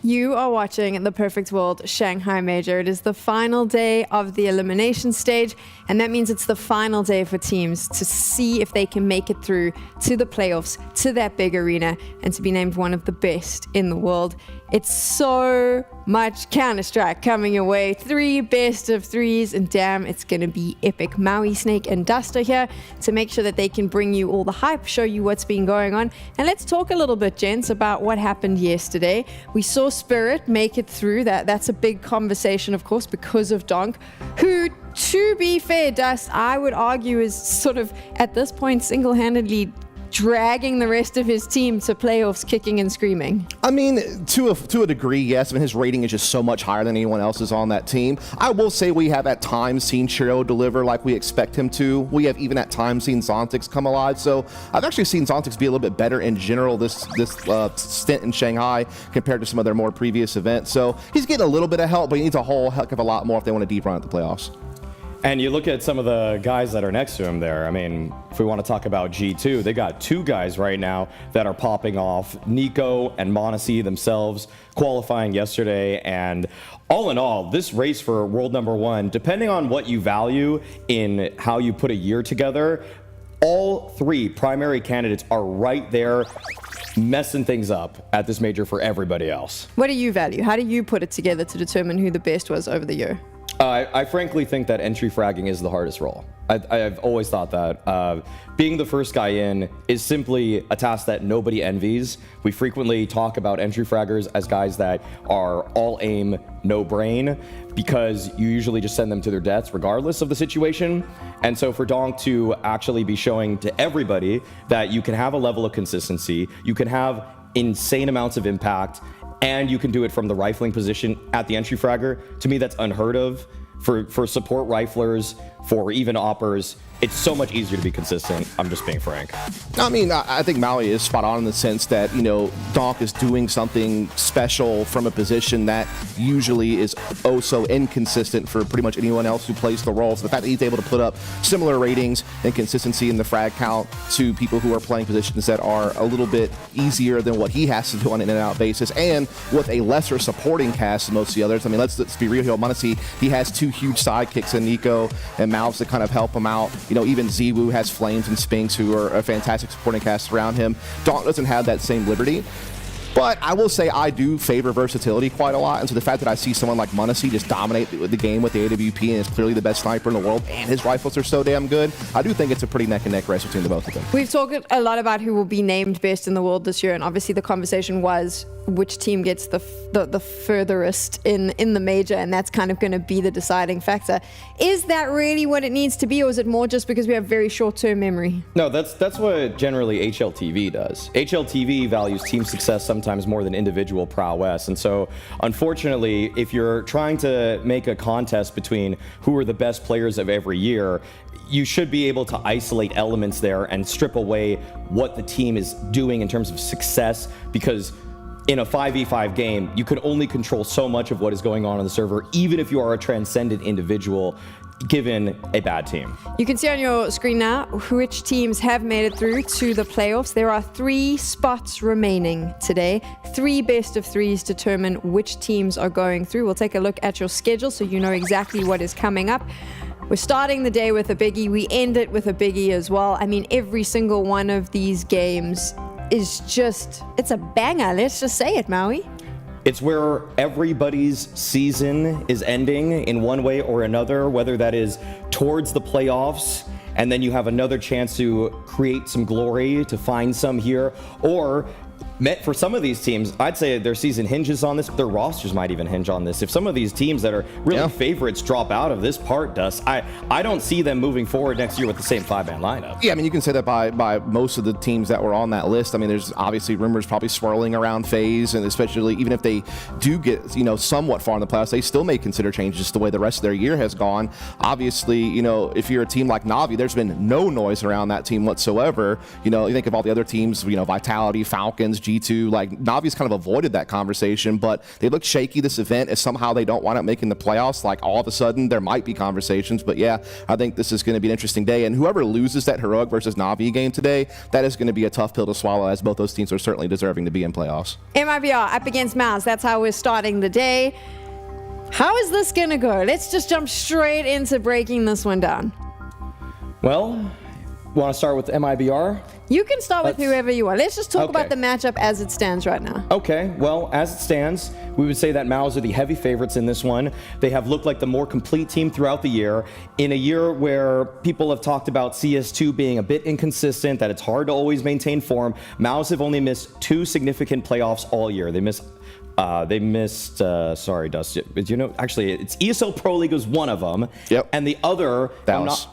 You are watching the Perfect World Shanghai Major. It is the final day of the elimination stage, and that means it's the final day for teams to see if they can make it through to the playoffs, to that big arena, and to be named one of the best in the world. It's so much Counter-Strike coming your way. 3 best of 3s, and damn, it's going to be epic. Maui, Snake, and Duster here to make sure that they can bring you all the hype, show you what's been going on. And let's talk a little bit, gents, about what happened yesterday. We saw Spirit make it through. That's a big conversation, of course, because of Donk, who, to be fair, Dust, I would argue is sort of, at this point, single-handedly dragging the rest of his team to playoffs kicking and screaming. I mean, to a degree, yes. I mean, his rating is just so much higher than anyone else's on that team. I will say we have at times seen Chiro deliver like we expect him to. We have even at times seen Zontix come alive. So I've actually seen Zontix be a little bit better in general this stint in Shanghai compared to some of their more previous events. So he's getting a little bit of help, but he needs a whole heck of a lot more if they want to deep run at the playoffs. And you look at some of the guys that are next to him there. I mean, if we want to talk about G2, they got 2 guys right now that are popping off. Nico and Monacy themselves qualifying yesterday. And all in all, this race for world #1, depending on what you value in how you put a year together, all 3 primary candidates are right there messing things up at this major for everybody else. What do you value? How do you put it together to determine who the best was over the year? I frankly think that entry fragging is the hardest role. I've always thought that. Being the first guy in is simply a task that nobody envies. We frequently talk about entry fraggers as guys that are all aim, no brain, because you usually just send them to their deaths regardless of the situation. And so for Donk to actually be showing to everybody that you can have a level of consistency, you can have insane amounts of impact, and you can do it from the rifling position at the entry fragger, to me that's unheard of. For support riflers, for even oppers, it's so much easier to be consistent. I'm just being frank. I mean, I think Maui is spot on in the sense that, you know, Donk is doing something special from a position that usually is oh so inconsistent for pretty much anyone else who plays the role. So the fact that he's able to put up similar ratings and consistency in the frag count to people who are playing positions that are a little bit easier than what he has to do on an in-and-out basis, and with a lesser supporting cast than most of the others. I mean, let's be real here. Monacy, he has 2 huge sidekicks in Nico and Mouths that kind of help him out. You know, even Ziwu has Flames and Spinks, who are a fantastic supporting cast around him. Donk doesn't have that same liberty. But I will say I do favor versatility quite a lot, and so the fact that I see someone like Monacy just dominate the game with the AWP and is clearly the best sniper in the world, and his rifles are so damn good, I do think it's a pretty neck-and-neck race between the both of them. We've talked a lot about who will be named best in the world this year, and obviously the conversation was which team gets the furthest in the major, and that's kind of going to be the deciding factor. Is that really what it needs to be, or is it more just because we have very short-term memory? No, that's what generally HLTV does. HLTV values team success sometimes more than individual prowess, and so unfortunately, if you're trying to make a contest between who are the best players of every year, you should be able to isolate elements there and strip away what the team is doing in terms of success, because in a 5v5 game, you can only control so much of what is going on the server, even if you are a transcendent individual, given a bad team. You can see on your screen now which teams have made it through to the playoffs. There are 3 spots remaining today. 3 best of 3s determine which teams are going through. We'll take a look at your schedule so you know exactly what is coming up. We're starting the day with a biggie. We end it with a biggie as well. I mean, every single one of these games is just, it's a banger. Let's just say it, Maui. It's where everybody's season is ending in one way or another, whether that is towards the playoffs, and then you have another chance to create some glory, to find some here, or for some of these teams, I'd say their season hinges on this. Their rosters might even hinge on this. If some of these teams that are really favorites drop out of this part, Dust, I don't see them moving forward next year with the same 5-man lineup. Yeah, I mean, you can say that by most of the teams that were on that list. I mean, there's obviously rumors probably swirling around FaZe, and especially even if they do get, you know, somewhat far in the playoffs, they still may consider changes the way the rest of their year has gone. Obviously, you know, if you're a team like Na'Vi, there's been no noise around that team whatsoever. You know, you think of all the other teams, you know, Vitality, Falcons, against G2. Like, Navi's kind of avoided that conversation, but they look shaky this event as somehow they don't wind up making the playoffs. Like, all of a sudden, there might be conversations. But yeah, I think this is going to be an interesting day. And whoever loses that Heroic versus Navi game today, that is going to be a tough pill to swallow, as both those teams are certainly deserving to be in playoffs. MIBR up against Mouse. That's how we're starting the day. How is this going to go? Let's just jump straight into breaking this one down. Well, want to start with MIBR? You can start with whoever you want. Let's just talk about the Okay. matchup as it stands right now. Okay, well, as it stands, we would say that Maus are the heavy favorites in this one. They have looked like the more complete team throughout the year. In a year where people have talked about CS2 being a bit inconsistent, that it's hard to always maintain form, Maus have only missed 2 significant playoffs all year. They missed, sorry, Dust, you know, actually, it's ESL Pro League was one of them. Yep. And the other, Dallas.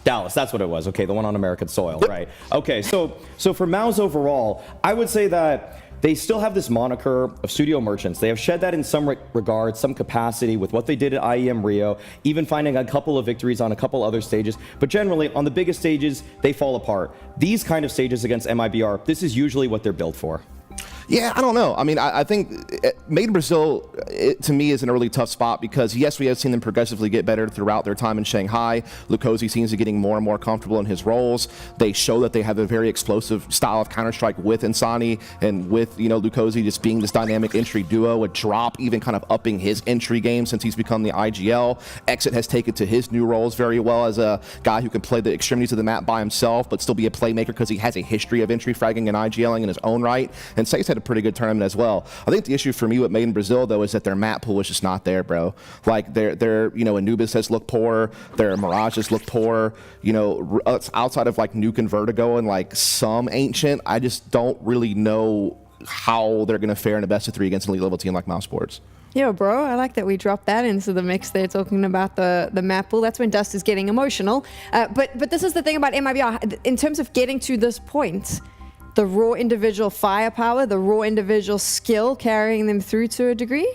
Dallas, that's what it was. Okay, the one on American soil, right? Okay, so for Maus overall, I would say that they still have this moniker of studio merchants. They have shed that in some regard, some capacity with what they did at IEM Rio, even finding a couple of victories on a couple other stages. But generally, on the biggest stages, they fall apart. These kind of stages against MIBR, this is usually what they're built for. Yeah, I don't know. I mean, I think Made in Brazil, to me, is an really tough spot because, yes, we have seen them progressively get better throughout their time in Shanghai. Lukosi seems to be getting more and more comfortable in his roles. They show that they have a very explosive style of Counter-Strike with Insani and with, you know, Lukosi just being this dynamic entry duo, a Drop even kind of upping his entry game since he's become the IGL. Exit has taken to his new roles very well as a guy who can play the extremities of the map by himself but still be a playmaker because he has a history of entry fragging and IGLing in his own right. And Say's had a pretty good tournament as well. I think the issue for me with Made in Brazil, though, is that their map pool is just not there, bro. Like, their you know, Anubis has looked poor, their Mirages look poor, you know, outside of like Nuke and Vertigo and like some Ancient, I just don't really know how they're going to fare in a best of 3 against an elite level team like Mouse Sports. Yo, bro, I like that we dropped that into the mix there, talking about the map pool. That's when Dust is getting emotional. But this is the thing about MIBR. In terms of getting to this point, the raw individual firepower, the raw individual skill carrying them through to a degree?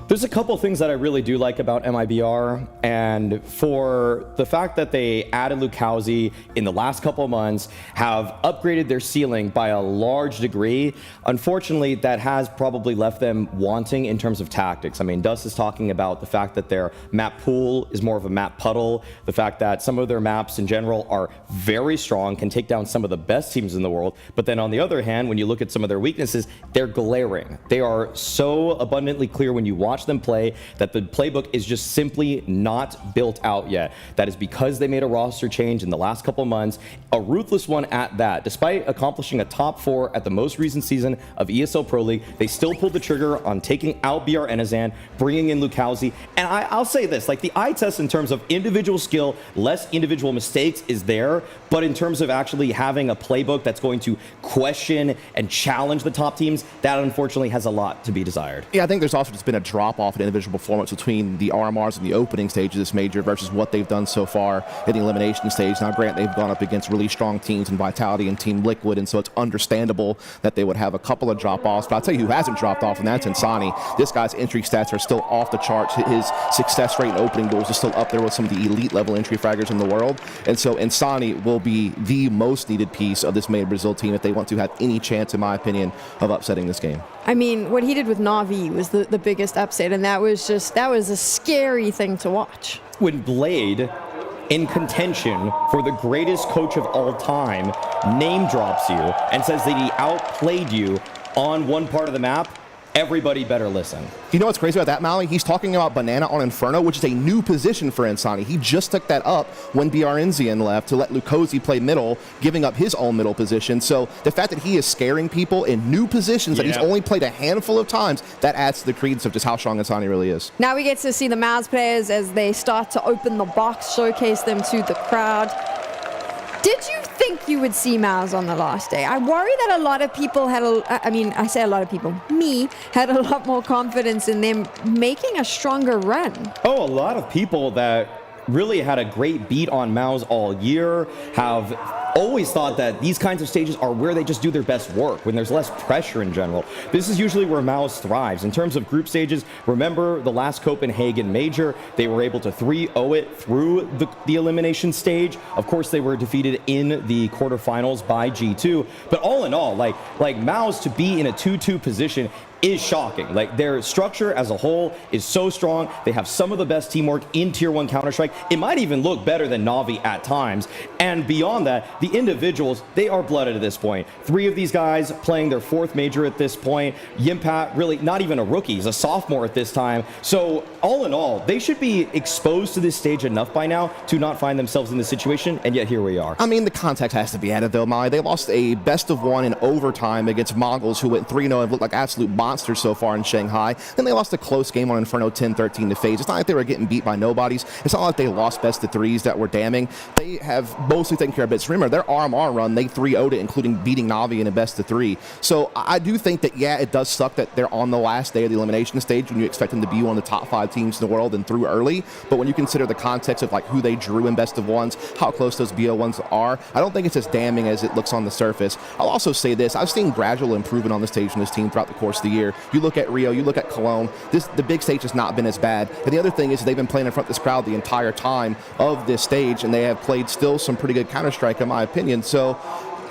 There's a couple things that I really do like about MIBR, and for the fact that they added Lukosi in the last couple of months, have upgraded their ceiling by a large degree. Unfortunately, that has probably left them wanting in terms of tactics. I mean, Dust is talking about the fact that their map pool is more of a map puddle, the fact that some of their maps in general are very strong, can take down some of the best teams in the world, but then on the other hand, when you look at some of their weaknesses, they're glaring. They are so abundantly clear when you watch them play that the playbook is just simply not built out yet. That is because they made a roster change in the last couple months, a ruthless one at that. Despite accomplishing a top 4 at the most recent season of ESL Pro League, they still pulled the trigger on taking out BR Enizan, bringing in Lukosi. And I'll say this, like, the eye test in terms of individual skill, less individual mistakes is there, but in terms of actually having a playbook that's going to question and challenge the top teams, that unfortunately has a lot to be desired. Yeah, I think there's also just been a drop-off in individual performance between the RMRs and the opening stage of this major versus what they've done so far in the elimination stage. Now, granted, they've gone up against really strong teams in Vitality and Team Liquid, and so it's understandable that they would have a couple of drop-offs. But I'll tell you who hasn't dropped off, and that's Insani. This guy's entry stats are still off the charts. His success rate in opening doors is still up there with some of the elite-level entry fraggers in the world. And so Insani will be the most needed piece of this Made in Brazil team if they want to have any chance, in my opinion, of upsetting this game. I mean, what he did with Na'Vi was the biggest upset, and that was a scary thing to watch. When Blade, in contention for the greatest coach of all time, name drops you and says that he outplayed you on one part of the map, everybody better listen. You know what's crazy about that, Maui? He's talking about Banana on Inferno, which is a new position for Insani. He just took that up when BR Enzian left to let Lukosi play middle, giving up his own middle position. So the fact that he is scaring people in new positions that he's only played a handful of times, that adds to the credence of just how strong Insani really is. Now we get to see the Mouse players as they start to open the box, showcase them to the crowd. Did you think you would see Mouse on the last day? I worry that a lot of people had I say a lot of people, me, had a lot more confidence in them making a stronger run. Oh, a lot of people that really had a great beat on Mouse all year have always thought that these kinds of stages are where they just do their best work, when there's less pressure in general. This is usually where Mao's thrives. In terms of group stages, remember the last Copenhagen Major, they were able to 3-0 it through the elimination stage. Of course, they were defeated in the quarterfinals by G2. But all in all, like Mao's to be in a 2-2 position is shocking. Like, their structure as a whole is so strong. They have some of the best teamwork in Tier 1 Counter-Strike. It might even look better than Na'Vi at times. And beyond that, the individuals, they are blooded at this point. 3 of these guys playing their 4th major at this point. Yimpat, really not even a rookie, he's a sophomore at this time. So all in all, they should be exposed to this stage enough by now to not find themselves in this situation, and yet here we are. I mean, the context has to be added though, Molly. They lost a best of 1 in overtime against Mongols, who went 3-0 and looked like absolute monsters so far in Shanghai. Then they lost a close game on Inferno 10-13 to FaZe. It's not like they were getting beat by nobodies. It's not like they lost best of 3s that were damning. They have mostly taken care of bits. Remember, their RMR run, they 3-0'd it, including beating Na'Vi in a best of 3. So I do think that, yeah, it does suck that they're on the last day of the elimination stage when you expect them to be one of the top 5 teams in the world and through early. But when you consider the context of like who they drew in best of 1s, how close those BO1s are, I don't think it's as damning as it looks on the surface. I'll also say this, I've seen gradual improvement on the stage from this team throughout the course of the year. You look at Rio, you look at Cologne, the big stage has not been as bad. And the other thing is they've been playing in front of this crowd the entire time of this stage, and they have played still some pretty good Counter-Strike in my opinion. So,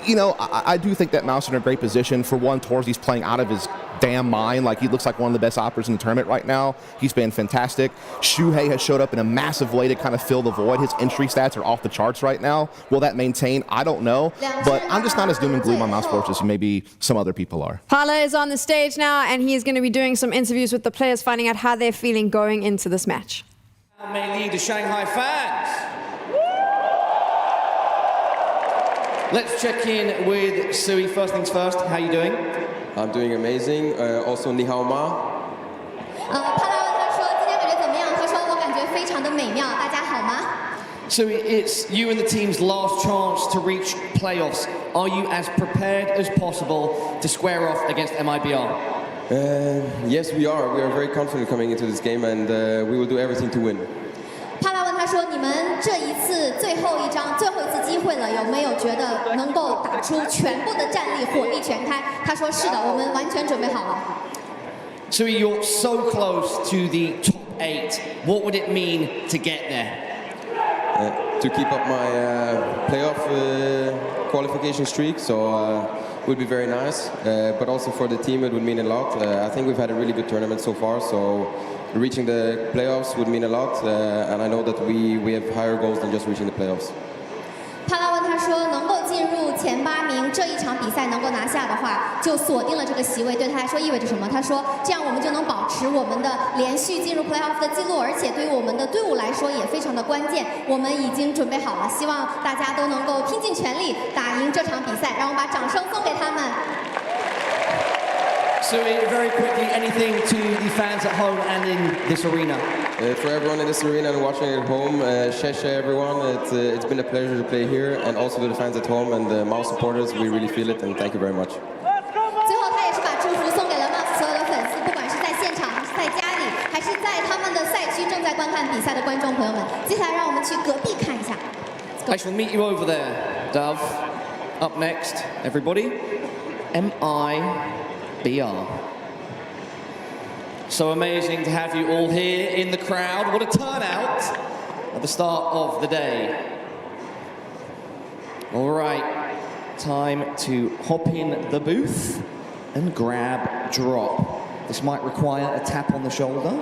you know, I do think that Mouse is in a great position. For one, Torzi's playing out of his damn mind. Like, he looks like one of the best operators in the tournament right now. He's been fantastic. Shuhei has showed up in a massive way to kind of fill the void. His entry stats are off the charts right now. Will that maintain? I don't know. But I'm just not as doom and gloom on Mouse Sports as maybe some other people are. Pala is on the stage now, and he is going to be doing some interviews with the players, finding out how they're feeling going into this match. Mainly the Shanghai fans. Let's check in with Sui. First things first, how are you doing? I'm doing amazing. Also, ni hao ma. 帕拉问他说今天感觉怎么样？他说我感觉非常的美妙，大家好吗？ Sui, it's you and the team's last chance to reach playoffs. Are you as prepared as possible to square off against MIBR? Yes, we are. We are very confident coming into this game, and we will do everything to win. 帕拉问他说你们这一次最后一次机会了，有没有觉得能够打出全部的战力，火力全开？他说是的，我们完全准备好了。 Sui, you're so close to the top 8. What would it mean to get there? To keep up my playoff qualification streak, so would be very nice. But also for the team, it would mean a lot. I think we've had a really good tournament so far, so reaching the playoffs would mean a lot. And I know that we have higher goals than just reaching the playoffs. 帕拉问他说能够进入前8名，这一场比赛能够拿下的话，就锁定了这个席位，对他来说意味着什么？他说这样我们就能保持我们的连续进入 playoff 的记录，而且对于我们的队伍来说也非常的关键。我们已经准备好了，希望大家都能够拼尽全力打赢这场比赛。让我们把掌声送给他们。 Sui, very quickly, anything to the fans at home and in this arena? For everyone in this arena and watching at home, sheshe everyone. It's been a pleasure to play here, and also to the fans at home and the Mouse supporters. We really feel it, and thank you very much. 最后，他也是把祝福送给了 Mouse 所有的粉丝，不管是在现场，还是在家里，还是在他们的赛区正在观看比赛的观众朋友们。接下来，让我们去隔壁看一下。 I shall meet you over there, Dove. Up next, everybody. MIBR. So amazing to have you all here in the crowd. What a turnout at the start of the day. All right, time to hop in the booth and grab Drop. This might require a tap on the shoulder.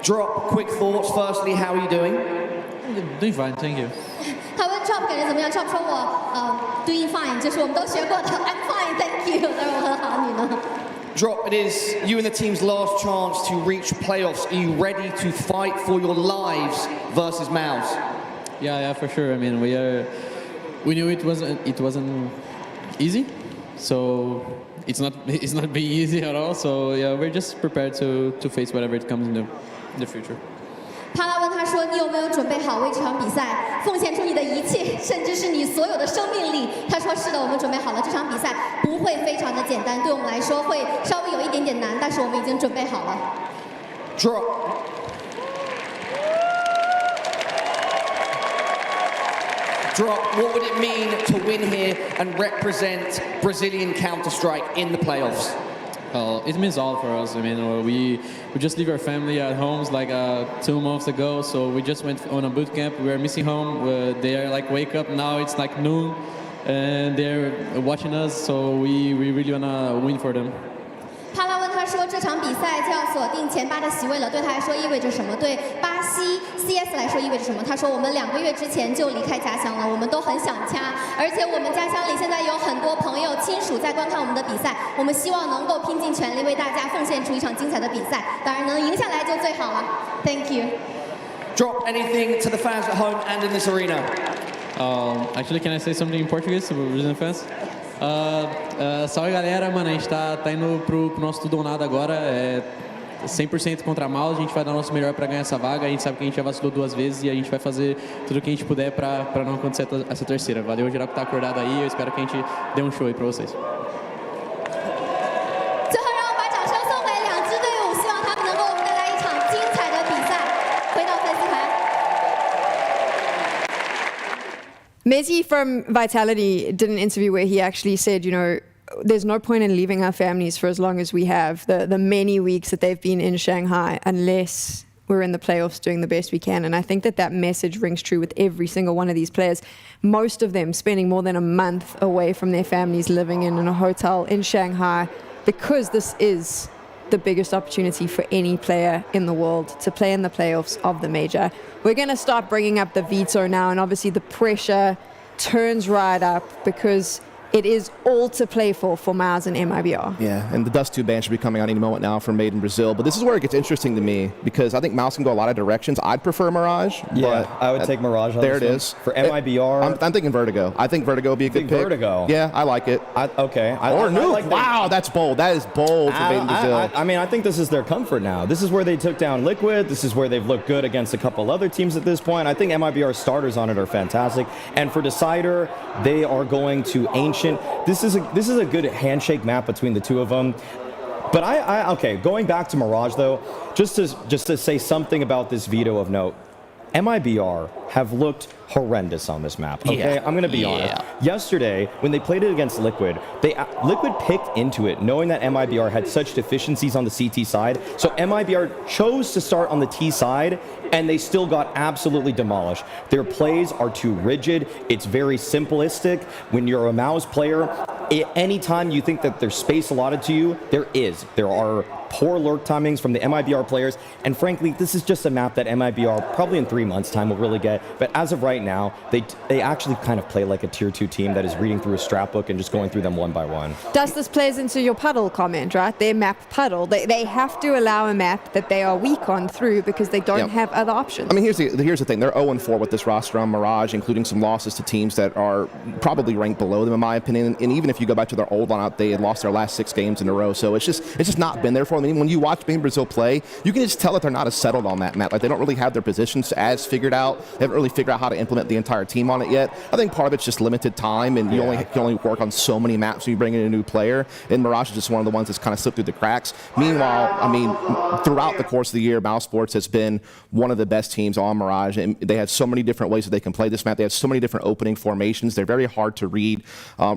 Drop, quick thoughts. Firstly, how are you doing? Doing fine, thank you. 他问 Chop 感觉怎么样 ？Chop 说我doing fine，就是我们都学过的 I'm fine, thank you。但是我很好，你呢？ Drop, it is you and the team's last chance to reach playoffs. Are you ready to fight for your lives versus Mouse? Yeah, for sure. I mean, we knew it wasn't easy, so it's not being easy at all. So yeah, we're just prepared to face whatever it comes in the future. 帕拉问他说：“你有没有准备好为这场比赛奉献出你的一切，甚至是你所有的生命力？”他说：“是的，我们准备好了。这场比赛不会非常的简单，对我们来说会稍微有一点点难，但是我们已经准备好了。” Drop. Drop, what would it mean to win here and represent Brazilian Counter-Strike in the playoffs? It means all for us. I mean, we just leave our family at homes like 2 months ago, so we just went on a boot camp. We were missing home. They are like, wake up now, it's like noon, and they're watching us, so we really wanna win for them. 帕拉问他说：“这场比赛就要锁定前8的席位了，对他来说意味着什么？对巴西 CS 来说意味着什么？”他说：“我们2个月之前就离开家乡了，我们都很想家，而且我们家乡里现在有很多朋友亲属在观看我们的比赛，我们希望能够拼尽全力为大家奉献出一场精彩的比赛，当然能赢下来就最好了。Thank you. Drop anything to the fans at home and in this arena. Actually, can I say something in Portuguese to Brazilian fans? Salve galera, mano, a gente tá indo pro nosso tudo ou nada agora, 100% contra a mal, a gente vai dar o nosso melhor para ganhar essa vaga, a gente sabe que a gente já vacilou 2 vezes e a gente vai fazer tudo o que a gente puder para não acontecer essa terceira. Valeu geral que tá acordado aí, eu espero que a gente dê um show aí para vocês. 最后，让我把掌声送给2支队伍，希望他们能够带来一场精彩的比赛。回到粉丝团。 Messi from Vitality did an interview where he actually said, you know, there's no point in leaving our families for as long as we have, the many weeks that they've been in Shanghai, unless we're in the playoffs doing the best we can. And I think that message rings true with every single one of these players. Most of them spending more than a month away from their families, living in a hotel in Shanghai, because this is the biggest opportunity for any player in the world to play in the playoffs of the major. We're going to start bringing up the veto now, and obviously the pressure turns right up because it is all to play for Miles and MIBR. Yeah, and the Dust 2 ban should be coming out any moment now from Made in Brazil. But this is where it gets interesting to me because I think Miles can go a lot of directions. I'd prefer Mirage. Yeah, but I would take Mirage on there this it one. is. For MIBR. I'm thinking Vertigo. I think Vertigo would be a good pick. Vertigo? Yeah, I like it. Okay. Or Nuke. Like wow, that's bold. That is bold for Made in Brazil. I mean, I think this is their comfort now. This is where they took down Liquid. This is where they've looked good against a couple other teams at this point. I think MIBR starters on it are fantastic. And for Decider, they are going to Ancient. This is a good handshake map between the two of them. But okay, going back to Mirage though, just to say something about this veto of note, MIBR have looked horrendous on this map. Okay, Yeah. I'm gonna be honest. Yesterday, when they played it against Liquid, Liquid picked into it, knowing that MIBR had such deficiencies on the CT side. So MIBR chose to start on the T side, and they still got absolutely demolished. Their plays are too rigid. It's very simplistic. When you're a Mouse player, anytime you think that there's space allotted to you, there are poor lurk timings from the MIBR players, and frankly, this is just a map that MIBR probably in 3 months' time will really get. But as of right now, they actually kind of play like a tier 2 team that is reading through a strat book and just going through them one by one. Does this plays into your puddle comment, right? Their map puddle. They have to allow a map that they are weak on through because they don't have other options. I mean, here's the thing. They're 0-4 with this roster on Mirage, including some losses to teams that are probably ranked below them, in my opinion. And even if you go back to their old lineup, they had lost their last 6 games in a row. So it's just not been there for them. I mean, when you watch Made in Brazil play, you can just tell that they're not as settled on that map. Like, they don't really have their positions as figured out. They haven't really figured out how to implement the entire team on it yet. I think part of it's just limited time, and you can only work on so many maps when you bring in a new player. And Mirage is just one of the ones that's kind of slipped through the cracks. Meanwhile, I mean, throughout the course of the year, Mouse Sports has been one of the best teams on Mirage, and they have so many different ways that they can play this map. They have so many different opening formations. They're very hard to read.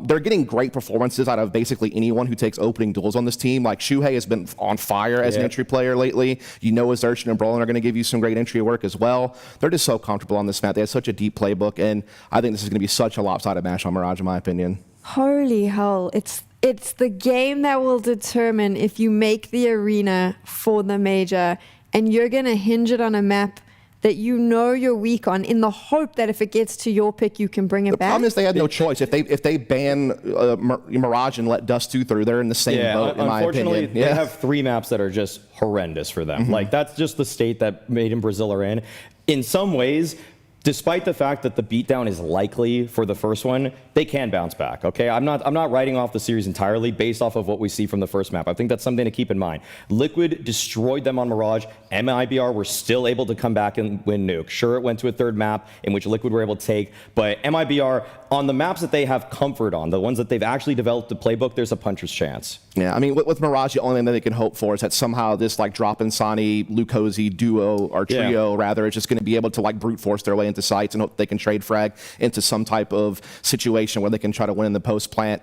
They're getting great performances out of basically anyone who takes opening duels on this team. Like, Shuhei has been on fire as an entry player lately. You know, Xerxin and Brolin are going to give you some great entry work as well. They're just so comfortable on this map. They have such a deep playbook, and I think this is going to be such a lopsided match on Mirage, in my opinion. Holy hell. It's the game that will determine if you make the arena for the major, and you're going to hinge it on a map that you know you're weak on in the hope that if it gets to your pick, you can bring it back. The problem is they had no choice. If they ban Mirage and let Dust 2 through, they're in the same boat, in my opinion. Unfortunately, they have 3 maps that are just horrendous for them. Like, that's just the state that Made in Brazil are in. In some ways, despite the fact that the beatdown is likely for the first one, they can bounce back, okay? I'm not writing off the series entirely based off of what we see from the first map. I think that's something to keep in mind. Liquid destroyed them on Mirage. MIBR were still able to come back and win Nuke. Sure, it went to a 3rd map in which Liquid were able to take, but MIBR, on the maps that they have comfort on, the ones that they've actually developed the playbook, there's a puncher's chance. Yeah, I mean, with Mirage, the only thing that they can hope for is that somehow this like drop Insani, Lukosi duo or trio rather is just going to be able to like brute force their way into sites and hope they can trade frag into some type of situation where they can try to win in the post plant.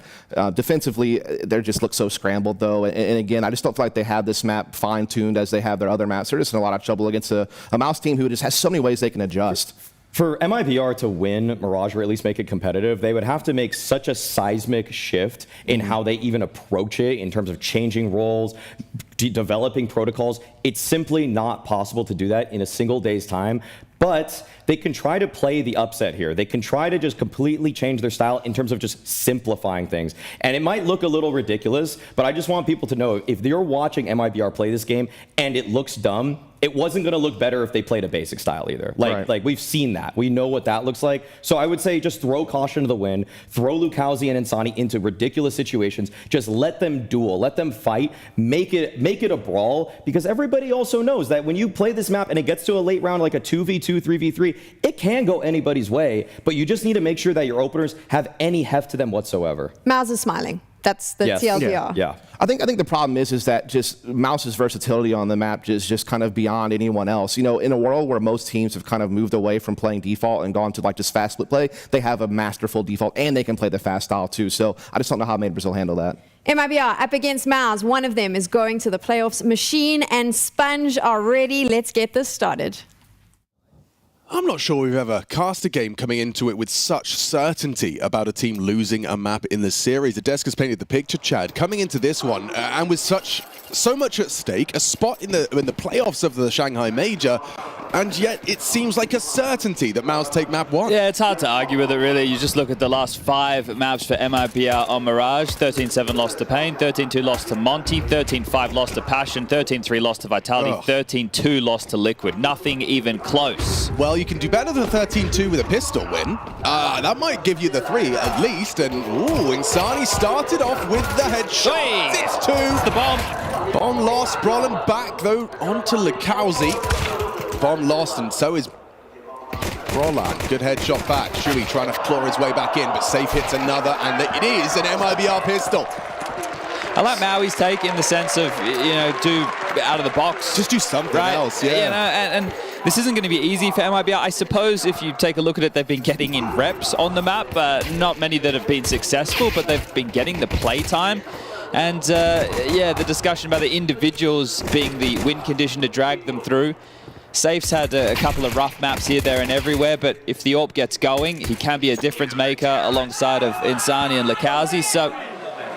Defensively, they just look so scrambled though, and again, I just don't feel like they have this map fine tuned as they have their other maps. They're just in a lot of trouble against a Mouse team who just has so many ways they can adjust. For MIBR to win Mirage, or at least make it competitive, they would have to make such a seismic shift in how they even approach it in terms of changing roles, developing protocols. It's simply not possible to do that in a single day's time. But they can try to play the upset here. They can try to just completely change their style in terms of just simplifying things. And it might look a little ridiculous, but I just want people to know, if you're watching MIBR play this game and it looks dumb, it wasn't going to look better if they played a basic style either. Like we've seen that. We know what that looks like. So I would say just throw caution to the wind, throw Lukosi and Insani into ridiculous situations. Just let them duel, let them fight, make it a brawl, because everybody also knows that when you play this map and it gets to a late round like a 2v2, 3v3, it can go anybody's way, but you just need to make sure that your openers have any heft to them whatsoever. Mouse is smiling. That's the TLDR. Yeah. I think the problem is that just Mouse's versatility on the map is just kind of beyond anyone else. You know, in a world where most teams have kind of moved away from playing default and gone to like just fast split play, they have a masterful default and they can play the fast style too. So I just don't know how Made Brazil handle that. MIBR up against Mouse. One of them is going to the playoffs. Machine and Sponge are ready. Let's get this started. I'm not sure we've ever cast a game coming into it with such certainty about a team losing a map in the series. The desk has painted the picture, Chad, coming into this one, and with so much at stake, a spot in the playoffs of the Shanghai Major, and yet it seems like a certainty that Mouse take map 1. Yeah, it's hard to argue with it, really. You just look at the last 5 maps for MIBR on Mirage. 13-7 lost to Pain, 13-2 lost to Monty, 13-5 lost to Passion, 13-3 lost to Vitality, 13-2 lost to Liquid. Nothing even close. Well, you can do better than 13-2 with a pistol win. That might give you the 3 at least. And ooh, Insani started off with the headshot. It's 2. The bomb. Bomb lost. Brolin back though onto Lukosi. Bomb lost, and so is Brolin. Good headshot back. Shui trying to claw his way back in, but safe hits another, and it is an MIBR pistol. I like Maui's take in the sense of, you know, do out of the box. Just do something else, yeah. You know, and this isn't going to be easy for MIBR. I suppose if you take a look at it, they've been getting in reps on the map. Not many that have been successful, but they've been getting the play time. And yeah, the discussion about the individuals being the win condition to drag them through. Safe's had a couple of rough maps here, there, and everywhere, but if the AWP gets going, he can be a difference maker alongside of Insani and Lukosi. So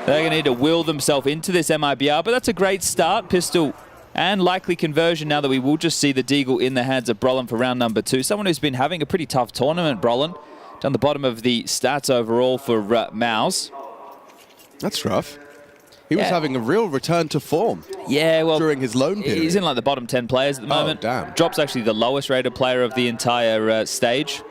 they're going to need to will themselves into this MIBR, but that's a great start. Pistol and likely conversion now that we will just see the Deagle in the hands of Brolin for round number 2. Someone who's been having a pretty tough tournament, Brolin. Down the bottom of the stats overall for Mouse. That's rough. He was having a real return to form. Yeah, well, during his loan period. He's in like the bottom 10 players at the moment. Oh, damn. Drop's actually the lowest rated player of the entire stage.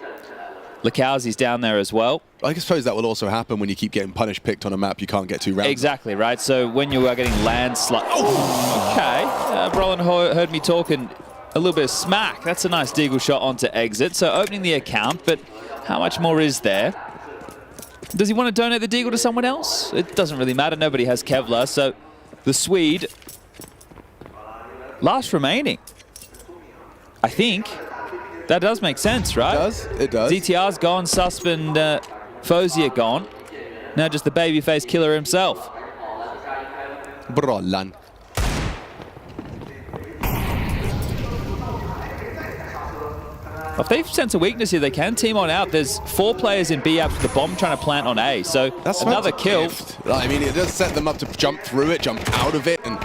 Lukowski's down there as well. I suppose that will also happen when you keep getting punish picked on a map you can't get 2 rounds. Exactly, right? So when you are getting landslide... Oh, okay. Brolin heard me talking a little bit of smack. That's a nice Deagle shot onto exit. So opening the account, but how much more is there? Does he want to donate the Deagle to someone else? It doesn't really matter. Nobody has Kevlar. So the Swede, last remaining. I think that does make sense, right? It does. It does. DTR's gone. Susp and Fozier gone. Now just the babyface killer himself. Brolin. If they sense a weakness here, they can team on out. There's 4 players in B after the bomb trying to plant on A. So that's another kill. I mean, it does set them up to jump through it, jump out of it, and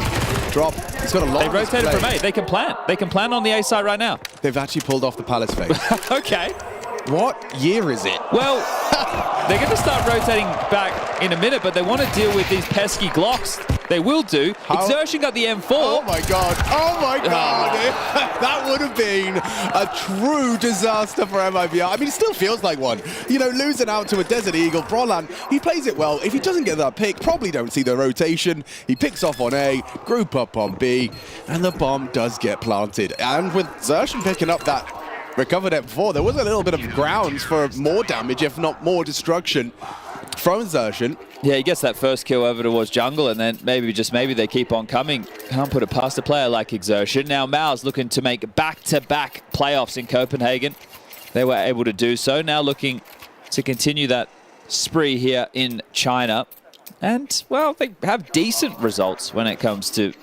drop. He's got a lot. They rotated from A. They can plant. They can plant on the A side right now. They've actually pulled off the Palace face. Okay. What year is it? Well, they're going to start rotating back in a minute, but they want to deal with these pesky Glocks. They will do. Exertion got the M4. Oh my God. Oh my God. That would have been a true disaster for MIBR. I mean, it still feels like one. You know, losing out to a Desert Eagle. Brolin, he plays it well. If he doesn't get that pick, probably don't see the rotation. He picks off on A, group up on B, and the bomb does get planted. And with Xertion picking up that recovered it before. There was a little bit of grounds for more damage, if not more destruction from Exertion. Yeah, he gets that first kill over towards jungle, and then maybe, just maybe, they keep on coming. Can't put it past a player like Exertion. Now Mao's looking to make back-to-back playoffs in Copenhagen. They were able to do so. Now looking to continue that spree here in China. And, well, they have decent results when it comes to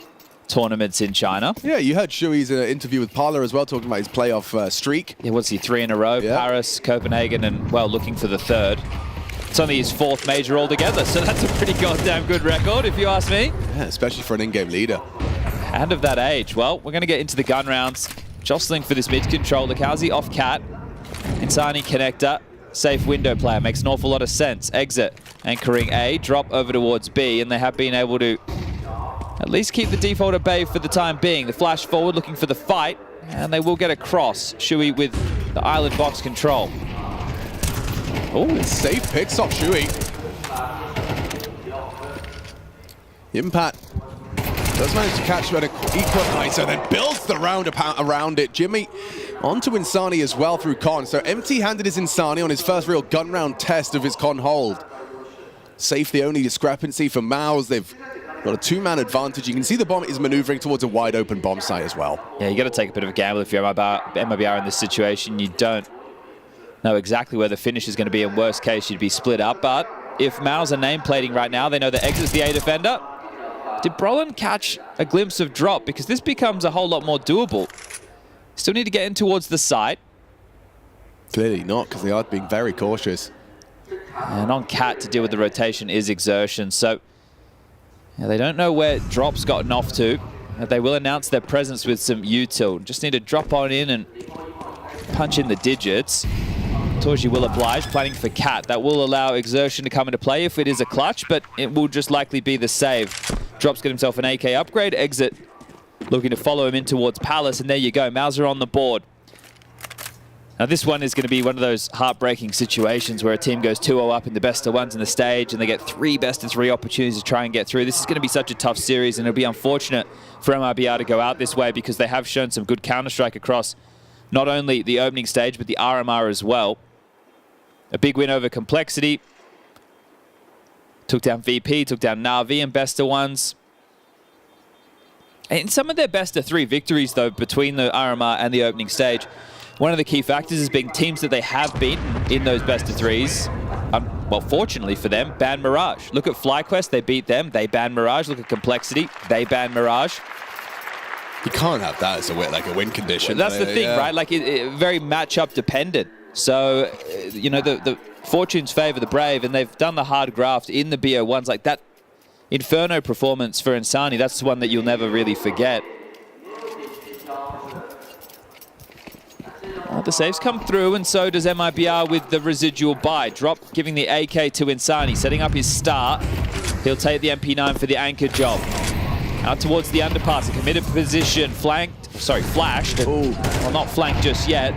tournaments in China. Yeah, you heard Shui's interview with Parler as well, talking about his playoff streak. Yeah, what's he, 3 in a row? Yeah. Paris, Copenhagen, and, well, looking for the 3rd. It's only his 4th major altogether, so that's a pretty goddamn good record, if you ask me. Yeah, especially for an in-game leader. And of that age. Well, we're going to get into the gun rounds. Jostling for this mid-control. Lakazi off Cat. Insani connector. Safe window player. Makes an awful lot of sense. Exit. Anchoring A. Drop over towards B. And they have been able to at least keep the default at bay for the time being. The flash forward looking for the fight. And they will get across. Shui with the island box control. Oh, safe picks off Shui. Impact does manage to catch an equalizer, then builds the round around it. Jimmy onto Insani as well through Con. So empty-handed is Insani on his first real gun round test of his Con hold. Safe the only discrepancy for Mao's. They've got a 2-man advantage. You can see the bomb is maneuvering towards a wide open bomb site as well. Yeah, you got to take a bit of a gamble if you're MIBR in this situation. You don't know exactly where the finish is going to be. In worst case, you'd be split up. But if Mao's are nameplating right now, they know that Exit's the A defender. Did Brolin catch a glimpse of drop? Because this becomes a whole lot more doable. Still need to get in towards the site. Clearly not, because they are being very cautious. And on Cat to deal with the rotation is Exertion. So yeah, they don't know where drop's gotten off to. They will announce their presence with some util. Just need to drop on in and punch in the digits. Torji will oblige, planning for Cat. That will allow Exertion to come into play if it is a clutch, but it will just likely be the save. Drops get himself an AK upgrade. Exit looking to follow him in towards Palace, and there you go. Mauser on the board. Now this one is going to be one of those heartbreaking situations where a team goes 2-0 up in the best of ones in the stage, and they get 3 best-of-3 opportunities to try and get through. This is going to be such a tough series, and it'll be unfortunate for MIBR to go out this way because they have shown some good Counter-Strike across not only the opening stage, but the RMR as well. A big win over Complexity. Took down VP, took down Na'Vi in best of ones. In some of their best of 3 victories, though, between the RMR and the opening stage, one of the key factors has been teams that they have beaten in those best of 3s. Well, fortunately for them, ban Mirage. Look at FlyQuest, they beat them, they ban Mirage. Look at Complexity, they ban Mirage. You can't have that as a win condition. That's the thing, right? Like, it very matchup dependent. So, you know, the fortunes favor the brave, and they've done the hard graft in the BO1s. Like that Inferno performance for Insani, that's the one that you'll never really forget. The saves come through, and so does MIBR with the residual buy. Drop giving the AK to Insani, setting up his start. He'll take the MP9 for the anchor job. Out towards the underpass, a committed position, flashed. Well, not flanked just yet.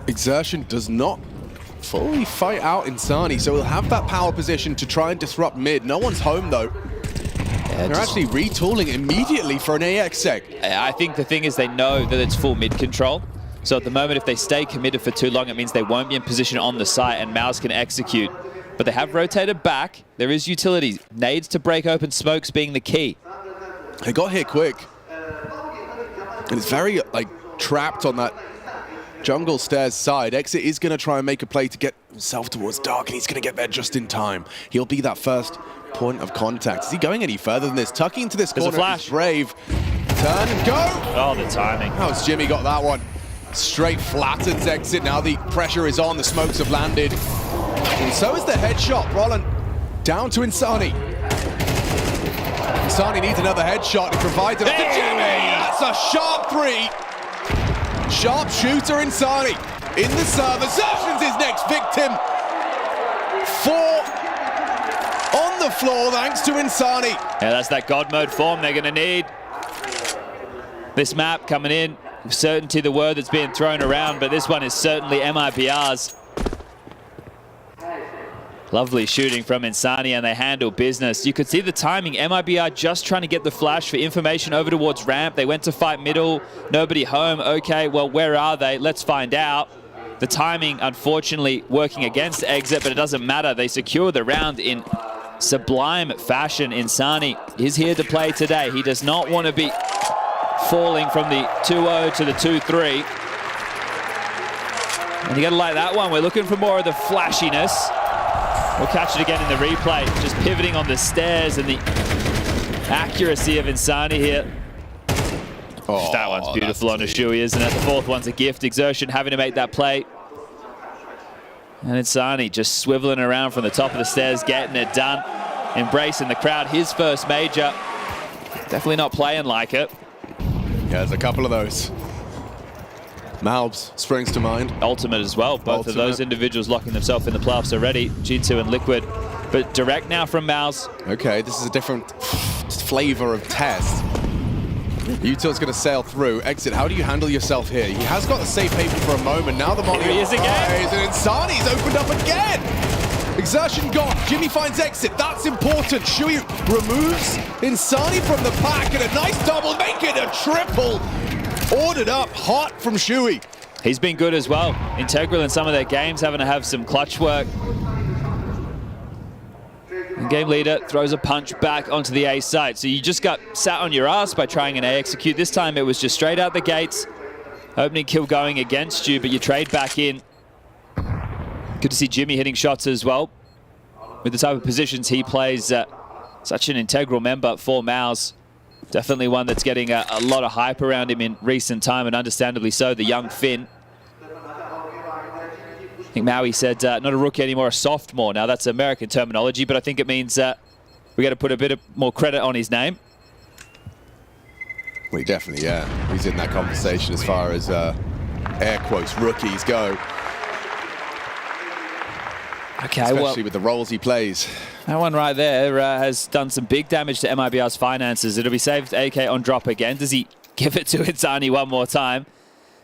Exertion does not fully fight out Insani, so he'll have that power position to try and disrupt mid. No one's home, though. Yeah, they're actually retooling immediately for an AX sec. I think the thing is they know that it's full mid control. So at the moment, if they stay committed for too long, it means they won't be in position on the site, and Maus can execute. But they have rotated back. There is utility. Nades to break open smokes being the key. They got hit quick. And it's very, trapped on that jungle stairs side. Exit is going to try and make a play to get himself towards Dark, and he's going to get there just in time. He'll be that first point of contact. Is he going any further than this? Tucking into this corner. Flash. Brave. Turn and go. Oh, the timing. How's Jimmy got that one? Straight flattens Exit. Now the pressure is on. The smokes have landed. And so is the headshot. Brolin down to Insani. Insani needs another headshot. He provides it to Jimmy. That's a sharp 3. Sharp shooter Insani in the serve. Exertion's his next victim. 4 on the floor thanks to Insani. Yeah, that's that God mode form they're going to need. This map coming in, certainty the word that's being thrown around, but this one is certainly MIBR's. Lovely shooting from Insani, and they handle business. You could see the timing. MIBR just trying to get the flash for information over towards ramp. They went to fight middle. Nobody home. Okay, well, where are they? Let's find out. The timing, unfortunately, working against Exit, but it doesn't matter. They secure the round in sublime fashion. Insani is here to play today. He does not want to be falling from the 2-0 to the 2-3. And you got to like that one. We're looking for more of the flashiness. We'll catch it again in the replay. Just pivoting on the stairs and the accuracy of Insani here. Oh, that one's beautiful on Ushui, isn't it? The fourth one's a gift. Exertion having to make that play. And Insani just swiveling around from the top of the stairs, getting it done. Embracing the crowd. His first major. Definitely not playing like it. Yeah, there's a couple of those. Malbs springs to mind. Ultimate as well. Both of those individuals locking themselves in the playoffs already. G2 and Liquid. But direct now from Malbs. Okay, this is a different flavor of test. Utah's going to sail through. Exit, how do you handle yourself here? He has got the safe haven for a moment. Now the Molly. Here he is again. And Insani's opened up again. Exertion gone. Jimmy finds Exit. That's important. Shui removes Insani from the pack, and a nice double, make it a triple. Ordered up hot from Shui. He's been good as well. Integral in some of their games, having to have some clutch work. And game leader throws a punch back onto the A side. So you just got sat on your ass by trying an A execute. This time it was just straight out the gates. Opening kill going against you, but you trade back in. Good to see Jimmy hitting shots as well. With the type of positions he plays, such an integral member for Mouse. Definitely one that's getting a lot of hype around him in recent time, and understandably so, the young Finn. I think Maui said not a rookie anymore, a sophomore. Now that's American terminology, but I think it means we got to put a bit of more credit on his name. Well, definitely, yeah. He's in that conversation as far as air quotes rookies go. Okay, especially with the roles he plays. That one right there has done some big damage to MIBR's finances. It'll be saved AK on drop again. Does he give it to Insani one more time?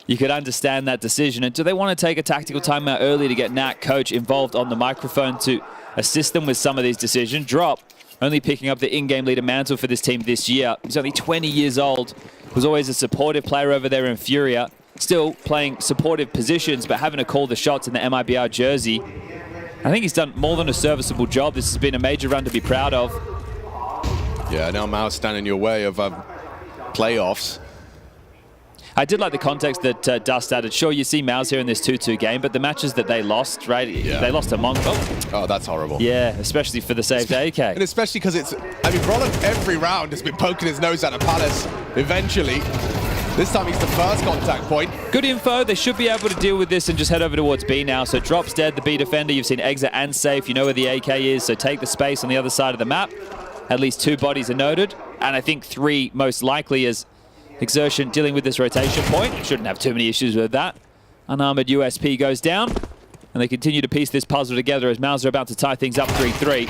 You could understand that decision. And do they want to take a tactical timeout early to get Nat, coach, involved on the microphone to assist them with some of these decisions? Drop, only picking up the in-game leader mantle for this team this year. He's only 20 years old. Was always a supportive player over there in Furia. Still playing supportive positions, but having to call the shots in the MIBR jersey. I think he's done more than a serviceable job. This has been a major run to be proud of. Yeah, now Mao's standing in your way of playoffs. I did like the context that Dust added. Sure, you see Mao's here in this 2-2 game, but the matches that they lost, right? Yeah. They lost to Mongo. Oh, that's horrible. Yeah, especially for the saved AK. And especially because it's, I mean, Roland every round has been poking his nose out of Palace eventually. This time he's the first contact point. Good info. They should be able to deal with this and just head over towards B now. So Drop's dead, the B defender. You've seen Exit and Safe. You know where the AK is, so take the space on the other side of the map. At least 2 bodies are noted. And I think 3 most likely as Exertion dealing with this rotation point. Shouldn't have too many issues with that. Unarmored USP goes down. And they continue to piece this puzzle together as Mauser about to tie things up 3-3.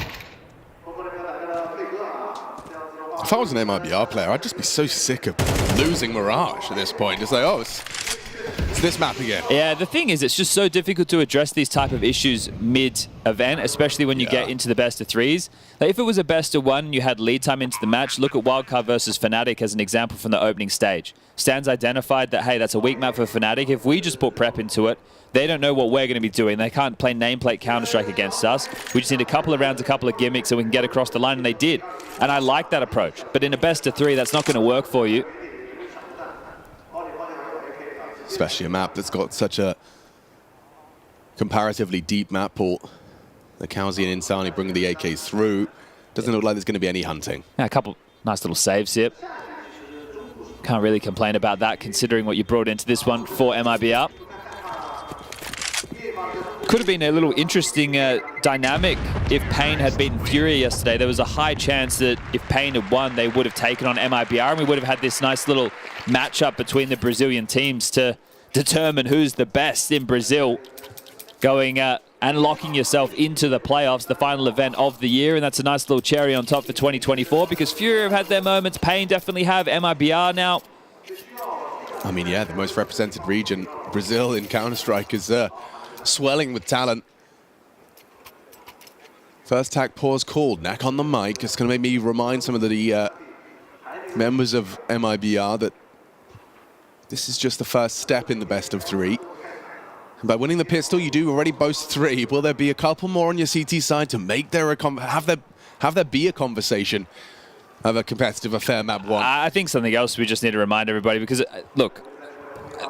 If I was an MIBR player, I'd just be so sick of losing Mirage at this point. It's like, oh, it's this map again. Yeah, the thing is, it's just so difficult to address these type of issues mid-event, especially when you get into the best of 3s. Like, if it was a best of 1 and you had lead time into the match, look at Wildcard versus Fnatic as an example from the opening stage. Stan's identified that, hey, that's a weak map for Fnatic. If we just put prep into it, they don't know what we're going to be doing. They can't play nameplate Counter-Strike against us. We just need a couple of rounds, a couple of gimmicks, so we can get across the line, and they did. And I like that approach. But in a best of 3, that's not going to work for you. Especially a map that's got such a comparatively deep map pool. The Kowsi and Insani bringing the AKs through. Doesn't look like there's going to be any hunting. Yeah, a couple nice little saves here. Can't really complain about that, considering what you brought into this one for MIBR. Could have been a little interesting dynamic if Pain had beaten Furia yesterday. There was a high chance that if Pain had won, they would have taken on MIBR, and we would have had this nice little matchup between the Brazilian teams to determine who's the best in Brazil, going and locking yourself into the playoffs, the final event of the year. And that's a nice little cherry on top for 2024, because Furia have had their moments. Pain definitely have. MIBR now. I mean, yeah, the most represented region, Brazil in Counter-Strike, is swelling with talent. First tack pause called. Knack on the mic. It's going to make me remind some of the members of MIBR that this is just the first step in the best of 3. And by winning the pistol, you do already boast 3. Will there be a couple more on your CT side to make there have there be a conversation of a competitive affair map 1? I think something else we just need to remind everybody, because look,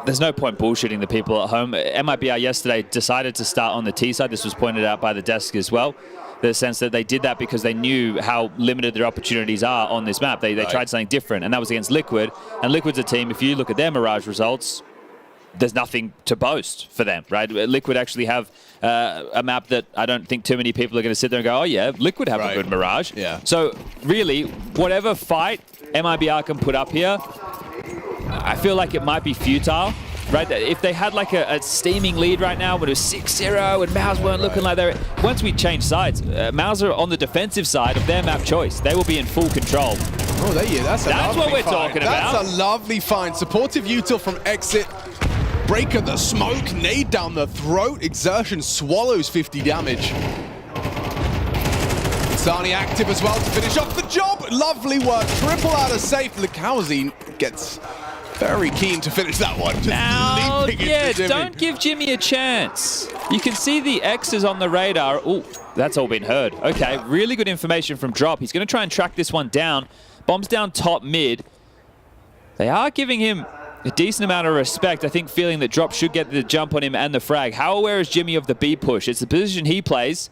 there's no point bullshitting the people at home. MIBR yesterday decided to start on the T side. This was pointed out by the desk as well. The sense that they did that because they knew how limited their opportunities are on this map. They tried something different, and that was against Liquid. And Liquid's a team, if you look at their Mirage results, there's nothing to boast for them, right? Liquid actually have a map that I don't think too many people are going to sit there and go, oh yeah, Liquid have a good Mirage. Yeah. So really, whatever fight MIBR can put up here, I feel like it might be futile, right? If they had like a steaming lead right now, when it was 6-0 and Mouse weren't looking like they're... Once we change sides, Mouse are on the defensive side of their map choice. They will be in full control. Oh, there you go. That's what we're talking about. That's a lovely find. Supportive util from Exit. Breaker the smoke, nade down the throat. Exertion swallows 50 damage. Insani active as well to finish off the job. Lovely work. Triple out of safe. Likowski gets very keen to finish that one. Just now, leaping yeah, into Jimmy. don't give Jimmy a chance. You can see the X's on the radar. Oh, that's all been heard. Okay, really good information from Drop. He's going to try and track this one down. Bombs down top mid. They are giving him a decent amount of respect, I think, feeling that Drop should get the jump on him and the frag. How aware is Jimmy of the B push? It's the position he plays,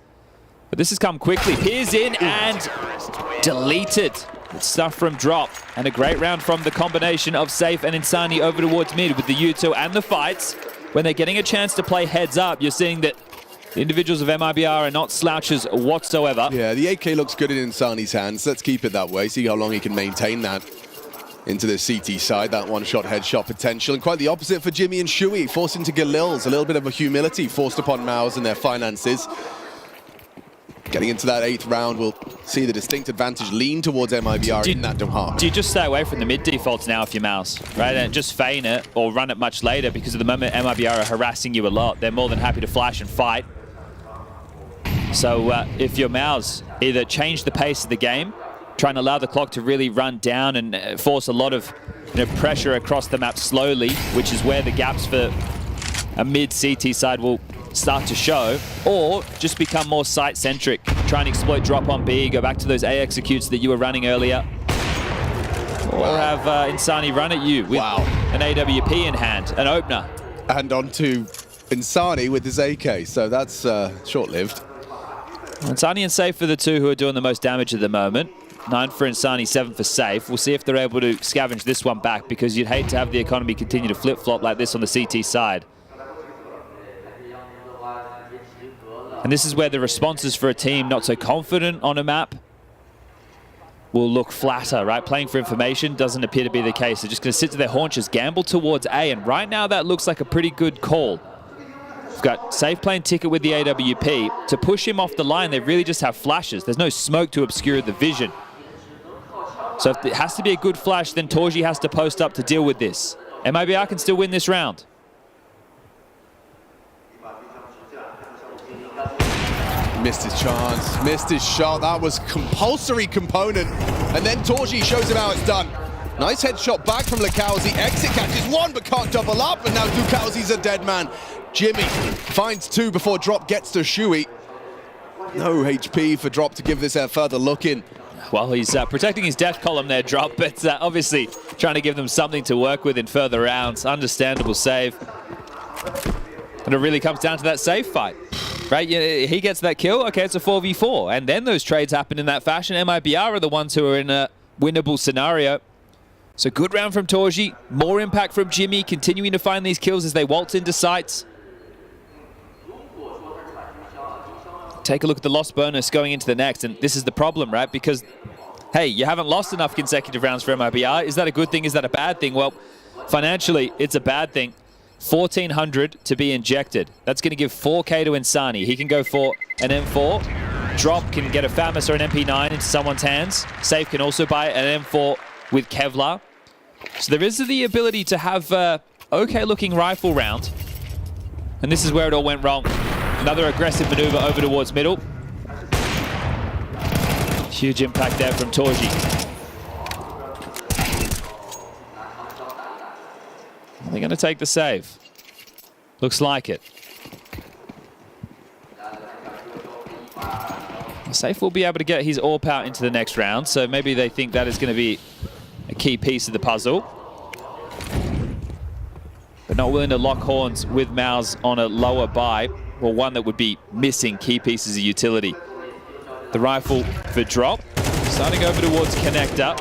but this has come quickly. Peers in and deleted. Good stuff from Drop, and a great round from the combination of Safe and Insani over towards mid with the U2 and the fights. When they're getting a chance to play heads up, you're seeing that the individuals of MIBR are not slouches whatsoever. Yeah, the 8K looks good in Insani's hands. Let's keep it that way, see how long he can maintain that into the CT side, that one-shot headshot potential. And quite the opposite for Jimmy and Shui, forced into Galil's. A little bit of a humility forced upon Maus and their finances. Getting into that 8th round, we'll see the distinct advantage lean towards MIBR in that half. Do you just stay away from the mid defaults now if you're Maus, right? And just feign it or run it much later, because at the moment MIBR are harassing you a lot. They're more than happy to flash and fight. So if you're Maus, either change the pace of the game, try and allow the clock to really run down and force a lot of pressure across the map slowly, which is where the gaps for a mid CT side will start to show, or just become more site-centric. Try and exploit drop on B, go back to those A executes that you were running earlier. Or have Insani run at you with an AWP in hand, an opener. And onto Insani with his AK, so that's short-lived. Insani and Safe are the two who are doing the most damage at the moment. 9 for Insani, 7 for Safe. We'll see if they're able to scavenge this one back, because you'd hate to have the economy continue to flip-flop like this on the CT side. And this is where the responses for a team not so confident on a map will look flatter, right? Playing for information doesn't appear to be the case. They're just going to sit to their haunches, gamble towards A, and right now that looks like a pretty good call. We've got Safe playing Ticket with the AWP. To push him off the line, they really just have flashes. There's no smoke to obscure the vision. So if it has to be a good flash, then Torji has to post up to deal with this. MIBR can still win this round. Missed his chance, missed his shot. That was compulsory component. And then Torji shows him how it's done. Nice headshot back from Likowski. Exit catches one, but can't double up. And now Dukowski's a dead man. Jimmy finds 2 before Drop gets to Shui. No HP for Drop to give this a further look in. Well, he's protecting his death column there, Drop, but obviously trying to give them something to work with in further rounds. Understandable save. And it really comes down to that Safe fight. Right, he gets that kill, okay, it's a 4v4. And then those trades happen in that fashion. MIBR are the ones who are in a winnable scenario. So good round from Torji, more impact from Jimmy, continuing to find these kills as they waltz into sites. Take a look at the lost bonus going into the next, and this is the problem, right? Because, hey, you haven't lost enough consecutive rounds for MIBR. Is that a good thing? Is that a bad thing? Well, financially, it's a bad thing. 1,400 to be injected. That's going to give 4K to Insani. He can go for an M4. Drop can get a Fatmas or an MP9 into someone's hands. Safe can also buy an M4 with Kevlar. So there is the ability to have a okay-looking rifle round. And this is where it all went wrong. Another aggressive maneuver over towards middle. Huge impact there from Torji. Are they going to take the save? Looks like it. Safe will be able to get his AWP out into the next round, so maybe they think that is going to be a key piece of the puzzle. But not willing to lock horns with Maus on a lower buy, or one that would be missing key pieces of utility. The rifle for drop, starting over towards connector.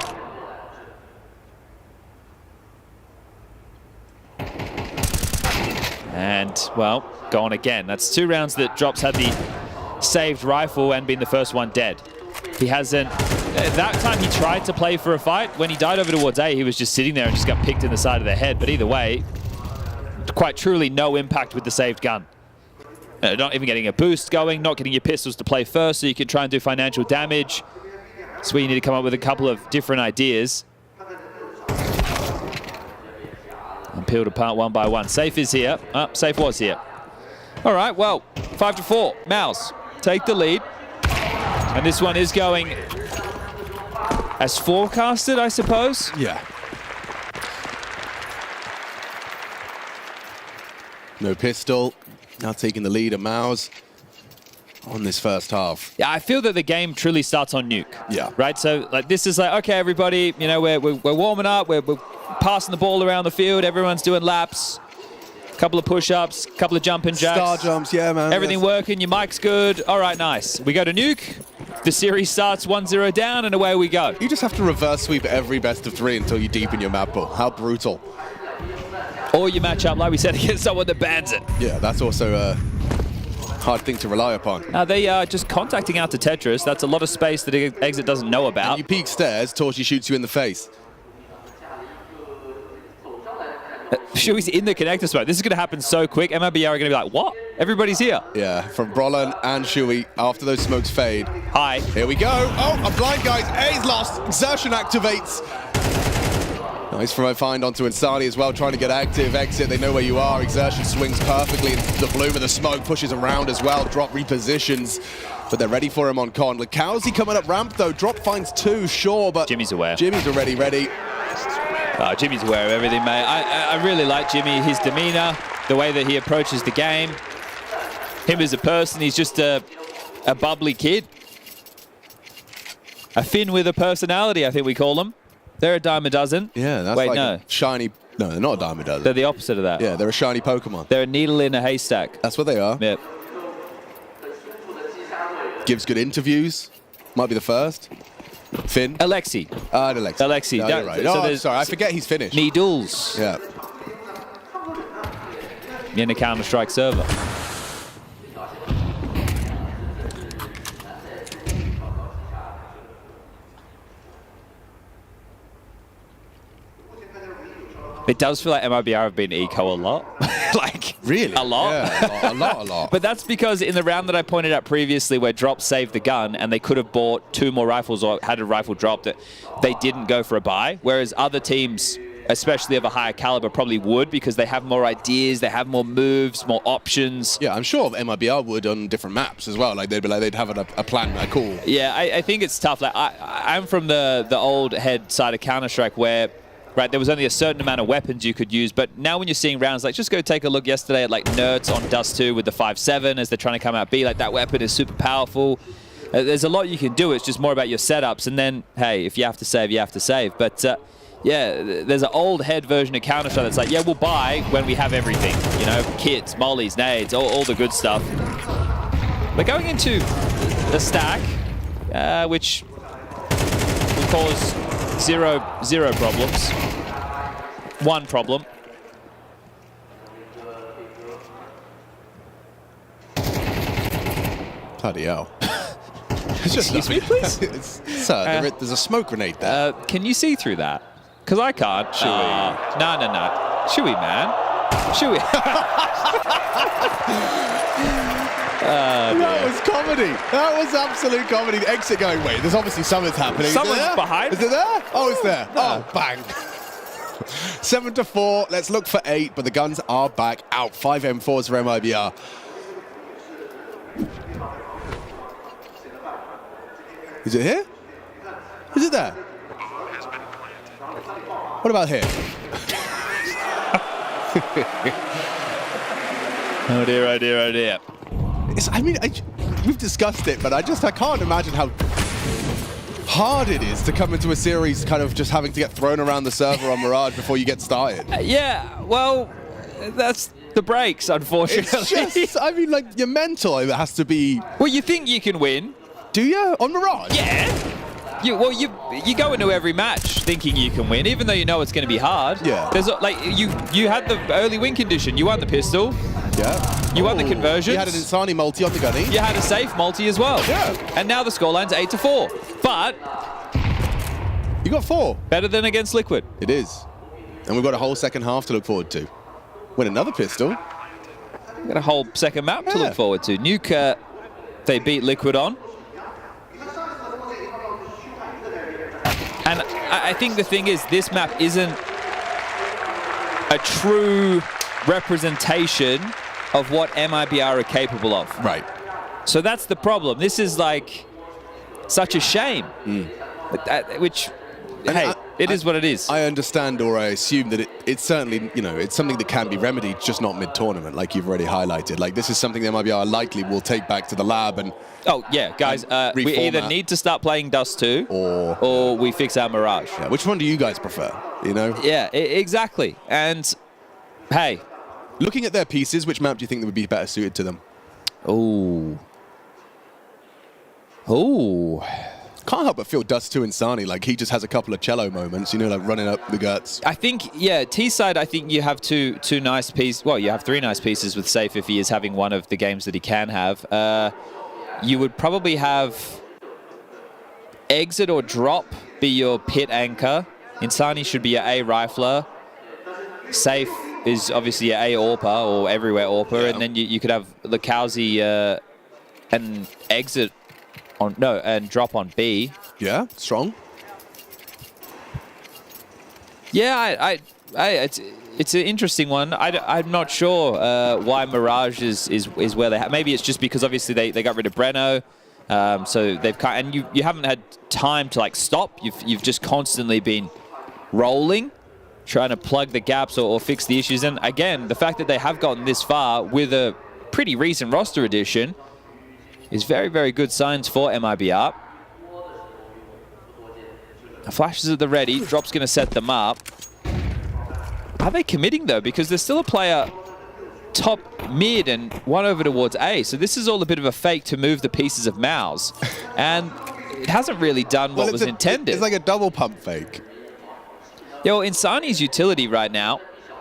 And, well, gone again. That's 2 rounds that Drops had the saved rifle and been the first one dead. He hasn't... That time he tried to play for a fight. When he died over towards A, he was just sitting there and just got picked in the side of the head. But either way, quite truly no impact with the saved gun. Not even getting a boost going, not getting your pistols to play first so you can try and do financial damage. That's where you need to come up with a couple of different ideas. And peeled apart one by one. Safe is here. Safe was here. All right, well, 5-4. Maus take the lead. And this one is going as forecasted, I suppose. Yeah. No pistol. Now taking the lead at Maus on this first half. Yeah, I feel that the game truly starts on nuke. Yeah. Right? So, like, this is like, okay, everybody, you know, we're warming up. We're passing the ball around the field. Everyone's doing laps. Couple of push-ups, couple of jumping jacks. Star jumps, yeah, man. Everything working, your mic's good. All right, nice. We go to nuke. The series starts 1-0 down, and away we go. You just have to reverse sweep every best of 3 until you deepen your map pool. How brutal. Or you match up, like we said, against someone that bans it. Yeah, that's also a hard thing to rely upon. They are just contacting out to Tetris. That's a lot of space that Exit doesn't know about. And you peek stairs, Torchi shoots you in the face. Shui's in the connector smoke. This is going to happen so quick. MIBR are going to be like, what? Everybody's here. Yeah, from Brollan and Shui, after those smokes fade. Hi. Here we go. Oh, I'm blind, guys. A's lost. Exertion activates. Nice from Find onto Insani as well, trying to get active. Exit, they know where you are. Exertion swings perfectly into the bloom of the smoke, pushes around as well. Drop repositions, but they're ready for him on con. Lakowski coming up ramp, though. Drop finds 2, sure, but... Jimmy's aware. Jimmy's already ready. Jimmy's aware of everything, mate. I really like Jimmy, his demeanor, the way that he approaches the game. Him as a person, he's just a bubbly kid. A Finn with a personality, I think we call him. They're a dime a dozen. Yeah, that's Wait, like no. a shiny... No, they're not a dime a dozen. They're the opposite of that. Yeah, they're a shiny Pokemon. They're a needle in a haystack. That's what they are. Yep. Gives good interviews. Might be the first. Finn? Alexi. Alexi. Alexi. No, you're right. So sorry, I forget he's finished. Needles. Yeah. In the Counter-Strike server. It does feel like MIBR have been eco a lot. Like, really? A lot? Yeah, a lot. But that's because in the round that I pointed out previously where Drop saved the gun and they could have bought 2 more rifles or had a rifle drop, that they didn't go for a buy, whereas other teams, especially of a higher caliber, probably would because they have more ideas, they have more moves, more options. Yeah, I'm sure MIBR would on different maps as well. Like they'd have a plan, a call. Yeah, I think it's tough. Like I'm from the old head side of Counter-Strike where, right, there was only a certain amount of weapons you could use, but now when you're seeing rounds, like just go take a look yesterday at like Nerds on Dust 2 with the 5.7 as they're trying to come out B, like that weapon is super powerful. There's a lot you can do, it's just more about your setups, and then, hey, if you have to save, you have to save. But yeah, there's an old head version of Counter-Strike that's like, yeah, we'll buy when we have everything, you know, kits, mollies, nades, all the good stuff. We're going into the stack, which will cause zero problems. 1 problem. Bloody hell. Excuse me, please? Sir, there's a smoke grenade there. Can you see through that? Because I can't. Shui. No. Shui, man. Shui. That was comedy. That was absolute comedy. The exit going, wait, there's obviously something's happening. Someone's behind. Is it there? Oh, it's there. Oh, bang. 7-4. Let's look for 8, but the guns are back out. 5 M4s for MIBR. Is it here? Is it there? What about here? Oh dear, oh dear, oh dear. I mean, we've discussed it, but I can't imagine how hard it is to come into a series kind of just having to get thrown around the server on Mirage before you get started. Yeah, well, that's the breaks, unfortunately. It's just, I mean, like, your mental, it has to be... Well, you think you can win. Do you? On Mirage? Yeah. You go into every match thinking you can win, even though you know it's going to be hard. Yeah. There's like you had the early win condition. You won the pistol. Yeah. You won the conversion. You had an Insani multi on the gunny. You had a safe multi as well. Yeah. And now the scoreline's 8-4. But you got 4. Better than against Liquid. It is. And we've got a whole second half to look forward to. Win another pistol. We've got a whole second map to look forward to. Nuke, they beat Liquid on. And I think the thing is, this map isn't a true representation of what MIBR are capable of. Right. So that's the problem. This is like such a shame. Which, hey, it is what it is. I understand, or I assume that it's certainly, you know, it's something that can be remedied, just not mid-tournament, like you've already highlighted. Like, this is something that MIBR likely will take back to the lab and... Oh, yeah, guys, we either need to start playing Dust 2 or we fix our Mirage. Yeah, which one do you guys prefer, you know? Yeah, exactly. And, hey. Looking at their pieces, which map do you think that would be better suited to them? Ooh. Ooh. Can't help but feel Dust 2 Insani, like he just has a couple of cello moments, you know, like running up the guts. I think, yeah, T-side, I think you have two nice pieces. Well, you have 3 nice pieces with Safe if he is having one of the games that he can have. You would probably have Exit or Drop be your pit anchor. Insani should be your A rifler. Safe is obviously your A AWPer or everywhere AWPer, yeah. And then you could have Lakowzi and Exit on and Drop on B. Yeah, strong. Yeah, it's an interesting one. I'm not sure why Mirage is where they have. Maybe it's just because obviously they got rid of Breno, so they've and you haven't had time to like stop. You've just constantly been rolling, trying to plug the gaps or fix the issues. And again, the fact that they have gotten this far with a pretty recent roster addition is very, very good signs for MIBR. Flashes at the ready. Drop's going to set them up. Are they committing, though? Because there's still a player top mid and one over towards A. So this is all a bit of a fake to move the pieces of Mouse. And it hasn't really done what was intended. It's like a double pump fake. Yeah, well, Insani's utility right now,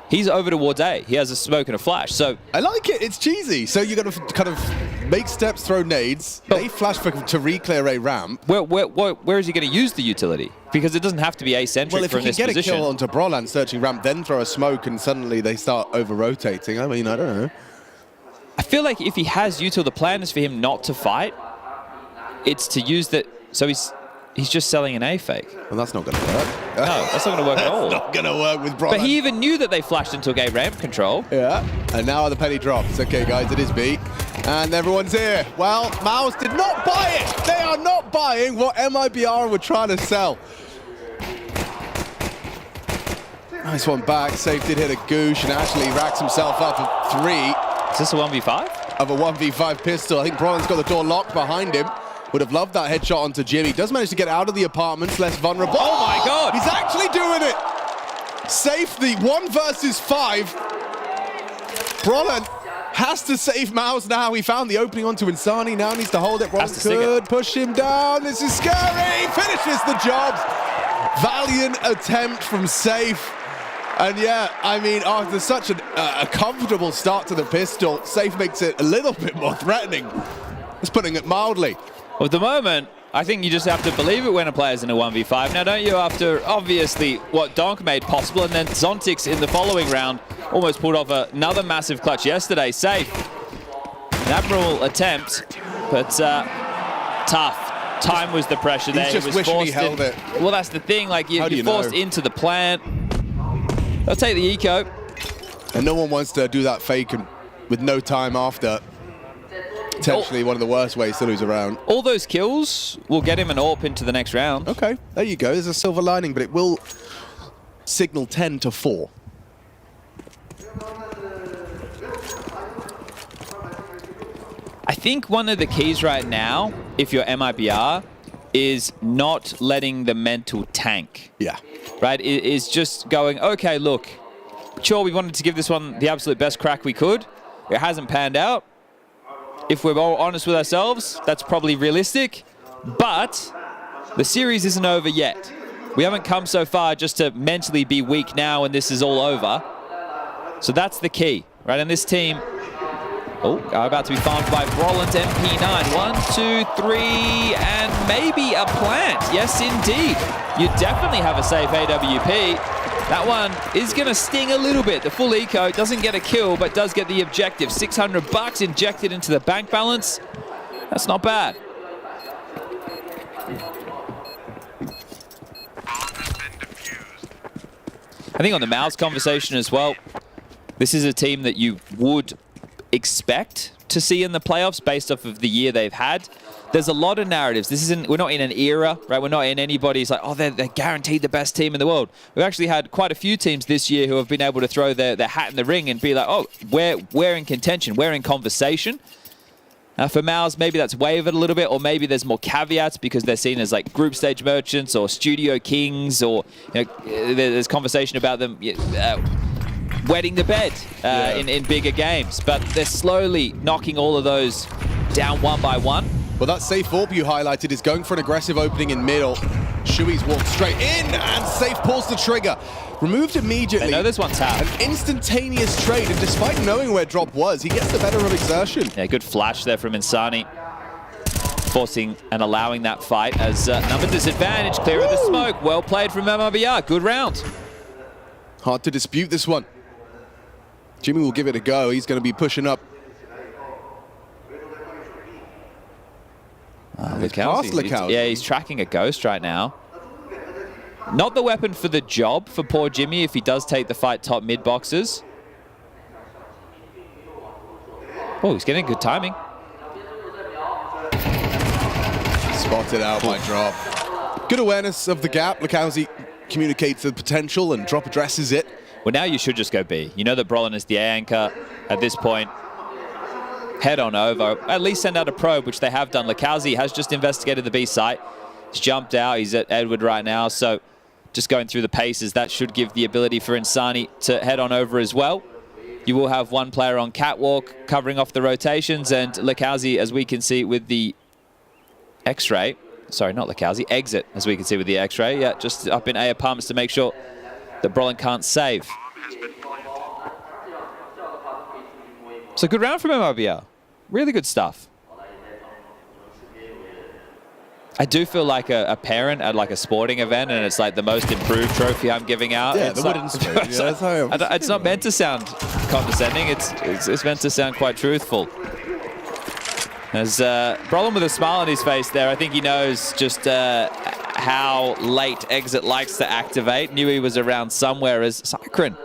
he's over towards A. He has a smoke and a flash. So I like it. It's cheesy. So you got to kind of make steps, throw nades. They flash to re-clear A ramp. Where is he going to use the utility? Because it doesn't have to be A-centric from this position. Well, if you get a kill onto Brolan searching ramp, then throw a smoke, and suddenly they start over-rotating. I mean, I don't know. I feel like if he has util, the plan is for him not to fight. It's to use that. So he's just selling an A fake. Well, that's not going to work. No, that's not going to work at all. That's not going to work with Brolan. But he even knew that they flashed and took A ramp control. Yeah, and now the penny drops. Okay, guys, it is B. And everyone's here. Well, Mouse did not buy it. They are not buying what MIBR were trying to sell. Nice one back. Safe did hit a goosh and actually racks himself up for 3. Is this a 1v5? Of a 1v5 pistol. I think Brolan's got the door locked behind him. Would have loved that headshot onto Jimmy. Does manage to get out of the apartments, less vulnerable. Oh my God! He's actually doing it! Safe the 1 versus 5. Brolan has to save Mouse now. He found the opening onto Insani. Now needs to hold it. Brolan could push him down. This is scary. Finishes the job. Valiant attempt from Safe. And yeah, I mean, after such a comfortable start to the pistol, Safe makes it a little bit more threatening. It's putting it mildly. Well, at the moment, I think you just have to believe it when a player's in a 1v5. Now, don't you, after obviously what Donk made possible, and then Zontix in the following round almost pulled off another massive clutch yesterday. Safe. An admirable attempt, but tough. Time was the pressure there. He's just wishing he held it. Well, that's the thing. Like, you're forced into the plant. They'll take the eco. And no one wants to do that fake and with no time after. Potentially one of the worst ways to lose a round. All those kills will get him an AWP into the next round. Okay, there you go. There's a silver lining, but it will signal 10-4. I think one of the keys right now, if you're MIBR, is not letting the mental tank. Yeah. Right? Is just going, okay, look, sure, we wanted to give this one the absolute best crack we could. It hasn't panned out. If we're all honest with ourselves, that's probably realistic. But the series isn't over yet. We haven't come so far just to mentally be weak now and this is all over. So that's the key, right? And this team, about to be farmed by Brolland's MP9. 1, 2, 3, and maybe a plant. Yes, indeed. You definitely have a safe AWP. That one is going to sting a little bit. The full eco doesn't get a kill, but does get the objective. $600 injected into the bank balance. That's not bad. I think on the Mouse conversation as well, this is a team that you would expect to see in the playoffs based off of the year they've had. There's a lot of narratives. We're not in an era, right? We're not in anybody's like, oh, they're guaranteed the best team in the world. We've actually had quite a few teams this year who have been able to throw their hat in the ring and be like, oh, we're in contention, we're in conversation. For Mouse, maybe that's wavered a little bit, or maybe there's more caveats because they're seen as like group stage merchants or studio kings, or there's conversation about them wetting the bed in bigger games. But they're slowly knocking all of those down one by one. Well, that safe AWP you highlighted is going for an aggressive opening in middle. Shui's walked straight in, and safe pulls the trigger. Removed immediately. I know this one's tapped. An instantaneous trade, and despite knowing where drop was, he gets the better of exertion. Yeah, good flash there from Insani. Forcing and allowing that fight as number disadvantage. Clear of the smoke. Well played from MIBR. Good round. Hard to dispute this one. Jimmy will give it a go. He's going to be pushing up. Buchholz. Yeah, he's tracking a ghost right now. Not the weapon for the job for poor Jimmy if he does take the fight top mid boxes. Oh, he's getting good timing. Spotted out by drop. Good awareness of the gap. Buchholz communicates the potential and drop addresses it. Well, now you should just go B. You know that Brolland is the A anchor at this point. Head on over. At least send out a probe, which they have done. Buchholz has just investigated the B site. He's jumped out. He's at Edward right now. So just going through the paces, that should give the ability for Insani to head on over as well. You will have one player on catwalk covering off the rotations, and Buchholz, as we can see with the X-ray. Sorry, not Buchholz. Exit, as we can see with the X-ray. Yeah, just up in A apartments to make sure that Brolland can't save. So good round from MIBR. Really good stuff. I do feel like a parent at like a sporting event, and it's like the most improved trophy I'm giving out. Yeah, it's the like, wooden spoon. it's not meant to sound condescending. It's meant to sound quite truthful. There's Brolland with a smile on his face there. I think he knows just how late Exit likes to activate. Knew he was around somewhere, as Cycrin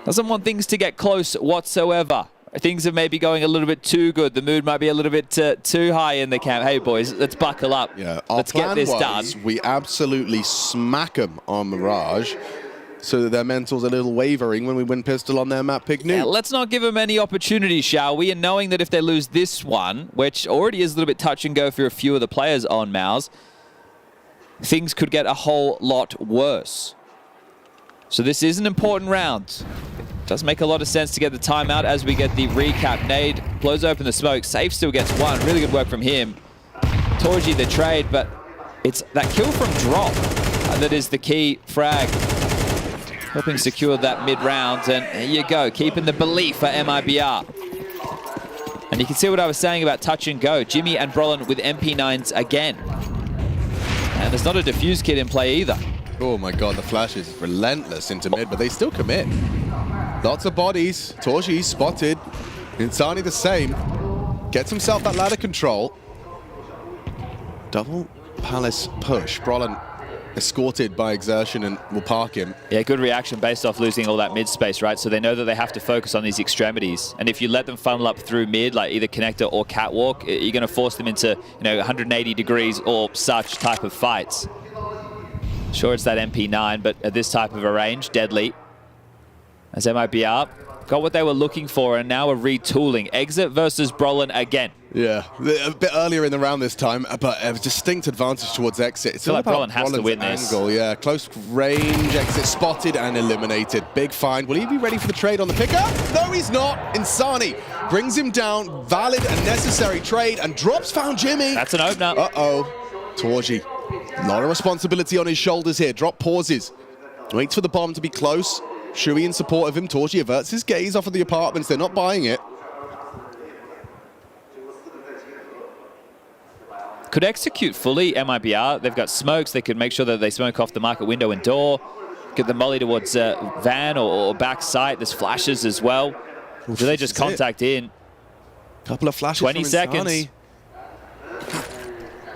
doesn't want things to get close whatsoever. Things are maybe going a little bit too good. The mood might be a little bit too high in the camp. Hey, boys, let's buckle up. Yeah, let's get this done. We absolutely smack them on Mirage so that their mental's a little wavering when we win pistol on their map pick new. Yeah, let's not give them any opportunities, shall we? And knowing that if they lose this one, which already is a little bit touch and go for a few of the players on Mouse, things could get a whole lot worse. So this is an important round. Does make a lot of sense to get the timeout as we get the recap. Nade blows open the smoke. Safe still gets one. Really good work from him. Torji the trade, but it's that kill from drop that is the key frag. Helping secure that mid-round, and there you go. Keeping the belief for MIBR. And you can see what I was saying about touch and go. Jimmy and Brolland with MP9s again. And there's not a defuse kit in play either. Oh my god, the flash is relentless into mid, but they still commit. Lots of bodies. Torji spotted. Insani the same. Gets himself that ladder control. Double Palace push. Brolland escorted by Exertion and will park him. Yeah, good reaction based off losing all that mid space, right? So they know that they have to focus on these extremities. And if you let them funnel up through mid, like either connector or catwalk, you're going to force them into, 180 degrees or such type of fights. Sure, it's that MP9, but at this type of a range, deadly. As MIBR got what they were looking for, and now a retooling. Exit versus Brolin again. Yeah, a bit earlier in the round this time, but a distinct advantage towards Exit. It's I feel all like about Brolin has to win this. Angle. Yeah, close range, Exit spotted and eliminated. Big find. Will he be ready for the trade on the pickup? No, he's not. Insani brings him down. Valid and necessary trade, and drops found Jimmy. That's an opener. Uh-oh. Torji. A lot of responsibility on his shoulders here. Drop pauses. Waits for the bomb to be close. Shui in support of him. Torji averts his gaze off of the apartments. They're not buying it. Could execute fully MIBR. They've got smokes. They could make sure that they smoke off the market window and door. Get the molly towards Van or back sight. There's flashes as well. Do they just contact in? Couple of flashes 20 from seconds. Insani.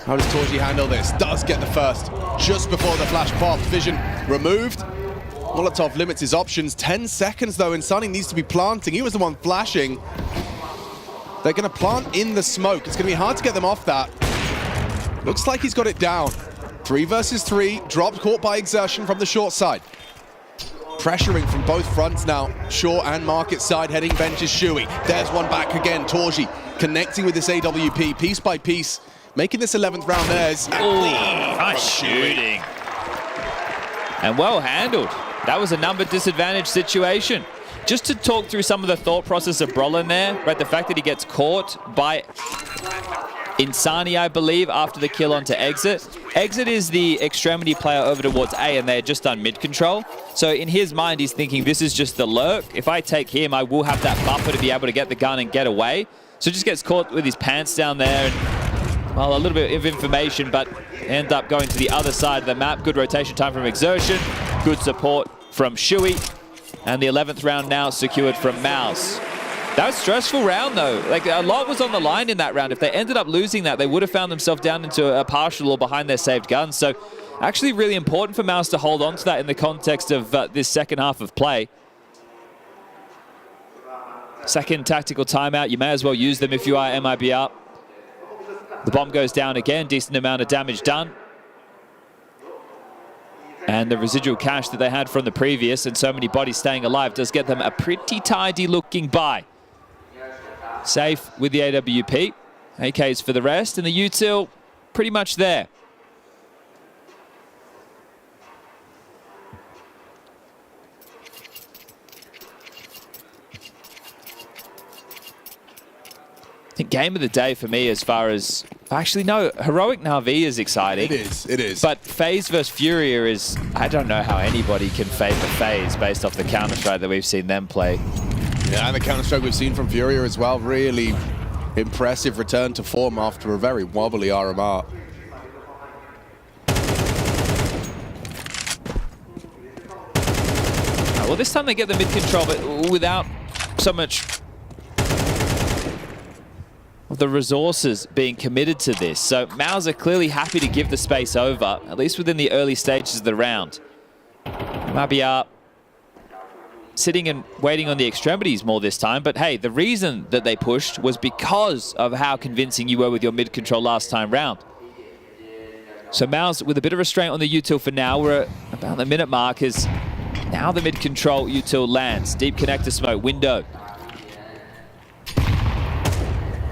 How does Torji handle this? Does get the first just before the flash pops. Vision removed. Molotov limits his options. 10 seconds though. Insani needs to be planting. He was the one flashing. They're going to plant in the smoke. It's going to be hard to get them off that. Looks like he's got it down. 3 versus 3. Dropped, caught by Exertion from the short side. Pressuring from both fronts now. Short and market side, heading benches Shui. There's one back again. Torji connecting with this AWP piece by piece. Making this 11th round theirs. Nice shooting. And well handled. That was a number disadvantage situation. Just to talk through some of the thought process of Brolin there, right? The fact that he gets caught by Insani, I believe, after the kill onto Exit. Exit is the extremity player over towards A, and they had just done mid control. So in his mind, he's thinking, this is just the lurk. If I take him, I will have that buffer to be able to get the gun and get away. So just gets caught with his pants down there. And, well, a little bit of information, but end up going to the other side of the map. Good rotation time from Exertion. Good support from Shui. And the 11th round now secured from Mouse. That was a stressful round, though. Like, a lot was on the line in that round. If they ended up losing that, they would have found themselves down into a partial or behind their saved guns. So actually really important for Mouse to hold on to that in the context of this second half of play. Second tactical timeout. You may as well use them if you are MIBR. The bomb goes down again. Decent amount of damage done. And the residual cash that they had from the previous and so many bodies staying alive does get them a pretty tidy looking buy. Safe with the AWP. AKs for the rest, and the util pretty much there. I think game of the day for me as far as... Actually, no, Heroic Na'Vi is exciting. It is. But FaZe versus Furia is... I don't know how anybody can favor FaZe based off the Counter-Strike that we've seen them play. Yeah, and the Counter-Strike we've seen from Furia as well. Really impressive return to form after a very wobbly RMR. Well, this time they get the mid-control, but without so much of the resources being committed to this. So Maus are clearly happy to give the space over, at least within the early stages of the round. MIBR sitting and waiting on the extremities more this time, but hey, the reason that they pushed was because of how convincing you were with your mid-control last time round. So Maus with a bit of restraint on the util for now. We're at about the minute mark as now the mid-control util lands. Deep connector smoke, window.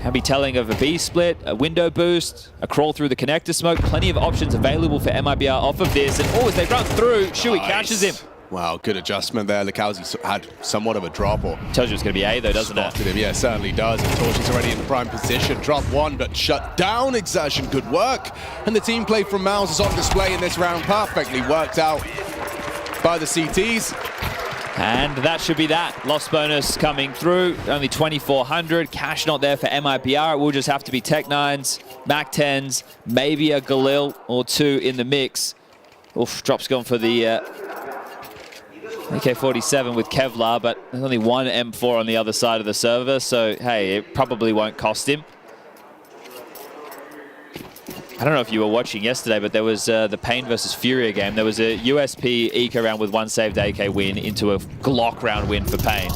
Can be telling of a B split, a window boost, a crawl through the connector smoke. Plenty of options available for MIBR off of this. And as they run through, Shui catches him. Wow, good adjustment there. Likowski had somewhat of a drop. Or tells you it's going to be A though, doesn't it? Him. Yeah, certainly does. And Torchi's already in prime position. Drop one, but shut down. Exertion, good work. And the team play from Mouse is on display in this round. Perfectly worked out by the CTs. And that should be that. Loss bonus coming through. Only 2,400. Cash not there for MIBR. It will just have to be Tech-9s, Mac-10s, maybe a Galil or two in the mix. Oof, drop's gone for the AK-47 with Kevlar, but there's only one M4 on the other side of the server, so hey, it probably won't cost him. I don't know if you were watching yesterday, but there was the Pain versus Furia game. There was a USP Eco round with 1 saved AK win into a Glock round win for Pain.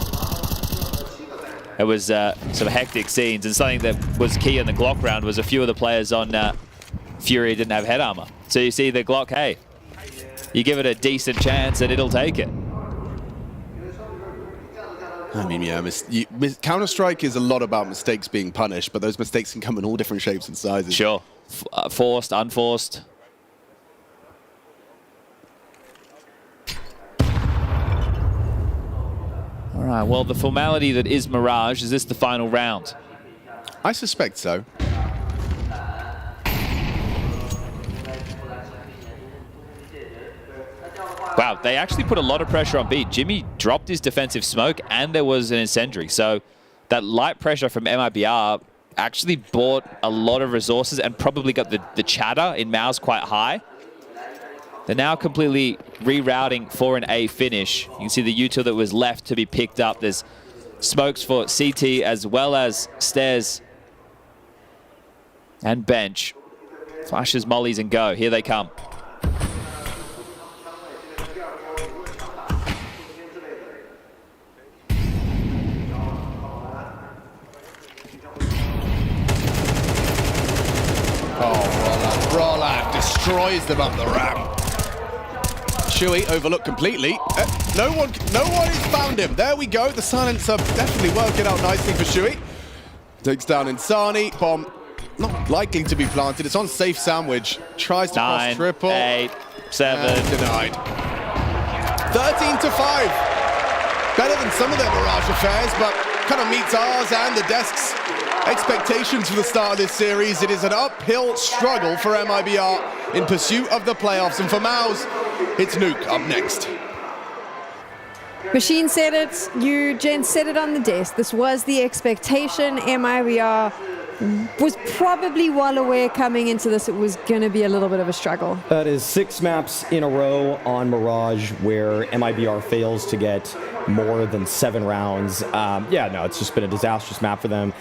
It was some hectic scenes, and something that was key in the Glock round was a few of the players on Fury didn't have head armor. So you see the Glock, hey, you give it a decent chance and it'll take it. I mean, yeah, Counter-Strike is a lot about mistakes being punished, but those mistakes can come in all different shapes and sizes. Sure. Forced, unforced. All right, well, the formality that is Mirage, is this the final round? I suspect so. Wow, they actually put a lot of pressure on B. Jimmy dropped his defensive smoke and there was an incendiary. So that light pressure from MIBR actually bought a lot of resources and probably got the chatter in Mao's quite high. They're now completely rerouting for an A finish. You can see the util that was left to be picked up. There's smokes for CT as well as stairs and bench. Flashes, mollies, and go. Here they come. Roland destroys them up the ramp. Shui overlooked completely. No one has found him. There we go. The silencer definitely working out nicely for Shui. Takes down Insani. Bomb not likely to be planted. It's on safe sandwich. Tries to cross triple. 8, 7. Denied. 13-5. Better than some of their Mirage affairs, but kind of meets ours and the desk's expectations for the start of this series. It is an uphill struggle for MIBR in pursuit of the playoffs, and for Maus, it's Nuke up next. Machine said it, you gents said it on the desk. This was the expectation. MIBR was probably well aware coming into this it was going to be a little bit of a struggle. That is 6 maps in a row on Mirage where MIBR fails to get more than 7 rounds. Yeah, no, it's just been a disastrous map for them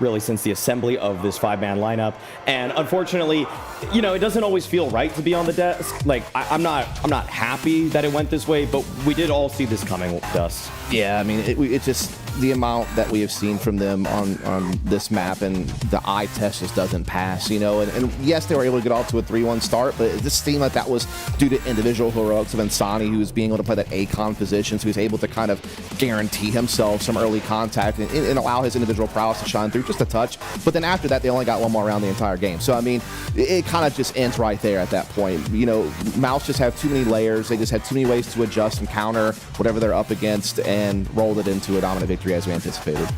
really since the assembly of this 5-man lineup. And unfortunately, you know, it doesn't always feel right to be on the desk. Like, I'm not happy that it went this way, but we did all see this coming, Dust. Yeah, I mean, it's just the amount that we have seen from them on this map, and the eye test just doesn't pass, you know. And yes, they were able to get off to a 3-1 start, but it just seemed like that was due to individual heroics of Insani, who was being able to play that ACON position, so he was able to kind of guarantee himself some early contact and allow his individual prowess to shine through just a touch. But then after that, they only got 1 more round the entire game. So, I mean, it kind of just ends right there at that point. You know, Mouse just have too many layers. They just had too many ways to adjust and counter whatever they're up against and rolled it into a dominant victory as we anticipated.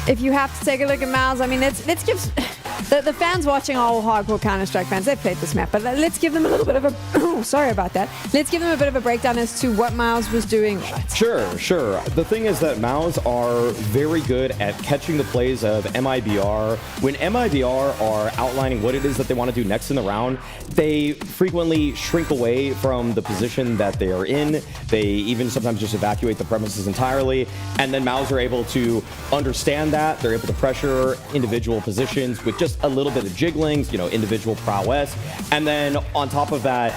If you have to take a look at Miles, I mean, let's give the fans watching, all hardcore Counter-Strike fans, they've played this map, but let's give them a little bit of a, oh, sorry about that. Let's give them a bit of a breakdown as to what Miles was doing. Sure. The thing is that Maus are very good at catching the plays of MIBR. When MIBR are outlining what it is that they want to do next in the round, they frequently shrink away from the position that they are in. They even sometimes just evacuate the premises entirely, and then Maus are able to understand that. They're able to pressure individual positions with just a little bit of jiggling, you know, individual prowess. And then on top of that,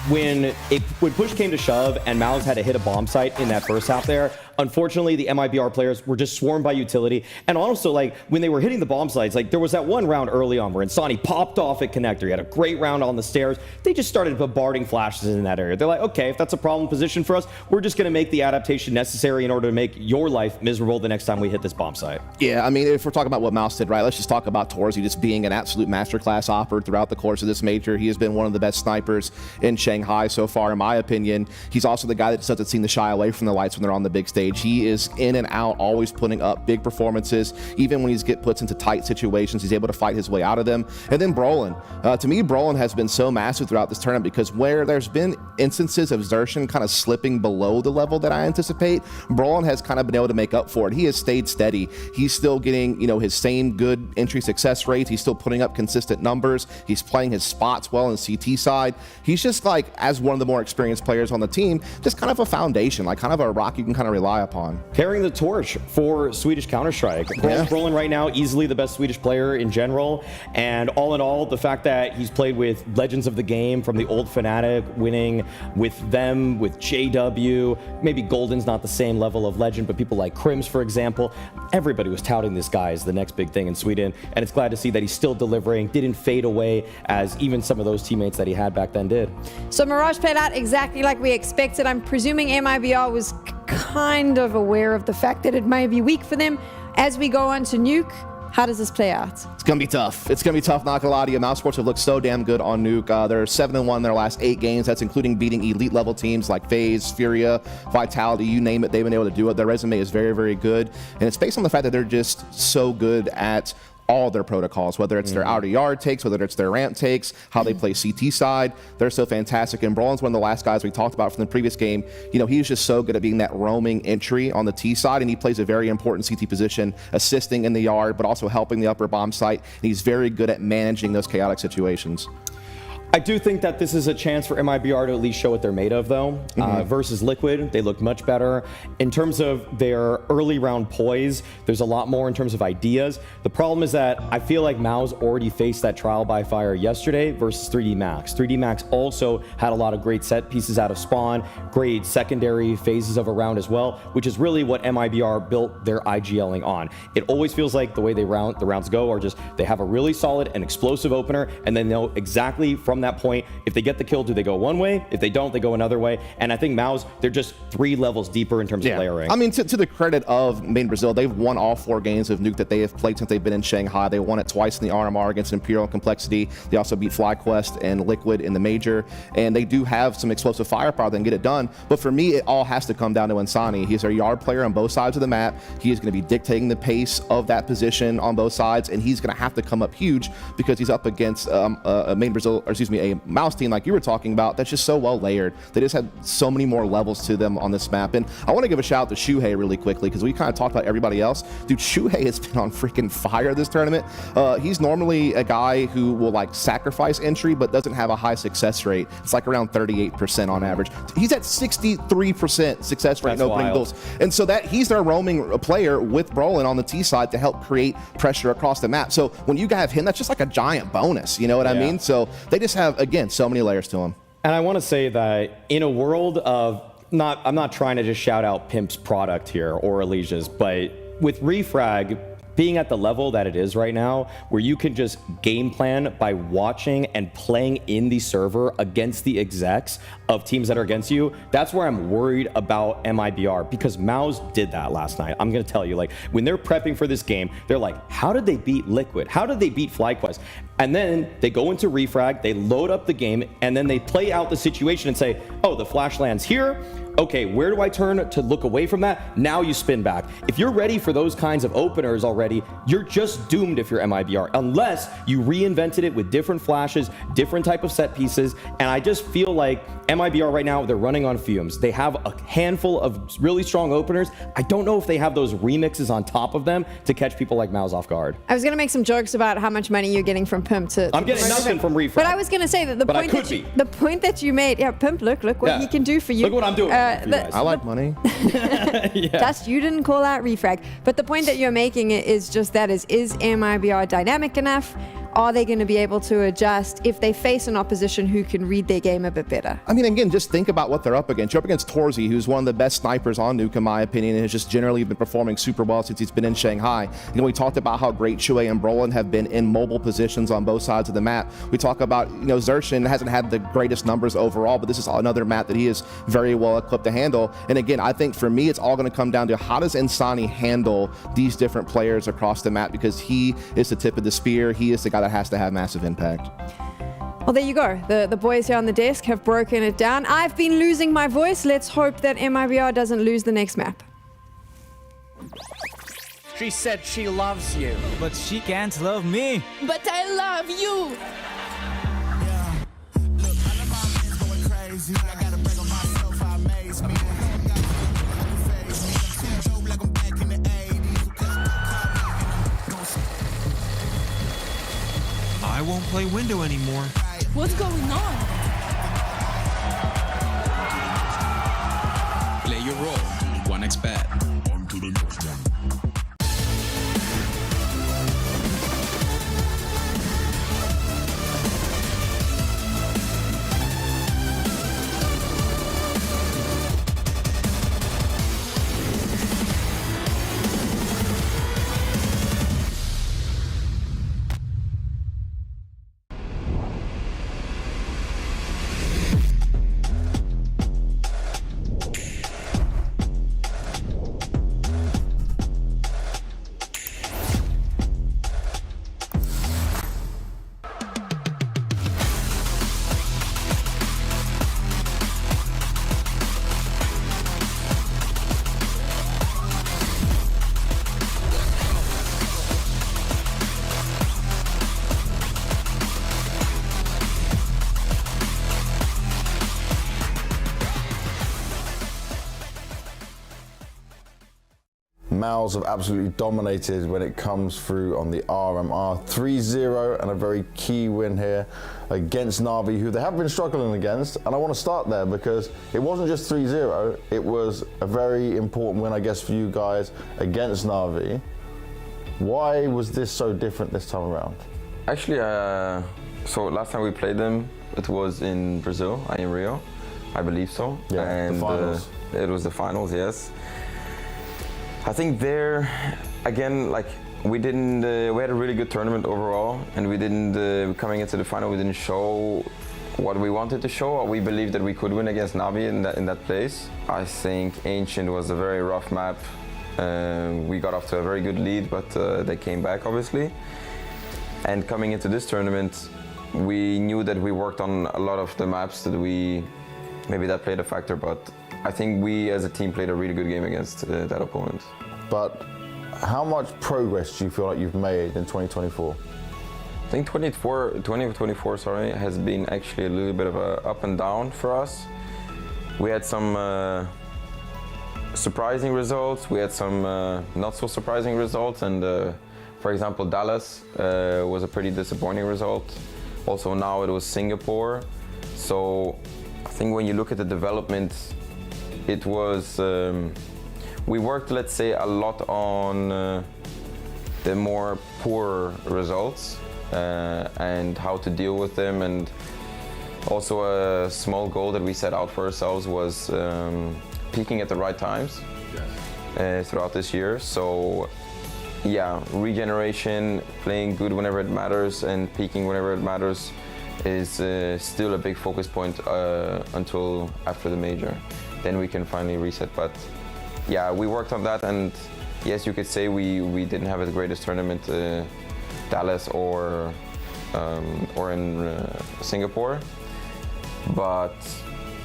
when push came to shove and Maus had to hit a bomb site in that first half there, unfortunately, the MIBR players were just swarmed by utility. And also, like, when they were hitting the bomb sites, like, there was that one round early on where Insani popped off at connector. He had a great round on the stairs. They just started bombarding flashes in that area. They're like, okay, if that's a problem position for us, we're just going to make the adaptation necessary in order to make your life miserable the next time we hit this bomb site. Yeah, I mean, if we're talking about what Mouse did, right, let's just talk about Torzy just being an absolute masterclass operator throughout the course of this major. He has been one of the best snipers in Shanghai so far, in my opinion. He's also the guy that just doesn't seem to shy away from the lights when they're on the big stage. He is in and out, always putting up big performances. Even when he puts into tight situations, he's able to fight his way out of them. And then Brolin. To me, Brolin has been so massive throughout this tournament because where there's been instances of Xerxin kind of slipping below the level that I anticipate, Brolin has kind of been able to make up for it. He has stayed steady. He's still getting, you know, his same good entry success rates. He's still putting up consistent numbers. He's playing his spots well in CT side. He's just like, as one of the more experienced players on the team, just kind of a foundation, like kind of a rock you can kind of rely rely upon. Carrying the torch for Swedish Counter-Strike. Brolin right now, easily the best Swedish player in general. And all in all, the fact that he's played with legends of the game from the old Fnatic, winning with them, with JW, maybe Golden's not the same level of legend, but people like Crims, for example, everybody was touting this guy as the next big thing in Sweden. And it's glad to see that he's still delivering, didn't fade away as even some of those teammates that he had back then did. So Mirage played out exactly like we expected. I'm presuming MIBR was kind of aware of the fact that it may be weak for them. As we go on to Nuke, how does this play out? It's going to be tough. It's going to be tough, not going to lie to you. Mouse Sports have looked so damn good on Nuke. They're 7-1 in their last 8 games. That's including beating elite level teams like FaZe, Furia, Vitality, you name it. They've been able to do it. Their resume is very, very good. And it's based on the fact that they're just so good at all their protocols, whether it's their outer yard takes, whether it's their ramp takes, how they play CT side. They're so fantastic. And Brolin's one of the last guys we talked about from the previous game. You know, he's just so good at being that roaming entry on the T side, and he plays a very important CT position, assisting in the yard, but also helping the upper bomb site. And he's very good at managing those chaotic situations. I do think that this is a chance for MIBR to at least show what they're made of, though. Versus Liquid, they look much better. In terms of their early round poise, there's a lot more in terms of ideas. The problem is that I feel like Mao's already faced that trial by fire yesterday versus 3D Max. 3D Max also had a lot of great set pieces out of spawn, great secondary phases of a round as well, which is really what MIBR built their IGLing on. It always feels like the way the rounds go are just, they have a really solid and explosive opener, and then know exactly from that point, if they get the kill, do they go one way? If they don't, they go another way. And I think Mao's, they're just 3 levels deeper in terms of layering. I mean, to the credit of Main Brazil, they've won all 4 games of Nuke that they have played since they've been in Shanghai. They won it twice in the RMR against Imperial and Complexity. They also beat FlyQuest and Liquid in the major. And they do have some explosive firepower that can get it done. But for me, it all has to come down to Insani. He's a yard player on both sides of the map. He is going to be dictating the pace of that position on both sides. And he's going to have to come up huge because he's up against a Main Brazil, or excuse me, a Mouse team like you were talking about that's just so well layered. They just have so many more levels to them on this map. And I want to give a shout out to Shuhei really quickly because we kind of talked about everybody else. Dude, Shuhei has been on freaking fire this tournament. He's normally a guy who will like sacrifice entry but doesn't have a high success rate. It's like around 38% on average. He's at 63% success rate in opening goals. And so that he's their roaming player with Brolin on the T side to help create pressure across the map. So when you have him, that's just like a giant bonus. You know what I mean? So they just have, again, so many layers to him. And I want to say that in a world of I'm not trying to just shout out Pimp's product here or Alicia's, but with Refrag being at the level that it is right now, where you can just game plan by watching and playing in the server against the execs of teams that are against you, that's where I'm worried about MIBR, because Maus did that last night. I'm going to tell you, like, when they're prepping for this game, they're like, how did they beat Liquid? How did they beat FlyQuest? And then they go into Refrag, they load up the game, and then they play out the situation and say, oh, the flash lands here. Okay, where do I turn to look away from that? Now you spin back. If you're ready for those kinds of openers already, you're just doomed if you're MIBR, unless you reinvented it with different flashes, different type of set pieces. And I just feel like MIBR right now, they're running on fumes. They have a handful of really strong openers. I don't know if they have those remixes on top of them to catch people like Maus off guard. I was going to make some jokes about how much money you're getting from Pimp to I'm getting nothing from Refrag. But I was going to say that the point that you made, yeah, Pimp, look what he can do for you. Look what I'm doing. I like money. Just you didn't call out Refrag. But the point that you're making is just that is MIBR dynamic enough? Are they going to be able to adjust if they face an opposition who can read their game a bit better? I mean, again, just think about what they're up against. You're up against Torzy, who's one of the best snipers on Nuke, in my opinion, and has just generally been performing super well since he's been in Shanghai. You know, we talked about how great Shuhei and Brolin have been in mobile positions on both sides of the map. We talk about, you know, Zershin hasn't had the greatest numbers overall, but this is another map that he is very well equipped to handle. And again, I think for me, it's all going to come down to how does Insani handle these different players across the map, because he is the tip of the spear. He is the guy that has to have massive impact. Well, there you go. The boys here on the desk have broken it down. I've been losing my voice. Let's hope that MIBR doesn't lose the next map. She said she loves you, but she can't love me. But I love you. I won't play window anymore. What's going on? Play your role. 1xbet. On to the next one. Mals have absolutely dominated when it comes through on the RMR. 3-0 and a very key win here against Na'Vi, who they have been struggling against. And I want to start there because it wasn't just 3-0, it was a very important win, I guess, for you guys against Na'Vi. Why was this so different this time around? Actually, so last time we played them, it was in Brazil, in Rio, I believe so. Yeah, and the finals. It was the finals, yes. I think there, again, like we didn't, we had a really good tournament overall, and we didn't, coming into the final, we didn't show what we wanted to show, or we believed that we could win against Na'Vi in that place. I think Ancient was a very rough map. We got off to a very good lead, but they came back, obviously. And coming into this tournament, we knew that we worked on a lot of the maps that maybe that played a factor, but I think we as a team played a really good game against that opponent. But how much progress do you feel like you've made in 2024? I think 2024 has been actually a little bit of a up and down for us. We had some surprising results, we had some not so surprising results, and for example, Dallas was a pretty disappointing result. Also now it was Singapore. So I think when you look at the development, it was, we worked, let's say, a lot on the more poor results and how to deal with them. And also a small goal that we set out for ourselves was peaking at the right times throughout this year. So yeah, regeneration, playing good whenever it matters and peaking whenever it matters is still a big focus point until after the major. Then we can finally reset. But yeah, we worked on that, and yes, you could say we didn't have the greatest tournament, Dallas or in Singapore, but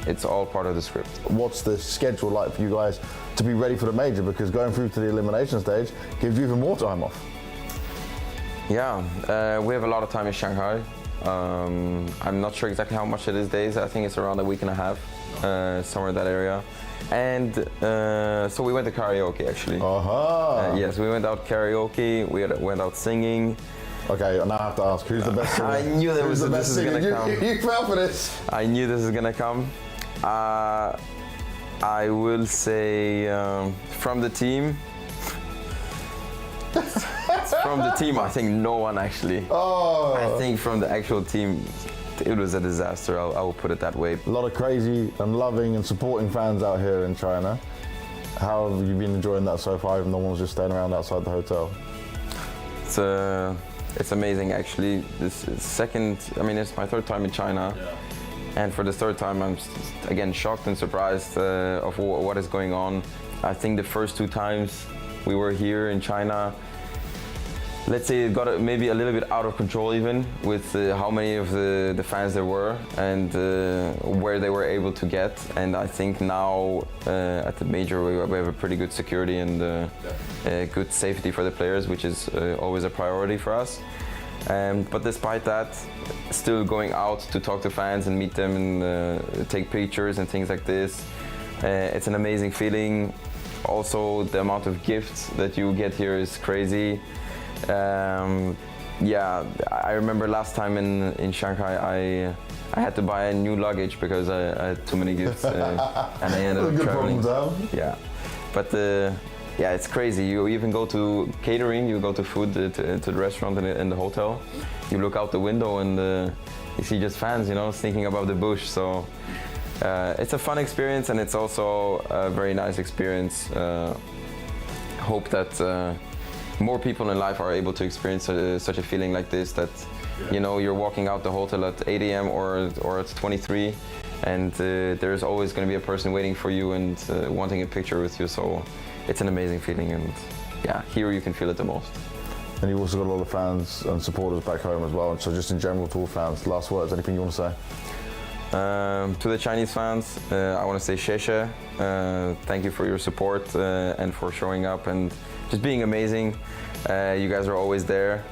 it's all part of the script. What's the schedule like for you guys to be ready for the major? Because going through to the elimination stage gives you even more time off. Yeah, we have a lot of time in Shanghai. I'm not sure exactly how much it is days. I think it's around a week and a half, somewhere in that area. And so we went to karaoke actually. Yes, we went out karaoke, we went out singing. Okay, now I have to ask, who's the best singer? I knew this was gonna come. You fell for this. I knew this was gonna come. I will say from the team. From the team, I think no one actually. I think from the actual team, it was a disaster. I will put it that way. A lot of crazy and loving and supporting fans out here in China. How have you been enjoying that so far? Even no one's just staying around outside the hotel. It's amazing actually. This is second. I mean, it's my third time in China, and for the third time, I'm again shocked and surprised of what is going on. I think the first two times we were here in China, let's say it got maybe a little bit out of control even with how many of the fans there were and where they were able to get. And I think now at the major we have a pretty good security and good safety for the players, which is always a priority for us. But despite that, still going out to talk to fans and meet them and take pictures and things like this, it's an amazing feeling. Also, the amount of gifts that you get here is crazy. Yeah, I remember last time in Shanghai, I had to buy a new luggage because I had too many gifts and I ended up traveling. Yeah, But yeah, it's crazy. You even go to catering, you go to food, to the restaurant in the hotel. You look out the window and you see just fans, you know, sneaking above the bush. So it's a fun experience, and it's also a very nice experience. Hope that more people in life are able to experience such a feeling like this, that you know, you're walking out the hotel at 8 a.m. or at 23, and there's always going to be a person waiting for you and wanting a picture with you. So it's an amazing feeling, and yeah, here you can feel it the most. And you've also got a lot of fans and supporters back home as well. And so just in general to all fans, last words, anything you want to say? To the Chinese fans, I want to say 谢谢. Thank you for your support and for showing up and just being amazing. You guys are always there.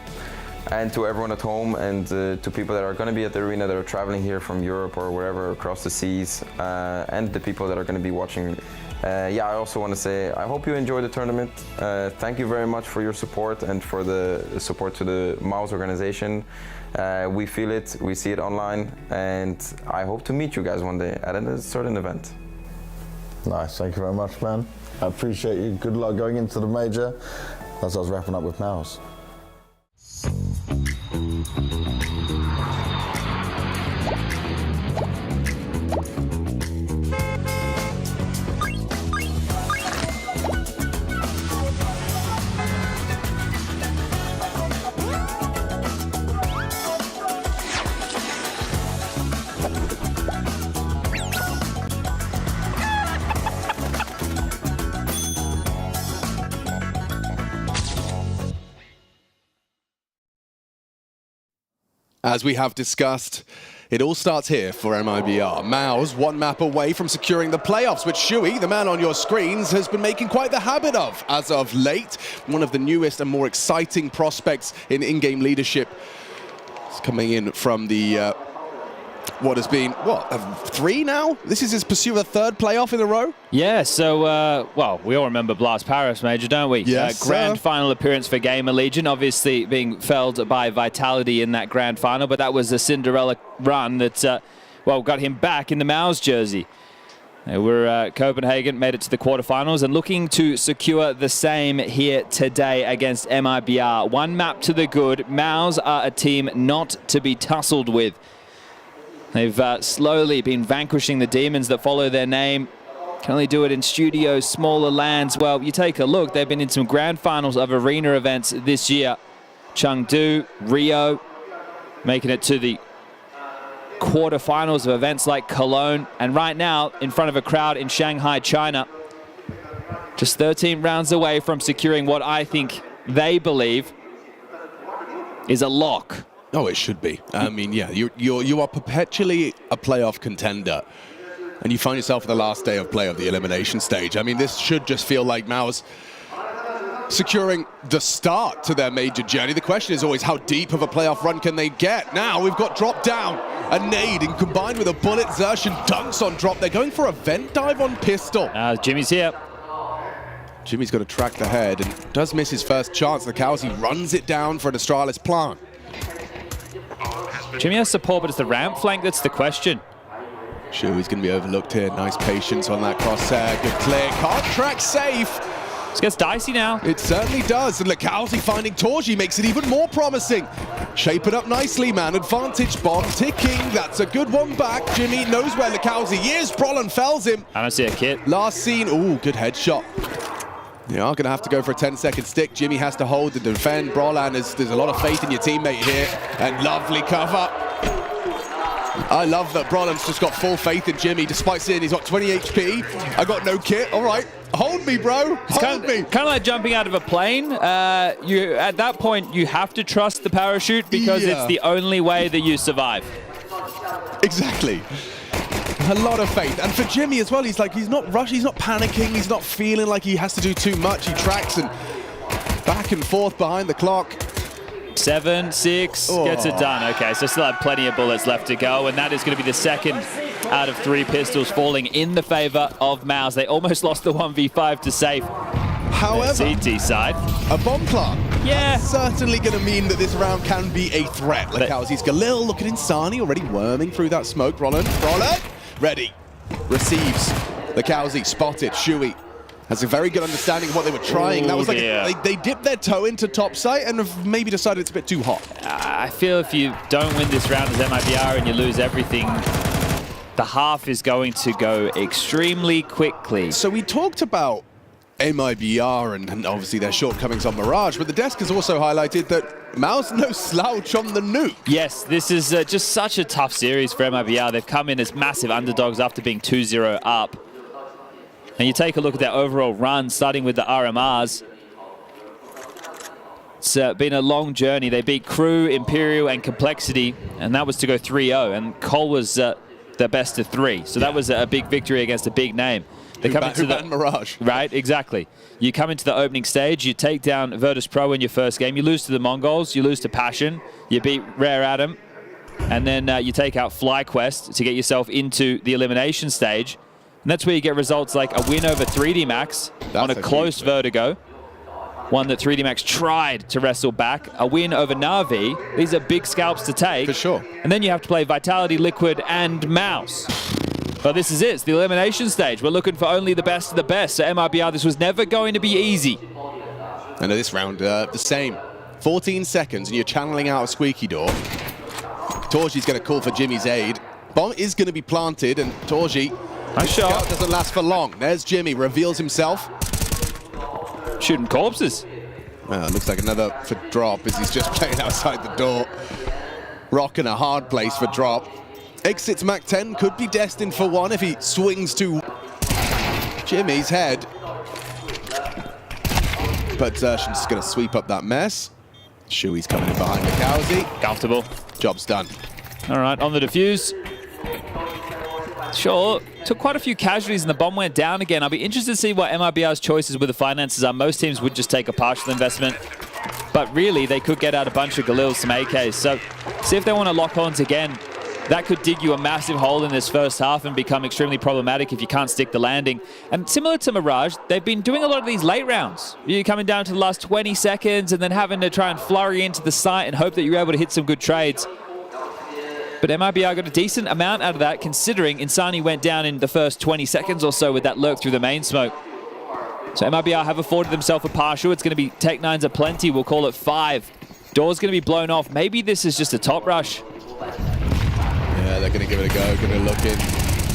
And to everyone at home, and to people that are going to be at the arena, that are traveling here from Europe or wherever across the seas, and the people that are going to be watching. Yeah, I also want to say I hope you enjoy the tournament. Thank you very much for your support and for the support to the Mouse organization. We feel it, we see it online, and I hope to meet you guys one day at a certain event. Nice, thank you very much, man. I appreciate you. Good luck going into the major. As I was wrapping up with Mouse. As we have discussed, it all starts here for MIBR. Mao's one map away from securing the playoffs, which Shui, the man on your screens, has been making quite the habit of as of late. One of the newest and more exciting prospects in in-game leadership. It's coming in from the, what has been, what, 3 now? This is his pursuit of a 3rd playoff in a row? Yeah, so, well, we all remember Blast Paris, Major, don't we? Yes, grand final appearance for Gamer Legion, obviously being felled by Vitality in that grand final, but that was a Cinderella run that, well, got him back in the Maus jersey. They were Copenhagen, made it to the quarterfinals, and looking to secure the same here today against MIBR. One map to the good. Maus are a team not to be tussled with. They've slowly been vanquishing the demons that follow their name. Can only do it in studios, smaller lands. Well, you take a look, they've been in some grand finals of arena events this year. Chengdu, Rio, making it to the quarterfinals of events like Cologne. And right now, in front of a crowd in Shanghai, China. Just 13 rounds away from securing what I think they believe is a lock. Oh, it should be. I mean, yeah, you are perpetually a playoff contender, and you find yourself in the last day of play of the elimination stage. I mean, this should just feel like Mao's securing the start to their major journey. The question is always, how deep of a playoff run can they get? Now we've got drop down, a nade, and combined with a bullet, Zershan dunks on drop. They're going for a vent dive on pistol. Jimmy's here. Jimmy's got to track the head and does miss his first chance. Lakowski runs it down for an Astralis plant. Jimmy has support, but it's the ramp flank that's the question. Sure, he's going to be overlooked here. Nice patience on that crosshair. Good clear. Contract safe. This gets dicey now. It certainly does. And Lakowski finding Torji makes it even more promising. Shape it up nicely, man. Advantage bomb ticking. That's a good one back. Jimmy knows where Lakowski is. Brolin fells him. I don't see a kit. Last scene. Ooh, good headshot. They are going to have to go for a 10-second stick. Jimmy has to hold to defend. Brolan, there's a lot of faith in your teammate here. And lovely cover. I love that Brolan's just got full faith in Jimmy, despite seeing he's got 20 HP. I got no kit. All right. Hold me, bro. Hold me. Kind of like jumping out of a plane. At that point, you have to trust the parachute because it's the only way that you survive. Exactly. A lot of faith. And for Jimmy as well, he's not rushing, he's not panicking, he's not feeling like he has to do too much. He tracks and back and forth behind the clock. 7, 6, gets it done. Okay, so still have plenty of bullets left to go, and that is going to be the second out of 3 pistols falling in the favor of Maus. They almost lost the 1v5 to safe. However, CT side. A bomb plant. Yeah. That's certainly going to mean that this round can be a threat. Lakowski's Galil looking at Insani, already worming through that smoke. Brolin, ready. Receives. Lakowski spotted. Shui has a very good understanding of what they were trying. That was like they dipped their toe into top site and have maybe decided it's a bit too hot. I feel if you don't win this round as MIBR and you lose everything, the half is going to go extremely quickly. So we talked about MIBR and obviously their shortcomings on Mirage, but the desk has also highlighted that Mao's no slouch on the nuke. Yes, this is just such a tough series for MIBR. They've come in as massive underdogs after being 2-0 up. And you take a look at their overall run, starting with the RMRs. It's been a long journey. They beat Crew, Imperial, and Complexity, and that was to go 3-0. And Cole was the best of 3, so that was a big victory against a big name. They come into the Mirage. Right, exactly. You come into the opening stage, you take down Virtus Pro in your first game, you lose to the Mongols, you lose to Passion, you beat Rare Atom, and then you take out FlyQuest to get yourself into the elimination stage. And that's where you get results like a win over 3D Max on a close Vertigo. One that 3D Max tried to wrestle back. A win over Na'Vi. These are big scalps to take. For sure. And then you have to play Vitality, Liquid, and Mouse. But this is it. It's the elimination stage. We're looking for only the best of the best. So MIBR, this was never going to be easy. And this round, the same. 14 seconds, and you're channeling out a squeaky door. Torji's going to call for Jimmy's aid. Bomb is going to be planted, and Torji... Nice shot. Doesn't last for long. There's Jimmy, reveals himself. Shooting corpses. Well, it looks like another for Drop as he's just playing outside the door. Rocking a hard place for Drop. Exits Mach 10, could be destined for one if he swings to Jimmy's head. But Zersh's going to sweep up that mess. Shui's coming in behind Mikauzi. Comfortable. Job's done. All right, on the defuse. Sure, took quite a few casualties and the bomb went down again. I'll be interested to see what MIBR's choices with the finances are. Most teams would just take a partial investment, but really they could get out a bunch of Galils, some AKs. So see if they want to lock horns again. That could dig you a massive hole in this first half and become extremely problematic if you can't stick the landing. And similar to Mirage, they've been doing a lot of these late rounds. You're coming down to the last 20 seconds and then having to try and flurry into the site and hope that you're able to hit some good trades. But MIBR got a decent amount out of that, considering Insani went down in the first 20 seconds or so with that lurk through the main smoke. So MIBR have afforded themselves a partial. It's going to be Tech 9s aplenty. We'll call it 5. Door's going to be blown off. Maybe this is just a top rush. Yeah, they're going to give it a go, give it a look in.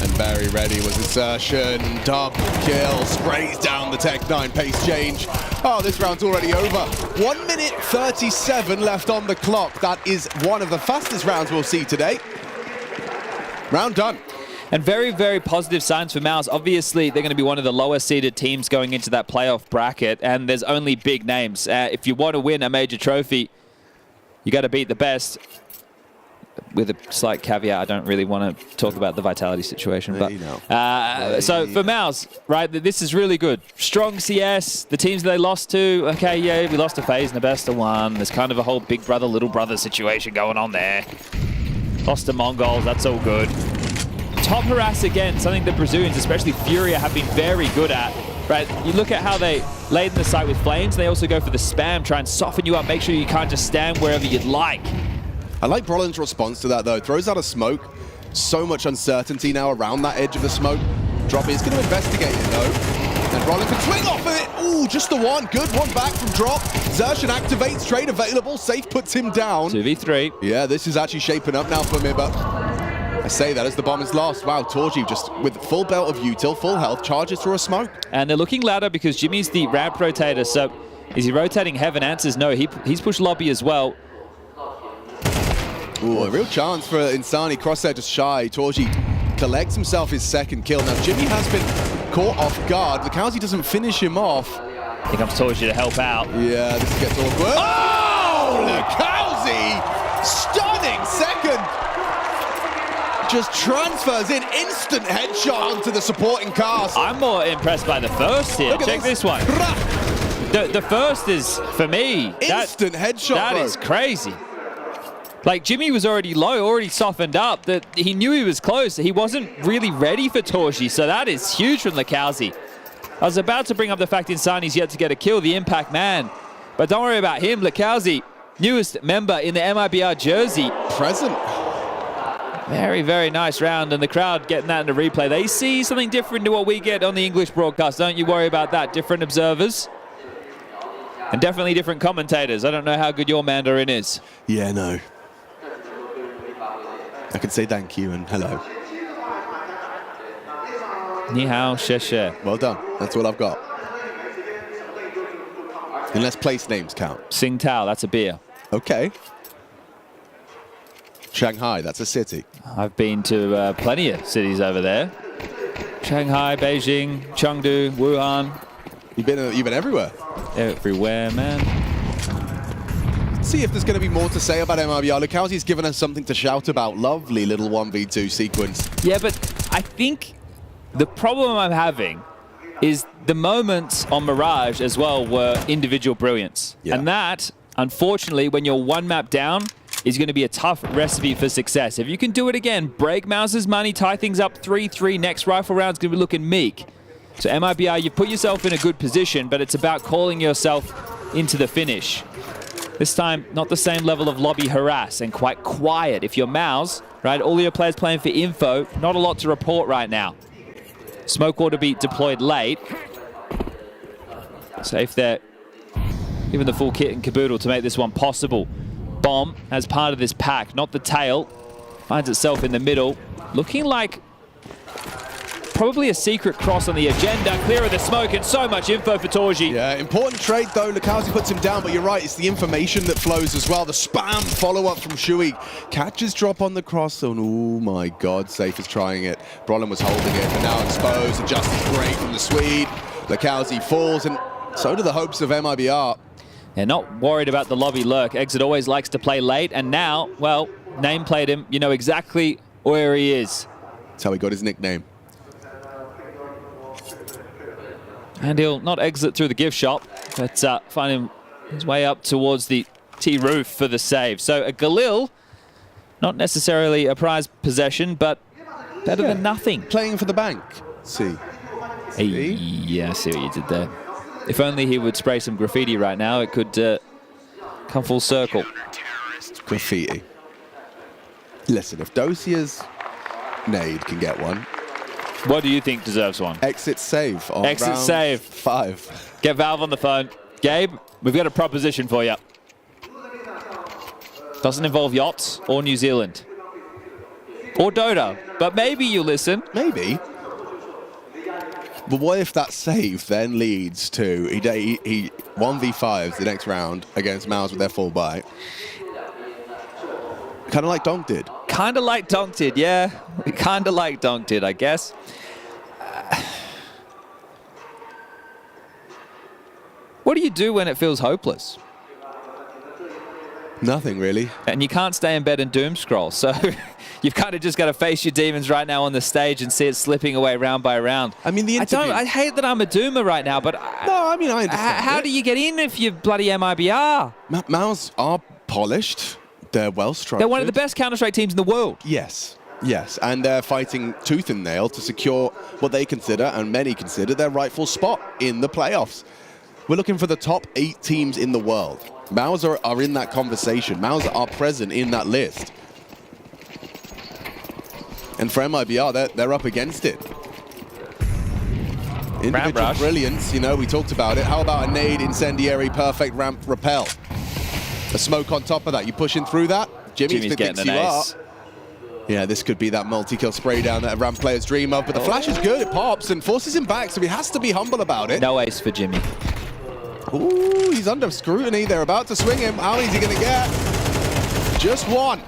And very ready was Insertion. Double kill, sprays down the Tech 9 pace change. Oh, this round's already over. 1 minute 37 left on the clock. That is one of the fastest rounds we'll see today. Round done. And very, very positive signs for Mouse. Obviously, they're going to be one of the lower seeded teams going into that playoff bracket, and there's only big names. If you want to win a major trophy, you got to beat the best. With a slight caveat, I don't really want to talk about the Vitality situation. But so for Mouse, right, this is really good. Strong CS, the teams that they lost to, okay, yeah, we lost to FaZe and the best of 1. There's kind of a whole big brother, little brother situation going on there. Lost to Mongols, that's all good. Top harass again, something the Brazilians, especially Furia, have been very good at. Right, you look at how they laden the site with flames, they also go for the spam, try and soften you up, make sure you can't just stand wherever you'd like. I like Brolin's response to that, though. Throws out a smoke. So much uncertainty now around that edge of the smoke. Drop is going to investigate it, though. And Brolin can swing off of it. Ooh, just the one. Good one back from Drop. Zershan activates, trade available. Safe puts him down. 2v3. Yeah, this is actually shaping up now for me, but I say that as the bomb is lost. Wow, Torji just with full belt of util, full health, charges through a smoke. And they're looking ladder because Jimmy's the ramp rotator. So is he rotating heaven? Answers no. He's pushed lobby as well. Ooh, a real chance for Insani. Crosshair just shy. Torji collects himself his second kill. Now, Jimmy has been caught off guard. Mikauzi doesn't finish him off. Here comes Torji to help out. Yeah, this gets awkward. Oh! Mikauzi! Stunning second! Just transfers in. Instant headshot onto the supporting cast. I'm more impressed by the first here. Check this one. The first is, for me, instant headshot, That is crazy. Like, Jimmy was already low, already softened up. That he knew he was close. He wasn't really ready for Torji, so that is huge from Mikauzi. I was about to bring up the fact Insani's yet to get a kill, the impact man. But don't worry about him. Mikauzi, newest member in the MIBR jersey. Present. Very, very nice round, and the crowd getting that in the replay. They see something different to what we get on the English broadcast. Don't you worry about that. Different observers. And definitely different commentators. I don't know how good your Mandarin is. Yeah, no. I can say thank you and hello. Ni hao, xie xie. Well done. That's all I've got. Unless place names count. Sing Tao, that's a beer. Okay. Shanghai, that's a city. I've been to plenty of cities over there. Shanghai, Beijing, Chengdu, Wuhan. You've been everywhere. Everywhere, man. See if there's going to be more to say about MIBR. Lukowski's given us something to shout about. Lovely little 1v2 sequence. Yeah, but I think the problem I'm having is the moments on Mirage as well were individual brilliance. Yeah. And that, unfortunately, when you're one map down, is going to be a tough recipe for success. If you can do it again, break Mouse's money, tie things up 3-3, next rifle round's going to be looking meek. So MIBR, you put yourself in a good position, but it's about calling yourself into the finish. This time, not the same level of lobby harass and quite quiet. If you're Mouse, right, all your players playing for info, not a lot to report right now. Smoke ought to be deployed late. So if they're given the full kit and caboodle to make this one possible. Bomb as part of this pack, not the tail. Finds itself in the middle. Looking like probably a secret cross on the agenda. Clear of the smoke and so much info for Torji. Yeah, important trade though. Lukowski puts him down, but you're right, it's the information that flows as well. The spam follow-up from Shui. Catches drop on the cross. Oh my God, Safe is trying it. Brolin was holding it, but now exposed. Adjusted great from the Swede. Lukowski falls, and so do the hopes of MIBR. They're not worried about the lobby lurk. Exit always likes to play late, and now, well, name-played him. You know exactly where he is. That's how he got his nickname. And he'll not exit through the gift shop, but find his way up towards the T-roof for the save. So a Galil, not necessarily a prized possession, but better than nothing. Playing for the bank. See. Hey, yeah, I see what you did there. If only he would spray some graffiti right now, it could come full circle. Graffiti. Listen, if Dosia's nade can get one. What do you think deserves one? Exit save on Exit save. 5. Get Valve on the phone. Gabe, we've got a proposition for you. Doesn't involve yachts or New Zealand. Or Dota, but maybe you listen. Maybe. But what if that save then leads to he 1v5s the next round against Mouse with their full buy? Kind of like Donk did. Kind of like Donk did, yeah. Kind of like Donk did, I guess. What do you do when it feels hopeless? Nothing, really. And you can't stay in bed and doom scroll, so you've kind of just got to face your demons right now on the stage and see it slipping away round by round. I mean, the interview... I hate that I'm a doomer right now, but... No, I mean, I understand How do you get in if you're bloody MIBR? Mouse are polished. They're well-structured. They're one of the best Counter-Strike teams in the world. Yes. Yes, and they're fighting tooth and nail to secure what they consider, and many consider, their rightful spot in the playoffs. We're looking for the top 8 teams in the world. Mouse are in that conversation. Mouse are present in that list. And for MIBR, they're up against it. Individual brilliance, you know, we talked about it. How about a nade, incendiary, perfect ramp, repel? A smoke on top of that. You pushing through that? Jimmy's getting an ace. Yeah, this could be that multi-kill spray down that ramp players dream of, but the flash is good. It pops and forces him back, so he has to be humble about it. No ace for Jimmy. Ooh, he's under scrutiny. They're about to swing him. How is he going to get? Just one.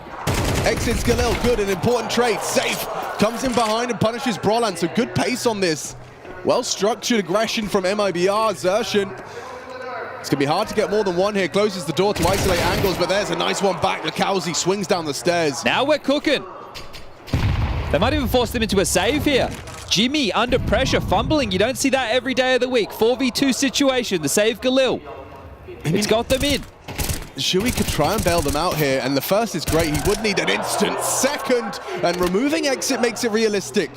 Exits Galil. Good, an important trade. Safe. Comes in behind and punishes Brolan. So good pace on this. Well-structured aggression from MIBR. Zershan. It's going to be hard to get more than one here. Closes the door to isolate angles, but there's a nice one back. Lukowski swings down the stairs. Now we're cooking. They might even force them into a save here. Jimmy under pressure, fumbling. You don't see that every day of the week. 4v2 situation, the save Galil. It's got them in. Shui could try and bail them out here, and the first is great. He would need an instant second, and removing exit makes it realistic.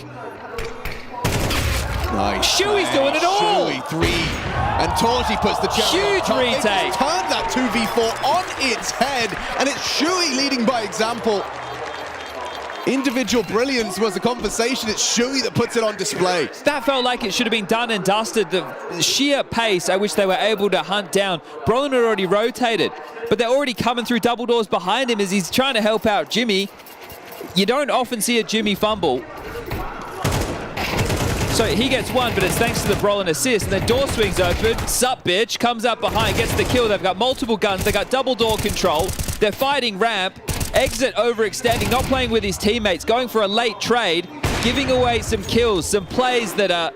Nice. Shui's doing it all. Shui 3, and Torji puts the cherry Huge on top. retake. They just turned that 2v4 on its head, and it's Shui leading by example. Individual brilliance was the conversation. It's Shui that puts it on display. That felt like it should have been done and dusted. The sheer pace at which they were able to hunt down. Brolin had already rotated, but they're already coming through double doors behind him as he's trying to help out Jimmy. You don't often see a Jimmy fumble. So he gets one, but it's thanks to the Brolin assist. And then door swings open. Sup, bitch. Comes up behind, gets the kill. They've got multiple guns. They've got double door control. They're fighting ramp. Exit overextending, not playing with his teammates, going for a late trade, giving away some kills, some plays that are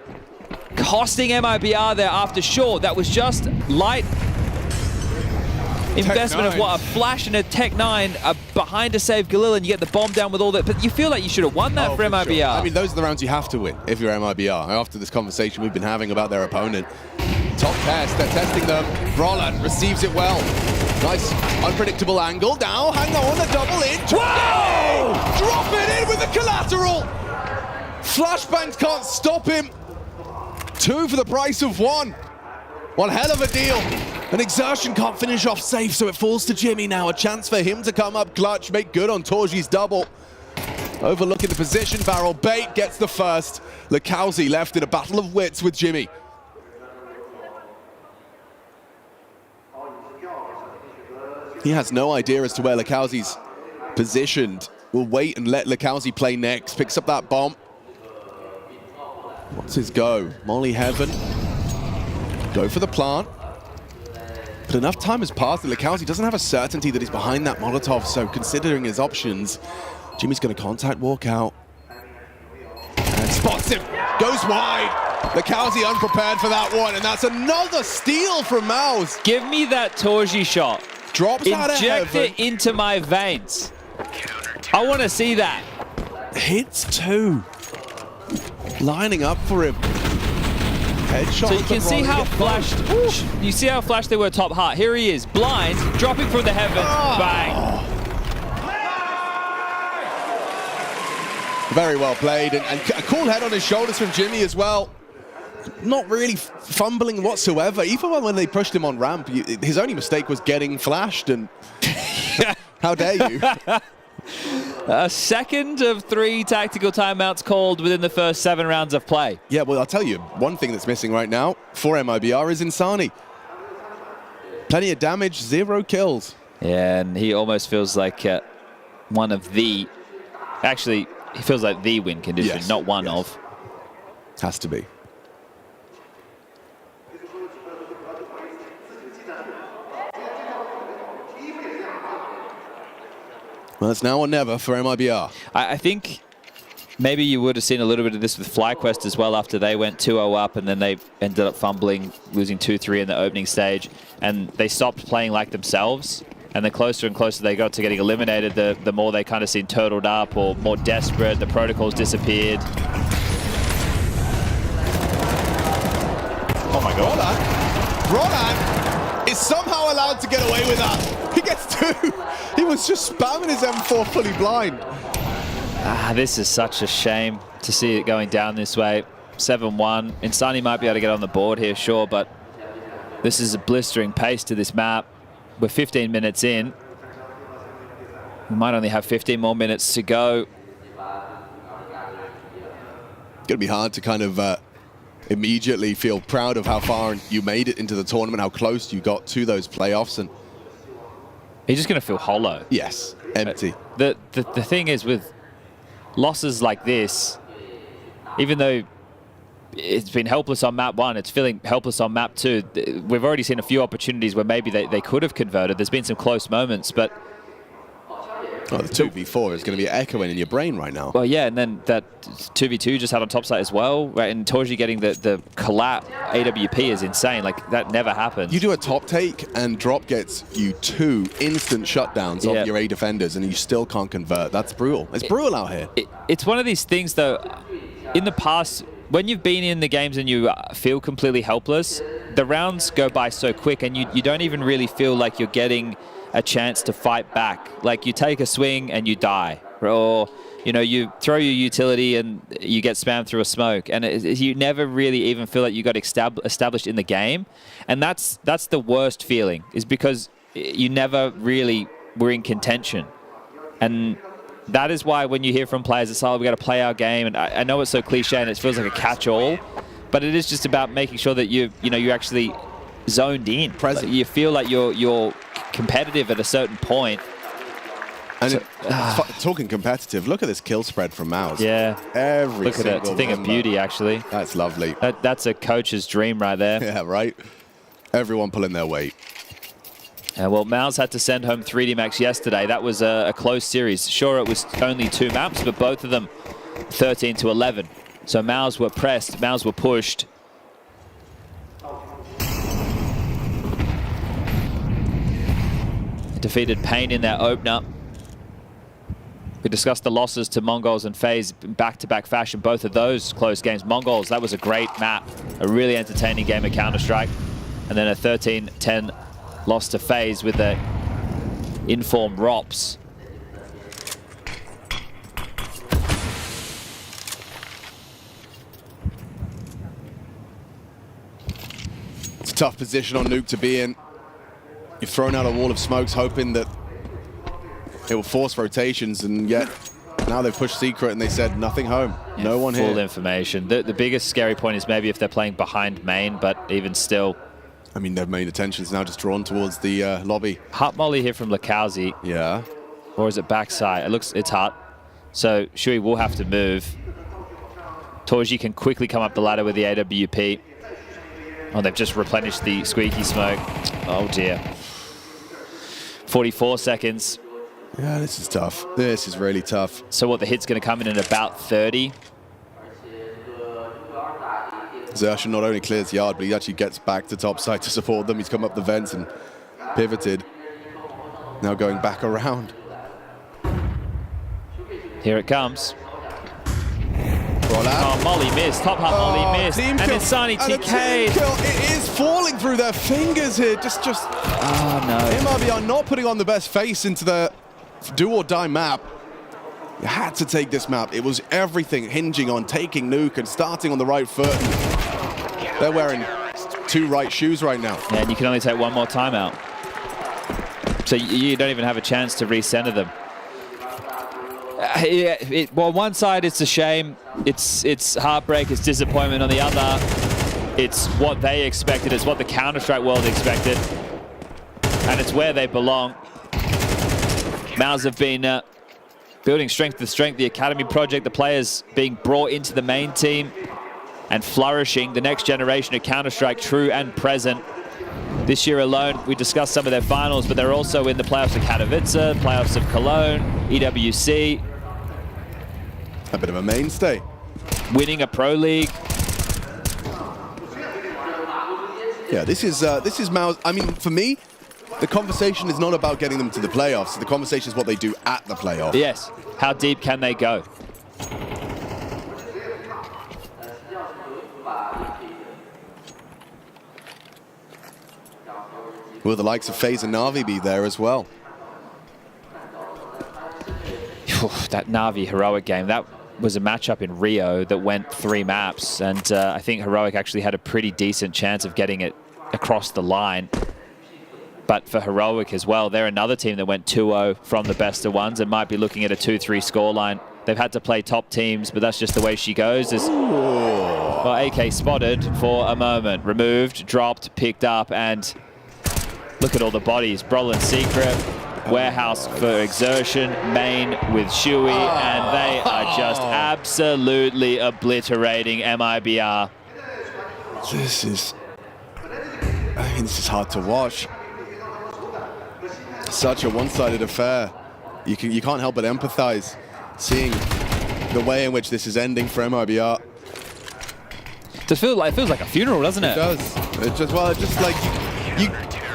costing MIBR there after sure. That was just light investment of what, a flash and a Tech 9 behind to save Galil, and you get the bomb down with all that. But you feel like you should have won that for MIBR. Sure. I mean, those are the rounds you have to win if you're MIBR. After this conversation we've been having about their opponent. Top test, they're testing them. Brolin receives it well. Nice, unpredictable angle. Now, hang on, a double in. Whoa! Drop it in with the collateral. Flashbangs can't stop him. 2 for the price of 1. One hell of a deal. And Exertion can't finish off safe, so it falls to Jimmy now. A chance for him to come up clutch, make good on Torji's double. Overlooking the position, barrel bait gets the first. Lekowski left in a battle of wits with Jimmy. He has no idea as to where Lekowski's positioned. We'll wait and let Lekowski play next. Picks up that bomb. What's his go? Molly Heaven. Go for the plant. But enough time has passed that Lekowski doesn't have a certainty that he's behind that Molotov, so considering his options, Jimmy's going to contact walk out. And spots him. Goes wide. Lekowski unprepared for that one, and that's another steal from Mouse. Give me that Torji shot. Drops out of heaven. Inject it into my veins. I want to see that. Hits 2. Lining up for him. Headshot. So you can see how flashed. You see how flashed they were top heart. Here he is, blind, dropping from the heavens. Bang. Very well played, and a cool head on his shoulders from Jimmy as well. Not really fumbling whatsoever. Even when they pushed him on ramp, his only mistake was getting flashed, and how dare you? A second of 3 tactical timeouts called within the first 7 rounds of play. Yeah, well, I'll tell you, one thing that's missing right now for MIBR is Insani. Plenty of damage, 0 kills. Yeah, and he almost feels like one of the... Actually, he feels like the win condition, yes, not one of. Has to be. Well, it's now or never for MIBR. I think maybe you would have seen a little bit of this with FlyQuest as well after they went 2-0 up and then they ended up fumbling, losing 2-3 in the opening stage. And they stopped playing like themselves. And the closer and closer they got to getting eliminated, the more they kind of seemed turtled up or more desperate. The protocols disappeared. Oh my God. Roland is somehow allowed to get away with that. He gets 2. He was just spamming his M4 fully blind. This is such a shame to see it going down this way. 7-1. Insani might be able to get on the board here, sure, but this is a blistering pace to this map. We're 15 minutes in. We might only have 15 more minutes to go. Gonna be hard to kind of immediately feel proud of how far you made it into the tournament, how close you got to those playoffs, and he's just going to feel hollow. Yes, empty. The thing is with losses like this, even though it's been helpless on map 1, it's feeling helpless on map 2. We've already seen a few opportunities where maybe they could have converted. There's been some close moments, but... Oh, the 2v4 is going to be echoing in your brain right now. Well, yeah, and then that 2v2 just had on top side as well, right? And Torji getting the collab AWP is insane. Like, that never happens. You do a top take, and drop gets you 2 instant shutdowns of your A defenders, and you still can't convert. That's brutal. It's brutal out here. It's one of these things, though, in the past, when you've been in the games and you feel completely helpless, the rounds go by so quick, and you don't even really feel like you're getting a chance to fight back. Like, you take a swing and you die, or you throw your utility and you get spammed through a smoke, and you never really even feel like you got established in the game. And that's the worst feeling, is because you never really were in contention. And That is why when you hear from players, it's, oh, we got to play our game. And I know it's so cliche and it feels like a catch-all, but it is just about making sure that you're actually zoned in. Present. Like you feel like you're competitive at a certain point. And talking competitive, look at this kill spread from Mouse. Yeah. Look at it. It's a thing of beauty, actually. That's lovely. That's a coach's dream right there. Yeah, right? Everyone pulling their weight. Well, Mouse had to send home 3D Max yesterday. That was a close series. Sure, it was only 2 maps, but both of them 13-11. So Mouse were pressed, Mouse were pushed. Defeated Pain in their opener. We discussed the losses to Mongols and FaZe in back-to-back fashion. Both of those close games. Mongols, that was a great map. A really entertaining game of Counter-Strike. And then a 13-10 loss to FaZe with the informed ROPS. It's a tough position on Nuke to be in. You've thrown out a wall of smokes hoping that it will force rotations, and yet now they've pushed Secret and they said nothing home. Yeah, no one here. Full information. The biggest scary point is maybe if they're playing behind main, but even still. I mean, their main attention's now just drawn towards the lobby. Hut molly here from Lakauzi. Yeah. Or is it backside? It's Hut. So Shui will have to move. Torji can quickly come up the ladder with the AWP. Oh, they've just replenished the squeaky smoke. Oh dear. 44 seconds. Yeah, this is tough. This is really tough. So what, the hit's going to come in at about 30? Zersha not only clears yard, but he actually gets back to top side to support them. He's come up the vents and pivoted. Now going back around. Here it comes. Rollout. Oh, Molly missed. Top Hut Molly missed. And it's Sunny TK. It is falling through their fingers here. Just. Oh, no. MRB are not putting on the best face into the do or die map. You had to take this map. It was everything hinging on taking Nuke and starting on the right foot. They're wearing 2 right shoes right now. Yeah, and you can only take 1 more timeout. So you don't even have a chance to recenter them. Well, one side it's a shame. It's heartbreak, it's disappointment. On the other, it's what they expected. It's what the Counter-Strike world expected. And it's where they belong. Mouse have been building strength to strength. The Academy project, the players being brought into the main team and flourishing. The next generation of Counter-Strike, true and present. This year alone, we discussed some of their finals, but they're also in the playoffs of Katowice, playoffs of Cologne, EWC. A bit of a mainstay. Winning a Pro League. Yeah, this is Mouse. I mean, for me, the conversation is not about getting them to the playoffs. The conversation is what they do at the playoffs. Yes. How deep can they go? Will the likes of FaZe and Na'Vi be there as well? That Na'Vi Heroic game, that was a matchup in Rio that went 3 maps, and I think Heroic actually had a pretty decent chance of getting it across the line. But for Heroic as well, they're another team that went 2-0 from the best of ones and might be looking at a 2-3 scoreline. They've had to play top teams, but that's just the way she goes. Well, AK spotted for a moment, removed, dropped, picked up, and look at all the bodies. Brolin Secret, Warehouse for Exertion, Main with Shui, and they are just absolutely obliterating MIBR. This is hard to watch. Such a one-sided affair. You can't help but empathize, seeing the way in which this is ending for MIBR. It feels like a funeral, doesn't it? It does. It just like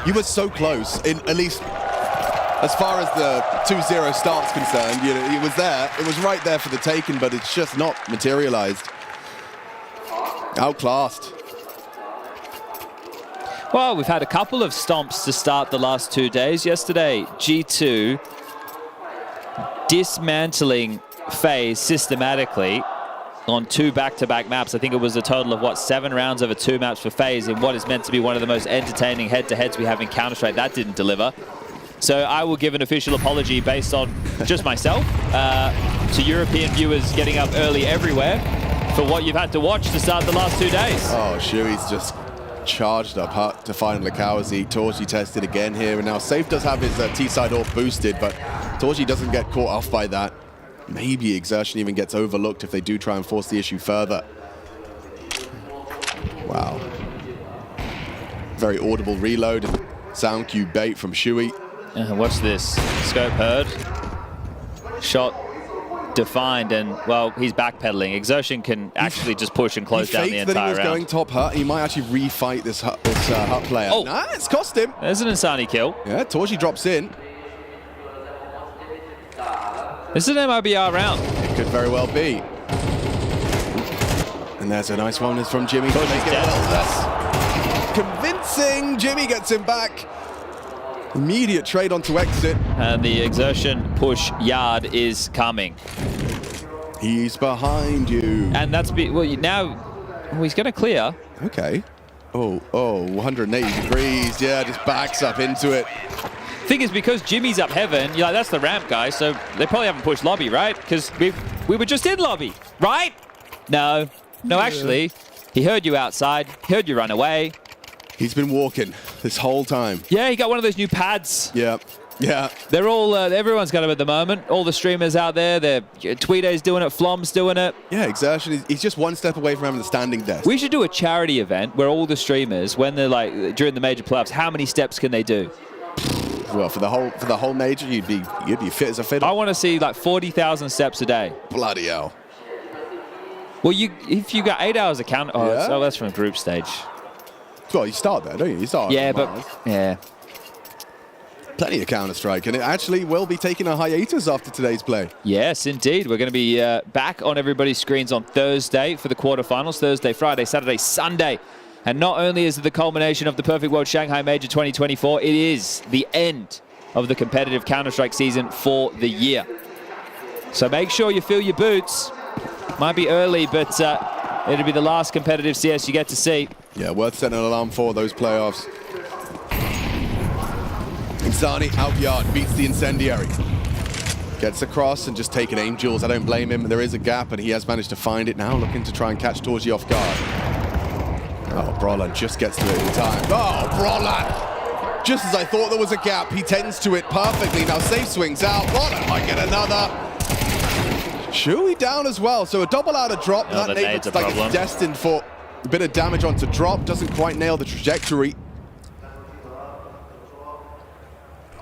you were so close, at least as far as the 2-0 start's concerned. You know, it was there. It was right there for the taking, but it's just not materialized. Outclassed. Well, we've had a couple of stomps to start the last 2 days. Yesterday, G2 dismantling FaZe systematically on 2 back-to-back maps. I think it was a total of, what, 7 rounds over 2 maps for FaZe in what is meant to be one of the most entertaining head-to-heads we have in Counter-Strike. That didn't deliver. So I will give an official apology based on just myself to European viewers getting up early everywhere for what you've had to watch to start the last 2 days. Oh, Shui's just charged up to find Lakawazi. Torji tested again here, and now Safe does have his T-side AWP boosted, but Torji doesn't get caught off by that. Maybe Exertion even gets overlooked if they do try and force the issue further. Wow. Very audible reload and sound cue bait from Shui. Watch this. Scope heard. Shot defined, and, well, he's backpedaling. Exertion can actually just push and close down the entire round. He faked that he was going top hut. He might actually refight this hut player. Oh. Nah, it's cost him. There's an Insani kill. Yeah, Torji drops in. This is an MIBR round. It could very well be. And there's a nice one from Jimmy. Convincing. Jimmy gets him back. Immediate trade onto exit. And the Exertion push yard is coming. He's behind you. And that's he's going to clear. Okay. Oh, 180 degrees. Yeah, just backs up into it. Thing is, because Jimmy's up heaven, you're like, that's the ramp, guys. So they probably haven't pushed lobby, right? Because we were just in lobby, right? No, actually, he heard you outside, heard you run away. He's been walking this whole time. Yeah, he got one of those new pads. Yeah. They're all, everyone's got them at the moment. All the streamers out there, Tweedo's doing it, Flom's doing it. Yeah, Exertion, he's just one step away from having the standing desk. We should do a charity event where all the streamers, when they're like, during the major playoffs, how many steps can they do? Well, for the whole major, you'd be fit as a fiddle. I want to see like 40,000 steps a day. Bloody hell. Well, if you got 8 hours of count, that's from group stage. Well, you start there, don't you? You start. Yeah. Plenty of Counter-Strike, and it actually will be taking a hiatus after today's play. Yes, indeed. We're going to be back on everybody's screens on Thursday for the quarterfinals. Thursday, Friday, Saturday, Sunday. And not only is it the culmination of the Perfect World Shanghai Major 2024, it is the end of the competitive Counter-Strike season for the year. So make sure you fill your boots. Might be early, but it'll be the last competitive CS you get to see. Yeah, worth setting an alarm for those playoffs. Insani out yard, beats the Incendiary. Gets across and just taking aim duels. I don't blame him. There is a gap, and he has managed to find it now, looking to try and catch Torji off guard. Oh, Brolan just gets to it in time. Oh, Brolan! Just as I thought there was a gap, he tends to it perfectly. Now Safe swings out. Brolan might get another. Shui down as well, so a double out of drop. Oh, that nade looks like it's destined for a bit of damage onto drop. Doesn't quite nail the trajectory.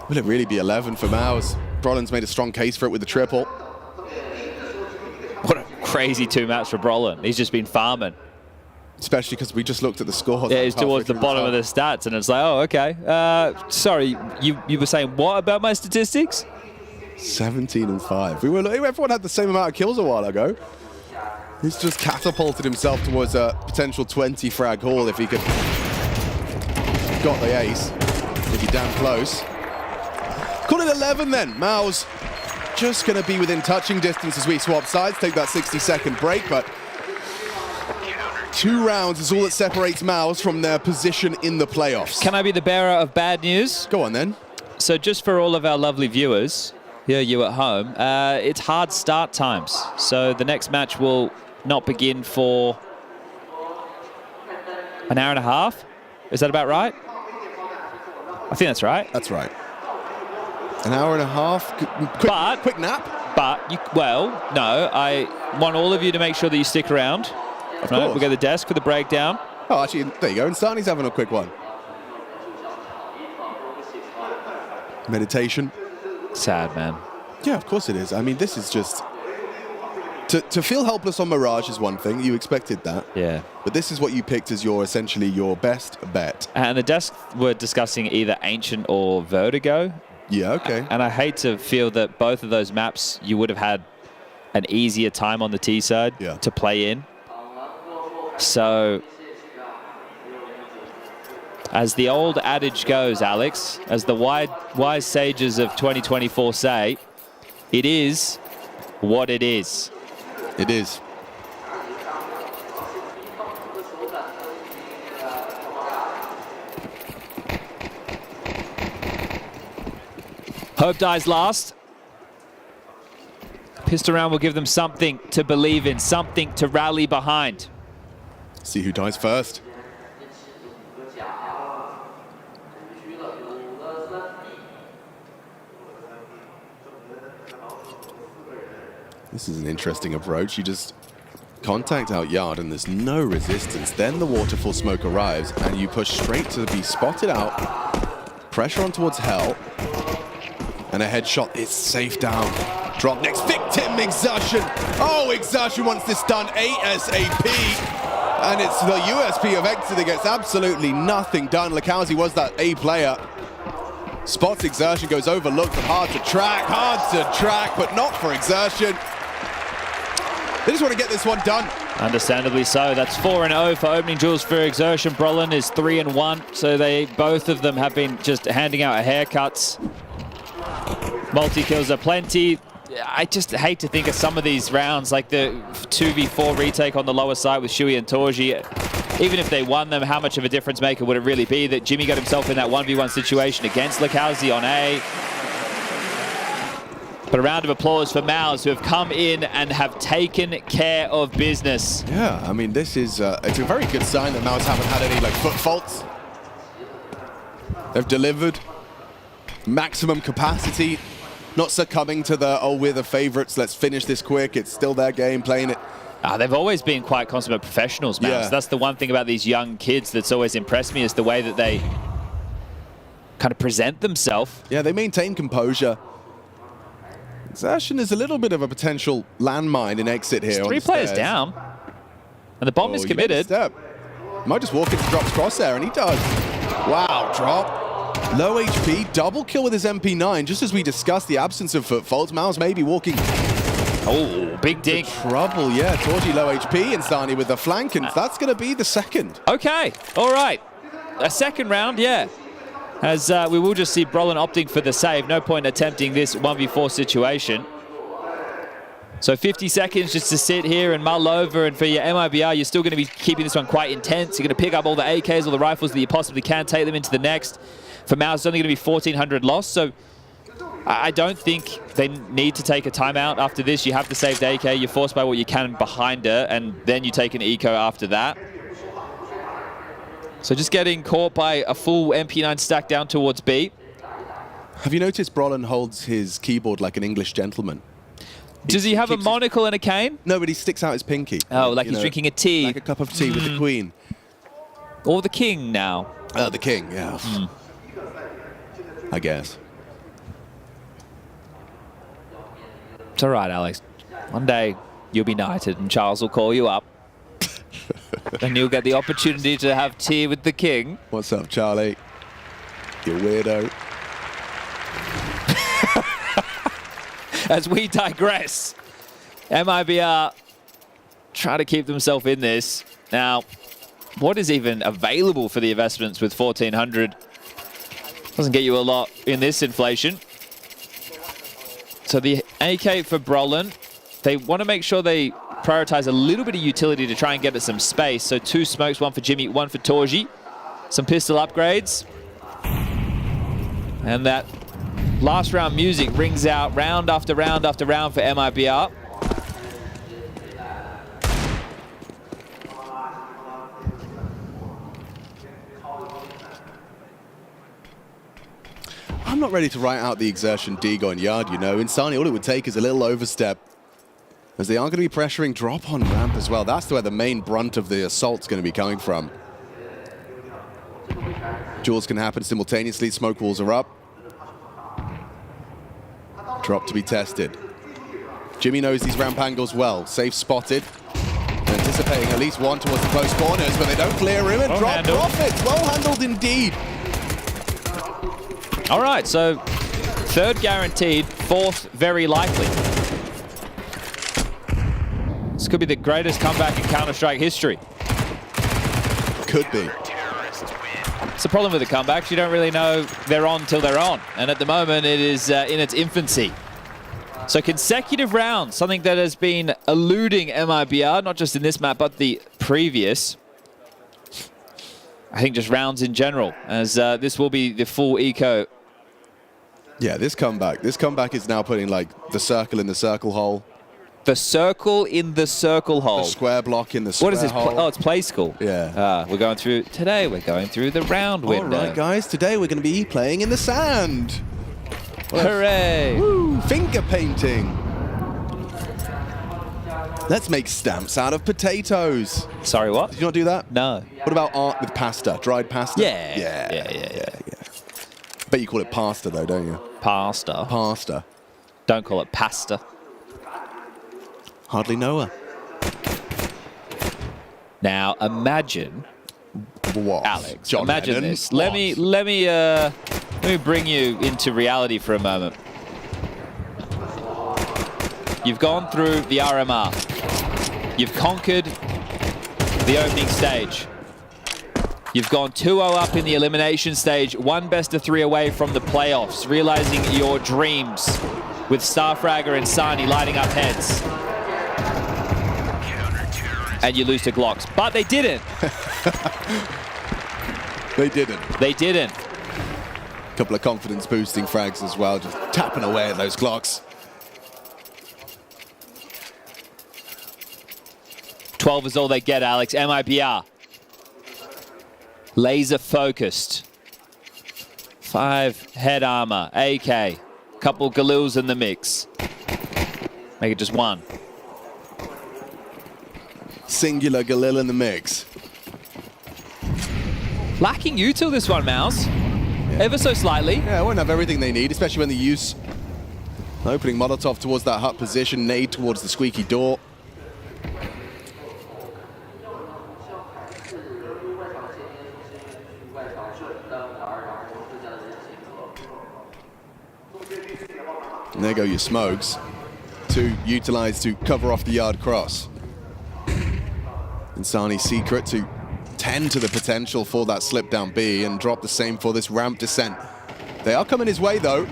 Will it really be 11 for Maus? Brolan's made a strong case for it with the triple. What a crazy 2 maps for Brolan. He's just been farming. Especially because we just looked at the scores. Yeah, he's towards the bottom of the stats, and it's like, oh, okay. Sorry, you were saying what about my statistics? 17 and 5. Everyone had the same amount of kills a while ago. He's just catapulted himself towards a potential 20 frag haul if he could. Got the ace. If he damn close. Call it 11 then. Maus just going to be within touching distance as we swap sides, take that 60-second break, but 2 rounds is all that separates Maus from their position in the playoffs. Can I be the bearer of bad news? Go on then. So just for all of our lovely viewers, you at home, it's hard start times. So the next match will not begin for an hour and a half. Is that about right? I think that's right. That's right. An hour and a half. Quick nap. But no. I want all of you to make sure that you stick around. Of course. We'll go to the desk for the breakdown. Oh, actually, there you go. And Insani's having a quick one. Meditation. Sad, man. Yeah, of course it is. I mean, this is just... To feel helpless on Mirage is one thing. You expected that. Yeah. But this is what you picked as essentially your best bet. And the desk were discussing either Ancient or Vertigo. Yeah, okay. And I hate to feel that both of those maps you would have had an easier time on the T side to play in. So, as the old adage goes, Alex, as the wise sages of 2024 say, it is what it is. It is. Hope dies last. Pistol round will give them something to believe in, something to rally behind. See who dies first. This is an interesting approach. You just contact out yard and there's no resistance. Then the waterfall smoke arrives and you push straight to be spotted out. Pressure on towards Hell. And a headshot is safe down. Drop next victim, Exertion. Oh, Exertion wants this done ASAP. And it's the USP of Hector that gets absolutely nothing done. Lakowski was that A player. Spots Exertion, goes overlooked, hard to track, but not for Exertion. They just want to get this one done. Understandably so. That's 4-0 for opening duels for Exertion. Brolin is 3-1, so both of them have been just handing out haircuts. Multi-kills are plenty. I just hate to think of some of these rounds, like the 2v4 retake on the lower side with Shui and Torji. Even if they won them, how much of a difference maker would it really be that Jimmy got himself in that 1v1 situation against Lakowski on A? But a round of applause for Maus, who have come in and have taken care of business. Yeah, I mean, this is it's a very good sign that Maus haven't had any foot faults. They've delivered maximum capacity, not succumbing to the, oh, we're the favorites, let's finish this quick. It's still their game, playing it. They've always been quite consummate professionals, Maus. Yeah. That's the one thing about these young kids that's always impressed me, is the way that they kind of present themselves. Yeah, they maintain composure. Exertion is a little bit of a potential landmine in exit here. There's 3 players down, and the bomb is committed. Might just walk into Drop's crosshair, and he does. Wow, Drop. Low HP, double kill with his MP9. Just as we discussed the absence of foot faults, Maus may be walking. Oh, big dink. Trouble, yeah. Torji low HP, and Sani with the flank, and that's going to be the second. Okay, all right. A second round, yeah. As we will just see Brolin opting for the save. No point attempting this 1v4 situation. So 50 seconds just to sit here and mull over, and for your MIBR, you're still going to be keeping this one quite intense. You're going to pick up all the AKs, all the rifles that you possibly can, take them into the next. For Maus, it's only going to be 1,400 lost, so I don't think they need to take a timeout after this. You have to save the AK, you're forced by what you can behind her, and then you take an eco after that. So just getting caught by a full MP9 stack down towards B. Have you noticed Brolin holds his keyboard like an English gentleman? Does he have a monocle and a cane? No, but he sticks out his pinky. Oh, like he's drinking a tea. Like a cup of tea with the queen. Or the king now. Oh, the king, yeah. I guess. It's all right, Alex. One day you'll be knighted and Charles will call you up. And you'll get the opportunity to have tea with the king. What's up, Charlie? You weirdo. As we digress, MIBR try to keep themselves in this. Now, what is even available for the investments with 1,400? Doesn't get you a lot in this inflation. So the AK for Brolin, they want to make sure they prioritize a little bit of utility to try and get it some space. So 2 smokes, 1 for Jimmy, 1 for Torji. Some pistol upgrades. And that last round music rings out round after round after round for MIBR. I'm not ready to write out the Exertion dig on yard, you know. In Sani, all it would take is a little overstep, as they are going to be pressuring Drop on ramp as well. That's where the main brunt of the assault's going to be coming from. Duels can happen simultaneously. Smoke walls are up. Drop to be tested. Jimmy knows these ramp angles well. Safe spotted. Anticipating at least one towards the close corners, but they don't clear him, and Drop profits. Well handled indeed. All right, so 3rd guaranteed, 4th very likely. This could be the greatest comeback in Counter-Strike history. Could be. It's the problem with the comebacks. You don't really know they're on till they're on. And at the moment, it is in its infancy. So consecutive rounds, something that has been eluding MIBR, not just in this map, but the previous. I think just rounds in general, as this will be the full eco Yeah, this comeback is now putting like the circle in the circle hole. The circle in the circle hole. The square block in the square hole. What is this? Oh, it's play school. Yeah. We're going through the round window. All right, guys. Today we're going to be playing in the sand. Hooray! Woo, finger painting. Let's make stamps out of potatoes. Sorry, what? Did you not do that? No. What about art with pasta? Dried pasta? Yeah. Bet you call it pasta though, don't you? Pasta. Pasta. Don't call it pasta. Hardly know her. Now imagine, what? Alex. John imagine Lennon? this. Let me bring you into reality for a moment. You've gone through the RMR. You've conquered the opening stage. You've gone 2-0 up in the elimination stage, one best of 3 away from the playoffs, realizing your dreams with Starfragger and Sani lighting up heads. And you lose to Glocks. But they didn't. They didn't. A couple of confidence boosting frags as well, just tapping away at those Glocks. 12 is all they get, Alex. MIBR. Laser focused. 5 head armor. AK. Couple Galils in the mix. Make it just 1. Singular Galil in the mix. Lacking util this one, Mouse. Yeah. Ever so slightly. Yeah, won't have everything they need, especially when they use opening Molotov towards that hut position, nade towards the squeaky door. And there go your smokes to utilize to cover off the yard cross. And Sani's secret to tend to the potential for that slip down B and drop the same for this ramp descent. They are coming his way though.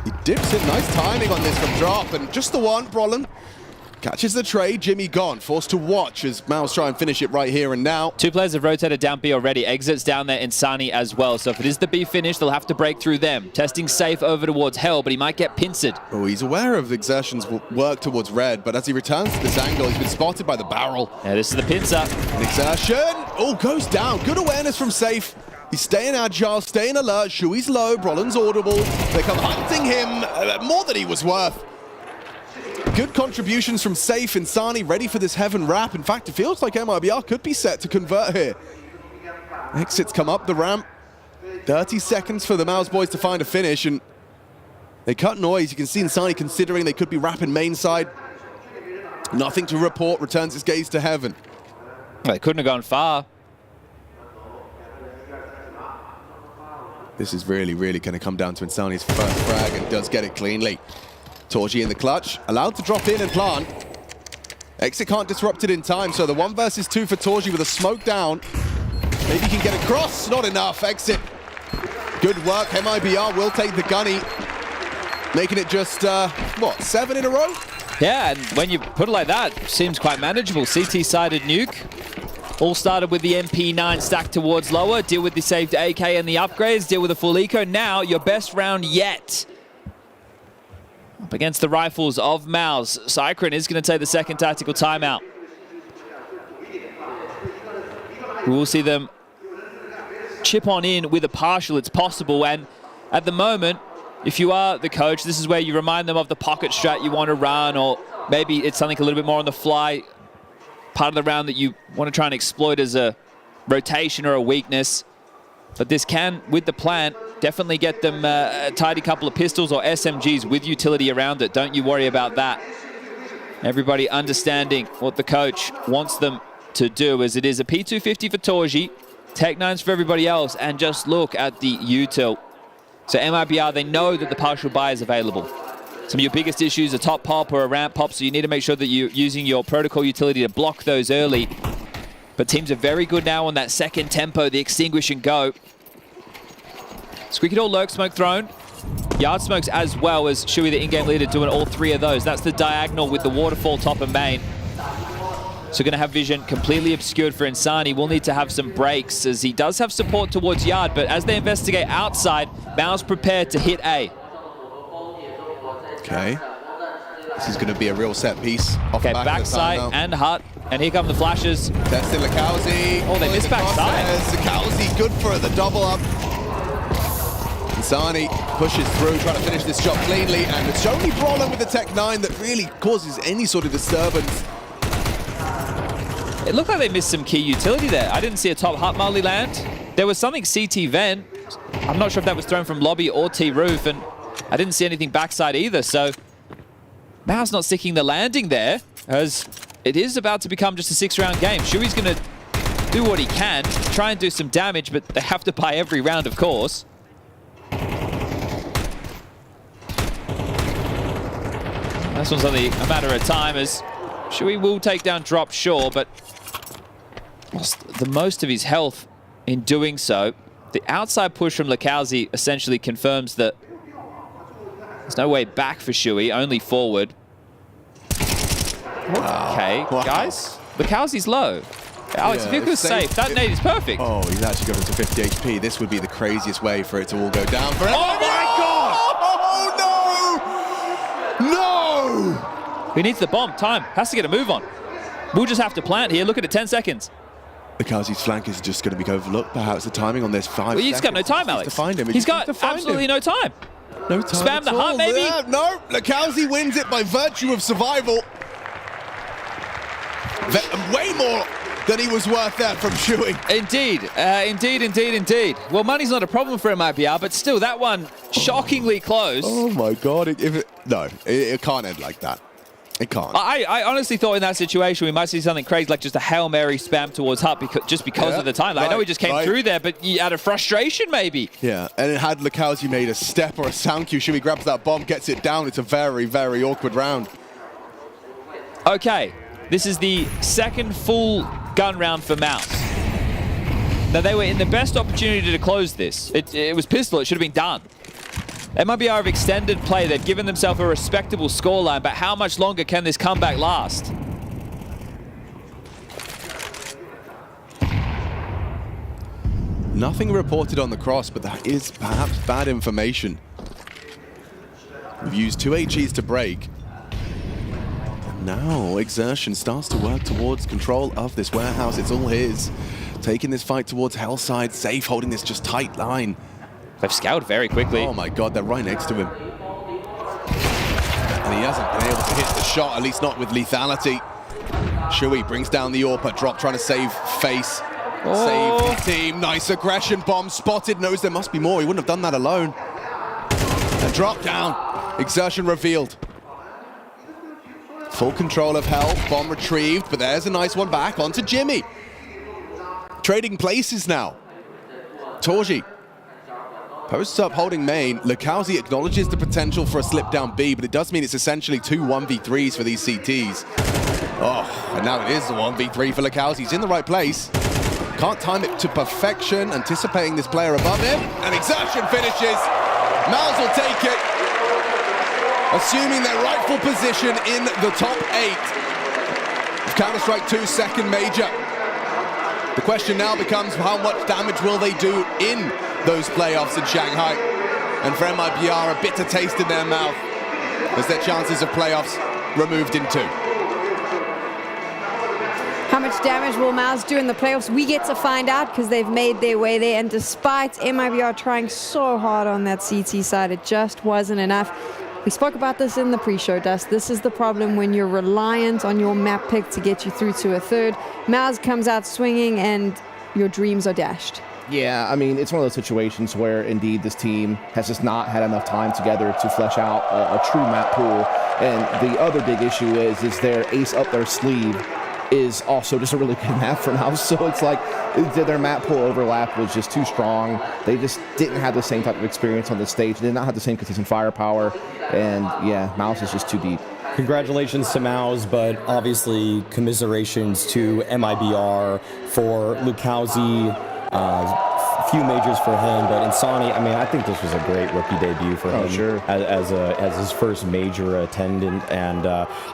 He dips it, nice timing on this from drop, and just the one, Brolin catches the trade. Jimmy gone, forced to watch as Mouse try and finish it right here and now. 2 players have rotated down B already. Exits down there in Sani as well. So if it is the B finish, they'll have to break through them. Testing safe over towards Hell, but he might get pincered. Oh, he's aware of the exertions work towards Red, but as he returns to this angle, he's been spotted by the barrel. Yeah, this is the pincer. An exertion. Oh, goes down. Good awareness from Safe. He's staying agile, staying alert. Shui's low, Brolin's audible. They come hunting him more than he was worth. Good contributions from Safe and Sani, ready for this heaven wrap. In fact, it feels like MIBR could be set to convert here. Exits come up the ramp. 30 seconds for the Mouse boys to find a finish, and they cut noise. You can see Sani considering they could be wrapping main side. Nothing to report, returns his gaze to heaven. Well, they couldn't have gone far. This is really going to come down to Insani's first frag, and does get it cleanly. Torji in the clutch, allowed to drop in and plant. Exit can't disrupt it in time, so the 1 versus 2 for Torji with a smoke down. Maybe he can get across, not enough. Exit. Good work, MIBR will take the gunny. Making it just, what, 7 in a row? Yeah, and when you put it like that, seems quite manageable. CT-sided nuke. All started with the MP9 stacked towards lower, deal with the saved AK and the upgrades, deal with the full eco. Now, your best round yet. Up against the rifles of Mouse. Cycron is going to take the second tactical timeout. We will see them chip on in with a partial. It's possible, and at the moment, if you are the coach, this is where you remind them of the pocket strat you want to run, or maybe it's something a little bit more on the fly, part of the round that you want to try and exploit as a rotation or a weakness. But this can, with the plant, definitely get them a tidy couple of pistols or SMGs with utility around it. Don't you worry about that. Everybody understanding what the coach wants them to do, as it is a P250 for Torji, Tech 9s for everybody else, and just look at the util. So MIBR, they know that the partial buy is available. Some of your biggest issues, a top pop or a ramp pop, so you need to make sure that you're using your protocol utility to block those early. But teams are very good now on that second tempo, the extinguish and go. Squeaky door, lurk, smoke thrown. Yard smokes as well, as Shui, the in-game leader, doing all 3 of those. That's the diagonal with the waterfall top and main. So going to have vision completely obscured for Insani. We'll need to have some breaks as he does have support towards Yard, but as they investigate outside, Mao's prepared to hit A. Okay. This is going to be a real set piece. Okay, backside and Hut. And here come the flashes. Testing Lakowski. Oh, they missed backside. Lakowski good for the double up. Insani pushes through, trying to finish this job cleanly, and it's only Brolin with the Tech 9 that really causes any sort of disturbance. It looked like they missed some key utility there. I didn't see a top Hut Molly land. There was something CT vent. I'm not sure if that was thrown from lobby or T roof, and I didn't see anything backside either, so Mao's not sticking the landing there, as it is about to become just a 6-round game. Shui's going to do what he can, try and do some damage, but they have to buy every round, of course. This one's only a matter of time, as Shui will take down Drop, sure, but lost the most of his health in doing so. The outside push from Lakowski essentially confirms that there's no way back for Shui, only forward. Okay, guys, Lakowski's low. Alex, if you could safe, that nade is perfect. Oh, he's actually got into 50 HP. This would be the craziest way for it to all go down. For oh my God! Oh no! No! He needs the bomb. Time. Has to get a move on. We'll just have to plant here. Look at it, 10 seconds. Lakowski's flank is just going to be overlooked. Perhaps the timing on this 5 seconds. Well, he's got no time, Alex. To find him. He's got absolutely no time. No time. Spam the Hut, maybe? No, Lakowski wins it by virtue of survival. Way more than he was worth there from Shui. Indeed, indeed. Well, money's not a problem for MIBR, but still, that one shockingly close. Oh my God! It can't end like that. It can't. I honestly thought in that situation we might see something crazy, like just a Hail Mary spam towards Hut just because of the time. Like, I know he just came through there, but out of frustration, maybe. Yeah, and it had Lakowski made a step or a sound cue, Shui grabs that bomb, gets it down. It's a very, very awkward round. Okay. This is the second full gun round for Mouse. Now, they were in the best opportunity to close this. It was pistol. It should have been done. MIBR have extended play. They've given themselves a respectable scoreline, but how much longer can this comeback last? Nothing reported on the cross, but that is perhaps bad information. We've used 2 HEs to break. Now, Exertion starts to work towards control of this warehouse. It's all his. Taking this fight towards Hellside, safe, holding this just tight line. They've scoured very quickly. Oh my God, they're right next to him. And he hasn't been able to hit the shot, at least not with lethality. Shui brings down the AWP, Drop trying to save face. Save the team, nice aggression, bomb spotted, knows there must be more. He wouldn't have done that alone. And Drop down, Exertion revealed. Full control of health, bomb retrieved, but there's a nice one back onto Jimmy. Trading places now. Torji posts up holding main. Lakowski acknowledges the potential for a slip down B, but it does mean it's essentially 2 1v3s for these CTs. Oh, and now it is a 1v3 for Lakowski. He's in the right place. Can't time it to perfection, anticipating this player above him, and Exertion finishes. Miles will take it. Assuming their rightful position in the top 8 of Counter-Strike 2's second major. The question now becomes how much damage will they do in those playoffs in Shanghai? And for MIBR, a bitter taste in their mouth as their chances of playoffs removed in 2. How much damage will Mouse do in the playoffs? We get to find out because they've made their way there. And despite MIBR trying so hard on that CT side, it just wasn't enough. We spoke about this in the pre-show, Dust. This is the problem when you're reliant on your map pick to get you through to a third. Maz comes out swinging and your dreams are dashed. Yeah, I mean, it's one of those situations where indeed this team has just not had enough time together to flesh out a true map pool. And the other big issue is their ace up their sleeve is also just a really good map for now. So it's like their map pool overlap was just too strong. They just didn't have the same type of experience on the stage. They did not have the same consistent firepower. And yeah, Mouse is just too deep. Congratulations to Mouse, but obviously commiserations to MIBR for Lukowski few majors for him, but Insani, I mean, I think this was a great rookie debut for him. Sure. As his first major attendant, and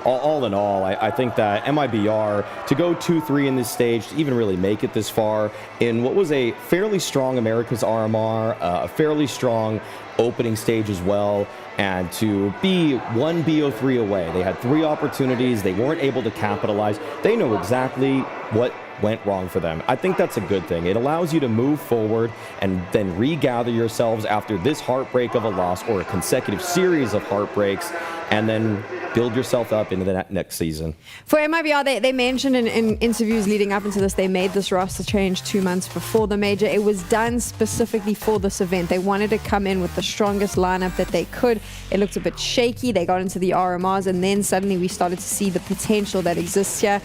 all in all, I think that MIBR, to go 2-3 in this stage, to even really make it this far in what was a fairly strong America's RMR, a fairly strong opening stage as well, and to be one BO3 away. They had 3 opportunities. They weren't able to capitalize. They know exactly what went wrong for them. I think that's a good thing. It allows you to move forward and then regather yourselves after this heartbreak of a loss or a consecutive series of heartbreaks, and then build yourself up into the next season. For MIBR, they mentioned in interviews leading up into this, they made this roster change 2 months before the major. It was done specifically for this event. They wanted to come in with the strongest lineup that they could. It looked a bit shaky. They got into the RMRs, and then suddenly we started to see the potential that exists here.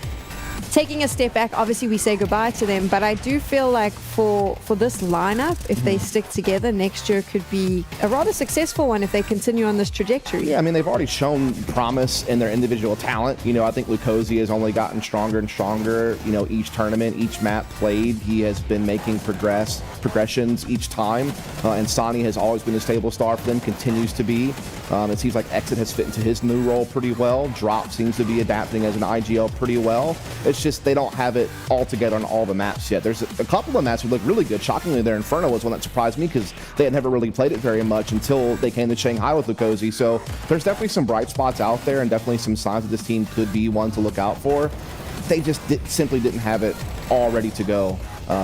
Taking a step back, obviously we say goodbye to them, but I do feel like for this lineup, if they stick together, next year could be a rather successful one if they continue on this trajectory. Yeah, I mean, they've already shown promise in their individual talent. You know, I think Lukosi has only gotten stronger and stronger. You know, each tournament, each map played, he has been making progressions each time. And Sani has always been a stable star for them, continues to be. It seems like Exit has fit into his new role pretty well. Drop seems to be adapting as an IGL pretty well. It's just they don't have it all together on all the maps yet. There's a couple of maps that look really good. Shockingly, their Inferno was one that surprised me because they had never really played it very much until they came to Shanghai with Lukosi. So there's definitely some bright spots out there and definitely some signs that this team could be one to look out for. They just simply didn't have it all ready to go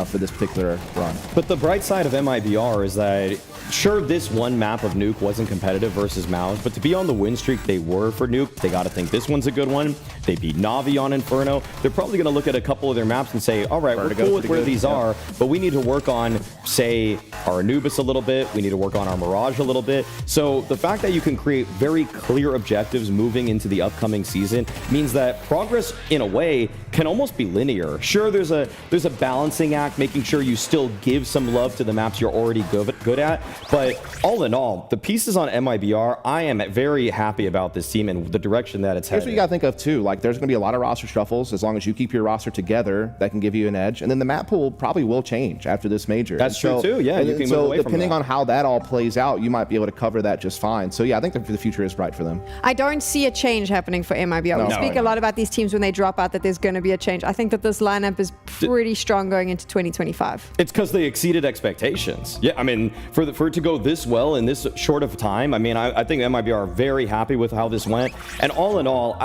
for this particular run. But the bright side of MIBR is that, sure, this one map of Nuke wasn't competitive versus Maus, but to be on the win streak they were for Nuke, they got to think this one's a good one. They beat Navi on Inferno. They're probably going to look at a couple of their maps and say, all right, we're cool with where these are, but we need to work on, say, our Anubis a little bit. We need to work on our Mirage a little bit. So the fact that you can create very clear objectives moving into the upcoming season means that progress, in a way, can almost be linear. Sure, there's a balancing act, making sure you still give some love to the maps you're already good at, but all in all, the pieces on MIBR, I am very happy about this team and the direction that it's headed. Here's what you got to think of too. Like, there's going to be a lot of roster shuffles. As long as you keep your roster together, that can give you an edge. And then the map pool probably will change after this major. That's true too. Yeah, you can move away from that. Depending on how that all plays out, you might be able to cover that just fine. So yeah, I think the future is bright for them. I don't see a change happening for MIBR. We speak a lot about these teams when they drop out that there's going to be a change. I think that this lineup is pretty strong going into 2025. It's because they exceeded expectations. Yeah, I mean, for it to go this well in this short of time, I mean, I think MIBR are very happy with how this went. And all in all,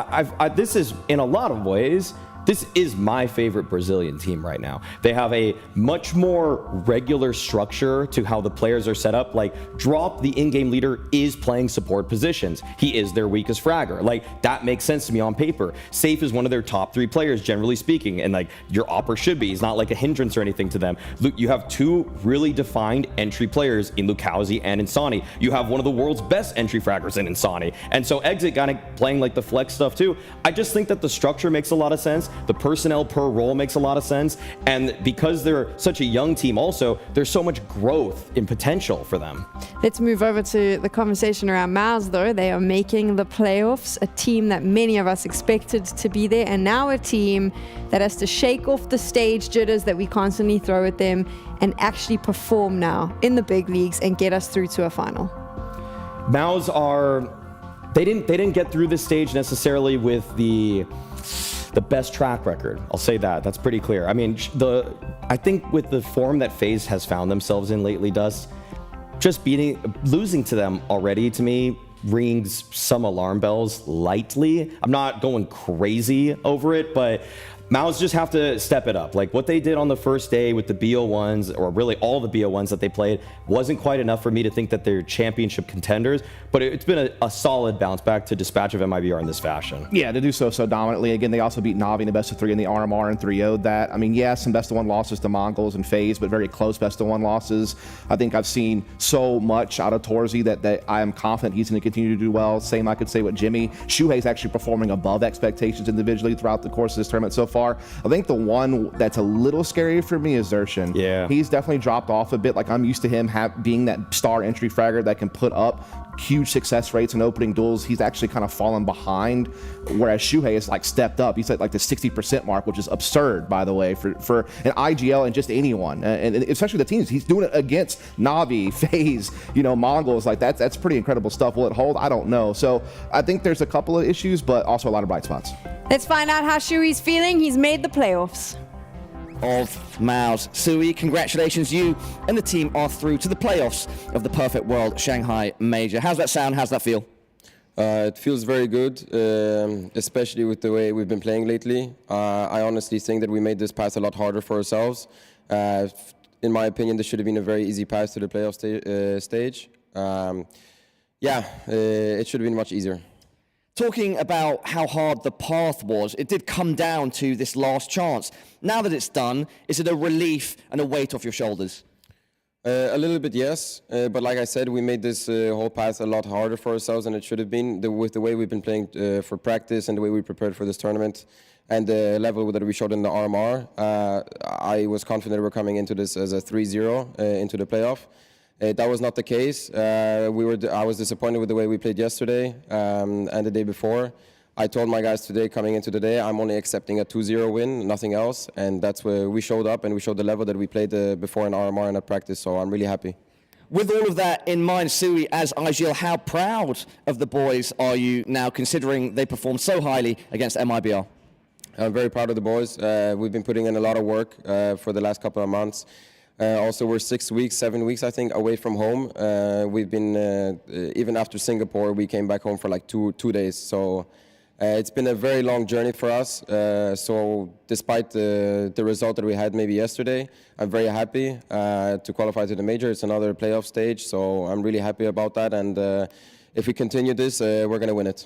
this is, in a lot of ways, this is my favorite Brazilian team right now. They have a much more regular structure to how the players are set up. Like, Drop, the in-game leader, is playing support positions. He is their weakest fragger. Like, that makes sense to me on paper. Safe is one of their top 3 players, generally speaking, and like, your Opera should be. He's not like a hindrance or anything to them. You have 2 really defined entry players in Lukosi and Insani. You have one of the world's best entry fraggers in Insani. And so Exit kind of playing like the flex stuff too. I just think that the structure makes a lot of sense. The personnel per role makes a lot of sense. And because they're such a young team also, there's so much growth in potential for them. Let's move over to the conversation around Maus, though. They are making the playoffs, a team that many of us expected to be there, and now a team that has to shake off the stage jitters that we constantly throw at them and actually perform now in the big leagues and get us through to a final. Maus they didn't get through this stage necessarily with the best track record. I'll say that. That's pretty clear. I mean, I think with the form that FaZe has found themselves in lately, just losing to them already, to me, rings some alarm bells lightly. I'm not going crazy over it, but Maus just have to step it up. Like, what they did on the first day with the BO1s, or really all the BO1s that they played, wasn't quite enough for me to think that they're championship contenders, but it's been a solid bounce back to dispatch of MIBR in this fashion. Yeah, to do so dominantly. Again, they also beat Navi in the best of 3 in the RMR and 3-0'd that. I mean, yeah, some best of 1 losses to Mongols and FaZe, but very close best of 1 losses. I think I've seen so much out of Torzy that I am confident he's going to continue to do well. Same I could say with Jimmy. Shuhei's actually performing above expectations individually throughout the course of this tournament so far. I think the one that's a little scary for me is Zershin. Yeah. He's definitely dropped off a bit. Like, I'm used to him being that star entry fragger that can put up huge success rates in opening duels, he's actually kind of fallen behind, whereas Shuhei has like stepped up. He's at like the 60% mark, which is absurd, by the way, for an IGL and just anyone, and especially the teams. He's doing it against Na'Vi, FaZe, Mongols. Like that's pretty incredible stuff. Will it hold? I don't know. So I think there's a couple of issues, but also a lot of bright spots. Let's find out how Shui's feeling. He's made the playoffs. Of Mao's. Sui, congratulations. You and the team are through to the playoffs of the Perfect World Shanghai Major. How's that sound? How's that feel? It feels very good, especially with the way we've been playing lately. I honestly think that we made this path a lot harder for ourselves. In my opinion, this should have been a very easy path to the playoff stage. It should have been much easier. Talking about how hard the path was, it did come down to this last chance. Now that it's done, is it a relief and a weight off your shoulders? A little bit, yes. But like I said, we made this whole path a lot harder for ourselves than it should have been with the way we've been playing for practice and the way we prepared for this tournament and the level that we showed in the RMR. I was confident we're coming into this as a 3-0 into the playoff. That was not the case. I was disappointed with the way we played yesterday and the day before. I told my guys today, coming into the day, I'm only accepting a 2-0 win, nothing else. And that's where we showed up and we showed the level that we played before in RMR and at practice. So I'm really happy. With all of that in mind, Sui, as IGL, how proud of the boys are you now, considering they performed so highly against MIBR? I'm very proud of the boys. We've been putting in a lot of work for the last couple of months. Also, we're 6 weeks, 7 weeks, I think, away from home. We've been, even after Singapore, we came back home for like two days. So it's been a very long journey for us. So despite the result that we had maybe yesterday, I'm very happy to qualify to the major. It's another playoff stage, so I'm really happy about that. And if we continue this, we're going to win it.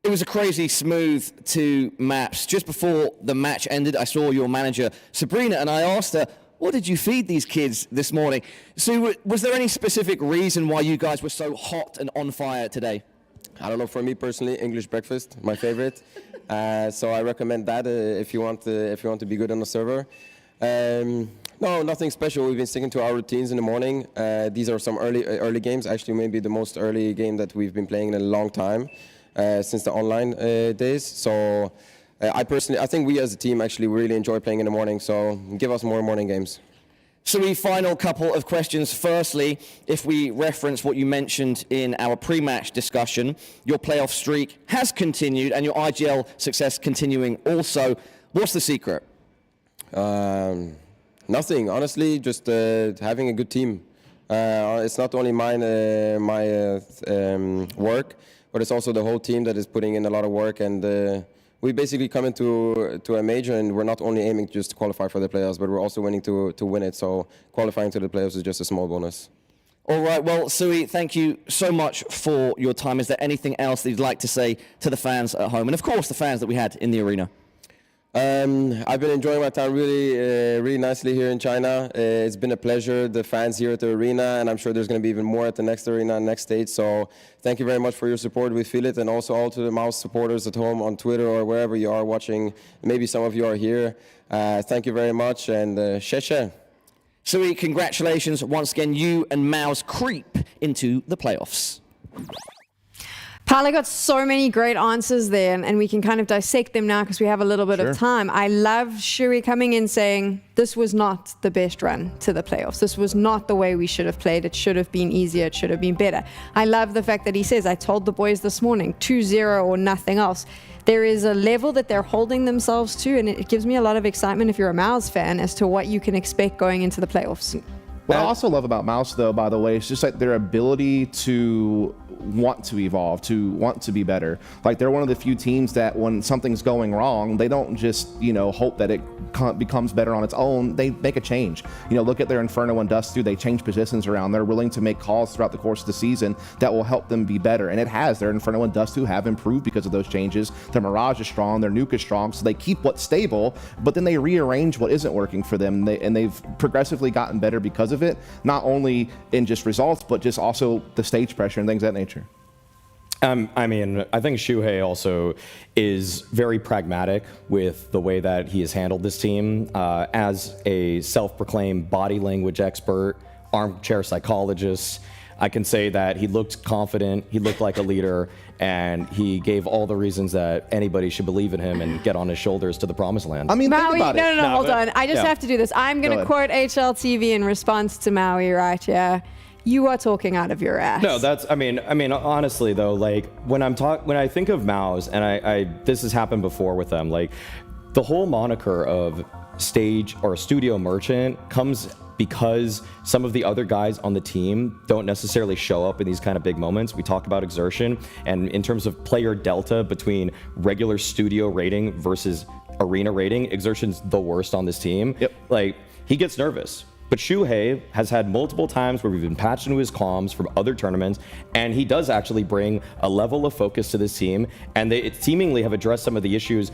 It was a crazy smooth 2 maps. Just before the match ended, I saw your manager, Sabrina, and I asked her, what did you feed these kids this morning? So was there any specific reason why you guys were so hot and on fire today? I don't know, for me personally, English breakfast, my favorite. So I recommend that if you want to be good on the server. No, nothing special. We've been sticking to our routines in the morning. These are some early games, actually maybe the most early game that we've been playing in a long time, since the online days. So I think we as a team actually really enjoy playing in the morning, so give us more morning games. So the final couple of questions. Firstly, if we reference what you mentioned in our pre-match discussion, your playoff streak has continued and your IGL success continuing also. What's the secret? Nothing, honestly, just having a good team. It's not only my work, but it's also the whole team that is putting in a lot of work, and we basically come into a major, and we're not only aiming just to qualify for the playoffs, but we're also winning to win it. So qualifying to the playoffs is just a small bonus. All right, well, Sui, thank you so much for your time. Is there anything else that you'd like to say to the fans at home, and of course the fans that we had in the arena? I've been enjoying my time really nicely here in China. It's been a pleasure, the fans here at the arena, and I'm sure there's going to be even more at the next arena, next stage. So thank you very much for your support. We feel it, and also all to the Mouse supporters at home on Twitter or wherever you are watching. Maybe some of you are here. Thank you very much, and xie. Sui, congratulations once again. You and Mao's creep into the playoffs. Paolo got so many great answers there, and we can kind of dissect them now because we have a little bit of time. I love Shui coming in saying this was not the best run to the playoffs. This was not the way we should have played. It should have been easier. It should have been better. I love the fact that he says, I told the boys this morning, 2-0 or nothing else. There is a level that they're holding themselves to, and it gives me a lot of excitement if you're a Mouse fan as to what you can expect going into the playoffs. What I also love about Mouse, though, by the way, is just like their ability to want to evolve, to want to be better. Like, they're one of the few teams that when something's going wrong, they don't just, hope that it becomes better on its own. They make a change. Look at their Inferno and Dust 2. They change positions around. They're willing to make calls throughout the course of the season that will help them be better. And it has. Their Inferno and Dust 2 have improved because of those changes. Their Mirage is strong. Their Nuke is strong. So they keep what's stable, but then they rearrange what isn't working for them. And they've progressively gotten better because of it, not only in just results, but just also the stage pressure and things of that nature. I think Shuhei also is very pragmatic with the way that he has handled this team. As a self-proclaimed body language expert, armchair psychologist, I can say that he looked confident, he looked like a leader, and he gave all the reasons that anybody should believe in him and get on his shoulders to the promised land. I mean, think Maui, about it. no, hold on. I just have to do this. I'm going to quote HLTV in response to Maui, right? Yeah. You are talking out of your ass. No, that's, I mean, honestly though, like when I think of Maus, and this has happened before with them, like the whole moniker of stage or studio merchant comes because some of the other guys on the team don't necessarily show up in these kind of big moments. We talk about exertion, and in terms of player delta between regular studio rating versus arena rating, exertion's the worst on this team. Yep. Like, he gets nervous. But Shuhei has had multiple times where we've been patched into his comms from other tournaments, and he does actually bring a level of focus to this team, and they seemingly have addressed some of the issues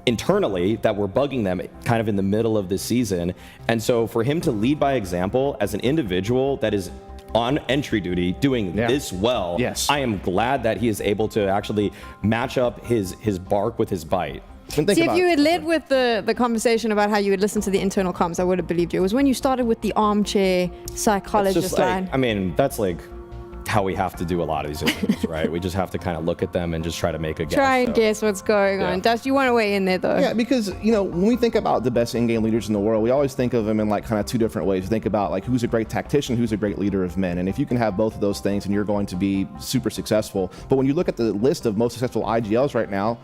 internally that were bugging them kind of in the middle of this season. And so for him to lead by example as an individual that is on entry duty doing this well, yes, I am glad that he is able to actually match up his bark with his bite. See, if you had led with the conversation about how you would listen to the internal comms, I would have believed you. It was when you started with the armchair psychologist line. I mean, that's like how we have to do a lot of these interviews, right? We just have to kind of look at them and just try to make a guess. Try and guess what's going on. Dust, you want to weigh in there, though? Yeah, because, you know, when we think about the best in-game leaders in the world, we always think of them in like kind of two different ways. We think about like who's a great tactician, who's a great leader of men. And if you can have both of those things, and you're going to be super successful. But when you look at the list of most successful IGLs right now,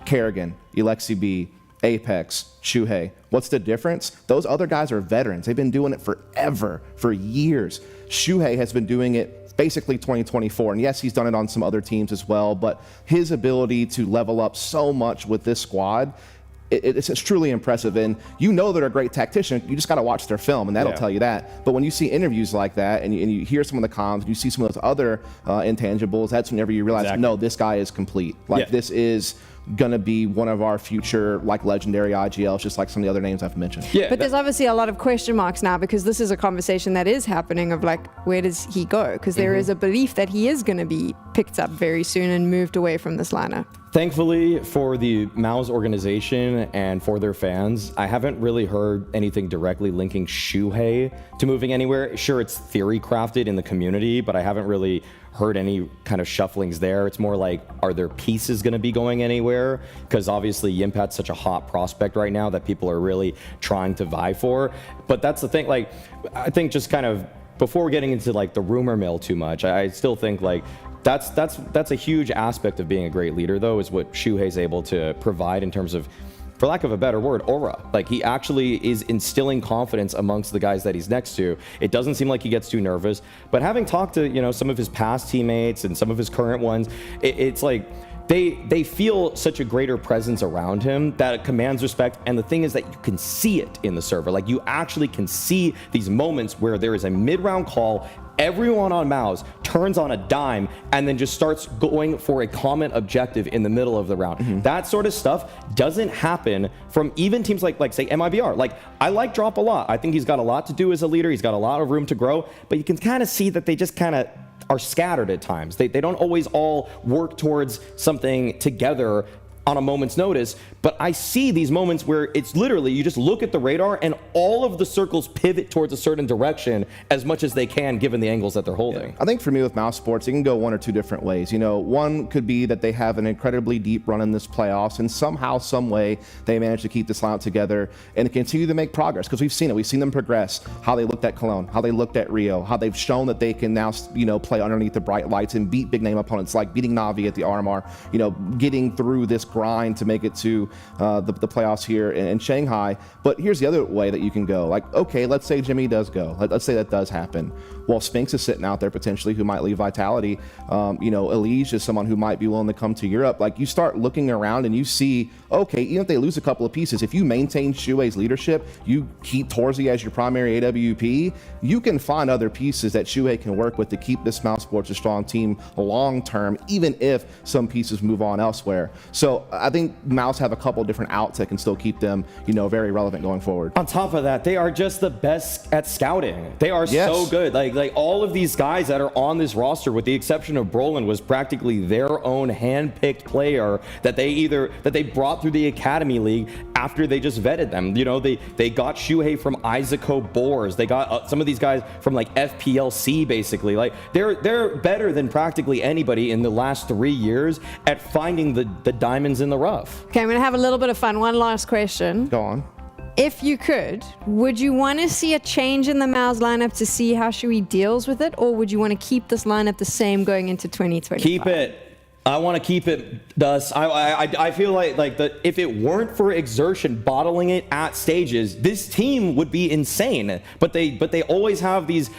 Kerrigan, Alexi B, Apex, Shuhei. What's the difference? Those other guys are veterans. They've been doing it forever, for years. Shuhei has been doing it basically 2024. And yes, he's done it on some other teams as well, but his ability to level up so much with this squad, it's truly impressive. And you know they're a great tactician. You just got to watch their film, and that'll tell you that. But when you see interviews like that, and you hear some of the comms, and you see some of those other intangibles, that's whenever you realize, no, this guy is complete. Like, this is gonna be one of our future like legendary IGLs, just like some of the other names I've mentioned. Yeah, but there's obviously a lot of question marks now, because this is a conversation that is happening of like, where does he go? Because there is a belief that he is going to be picked up very soon and moved away from this lineup. Thankfully for the Maus organization and for their fans, I haven't really heard anything directly linking Shuhei to moving anywhere. Sure, it's theory crafted in the community, but I haven't really heard any kind of shufflings there. It's more like, are there pieces going to be going anywhere? Because obviously Yimpat's such a hot prospect right now that people are really trying to vie for. But that's the thing, like, I think just kind of before getting into like the rumor mill too much, I still think like that's a huge aspect of being a great leader, though, is what Shuhei's able to provide in terms of, for lack of a better word, aura. Like, he actually is instilling confidence amongst the guys that he's next to. It doesn't seem like he gets too nervous, but having talked to, you know, some of his past teammates and some of his current ones, it's like they feel such a greater presence around him that it commands respect. And the thing is that you can see it in the server. Like, you actually can see these moments where there is a mid-round call, everyone on Maus turns on a dime and then just starts going for a common objective in the middle of the round. That sort of stuff doesn't happen from even teams like say MIBR. Like, I like Drop a lot. I think he's got a lot to do as a leader. He's got a lot of room to grow, but you can kind of see that they just kind of are scattered at times. They don't always all work towards something together on a moment's notice, but I see these moments where it's literally, you just look at the radar and all of the circles pivot towards a certain direction as much as they can given the angles that they're holding. Yeah. I think for me with Maus Sports, it can go one or two different ways. You know, one could be that they have an incredibly deep run in this playoffs, and somehow, some way, they manage to keep this lineup together and continue to make progress, because we've seen it. We've seen them progress, how they looked at Cologne, how they looked at Rio, how they've shown that they can now, you know, play underneath the bright lights and beat big name opponents, like beating Na'Vi at the RMR, you know, getting through this grind to make it to the playoffs here in Shanghai. But here's the other way that you can go. Like, okay, let's say Jimmy does go. Let's say that does happen. Well, Sphinx is sitting out there potentially who might leave Vitality. You know, Elige is someone who might be willing to come to Europe. Like, you start looking around and you see, okay, even if they lose a couple of pieces, if you maintain Shuei's leadership, you keep Torzy as your primary AWP, you can find other pieces that Shuei can work with to keep this Maus Sports a strong team long term, even if some pieces move on elsewhere. So I think Maus have a couple of different outs that can still keep them, you know, very relevant going forward. On top of that, they are just the best at scouting. They are so good. Like all of these guys that are on this roster, with the exception of Brolin, was practically their own hand-picked player that they brought through the Academy League after they just vetted them. You know, they got Shuhei from Isaaco Boars. They got some of these guys from like FPLC, basically. Like they're better than practically anybody in the last 3 years at finding the diamonds in the rough. Okay, I'm going to have a little bit of fun. One last question. Go on. If you could, would you want to see a change in the Mouse lineup to see how Shui deals with it, or would you want to keep this lineup the same going into 2025? Keep it. I want to keep it, Dus. I feel like if it weren't for Exertion bottling it at stages, this team would be insane. But they always have these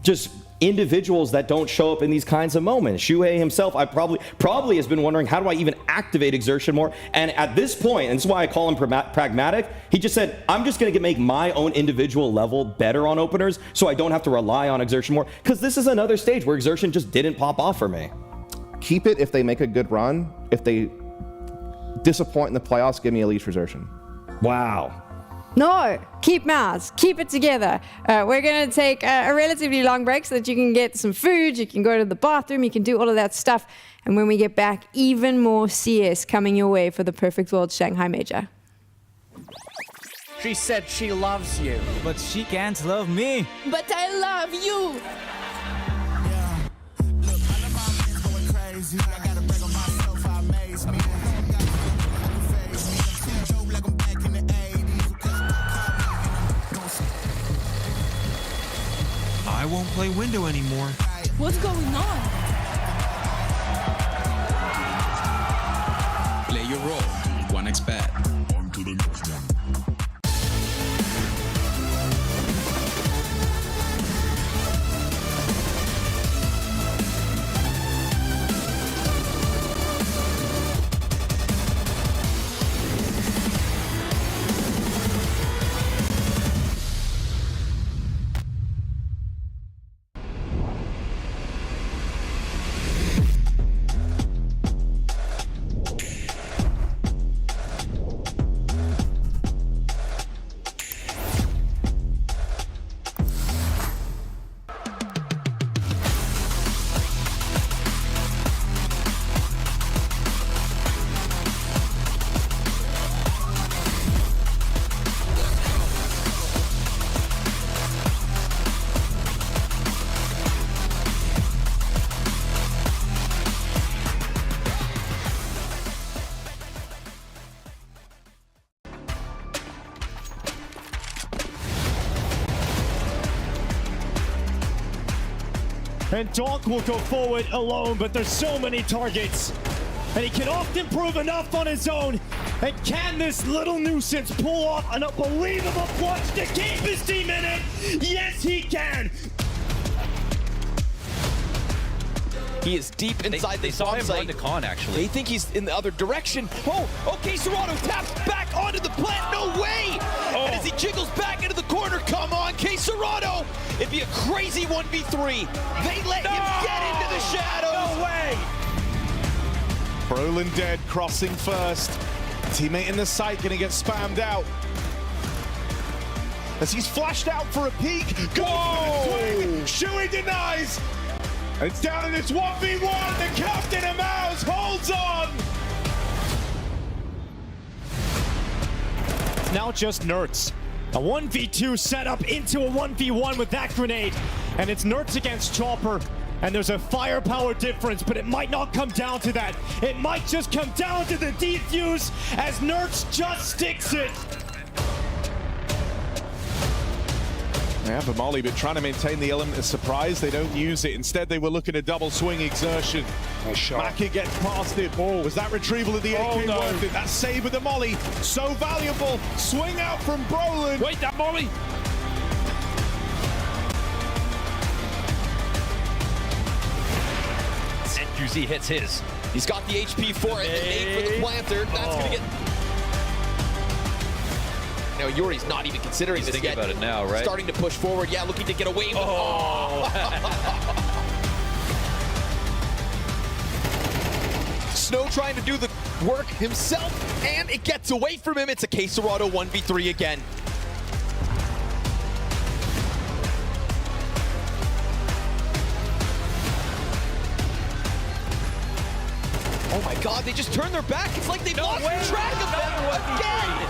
just individuals that don't show up in these kinds of moments. Shuhei himself, I probably has been wondering, how do I even activate Exertion more? And at this point, and this is why I call him pragmatic, he just said, I'm just going to make my own individual level better on openers so I don't have to rely on Exertion more, because this is another stage where Exertion just didn't pop off for me. Keep it if they make a good run. If they disappoint in the playoffs, give me Elite for Exertion. Wow. No, keep Mouse, keep it together. We're going to take a relatively long break so that you can get some food, you can go to the bathroom, you can do all of that stuff. And when we get back, even more CS coming your way for the Perfect World Shanghai Major. She said she loves you, but she can't love me. But I love you. I won't play window anymore. What's going on? Play your role. 1xBet. On to the next one. And Donk will go forward alone, but there's so many targets. And he can often prove enough on his own. And can this little nuisance pull off an unbelievable clutch to keep his team in it? Yes, he can. He is deep inside the saw him site. run to Khan, actually. They think he's in the other direction. Oh, okay, Serrano taps back onto the plant. No way! Oh. And as he jiggles back into the corner, come on, K. Serrano! It'd be a crazy 1v3. They let him get into the shadows. No way! Brolin dead, crossing first. Teammate in the site gonna get spammed out. As he's flashed out for a peek. Goes for the swing. Shui denies. It's down and it's 1v1. The captain of Mouse holds on. It's now just Nerds. A 1v2 setup into a 1v1 with that grenade. And it's Nerds against Chopper. And there's a firepower difference, but it might not come down to that. It might just come down to the defuse as Nerds just sticks it. Yeah, for Molly, but trying to maintain the element of surprise. They don't use it. Instead, they were looking at double swing Exertion. Maka gets past it. Was that retrieval of the AK worth it? That save with the Molly, so valuable. Swing out from Brolin. Wait, that Molly. And QZ hits his. He's got the HP for it. The nade for the planter. That's gonna get. Now Yuri's not even considering this yet. About it now, right? Starting to push forward. Yeah, looking to get away with. Snow trying to do the work himself, and it gets away from him. It's a K. Serrano 1v3 again. Oh my God, they just turned their back. It's like they lost track of them again.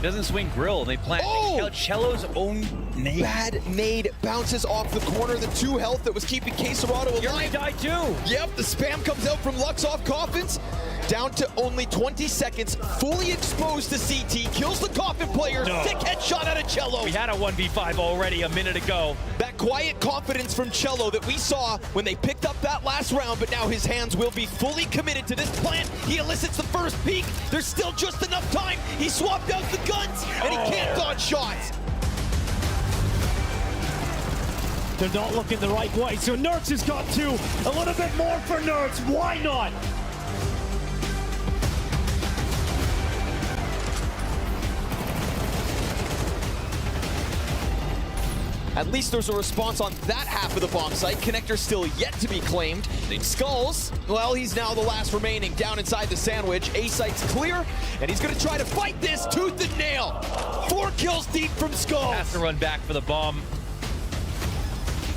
doesn't swing grill. They plant Cello's own name. Bad nade bounces off the corner. The 2 health that was keeping K-Serrano alive. You're gonna die too. Yep, the spam comes out from Lux off Coffins. Down to only 20 seconds, fully exposed to CT, kills the Coffin player, sick headshot out of Cello. We had a 1v5 already a minute ago. That quiet confidence from Cello that we saw when they picked up that last round, but now his hands will be fully committed to this plant. He elicits the first peek. There's still just enough time. He swapped out the guns, and he can't dodge shots. They're not looking the right way, so Nerds has got to. A little bit more for Nerds. Why not? At least there's a response on that half of the bomb site. Connector still yet to be claimed. Skulls, well, he's now the last remaining down inside the sandwich. A site's clear, and he's gonna try to fight this tooth and nail. 4 kills deep from Skulls. Has to run back for the bomb.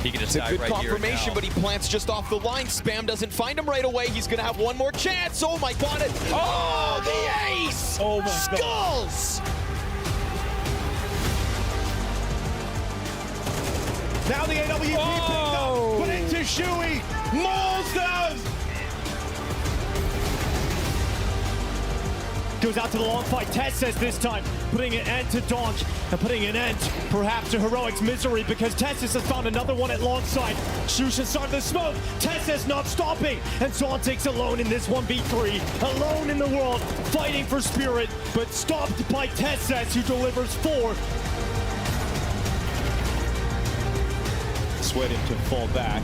He can just it's a good right confirmation, but he plants just off the line. Spam doesn't find him right away. He's gonna have one more chance. Oh my God! Oh, the ace! Oh my God! Skulls! Now the AWP picked up, put into Shui. Mauls does! Goes out to the long fight. Tess says this time, putting an end to Donch and putting an end perhaps to Heroic's misery, because Tessis has found another one at long side. Shusha started the smoke. Tessis not stopping, and Zontic's alone in this 1v3. Alone in the world, fighting for Spirit, but stopped by Tessis, who delivers 4. Sweating to fall back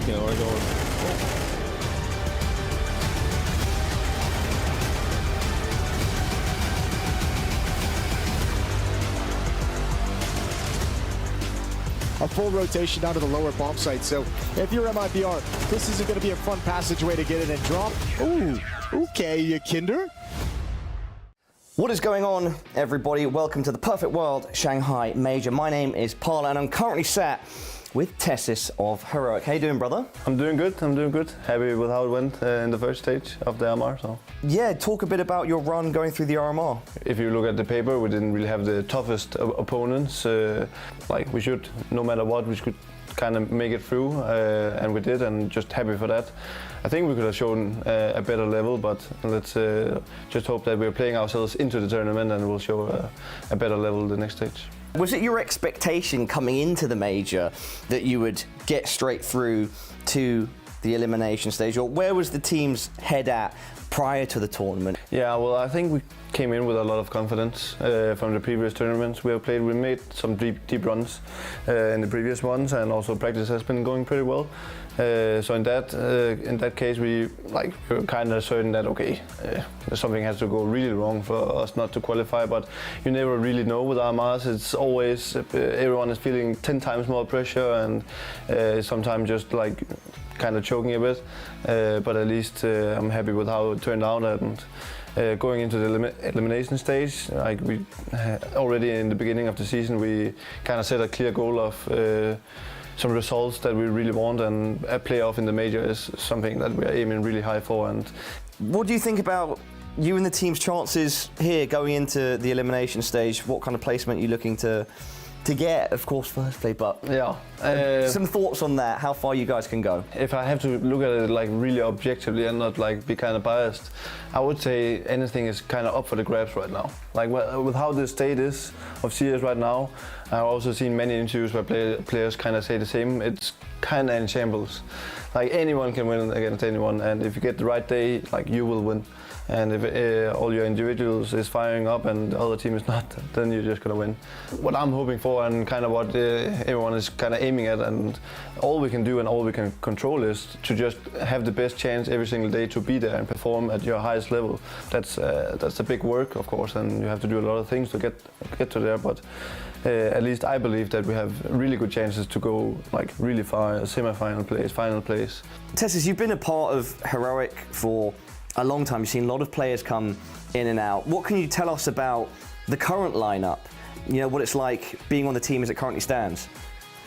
a full rotation down to the lower bomb site. So if you're MIBR, this isn't going to be a fun passageway to get in and drop. Ooh, okay, Kinder. What is going on, everybody? Welcome to the Perfect World Shanghai Major. My name is Parla, and I'm currently sat with Tessis of Heroic. How you doing, brother? I'm doing good. Happy with how it went in the first stage of the RMR. So. Yeah, talk a bit about your run going through the RMR. If you look at the paper, we didn't really have the toughest opponents. Like we should, no matter what, we should kind of make it through, and we did, and just happy for that. I think we could have shown a better level, but let's just hope that we're playing ourselves into the tournament and we'll show a better level the next stage. Was it your expectation coming into the major that you would get straight through to the elimination stage, or where was the team's head at prior to the tournament? Yeah, well, I think we came in with a lot of confidence from the previous tournaments we made some deep runs in the previous ones, and also practice has been going pretty well. So in that case, we were kind of certain that something has to go really wrong for us not to qualify. But you never really know with RMRs. It's always everyone is feeling 10 times more pressure, and sometimes just kind of choking a bit. But at least I'm happy with how it turned out. And going into the elimination stage, we already in the beginning of the season, we kind of set a clear goal of some results that we really want, and a playoff in the major is something that we're aiming really high for. And what do you think about you and the team's chances here going into the elimination stage? What kind of placement are you looking to get? Of course, firstly, but yeah, some thoughts on that, how far you guys can go? If I have to look at it really objectively and not be kind of biased, I would say anything is kind of up for the grabs right now. With how the state is of CS right now, I've also seen many interviews where players kind of say the same. It's kind of in shambles. Anyone can win against anyone, and if you get the right day, you will win. And if all your individuals is firing up and the other team is not, then you're just gonna win. What I'm hoping for, and kind of what everyone is kind of aiming at, and all we can do and all we can control is to just have the best chance every single day to be there and perform at your highest level. That's a big work, of course, and you have to do a lot of things to get to there. But at least I believe that we have really good chances to go really far, semi-final place, final place. Tessis, you've been a part of Heroic for a long time. You've seen a lot of players come in and out. What can you tell us about the current lineup? You know, what it's like being on the team as it currently stands?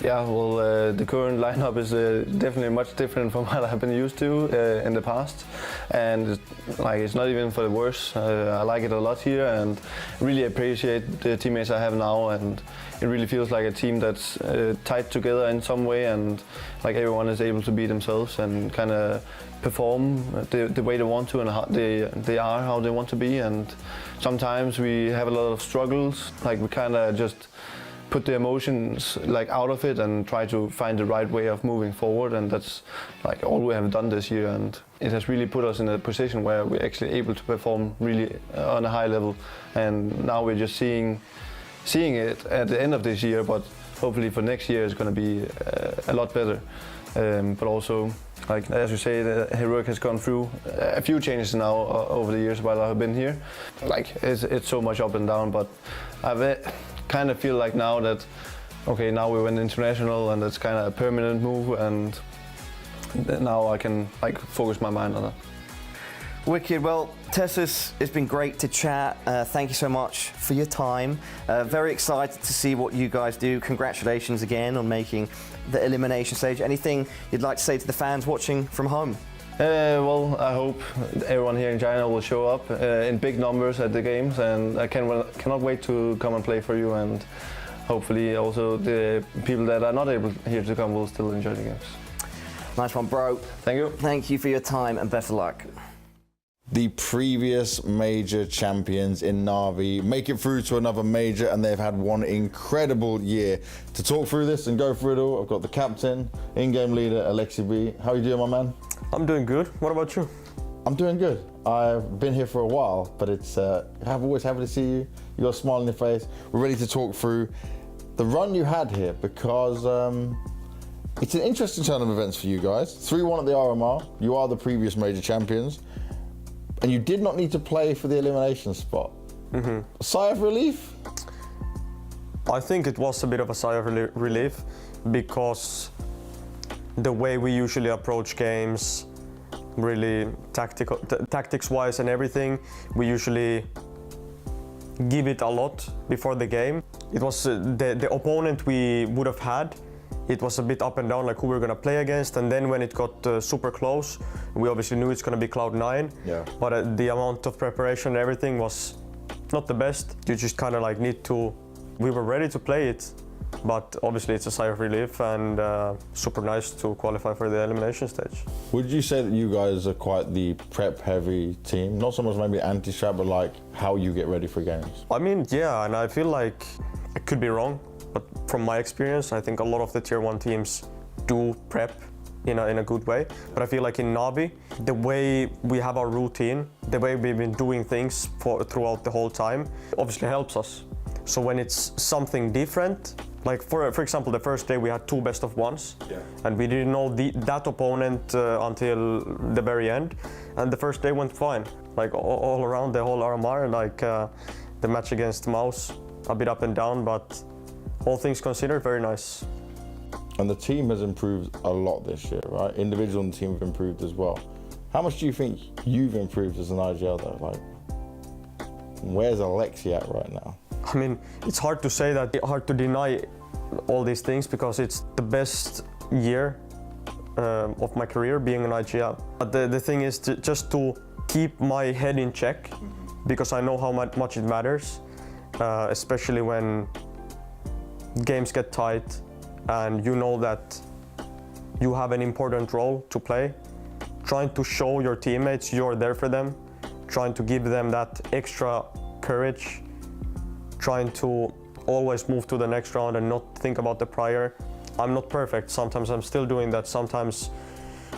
Yeah, well, the current lineup is definitely much different from what I've been used to in the past, and like it's not even for the worse. I like it a lot here, and really appreciate the teammates I have now, and it really feels like a team that's tied together in some way, and like everyone is able to be themselves and kind of perform the way they want to and how they are how they want to be. And sometimes we have a lot of struggles, like we kind of just put the emotions like out of it and try to find the right way of moving forward, and that's like all we have done this year, and it has really put us in a position where we're actually able to perform really on a high level. And now we're just seeing it at the end of this year, but hopefully for next year it's going to be a lot better. But also, like as you say, the Heroic has gone through a few changes now over the years while I've been here. Like it's so much up and down, but I've kind of feel like now that, okay, now we went international and it's kind of a permanent move, and now I can like focus my mind on that. Wicked. Well, Tessus, it's been great to chat. Thank you so much for your time. Very excited to see what you guys do. Congratulations again on making the elimination stage. Anything you'd like to say to the fans watching from home? Well, I hope everyone here in China will show up in big numbers at the games, and I cannot wait to come and play for you, and hopefully also the people that are not able here to come will still enjoy the games. Nice one, bro. Thank you. Thank you for your time and best of luck. The previous major champions in Na'Vi make it through to another major, and they've had one incredible year. To talk through this and go through it all, I've got the captain, in-game leader, Alexi B. How are you doing, my man? I'm doing good. What about you? I'm doing good. I've been here for a while, but I'm always happy to see you. You got a smile on your face. We're ready to talk through the run you had here, because it's an interesting turn of events for you guys. 3-1 at the RMR. You are the previous major champions. And you did not need to play for the elimination spot. A sigh of relief? I think it was a bit of a sigh of relief, because the way we usually approach games, really tactics-wise and everything, we usually give it a lot before the game. It was the opponent we would have had. It was a bit up and down, like who we were going to play against, and then when it got super close, we obviously knew it's going to be Cloud9. Yeah. But the amount of preparation and everything was not the best. You just kind of like need to. We were ready to play it, but obviously it's a sigh of relief, and super nice to qualify for the elimination stage. Would you say that you guys are quite the prep-heavy team? Not so much maybe anti-strat, but like how you get ready for games? I mean, yeah, and I feel like I could be wrong, but from my experience, I think a lot of the tier 1 teams do prep in a good way. But I feel like in Na'Vi, the way we have our routine, the way we've been doing things throughout the whole time, obviously helps us. So when it's something different, like for example, the first day we had 2 best of 1s, and we didn't know that opponent until the very end, and the first day went fine. Like all around the whole RMR, like the match against Mouse, a bit up and down, but all things considered, very nice. And the team has improved a lot this year, right? Individual and the team have improved as well. How much do you think you've improved as an IGL though? Like, where's Alexi at right now? I mean, it's hard to say that, hard to deny all these things, because it's the best year of my career being an IGL. But the thing is just to keep my head in check, because I know how much it matters, especially when games get tight and you know that you have an important role to play. Trying to show your teammates you're there for them, trying to give them that extra courage, trying to always move to the next round and not think about the prior. I'm not perfect. Sometimes I'm still doing that. Sometimes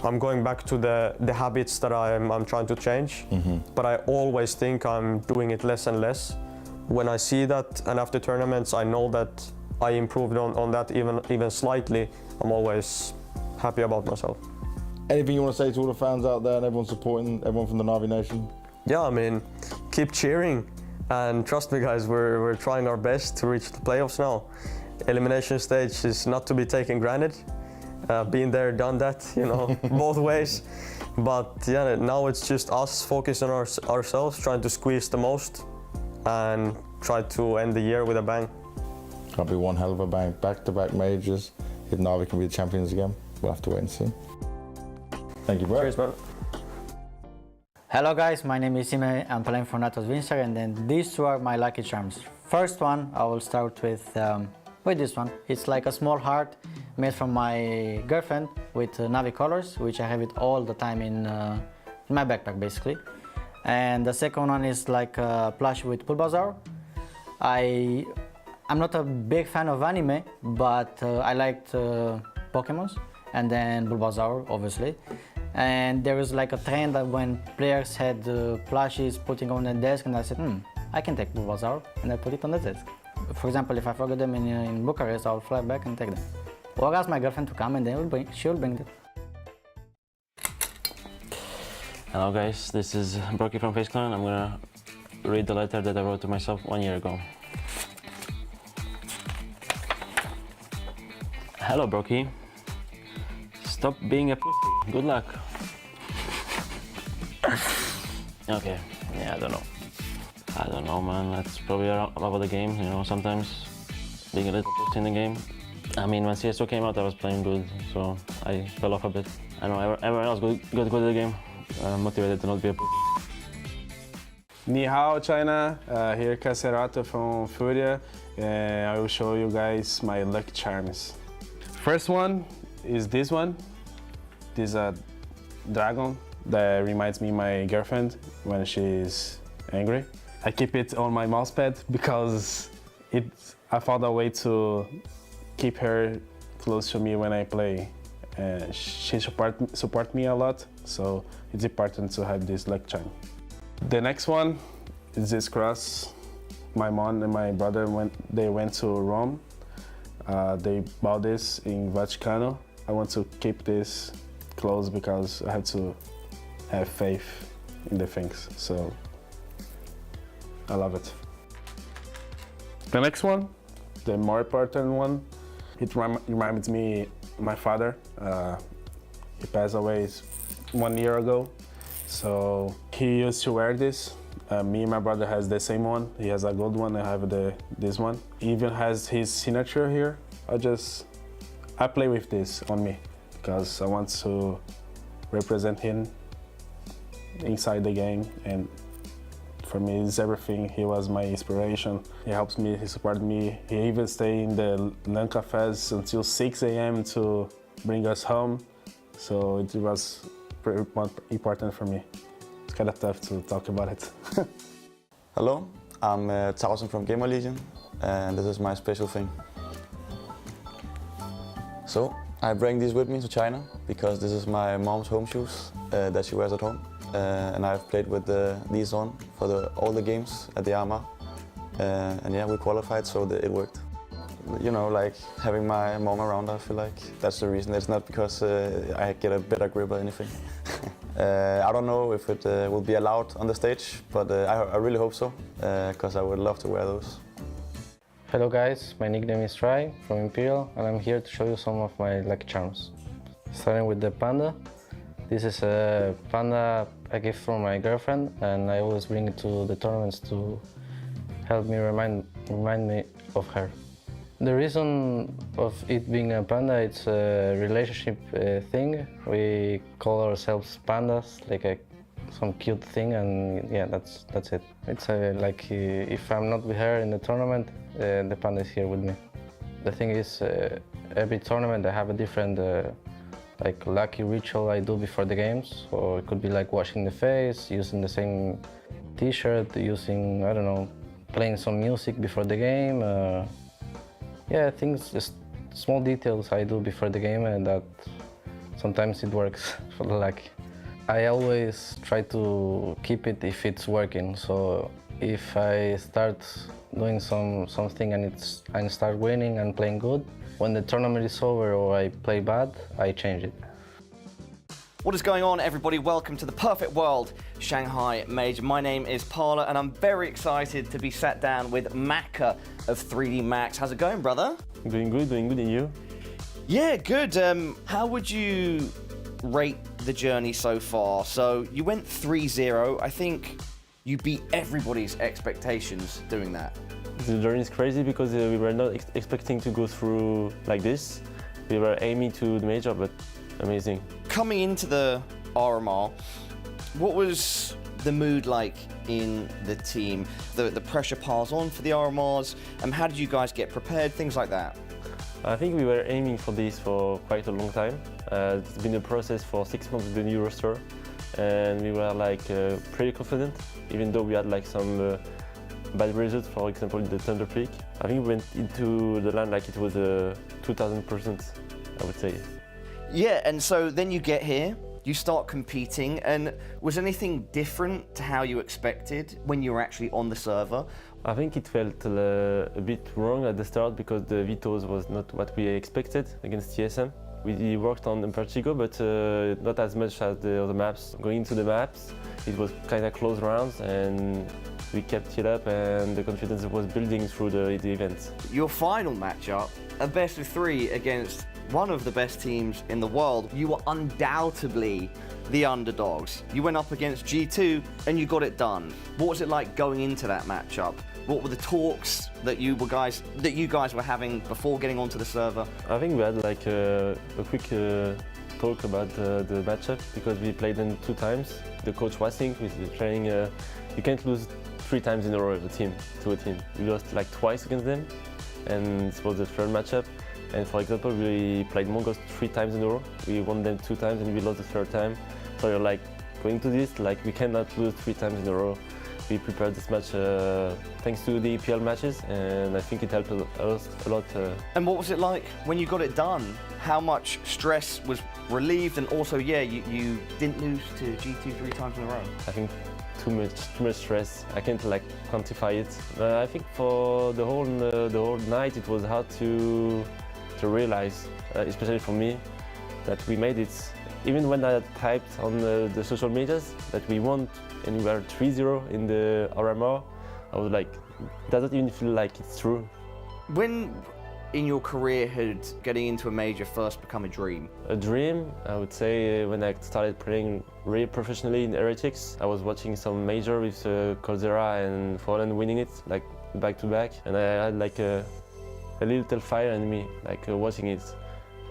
I'm going back to the habits that I'm trying to change. But I always think I'm doing it less and less. When I see that, and after tournaments, I know that I improved on that even slightly. I'm always happy about myself. Anything you want to say to all the fans out there and everyone supporting, everyone from the Na'Vi Nation? Yeah, I mean, keep cheering. And trust me, guys, we're trying our best to reach the playoffs now. Elimination stage is not to be taken granted. Been there, done that, you know, both ways. But yeah, now it's just us focusing on ourselves, trying to squeeze the most and try to end the year with a bang. Can't be one hell of a bang. Back-to-back majors. if Navi can be the champions again. We'll have to wait and see. Thank you, bro. Cheers, bro. Hello guys, my name is Ime. I'm playing for Natos Winster, and then these two are my lucky charms. First one, I will start with this one. It's like a small heart made from my girlfriend with Navi colors, which I have it all the time in my backpack basically. And the second one is like a plush with Bulbasaur. I'm not a big fan of anime, but I liked Pokemons, and then Bulbasaur obviously. And there was like a trend that when players had plushies putting on the desk, and I said, I can take Bulbasaur, and I put it on the desk. For example, if I forgot them in Bucharest, I'll fly back and take them. Or ask my girlfriend to come, and then she'll bring them. Hello guys, this is Brocky from Face Clan. I'm gonna read the letter that I wrote to myself 1 year ago. Hello Brocky. Stop being a pussy. Good luck. Okay, yeah, I don't know, man. That's probably about the game, you know, sometimes being a little pussy in the game. I mean, when CS2 came out, I was playing good, so I fell off a bit. I know everyone else got good at the game. Motivated to not be a pussy. Ni hao, China. Here Caserato from Furia. I will show you guys my lucky charms. First one is this one. This dragon that reminds me of my girlfriend when she's angry. I keep it on my mousepad because I found a way to keep her close to me when I play. She support me a lot, so it's important to have this luck charm. The next one is this cross. My mom and my brother, when they went to Rome, they bought this in Vaticano. I want to keep this close because I have to have faith in the things, so I love it. The next one, the more important one, it reminds me of my father. He passed away 1 year ago, so he used to wear this. Me and my brother has the same one. He has a gold one, I have this one. He even has his signature here. I play with this on me because I want to represent him inside the game, and for me it's everything. He was my inspiration. He helps me, he supported me. He even stayed in the LAN cafes until 6 a.m. to bring us home. So it was pretty important for me. It's kind of tough to talk about it. Hello, I'm Tausen from Gamer Legion, and this is my special thing. So I bring these with me to China because this is my mom's home shoes that she wears at home. And I've played with these on for all the games at the AMA. And yeah, we qualified, so it worked. You know, like having my mom around, I feel like that's the reason. It's not because I get a better grip or anything. I don't know if it will be allowed on the stage, but I really hope so, because I would love to wear those. Hello guys, my nickname is Try from Imperial, and I'm here to show you some of my lucky charms. Starting with the panda. This is a panda I give from my girlfriend, and I always bring it to the tournaments to help me remind me of her. The reason of it being a panda, it's a relationship thing. We call ourselves pandas, like some cute thing, and yeah, that's it. It's like if I'm not with her in the tournament, the panda is here with me. The thing is, every tournament I have a different like lucky ritual I do before the games. So it could be like washing the face, using the same t-shirt, using, I don't know, playing some music before the game. Yeah, things, just small details I do before the game, and that sometimes it works for the luck. I always try to keep it if it's working. So if I start doing something and I start winning and playing good, when the tournament is over or I play bad, I change it. What is going on, everybody? Welcome to the Perfect World Shanghai Major. My name is Parla, and I'm very excited to be sat down with Maka of 3D Max. How's it going, brother? Doing good, and you? Yeah, good. How would you rate the journey so far? So you went 3-0. I think you beat everybody's expectations doing that. The journey is crazy because we were not expecting to go through like this. We were aiming to the major, but amazing. Coming into the RMR, what was the mood like in the team? The pressure piles on for the RMRs, and how did you guys get prepared, things like that? I think we were aiming for this for quite a long time. It's been a process for 6 months with the new roster, and we were like pretty confident, even though we had like some bad results, for example, in the Thunder Peak. I think we went into the line like it was 2000%, I would say. Yeah, and so then you get here, you start competing, and was anything different to how you expected when you were actually on the server? I think it felt a bit wrong at the start because the vetoes was not what we expected against TSM. We worked on Impertigo, but not as much as the other maps. Going into the maps, it was kind of close rounds, and we kept it up, and the confidence was building through the events. Your final matchup, a best of 3 against one of the best teams in the world. You were undoubtedly the underdogs. You went up against G2 and you got it done. What was it like going into that matchup? What were the talks that you guys were having before getting onto the server? I think we had like a quick talk about the matchup because we played them 2 times. The coach was saying we're playing. You can't lose 3 times in a row to a team. We lost like twice against them, and it was the 3rd matchup. And for example, we played Mongols 3 times in a row. We won them 2 times and we lost the 3rd time. So you're like going to this, like we cannot lose 3 times in a row. We prepared this match thanks to the EPL matches, and I think it helped us a lot. And what was it like when you got it done? How much stress was relieved, and also, yeah, you didn't lose to G2 3 times in a row? I think too much stress. I can't like quantify it. I think for the whole night it was hard to realize, especially for me, that we made it. Even when I typed on the social medias that we won and we were 3-0 in the RMR, I was like, it doesn't even feel like it's true. When in your career had getting into a major first become a dream? A dream, I would say, when I started playing really professionally in Heretics. I was watching some major with Coldzera and Fallen winning it, like back to back, and I had like a little fire in me, like watching it.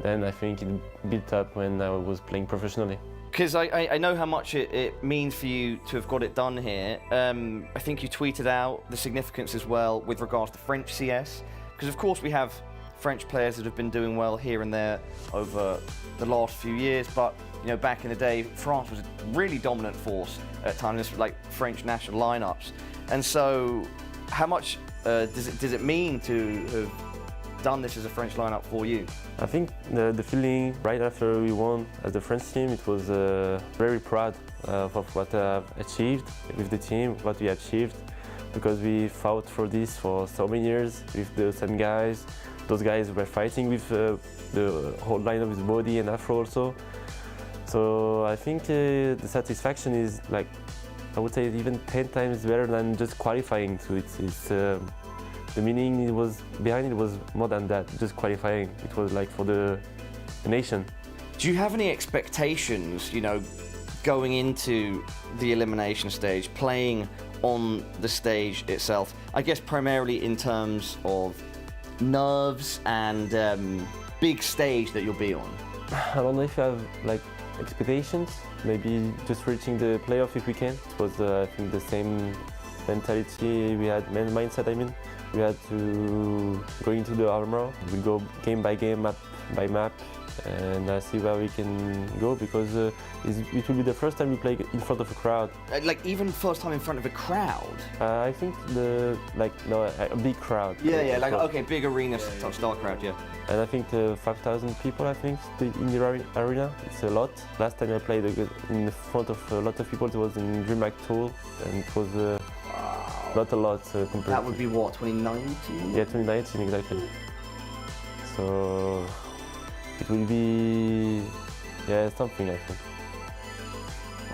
Then I think it built up when I was playing professionally. Because I know how much it means for you to have got it done here. I think you tweeted out the significance as well with regards to French CS. Because of course we have French players that have been doing well here and there over the last few years, but you know, back in the day, France was a really dominant force at times, like French national lineups. And so, how much does it mean to have done this as a French lineup for you? I think the feeling right after we won as the French team, it was very proud of what I've achieved with the team, what we achieved, because we fought for this for so many years with the same guys. Those guys were fighting with the whole lineup with Body and Afro also. So I think the satisfaction is like, I would say even 10 times better than just qualifying. So it's the meaning behind it was more than that, just qualifying. It was like for the nation. Do you have any expectations, you know, going into the elimination stage, playing on the stage itself? I guess primarily in terms of nerves and big stage that you'll be on. I don't know if you have like expectations, maybe just reaching the playoff if we can. It was I think the same mentality we had, mindset I mean. We had to go into the armor. We go game by game, map by map, and see where we can go, because it will be the first time we play in front of a crowd. Like even first time in front of a crowd? I think a big crowd. Yeah, like okay, big arena style crowd, yeah. And I think 5,000 people, I think, in the arena. It's a lot. Last time I played in front of a lot of people, it was in DreamHack Tool, and it was not a lot compared. That would be what, 2019? Yeah, 2019 exactly. So it will be, yeah, something I think.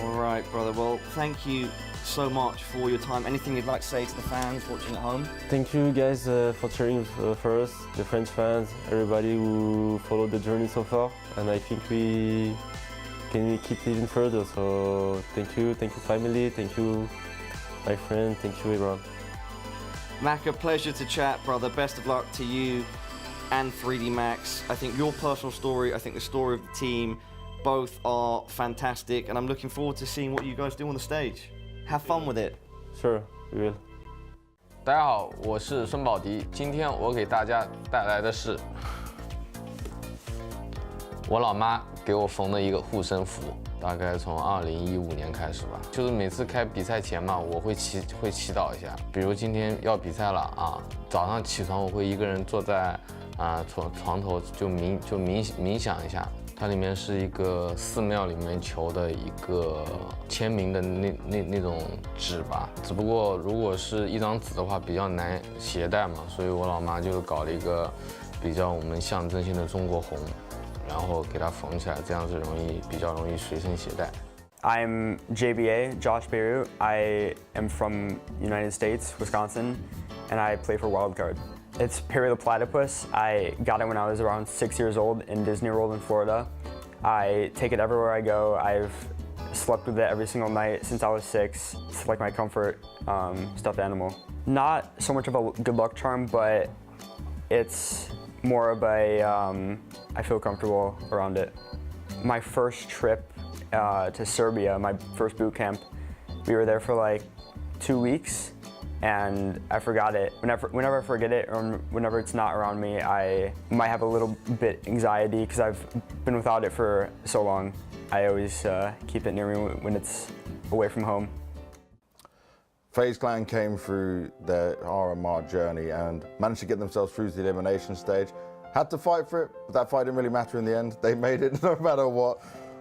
All right, brother. Well, thank you so much for your time. Anything you'd like to say to the fans watching at home? Thank you guys for cheering for us, the French fans, everybody who followed the journey so far, and I think we can keep even further. So thank you family, thank you my friend, thank you everyone. Mac, a pleasure to chat, brother. Best of luck to you and 3D Max. I think your personal story, I think the story of the team, both are fantastic, and I'm looking forward to seeing what you guys do on the stage. Have fun with it. Sure, we will. 大家好，我是孙宝迪。今天我给大家带来的是我老妈给我缝的一个护身符，大概从2015年开始吧。就是每次开比赛前嘛，我会祈祷一下。比如今天要比赛了啊，早上起床我会一个人坐在床头就冥想一下。它里面是一个寺庙里面求的一个签名的那种纸吧，只不过如果是一张纸的话比较难携带嘛，所以我老妈就搞了一个比较我们象征性的中国红，然后给它缝起来，这样子比较容易随身携带。I'm JBA, Josh Beru. I am from United States, Wisconsin, and I play for Wildcard. It's Perry the Platypus. I got it when I was around 6 years old in Disney World in Florida. I take it everywhere I go. I've slept with it every single night since I was 6. It's like my comfort stuffed animal. Not so much of a good luck charm, but it's more of a, I feel comfortable around it. My first trip to Serbia, my first boot camp, we were there for like 2 weeks. And I forgot it. Whenever I forget it, or whenever it's not around me, I might have a little bit anxiety because I've been without it for so long. I always keep it near me when it's away from home. FaZe Clan came through their RMR journey and managed to get themselves through to the elimination stage. Had to fight for it, but that fight didn't really matter in the end. They made it no matter what.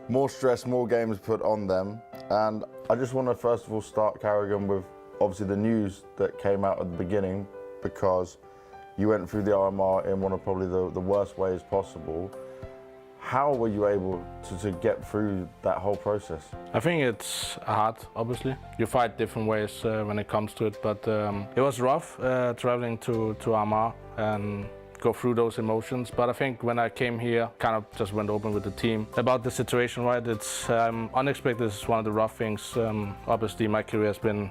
More stress, more games put on them. And I just want to first of all start, Carrigan, with obviously the news that came out at the beginning, because you went through the RMR in one of probably the worst ways possible. How were you able to get through that whole process? I think it's hard, obviously. You fight different ways when it comes to it, but it was rough traveling to RMR and go through those emotions. But I think when I came here, kind of just went open with the team about the situation, right? It's unexpected. It's one of the rough things. Obviously, my career has been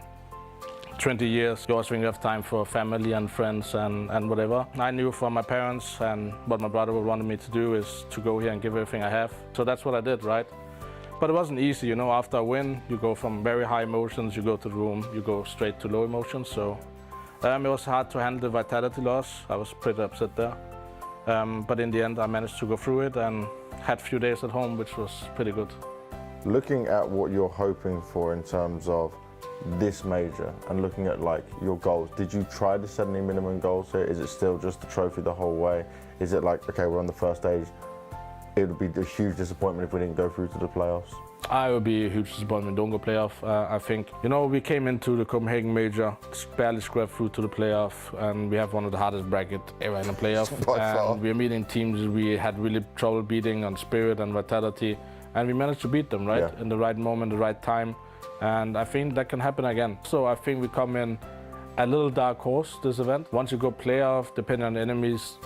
20 years. You also have time for family and friends and whatever. I knew from my parents and what my brother wanted me to do is to go here and give everything I have. So that's what I did, right? But it wasn't easy, you know. After a win, you go from very high emotions, you go to the room, you go straight to low emotions. So it was hard to handle the vitality loss. I was pretty upset there. But in the end, I managed to go through it and had a few days at home, which was pretty good. Looking at what you're hoping for in terms of this major and looking at like your goals, did you try to set any minimum goals here? Is it still just the trophy the whole way? Is it like, okay, we're on the first stage, it would be a huge disappointment if we didn't go through to the playoffs? I would be a huge disappointment, don't go playoff. I think, you know, we came into the Copenhagen major, barely scraped through to the playoff, and we have one of the hardest brackets ever in a playoff. And we're meeting teams we had really trouble beating on spirit and vitality, and we managed to beat them, right? Yeah. In the right moment, the right time. And I think that can happen again. So I think we come in a little dark horse this event. Once you go playoff, depending on the enemies,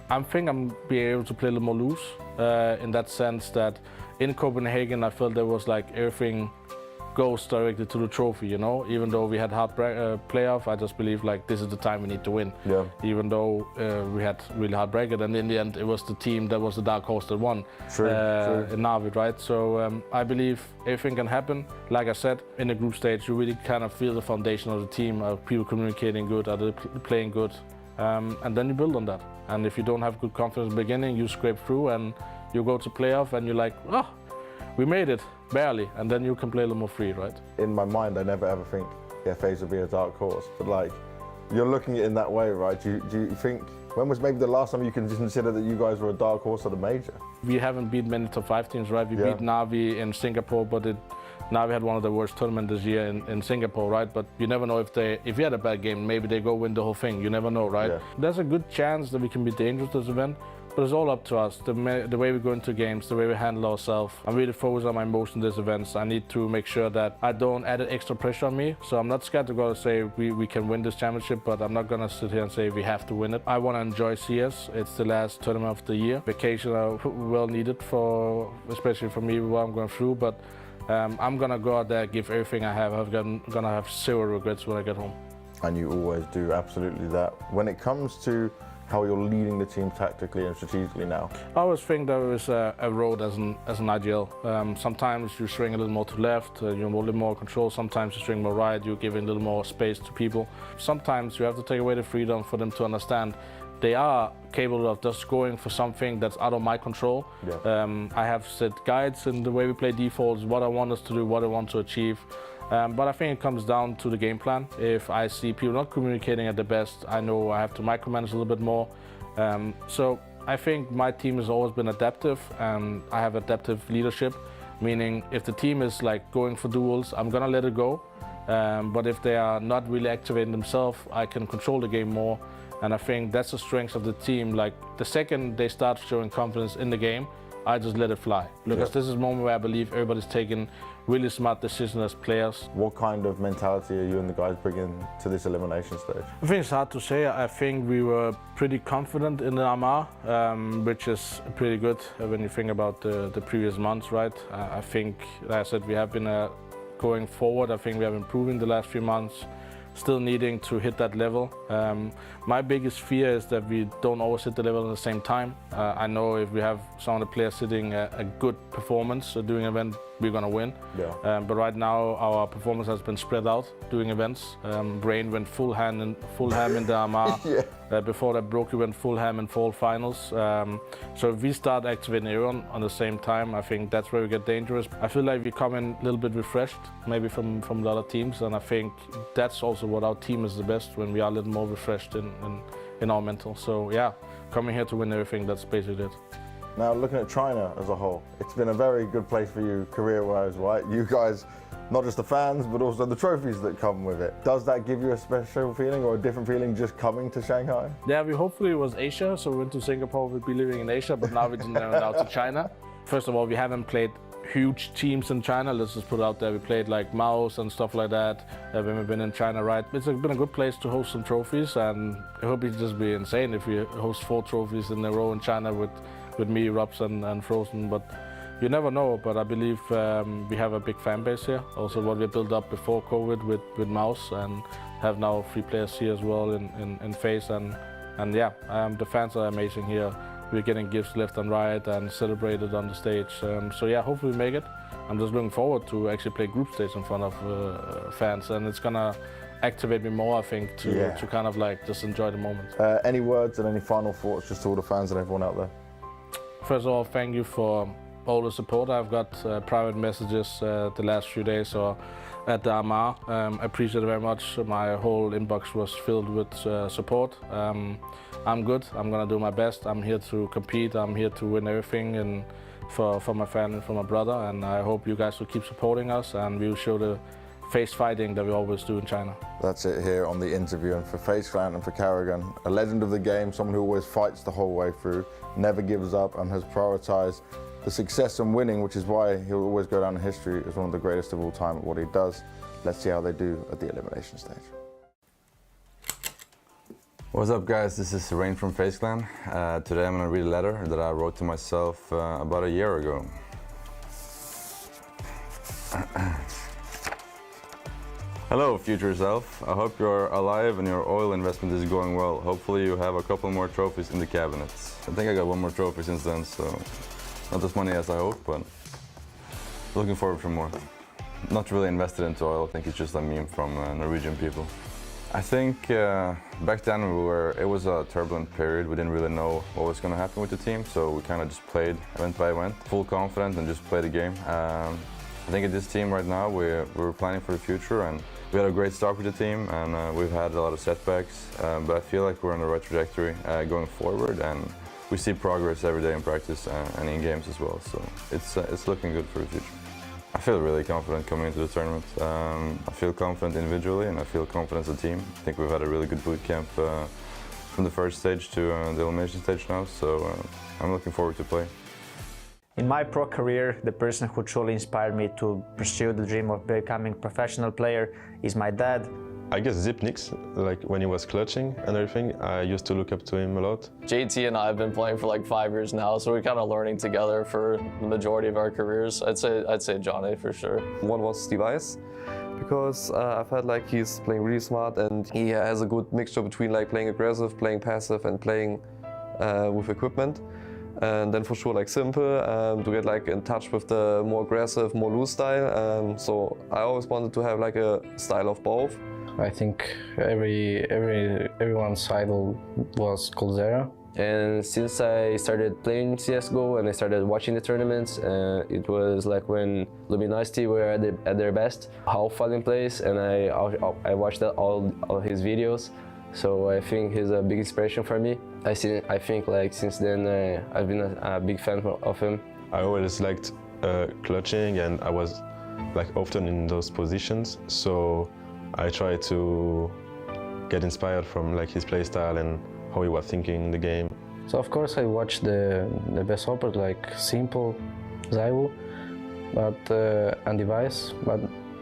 I think I'm being able to play a little more loose in that sense that in Copenhagen I felt there was like everything goes directly to the trophy, you know. Even though we had hard playoff, I just believe like this is the time we need to win. Yeah. Even though we had really hard bracket, and in the end it was the team that was the dark horse that won. True. In Navi, right? So I believe everything can happen. Like I said, in the group stage, you really kind of feel the foundation of the team. Are people communicating good? Are they playing good? And then you build on that. And if you don't have good confidence in the beginning, you scrape through and you go to playoff and you're like, oh, we made it, barely, and then you can play a little more free, right? In my mind, I never ever think the FaZe would be a dark horse, but like, you're looking at it in that way, right? Do you think, when was maybe the last time you can consider that you guys were a dark horse at a major? We haven't beat many top 5 teams, right? We beat Navi in Singapore, but Navi had one of the worst tournaments this year in Singapore, right? But you never know if you had a bad game, maybe they go win the whole thing. You never know, right? Yeah. There's a good chance that we can be dangerous this event. But it's all up to us, the way we go into games, the way we handle ourselves. I'm really focused on my emotion in these events. I need to make sure that I don't add extra pressure on me. So I'm not scared to go and say we can win this championship, but I'm not gonna sit here and say we have to win it. I wanna enjoy CS. It's the last tournament of the year. Vacation are well needed especially for me, what I'm going through, but I'm gonna go out there, give everything I have. I'm gonna have zero regrets when I get home. And you always do absolutely that. When it comes to how you're leading the team tactically and strategically now? I always think there is a road as an IGL. Sometimes you swing a little more to left, you have a little more control. Sometimes you swing more right, you give a little more space to people. Sometimes you have to take away the freedom for them to understand they are capable of just going for something that's out of my control. Yeah. I have set guides in the way we play defaults, what I want us to do, what I want to achieve. But I think it comes down to the game plan. If I see people not communicating at the best, I know I have to micromanage a little bit more. So I think my team has always been adaptive, and I have adaptive leadership, meaning if the team is like going for duels, I'm gonna let it go. But if they are not really activating themselves, I can control the game more. And I think that's the strength of the team. Like the second they start showing confidence in the game, I just let it fly. Because this is a moment where I believe everybody's taking really smart decisions as players. What kind of mentality are you and the guys bringing to this elimination stage? I think it's hard to say. I think we were pretty confident in the Armar, which is pretty good when you think about the previous months, right? I think, like I said, we have been going forward. I think we have improved the last few months. Still needing to hit that level. My biggest fear is that we don't always hit the level at the same time. I know if we have some of the players sitting a good performance doing an event, we're gonna win. Yeah. But right now our performance has been spread out doing events. Brain went full ham in the Armar. Yeah. Before that, Brokey went full ham in fall finals. So if we start activating everyone on the same time, I think that's where we get dangerous. I feel like we come in a little bit refreshed, maybe from the other teams, and I think that's also what our team is the best, when we are a little more refreshed in our mental. So yeah, coming here to win everything, that's basically it. Now, looking at China as a whole, it's been a very good place for you career-wise, right? You guys, not just the fans, but also the trophies that come with it. Does that give you a special feeling or a different feeling just coming to Shanghai? Yeah, hopefully it was Asia, so we went to Singapore, we'd be living in Asia, but now we're now to China. First of all, we haven't played huge teams in China, let's just put it out there. We played like Maos and stuff like that when we've been in China, right? It's been a good place to host some trophies, and I hope it'd just be insane if we host 4 trophies in a row in China with me, Robs and Frozen, but you never know. But I believe we have a big fan base here. Also what we built up before COVID with Mouse, and have now 3 players here as well in FaZe, and yeah, the fans are amazing here. We're getting gifts left and right and celebrated on the stage. So yeah, hopefully we make it. I'm just looking forward to actually play group stage in front of fans, and it's gonna activate me more, I think, to kind of like just enjoy the moment. Any words and any final thoughts just to all the fans and everyone out there? First of all, thank you for all the support. I've got private messages the last few days or at the Armar. I appreciate it very much. My whole inbox was filled with support. I'm good. I'm gonna do my best. I'm here to compete. I'm here to win everything, and for my family and for my brother. And I hope you guys will keep supporting us, and we will show the FaZe fighting that we always do in China. That's it here on the interview, and for FaZe Clan and for Karrigan, a legend of the game, someone who always fights the whole way through, never gives up, and has prioritized the success and winning, which is why he'll always go down in history as one of the greatest of all time at what he does. Let's see how they do at the elimination stage. What's up, guys? This is Rain from FaZe Clan. Today I'm gonna read a letter that I wrote to myself about a year ago. Hello, future self. I hope you're alive and your oil investment is going well. Hopefully you have a couple more trophies in the cabinets. I think I got 1 more trophy since then, so not as many as I hoped, but looking forward for more. Not really invested into oil. I think it's just a meme from Norwegian people. I think back then it was a turbulent period. We didn't really know what was going to happen with the team, so we kind of just played event by event, full confident, and just played the game. I think at this team right now, we're planning for the future, and we had a great start with the team, and we've had a lot of setbacks, but I feel like we're on the right trajectory going forward, and we see progress every day in practice and in games as well, so it's looking good for the future. I feel really confident coming into the tournament. I feel confident individually, and I feel confident as a team. I think we've had a really good boot camp from the first stage to the elimination stage now, so I'm looking forward to play. In my pro career, the person who truly inspired me to pursue the dream of becoming a professional player is my dad. I guess Zipnix, like when he was clutching and everything, I used to look up to him a lot. JT and I have been playing for like 5 years now, so we're kind of learning together for the majority of our careers. I'd say Johnny for sure. One was Device. because I felt like he's playing really smart and he has a good mixture between like playing aggressive, playing passive, and playing with equipment. And then for sure like simple to get like in touch with the more aggressive, more loose style. So I always wanted to have like a style of both. I think everyone's idol was Coldzera. And since I started playing CSGO and I started watching the tournaments, it was like when Luminosity were at their best, how Fallen plays, and I watched all his videos. So I think he's a big inspiration for me. I think like since then I've been a big fan of him. I always liked clutching, and I was like often in those positions. So I try to get inspired from like his play style and how he was thinking in the game. So of course I watched the best hoppers like Simple, Zaiwu, and Device, but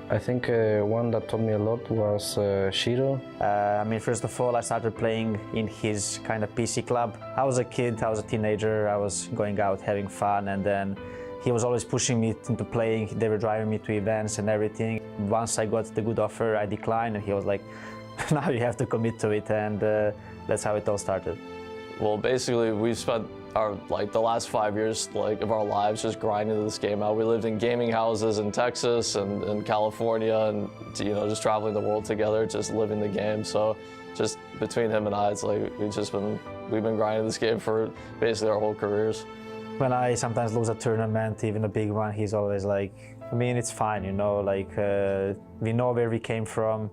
I think one that taught me a lot was Shiro. I mean, first of all, I started playing in his kind of PC club. I was a kid, I was a teenager, I was going out having fun, and then he was always pushing me into playing. They were driving me to events and everything. Once I got the good offer, I declined, and he was like, now you have to commit to it, and that's how it all started. Well, basically, we've spent the last 5 years of our lives just grinding this game out. We lived in gaming houses in Texas and in California, and just traveling the world together, just living the game. So, just between him and I, it's like we've been grinding this game for basically our whole careers. When I sometimes lose a tournament, even a big one, he's always like, I mean, it's fine, like we know where we came from.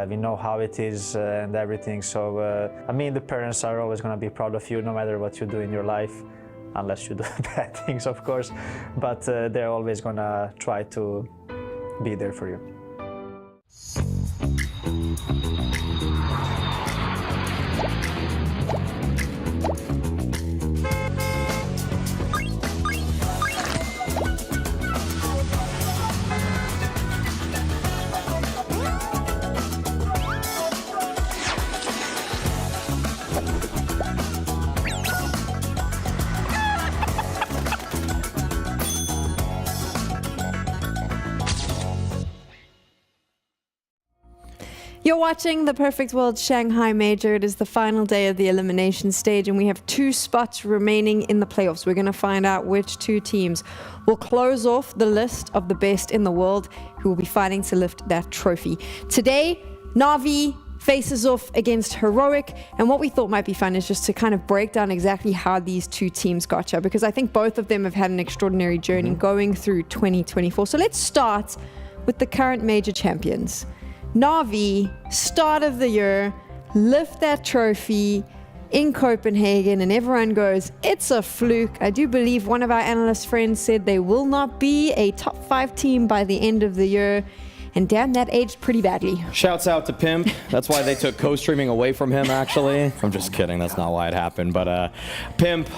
We know how it is and everything, so I mean, the parents are always going to be proud of you no matter what you do in your life, unless you do bad things, of course, but they're always going to try to be there for you. You're watching the Perfect World Shanghai Major. It is the final day of the elimination stage, and we have 2 spots remaining in the playoffs. We're going to find out which 2 teams will close off the list of the best in the world who will be fighting to lift that trophy. Today, Na'Vi faces off against Heroic, and what we thought might be fun is just to kind of break down exactly how these 2 teams got here, because I think both of them have had an extraordinary journey going through 2024. So let's start with the current major champions. Na'Vi, start of the year, lift that trophy in Copenhagen, and everyone goes, it's a fluke. I do believe one of our analyst friends said they will not be a top 5 team by the end of the year. And damn, that aged pretty badly. Shouts out to Pimp. That's why they took co-streaming away from him, actually. I'm just kidding. That's not why it happened. But Pimp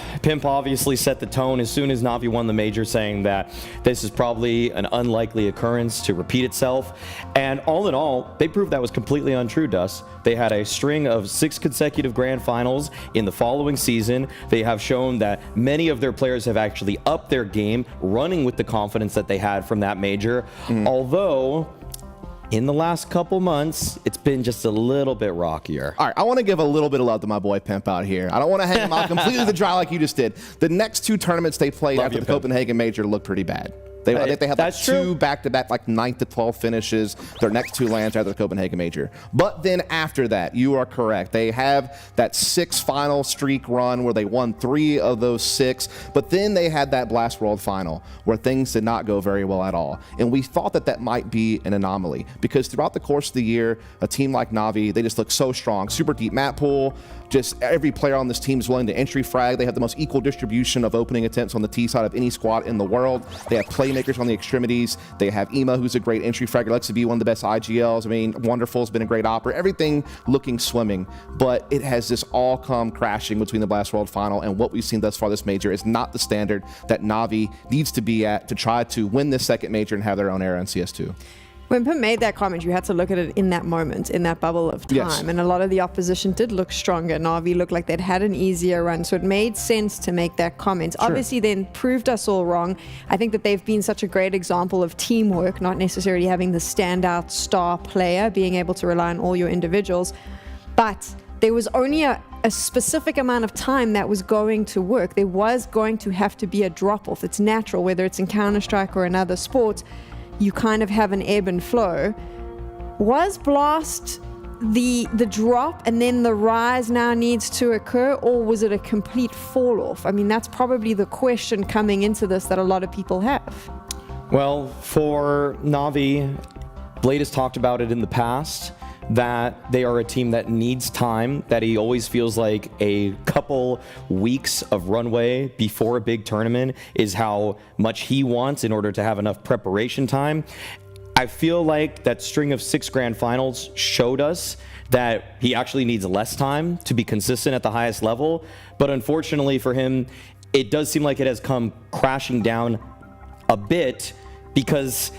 obviously set the tone as soon as Na'Vi won the major, saying that this is probably an unlikely occurrence to repeat itself. And all in all, they proved that was completely untrue, Dus. They had a string of 6 consecutive grand finals in the following season. They have shown that many of their players have actually upped their game, running with the confidence that they had from that major. Although, in the last couple months, it's been just a little bit rockier. All right, I want to give a little bit of love to my boy Pimp out here. I don't want to hang him out completely to dry like you just did. The next 2 tournaments they played after the Copenhagen Major looked pretty bad. I think they had like 2 back-to-back, like 9 to 12 finishes. Their next 2 lands after the Copenhagen Major. But then after that, you are correct. They have that 6 final streak run where they won 3 of those 6. But then they had that Blast World final where things did not go very well at all. And we thought that might be an anomaly because throughout the course of the year, a team like Na'Vi, they just look so strong. Super deep map pool. Just every player on this team is willing to entry frag. They have the most equal distribution of opening attempts on the T side of any squad in the world. They have playmakers on the extremities. They have Ema, who's a great entry fragger. Lexi B, one of the best IGLs. I mean, Wonderful's been a great opera. Everything looking swimming. But it has just all come crashing between the Blast World Final, and what we've seen thus far this major is not the standard that Na'Vi needs to be at to try to win this second major and have their own era in CS2. When Pim made that comment, you had to look at it in that moment, in that bubble of time. Yes. And a lot of the opposition did look stronger. Na'Vi looked like they'd had an easier run. So it made sense to make that comment. Sure. Obviously, then proved us all wrong. I think that they've been such a great example of teamwork, not necessarily having the standout star player, being able to rely on all your individuals. But there was only a specific amount of time that was going to work. There was going to have to be a drop-off. It's natural, whether it's in Counter-Strike or another sport. You kind of have an ebb and flow. Was Blast the drop and then the rise now needs to occur, or was it a complete fall off? I mean, that's probably the question coming into this that a lot of people have. Well, for Na'Vi, Blade has talked about it in the past, that they are a team that needs time, that he always feels like a couple weeks of runway before a big tournament is how much he wants in order to have enough preparation time. I feel like that string of 6 grand finals showed us that he actually needs less time to be consistent at the highest level. But unfortunately for him, it does seem like it has come crashing down a bit, because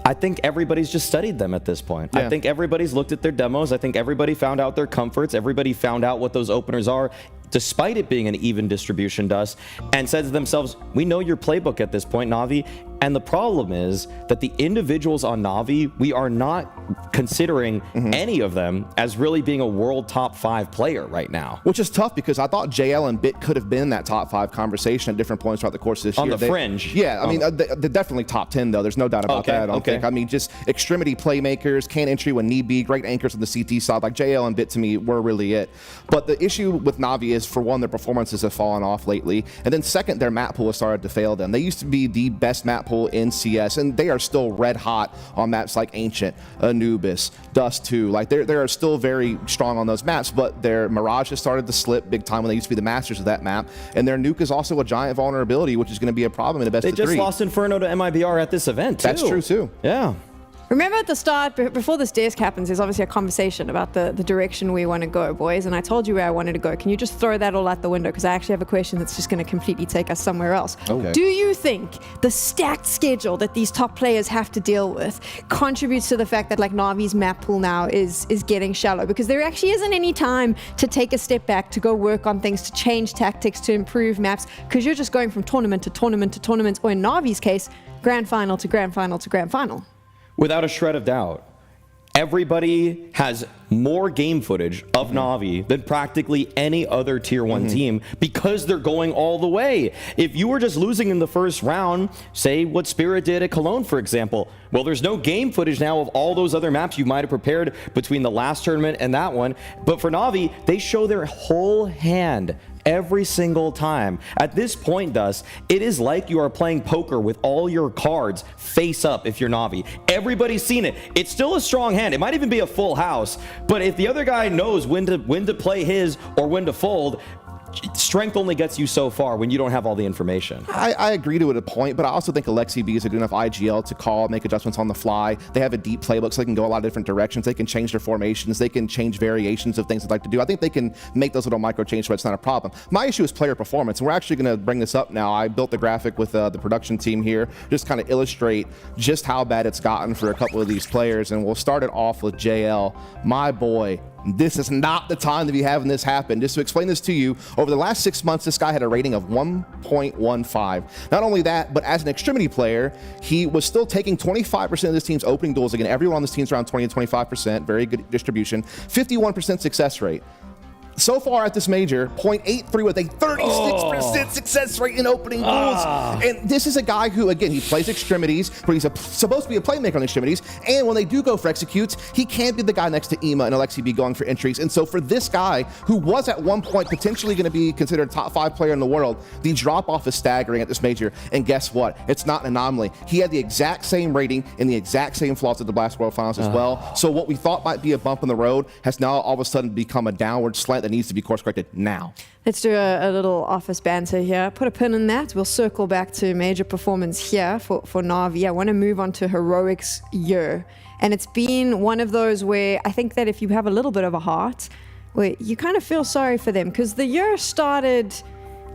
I think everybody's just studied them at this point. Yeah. I think everybody's looked at their demos. I think everybody found out their comforts. Everybody found out what those openers are, despite it being an even distribution dust, and said to themselves, we know your playbook at this point, Na'Vi. And the problem is that the individuals on Na'Vi, we are not considering any of them as really being a world top 5 player right now. Which is tough, because I thought JL and Bit could have been in that top 5 conversation at different points throughout the course of this year. On the fringe. Yeah, I mean, they're definitely top 10, though. There's no doubt about that, I don't think. I mean, just extremity playmakers, can entry when need be, great anchors on the CT side. Like, JL and Bit, to me, were really it. But the issue with Na'Vi is, for one, their performances have fallen off lately. And then second, their map pool has started to fail them. They used to be the best map pool in CS, and they are still red hot on maps like Ancient, Anubis, Dust 2. Like, they are still very strong on those maps, but their Mirage has started to slip big time when they used to be the masters of that map. And their nuke is also a giant vulnerability, which is going to be a problem in the best of 3. They just lost Inferno to MIBR at this event, too. That's true, too. Yeah. Remember at the start, before this desk happens, there's obviously a conversation about the direction we want to go, boys. And I told you where I wanted to go. Can you just throw that all out the window? Because I actually have a question that's just going to completely take us somewhere else. Okay. Do you think the stacked schedule that these top players have to deal with contributes to the fact that, like, Na'Vi's map pool now is getting shallow? Because there actually isn't any time to take a step back, to go work on things, to change tactics, to improve maps, because you're just going from tournament to tournament to tournament, or in Na'Vi's case, grand final to grand final to grand final. Without a shred of doubt. Everybody has more game footage of Na'Vi than practically any other tier 1 team, because they're going all the way. If you were just losing in the first round, say what Spirit did at Cologne, for example, well, there's no game footage now of all those other maps you might have prepared between the last tournament and that one. But for Na'Vi, they show their whole hand every single time. At this point, Dust, it is like you are playing poker with all your cards face up if you're Na'Vi. Everybody's seen it. It's still a strong hand. It might even be a full house, but if the other guy knows when to play his or when to fold, strength only gets you so far when you don't have all the information. I agree to it a point, but I also think Alexi B is a good enough IGL to call, make adjustments on the fly. They have a deep playbook, so they can go a lot of different directions. They can change their formations. They can change variations of things they'd like to do. I think they can make those little micro changes, but it's not a problem. My issue is player performance, and we're actually going to bring this up now. I built the graphic with the production team here, just kind of illustrate just how bad it's gotten for a couple of these players, and we'll start it off with JL. My boy, this is not the time to be having this happen. Just to explain this to you, over the last 6 months, this guy had a rating of 1.15. Not only that, but as an extremity player, he was still taking 25% of this team's opening duels. Again, everyone on this team's around 20 to 25%, very good distribution, 51% success rate. So far at this major, 0.83 with a 36% success rate in opening duels. And this is a guy who, again, he plays extremities, but he's supposed to be a playmaker on extremities. And when they do go for executes, he can't be the guy next to Ema and Alexi B going for entries. And so for this guy, who was at one point potentially going to be considered a top 5 player in the world, the drop-off is staggering at this major. And guess what? It's not an anomaly. He had the exact same rating and the exact same flaws at the Blast World Finals as well. So what we thought might be a bump in the road has now all of a sudden become a downward slant that needs to be course corrected now. Let's do a little office banter here. Put a pin in that. We'll circle back to major performance here for Na'Vi. I want to move on to Heroic's year. And it's been one of those where I think that if you have a little bit of a heart, where you kind of feel sorry for them, because the year started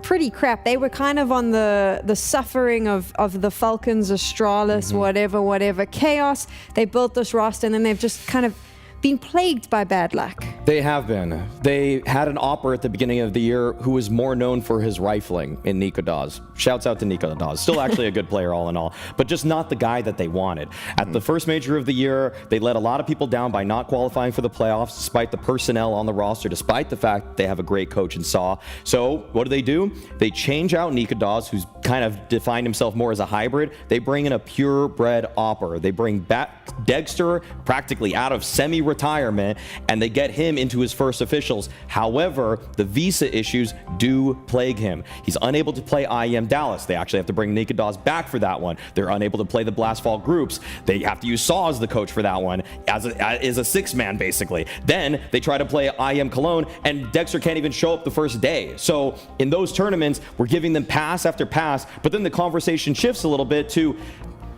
pretty crap. They were kind of on the suffering of the Falcons, Astralis, whatever chaos. They built this roster, and then they've just kind of been plagued by bad luck. They have been. They had an opera at the beginning of the year who was more known for his rifling in Nico Dawes. Shouts out to Nico Dawes. Still actually a good player all in all, but just not the guy that they wanted. At the first major of the year, they let a lot of people down by not qualifying for the playoffs, despite the personnel on the roster, despite the fact they have a great coach in Saw. So what do? They change out Nico Dawes, who's kind of defined himself more as a hybrid. They bring in a purebred opera. They bring back Dexter practically out of semi-retirement, and they get him into his first officials. However, the visa issues do plague him. He's unable to play IEM Dallas. They actually have to bring Nico Dawes back for that one. They're unable to play the Blast Fall groups. They have to use Saw as the coach for that one, as a six-man basically. Then they try to play IEM Cologne, and Dexter can't even show up the first day. So in those tournaments, we're giving them pass after pass, but then the conversation shifts a little bit to,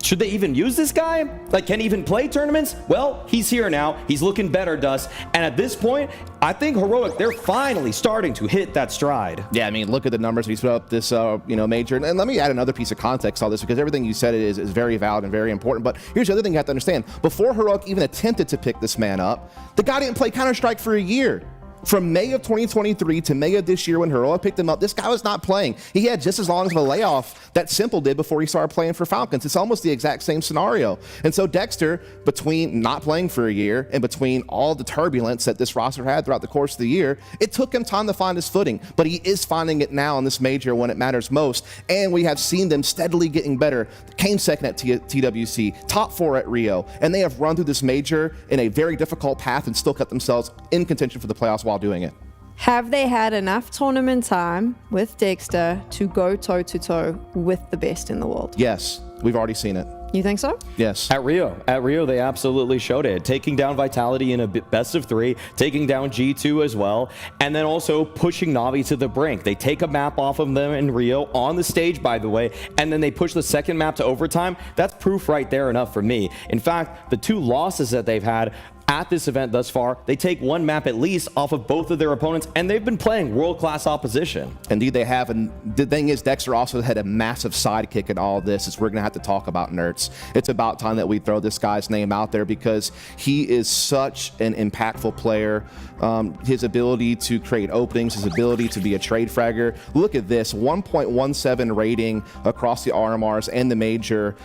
should they even use this guy? Like, can he even play tournaments? Well, he's here now. He's looking better, Dust. And at this point, I think Heroic, they're finally starting to hit that stride. Yeah, I mean, look at the numbers he's put up this, major. And let me add another piece of context to all this, because everything you said is very valid and very important. But here's the other thing you have to understand. Before Heroic even attempted to pick this man up, the guy didn't play Counter-Strike for a year. From May of 2023 to May of this year when Heroic picked him up, this guy was not playing. He had just as long of a layoff that Simple did before he started playing for Falcons. It's almost the exact same scenario. And so Dexter, between not playing for a year and between all the turbulence that this roster had throughout the course of the year, it took him time to find his footing. But he is finding it now in this major when it matters most. And we have seen them steadily getting better. Came second at TWC, top 4 at Rio. And they have run through this major in a very difficult path and still kept themselves in contention for the playoffs while doing it. Have they had enough tournament time with Dexter to go toe-to-toe with the best in the world? Yes, we've already seen it. You think so? Yes. At Rio, they absolutely showed it. Taking down Vitality in a best of 3, taking down G2 as well, and then also pushing Na'Vi to the brink. They take a map off of them in Rio, on the stage, by the way, and then they push the second map to overtime. That's proof right there enough for me. In fact, the 2 losses that they've had at this event thus far, they take 1 map at least off of both of their opponents, and they've been playing world-class opposition. Indeed they have, and the thing is, Dexter also had a massive sidekick in all of this, is we're going to have to talk about Nerds. It's about time that we throw this guy's name out there, because he is such an impactful player. His ability to create openings, his ability to be a trade fragger. Look at this, 1.17 rating across the RMRs and the major.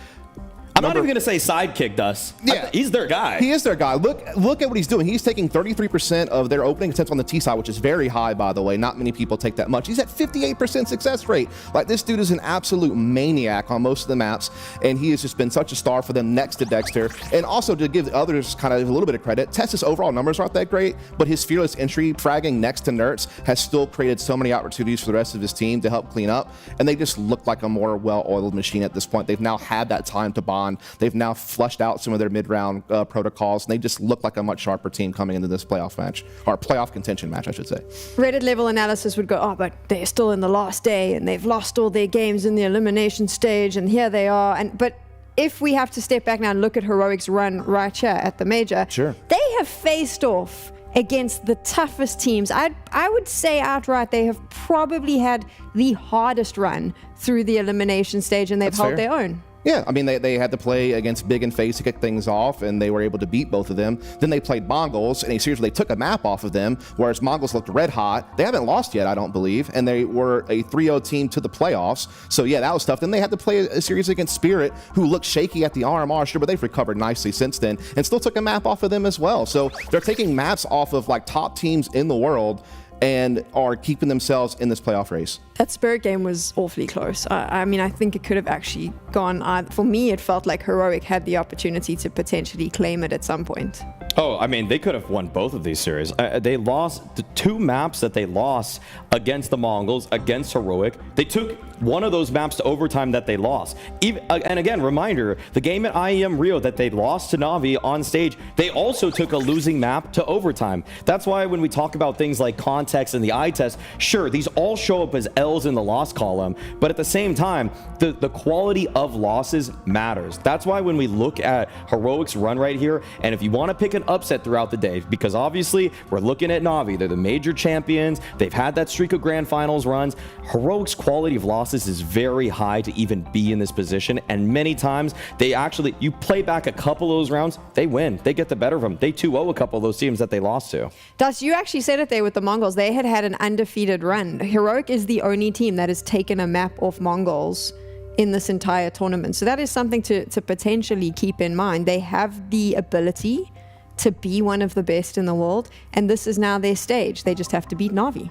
I'm not even going to say sidekick, Dust. Yeah, he's their guy. He is their guy. Look at what he's doing. He's taking 33% of their opening attempts on the T side, which is very high, by the way. Not many people take that much. He's at 58% success rate. Like, this dude is an absolute maniac on most of the maps, and he has just been such a star for them next to Dexter. And also, to give others kind of a little bit of credit, Tessa's overall numbers aren't that great, but his fearless entry fragging next to Nerds has still created so many opportunities for the rest of his team to help clean up, and they just look like a more well-oiled machine at this point. They've now had that time to bond. They've now flushed out some of their mid-round protocols, and they just look like a much sharper team coming into this playoff match, or playoff contention match, I should say. Reddit level analysis would go, oh, but they're still in the last day, and they've lost all their games in the elimination stage, and here they are. But if we have to step back now and look at Heroic's run right here at the major, sure, they have faced off against the toughest teams. I would say outright they have probably had the hardest run through the elimination stage, and they've held their own. Yeah, I mean, they had to play against Big and FaZe to kick things off, and they were able to beat both of them. Then they played Mongols in a series where they took a map off of them, whereas Mongols looked red hot. They haven't lost yet, I don't believe, and they were a 3-0 team to the playoffs. So yeah, that was tough. Then they had to play a series against Spirit, who looked shaky at the RMR, sure, but they've recovered nicely since then, and still took a map off of them as well. So they're taking maps off of like top teams in the world and are keeping themselves in this playoff race. That Spirit game was awfully close. I mean, I think it could have actually gone. For me, it felt like Heroic had the opportunity to potentially claim it at some point. Oh, I mean, they could have won both of these series. They lost the 2 maps that they lost against the Mongols, against Heroic. They took one of those maps to overtime that they lost. And again, reminder, the game at IEM Rio that they lost to Na'Vi on stage, they also took a losing map to overtime. That's why when we talk about things like context and the eye test, sure, these all show up as L L's in the loss column, but at the same time, the quality of losses matters. That's why when we look at Heroic's run right here, and if you want to pick an upset throughout the day, because obviously we're looking at Na'Vi, they're the major champions, they've had that streak of grand finals runs. Heroic's quality of losses is very high to even be in this position, and many times they actually, you play back a couple of those rounds, they win, they get the better of them. They 2-0 a couple of those teams that they lost to. Dus, you actually said it there with the Mongols. They had an undefeated run. Heroic is the only team that has taken a map off Mongols in this entire tournament. So that is something to potentially keep in mind. They have the ability to be one of the best in the world, and this is now their stage. They just have to beat Na'Vi.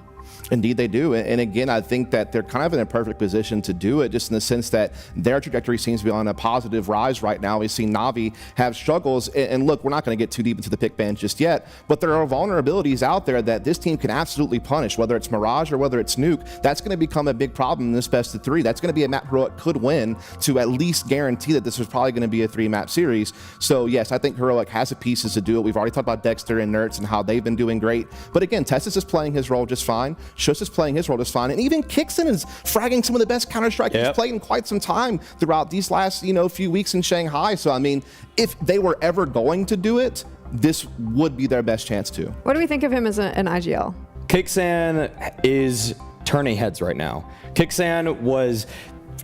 Indeed they do. And again, I think that they're kind of in a perfect position to do it, just in the sense that their trajectory seems to be on a positive rise right now. We've seen Na'Vi have struggles, and look, we're not going to get too deep into the pick ban just yet, but there are vulnerabilities out there that this team can absolutely punish, whether it's Mirage or whether it's Nuke. That's going to become a big problem in this best of 3. That's going to be a map Heroic could win to at least guarantee that this was probably going to be a 3-map series. So yes, I think Heroic has the pieces to do it. We've already talked about Dexter and Nertz and how they've been doing great. But again, Tessus is playing his role just fine. Shush is playing his role just fine, and even Kixon is fragging some of the best Counter-Strike he's played in quite some time throughout these last few weeks in Shanghai. So I mean, if they were ever going to do it, this would be their best chance to. What do we think of him as an IGL? Kixan is turning heads right now. Kixan was,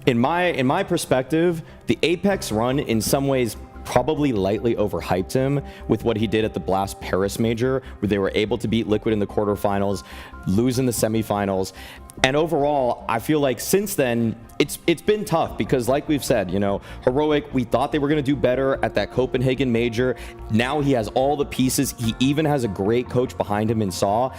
in my perspective, the Apex run in some ways probably lightly overhyped him with what he did at the Blast Paris Major, where they were able to beat Liquid in the quarterfinals, lose in the semifinals. And overall, I feel like since then, it's been tough because, like we've said, Heroic, we thought they were going to do better at that Copenhagen Major. Now he has all the pieces. He even has a great coach behind him in Saw.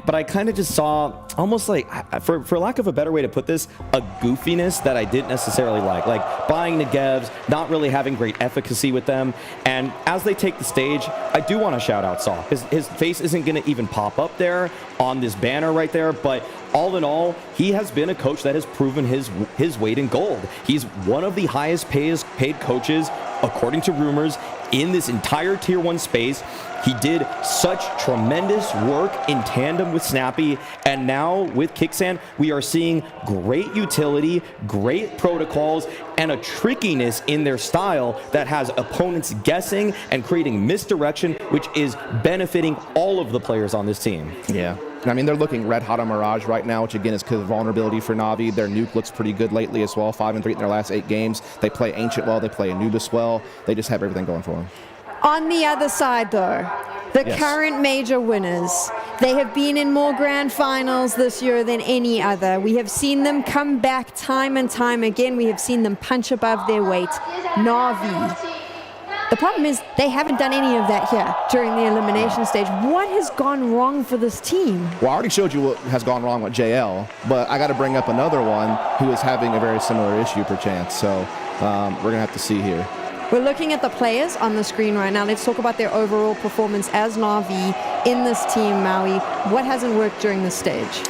But I kind of just saw almost like, for lack of a better way to put this, a goofiness that I didn't necessarily like buying Negevs, not really having great efficacy with them. And as they take the stage, I do want to shout out Saw. His face isn't going to even pop up there on this banner right there, but all in all, he has been a coach that has proven his weight in gold. He's one of the highest paid coaches, according to rumors, in this entire Tier 1 space. He did such tremendous work in tandem with Snappy, and now with Kixan, we are seeing great utility, great protocols, and a trickiness in their style that has opponents guessing and creating misdirection, which is benefiting all of the players on this team. Yeah. I mean, they're looking red hot on Mirage right now, which again is because of vulnerability for Na'Vi. Their Nuke looks pretty good lately as well, 5-3 in their last 8 games. They play Ancient well, they play Anubis well. They just have everything going for them. On the other side, though, the current major winners, they have been in more grand finals this year than any other. We have seen them come back time and time again. We have seen them punch above their weight. Na'Vi. The problem is they haven't done any of that here during the elimination stage. What has gone wrong for this team? Well, I already showed you what has gone wrong with JL, but I got to bring up another one who is having a very similar issue, perchance. So we're going to have to see here. We're looking at the players on the screen right now. Let's talk about their overall performance as Na'Vi in this team, Maui. What hasn't worked during this stage?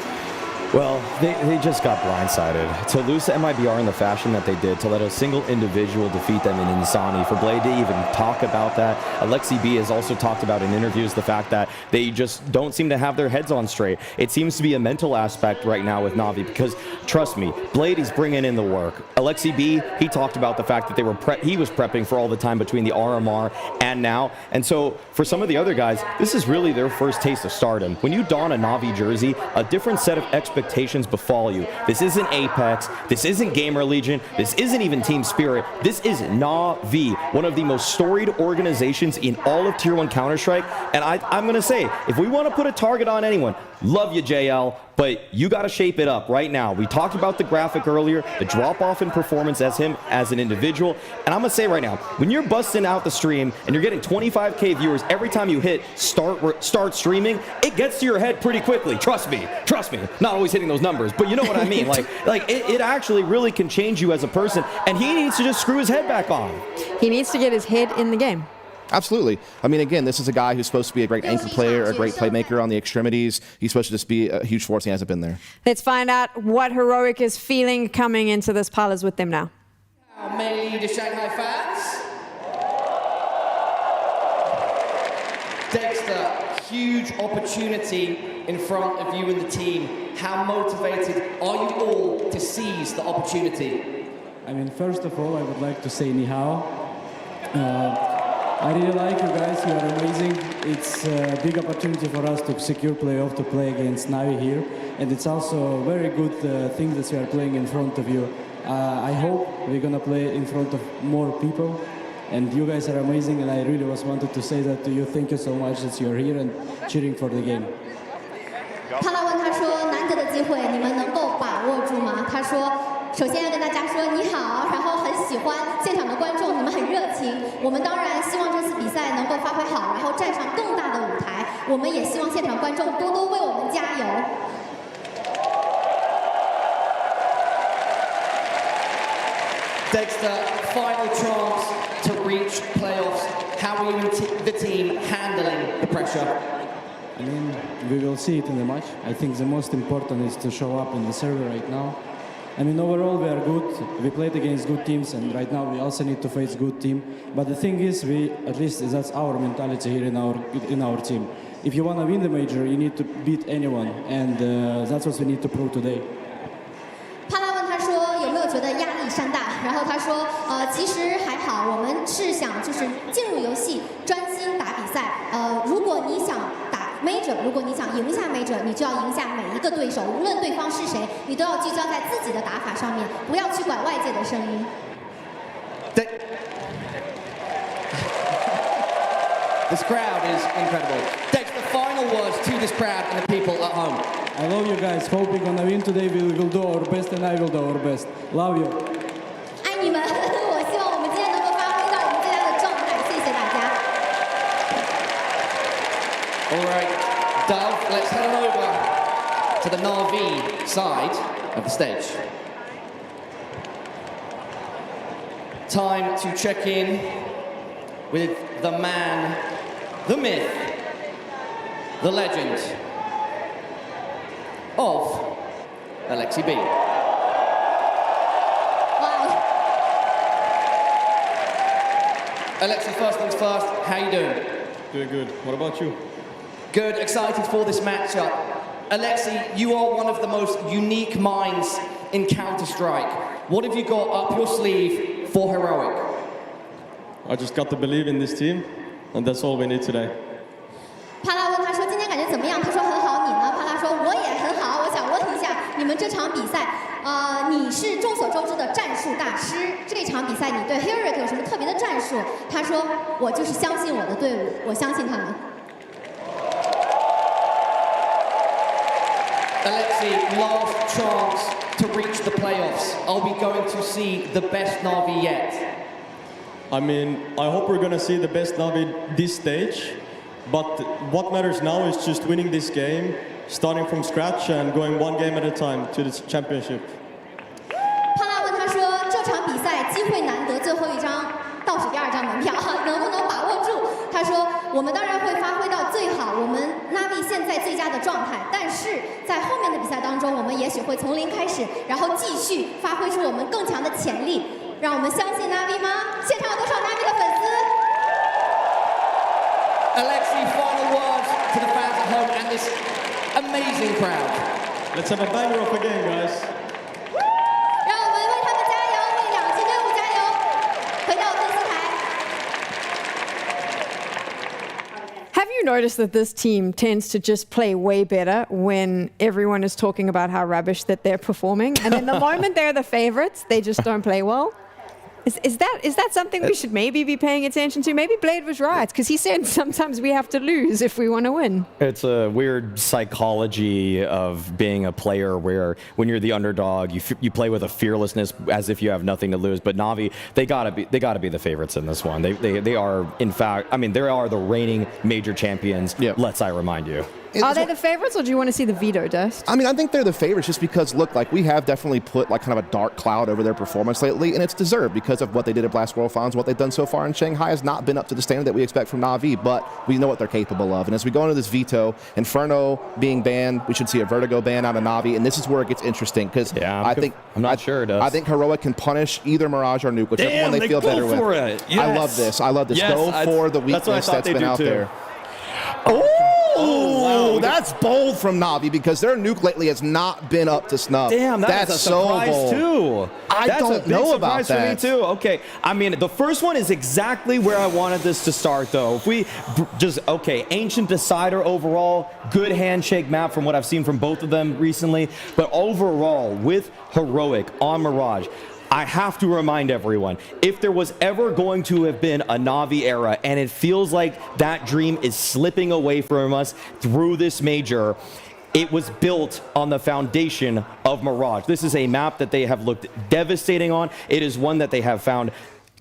Well, they just got blindsided. To lose to MIBR in the fashion that they did, to let a single individual defeat them in Insani, for Blade to even talk about that. Alexi B has also talked about in interviews the fact that they just don't seem to have their heads on straight. It seems to be a mental aspect right now with Na'Vi because, trust me, Blade is bringing in the work. Alexi B, he talked about the fact that he was prepping for all the time between the RMR and now. And so for some of the other guys, this is really their first taste of stardom. When you don a Na'Vi jersey, a different set of expectations befall you. This isn't Apex, this isn't Gamer Legion, this isn't even Team Spirit, this is Na'Vi, one of the most storied organizations in all of Tier 1 Counter-Strike. And I'm gonna say, if we want to put a target on anyone, love you JL, but you got to shape it up right now. We talked about the graphic earlier, the drop-off in performance as him as an individual, and I'm gonna say right now, when you're busting out the stream and you're getting 25K viewers every time you hit start streaming, it gets to your head pretty quickly. Trust me. Not always hitting those numbers, but you know what I mean. It actually really can change you as a person, and he needs to just screw his head back on. He needs to get his head in the game. Absolutely. I mean, again, this is a guy who's supposed to be a great anchor player, a great playmaker on the extremities. He's supposed to just be a huge force. He hasn't been there. Let's find out what Heroic is feeling coming into this palace with them now. Mainly the Shanghai fans. Dexter, huge opportunity in front of you and the team. How motivated are you all to seize the opportunity? I mean, first of all, I would like to say ni hao. I really like you guys, you are amazing. It's a big opportunity for us to secure playoff, to play against Navi here. And it's also a very good thing that we are playing in front of you. I hope we're gonna play in front of more people. And you guys are amazing, and I really wanted to say that to you. Thank you so much that you're here and cheering for the game. 帕拉问他说：“难得的机会，你们能够把握住吗？”他说：“首先要跟大家说你好，然后很喜欢现场的观众，你们很热情。我们当然希望这次比赛能够发挥好，然后站上更大的舞台。我们也希望现场观众多多为我们加油。” Dexter, final chance to reach playoffs. How are you and the team handling the pressure? I mean, we will see it in the match. I think the most important is to show up in the server right now. I mean, overall we are good. We played against good teams, and right now we also need to face good team. But the thing is, at least that's our mentality here in our team. If you want to win the major, you need to beat anyone, and that's what we need to prove today. 帕拉问他说有没有觉得压力山大，然后他说其实还好，我们是想就是进入游戏专心打比赛。如果你想打 Major， 如果你想赢下 Major， 你就要赢下每一个对手，无论对方是谁，你都要聚焦在自己的打法上面，不要去管外界的声音。This crowd is incredible. Dex, the final words to this crowd and the people at home. I love you guys. Hope we're gonna win today. We will do our best, and I will do our best. Love you. 爱你们！我希望我们今天能够发挥到我们最佳的状态。谢谢大家。All right, Dove, let's head on over to the Na'Vi side of the stage. Time to check in with the man, the myth, the legend of Alexi B. Wow. Alexi, first things first, how you doing? Doing good. What about you? Good, excited for this matchup. Alexi, you are one of the most unique minds in Counter-Strike. What have you got up your sleeve for Heroic? I just got to believe in this team, and that's all we need today. 帕拉问他说今天感觉怎么样？他说很好，你呢？帕拉说我也很好。我想问一下，你们这场比赛，你是众所周知的战术大师，这场比赛你对 Heroic 有什么特别的战术？他说我就是相信我的队伍，我相信他们。 Alexi, last chance to reach the playoffs. Are we going to see the best Na'Vi yet? I mean, I hope we're gonna see the best Na'Vi this stage, but what matters now is just winning this game, starting from scratch and going one game at a time to the championship. 帕拉问他说这场比赛机会难得，最后一张倒数第2张门票，能不能把握住？他说我们当然会发挥到最好，我们 Na'Vi 现在最佳的状态，但是在后面的比赛当中，我们也许会从零开始，然后继续发挥出我们更强的潜力。让我们相信 Na'Vi 吗？现场有多少 Na'Vi 的粉丝 ？Alexi, final words to the fans at home and this amazing crowd. Let's have a banger of a game, guys. 让我们为他们加油，为2支队伍加油！回到分析台。 Have you noticed that this team tends to just play way better when everyone is talking about how rubbish that they're performing, and then the moment they're the favorites, they just don't play well? Is that something we should maybe be paying attention to? Maybe Blade was right, because he said sometimes we have to lose if we want to win. It's a weird psychology of being a player where when you're the underdog, you play with a fearlessness as if you have nothing to lose. But Na'Vi, they gotta be the favorites in this one. They are, in fact, I mean, they are the reigning major champions. Yep. Let's I remind you. Are they the favorites, or do you want to see the veto dust? I mean, I think they're the favorites just because, look, like we have definitely put like kind of a dark cloud over their performance lately, and it's deserved because of what they did at Blast World Finals. What they've done so far in Shanghai has not been up to the standard that we expect from Na'Vi, but we know what they're capable of. And as we go into this veto, Inferno being banned, we should see a Vertigo ban out of Na'Vi, and this is where it gets interesting because I'm not sure it does. I think Heroic can punish either Mirage or Nuke, whichever one they feel better with. It. Yes. I love this. I love this. Yes, go for the weakness that's been out there. Oh, wow. That's bold from Na'Vi because their nuke lately has not been up to snuff. Damn, that's a surprise so bold. too. I don't know about that. That's a big surprise for me too. Okay, I mean, the first one is exactly where I wanted this to start though. If we Ancient Decider overall, good handshake map from what I've seen from both of them recently. But overall, with Heroic on Mirage, I have to remind everyone, if there was ever going to have been a Na'Vi era, and it feels like that dream is slipping away from us through this major, it was built on the foundation of Mirage. This is a map that they have looked devastating on. It is one that they have found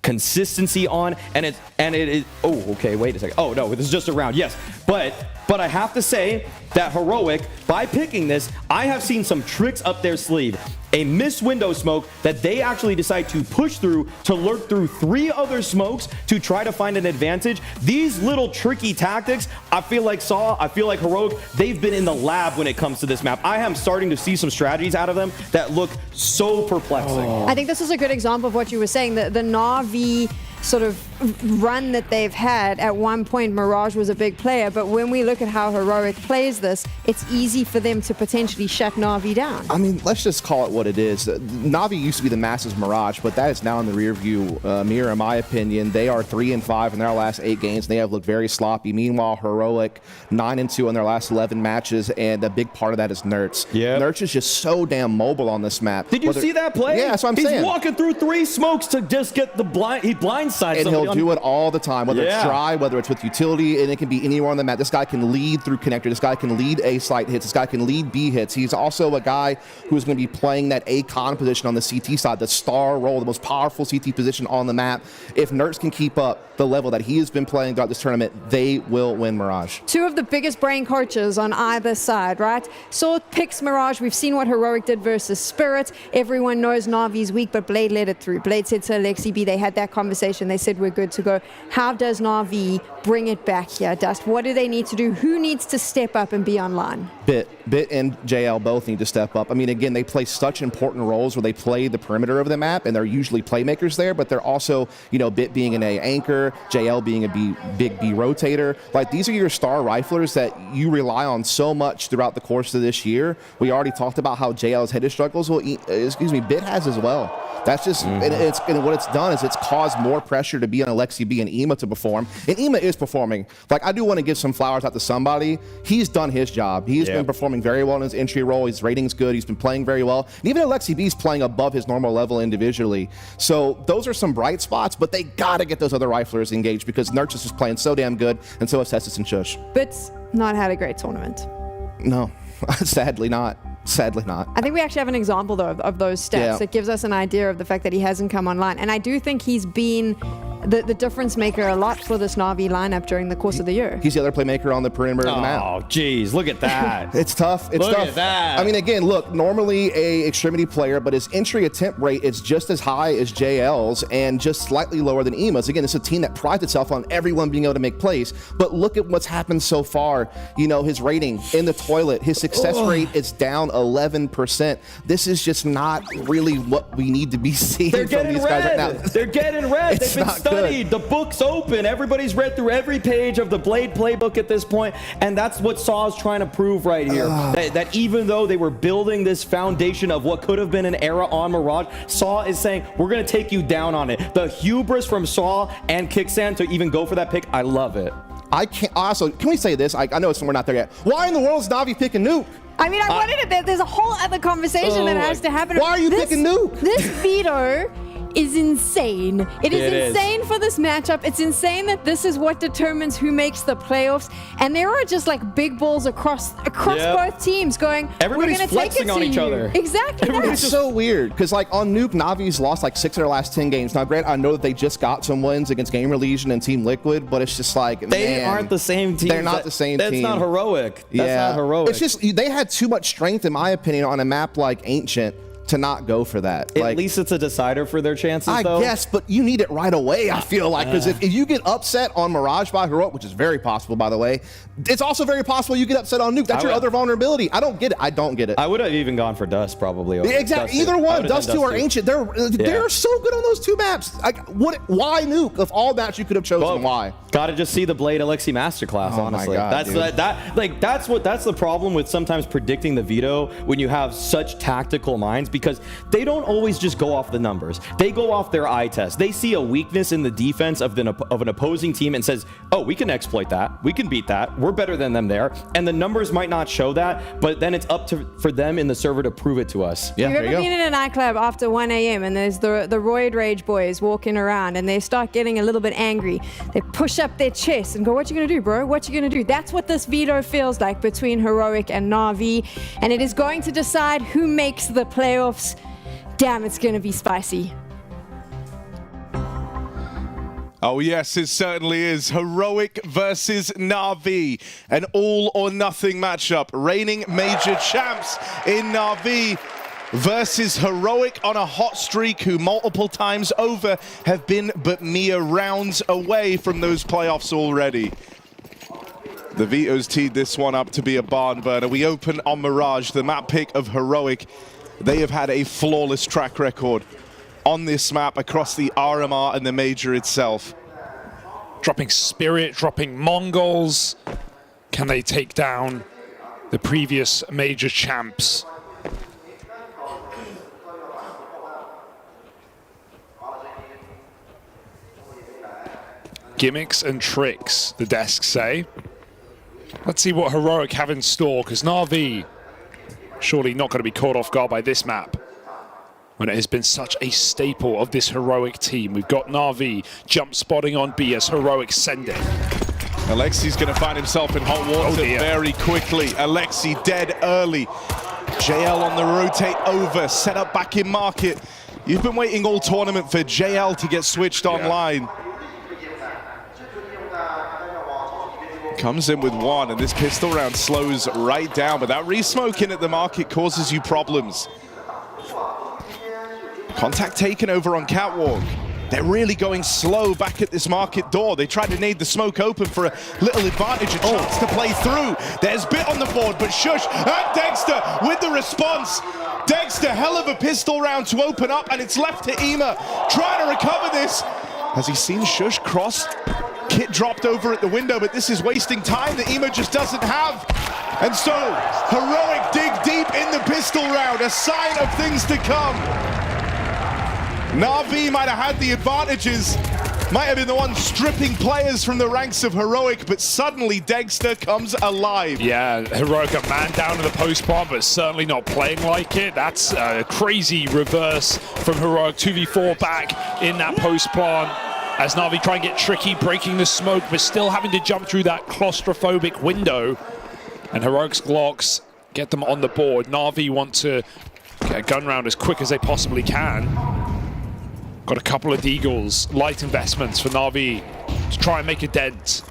consistency on, and it is, oh, okay, wait a second. Oh, no, this is just a round, yes. But I have to say that Heroic, by picking this, I have seen some tricks up their sleeve. A missed window smoke that they actually decide to push through to lurk through 3 other smokes to try to find an advantage. These little tricky tactics, I feel like Heroic, they've been in the lab when it comes to this map. I am starting to see some strategies out of them that look so perplexing. I think this is a good example of what you were saying, the Na'Vi sort of run that they've had. At one point, Mirage was a big player, but when we look at how Heroic plays this, it's easy for them to potentially shut Na'Vi down. I mean, let's just call it what it is. Na'Vi used to be the Masters Mirage, but that is now in the rearview mirror, in my opinion. They are 3-5 in their last 8 games, and they have looked very sloppy. Meanwhile, Heroic 9-2 in their last 11 matches, and a big part of that is Nertz. Yeah, Nertz is just so damn mobile on this map. Did you see that play? Yeah, that's what I'm saying. He's walking through 3 smokes to just get the blind. He blindsides and he'll do it all the time, whether it's dry, whether it's with utility, and it can be anywhere on the map. This guy can lead through connector. This guy can lead A site hits. This guy can lead B hits. He's also a guy who's going to be playing that A-con position on the CT side, the star role, the most powerful CT position on the map. If Nertz can keep up the level that he has been playing throughout this tournament, they will win Mirage. 2 of the biggest brain coaches on either side, right? Sword picks Mirage. We've seen what Heroic did versus Spirit. Everyone knows Na'Vi's weak, but Blade led it through. Blade said to Alexi B, they had that conversation. They said, we're good to go. How does Na'Vi bring it back here, Dust? What do they need to do? Who needs to step up and be online? Bit and JL both need to step up. I mean, again, they play such important roles where they play the perimeter of the map, and they're usually playmakers there, but they're also, you know, Bit being an A anchor, JL being a big B rotator. Like, these are your star riflers that you rely on so much throughout the course of this year. We already talked about how JL's headed struggles. Well, Bit has as well. That's just, and what it's done is it's caused more pressure to be on Alexi B and Ema to perform. And Ema is performing. Like, I do want to give some flowers out to somebody. He's done his job. He has been performing very well in his entry role. His rating's good. He's been playing very well. And even Alexi B's playing above his normal level individually. So those are some bright spots, but they got to get those other riflers engaged because Nertz is just playing so damn good, and so is Testis and Shush. Bit's not had a great tournament. No, sadly not. Sadly not. I think we actually have an example, though, of those steps. It gives us an idea of the fact that he hasn't come online. And I do think he's been the difference maker a lot for this Na'Vi lineup during the course of the year. He's the other playmaker on the perimeter of the map. Oh, geez, look at that. It's tough. It's look tough. At that. I mean, again, look, normally a extremity player, but his entry attempt rate is just as high as JL's and just slightly lower than Ema's. Again, it's a team that prides itself on everyone being able to make plays. But look at what's happened so far. You know, his rating in the toilet, his success rate is down 11%. This is just not really what we need to be seeing from these guys right now. They're getting red. They've been studied. The book's open. Everybody's read through every page of the Blade playbook at this point, and that's what Saw's trying to prove right here. That even though they were building this foundation of what could have been an era on Mirage, Saw is saying, we're going to take you down on it. The hubris from Saw and Kicksan to even go for that pick, I love it. I can't. Also, can we say this? I know we're not there yet. Why in the world is Na'Vi picking Nuke? I mean, I wanted it. There's a whole other conversation that has to happen. Why are you picking Nuke? This veto is insane. It is insane for this matchup. It's insane that this is what determines who makes the playoffs. And there are just like big balls across both teams going, everybody's we're going to take it on each other. Exactly. It's so weird because like on Nuke, Navi's lost like 6 of their last 10 games. Now, granted, I know that they just got some wins against Gamer Legion and Team Liquid, but it's just like, they aren't the same team. They're not the same team. That's not heroic. That's not heroic. It's just they had too much strength, in my opinion, on a map like Ancient. to not go for that. At least it's a decider for their chances, though. I guess, but you need it right away, I feel like. Because if you get upset on Mirage by Heroic, which is very possible, by the way, it's also very possible you get upset on Nuke. That's your other vulnerability. I don't get it. I don't get it. I would have even gone for Dust, probably. Exactly. Either one. Dust 2 or Ancient. They're so good on those two maps. Why Nuke? Of all maps you could have chosen, why? Gotta just see the Blade Alexi masterclass, honestly. God, that's the problem with sometimes predicting the veto when you have such tactical minds, because they don't always just go off the numbers. They go off their eye test. They see a weakness in the defense of an opposing team and says, oh, we can exploit that. We can beat that. We're better than them there. And the numbers might not show that, but then it's up for them in the server to prove it to us. Yeah, have you ever been in a nightclub after 1 a.m. and there's the Roid Rage boys walking around and they start getting a little bit angry? They push up their chest and go, what you gonna do, bro? What you gonna do? That's what this veto feels like between Heroic and Na'Vi, and it is going to decide who makes the playoffs. Damn, it's gonna be spicy. Oh yes, it certainly is. Heroic versus Na'Vi, an all-or-nothing matchup. Reigning major champs in Na'Vi versus Heroic on a hot streak, who multiple times over have been but mere rounds away from those playoffs already. The Veto's teed this one up to be a barn burner. We open on Mirage, the map pick of Heroic. They have had a flawless track record on this map across the RMR and the Major itself. Dropping Spirit, dropping Mongols. Can they take down the previous Major champs? Gimmicks and tricks, the desks say. Let's see what Heroic have in store, because Na'Vi surely not going to be caught off guard by this map, when it has been such a staple of this Heroic team. We've got Na'Vi jump spotting on B as Heroic send it. Alexi's going to find himself in hot water very quickly. Alexi dead early. JL on the rotate over, set up back in market. You've been waiting all tournament for JL to get switched online. Comes in with one, and this pistol round slows right down, but that re-smoking at the market causes you problems. Contact taken over on Catwalk. They're really going slow back at this market door. They tried to nade the smoke open for a little advantage, a chance to play through. There's Bit on the board, but Shush and Dexter with the response. Dexter, hell of a pistol round to open up, and it's left to Ema trying to recover this. Has he seen Shush cross? Kit dropped over at the window, but this is wasting time that Ema just doesn't have. And so, Heroic dig deep in the pistol round, a sign of things to come. Na'Vi might have had the advantages, might have been the one stripping players from the ranks of Heroic, but suddenly Dexter comes alive. Yeah, Heroic a man down in the post bomb, but certainly not playing like it. That's a crazy reverse from Heroic, 2v4 back in that post plant. As Na'Vi try and get tricky, breaking the smoke, but still having to jump through that claustrophobic window. And Heroic's Glocks get them on the board. Na'Vi want to get a gun round as quick as they possibly can. Got a couple of Deagles, light investments for Na'Vi to try and make a dent.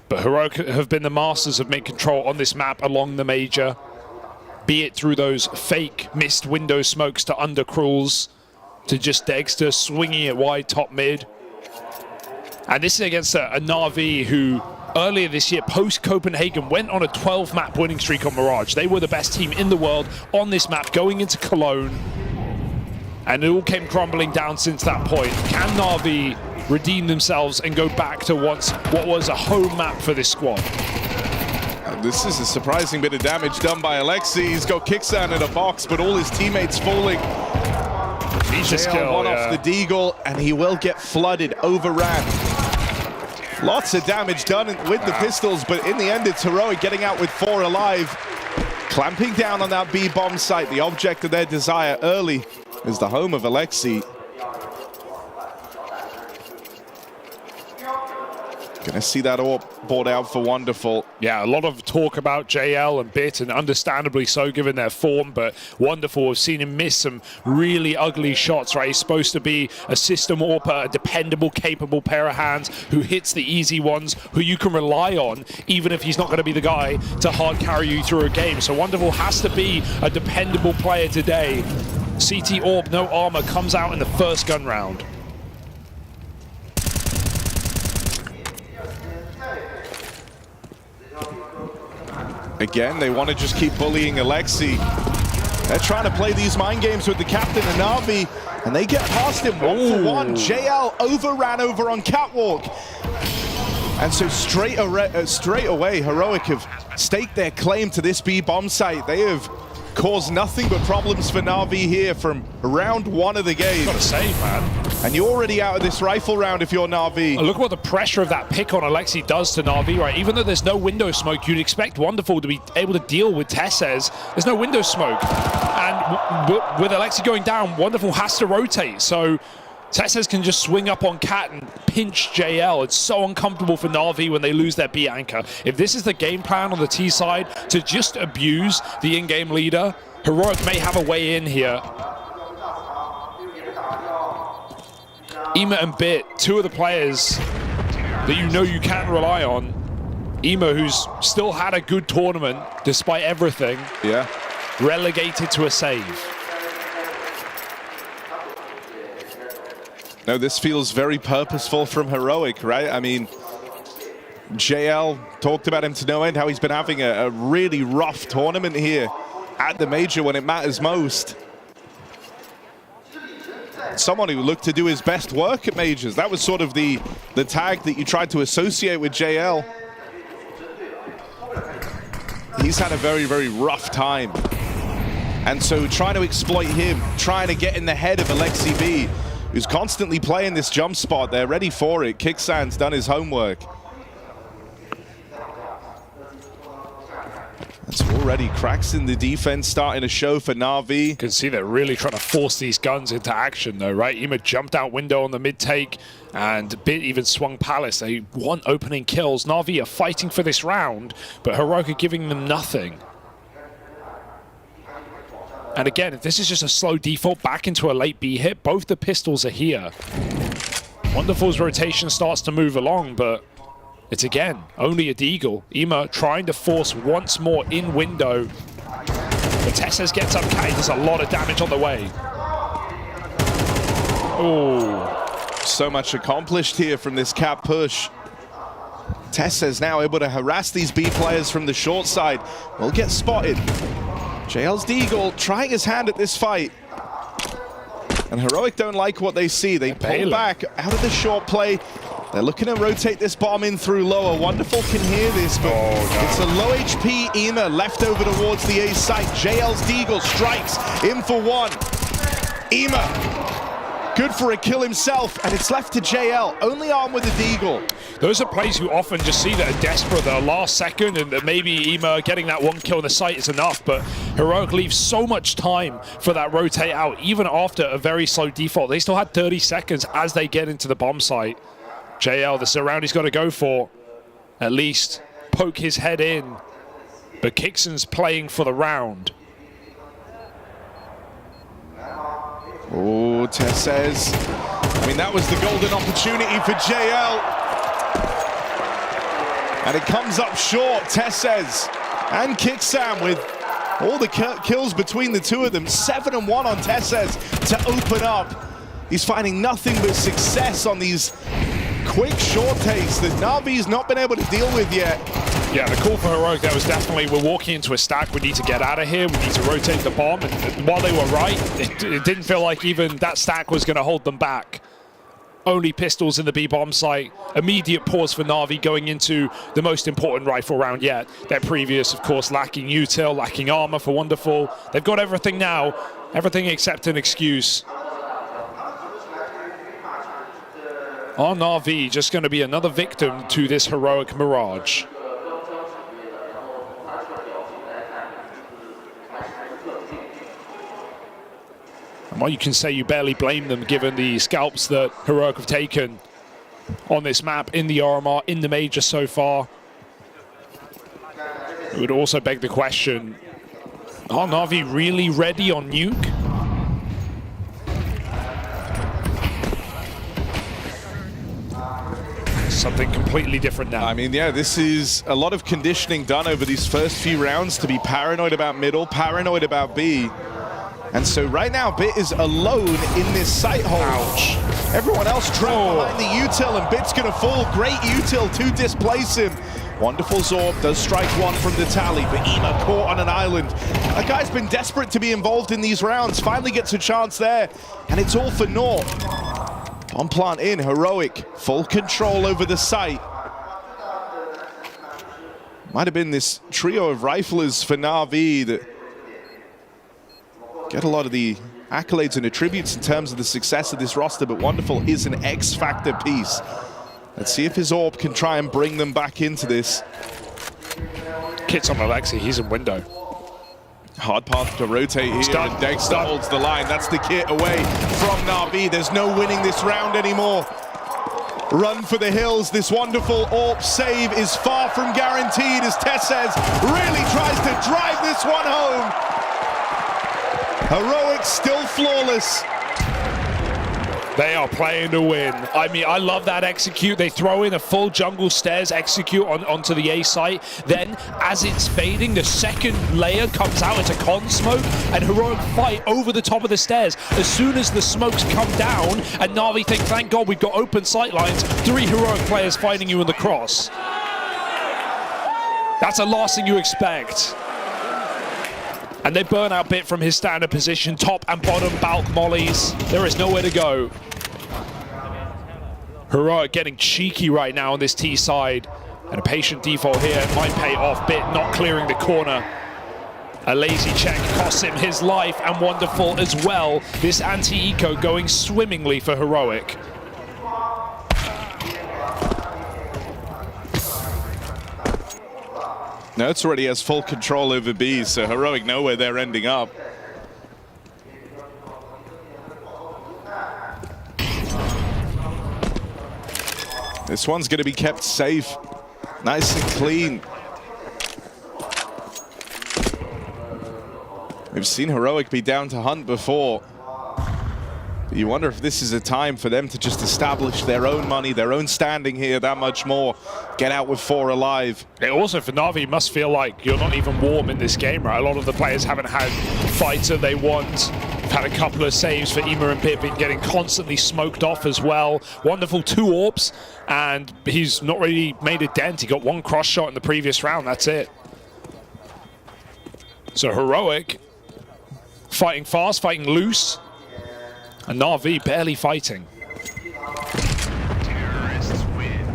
But Heroic have been the masters of making control on this map along the Major. Be it through those fake missed window smokes to undercrawls, to just Dexter swinging it wide top mid. And this is against a Na'Vi who earlier this year, post-Copenhagen, went on a 12-map winning streak on Mirage. They were the best team in the world on this map going into Cologne. And it all came crumbling down since that point. Can Na'Vi redeem themselves and go back to what was a home map for this squad? This is a surprising bit of damage done by Alexi. He's got kickstand in a box, but all his teammates falling. JL one off the Deagle, and he will get flooded, overran. Lots of damage done with the pistols, but in the end, it's Heroic getting out with 4 alive. Clamping down on that B-bomb site, the object of their desire early is the home of Alexi. Gonna see that AWP bought out for Wonderful. Yeah, a lot of talk about JL and Bit, and understandably so given their form, but Wonderful, have seen him miss some really ugly shots, right? He's supposed to be a system AWPer, a dependable, capable pair of hands who hits the easy ones, who you can rely on, even if he's not going to be the guy to hard carry you through a game. So Wonderful has to be a dependable player today. CT AWP, no armor, comes out in the first gun round. Again, they want to just keep bullying Alexi. They're trying to play these mind games with the captain and Na'Vi, and they get past him 1-for-1. JL overran over on Catwalk. And so straight away, Heroic have staked their claim to this B bomb site. They have caused nothing but problems for Na'Vi here from round 1 of the game. Gotta say, man. And you're already out of this rifle round if you're Na'Vi. Look what the pressure of that pick on Alexi does to Na'Vi, right? Even though there's no window smoke, you'd expect Wonderful to be able to deal with Tessez. There's no window smoke. And with Alexi going down, Wonderful has to rotate. So Tessez can just swing up on Cat and pinch JL. It's so uncomfortable for Na'Vi when they lose their B anchor. If this is the game plan on the T side, to just abuse the in-game leader, Heroic may have a way in here. Ema and Bit, two of the players that you know you can rely on. Ema, who's still had a good tournament despite everything. Yeah. Relegated to a save. No, this feels very purposeful from Heroic, right? I mean, JL talked about him to no end, how he's been having a really rough tournament here at the major when it matters most. Someone who looked to do his best work at majors. That was sort of the tag that you tried to associate with JL. He's had a very, very rough time. And so trying to exploit him, trying to get in the head of Alexi B, who's constantly playing this jump spot. They're ready for it. Kicksan's done his homework. It's already cracks in the defense starting to show for Na'Vi. You can see they're really trying to force these guns into action though, right? Ema jumped out window on the mid take, and Bit even swung Palace. They want opening kills. Na'Vi are fighting for this round, but Heroic are giving them nothing. And again, if this is just a slow default back into a late B hit, both the pistols are here. Wonderful's rotation starts to move along, but it's again only a Deagle. Ema trying to force once more in window. But Tessez gets up Cat, does a lot of damage on the way. Oh, so much accomplished here from this Cat push. Tessez now able to harass these B players from the short side. Will get spotted. JL's Deagle trying his hand at this fight. And Heroic don't like what they see. They pull back out of the short play. They're looking to rotate this bomb in through lower. Wonderful can hear this, but it's a low HP Ema left over towards the A site. JL's Deagle strikes in for one. Ema, good for a kill himself, and it's left to JL, only armed with a Deagle. Those are plays you often just see that are desperate, that are last second, and that maybe Ema getting that one kill in the site is enough, but Heroic leaves so much time for that rotate out, even after a very slow default. They still had 30 seconds as they get into the bomb site. JL, this is a round he's got to go for. At least poke his head in. But Kicksan's playing for the round. Oh, Tessez. I mean, that was the golden opportunity for JL. And it comes up short. Tessez and Kicksan with all the kills between the two of them. 7-1 on Tessez to open up. He's finding nothing but success on these quick short takes that Na'Vi's not been able to deal with yet. Yeah, the call for Heroic there was definitely, we're walking into a stack, we need to get out of here, we need to rotate the bomb, and while they were right, it didn't feel like even that stack was going to hold them back. Only pistols in the B bomb site. Immediate pause for Na'Vi going into the most important rifle round yet. Their previous, of course, lacking util, lacking armor for Wonderful. They've got everything now, everything except an excuse. Are Na'Vi just going to be another victim to this Heroic mirage? And while you can say you barely blame them given the scalps that Heroic have taken, on this map, in the RMR, in the Major so far. It would also beg the question, are Na'Vi really ready on Nuke? Something completely different now. I mean, yeah, this is a lot of conditioning done over these first few rounds to be paranoid about middle, paranoid about B. And so right now, Bit is alone in this site hole. Ouch. Everyone else trapped behind the util, and Bit's gonna fall. Great util to displace him. Wonderful Zorb does strike one from the tally, but Ema caught on an island. A guy's been desperate to be involved in these rounds, finally gets a chance there, and it's all for naught. On plant in, Heroic, full control over the site. Might have been this trio of riflers for Na'Vi that get a lot of the accolades and attributes in terms of the success of this roster, but Wonderful is an X-Factor piece. Let's see if his AWP can try and bring them back into this. Kit's on Alexi, he's in window. Hard path to rotate here, and Dexter holds the line. That's the Kit away from Na'Vi. There's no winning this round anymore. Run for the hills. This Wonderful AWP save is far from guaranteed as Tessez really tries to drive this one home. Heroic still flawless. They are playing to win. I mean, I love that execute. They throw in a full jungle stairs execute onto the A site. Then, as it's fading, the second layer comes out into con smoke, and Heroic fight over the top of the stairs. As soon as the smokes come down, and Na'Vi think, thank God we've got open sight lines, 3 Heroic players fighting you in the cross. That's the last thing you expect. And they burn out Bit from his standard position, top and bottom bulk mollies. There is nowhere to go. Heroic getting cheeky right now on this T side. And a patient default here might pay off. Bit not clearing the corner. A lazy check costs him his life, and Wonderful as well. This anti-eco going swimmingly for Heroic. Nerds already has full control over B, so Heroic know where they're ending up. This one's going to be kept safe, nice and clean. We've seen Heroic be down to hunt before. You wonder if this is a time for them to just establish their own money, their own standing here that much more. Get out with 4 alive. It also, for Na'Vi, must feel like you're not even warm in this game, right? A lot of the players haven't had fights that they want. Had a couple of saves for Ema and Pip, getting constantly smoked off as well. Wonderful 2 AWPs, and he's not really made a dent. He got 1 cross shot in the previous round, that's it. So Heroic, fighting fast, fighting loose. And Na'Vi barely fighting. Terrorists win.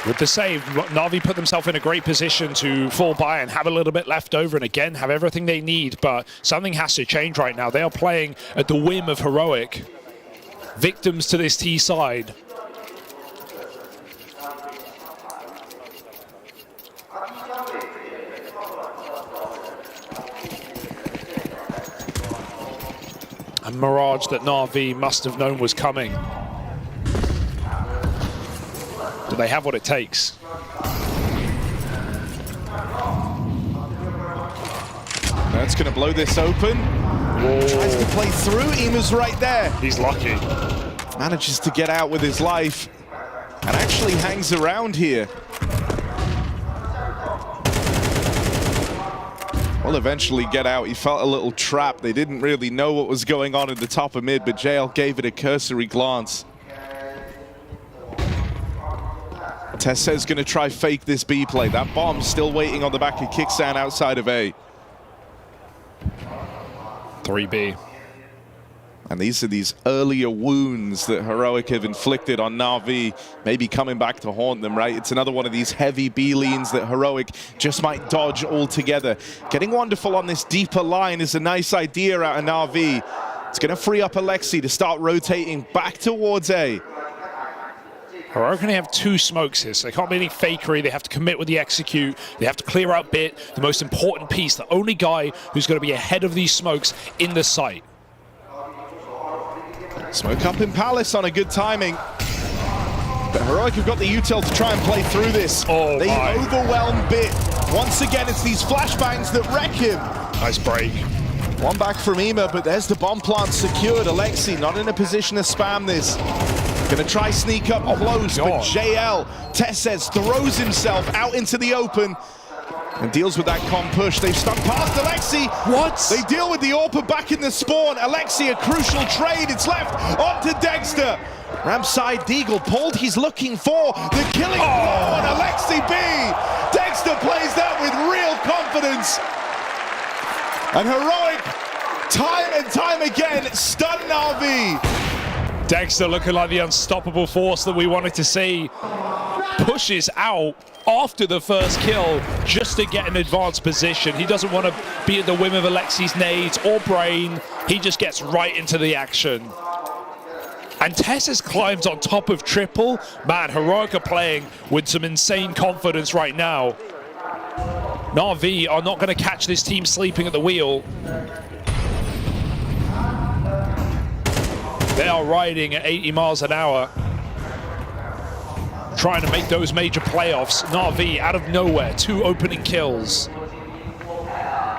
With the save, Na'Vi put themselves in a great position to fall by and have a little bit left over, and again, have everything they need, but something has to change right now. They are playing at the whim of Heroic. Victims to this T side. A mirage that Na'Vi must have known was coming. Do they have what it takes? That's going to blow this open. Whoa. Tries to play through. Ema's right there. He's lucky. Manages to get out with his life and actually hangs around here. Will eventually get out. He felt a little trapped. They didn't really know what was going on in the top of mid, but JL gave it a cursory glance. Tessez's going to try fake this B play. That bomb's still waiting on the back of Kixan outside of A. 3B. And these are these earlier wounds that Heroic have inflicted on Na'Vi, maybe coming back to haunt them, right? It's another one of these heavy B leans that Heroic just might dodge altogether. Getting Wonderful on this deeper line is a nice idea out of Na'Vi. It's going to free up Alexi to start rotating back towards A. Heroic only have 2 smokes here, so they can't be any fakery. They have to commit with the execute. They have to clear out Bit, the most important piece, the only guy who's going to be ahead of these smokes in the site. Smoke up in Palace on a good timing. But Heroic have got the util to try and play through this. Oh, they my. overwhelm Bit. Once again, it's these flashbangs that wreck him. Nice break. One back from Ema, but there's the bomb plant secured. Alexi not in a position to spam this. Gonna try sneak up close, but JL, Tesses throws himself out into the open and deals with that con push. They've stuck past Alexi. What? They deal with the AWPer back in the spawn. Alexi, a crucial trade. It's left onto Dexter. Ramp side, Deagle pulled. He's looking for the killing blow on Alexi B. Dexter plays that with real confidence. And Heroic, time and time again, stun Na'Vi. Dexter looking like the unstoppable force that we wanted to see. Pushes out after the first kill just to get an advanced position. He doesn't want to be at the whim of Alexi's nades or brain. He just gets right into the action. And Tess has climbed on top of triple. Man, Heroic are playing with some insane confidence right now. Na'Vi are not going to catch this team sleeping at the wheel. They are riding at 80 miles an hour, trying to make those major playoffs. Na'Vi out of nowhere, 2 opening kills.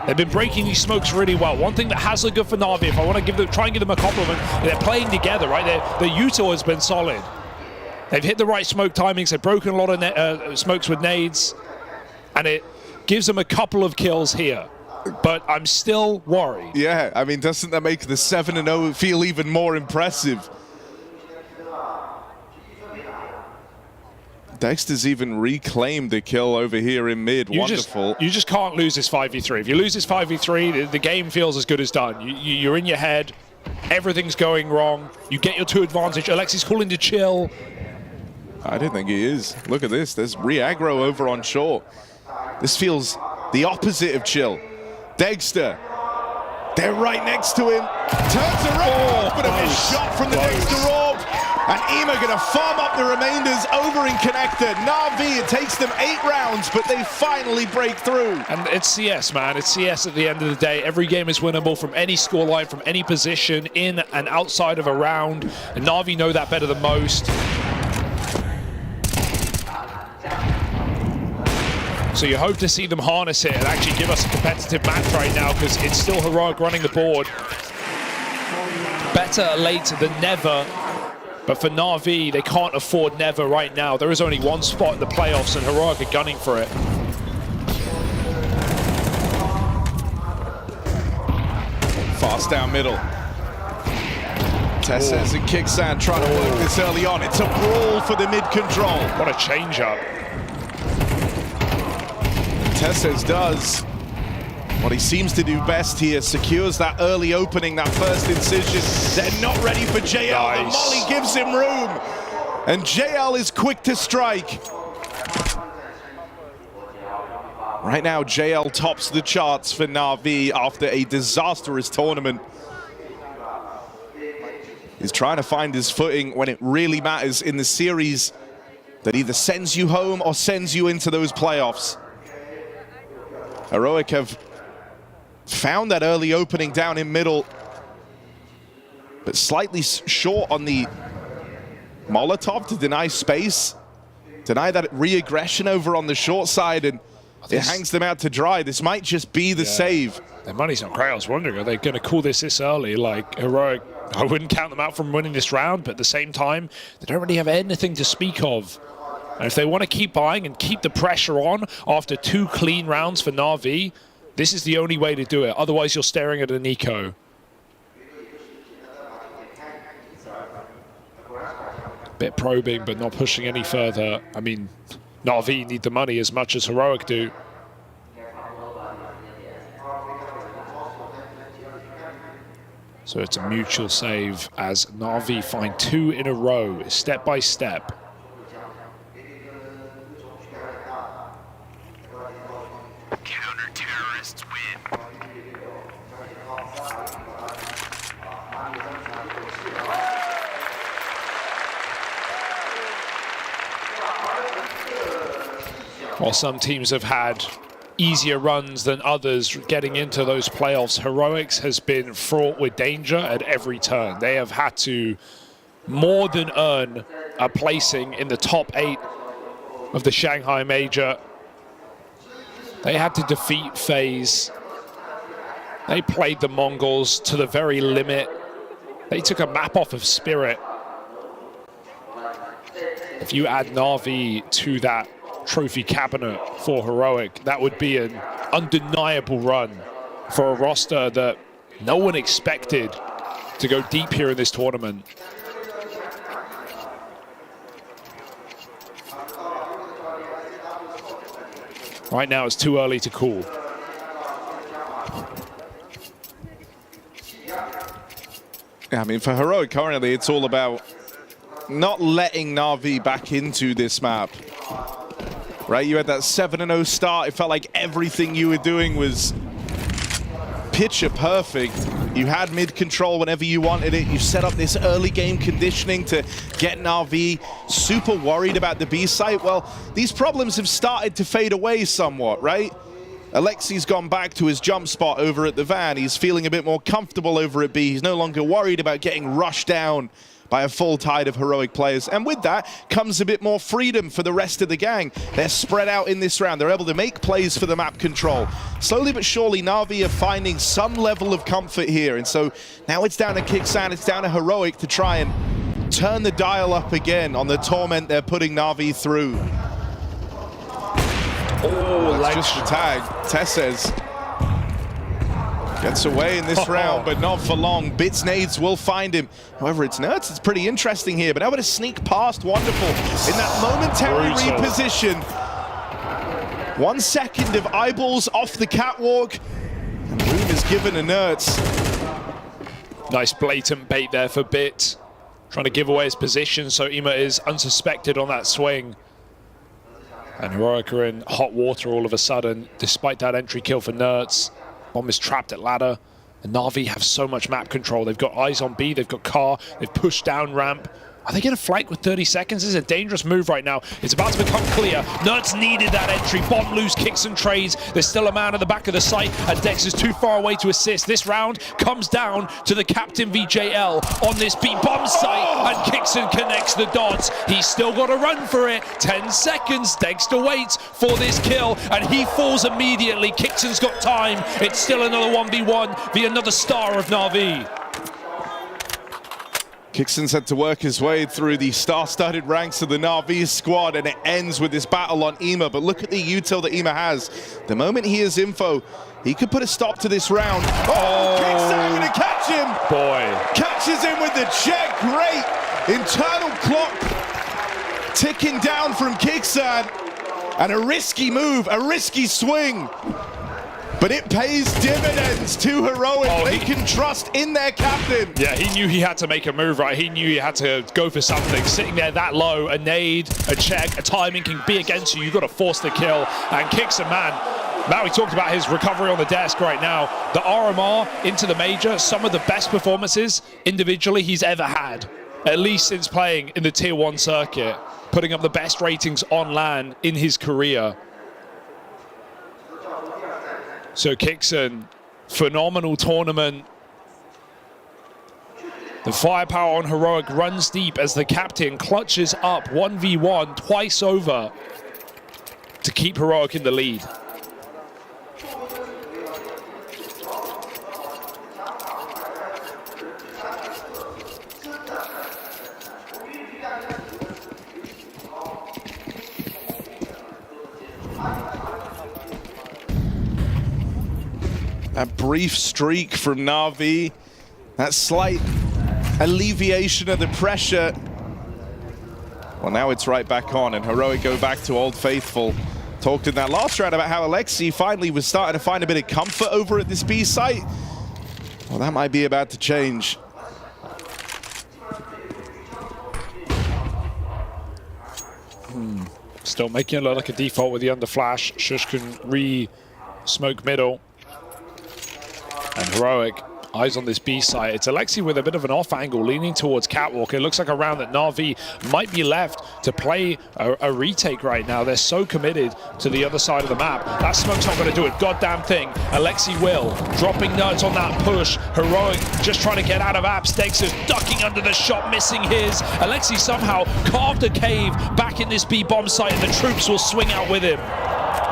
They've been breaking these smokes really well. One thing that has looked good for Na'Vi, if I want to try and give them a compliment, they're playing together, right? Their util has been solid. They've hit the right smoke timings. They've broken a lot of smokes with nades, and it gives them a couple of kills here. But I'm still worried. Yeah, I mean, doesn't that make the 7-0 feel even more impressive? Dexter's even reclaimed the kill over here in mid. Wonderful. You just can't lose this 5v3. If you lose this 5v3, the game feels as good as done. You're in your head. Everything's going wrong. You get your 2 advantage. Alexi's calling to chill. I don't think he is. Look at this. There's re-aggro over on short. This feels the opposite of chill. Dexter, they're right next to him. Turns around, but a missed shot from the Dexter orb. And Ema gonna farm up the remainders over in connector. Na'Vi, it takes them 8 rounds, but they finally break through. And it's CS, man. It's CS at the end of the day. Every game is winnable from any scoreline, from any position, in and outside of a round. And Na'Vi know that better than most. So you hope to see them harness it and actually give us a competitive match right now, because it's still Heroic running the board. Better late than never. But for Na'Vi, they can't afford never right now. There is only one spot in the playoffs, and Heroic are gunning for it. Fast down middle. Tesses and Kicksand trying to work this early on. It's a brawl for the mid-control. What a change-up. Tesses does what he seems to do best here, secures that early opening, that first incision. They're not ready for JL. Nice. The molly gives him room, and JL is quick to strike. Right now, JL tops the charts for Na'Vi after a disastrous tournament. He's trying to find his footing when it really matters in the series that either sends you home or sends you into those playoffs. Heroic have found that early opening down in middle, but slightly short on the Molotov to deny space, deny that re-aggression over on the short side, and it hangs them out to dry. This might just be the save. Their money's not great. I was wondering, are they going to call this early? Like, Heroic, I wouldn't count them out from winning this round, but at the same time, they don't really have anything to speak of. And if they want to keep buying and keep the pressure on after 2 clean rounds for Na'Vi, this is the only way to do it. Otherwise, you're staring at an eco. Bit probing, but not pushing any further. I mean, Na'Vi need the money as much as Heroic do. So it's a mutual save as Na'Vi find 2 in a row, step by step. Counter-terrorists win. While some teams have had easier runs than others getting into those playoffs. Heroics has been fraught with danger at every turn. They have had to more than earn a placing in the top 8 of the Shanghai Major. They had to defeat FaZe. They played the Mongols to the very limit. They took a map off of Spirit. If you add Na'Vi to that trophy cabinet for Heroic, that would be an undeniable run for a roster that no one expected to go deep here in this tournament. Right now, it's too early to call. Yeah, I mean, for Heroic currently, it's all about not letting Na'Vi back into this map. Right, you had that 7-0 start. It felt like everything you were doing was picture perfect. You had mid control whenever you wanted it. You set up this early game conditioning to get Na'Vi super worried about the B site. Well, these problems have started to fade away somewhat, right? Alexi's gone back to his jump spot over at the van. He's feeling a bit more comfortable over at B. He's no longer worried about getting rushed down by a full tide of Heroic players. And with that comes a bit more freedom for the rest of the gang. They're spread out in this round. They're able to make plays for the map control. Slowly but surely, Na'Vi are finding some level of comfort here. And so now it's down to Kixan, it's down to Heroic to try and turn the dial up again on the torment they're putting Na'Vi through. Oh, that's just the tag. Tesses gets away in this round, but not for long. Bits nades will find him. However, it's nuts. It's pretty interesting here, but able to sneak past Wonderful in that momentary reposition. 1 second of eyeballs off the catwalk, and room is given to Nerds. Nice blatant bait there for Bit, trying to give away his position so Ima is unsuspected on that swing. And Heroic are in hot water all of a sudden, despite that entry kill for Nerds. Bomb is trapped at ladder. And Na'Vi have so much map control. They've got eyes on B, they've got car, they've pushed down ramp. Are they going to flank with 30 seconds? This is a dangerous move right now. It's about to become clear. Nerds needed that entry. Bomb loose, kicks and trades. There's still a man at the back of the site, and Dex is too far away to assist. This round comes down to the captain VJL on this B bomb site, and Kixon connects the dots. He's still got to run for it. 10 seconds. Dexter waits for this kill, and he falls immediately. Kixon's got time. It's still another 1v1 via another star of Na'Vi. Kixon's had to work his way through the star-studded ranks of the Na'Vi squad, and it ends with this battle on Ima. But look at the util that Ima has. The moment he has info, he could put a stop to this round. Oh, Kixon gonna catch him! Boy. Catches him with the check. Great internal clock ticking down from Kixon. And a risky move, a risky swing. But it pays dividends to Heroic. They can trust in their captain. Yeah, he knew he had to make a move, right? He knew he had to go for something. Sitting there that low, a nade, a check, a timing can be against you. You've got to force the kill. And Kixon, man, now we talked about his recovery on the desk right now. The RMR into the major, some of the best performances individually he's ever had, at least since playing in the Tier 1 circuit, putting up the best ratings on LAN in his career. So Kixon, phenomenal tournament. The firepower on Heroic runs deep as the captain clutches up 1v1 twice over to keep Heroic in the lead. That brief streak from Na'Vi, that slight alleviation of the pressure. Well, now it's right back on, and Heroic go back to Old Faithful. Talked in that last round about how Alexi finally was starting to find a bit of comfort over at this B site. Well, that might be about to change. Still making it look like a default with the underflash. Shush can re-smoke middle. And Heroic Eyes on this B site. It's Alexi with a bit of an off angle leaning towards Catwalk. It looks like a round that Na'Vi might be left to play a retake right now. They're so committed to the other side of the map. That smoke's not going to do a goddamn thing. Alexi will. Dropping nuts on that push. Heroic just trying to get out of apps. Dexter's ducking under the shot, missing his. Alexi somehow carved a cave back in this B bomb site and the troops will swing out with him.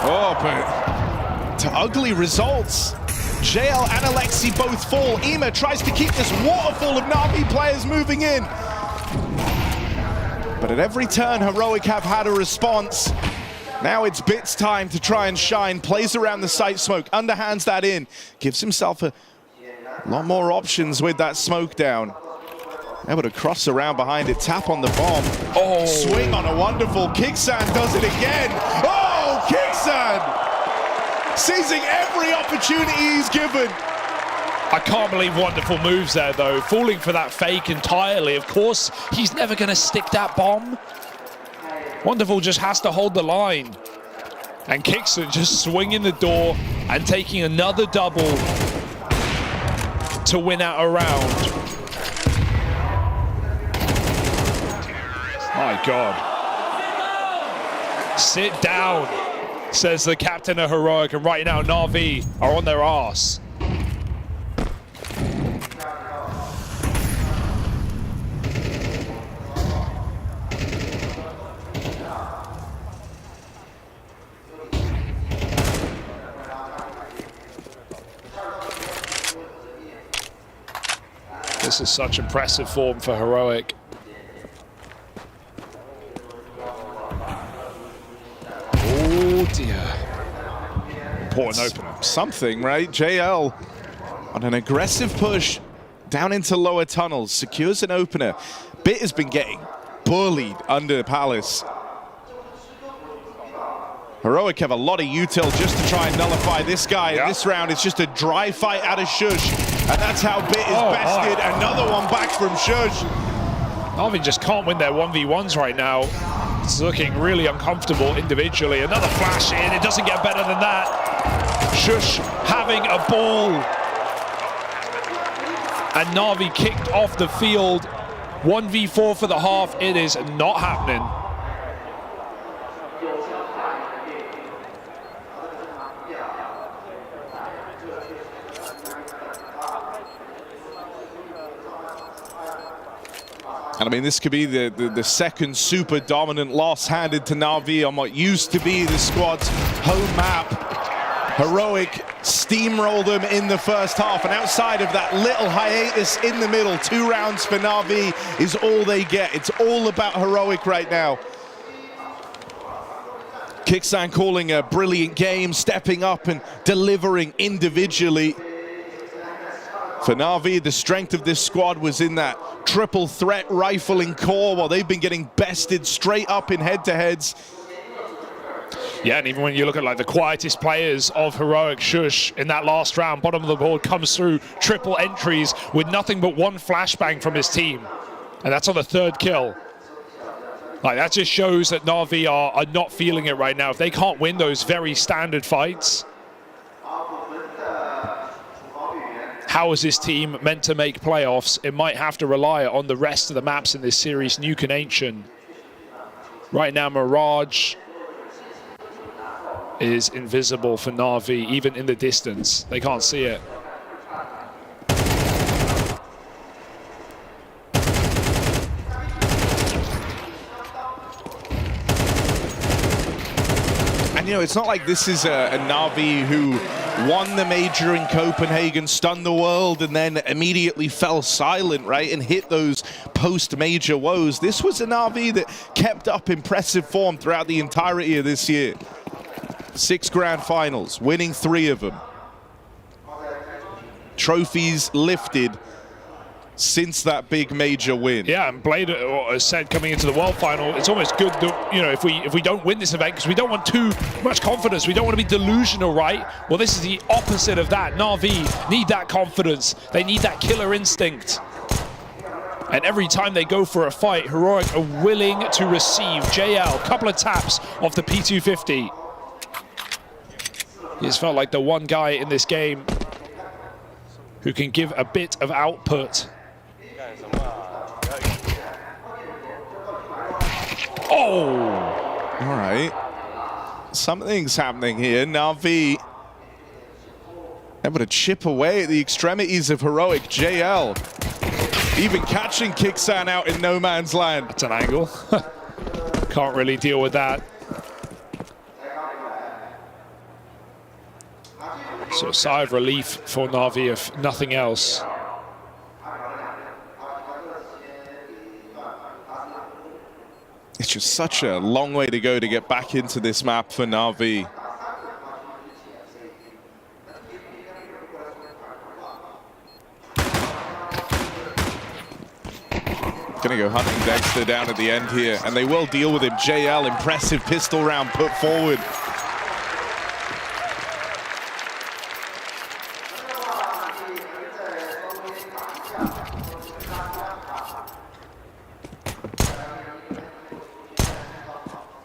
Oh, but to ugly results. JL and Alexi both fall. Ema tries to keep this waterfall of Na'Vi players moving in. But at every turn, Heroic have had a response. Now it's Bits time to try and shine. Plays around the site smoke, underhands that in. Gives himself a lot more options with that smoke down. Able to cross around behind it, tap on the bomb. Oh, swing on a wonderful. Kicksan does it again. Oh, Kicksan! Seizing every opportunity he's given. I can't believe wonderful moves there, though. Falling for that fake entirely. Of course, he's never going to stick that bomb. Wonderful just has to hold the line. And Kickson just swinging the door and taking another double to win out a round. My God. Sit down, says the captain of Heroic, and right now Na'Vi are on their arse. This is such impressive form for Heroic. Oh dear. Important opener. Something, right? JL on an aggressive push down into lower tunnels, secures an opener. Bit has been getting bullied under Palace. Heroic have a lot of util just to try and nullify this guy. Yeah. This round is just a dry fight out of Shush. And that's how Bit is bested. Another one back from Shush. Na'Vi just can't win their 1v1s right now. It's looking really uncomfortable individually. Another flash in. It doesn't get better than that. Shush having a ball. And Na'Vi kicked off the field. 1v4 for the half. It is not happening. And I mean, this could be the second super dominant loss handed to Na'Vi on what used to be the squad's home map. Heroic steamrolled them in the first half, and outside of that little hiatus in the middle, 2 rounds for Na'Vi is all they get. It's all about Heroic right now. Kicksan calling a brilliant game, stepping up and delivering individually. For Na'Vi, the strength of this squad was in that triple threat rifling core, while they've been getting bested straight up in head-to-heads. Yeah, and even when you look at like the quietest players of Heroic, Shush, in that last round, bottom of the board, comes through triple entries with nothing but 1 flashbang from his team. And that's on the 3rd kill. Like, that just shows that Na'Vi are not feeling it right now. If they can't win those very standard fights, how is this team meant to make playoffs? It might have to rely on the rest of the maps in this series, Nuke and Ancient. Right now, Mirage is invisible for Na'Vi, even in the distance. They can't see it. And, you know, it's not like this is a Na'Vi who won the major in Copenhagen, stunned the world, and then immediately fell silent, right, and hit those post-major woes. This was a Na'Vi that kept up impressive form throughout the entirety of this year. 6 grand finals, winning 3 of them. Trophies lifted since that big major win. Yeah, and Blade said coming into the world final, it's almost good that, you know, if we don't win this event, because we don't want too much confidence, we don't want to be delusional, right? Well, this is the opposite of that. Na'Vi need that confidence. They need that killer instinct. And every time they go for a fight, Heroic are willing to receive. JL, couple of taps off the P250. He's felt like the one guy in this game who can give a bit of output. Oh! All right. Something's happening here. Na'Vi able to chip away at the extremities of Heroic. JL even catching Kixan out in no man's land. That's an angle. Can't really deal with that. So a sigh of relief for Na'Vi, if nothing else. It's just such a long way to go to get back into this map for Na'Vi. Gonna go hunting Dexter down at the end here, and they will deal with him. JL, impressive pistol round put forward.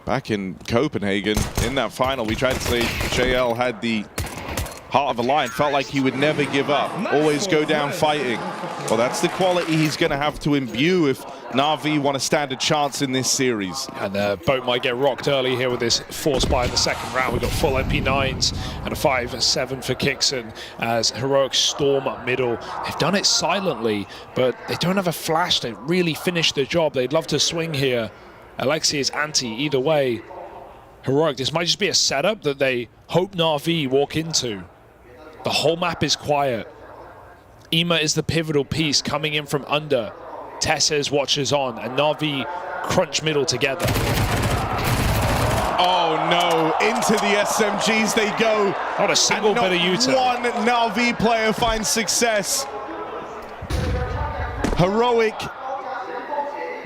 Back in Copenhagen, in that final, we tried to say JL had the heart of a lion, felt like he would never give up, always go down fighting. Well, that's the quality he's going to have to imbue if Na'Vi want to stand a chance in this series. And the boat might get rocked early here with this force buy in the second round. We've got full MP9s and a 5-7 for Kixan as Heroic storm up middle. They've done it silently, but they don't have a flash to really finish the job. They'd love to swing here. Alexi is anti either way. Heroic, this might just be a setup that they hope Na'Vi walk into. The whole map is quiet. Ima is the pivotal piece coming in from under. Tessez watches on, and Na'Vi crunch middle together. Oh no, into the SMGs they go. Not a single bit of U-turn. One Na'Vi player finds success. Heroic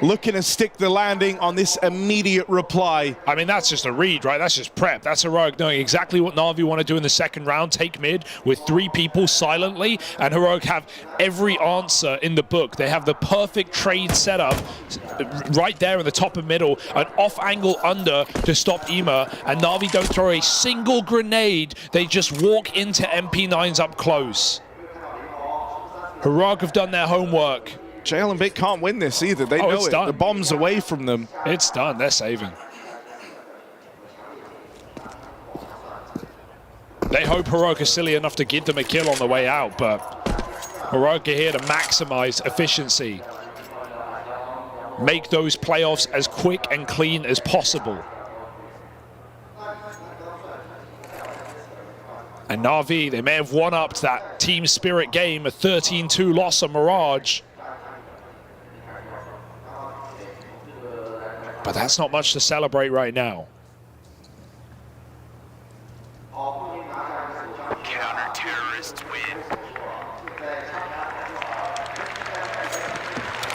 looking to stick the landing on this immediate reply. I mean, that's just a read, right? That's just prep. That's Heroic knowing exactly what Na'Vi want to do in the second round, take mid with 3 people silently, and Heroic have every answer in the book. They have the perfect trade setup right there in the top and middle, an off angle under to stop Ima, and Na'Vi don't throw a single grenade. They just walk into MP9s up close. Heroic have done their homework. JL and Vic can't win this either. They know it's it. Done. The bomb's away from them. It's done. They're saving. They hope Heroic is silly enough to give them a kill on the way out, but Heroic are here to maximize efficiency. Make those playoffs as quick and clean as possible. And Na'Vi, they may have one-upped that team spirit game, a 13-2 loss on Mirage. But that's not much to celebrate right now. Counter-terrorists win.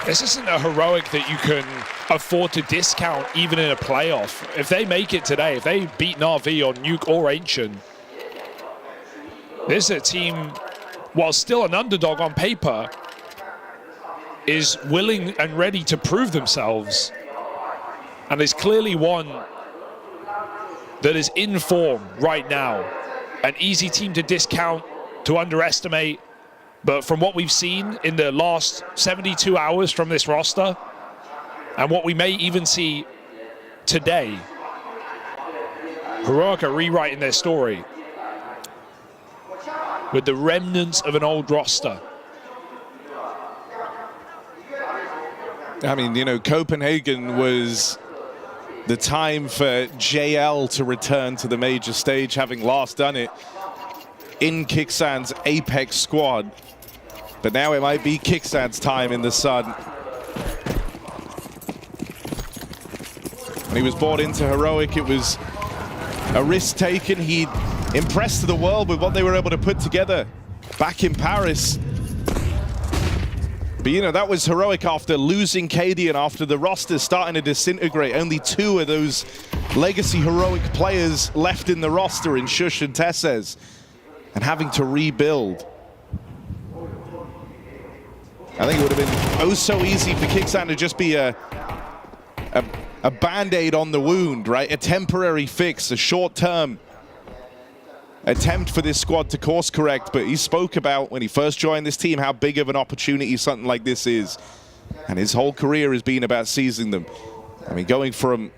This isn't a Heroic that you can afford to discount even in a playoff. If they make it today, if they beat Na'Vi on Nuke or Ancient, this is a team, while still an underdog on paper, is willing and ready to prove themselves. And there's clearly one that is in form right now. An easy team to discount, to underestimate. But from what we've seen in the last 72 hours from this roster, and what we may even see today, Heroic are rewriting their story with the remnants of an old roster. I mean, you know, Copenhagen was the time for JL to return to the major stage, having last done it in Kixan's Apex squad. But now it might be Kixan's time in the sun. When he was brought into Heroic, it was a risk taken. He impressed the world with what they were able to put together back in Paris. But, you know, that was Heroic after losing KD and after the roster starting to disintegrate. Only 2 of those legacy Heroic players left in the roster in Shush and Tessez, and having to rebuild. I think it would have been oh so easy for Kixan to just be a Band-Aid on the wound, right? A temporary fix, a short-term attempt for this squad to course correct, but he spoke about when he first joined this team how big of an opportunity something like this is. And his whole career has been about seizing them. I mean, going from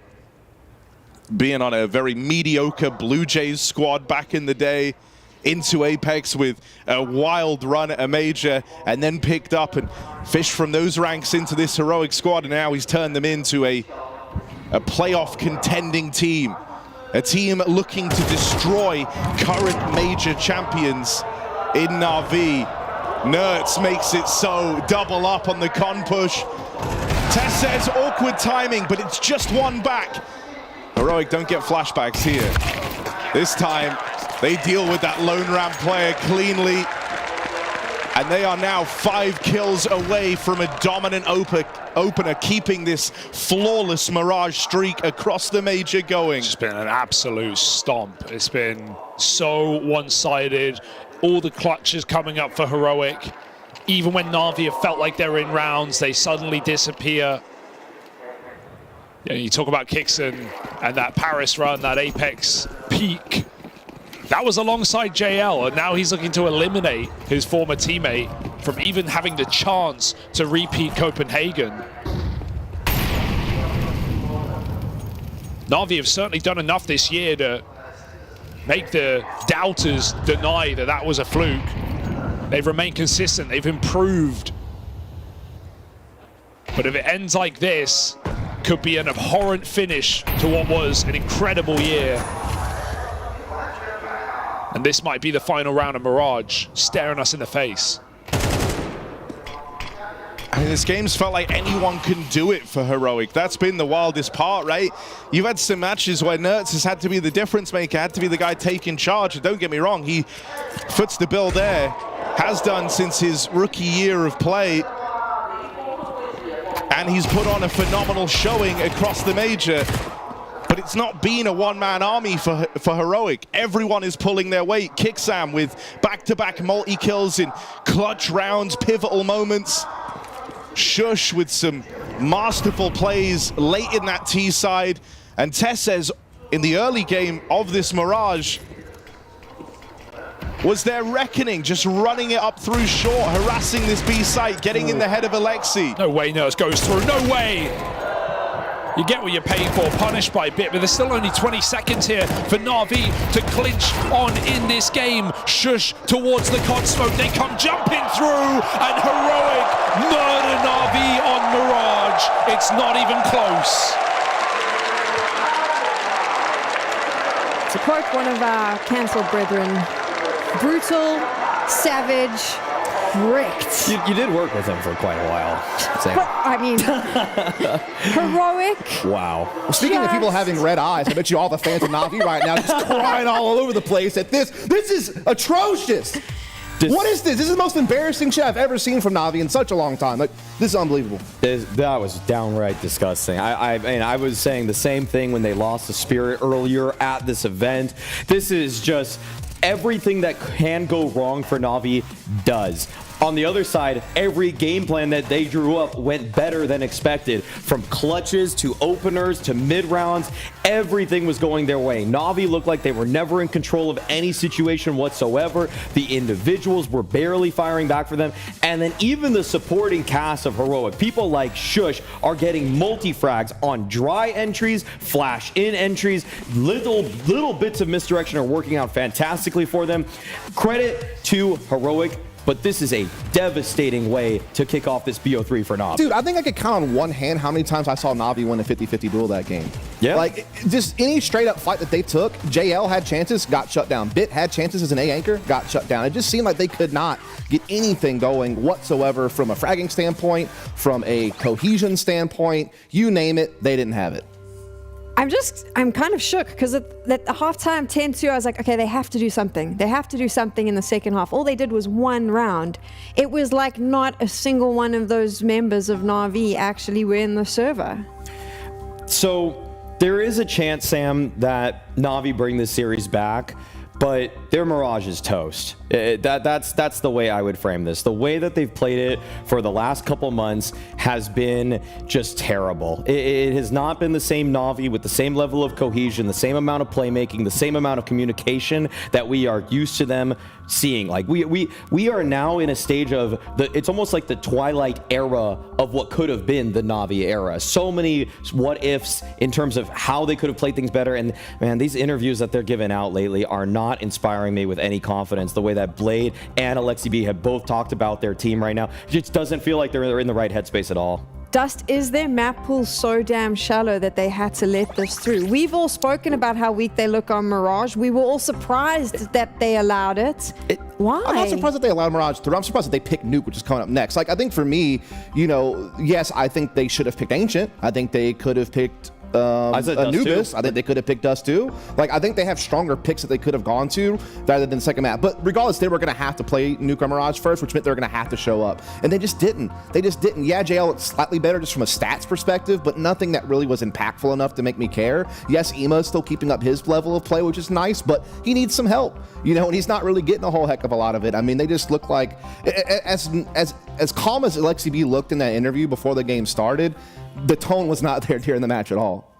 being on a very mediocre Blue Jays squad back in the day into Apex with a wild run at a major, and then picked up and fished from those ranks into this heroic squad, and now he's turned them into a playoff contending team. A team looking to destroy current major champions in Na'Vi. Nertz makes it so, double up on the con push. Tess says awkward timing, but it's just one back. Heroic don't get flashbacks here. This time, they deal with that lone ramp player cleanly. And they are now 5 kills away from a dominant opener, keeping this flawless Mirage streak across the major going. It's been an absolute stomp. It's been so one-sided. All the clutches coming up for Heroic. Even when Na'Vi have felt like they're in rounds, they suddenly disappear. You know, you talk about Kixon and that Paris run, that Apex peak. That was alongside JL, and now he's looking to eliminate his former teammate from even having the chance to repeat Copenhagen. Na'Vi have certainly done enough this year to make the doubters deny that that was a fluke. They've remained consistent, they've improved. But if it ends like this, could be an abhorrent finish to what was an incredible year. And this might be the final round of Mirage, staring us in the face. I mean, this game's felt like anyone can do it for Heroic. That's been the wildest part, right? You've had some matches where Nertz has had to be the difference maker, had to be the guy taking charge. And don't get me wrong, he foots the bill there, has done since his rookie year of play. And he's put on a phenomenal showing across the major. But it's not been a one-man army for Heroic. Everyone is pulling their weight. Kicksam with back-to-back multi-kills in clutch rounds, pivotal moments. Shush with some masterful plays late in that T side. And Tess says in the early game of this Mirage was their reckoning, just running it up through short, harassing this B site, getting in the head of Alexi. No way Nertz goes through, no way! You get what you're paying for, punished by a bit, but there's still only 20 seconds here for Na'Vi to clinch on in this game. Shush towards the con smoke, they come jumping through, and Heroic murder Na'Vi on Mirage. It's not even close. To quote one of our cancelled brethren, brutal, savage, wrecked. You did work with him for quite a while. But, I mean, Heroic. Wow. Well, speaking of people having red eyes, I bet you all the fans of Na'Vi right now just crying all over the place that this is atrocious. What is this? This is the most embarrassing shit I've ever seen from Na'Vi in such a long time. Like, this is unbelievable. That was downright disgusting. I was saying the same thing when they lost the Spirit earlier at this event. This is just everything that can go wrong for Na'Vi does. On the other side, every game plan that they drew up went better than expected. From clutches to openers to mid-rounds, everything was going their way. Na'Vi looked like they were never in control of any situation whatsoever. The individuals were barely firing back for them. And then even the supporting cast of Heroic, people like Shush, are getting multi-frags on dry entries, flash-in entries. Little bits of misdirection are working out fantastically for them. Credit to Heroic. But this is a devastating way to kick off this BO3 for Na'Vi. Dude, I think I could count on one hand how many times I saw Na'Vi win a 50-50 duel that game. Yeah. Like, just any straight up fight that they took, JL had chances, got shut down. Bit had chances as an A anchor, got shut down. It just seemed like they could not get anything going whatsoever from a fragging standpoint, from a cohesion standpoint, you name it, they didn't have it. I'm kind of shook because at the halftime 10-2, I was like, okay, they have to do something. They have to do something in the second half. All they did was one round. It was like not a single one of those members of Na'Vi actually were in the server. So there is a chance, Sam, that Na'Vi bring this series back. but their Mirage is toast. That's the way I would frame this. The way that they've played it for the last couple months has been just terrible. It has not been the same Na'Vi with the same level of cohesion, the same amount of playmaking, the same amount of communication that we are used to them seeing. Like we are now in a stage of it's almost like the twilight era of what could have been the Na'Vi era. So many what ifs in terms of how they could have played things better. And man, these interviews that they're giving out lately are not inspiring me with any confidence. The way that Blade and Alexi B have both talked about their team right now, it just doesn't feel like they're in the right headspace at all. Dust, is their map pool so damn shallow that they had to let this through? We've all spoken about how weak they look on Mirage. We were all surprised that they allowed it. Why? I'm not surprised that they allowed Mirage through. I'm surprised that they picked Nuke, which is coming up next. Like, I think for me, you know, yes, I think they should have picked Ancient. I think they could have picked Anubis. I think they could have picked Dust too. Like, I think they have stronger picks that they could have gone to rather than second map. But regardless, they were going to have to play Nuke or Mirage first, which meant they were going to have to show up. And they just didn't. They just didn't. Yeah, JL looked slightly better just from a stats perspective, but nothing that really was impactful enough to make me care. Yes, Ema is still keeping up his level of play, which is nice, but he needs some help. You know, and he's not really getting a whole heck of a lot of it. I mean, they just look like, as calm as Alexi B looked in that interview before the game started, the tone was not there during the match at all.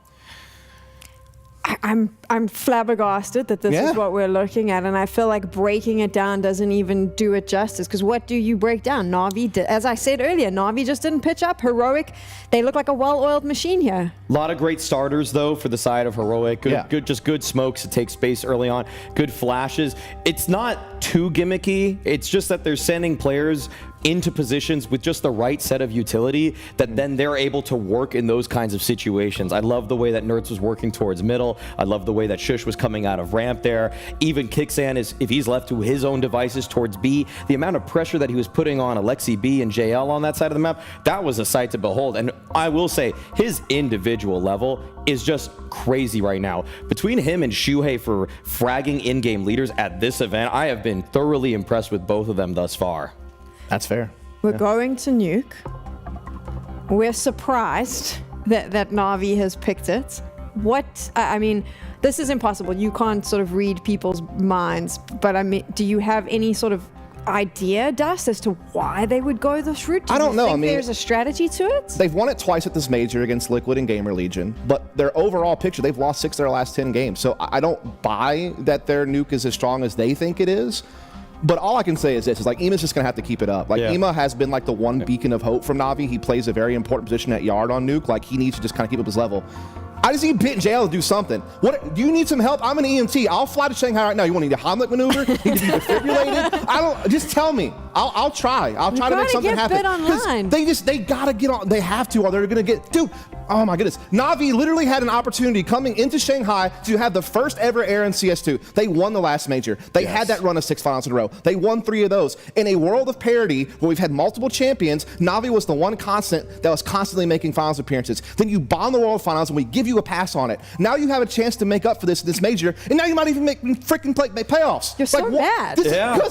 I'm flabbergasted that this is what we're looking at, and I feel like breaking it down doesn't even do it justice, because what do you break down? Na'Vi, as I said earlier, Na'Vi just didn't pitch up. Heroic, they look like a well-oiled machine here. A lot of great starters, though, for the side of Heroic. Just good smokes to take space early on. Good flashes. It's not too gimmicky. It's just that they're sending players into positions with just the right set of utility that then they're able to work in those kinds of situations. I love the way that Nerds was working towards middle. I love the way that Shush was coming out of ramp there. Even Kixan, if he's left to his own devices towards B, the amount of pressure that he was putting on Alexi B and JL on that side of the map, that was a sight to behold. And I will say, his individual level is just crazy right now. Between him and Shuhei for fragging in-game leaders at this event, I have been thoroughly impressed with both of them thus far. That's fair. We're going to Nuke. We're surprised that Na'Vi has picked it. I mean, this is impossible. You can't sort of read people's minds, but I mean, do you have any sort of idea, Dust, as to why they would go this route? Do I don't know. Think I mean, there's a strategy to it? They've won it twice at this major against Liquid and Gamer Legion, but their overall picture, they've lost 6 of their last 10 games. So I don't buy that their Nuke is as strong as they think it is. But all I can say is this, is like Ema's just going to have to keep it up. Like Ema has been like the one beacon of hope from Na'Vi. He plays a very important position at Yard on Nuke. Like he needs to just kind of keep up his level. I just need Bit and JL to do something. What do you need some help? I'm an EMT. I'll fly to Shanghai right now. You want to need a Heimlich maneuver? Need to be defibrillated? Just tell me. I'll try. I'll try to make something happen. Bit online. They gotta get on. They have to, or they're gonna get. Dude, oh my goodness. Na'Vi literally had an opportunity coming into Shanghai to have the first ever air in CS2. They won the last major. They had that run of 6 finals in a row. They won 3 of those. In a world of parity where we've had multiple champions, Na'Vi was the one constant that was constantly making finals appearances. Then you bomb the world finals and we give you a pass on it. Now you have a chance to make up for this major, and now you might even make freaking playoffs. You're so mad.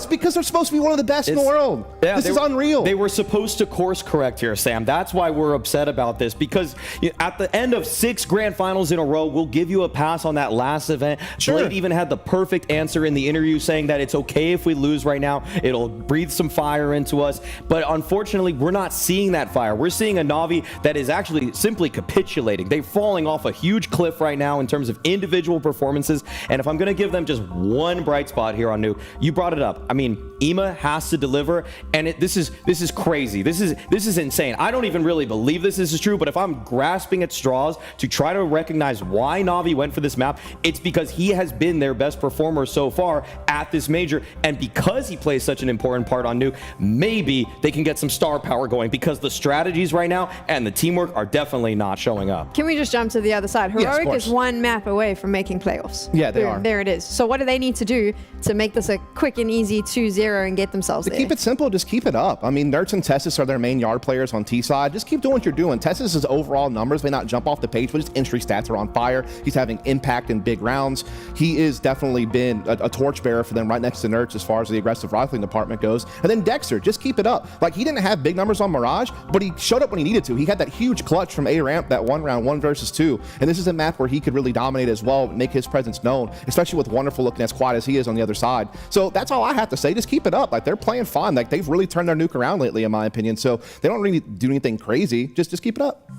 Because they're supposed to be one of the best in the world. This is unreal. They were supposed to course correct here, Sam. That's why we're upset about this, because at the end of 6 grand finals in a row, we'll give you a pass on that last event. Blade even had the perfect answer in the interview, saying that it's okay if we lose right now. It'll breathe some fire into us. But unfortunately, we're not seeing that fire. We're seeing a Na'Vi that is actually simply capitulating. They're falling off a huge cliff right now in terms of individual performances. And if I'm going to give them just one bright spot here on Nuke, you brought it up. I mean, Ema has to deliver, and this is crazy. This is insane. I don't even really believe this is true, but if I'm grasping at straws to try to recognize why Na'Vi went for this map, it's because he has been their best performer so far at this major, and because he plays such an important part on Nuke, maybe they can get some star power going, because the strategies right now and the teamwork are definitely not showing up. Can we just jump to the other side? Heroic is one map away from making playoffs. Yeah, they are. There it is. So what do they need to do to make this a quick and easy 2-0 and get themselves there? To keep it simple, just keep it up. I mean, Nerds and Tessis are their main Yard players on T side. Just keep doing what you're doing. Tessis is overall numbers may not jump off the page, but his entry stats are on fire. He's having impact in big rounds. He is definitely been a torchbearer for them right next to Nerds as far as the aggressive rifling department goes. And then Dexter, just keep it up. Like, he didn't have big numbers on Mirage, but he showed up when he needed to. He had that huge clutch from A ramp, that one round, 1 versus 2. And this is a map where he could really dominate as well, make his presence known, especially with Wonderful looking as quiet as he is on the other side. So that's all I have to say. Just keep it up. Like, they're playing fine. Like, they've really turned their nuke around lately, in my opinion. So they don't really do anything crazy. Just keep it up.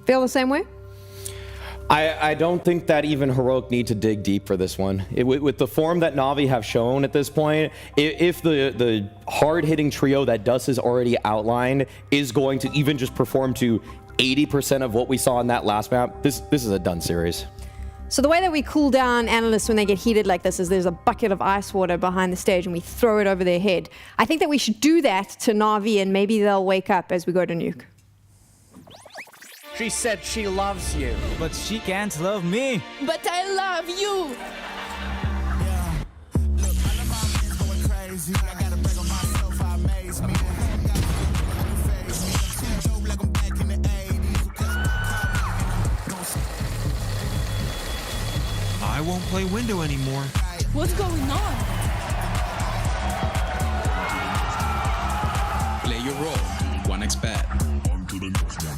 Feel the same way? I don't think that even Heroic need to dig deep for this one. With the form that Na'Vi have shown at this point, if the hard-hitting trio that Dust has already outlined is going to even just perform to 80% of what we saw in that last map, this is a done series. So the way that we cool down analysts when they get heated like this is there's a bucket of ice water behind the stage and we throw it over their head. I think that we should do that to Na'Vi and maybe they'll wake up as we go to nuke. She said she loves you, but she can't love me. But I love you. I won't play window anymore. What's going on? Play your role. 1xBet. On to the next one.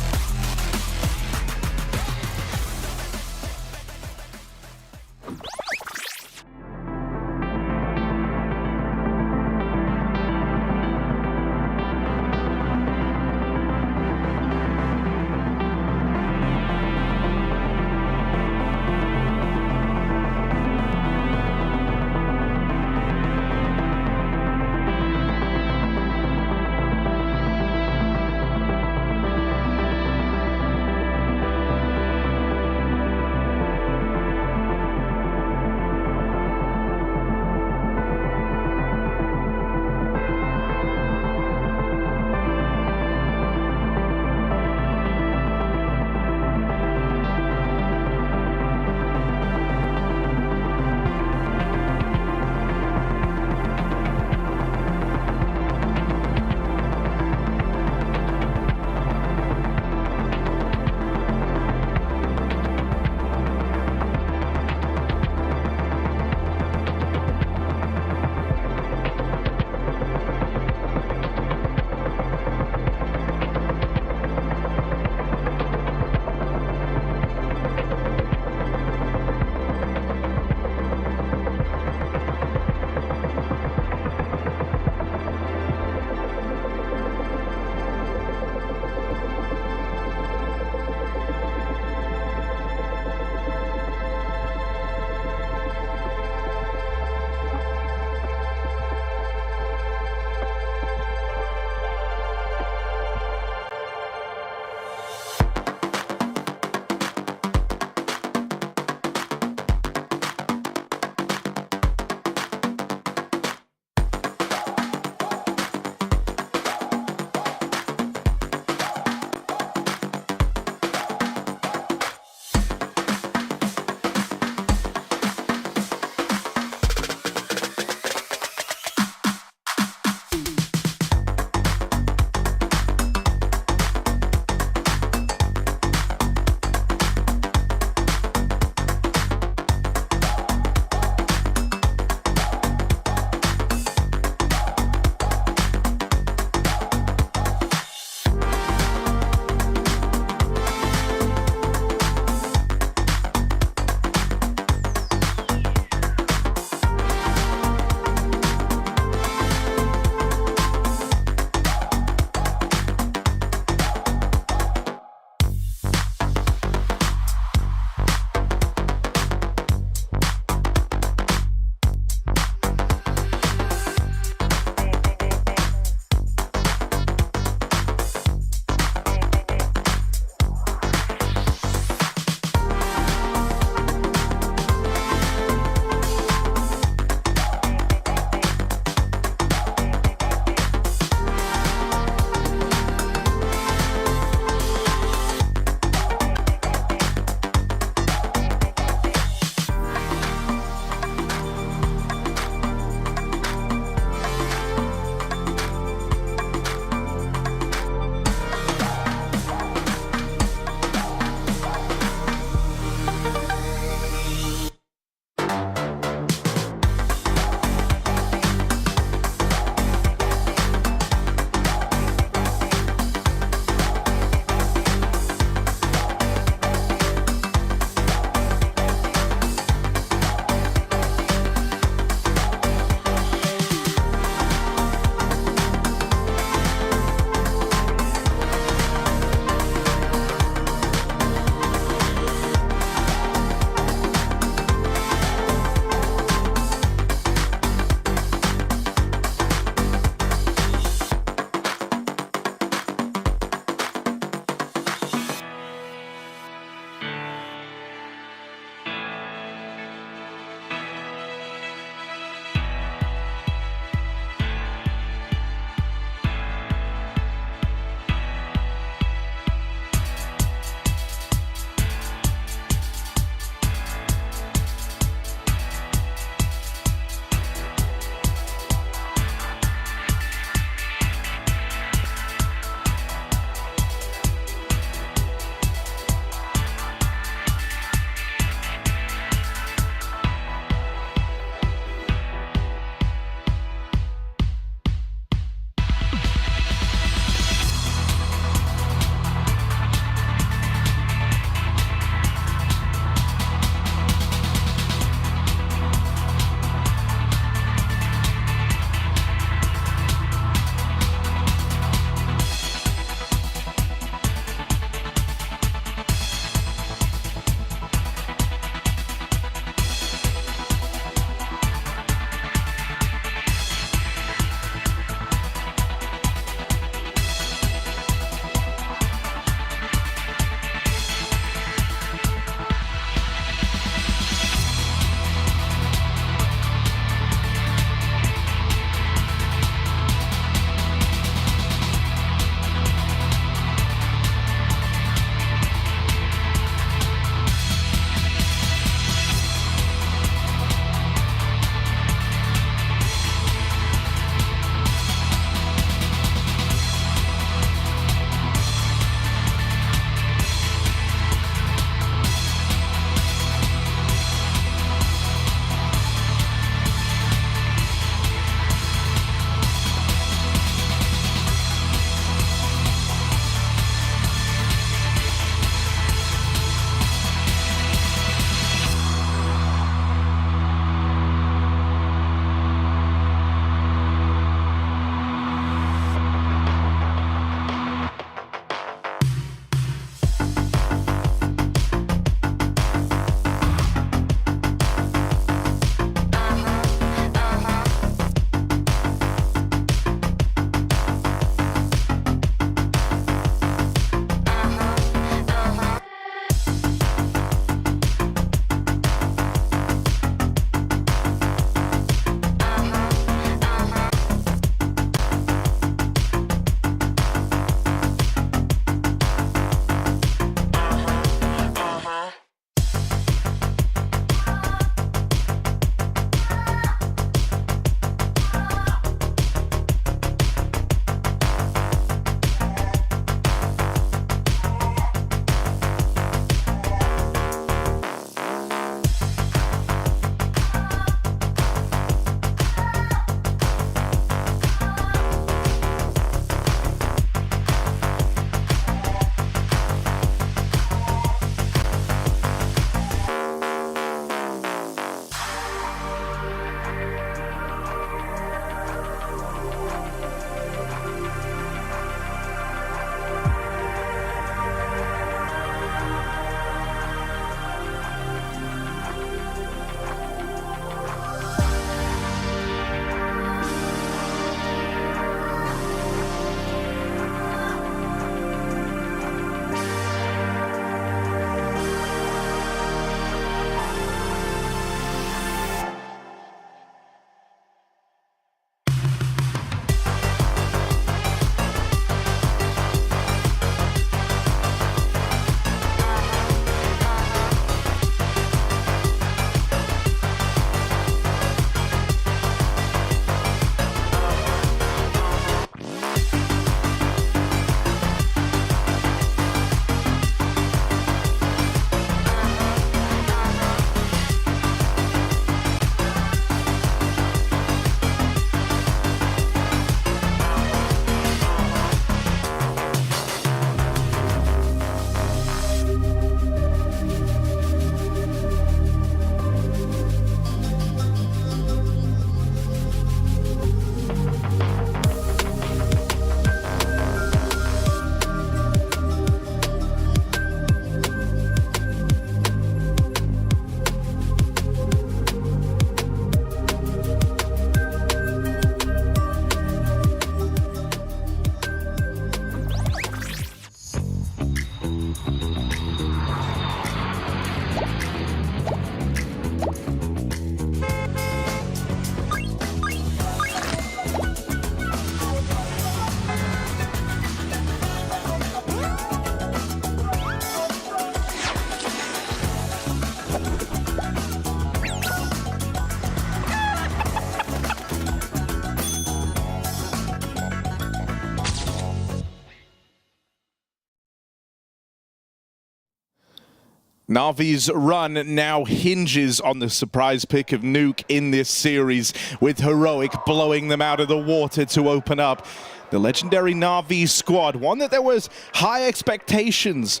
Na'Vi's run now hinges on the surprise pick of Nuke in this series, with Heroic blowing them out of the water to open up the legendary Na'Vi squad. One that there was high expectations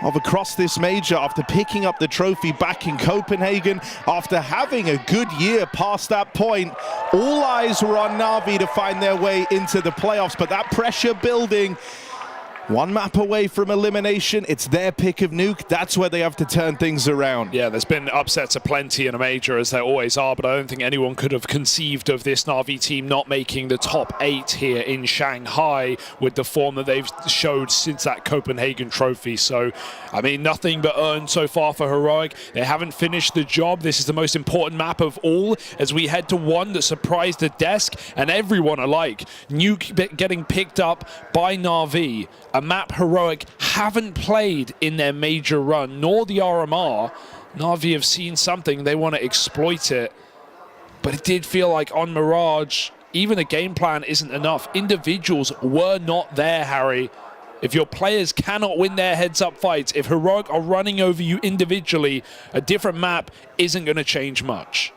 of across this major after picking up the trophy back in Copenhagen. After having a good year past that point, all eyes were on Na'Vi to find their way into the playoffs, but that pressure building. One map away from elimination, it's their pick of Nuke. That's where they have to turn things around. Yeah, there's been upsets aplenty in a major, as there always are, but I don't think anyone could have conceived of this Na'Vi team not making the top 8 here in Shanghai with the form that they've showed since that Copenhagen trophy. So, I mean, nothing but earned so far for Heroic. They haven't finished the job. This is the most important map of all as we head to one that surprised the desk and everyone alike. Nuke getting picked up by Na'Vi. A map Heroic haven't played in their major run, nor the RMR. Na'Vi have seen something, they want to exploit it. But it did feel like on Mirage, even a game plan isn't enough. Individuals were not there, Harry. If your players cannot win their heads-up fights, if Heroic are running over you individually, a different map isn't going to change much.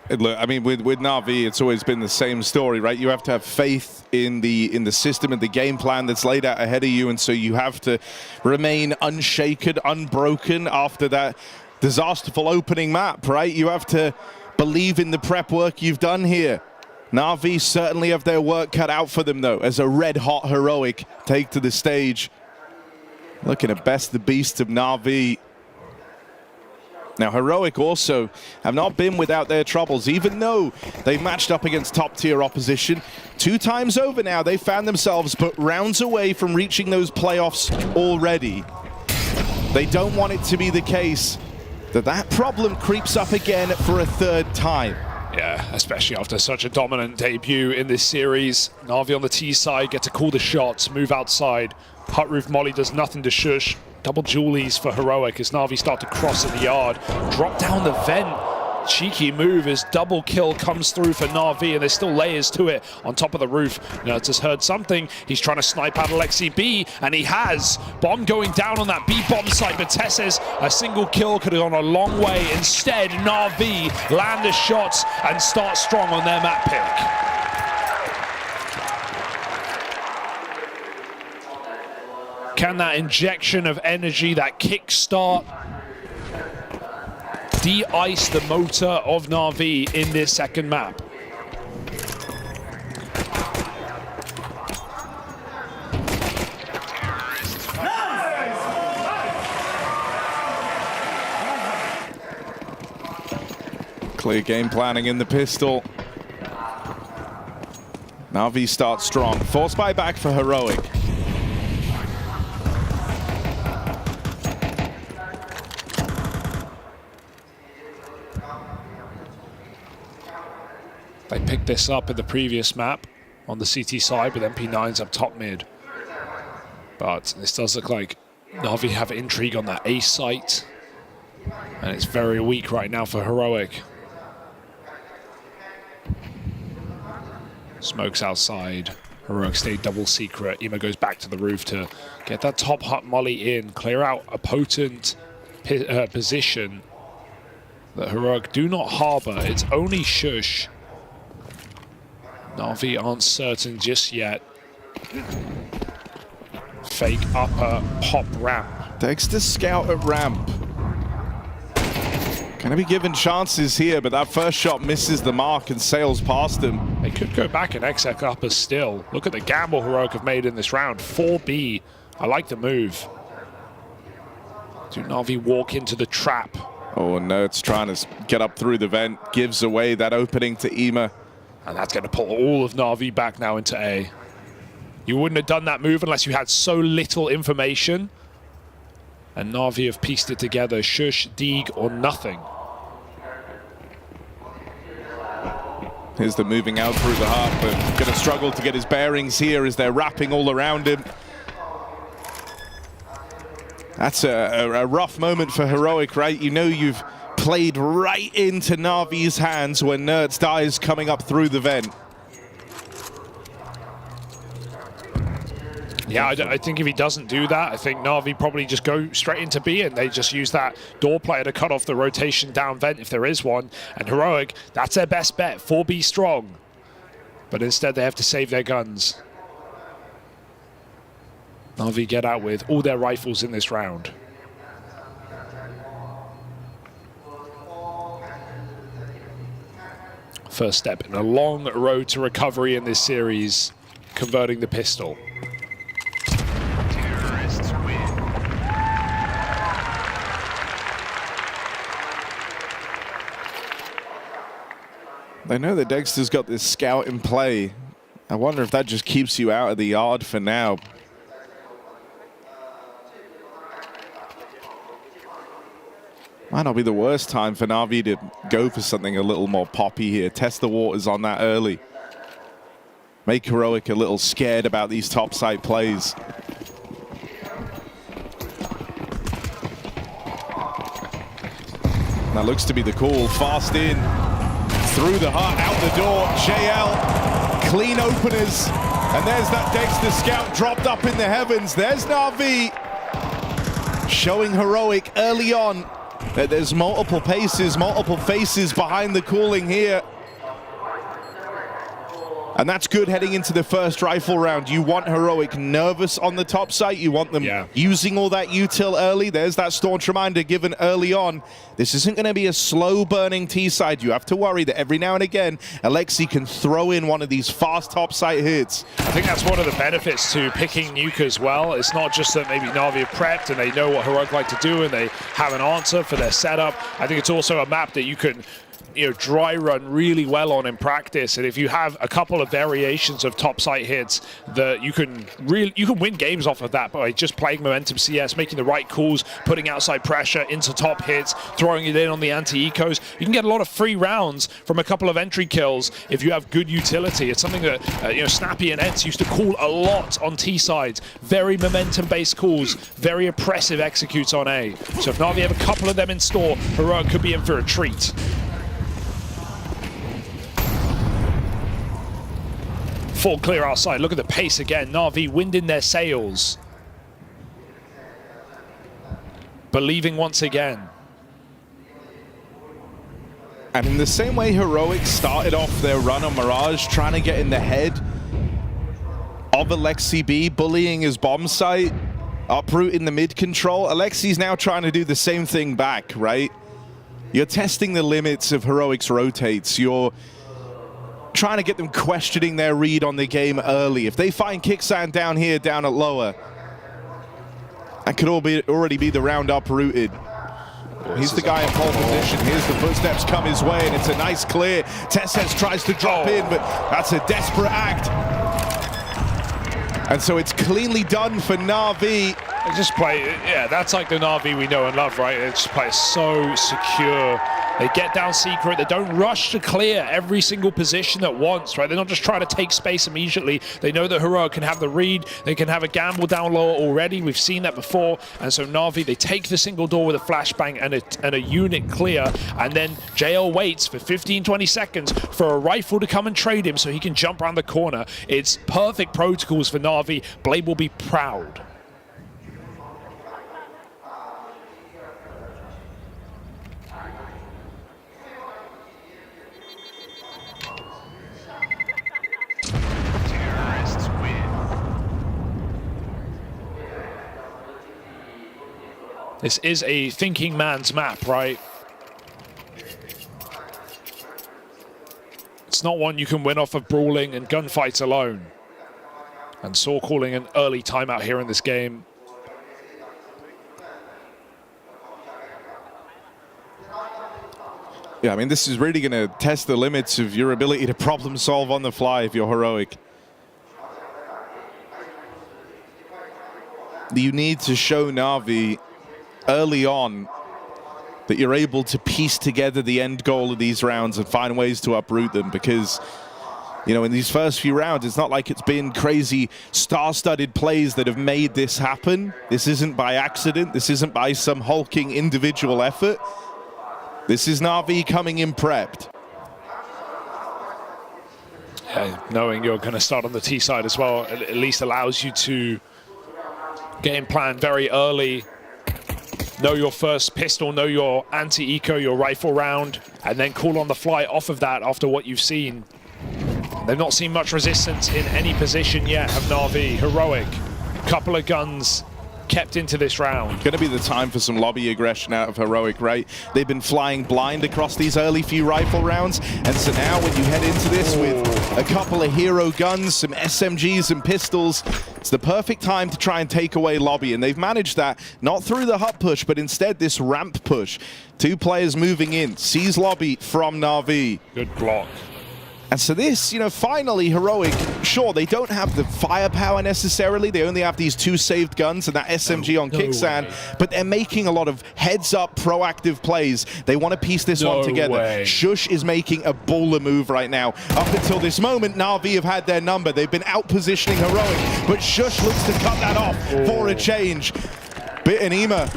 Look, I mean, with Na'Vi, it's always been the same story, right? You have to have faith in the system and the game plan that's laid out ahead of you, and so you have to remain unshaken, unbroken after that disasterful opening map, right? You have to believe in the prep work you've done here. Na'Vi certainly have their work cut out for them, though, as a red-hot Heroic take to the stage. Looking at best the beast of Na'Vi. Now, Heroic also have not been without their troubles, even though they've matched up against top-tier opposition. 2 times over now, they found themselves but rounds away from reaching those playoffs already. They don't want it to be the case that problem creeps up again for a 3rd time. Yeah, especially after such a dominant debut in this series. Na'Vi on the T side get to call the shots, move outside. Hut Roof Molly does nothing to shush. Double Julies for Heroic as Na'Vi start to cross in the yard. Drop down the vent. Cheeky move as double kill comes through for Na'Vi, and there's still layers to it on top of the roof. Nerds has heard something. He's trying to snipe out Alexi B, and he has. Bomb going down on that B bomb site, but Tess says a single kill could have gone a long way. Instead, Na'Vi land the shots and start strong on their map pick. Can that injection of energy, that kickstart, de-ice the motor of Na'Vi in this second map? Clear game planning in the pistol. Na'Vi starts strong. Force buyback for Heroic. They picked this up in the previous map on the CT side with MP9s up top mid. But this does look like Na'Vi have intrigue on that A site. And it's very weak right now for Heroic. Smokes outside. Heroic stayed double secret. Ema goes back to the roof to get that top hut molly in, clear out a potent position that Heroic do not harbor. It's only Shush. Na'Vi aren't certain just yet. Fake upper, pop ramp. Dexter scout at ramp. Gonna be given chances here, but that first shot misses the mark and sails past him. They could go back and XX upper still. Look at the gamble Heroic have made in this round. 4B. I like the move. Do Na'Vi walk into the trap? Oh no, it's trying to get up through the vent. Gives away that opening to Ema. And that's going to pull all of Na'Vi back now into A. You wouldn't have done that move unless you had so little information. And Na'Vi have pieced it together. Shush, Deeg, or nothing. Here's the moving out through the heart, but going to struggle to get his bearings here as they're wrapping all around him. That's a rough moment for Heroic, right? You know you've played right into Na'Vi's hands when Nerds dies coming up through the vent. Yeah, I think if he doesn't do that, I think Na'Vi probably just go straight into B and they just use that door player to cut off the rotation down vent if there is one. And Heroic, that's their best bet, 4B strong. But instead they have to save their guns. Na'Vi get out with all their rifles in this round. First step in a long road to recovery in this series, converting the pistol. Terrorists win. They know that Dexter's got this scout in play. I wonder if that just keeps you out of the yard for now. Might not be the worst time for Na'Vi to go for something a little more poppy here. Test the waters on that early. Make Heroic a little scared about these topside plays. That looks to be the call. Fast in, through the heart, out the door. JL, clean openers. And there's that Dexter scout dropped up in the heavens. There's Na'Vi showing Heroic early on that there's multiple paces, multiple faces behind the calling here. And that's good heading into the first rifle round. You want Heroic nervous on the top site. You want them using all that util early. There's that staunch reminder given early on. This isn't going to be a slow burning T side. You have to worry that every now and again, Alexi can throw in one of these fast top site hits. I think that's one of the benefits to picking Nuke as well. It's not just that maybe Na'Vi have prepped and they know what Heroic like to do and they have an answer for their setup. I think it's also a map that you can dry run really well on in practice, and if you have a couple of variations of top site hits, that you can win games off of that by just playing momentum CS, making the right calls, putting outside pressure into top hits, throwing it in on the anti-ecos. You can get a lot of free rounds from a couple of entry kills if you have good utility. It's something that Snappy and Ents used to call a lot on T sides. Very momentum-based calls, very oppressive executes on A. So if Na'Vi have a couple of them in store, Heroic could be in for a treat. Full clear outside. Look at the pace again. Na'Vi wind in their sails. Believing once again. And in the same way Heroic started off their run on Mirage, trying to get in the head of Alexi B, bullying his bomb site, uproot in the mid control. Alexi's now trying to do the same thing back, right? You're testing the limits of Heroic's rotates. You're trying to get them questioning their read on the game early. If they find Kicksand down here, down at lower, that could already be the round uprooted. He's the guy in pole position. Here's the footsteps come his way, and it's a nice clear. Tesses tries to drop in, but that's a desperate act. And so it's cleanly done for Na'Vi. They just play, that's like the Na'Vi we know and love, right? They just play so secure. They get down secret. They don't rush to clear every single position at once, right? They're not just trying to take space immediately. They know that Heroic can have the read. They can have a gamble down lower already. We've seen that before. And so Na'Vi, they take the single door with a flashbang and a unit clear. And then JL waits for 15, 20 seconds for a rifle to come and trade him so he can jump around the corner. It's perfect protocols for Na'Vi. Blade will be proud. This is a thinking man's map, right? It's not one you can win off of brawling and gunfights alone. And Saw calling an early timeout here in this game. Yeah, I mean, this is really going to test the limits of your ability to problem solve on the fly if you're Heroic. You need to show Na'Vi early on that you're able to piece together the end goal of these rounds and find ways to uproot them, because in these first few rounds it's not like it's been crazy star-studded plays that have made this happen. This isn't by accident. This isn't by some hulking individual effort. This is Na'Vi coming in prepped. Knowing you're going to start on the T side as well, at least allows you to game plan very early. Know your first pistol, know your anti-eco, your rifle round, and then call on the fly off of that after what you've seen. They've not seen much resistance in any position yet, have Na'Vi. Heroic, couple of guns kept into this round. Going to be the time for some lobby aggression out of Heroic, right? They've been flying blind across these early few rifle rounds, and so now when you head into this with a couple of hero guns, some SMGs and pistols, it's the perfect time to try and take away lobby, and they've managed that, not through the hut push, but instead this ramp push. 2 players moving in, sees lobby from Na'Vi. Good block. And so this, you know, finally Heroic, sure, they don't have the firepower necessarily. They only have these 2 saved guns and that SMG on Kicksan, but they're making a lot of heads-up, proactive plays. They want to piece this one together. Shush is making a baller move right now. Up until this moment, Na'Vi have had their number. They've been out-positioning Heroic, but Shush looks to cut that off for a change. Bit and Ema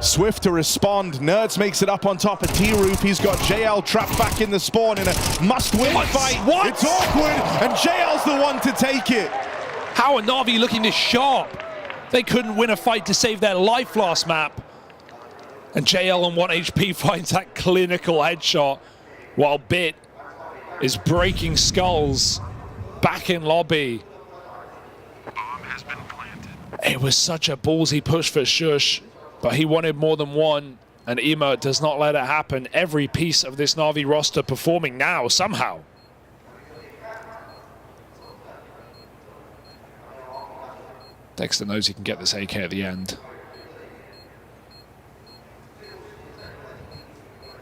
swift to respond. Nerds makes it up on top of T-Roof. He's got JL trapped back in the spawn in a must-win fight. What? It's awkward, and JL's the one to take it. How are Na'Vi looking this sharp? They couldn't win a fight to save their life last map. And JL on 1 HP finds that clinical headshot, while Bit is breaking skulls back in lobby. It was such a ballsy push for Shush, but he wanted more than one, and Ema does not let it happen. Every piece of this Na'Vi roster performing now, somehow. Dexter knows he can get this AK at the end.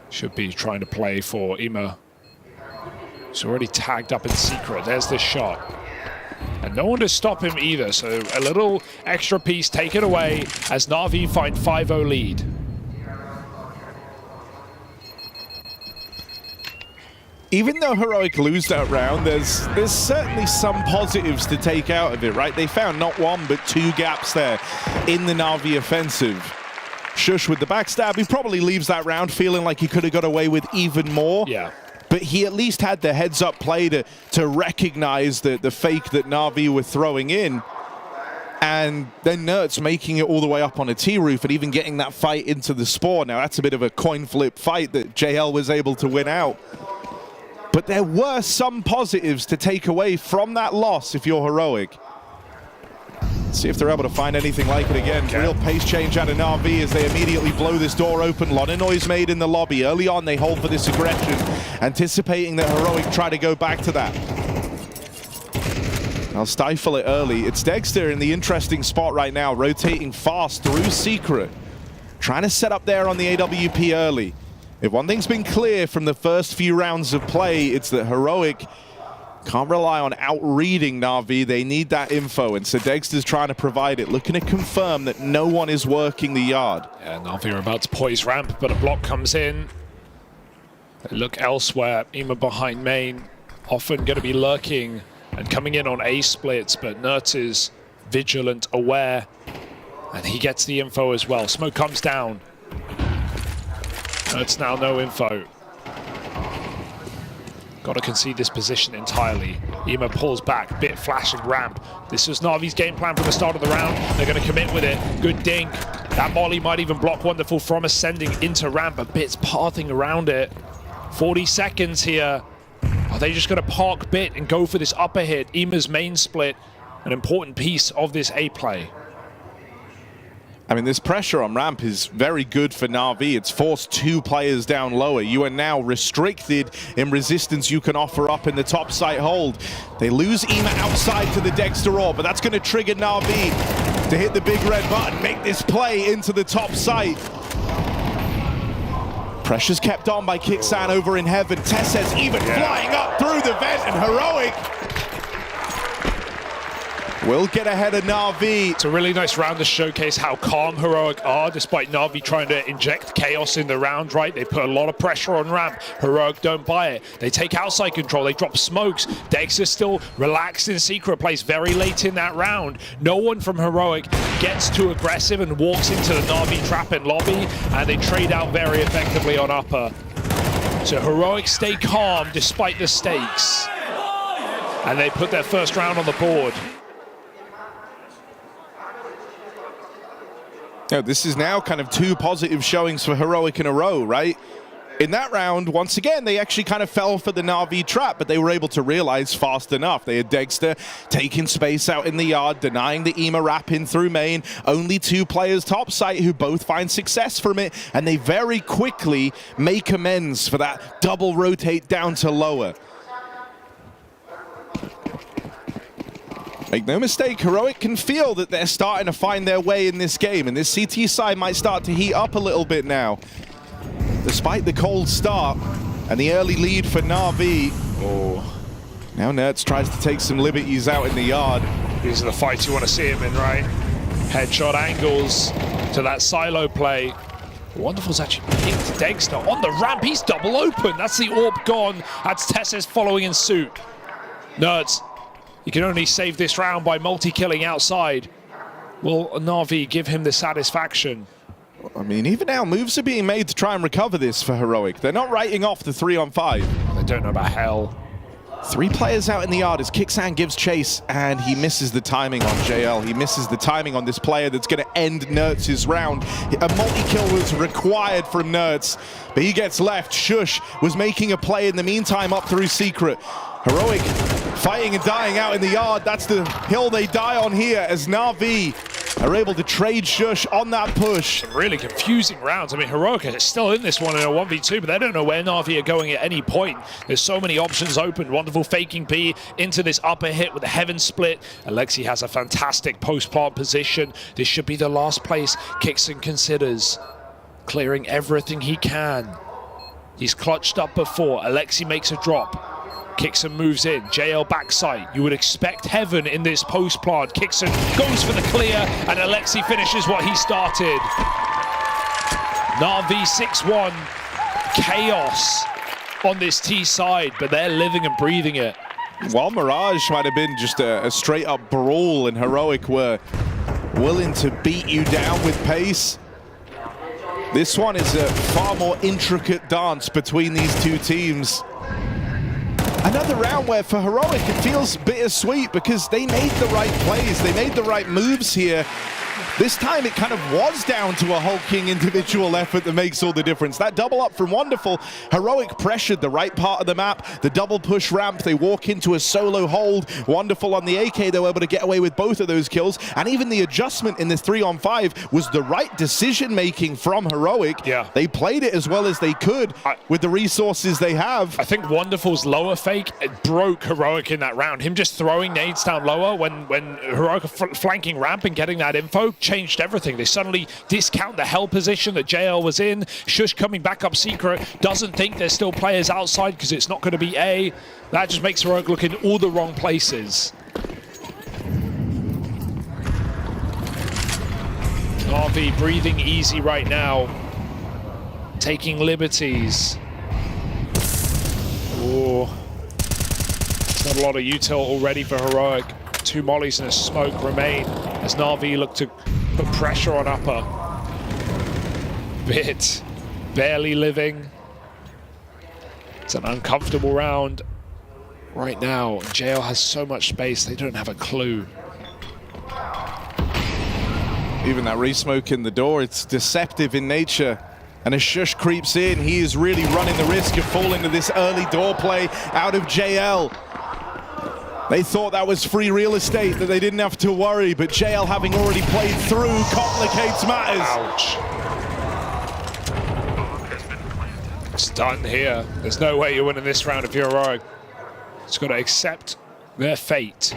Should be trying to play for Ema. He's already tagged up in secret. There's the shot. And no one to stop him either, so a little extra piece taken away as Na'Vi find 5-0 lead. Even though Heroic lose that round, there's certainly some positives to take out of it, right? They found not 1 but 2 gaps there in the Na'Vi offensive. Shush with the backstab, he probably leaves that round feeling like he could have got away with even more. Yeah. But he at least had the heads-up play to recognize the fake that Na'Vi were throwing in. And then Nerds making it all the way up on a T-Roof and even getting that fight into the spawn. Now, that's a bit of a coin flip fight that JL was able to win out. But there were some positives to take away from that loss if you're Heroic. See if they're able to find anything like it again. Real pace change out of Na'Vi as they immediately blow this door open. A lot of noise made in the lobby. Early on, they hold for this aggression, anticipating that Heroic try to go back to that. I'll stifle it early. It's Dexter in the interesting spot right now, rotating fast through secret, trying to set up there on the AWP early. If one thing's been clear from the first few rounds of play, it's that Heroic can't rely on out-reading Na'Vi. They need that info, and so Dexter's trying to provide it, looking to confirm that no one is working the yard. Yeah, Na'Vi are about to poise ramp, but a block comes in. They look elsewhere. Ema behind main, often going to be lurking and coming in on A splits, but Nerds is vigilant, aware, and he gets the info as well. Smoke comes down. Nerds now no info. Got to concede this position entirely. Ema pulls back, Bit flashing ramp. This was Na'Vi's game plan from the start of the round. They're going to commit with it. Good dink. That molly might even block Wonderful from ascending into ramp, but Bit's pathing around it. 40 seconds here. Are they just going to park Bit and go for this upper hit? Ema's main split, an important piece of this A play. I mean, this pressure on ramp is very good for Na'Vi. It's forced 2 players down lower. You are now restricted in resistance you can offer up in the top site hold. They lose Ema outside to the Dexter Orb, but that's going to trigger Na'Vi to hit the big red button, make this play into the top site. Pressure's kept on by Kicksan over in heaven. Tessez even flying up through the vent, and Heroic will get ahead of Na'Vi. It's a really nice round to showcase how calm Heroic are, despite Na'Vi trying to inject chaos in the round, right? They put a lot of pressure on ramp. Heroic don't buy it. They take outside control. They drop smokes. Dex is still relaxed in secret place very late in that round. No one from Heroic gets too aggressive and walks into the Na'Vi trap in lobby, and they trade out very effectively on upper. So Heroic stay calm despite the stakes. And they put their first round on the board. You know, this is now kind of 2 positive showings for Heroic in a row, right? In that round, once again, they actually kind of fell for the Na'Vi trap, but they were able to realize fast enough. They had Dexter taking space out in the yard, denying the EMA wrap in through main. Only 2 players topside who both find success from it, and they very quickly make amends for that double rotate down to lower. Make no mistake, Heroic can feel that they're starting to find their way in this game, and this CT side might start to heat up a little bit now. Despite the cold start and the early lead for Na'Vi. Oh. Now Nerds tries to take some liberties out in the yard. These are the fights you want to see him in, right? Headshot angles to that silo play. Wonderful's actually picked Dexter on the ramp. He's double open. That's the AWP gone. That's Tessis following in suit. Nerds, you can only save this round by multi-killing outside. Will Na'Vi give him the satisfaction? I mean, even now, moves are being made to try and recover this for Heroic. They're not writing off the 3-on-5. They don't know about hell. 3 players out in the yard as Kixan gives chase, and he misses the timing on JL. He misses the timing on this player that's going to end Nerds' round. A multi-kill was required from Nerds, but he gets left. Shush was making a play in the meantime up through Secret. Heroic fighting and dying out in the yard. That's the hill they die on here as Na'Vi are able to trade Shush on that push. Some really confusing rounds. I mean, Heroic is still in this one in a 1v2, but they don't know where Na'Vi are going at any point. There's so many options open. Wonderful faking P into this upper hit with the heaven split. Alexi has a fantastic post-plant position. This should be the last place Kixan considers. Clearing everything he can. He's clutched up before. Alexi makes a drop. Kixan moves in, JL backside. You would expect heaven in this post plant. Kixan goes for the clear, and Alexi finishes what he started. Na'Vi 6-1, chaos on this T side, but they're living and breathing it. While Mirage might have been just a straight up brawl, and Heroic were willing to beat you down with pace, this one is a far more intricate dance between these 2 teams. Another round where for Heroic it feels bittersweet because they made the right plays, they made the right moves here. This time it kind of was down to a hulking individual effort that makes all the difference. That double up from Wonderful, Heroic pressured the right part of the map, the double push ramp, they walk into a solo hold. Wonderful on the AK, they were able to get away with both of those kills, and even the adjustment in this 3-on-5 was the right decision making from Heroic. Yeah. They played it as well as they could with the resources they have. I think Wonderful's lower fake broke Heroic in that round. Him just throwing nades down lower when Heroic are flanking ramp and getting that info changed everything. They suddenly discount the hell position that JL was in. Shush coming back up Secret, doesn't think there's still players outside because it's not going to be A. That just makes Heroic look in all the wrong places. RV breathing easy right now, taking liberties. Oh, not a lot of util already for Heroic. 2 mollies and a smoke remain as Na'Vi look to put pressure on upper. Bit barely living. It's an uncomfortable round right now. JL has so much space, they don't have a clue. Even that re-smoke in the door, it's deceptive in nature. And as Shush creeps in, he is really running the risk of falling to this early door play out of JL. They thought that was free real estate, that they didn't have to worry, but JL, having already played through, complicates matters. Ouch. It's done here. There's no way you're winning this round if you're Heroic. It's got to accept their fate.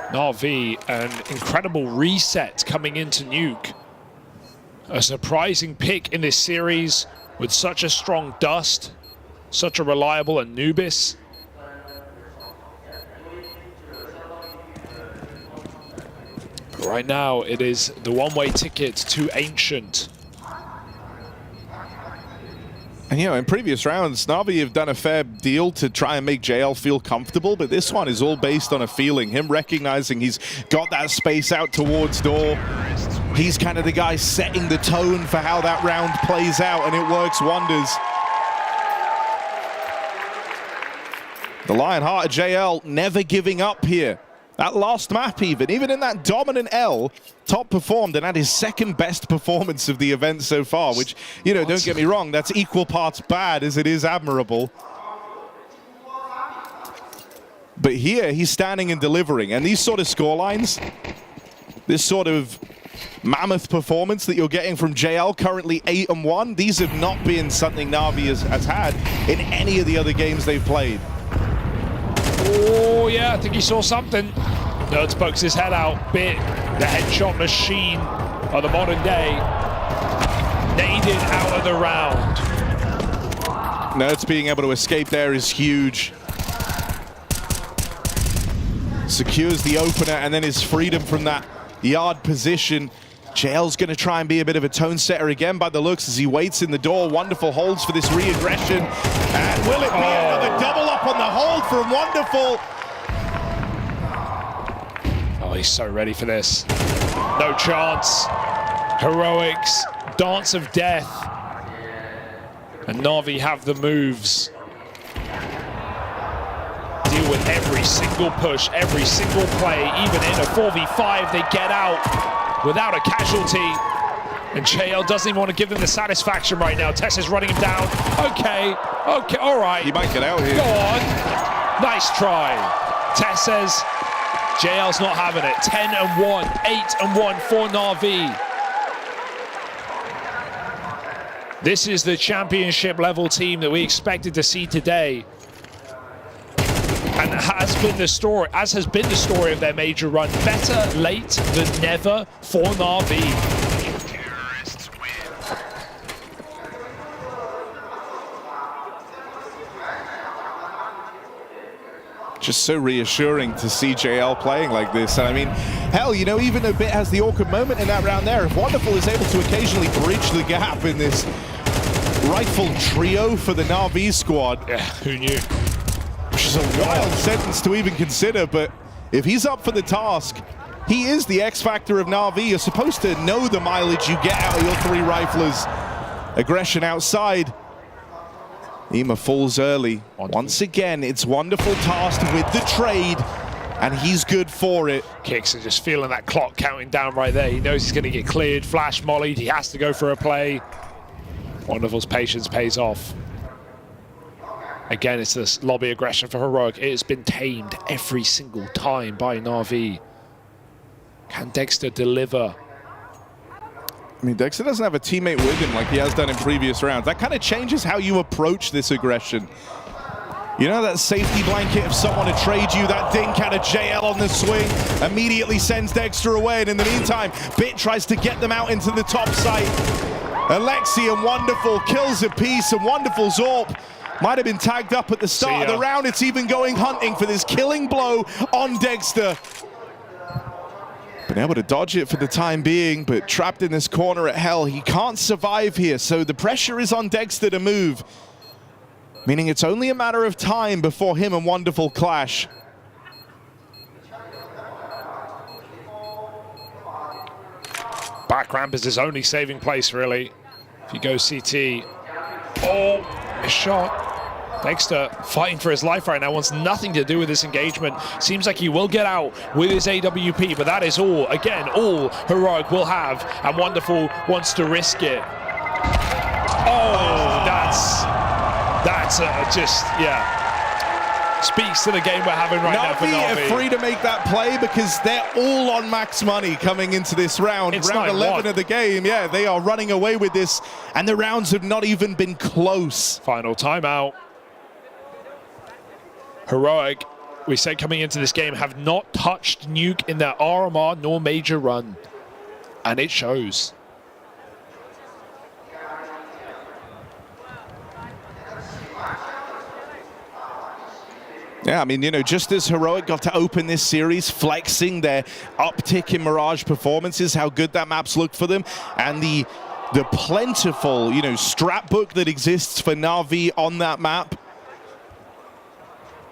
Na'Vi, an incredible reset coming into Nuke. A surprising pick in this series with such a strong Dust, such a reliable Anubis. Right now, it is the one-way ticket to Ancient. And you know, in previous rounds, Na'Vi have done a fair deal to try and make JL feel comfortable, but this one is all based on a feeling. Him recognizing he's got that space out towards door. He's kind of the guy setting the tone for how that round plays out, and it works wonders. The Lionheart of JL never giving up here. That last map even in that dominant L, top performed and had his second best performance of the event so far, which, you know, don't get me wrong, that's equal parts bad as it is admirable. But here, he's standing and delivering, and these sort of scorelines, this sort of mammoth performance that you're getting from JL, currently 8-1, these have not been something Na'Vi has had in any of the other games they've played. Oh, yeah, I think he saw something. Nerds pokes his head out. Bit, the headshot machine of the modern day. Naded out of the round. Nerds being able to escape there is huge. Secures the opener and then his freedom from that yard position. JL's going to try and be a bit of a tone setter again by the looks as he waits in the door. Wonderful holds for this re-aggression. And will it be another double up on the hold from Wonderful? Oh, he's so ready for this. No chance. Heroics, dance of death. And Na'Vi have the moves. Deal with every single push, every single play. Even in a 4v5, they get out without a casualty. And JL doesn't even want to give them the satisfaction right now. Tess is running him down. Okay, all right. He might get out here. Go on. Nice try. Tess says JL's not having it. 10-1, 8-1 for Na'Vi. This is the championship level team that we expected to see today. And has been the story, as has been the story of their major run. Better late than never for Na'Vi. Just so reassuring to see JL playing like this. And I mean, hell, you know, even though Bit has the awkward moment in that round there, if Wonderful is able to occasionally bridge the gap in this rightful trio for the Na'Vi squad. Yeah, who knew? Which is a wild sentence to even consider, but if he's up for the task, he is the X factor of Na'Vi. You're supposed to know the mileage you get out of your three riflers. Aggression outside. Ema falls early. Once again, it's Wonderful tasked with the trade, and he's good for it. Kicks are just feeling that clock counting down right there. He knows he's going to get cleared, flash mollied. He has to go for a play. Wonderful's patience pays off. Again, it's this lobby aggression for Heroic. It has been tamed every single time by Na'Vi. Can Dexter deliver? I mean, Dexter doesn't have a teammate with him like he has done in previous rounds. That kind of changes how you approach this aggression. You know, that safety blanket of someone to trade you, that dink out of JL on the swing, immediately sends Dexter away. And in the meantime, Bit tries to get them out into the top site. Alexi and Wonderful kills a piece, and Wonderful Zorp might have been tagged up at the start of the round. It's even going hunting for this killing blow on Dexter. Been able to dodge it for the time being, but trapped in this corner at hell. He can't survive here, so the pressure is on Dexter to move. Meaning it's only a matter of time before him and Wonderful clash. Back ramp is his only saving place, really. If you go CT. Oh, a shot. Dexter fighting for his life right now, wants nothing to do with this engagement. Seems like he will get out with his AWP, but that is all, again, all Heroic will have, and Wonderful wants to risk it. Oh, that's just, yeah. Speaks to the game we're having right now for Na'Vi. Na'Vi are free to make that play because they're all on max money coming into this round. It's round 11 of the game, yeah, they are running away with this, and the rounds have not even been close. Final timeout. Heroic, we said coming into this game, have not touched Nuke in their RMR nor major run. And it shows. Yeah, I mean, you know, just as Heroic got to open this series, flexing their uptick in Mirage performances, how good that map's looked for them, and the plentiful, you know, strat book that exists for Na'Vi on that map.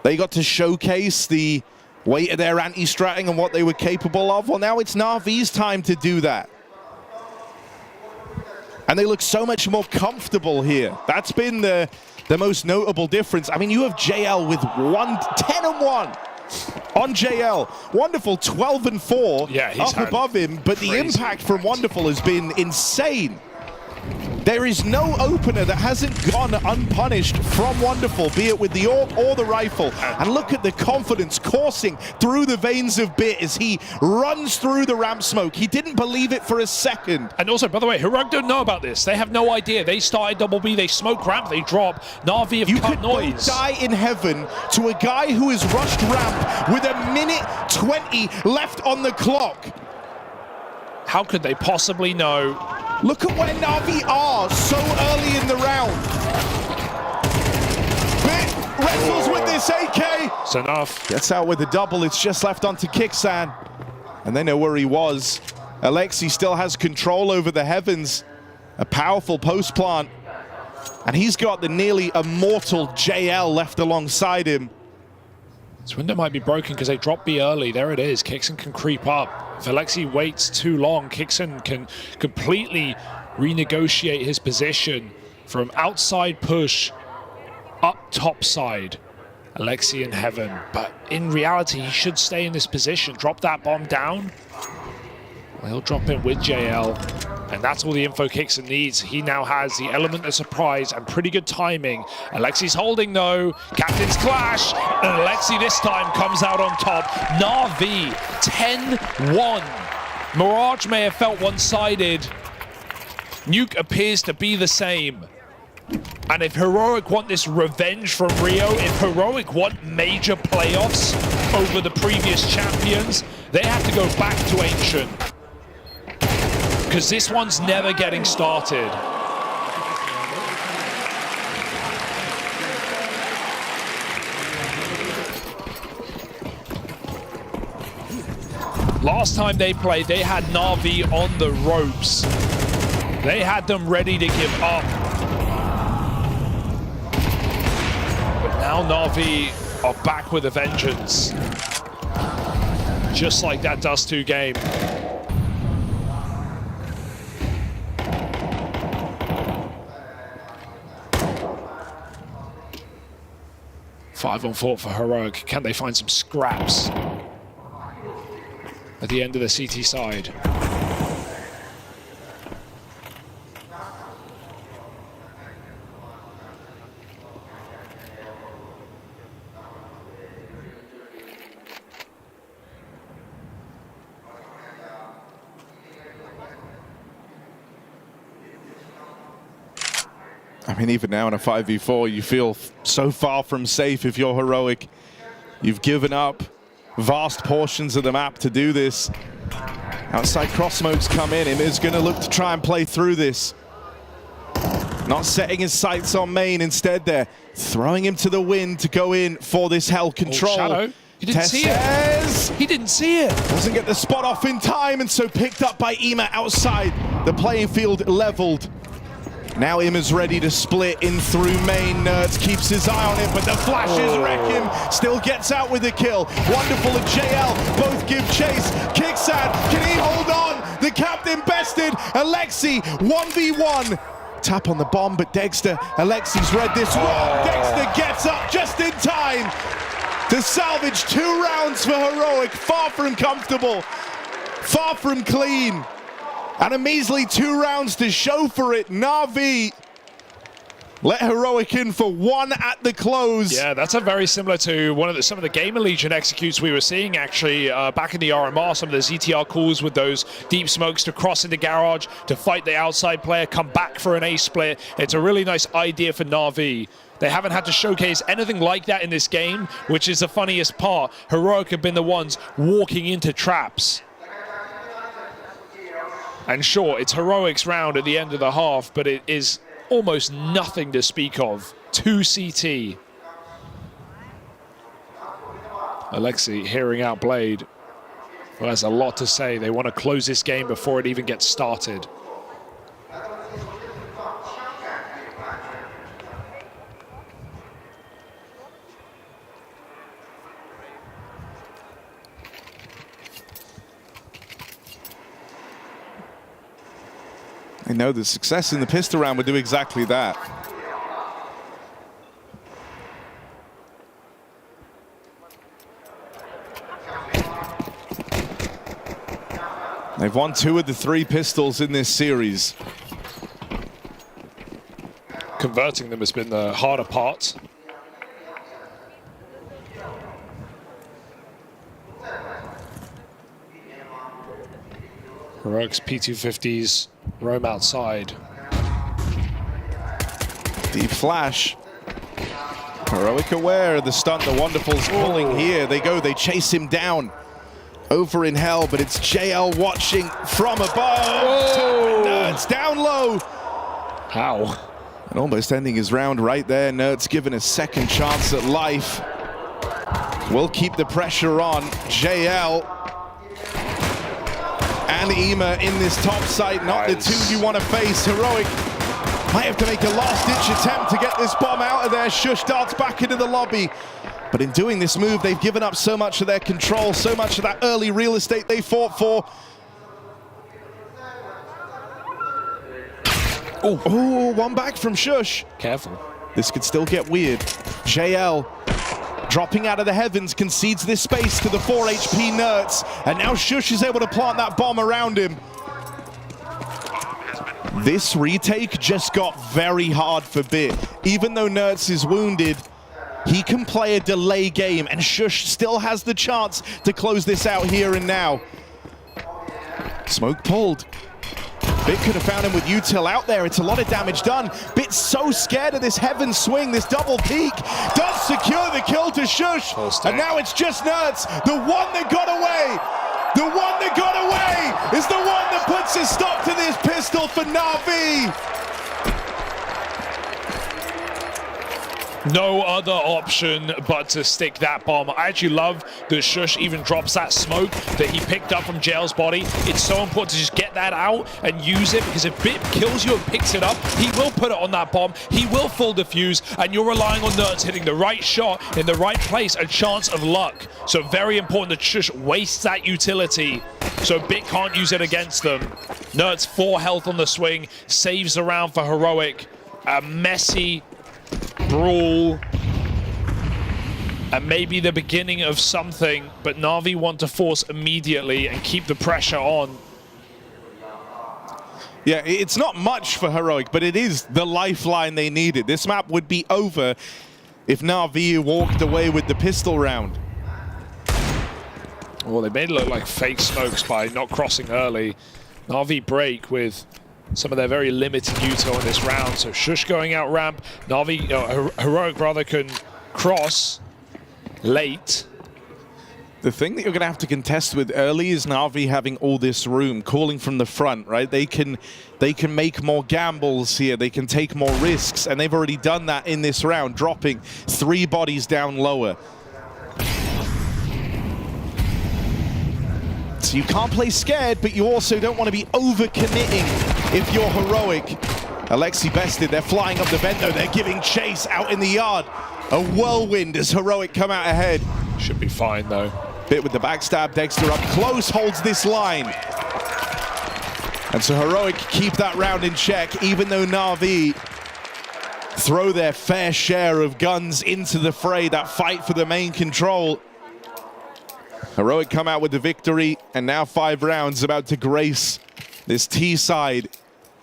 They got to showcase the weight of their anti-stratting and what they were capable of. Well, now it's Na'Vi's time to do that. And they look so much more comfortable here. That's been the most notable difference. I mean, you have JL with 10-1. on JL. Wonderful 12-4 he's up above him, but the impact from Wonderful has been insane. There is no opener that hasn't gone unpunished from Wonderful, be it with the orb or the rifle. And look at the confidence coursing through the veins of Bit as he runs through the ramp smoke. He didn't believe it for a second. And also, by the way, Heroic don't know about this. They have no idea. They started double B, they smoke ramp, they drop. Na'Vi have cut noise. You could die in heaven to a guy who has rushed ramp with a minute 20 left on the clock. How could they possibly know? Look at where Na'Vi are so early in the round. Bit wrestles with this AK. It's enough. Gets out with a double. It's just left onto Kixan. And they know where he was. Alexi still has control over the heavens. A powerful post plant. And he's got the nearly immortal JL left alongside him. This window might be broken because they dropped B early. There it is. Kixan can creep up. If Alexi waits too long, Kixan can completely renegotiate his position from outside push up top side. Alexi in heaven. But in reality, he should stay in this position. Drop that bomb down. Well, he'll drop in with JL. And that's all the info Kixan needs. He now has the element of surprise and pretty good timing. Alexi's holding though. Captain's clash. And Alexi this time comes out on top. Na'Vi 10-1. Mirage may have felt one-sided. Nuke appears to be the same. And if Heroic want this revenge from Rio, if Heroic want major playoffs over the previous champions, they have to go back to Ancient. Because this one's never getting started. Last time they played, they had Na'Vi on the ropes. They had them ready to give up. But now Na'Vi are back with a vengeance. Just like that Dust 2 game. 5-on-4 for Heroic. Can they find some scraps at the end of the CT side? I mean, even now in a 5v4, you feel so far from safe if you're Heroic. You've given up vast portions of the map to do this. Outside cross smokes come in. Im is going to look to try and play through this. Not setting his sights on main. Instead, they're throwing him to the wind to go in for this hell control. Oh, Shadow. He didn't see it. He didn't see it. Doesn't get the spot off in time, and so picked up by Ima outside. The playing field leveled. Now Im is ready to split in through main. Nerds keeps his eye on it, but the flashes wreck him. Still gets out with the kill. Wonderful and JL both give chase. Kixan, can he hold on? The captain bested. Alexi 1v1. Tap on the bomb, but Dexter, Alexi's read this wrong. Dexter gets up just in time to salvage 2 rounds for Heroic. Far from comfortable, far from clean. And a measly 2 rounds to show for it. Na'Vi let Heroic in for 1 at the close. Yeah, that's a very similar to some of the Gamer Legion executes we were seeing actually back in the RMR. Some of the ZTR calls with those deep smokes to cross into garage, to fight the outside player, come back for an A split. It's a really nice idea for Na'Vi. They haven't had to showcase anything like that in this game, which is the funniest part. Heroic have been the ones walking into traps. And sure, it's Heroic's round at the end of the half, but it is almost nothing to speak of. 2 CT. Alexi hearing out Blade. Well, that's a lot to say. They want to close this game before it even gets started. I know the success in the pistol round would do exactly that. They've won 2 of the 3 pistols in this series. Converting them has been the harder part. Heroic's P250s roam outside. Deep flash. Heroic aware of the stunt the Wonderful's pulling here. They go, they chase him down. Over in hell, but it's JL watching from above. Nerds down low. How? And almost ending his round right there. Nerds given a second chance at life. Will keep the pressure on. JL and Ema in this top site. Not the 2 you want to face. Heroic might have to make a last-ditch attempt to get this bomb out of there. Shush darts back into the lobby. But in doing this move, they've given up so much of their control, so much of that early real estate they fought for. Oh, one back from Shush. Careful. This could still get weird. JL dropping out of the heavens, concedes this space to the 4 HP Nerds. And now Shush is able to plant that bomb around him. This retake just got very hard for Bit. Even though Nerds is wounded, he can play a delay game, and Shush still has the chance to close this out here and now. Smoke pulled. Bit could have found him with util out there. It's a lot of damage done. Bit's so scared of this heaven swing, this double peak. Does secure the kill to Shush. And now it's just Nerds. The one that got away. The one that got away is the one that puts a stop to this pistol for Na'Vi. No other option but to stick that bomb. I actually love that Shush even drops that smoke that he picked up from Jail's body. It's so important to just get that out and use it, because if Bit kills you and picks it up, he will put it on that bomb. He will full defuse, and you're relying on Nerds hitting the right shot in the right place, a chance of luck. So very important that Shush wastes that utility so Bit can't use it against them. Nerds 4 health on the swing, saves the round for Heroic. A messy brawl, and maybe the beginning of something, but Na'Vi want to force immediately and keep the pressure on. Yeah, it's not much for Heroic, but it is the lifeline they needed. This map would be over if Na'Vi walked away with the pistol round. Well, they made it look like fake smokes by not crossing early. Na'Vi break with some of their very limited util in this round. So Shush going out ramp. Na'Vi, Heroic rather, can cross late. The thing that you're going to have to contest with early is Na'Vi having all this room, calling from the front, right? They can make more gambles here. They can take more risks, and they've already done that in this round, dropping 3 bodies down lower. So you can't play scared, but you also don't want to be over-committing if you're Heroic. Alexi bested, they're flying up the vent though, they're giving chase out in the yard. A whirlwind as Heroic come out ahead. Should be fine though. Bit with the backstab, Dexter up close, holds this line. And so Heroic keep that round in check, even though Na'Vi throw their fair share of guns into the fray, that fight for the main control. Heroic come out with the victory, and now 5 rounds about to grace this T side,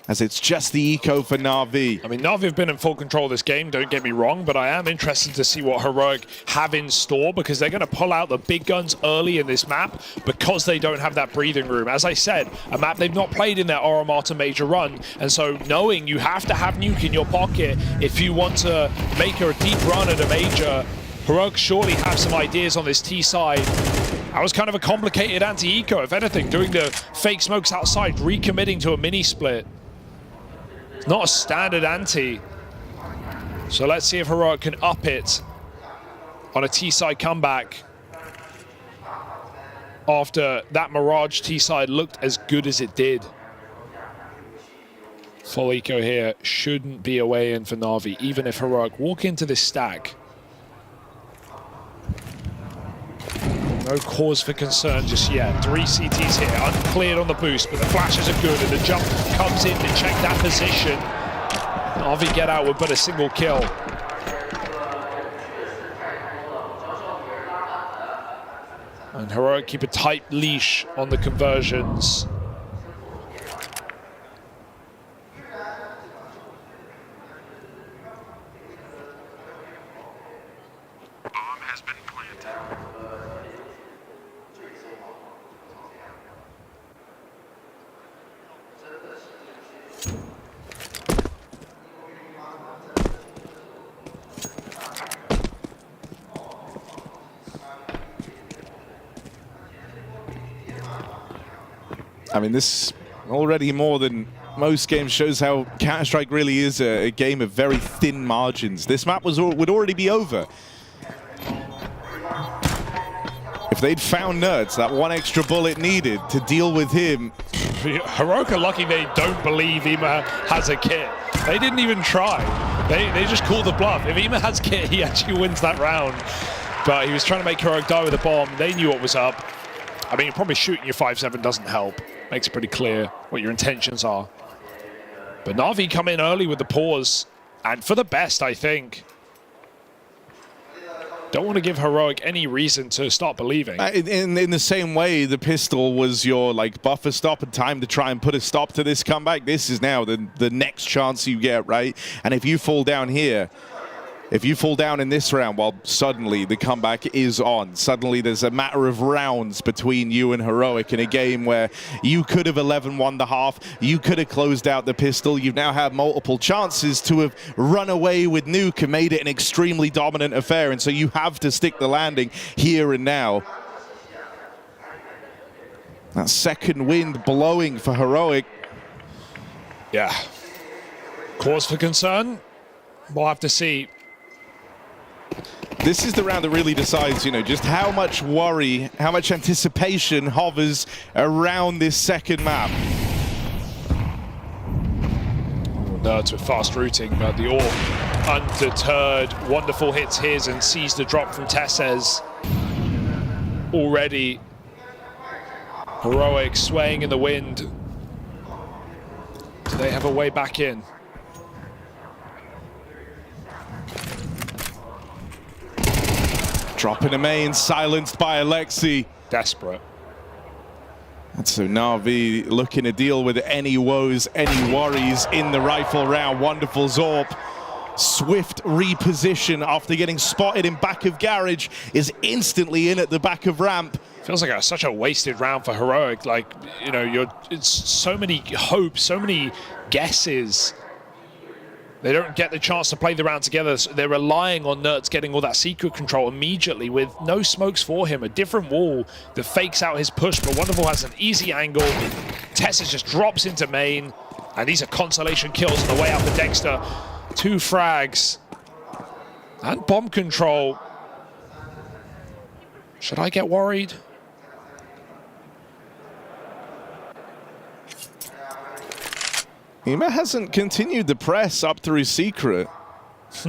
as it's just the eco for Na'Vi. I mean, Na'Vi have been in full control of this game, don't get me wrong, but I am interested to see what Heroic have in store, because they're going to pull out the big guns early in this map because they don't have that breathing room. As I said, a map they've not played in their Oromata major run, and so knowing you have to have nuke in your pocket if you want to make a deep run at a major, Heroic surely have some ideas on this T side. That was kind of a complicated anti-eco, if anything, doing the fake smokes outside, recommitting to a mini-split. Not a standard anti. So let's see if Heroic can up it on a T-side comeback after that Mirage T-side looked as good as it did. Full eco here shouldn't be a way in for Na'Vi, even if Heroic walk into this stack. No cause for concern just yet. 3 CTs here, uncleared on the boost, but the flashes are good, and the jump comes in to check that position. Na'Vi get out with but a single kill. And Heroic keep a tight leash on the conversions. has been planted. I mean, this already more than most games shows how Counter-Strike really is a game of very thin margins. This map would already be over. If they'd found Nerds, that one extra bullet needed to deal with him. Heroic are lucky they don't believe Ema has a kit. They didn't even try. They just called the bluff. If Ema has kit, he actually wins that round. But he was trying to make Heroic die with a bomb. They knew what was up. I mean, probably shooting your 5-7 doesn't help. Makes it pretty clear what your intentions are. But Na'Vi come in early with the pause, and for the best, I think. Don't want to give Heroic any reason to start believing. In the same way, the pistol was your like buffer stop and time to try and put a stop to this comeback. This is now the next chance you get, right? And if you fall down here, if you fall down in this round, well, suddenly the comeback is on. Suddenly there's a matter of rounds between you and Heroic in a game where you could have 11-1 the half, you could have closed out the pistol, you've now had multiple chances to have run away with Nuke and made it an extremely dominant affair, and so you have to stick the landing here and now. That second wind blowing for Heroic. Yeah. Cause for concern? We'll have to see. This is the round that really decides, you know, just how much worry, how much anticipation hovers around this second map. Nerds with fast routing, but the AWP undeterred. Wonderful hits his and sees the drop from Tesses. Already Heroic swaying in the wind. Do they have a way back in? Dropping a main, silenced by Alexi. Desperate. And so Na'Vi looking to deal with any woes, any worries in the rifle round. Wonderful Zorp. Swift reposition after getting spotted in back of garage, is instantly in at the back of ramp. Feels like such a wasted round for Heroic. Like, you know, it's so many hopes, so many guesses. They don't get the chance to play the round together. So they're relying on Nerds getting all that secret control immediately with no smokes for him. A different wall that fakes out his push, but Wonderful has an easy angle. Tessis just drops into main, and these are consolation kills on the way out for Dexter. 2 frags and bomb control. Should I get worried? Ema hasn't continued the press up through secret.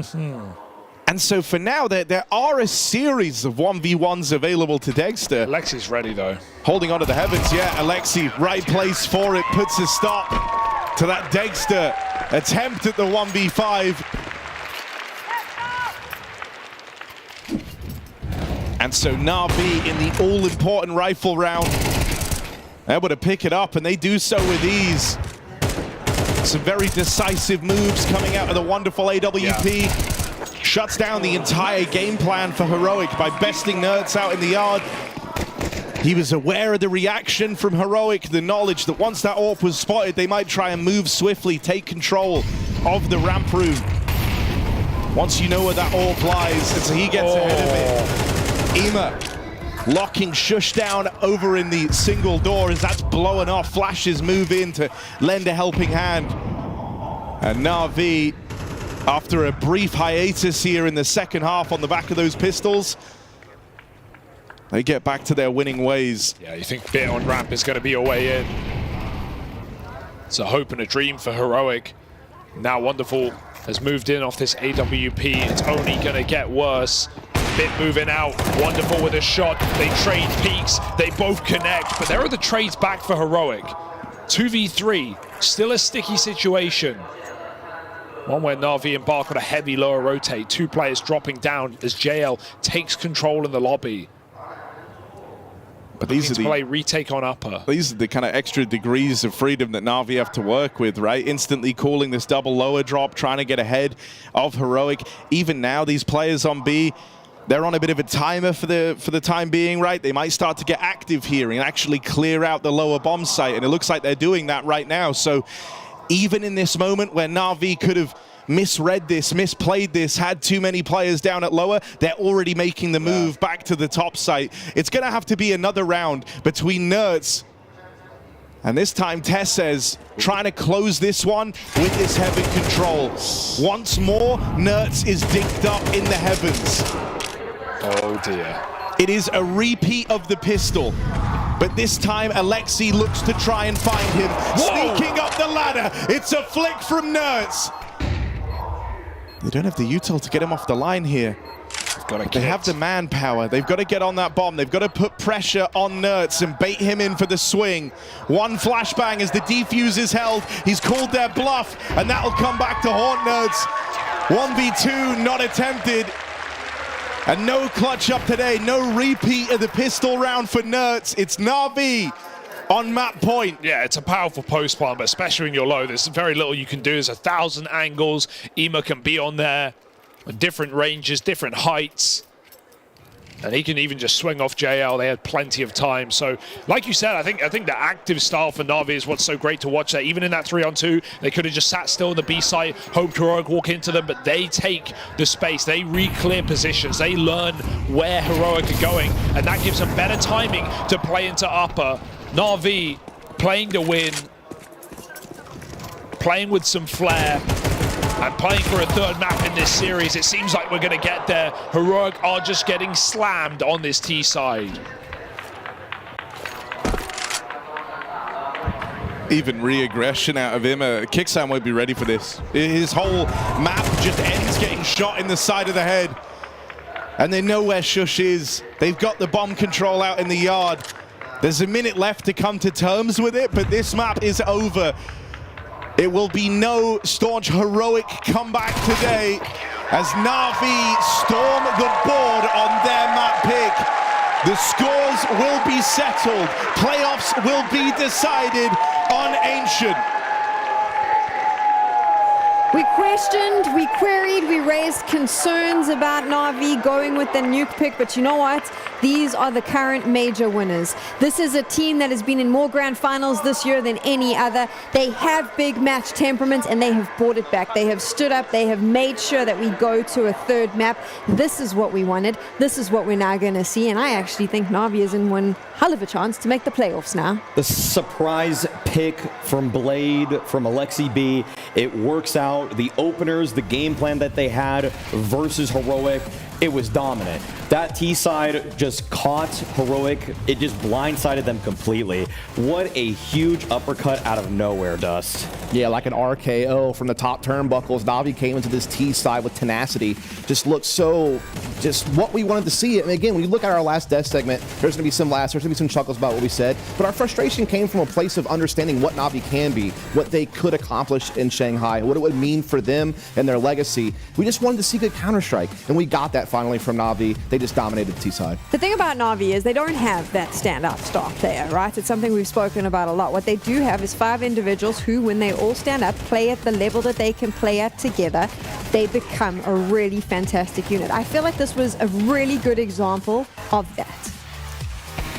And so for now, there are a series of 1v1s available to Dexter. Alexi's ready though. Holding on to the heavens, yeah, Alexi, right place for it, puts a stop to that Dexter attempt at the 1v5. And so Na'Vi in the all-important rifle round, able to pick it up, and they do so with ease. Some very decisive moves coming out of the wonderful AWP. Yeah. Shuts down the entire game plan for Heroic by besting Nerds out in the yard. He was aware of the reaction from Heroic, the knowledge that once that AWP was spotted, they might try and move swiftly, take control of the ramp room. Once you know where that AWP lies, and so he gets ahead of it. Ema locking Shush down over in the single door as that's blowing off. Flashes move in to lend a helping hand. And Na'Vi, after a brief hiatus here in the second half on the back of those pistols, they get back to their winning ways. Yeah, you think bit on ramp is going to be your way in. It's a hope and a dream for Heroic. Now Wonderful has moved in off this AWP. It's only going to get worse. Bit moving out, Wonderful with a shot. They trade peaks, they both connect, but there are the trades back for Heroic. 2v3, still a sticky situation. One where Na'Vi embark on a heavy lower rotate, 2 players dropping down as JL takes control in the lobby. But these are the play retake on upper. These are the kind of extra degrees of freedom that Na'Vi have to work with, right? Instantly calling this double lower drop, trying to get ahead of Heroic. Even now, these players on B, They're on a bit of a timer for the time being, right? They might start to get active here and actually clear out the lower bomb site, and it looks like they're doing that right now. So even in this moment where Na'Vi could have misread this, misplayed this, had too many players down at lower, they're already making the move back to the top site. It's going to have to be another round between Nerds and this time Tessez trying to close this one with this heaven control. Once more, Nerds is dinked up in the heavens. Oh dear. It is a repeat of the pistol, but this time Alexi looks to try and find him. Whoa! Sneaking up the ladder. It's a flick from Nerds. They don't have the util to get him off the line here. They have the manpower. They've got to get on that bomb. They've got to put pressure on Nerds and bait him in for the swing. One flashbang as the defuse is held. He's called their bluff, and that'll come back to haunt Nerds. 1v2 not attempted. And no clutch up today. No repeat of the pistol round for Nerds. It's Na'Vi on map point. Yeah, it's a powerful post plant, but especially when you're low, there's very little you can do. There's 1,000 angles. Ema can be on there. Different ranges, different heights, and he can even just swing off JL. They had plenty of time. So, like you said, I think the active style for Na'Vi is what's so great to watch. There, even in that 3-on-2, they could have just sat still in the B site, hoped Heroic walk into them, but they take the space. They re-clear positions. They learn where Heroic are going, and that gives them better timing to play into upper. Na'Vi playing to win, playing with some flair, and playing for a third map in this series. It seems like we're going to get there. Heroic are just getting slammed on this T side. Even re-aggression out of him. Kicksan won't be ready for this. His whole map just ends getting shot in the side of the head. And they know where Shush is. They've got the bomb control out in the yard. There's a minute left to come to terms with it, but this map is over. It will be no staunch Heroic comeback today as Na'Vi storm the board on their map pick. The scores will be settled. Playoffs will be decided on Ancient. We questioned, we queried, we raised concerns about Na'Vi going with the nuke pick, but you know what? These are the current major winners. This is a team that has been in more grand finals this year than any other. They have big match temperaments and they have brought it back. They have stood up, they have made sure that we go to a third map. This is what we wanted. This is what we're now going to see, and I actually think Na'Vi is in one hell of a chance to make the playoffs now. The surprise pick from Blade, from Alexi B, it works out. The openers, the game plan that they had versus Heroic, it was dominant. That T side just caught Heroic. It just blindsided them completely. What a huge uppercut out of nowhere, Dust. Yeah, like an RKO from the top turnbuckles. Na'Vi came into this T side with tenacity. Just looked so, just what we wanted to see. And again, when you look at our last death segment, there's going to be some laughs, there's going to be some chuckles about what we said. But our frustration came from a place of understanding what Na'Vi can be, what they could accomplish in Shanghai, what it would mean for them and their legacy. We just wanted to see good Counter-Strike, and we got that finally from Na'Vi. They just dominated the T side. The thing about Na'Vi is they don't have that standout star player, right? It's something we've spoken about a lot. What they do have is 5 individuals who, when they all stand up, play at the level that they can play at together, they become a really fantastic unit. I feel like this was a really good example of that.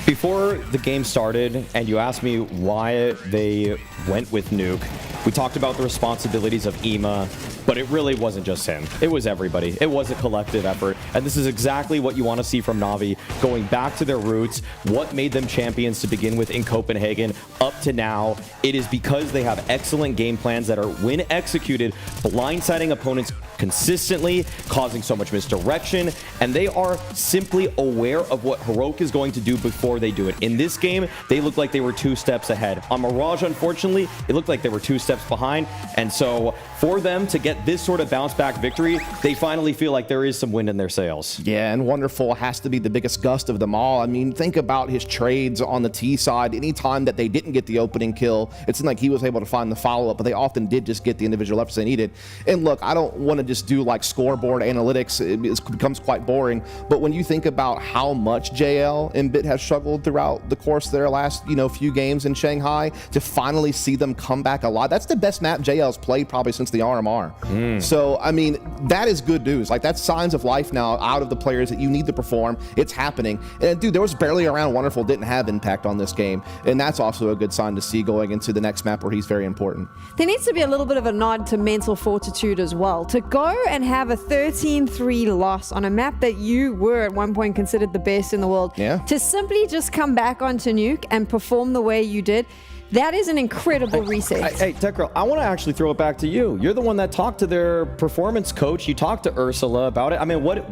Before the game started, and you asked me why they went with Nuke, we talked about the responsibilities of Ema, but it really wasn't just him. It was everybody. It was a collective effort, and this is exactly what you want to see from Na'Vi, going back to their roots, what made them champions to begin with in Copenhagen up to now. It is because they have excellent game plans that are, when executed, blindsiding opponents consistently, causing so much misdirection, and they are simply aware of what Heroic is going to do before they do it. In this game, they looked like they were 2 steps ahead. On Mirage, unfortunately, it looked like they were 2 steps behind, and so for them to get this sort of bounce back victory, they finally feel like there is some wind in their sails. Yeah, and Wonderful has to be the biggest gust of them all. I mean, think about his trades on the T side. Anytime that they didn't get the opening kill, it seemed like he was able to find the follow-up, but they often did just get the individual efforts they needed. And look, I don't want to just do like scoreboard analytics, it becomes quite boring. But when you think about how much JL and Bit has struggled throughout the course of their last, few games in Shanghai, to finally see them come back alive, that's the best map JL's played probably since the RMR. So, I mean, that is good news. Like, that's signs of life now out of the players that you need to perform. It's happening. And dude, there was barely a round Wonderful didn't have impact on this game. And that's also a good sign to see going into the next map where he's very important. There needs to be a little bit of a nod to mental fortitude as well. To go and have a 13-3 loss on a map that you were at one point considered the best in the world, to simply just come back onto Nuke and perform the way you did, that is an incredible reset. Hey, Tech Girl, I want to actually throw it back to you. You're the one that talked to their performance coach. You talked to Ursula about it. I mean, what,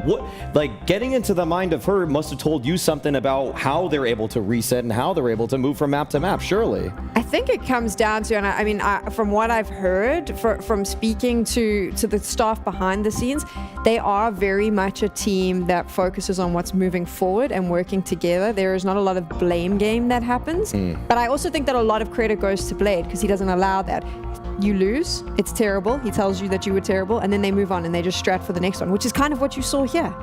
like, getting into the mind of her must have told you something about how they're able to reset and how they're able to move from map to map, surely. I think it comes down to, and I mean, from what I've heard from speaking to the staff behind the scenes, they are very much a team that focuses on what's moving forward and working together. There is not a lot of blame game that happens, but I also think that a lot of credit goes to Blade because he doesn't allow that. You lose, it's terrible. He tells you that you were terrible, and then they move on and they just strat for the next one, which is kind of what you saw here.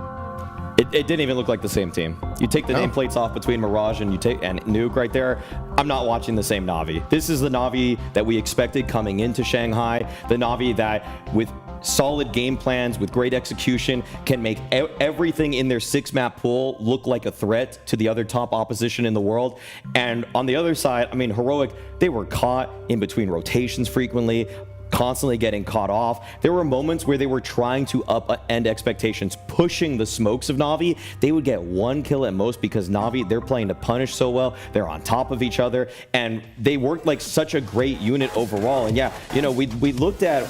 It didn't even look like the same team. You take the nameplates off between Mirage and Nuke right there. I'm not watching the same Na'Vi. This is the Na'Vi that we expected coming into Shanghai. The Na'Vi that, with solid game plans, with great execution, can make everything in their 6-map pool look like a threat to the other top opposition in the world. And on the other side, I mean, Heroic, they were caught in between rotations frequently, constantly getting caught off. There were moments where they were trying to upend expectations, pushing the smokes of Na'Vi. They would get 1 kill at most because Na'Vi, they're playing to punish so well. They're on top of each other, and they worked like such a great unit overall. And yeah, we looked at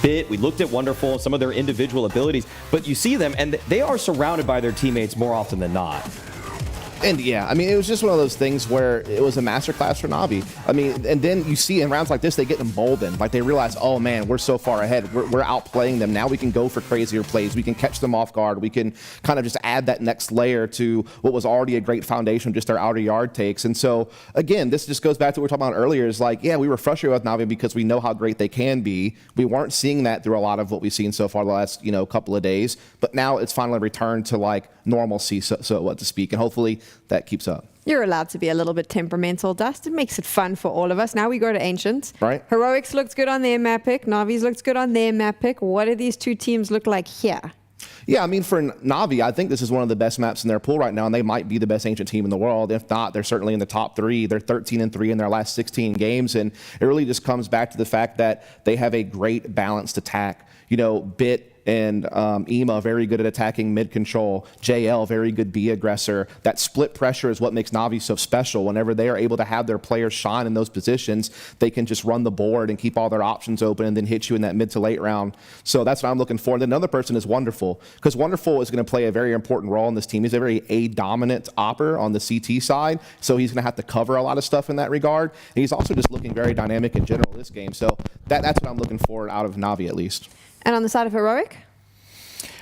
Bit, we looked at Wonderful, some of their individual abilities, but you see them and they are surrounded by their teammates more often than not. And yeah, I mean, it was just one of those things where it was a masterclass for Na'Vi. I mean, and then you see in rounds like this, they get emboldened. Like, they realize, oh man, we're so far ahead. We're outplaying them. Now we can go for crazier plays. We can catch them off guard. We can kind of just add that next layer to what was already a great foundation, just their outer yard takes. And so, again, this just goes back to what we were talking about earlier, is like, yeah, we were frustrated with Na'Vi because we know how great they can be. We weren't seeing that through a lot of what we've seen so far the last, couple of days. But now it's finally returned to like normalcy, so what to speak. And hopefully that keeps up. You're allowed to be a little bit temperamental, Dust. It makes it fun for all of us. Now we go to Ancient. Right. Heroics looked good on their map pick. Navi's looked good on their map pick. What do these two teams look like here? Yeah, I mean, for Na'Vi, I think this is one of the best maps in their pool right now, and they might be the best Ancient team in the world. If not, they're certainly in the top 3. They're 13-3 in their last 16 games, and it really just comes back to the fact that they have a great balanced attack. Bit and Ema very good at attacking mid control. JL very good B aggressor. That split pressure is what makes Na'Vi so special. Whenever they are able to have their players shine in those positions, they can just run the board and keep all their options open and then hit you in that mid to late round. So that's what I'm looking for. And then another person is Wonderful, because Wonderful is going to play a very important role in this team. He's a very A-dominant opper on the CT side, so he's going to have to cover a lot of stuff in that regard. And he's also just looking very dynamic in general this game. So that's what I'm looking for out of Na'Vi at least. And on the side of Heroic?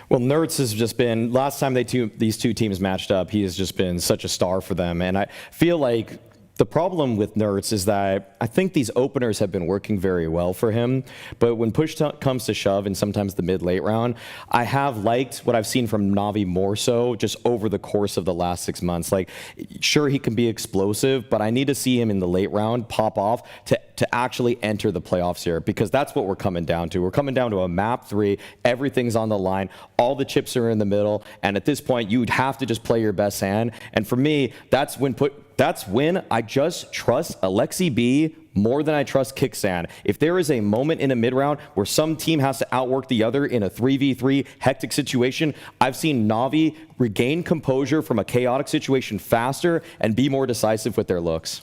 Well, Nerds has just been, last time these two teams matched up, he has just been such a star for them. And I feel like the problem with Nerds is that I think these openers have been working very well for him, but when push comes to shove and sometimes the mid-late round, I have liked what I've seen from Na'Vi more so just over the course of the last 6 months. Like, sure, he can be explosive, but I need to see him in the late round pop off to actually enter the playoffs here, because that's what we're coming down to. We're coming down to a map 3, everything's on the line, all the chips are in the middle, and at this point, you'd have to just play your best hand. And for me, that's when I just trust Alexi B more than I trust Kicksan. If there is a moment in a mid-round where some team has to outwork the other in a 3v3 hectic situation, I've seen Na'Vi regain composure from a chaotic situation faster and be more decisive with their looks.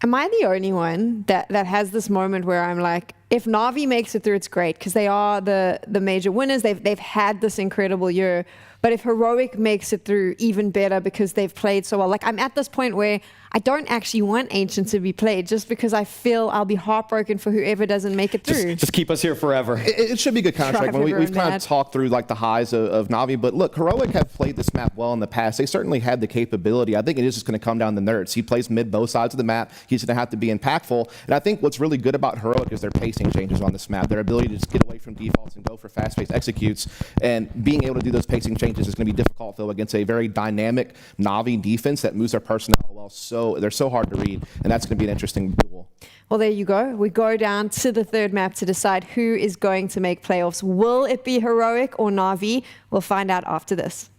Am I the only one that has this moment where I'm like, if Na'Vi makes it through, it's great, because they are the major winners. They've had this incredible year. But if Heroic makes it through, even better, because they've played so well. Like, I'm at this point where I don't actually want Ancient to be played, just because I feel I'll be heartbroken for whoever doesn't make it through. Just keep us here forever. It should be a good contract. We've kind of talked through like the highs of Na'Vi, but look, Heroic have played this map well in the past. They certainly had the capability. I think it is just going to come down to nerds. He plays mid both sides of the map. He's going to have to be impactful. And I think what's really good about Heroic is their pacing changes on this map, their ability to just get away from defaults and go for fast-paced executes. And being able to do those pacing changes is going to be difficult, though, against a very dynamic Na'Vi defense that moves their personnel well. So they're so hard to read, and that's going to be an interesting duel. Well, there you go. We go down to the third map to decide who is going to make playoffs. Will it be Heroic or Na'Vi? We'll find out after this.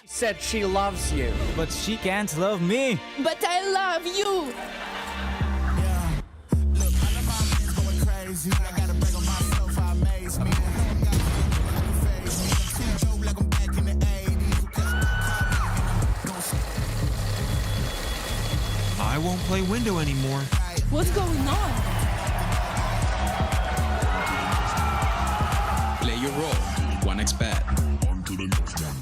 She said she loves you, but she can't love me. But I love you. I won't play window anymore. What's going on? Play your role. 1xBet. On to the next one.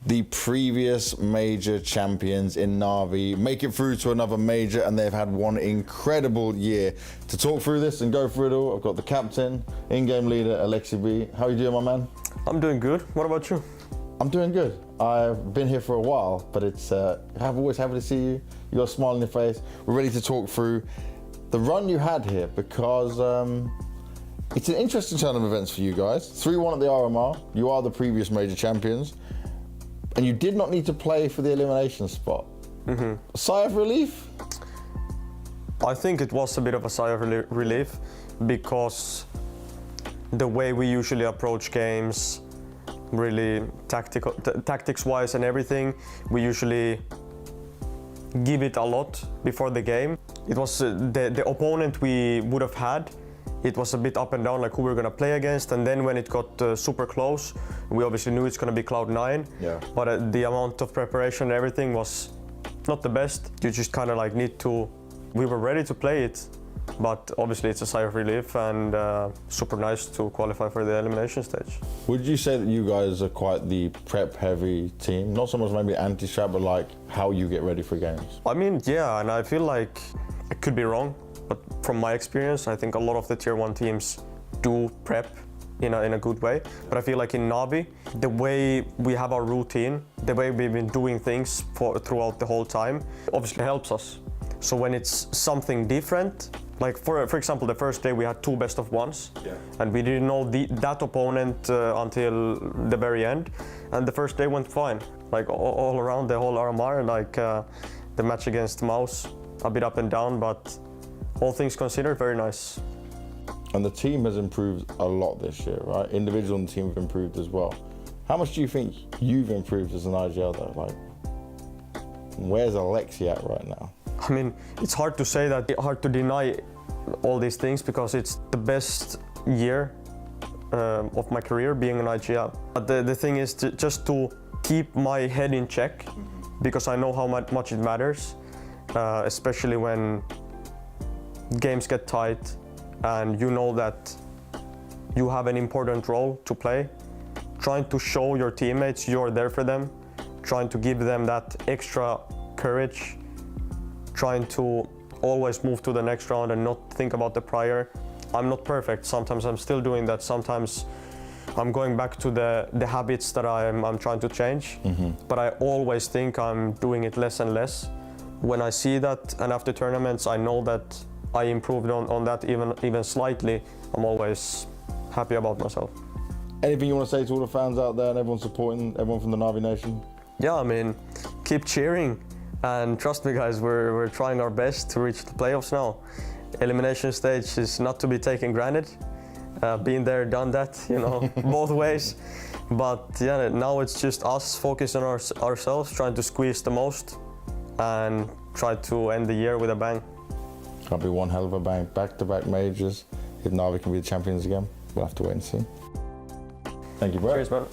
The previous major champions in Na'Vi make it through to another major, and they've had one incredible year. To talk through this and go through it all, I've got the captain, in-game leader, Alexi B. How are you doing, my man? I'm doing good. What about you? I'm doing good. I've been here for a while, but I'm always happy to see you. You got a smile on your face. We're ready to talk through the run you had here, because it's an interesting turn of events for you guys. 3-1 at the RMR. You are the previous major champions. And you did not need to play for the elimination spot. A sigh of relief? I think it was a bit of a sigh of relief, because the way we usually approach games, really tactics-wise and everything, we usually give it a lot before the game. It was the opponent we would have had. It was a bit up and down, like who we were going to play against, and then when it got super close, we obviously knew it's going to be Cloud9. Yeah. But the amount of preparation and everything was not the best. You just kind of like need to. We were ready to play it, but obviously it's a sigh of relief, and super nice to qualify for the elimination stage. Would you say that you guys are quite the prep-heavy team? Not so much maybe anti-strat, but like how you get ready for games? I mean, yeah, and I feel like I could be wrong, but from my experience, I think a lot of the tier 1 teams do prep in a good way. But I feel like in Na'Vi, the way we have our routine, the way we've been doing things throughout the whole time, obviously helps us. So when it's something different, like for example, the first day we had 2 best of ones, and we didn't know that opponent until the very end, and the first day went fine. Like all around the whole RMR, like the match against Mouse, a bit up and down, but all things considered, very nice. And the team has improved a lot this year, right? Individual and the team have improved as well. How much do you think you've improved as an IGL though? Like, where's Alexi at right now? I mean, it's hard to say that, hard to deny all these things, because it's the best year of my career being an IGL. But the thing is just to keep my head in check, because I know how much it matters, especially when games get tight and you know that you have an important role to play. Trying to show your teammates you're there for them, trying to give them that extra courage, trying to always move to the next round and not think about the prior. I'm not perfect, sometimes I'm still doing that, sometimes I'm going back to the habits that I'm trying to change. But I always think I'm doing it less and less. When I see that, and after tournaments, I know that I improved on that even slightly, I'm always happy about myself. Anything you want to say to all the fans out there and everyone supporting, everyone from the Na'Vi Nation? Yeah, I mean, keep cheering. And trust me, guys, we're trying our best to reach the playoffs now. Elimination stage is not to be taken granted. Been there, done that, you know, both ways. But yeah, now it's just us focusing on ourselves, trying to squeeze the most and try to end the year with a bang. Can't be one hell of a bang. Back-to-back majors. If Na'Vi can be the champions again, we'll have to wait and see. Thank you, bro. Cheers, man.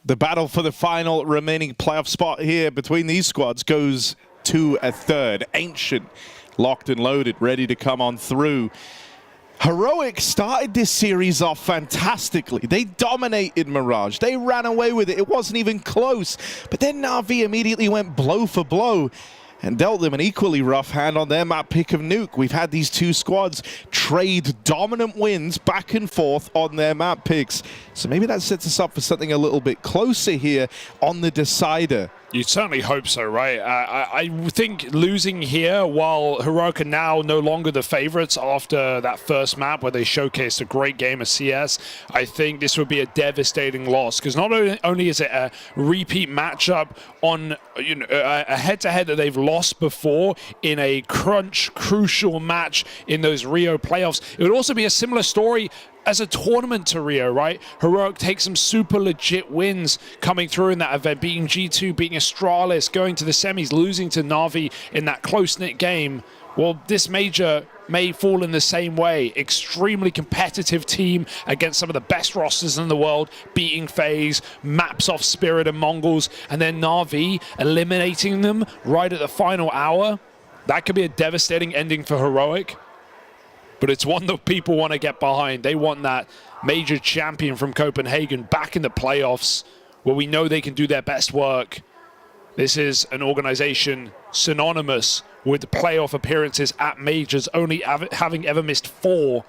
The battle for the final remaining playoff spot here between these squads goes to a third. Ancient, locked and loaded, ready to come on through. Heroic started this series off fantastically. They dominated Mirage. They ran away with it. It wasn't even close. But then Na'Vi immediately went blow for blow. and dealt them an equally rough hand on their map pick of Nuke. We've had these two squads trade dominant wins back and forth on their map picks. So maybe that sets us up for something a little bit closer here on the decider. You'd certainly hope so, right? I think losing here, while Heroic are now no longer the favorites after that first map where they showcased a great game of CS, I think this would be a devastating loss, because not only is it a repeat matchup on a head-to-head that they've lost before in a crucial match in those Rio playoffs, it would also be a similar story as a tournament to Rio, right? Heroic takes some super legit wins coming through in that event, beating G2, beating Astralis, going to the semis, losing to Na'Vi in that close-knit game. Well, this major may fall in the same way. Extremely competitive team against some of the best rosters in the world, beating FaZe, maps off Spirit and Mongols, and then Na'Vi eliminating them right at the final hour. That could be a devastating ending for Heroic. But it's one that people want to get behind. They want that major champion from Copenhagen back in the playoffs where we know they can do their best work. This is an organization synonymous with playoff appearances at majors, only having ever missed 4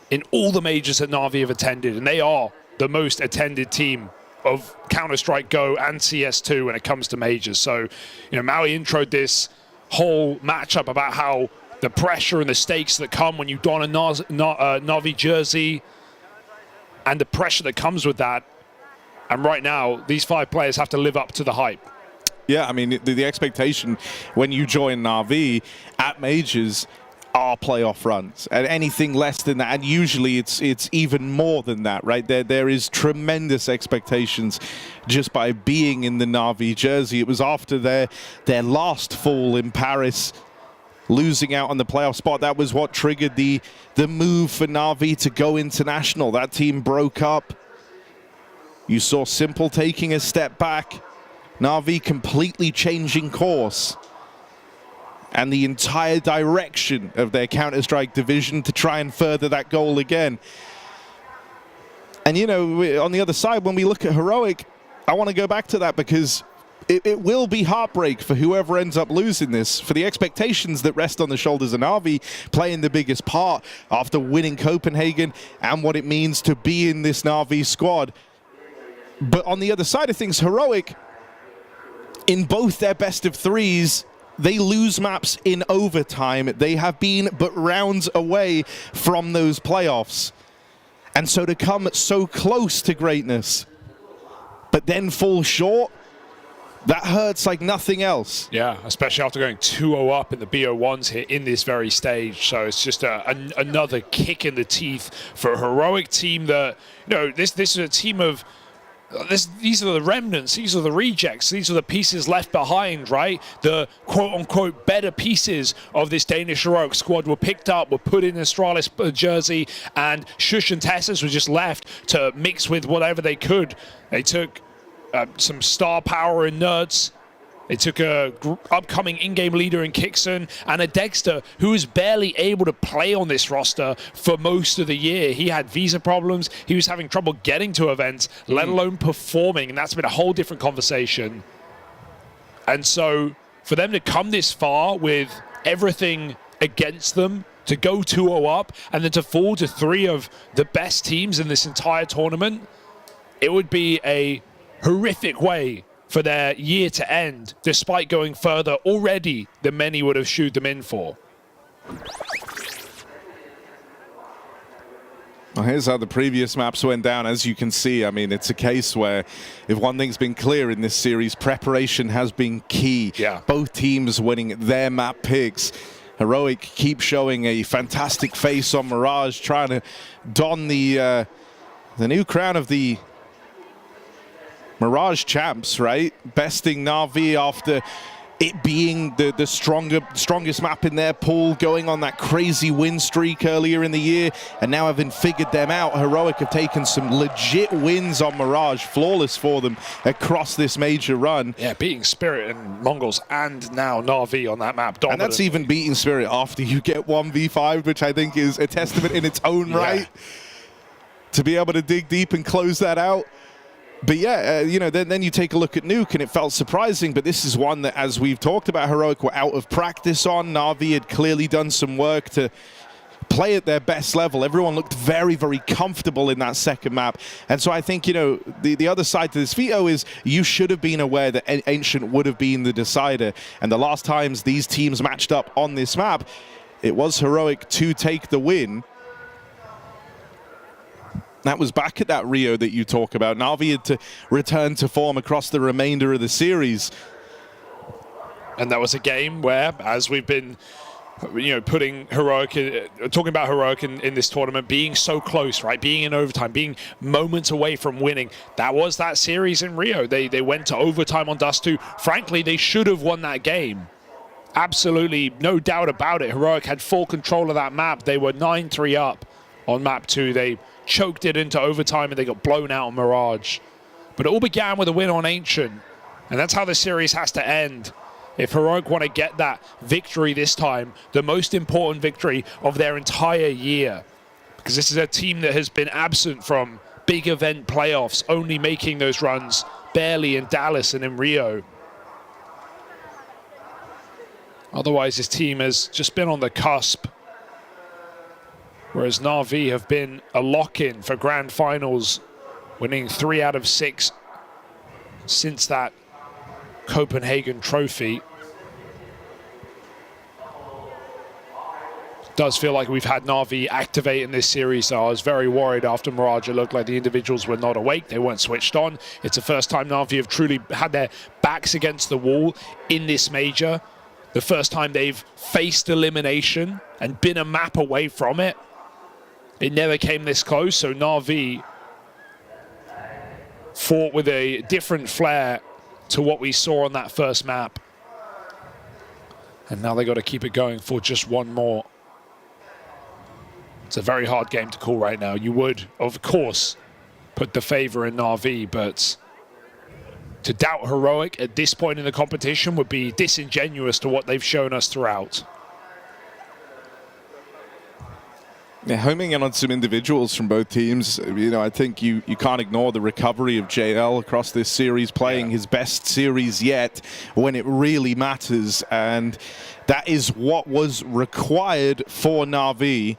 in all the majors that Na'Vi have attended. And they are the most attended team of Counter-Strike Go and CS2 when it comes to majors. So, Maui introed this whole matchup about how the pressure and the stakes that come when you don a Na'Vi jersey and the pressure that comes with that. And right now, these 5 players have to live up to the hype. Yeah, I mean, the expectation when you join Na'Vi at majors are playoff runs, and anything less than that, and usually it's even more than that, right? There is tremendous expectations just by being in the Na'Vi jersey. It was after their last fall in Paris, losing out on the playoff spot, that was what triggered the move for Na'Vi to go international. That team broke up. You saw Simple taking a step back, Na'Vi completely changing course, and the entire direction of their Counter-Strike division to try and further that goal again. And on the other side, when we look at Heroic, I want to go back to that, because it will be heartbreak for whoever ends up losing this, for the expectations that rest on the shoulders of Na'Vi playing the biggest part after winning Copenhagen and what it means to be in this Na'Vi squad. But on the other side of things, Heroic, in both their best of 3s, they lose maps in overtime. They have been but rounds away from those playoffs. And so to come so close to greatness, but then fall short, that hurts like nothing else. Yeah, especially after going 2-0 up in the BO1s here in this very stage. So it's just another kick in the teeth for a Heroic team that, this is a team of, these are the remnants, these are the rejects, these are the pieces left behind, right? The quote-unquote better pieces of this Danish Heroic squad were picked up, were put in Astralis jersey, and Shush and Tessus were just left to mix with whatever they could. They took some star power in Nerds. They took a upcoming in-game leader in Kixon and a Dexter who was barely able to play on this roster for most of the year. He had visa problems. He was having trouble getting to events, let alone performing. And that's been a whole different conversation. And so for them to come this far with everything against them, to go 2-0 up, and then to fall to 3 of the best teams in this entire tournament, it would be a horrific way for their year to end, despite going further already than many would have shooed them in for. Well, here's how the previous maps went down. As you can see, I mean, it's a case where if one thing's been clear in this series, preparation has been key. Yeah. Both teams winning their map picks. Heroic keep showing a fantastic face on Mirage, trying to don the new crown of the Mirage champs, right? Besting Na'Vi after it being the strongest map in their pool, going on that crazy win streak earlier in the year, and now having figured them out, Heroic have taken some legit wins on Mirage, flawless for them across this major run. Yeah, beating Spirit and Mongols and now Na'Vi on that map. And that's even beating Spirit after you get 1v5, which I think is a testament in its own right. To be able to dig deep and close that out. But yeah, you know, then you take a look at Nuke, and it felt surprising. But this is one that, as we've talked about, Heroic were out of practice on. Na'Vi had clearly done some work to play at their best level. Everyone looked very, very comfortable in that second map. And so I think, you know, the other side to this veto is you should have been aware that Ancient would have been the decider. And the last times these teams matched up on this map, it was Heroic to take the win. That was back at that Rio that you talk about. Na'Vi had to return to form across the remainder of the series. And that was a game where, as we've been, you know, putting Heroic, talking about Heroic in this tournament, being so close, right? Being in overtime, being moments away from winning. That was that series in Rio. They went to overtime on Dust 2. Frankly, they should have won that game. Absolutely, no doubt about it. Heroic had full control of that map. They were 9-3 up on map 2. They choked it into overtime and they got blown out on Mirage. But it all began with a win on Ancient. And that's how the series has to end. If Heroic want to get that victory this time, the most important victory of their entire year. Because this is a team that has been absent from big event playoffs, only making those runs barely in Dallas and in Rio. Otherwise, this team has just been on the cusp. Whereas Na'Vi have been a lock-in for grand finals, winning 3 out of 6 since that Copenhagen trophy. Does feel like we've had Na'Vi activate in this series, so I was very worried after Mirage. It looked like the individuals were not awake, they weren't switched on. It's the first time Na'Vi have truly had their backs against the wall in this major. The first time they've faced elimination and been a map away from it. It never came this close, so Na'Vi fought with a different flair to what we saw on that first map. And now they got to keep it going for just one more. It's a very hard game to call right now. You would, of course, put the favor in Na'Vi, but to doubt Heroic at this point in the competition would be disingenuous to what they've shown us throughout. Yeah, homing in on some individuals from both teams, you know, I think you can't ignore the recovery of JL across this series, playing his best series yet when it really matters. And that is what was required for Na'Vi.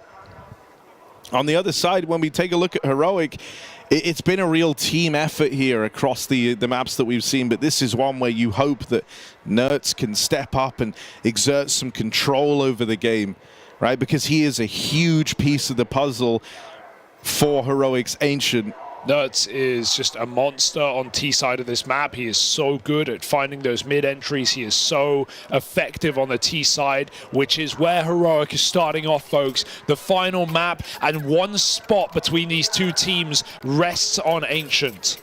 On the other side, when we take a look at Heroic, it's been a real team effort here across the maps that we've seen, but this is one where you hope that Nertz can step up and exert some control over the game. Right, because he is a huge piece of the puzzle for Heroic's Ancient. Nertz is just a monster on T side of this map. He is so good at finding those mid-entries. He is so effective on the T side, which is where Heroic is starting off, folks. The final map, and one spot between these two teams rests on Ancient.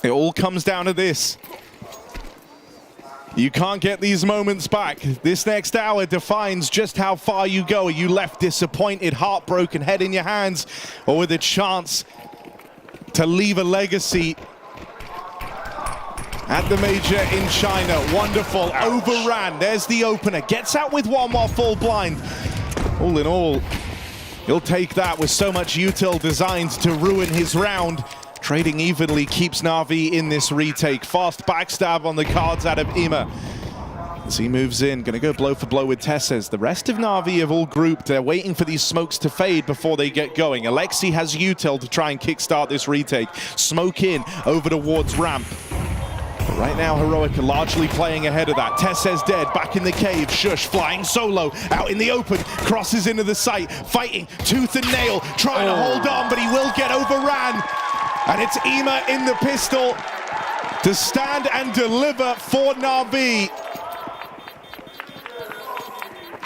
It all comes down to this. You can't get these moments back. This next hour defines just how far you go. Are you left disappointed, heartbroken, head in your hands, or with a chance to leave a legacy at the major in China? Wonderful. Ouch. Overran. There's the opener. Gets out with one while full blind. All in all, he'll take that with so much util designed to ruin his round. Trading evenly keeps Na'Vi in this retake. Fast backstab on the cards out of Ima. As he moves in, gonna go blow for blow with Tesses. The rest of Na'Vi have all grouped. They're waiting for these smokes to fade before they get going. Alexi has util to try and kickstart this retake. Smoke in over towards ramp. But right now, Heroic are largely playing ahead of that. Tesses dead, back in the cave. Shush flying solo, out in the open, crosses into the site, fighting tooth and nail, trying to hold on, but he will get overran. And it's Ima in the pistol to stand and deliver for Na'Vi.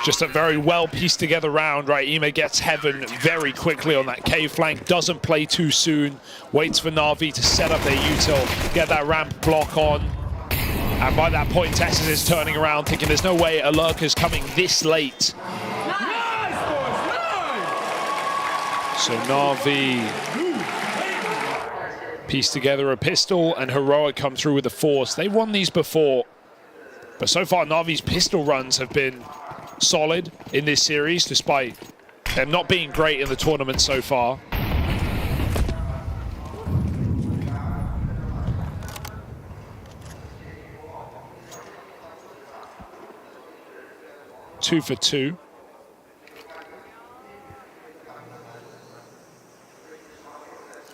Just a very well pieced together round, right? Ima gets heaven very quickly on that cave flank, doesn't play too soon, waits for Na'Vi to set up their util, get that ramp block on. And by that point, Tessis is turning around, thinking there's no way a lurker's coming this late. So Na'Vi piece together a pistol, and Heroic come through with the force. They won these before. But so far, Na'Vi's pistol runs have been solid in this series, despite them not being great in the tournament so far. Two for two.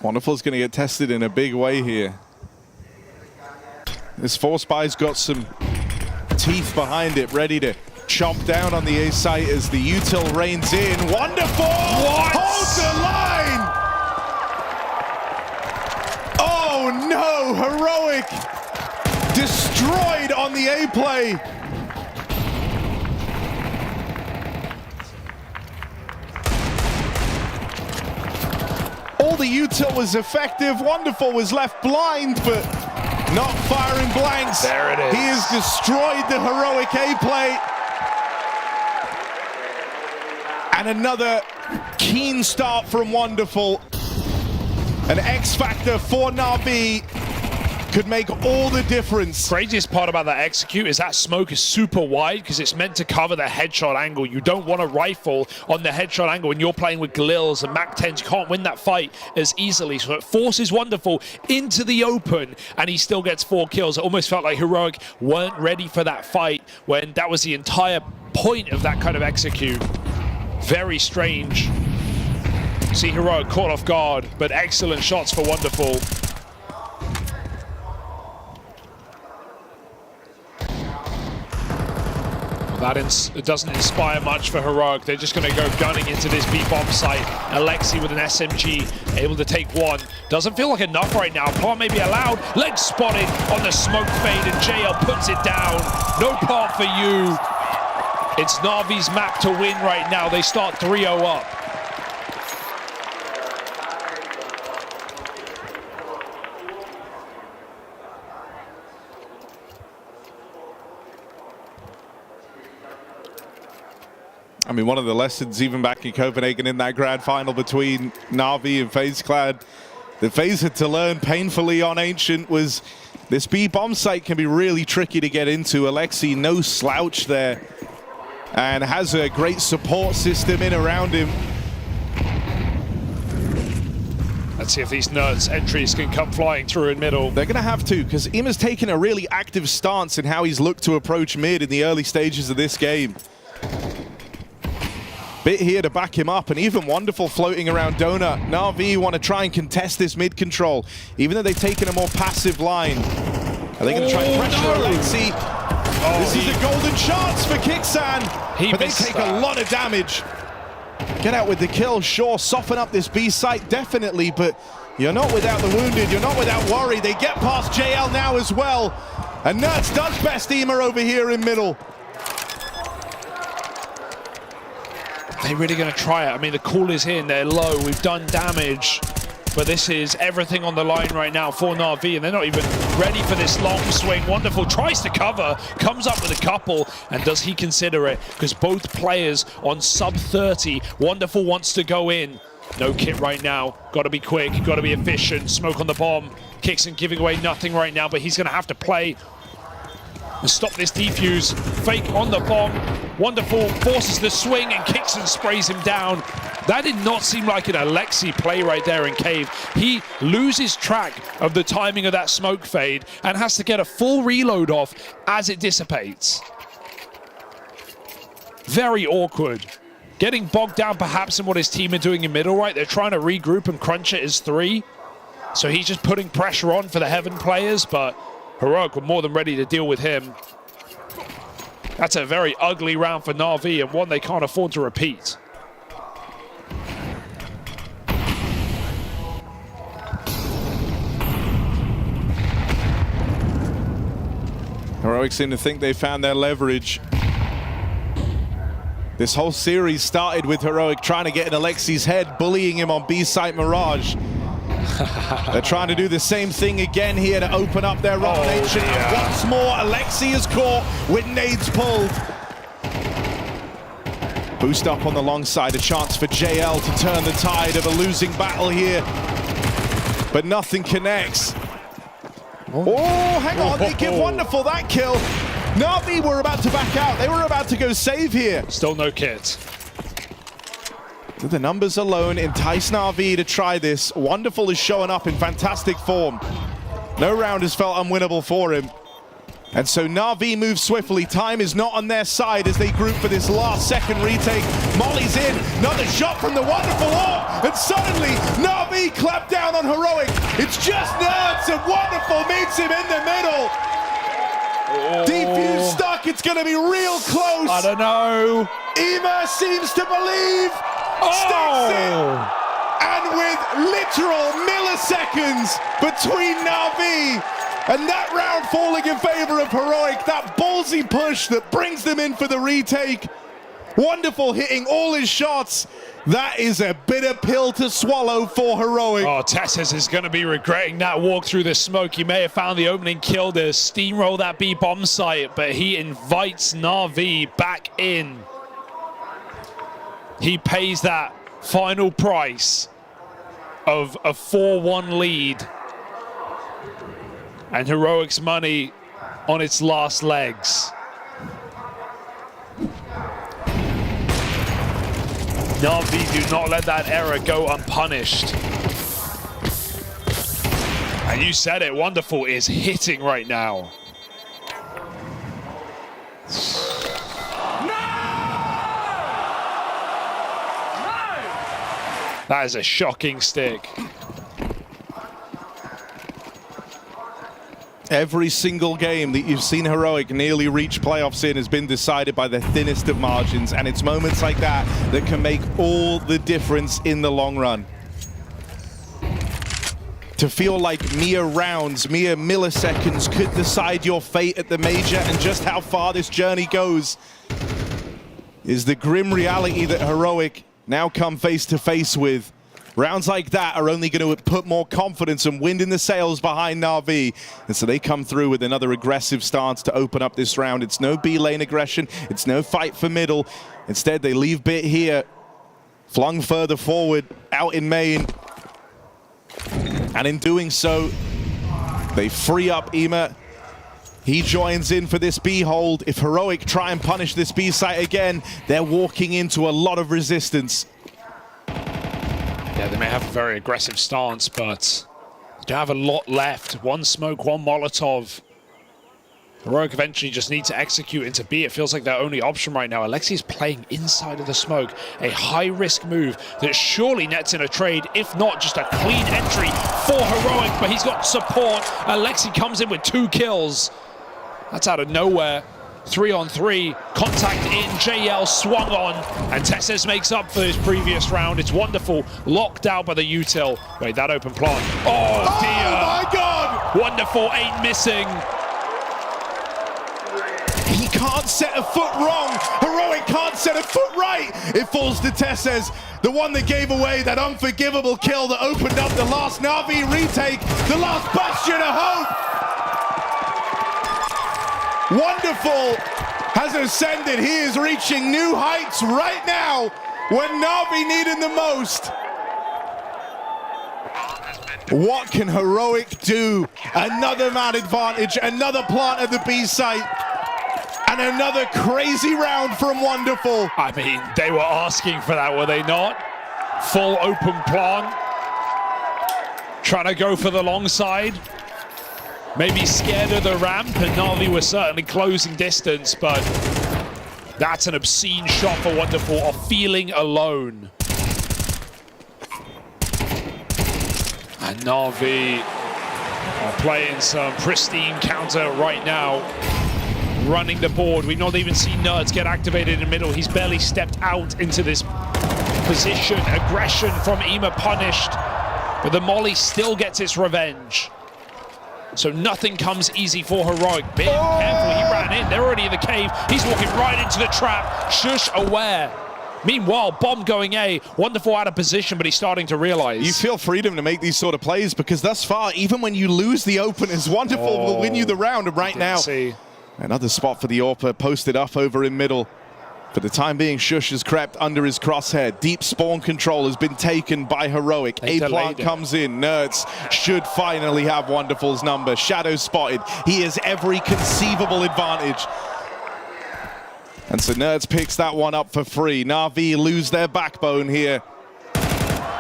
Wonderful's going to get tested in a big way here. This Forspy's got some teeth behind it, ready to chomp down on the A site as the util reigns in. Wonderful! Holds the line! Oh no! Heroic! Destroyed on the A play! All the util was effective. Wonderful was left blind, but not firing blanks. There it is. He has destroyed the heroic A play. And another keen start from Wonderful. An X factor for Na'Vi could make all the difference. Craziest part about that execute is that smoke is super wide because it's meant to cover the headshot angle. You don't want to rifle on the headshot angle when you're playing with Glils and MAC-10s. You can't win that fight as easily. So it forces Wonderful into the open and he still gets 4 kills. It almost felt like Heroic weren't ready for that fight when that was the entire point of that kind of execute. Very strange. See Heroic caught off guard, but excellent shots for Wonderful. It doesn't inspire much for Heroic. They're just going to go gunning into this B-bomb site. Alexi with an SMG, able to take one. Doesn't feel like enough right now. Part may be allowed. Leg spotted on the smoke fade, and JL puts it down. No part for you. It's Na'Vi's map to win right now. They start 3-0 up. I mean, one of the lessons even back in Copenhagen in that grand final between Na'Vi and FaZe that FaZe had to learn painfully on Ancient was this B-bomb site can be really tricky to get into. Alexi, no slouch there, and has a great support system in around him. Let's see if these nerds entries can come flying through in middle. They're going to have to, because Ima's taken a really active stance in how he's looked to approach mid in the early stages of this game. Bit here to back him up, and even Wonderful floating around Donut. Na'Vi want to try and contest this mid control, even though they've taken a more passive line. Are they going to try and pressure Alexi? This is a golden chance for Kixan, but they take a lot of damage. Get out with the kill, sure, soften up this B site, definitely, but you're not without the wounded, you're not without worry. They get past JL now as well, and Nerds does best Ema over here in middle. They're really going to try it. I mean, the call is in, they're low, we've done damage, but this is everything on the line right now for Na'Vi, and they're not even ready for this long swing. Wonderful tries to cover, comes up with a couple, and does he consider it? Because both players on sub 30. Wonderful wants to go in. No kit right now. Got to be quick, got to be efficient. Smoke on the bomb. Kixan giving away nothing right now, but he's going to have to play and stop this defuse. Fake on the bomb. Wonderful forces the swing, and Kixan sprays him down. That did not seem like an Alexi play right there in Cave. He loses track of the timing of that smoke fade and has to get a full reload off as it dissipates. Very awkward. Getting bogged down perhaps in what his team are doing in middle right. They're trying to regroup and crunch it as 3. So he's just putting pressure on for the Heaven players, but Heroic were more than ready to deal with him. That's a very ugly round for Na'Vi, and one they can't afford to repeat. Heroic seem to think they found their leverage. This whole series started with Heroic trying to get in Alexi's head, bullying him on B-site Mirage. They're trying to do the same thing again here to open up their run on Ancient. And once more, Alexi is caught with nades pulled. Boost up on the long side, a chance for JL to turn the tide of a losing battle here. But nothing connects. Oh, hang on, they give Wonderful that kill. Na'Vi were about to back out. They were about to go save here. Still no kit. The numbers alone entice Na'Vi to try this. Wonderful is showing up in fantastic form. No round has felt unwinnable for him. And so Na'Vi moves swiftly. Time is not on their side as they group for this last second retake. Molly's in, another shot from the Wonderful Orb, and suddenly Na'Vi clap down on Heroic. It's just Nerds, and Wonderful meets him in the middle. Defuse stuck, it's gonna be real close. I don't know. Ema seems to believe. Sticks it. And with literal milliseconds between Na'Vi and that round falling in favor of Heroic, that ballsy push that brings them in for the retake. Wonderful hitting all his shots. That is a bitter pill to swallow for Heroic. Oh, Tesses is going to be regretting that walk through the smoke. He may have found the opening kill to steamroll that B bomb site, but he invites Na'Vi back in. He pays that final price of a 4-1 lead. And Heroic's money on its last legs. Na'Vi do not let that error go unpunished. And you said it, Wonderful is hitting right now. That is a shocking stick. Every single game that you've seen Heroic nearly reach playoffs in has been decided by the thinnest of margins, and it's moments like that that can make all the difference in the long run. To feel like mere rounds, mere milliseconds could decide your fate at the major and just how far this journey goes is the grim reality that Heroic now come face to face with. Rounds like that are only going to put more confidence and wind in the sails behind Na'Vi. And so they come through with another aggressive stance to open up this round. It's no B lane aggression. It's no fight for middle. Instead, they leave Bit here, flung further forward, out in main. And in doing so, they free up Ema. He joins in for this B hold. If Heroic try and punish this B site again, they're walking into a lot of resistance. Yeah, they may have a very aggressive stance, but they don't have a lot left. One smoke, one Molotov. Heroic eventually just need to execute into B. It feels like their only option right now. Alexi's playing inside of the smoke. A high-risk move that surely nets in a trade, if not just a clean entry for Heroic, but he's got support. Alexi comes in with 2 kills. That's out of nowhere. 3-on-3, contact in, JL swung on, and Tesses makes up for his previous round. It's Wonderful, locked out by the util. Wait, that open plant. Oh dear! Oh my God! Wonderful ain't missing. He can't set a foot wrong. Heroic can't set a foot right. It falls to Tesses, the one that gave away that unforgivable kill that opened up the last Na'Vi retake, the last bastion of hope. Wonderful has ascended. He is reaching new heights right now when Na'Vi need him the most. What can Heroic do? Another man advantage, another plant at the B site, and another crazy round from Wonderful. I mean, they were asking for that, were they not? Full open plant. Trying to go for the long side. Maybe scared of the ramp, and Na'Vi was certainly closing distance, but that's an obscene shot for Wonderful, of feeling alone. And Na'Vi are playing some pristine counter right now, running the board. We've not even seen Nerds get activated in the middle. He's barely stepped out into this position. Aggression from Ema punished, but the Molly still gets its revenge. So nothing comes easy for Heroic. Being careful, he ran in. They're already in the cave. He's walking right into the trap. Shush aware. Meanwhile, bomb going A. Wonderful out of position, but he's starting to realize. You feel freedom to make these sort of plays because thus far, even when you lose the openers, Wonderful will win you the round. And right now, another spot for the AWPer posted up over in middle. For the time being, Shush has crept under his crosshair. Deep spawn control has been taken by Heroic. A-Plant comes in. Nerds should finally have Wonderful's number. Shadow spotted. He has every conceivable advantage. And so Nerds picks that one up for free. Na'Vi lose their backbone here.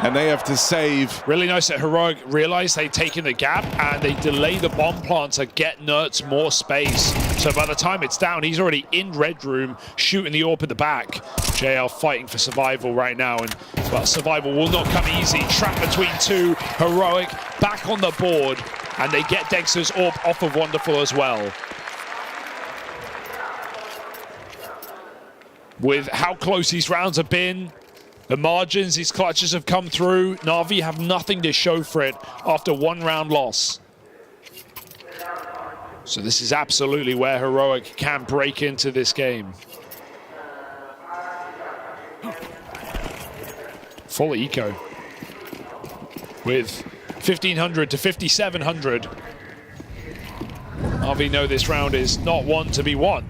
And they have to save. Really nice that Heroic realized they'd taken the gap and they delay the bomb plant to get Nerds more space. So by the time it's down, he's already in red room, shooting the AWP at the back. JL fighting for survival right now, and well, survival will not come easy. Trapped between two, Heroic back on the board, and they get Dexter's AWP off of Wonderful as well. With how close these rounds have been, the margins, these clutches have come through. Na'Vi have nothing to show for it after one round loss. So this is absolutely where Heroic can break into this game. Full eco. With 1,500 to 5,700. Na'Vi know this round is not one to be won.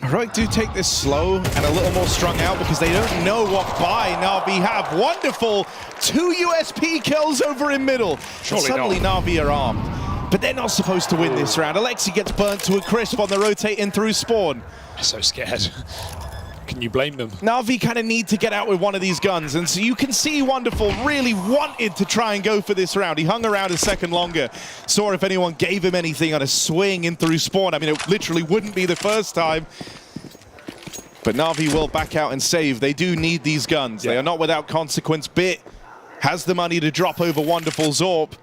Heroic do take this slow and a little more strung out because they don't know what buy Na'Vi have. Wonderful 2 USP kills over in middle. Suddenly Na'Vi are armed. But they're not supposed to win this round. Alexi gets burnt to a crisp on the rotating through spawn. So scared. Can you blame them? Na'Vi kind of need to get out with one of these guns, and so you can see Wonderful really wanted to try and go for this round. He hung around a second longer, saw if anyone gave him anything on a swing in through spawn. I mean, it literally wouldn't be the first time. But Na'Vi will back out and save. They do need these guns. They are not without consequence. Bit has the money to drop over Wonderful's AWP.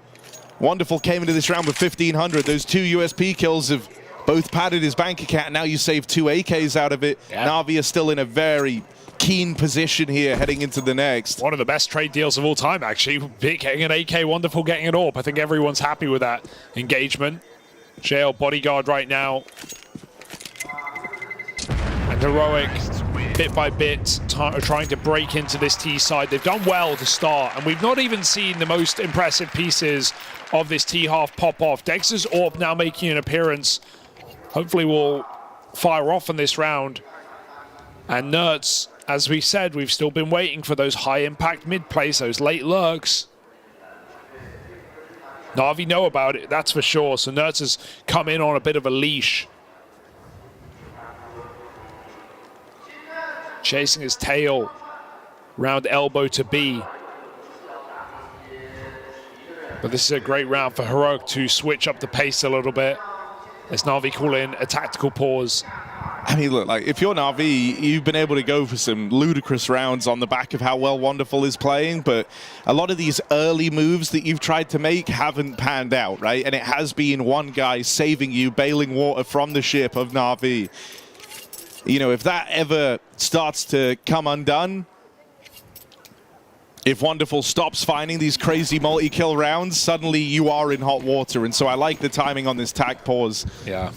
Wonderful came into this round with 1,500. Those 2 USP kills have both padded his bank account. Now you save 2 AKs out of it. Na'Vi are still in a very keen position here heading into the next. One of the best trade deals of all time, actually. Bit getting an AK, Wonderful getting an AWP. I think everyone's happy with that engagement. JL bodyguard right now. And Heroic, bit by bit, trying to break into this T side. They've done well to start, and we've not even seen the most impressive pieces of this T half pop off. Dexter's AWP now making an appearance. Hopefully will fire off in this round. And Nerds, as we said, we've still been waiting for those high impact mid plays, those late lurks. Na'Vi know about it, that's for sure. So Nerds has come in on a bit of a leash. Chasing his tail, round elbow to B. But this is a great round for Heroic to switch up the pace a little bit. As Na'Vi call in a tactical pause. I mean, look, like if you're Na'Vi, you've been able to go for some ludicrous rounds on the back of how well Wonderful is playing, but a lot of these early moves that you've tried to make haven't panned out, right? And it has been one guy saving you, bailing water from the ship of Na'Vi. You know, if that ever starts to come undone, if Wonderful stops finding these crazy multi-kill rounds, suddenly you are in hot water. And so I like the timing on this tag pause. Yeah.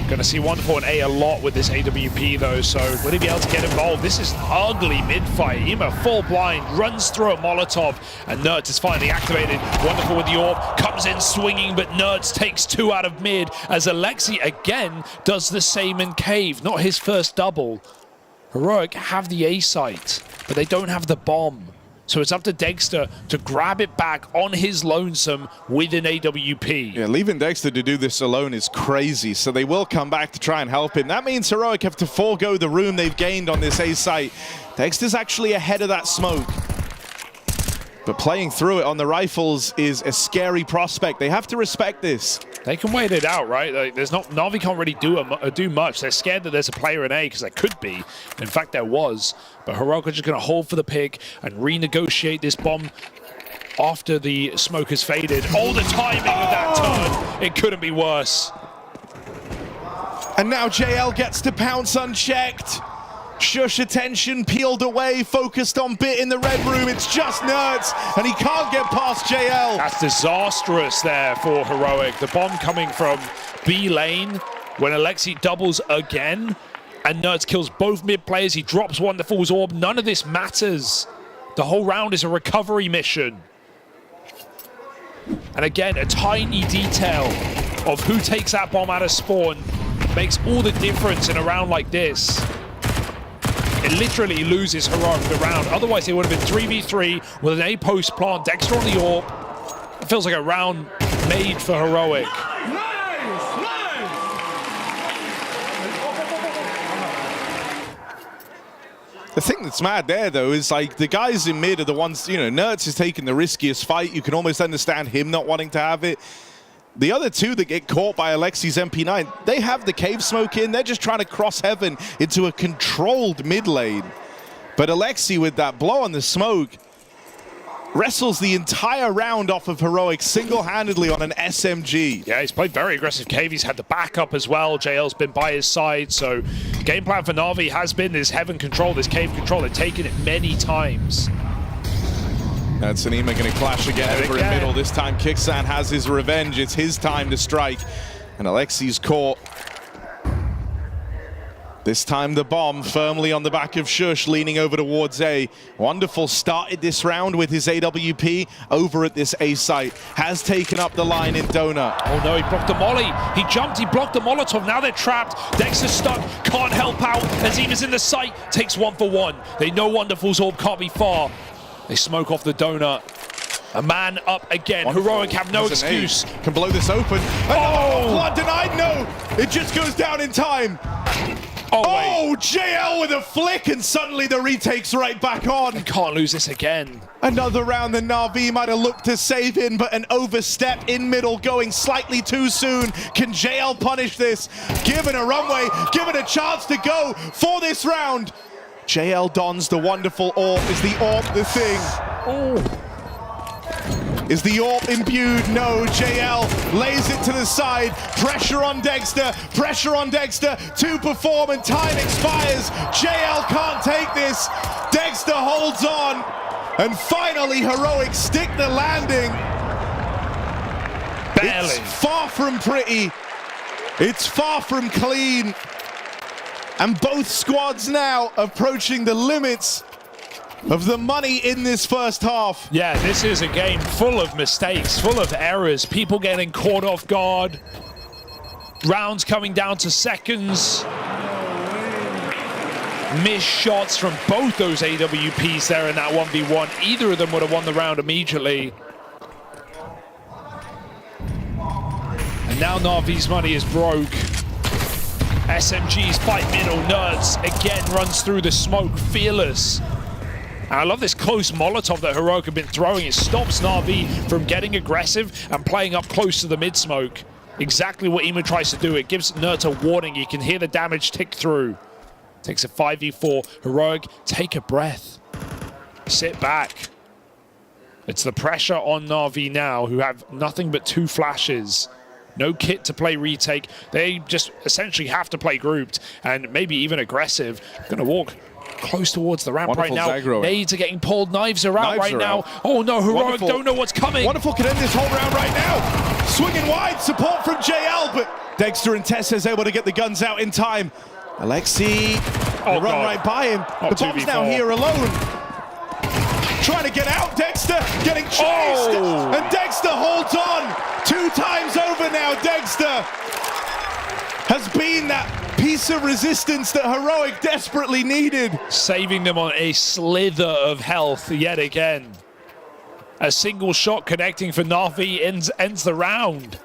Going to see Wonderful and A a lot with this AWP though, so will he be able to get involved? This is an ugly mid-fight. Ima full blind, runs through a Molotov, and Nerds is finally activated. Wonderful with the AWP, comes in swinging, but Nerds takes 2 out of mid, as Alexi again does the same in cave. Not his first double. Heroic have the A site, but they don't have the bomb. So it's up to Dexter to grab it back on his lonesome with an AWP. Yeah, leaving Dexter to do this alone is crazy, so they will come back to try and help him. That means Heroic have to forego the room they've gained on this A site. Dexter's actually ahead of that smoke. But playing through it on the rifles is a scary prospect. They have to respect this. They can wait it out, right? Like, there's not Na'Vi can't really do much. They're scared that there's a player in A because there could be. In fact, there was. But Heroic are just going to hold for the pick and renegotiate this bomb after the smoke has faded. Oh, the timing of that turn! It couldn't be worse. And now JL gets to pounce unchecked. Shush attention peeled away, focused on Bit in the red room. It's just Nerds, and he can't get past JL. That's disastrous there for Heroic. The bomb coming from B lane when Alexi doubles again, and Nerds kills both mid players. He drops one to Fool's Orb. None of this matters. The whole round is a recovery mission. And again, a tiny detail of who takes that bomb out of spawn makes all the difference in a round like this. It literally loses Heroic the round. Otherwise, it would have been 3v3 with an A post plant, Dexter on the AWP. It feels like a round made for Heroic. The thing that's mad there, though, is like the guys in mid are the ones, you know, Nerds is taking the riskiest fight. You can almost understand him not wanting to have it. The other two that get caught by Alexi's MP9, they have the cave smoke in. They're just trying to cross heaven into a controlled mid lane. But Alexi, with that blow on the smoke, wrestles the entire round off of Heroic single-handedly on an SMG. Yeah, he's played very aggressive cave. He's had the backup as well. JL's been by his side. So game plan for Na'Vi has been this heaven control, this cave control. They've taken it many times. That's Anima going to clash again over in middle. This time Kicksan has his revenge. It's his time to strike. And Alexi's caught. This time the bomb firmly on the back of Shush, leaning over towards A. Wonderful started this round with his AWP over at this A site. Has taken up the line in Donut. Oh no, he blocked the molly. He jumped, he blocked the Molotov. Now they're trapped. Dexter's stuck, can't help out. Azima's in the site, takes 1 for 1. They know Wonderful's orb can't be far. They smoke off the Donut. A man up again. Wonderful. Heroic have no excuse. Can blow this open. Oh! Blood denied, no! It just goes down in time. Oh, JL with a flick, and suddenly the retake's right back on. They can't lose this again. Another round that Na'Vi might have looked to save in, but an overstep in middle going slightly too soon. Can JL punish this? Given a runway, given a chance to go for this round. JL dons the wonderful AWP. Is the AWP the thing? Oh. Is the AWP imbued? No, JL lays it to the side. Pressure on Dexter to perform, and time expires. JL can't take this. Dexter holds on, and finally Heroic stick the landing. Barely. It's far from pretty. It's far from clean. And both squads now approaching the limits of the money in this first half. Yeah, this is a game full of mistakes, full of errors, people getting caught off guard, rounds coming down to seconds, missed shots from both those AWPs there in that 1v1. Either of them would have won the round immediately. And now Na'Vi's money is broke. SMGs fight middle. Nerds again runs through the smoke, fearless. And I love this close Molotov that Heroic have been throwing. It stops Na'Vi from getting aggressive and playing up close to the mid smoke. Exactly what Ema tries to do. It gives Nerds a warning. You can hear the damage tick through. Takes a 5v4. Heroic, take a breath. Sit back. It's the pressure on Na'Vi now, who have nothing but 2 flashes. No kit to play retake. They just essentially have to play grouped and maybe even aggressive. Gonna walk close towards the ramp Wonderful right now. Zagro. Nades are getting pulled. Knives are out right now. Oh no, Heroic don't know what's coming. Wonderful can end this whole round right now. Swinging wide, support from JL, but Dexter and Tessa is able to get the guns out in time. Alexi, run right by him. The bomb's now here alone. Trying to get out, Dexter getting chased, and Dexter holds on. 2 times over now. Dexter has been that piece of resistance that Heroic desperately needed. Saving them on a slither of health yet again. A single shot connecting for Na'Vi ends the round.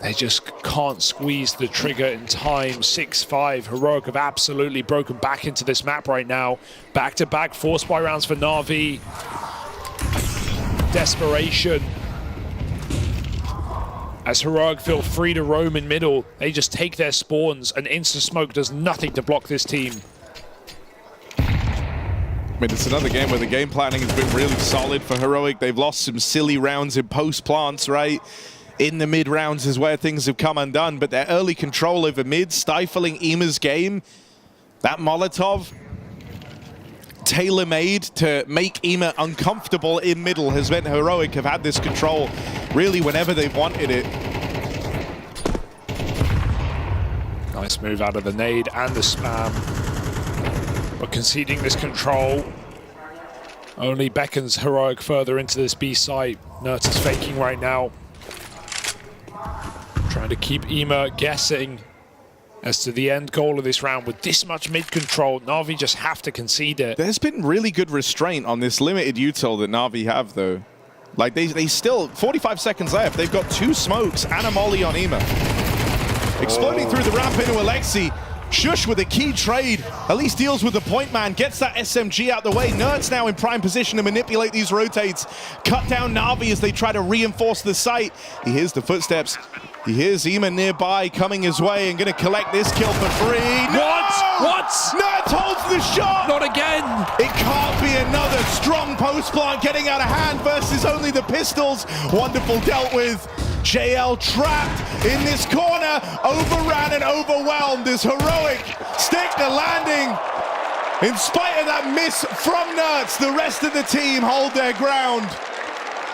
They just can't squeeze the trigger in time. 6-5. Heroic have absolutely broken back into this map right now. Back-to-back force buy rounds for Na'Vi. Desperation. As Heroic feel free to roam in middle, they just take their spawns, and instant smoke does nothing to block this team. I mean, it's another game where the game planning has been really solid for Heroic. They've lost some silly rounds in post plants, right? in the mid rounds is where things have come undone, but their early control over mid, stifling Ima's game, that Molotov, tailor-made to make Ima uncomfortable in middle, has meant Heroic have had this control really whenever they've wanted it. Nice move out of the nade and the spam. But conceding this control only beckons Heroic further into this B site. Nert is faking right now. Trying to keep Ima guessing as to the end goal of this round. With this much mid control, Na'Vi just have to concede it. There's been really good restraint on this limited util that Na'Vi have, though. Like, they still, 45 seconds left, they've got 2 smokes and a molly on Ima. Exploding through the ramp into Alexi. Shush with a key trade, at least deals with the point man, gets that SMG out the way. Nerd's now in prime position to manipulate these rotates. Cut down Na'Vi as they try to reinforce the site. He hears the footsteps. He hears Ima nearby coming his way and going to collect this kill for free. No! What? Nerd holds the shot! Not again! It can't be another strong post plant getting out of hand versus only the pistols. Wonderful dealt with. JL trapped in this corner, overran and overwhelmed as Heroic stick the landing. In spite of that miss from Nerds, the rest of the team hold their ground.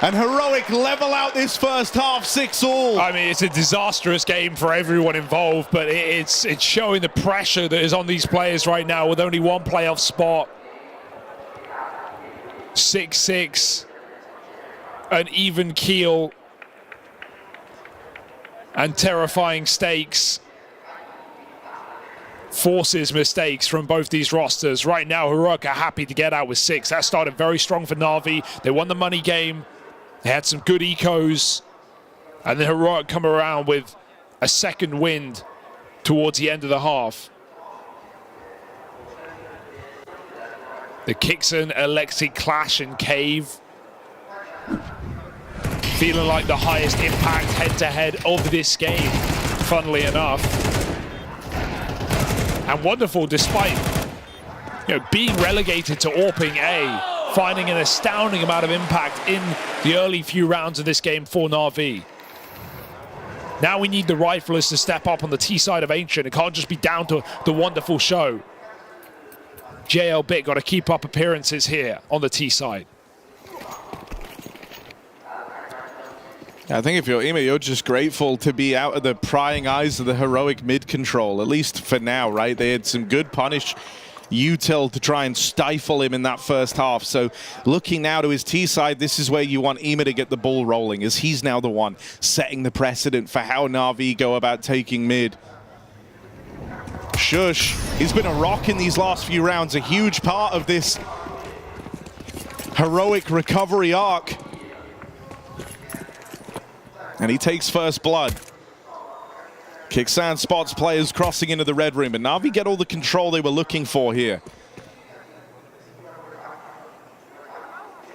And Heroic level out this first half 6-all. I mean, it's a disastrous game for everyone involved, but it's showing the pressure that is on these players right now with only one playoff spot. 6-6, an even keel, and terrifying stakes. Forces mistakes from both these rosters. Right now, Heroic are happy to get out with 6. That started very strong for Na'Vi. They won the money game. They had some good ecos. And then Heroic come around with a second wind towards the end of the half. The Kixon, Alexi clash and cave. Feeling like the highest impact head-to-head of this game, funnily enough. And wonderful, despite being relegated to AWPing A, finding an astounding amount of impact in the early few rounds of this game for Na'Vi. Now we need the riflers to step up on the T side of Ancient. It can't just be down to the wonderful show. JL Bit got to keep up appearances here on the T side. I think if you're Ima, you're just grateful to be out of the prying eyes of the Heroic mid control, at least for now, right? They had some good punish util to try and stifle him in that first half. So looking now to his T side, this is where you want Ima to get the ball rolling, as he's now the one setting the precedent for how Na'Vi go about taking mid. Shush, he's been a rock in these last few rounds, a huge part of this Heroic recovery arc. And he takes first blood. Kixan spots players crossing into the red room, but Na'Vi get all the control they were looking for here.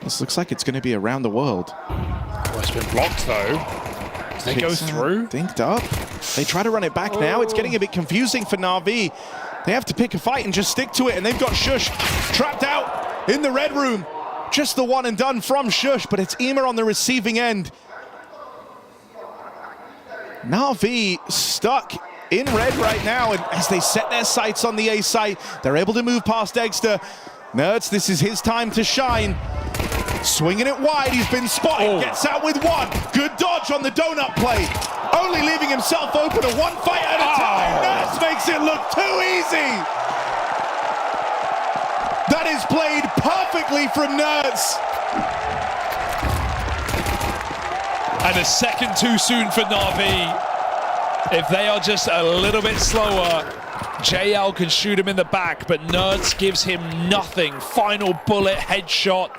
This looks like it's going to be around the world. Well, it's been blocked though. Does they go through? Dinked up. They try to run it back now. It's getting a bit confusing for Na'Vi. They have to pick a fight and just stick to it, and they've got Shush trapped out in the red room. Just the one and done from Shush, but it's Ima on the receiving end. Na'Vi stuck in red right now, and as they set their sights on the A site, they're able to move past Dexter. Nerds, this is his time to shine. Swinging it wide, he's been spotted, gets out with 1. Good dodge on the donut play. Only leaving himself open to 1 fight at a time. Nerds makes it look too easy. That is played perfectly from Nerds. And a second too soon for Na'Vi. If they are just a little bit slower, JL can shoot him in the back, but Nerds gives him nothing. Final bullet, headshot.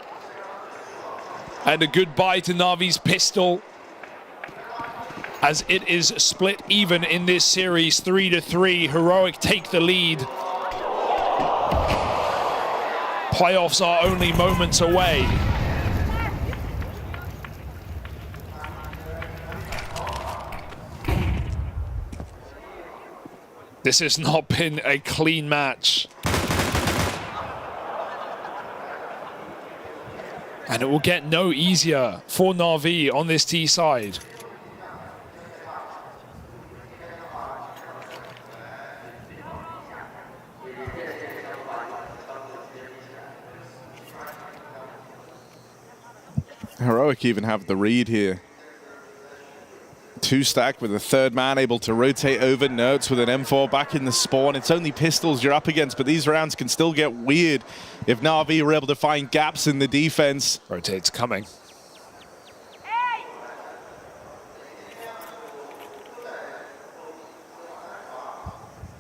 And a goodbye to Na'Vi's pistol. As it is split even in this series, 3-3. Heroic take the lead. Playoffs are only moments away. This has not been a clean match. And it will get no easier for Na'Vi on this T side. Heroic even have the read here. 2 stacked with a 3rd man able to rotate over. Nerds with an M4 back in the spawn. It's only pistols you're up against, but these rounds can still get weird if Na'Vi are able to find gaps in the defense. Rotate's coming.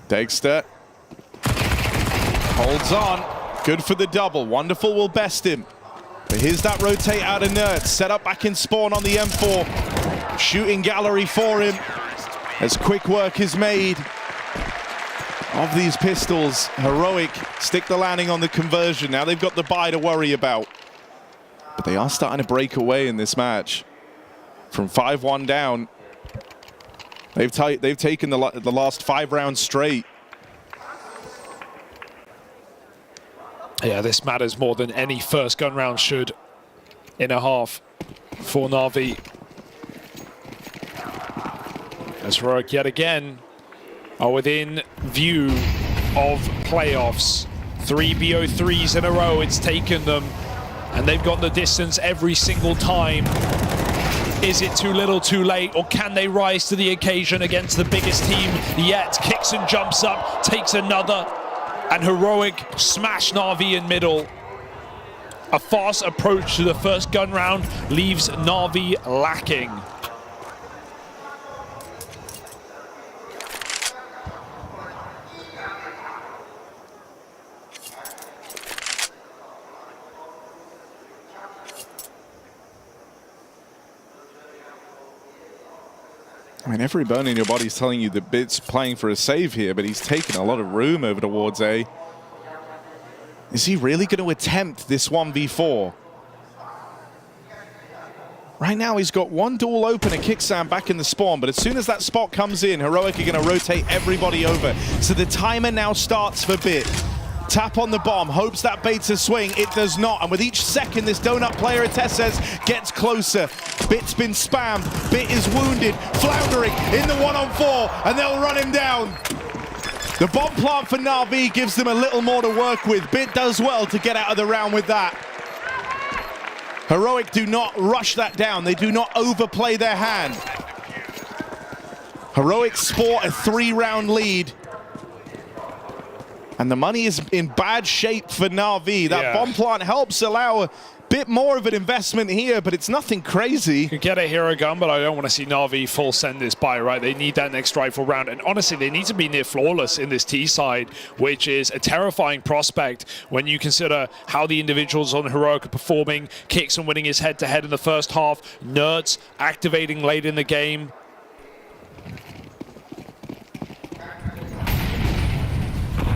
Dexter holds on. Good for the double. Wonderful will best him. But here's that rotate out of Nerds. Set up back in spawn on the M4. Shooting gallery for him as quick work is made of these pistols. Heroic stick the landing on the conversion. Now they've got the buy to worry about. But they are starting to break away in this match. From 5-1 down, they've taken the last 5 rounds straight. Yeah, this matters more than any first gun round should in a half for Na'Vi. As Heroic yet again are within view of playoffs. 3 BO3s in a row, it's taken them, and they've got the distance every single time. Is it too little, too late, or can they rise to the occasion against the biggest team yet? Kicks and jumps up, takes another, and Heroic smash Na'Vi in middle. A fast approach to the first gun round leaves Na'Vi lacking. I mean, every bone in your body is telling you that Bit's playing for a save here, but he's taken a lot of room over towards A. Is he really going to attempt this 1v4? Right now, he's got one door open, a kickstand back in the spawn, but as soon as that spot comes in, Heroic are going to rotate everybody over. So the timer now starts for Bit. Tap on the bomb, hopes that baits a swing. It does not, and with each second this donut player, Tess says, gets closer. Bit's been spammed, Bit is wounded, floundering in the 1-on-4, and they'll run him down. The bomb plant for Na'Vi gives them a little more to work with. Bit does well to get out of the round with that. Heroic do not rush that down. They do not overplay their hand. Heroic sport a 3-round lead. And the money is in bad shape for Na'Vi. That bomb plant helps allow a bit more of an investment here, but it's nothing crazy. You can get a hero gun, but I don't want to see Na'Vi full send this by, right? They need that next rifle round. And honestly, they need to be near flawless in this T side, which is a terrifying prospect when you consider how the individuals on Heroic are performing. Kicks and winning his head-to-head in the first half. Nerds activating late in the game.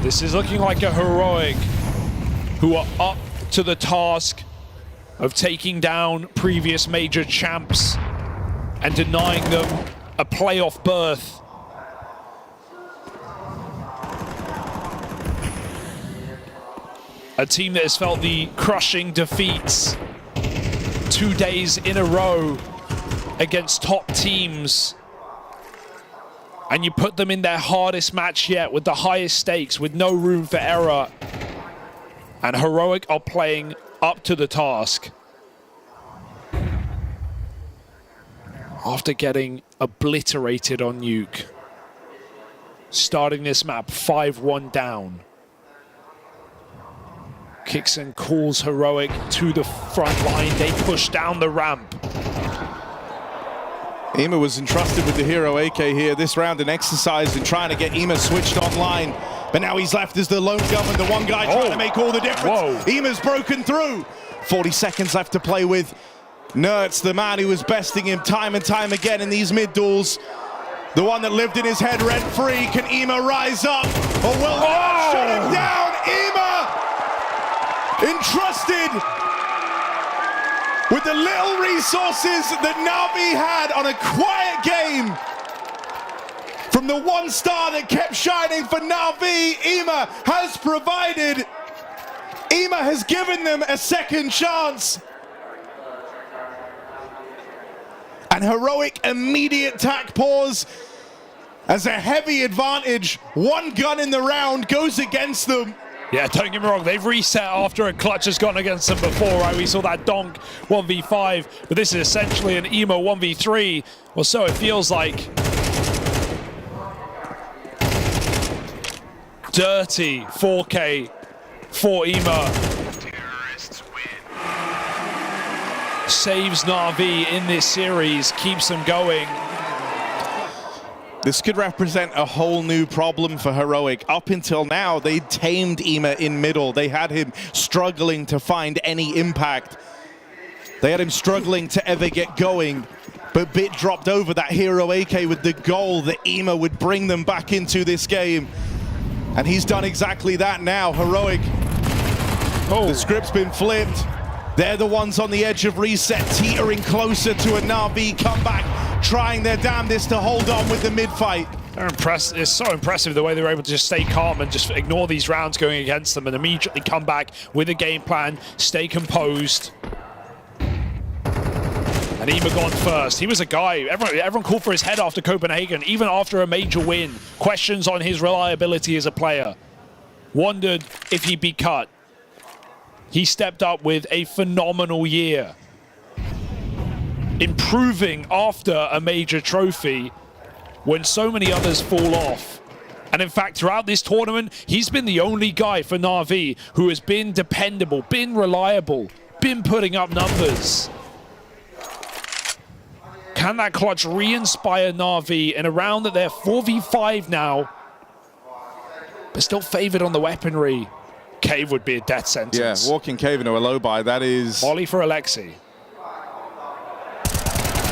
This is looking like a Heroic who are up to the task of taking down previous major champs and denying them a playoff berth. A team that has felt the crushing defeats 2 days in a row against top teams. And you put them in their hardest match yet with the highest stakes, with no room for error. And Heroic are playing up to the task. After getting obliterated on Nuke. Starting this map 5-1 down. Kicks and calls Heroic to the front line. They push down the ramp. Ema was entrusted with the hero AK here this round and exercised in trying to get Ema switched online. But now he's left as the lone gunman, the one guy trying to make all the difference. Ema's broken through. 40 seconds left to play with. Nerds, the man who was besting him time and time again in these mid-duels. The one that lived in his head rent-free. Can Ema rise up? Or will Nerds shut him down? Ema entrusted with the little resources that Na'Vi had on a quiet game. From the one star that kept shining for Na'Vi, Ema has provided. Ema has given them a second chance. And Heroic immediate tack pause as a heavy advantage. One gun in the round goes against them. Yeah, don't get me wrong, they've reset after a clutch has gone against them before, right? We saw that Donk 1v5, but this is essentially an Emo 1v3, or so it feels like. Dirty 4K for Emo. Saves Na'Vi in this series, keeps them going. This could represent a whole new problem for Heroic. Up until now, they tamed Ema in middle. They had him struggling to find any impact. They had him struggling to ever get going. But Bit dropped over that hero AK with the goal that Ema would bring them back into this game. And he's done exactly that now. Heroic, the script's been flipped. They're the ones on the edge of reset, teetering closer to a Na'Vi comeback, trying their damnedest to hold on with the mid-fight. It's so impressive the way they were able to just stay calm and just ignore these rounds going against them and immediately come back with a game plan, stay composed. And Ema gone first. He was a guy, everyone called for his head after Copenhagen, even after a major win. Questions on his reliability as a player. Wondered if he'd be cut. He stepped up with a phenomenal year. Improving after a major trophy when so many others fall off. And in fact, throughout this tournament, he's been the only guy for Na'Vi who has been dependable, been reliable, been putting up numbers. Can that clutch re-inspire Na'Vi in a round that they're 4v5 now, but still favored on the weaponry? Cave would be a death sentence. Yeah, walking Cave into a low buy, that is... Volley for Alexi.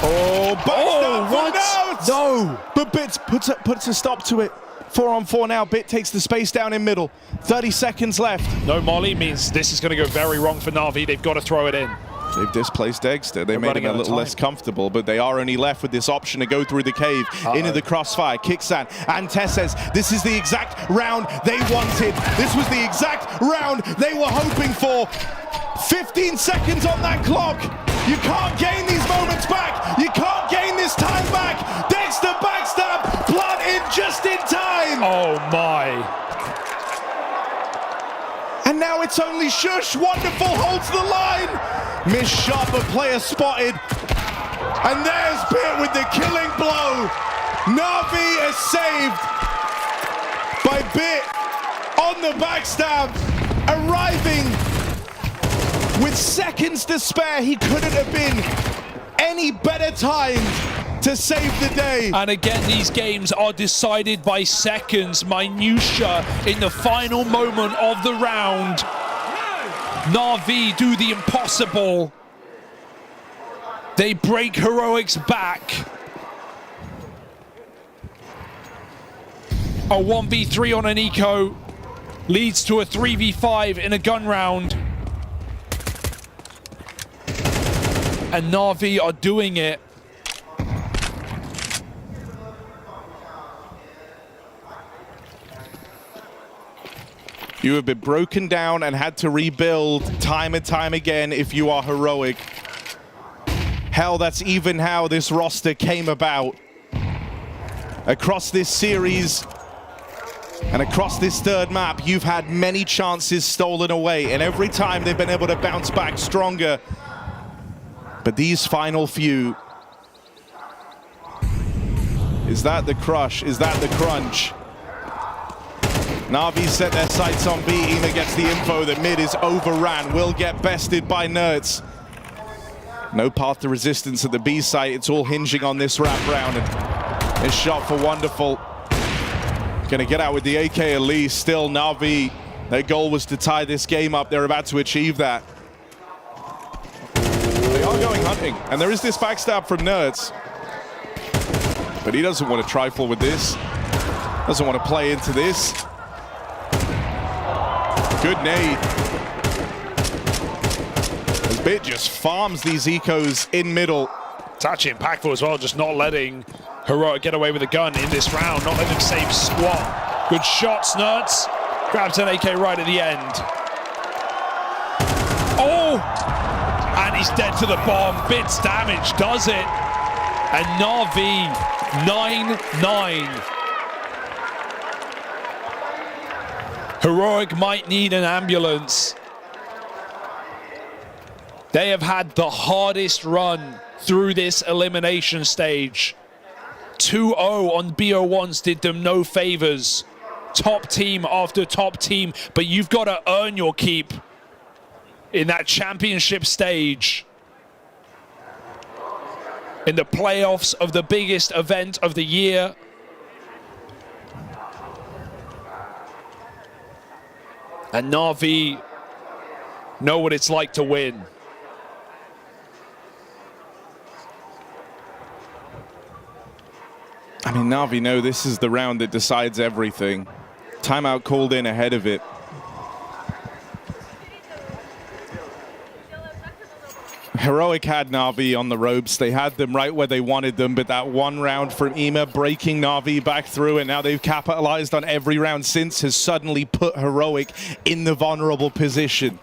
Oh, what? No! But Bit puts a stop to it. 4-on-4 now. Bit takes the space down in middle. 30 seconds left. No molly means this is going to go very wrong for Na'Vi. They've got to throw it in. They've displaced Dexter. They made him a little less comfortable, but they are only left with this option to go through the cave, into the crossfire. Kicksan and Tess says, this is the exact round they wanted. This was the exact round they were hoping for. 15 seconds on that clock. You can't gain these moments back. You can't gain this time back. Dexter backstab, blood in just in time. Oh my. And now it's only Shush. Wonderful holds the line. Missed shot, but player spotted. And there's Bit with the killing blow. Na'Vi is saved by Bit on the backstab, arriving with seconds to spare. He couldn't have been any better timed to save the day. And again, these games are decided by seconds, minutia in the final moment of the round. Na'Vi do the impossible. They break Heroic's back. A 1v3 on an eco leads to a 3v5 in a gun round. And Na'Vi are doing it. You have been broken down and had to rebuild time and time again if you are Heroic. Hell, that's even how this roster came about. Across this series and across this third map, you've had many chances stolen away, and every time they've been able to bounce back stronger. But these final few, is that the crush? Is that the crunch? Na'Vi set their sights on B. Ema gets the info that mid is overran, will get bested by Nerds. No path to resistance at the B site. It's all hinging on this wrap round. And this shot for Wonderful. Gonna get out with the AK at least. Still Na'Vi, their goal was to tie this game up. They're about to achieve that. They are going hunting, and there is this backstab from Nerds. But he doesn't want to trifle with this. Doesn't want to play into this. Good nade. As Bit just farms these ecos in middle. It's actually impactful as well, just not letting Heroic get away with a gun in this round, not letting him save squat. Good shots, Nerds. Grabs an AK right at the end. Oh! And he's dead to the bomb. Bit's damage does it. And Na'Vi 9-9. Heroic might need an ambulance. They have had the hardest run through this elimination stage. 2-0 on BO1s did them no favors. Top team after top team, but you've got to earn your keep in that championship stage. In the playoffs of the biggest event of the year. And Na'Vi know what it's like to win. I mean, Na'Vi know this is the round that decides everything. Timeout called in ahead of it. Heroic had Na'Vi on the ropes. They had them right where they wanted them, but that one round from Ema breaking Na'Vi back through, and now they've capitalized on every round since, has suddenly put Heroic in the vulnerable position.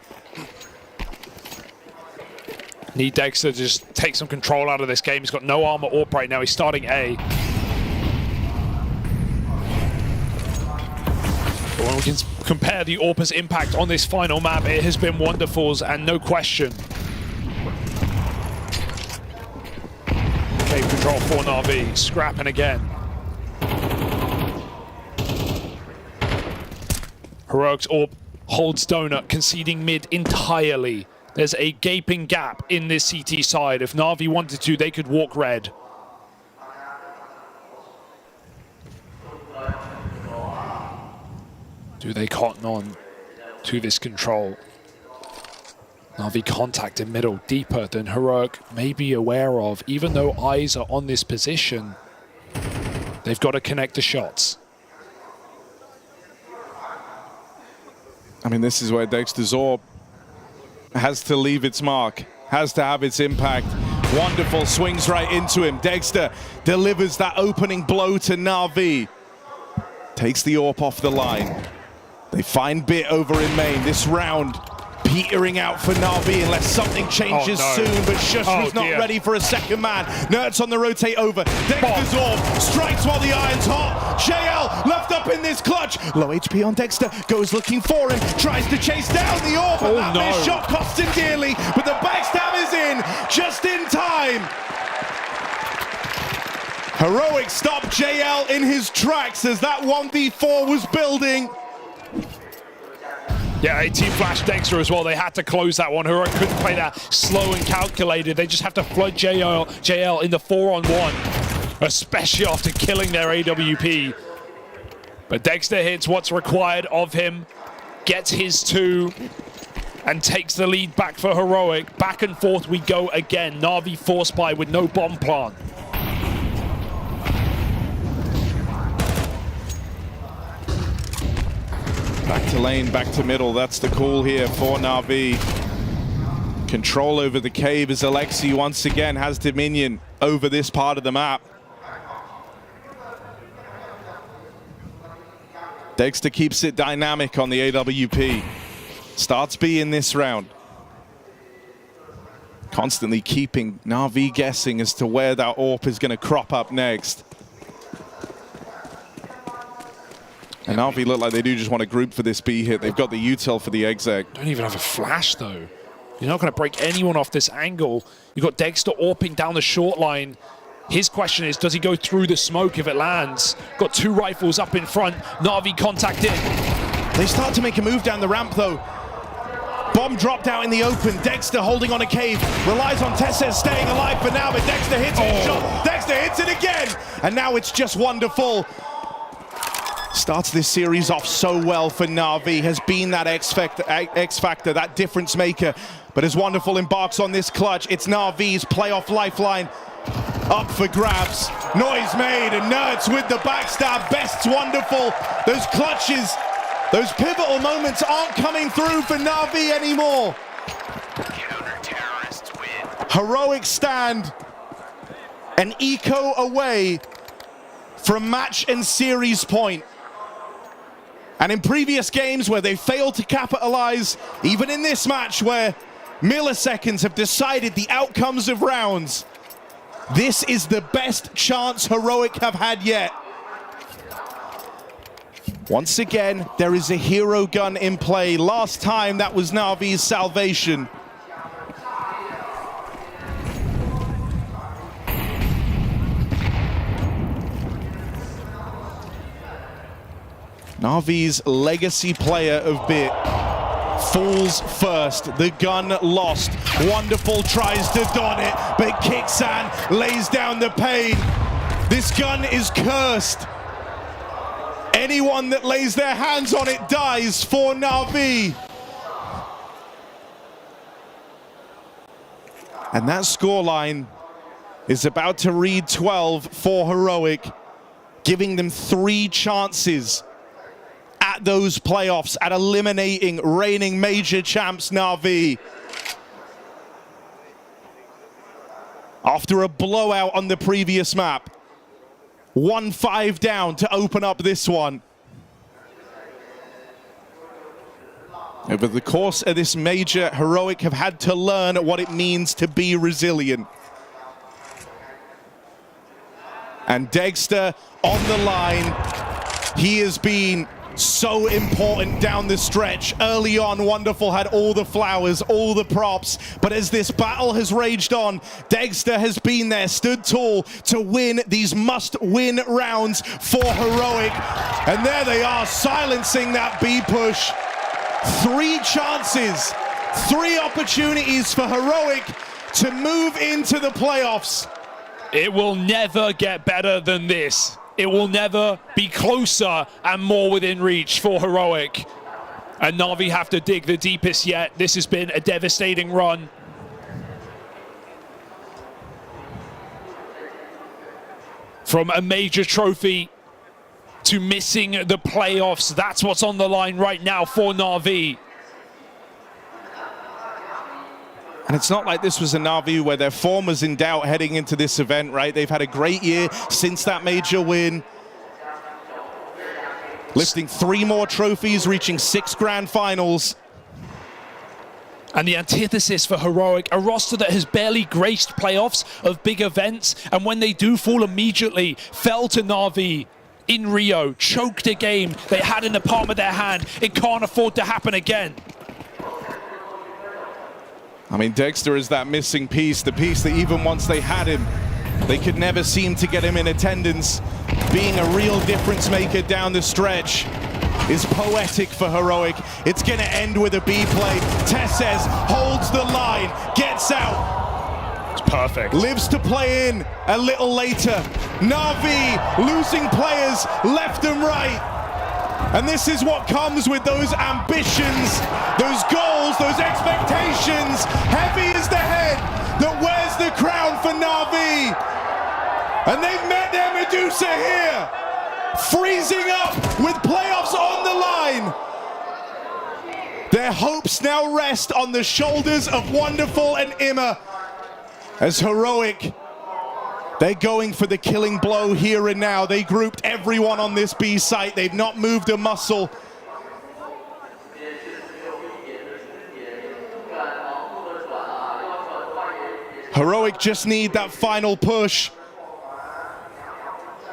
Need Dexter to just take some control out of this game. He's got no armor AWP right now. He's starting A. But when we can compare the AWP's impact on this final map, it has been wonderful, and no question. Cave control for Na'Vi, scrapping again. Heroic's AWP holds donut, conceding mid entirely. There's a gaping gap in this CT side. If Na'Vi wanted to, they could walk red. Do they cotton on to this control? Na'Vi contact in middle, deeper than Heroic may be aware of. Even though eyes are on this position, they've got to connect the shots. I mean, this is where Dexter's AWP has to leave its mark, has to have its impact. Wonderful, swings right into him. Dexter delivers that opening blow to Na'Vi. Takes the AWP off the line. They find Bit over in main. This round petering out for Na'Vi unless something changes soon, but Shush was not ready for a second man. Nert's on the rotate over. Dexter's AWP strikes while the iron's hot. JL left up in this clutch. Low HP on Dexter, goes looking for him, tries to chase down the AWP, and that missed shot costs him dearly, but the backstab is in, just in time. Heroic stopped JL in his tracks as that 1v4 was building. Yeah, 18 flash Dexter as well. They had to close that one. Heroic couldn't play that slow and calculated. They just have to flood JL in the 4-on-1, especially after killing their AWP. But Dexter hits what's required of him, gets his 2, and takes the lead back for Heroic. Back and forth we go again. Na'Vi force buy with no bomb plant. Back to lane, back to middle. That's the call here for Na'Vi. Control over the cave as Alexi once again has dominion over this part of the map. Dexter keeps it dynamic on the AWP. Starts B in this round. Constantly keeping Na'Vi guessing as to where that AWP is going to crop up next. And Na'Vi look like they do just want to group for this B hit. They've got the util for the exec. Don't even have a flash though. You're not going to break anyone off this angle. You've got Dexter AWPing down the short line. His question is, does he go through the smoke if it lands? Got 2 rifles up in front. Na'Vi contact in. They start to make a move down the ramp though. Bomb dropped out in the open. Dexter holding on a cave. Relies on Tessez staying alive for now, but Dexter hits his shot. Dexter hits it again. And now it's just wonderful. Starts this series off so well for Na'Vi, has been that X factor, that difference maker. But as Wonderful embarks on this clutch, it's Na'Vi's playoff lifeline up for grabs. Noise made, and Nerds with the backstab. Best's Wonderful. Those clutches, those pivotal moments aren't coming through for Na'Vi anymore. Counter-terrorists win. Heroic stand an eco away from match and series point. And in previous games where they failed to capitalize, even in this match where milliseconds have decided the outcomes of rounds, this is the best chance Heroic have had yet. Once again, there is a hero gun in play. Last time, that was Na'Vi's salvation. Na'Vi's legacy player of BIT falls first. The gun lost. Wonderful tries to don it, but Kixan lays down the pain. This gun is cursed. Anyone that lays their hands on it dies for Na'Vi. And that scoreline is about to read 12 for Heroic, giving them 3 chances at those playoffs, at eliminating reigning major champs Na'Vi. After a blowout on the previous map, 1-5 down to open up this one. Over the course of this major, Heroic have had to learn what it means to be resilient. And Dexter on the line. He has been so important down the stretch. Early on, Wonderful had all the flowers, all the props, but as this battle has raged on, Dexter has been there, stood tall to win these must-win rounds for Heroic. And there they are, silencing that B push. 3 chances, 3 opportunities for Heroic to move into the playoffs. It will never get better than this. It will never be closer and more within reach for Heroic. And Na'Vi have to dig the deepest yet. This has been a devastating run. From a major trophy to missing the playoffs, that's what's on the line right now for Na'Vi. And it's not like this was a Na'Vi where their form was in doubt heading into this event, right? They've had a great year since that major win. Lifting 3 more trophies, reaching 6 grand finals. And the antithesis for Heroic, a roster that has barely graced playoffs of big events, and when they do fall immediately, fell to Na'Vi in Rio, choked a game they had in the palm of their hand. It can't afford to happen again. I mean, Dexter is that missing piece, the piece that even once they had him, they could never seem to get him in attendance. Being a real difference maker down the stretch is poetic for Heroic. It's gonna end with a B play. Tesses holds the line, gets out. It's perfect. Lives to play in a little later. Na'Vi losing players left and right. And this is what comes with those ambitions, those goals, those expectations. Heavy is the head that wears the crown for Na'Vi. And they've met their Medusa here, freezing up with playoffs on the line. Their hopes now rest on the shoulders of Wonderful and Imma as Heroic, they're going for the killing blow here and now. They grouped everyone on this B site. They've not moved a muscle. Heroic just need that final push.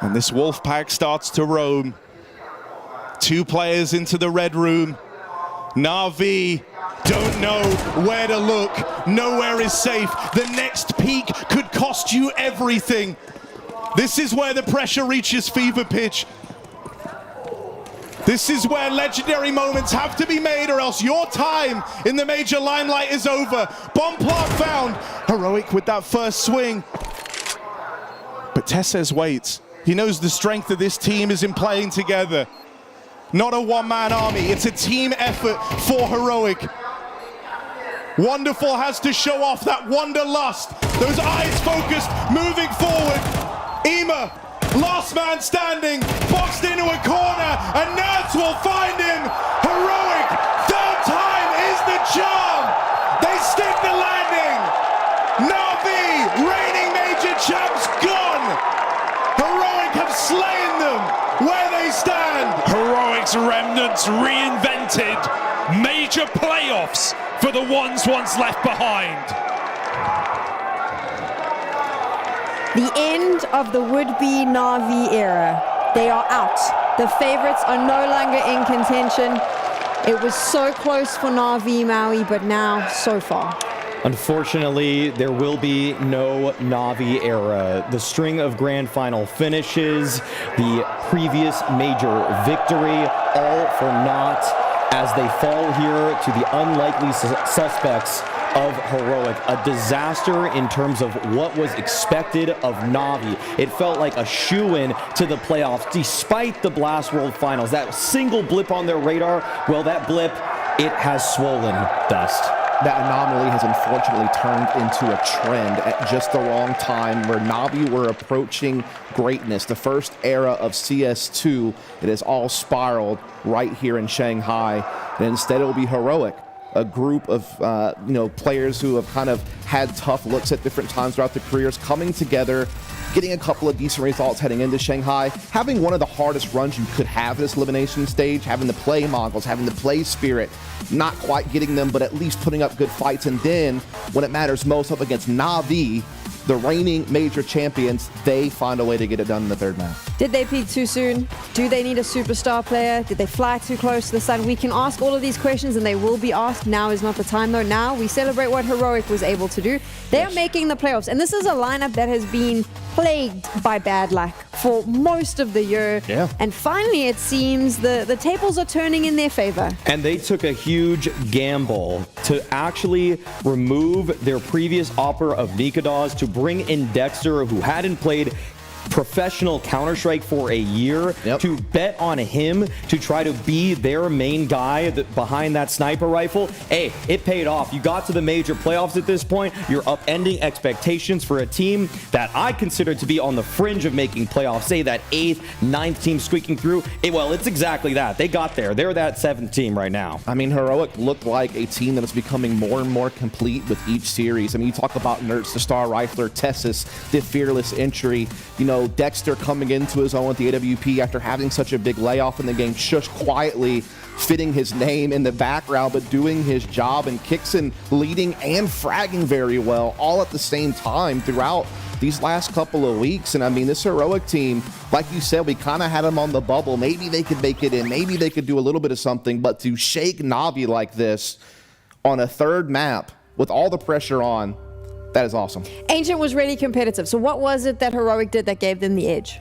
And this wolf pack starts to roam. 2 players into the red room. Na'Vi don't know where to look. Nowhere is safe. The next peak could cost you everything. This is where the pressure reaches fever pitch. This is where legendary moments have to be made, or else your time in the major limelight is over. Bomb plant found. Heroic with that first swing. But Tesses waits. He knows the strength of this team is in playing together. Not a one-man army, it's a team effort for Heroic. Wonderful has to show off that wanderlust. Those eyes focused, moving forward. Imma, last man standing, boxed into a corner, and Nerds will find him. Heroic, 3rd time is the charm. They stick the landing. Na'Vi, reigning major champs, gone. Heroic have slain them where they stand. Heroic's remnants reinvented. Major playoffs for the ones once left behind. The end of the would-be Na'Vi era. They are out. The favorites are no longer in contention. It was so close for Na'Vi Maui, but now so far. Unfortunately, there will be no Na'Vi era. The string of grand final finishes, the previous major victory, all for naught as they fall here to the unlikely suspects of Heroic. A disaster in terms of what was expected of Na'Vi. It felt like a shoo-in to the playoffs despite the Blast World Finals. That single blip on their radar, well, that blip, it has swollen dust. That anomaly has unfortunately turned into a trend at just the wrong time where Na'Vi were approaching greatness. The first era of CS2, it has all spiraled right here in Shanghai. And instead it will be Heroic, a group of players who have kind of had tough looks at different times throughout their careers, coming together, getting a couple of decent results heading into Shanghai, having one of the hardest runs you could have at this elimination stage, having to play Mongols, having to play Spirit, not quite getting them, but at least putting up good fights. And then, when it matters most, up against Na'Vi, the reigning major champions, they find a way to get it done in the third map. Did they peak too soon? Do they need a superstar player? Did they fly too close to the sun? We can ask all of these questions and they will be asked. Now is not the time though. Now we celebrate what Heroic was able to do. They are making the playoffs, and this is a lineup that has been plagued by bad luck for most of the year. Yeah. And finally it seems the tables are turning in their favor. And they took a huge gamble to actually remove their previous offer of Nikados to bring in Dexter, who hadn't played professional Counter-Strike for a year, to bet on him to try to be their main guy behind that sniper rifle. Hey, it paid off. You got to the major playoffs at this point. You're upending expectations for a team that I consider to be on the fringe of making playoffs. Say that 8th, 9th team squeaking through. Well, it's exactly that. They got there. They're that 7th team right now. I mean, Heroic looked like a team that is becoming more and more complete with each series. I mean, you talk about Nertz, the star rifler, Tessus, the fearless entry, Dexter coming into his own with the AWP after having such a big layoff in the game, Shush quietly fitting his name in the background, but doing his job, and Kixon leading and fragging very well, all at the same time throughout these last couple of weeks. And I mean, this Heroic team, like you said, we kind of had them on the bubble. Maybe they could make it in, maybe they could do a little bit of something, but to shake Na'Vi like this on a third map with all the pressure on, that is awesome. Ancient was really competitive. So what was it that Heroic did that gave them the edge?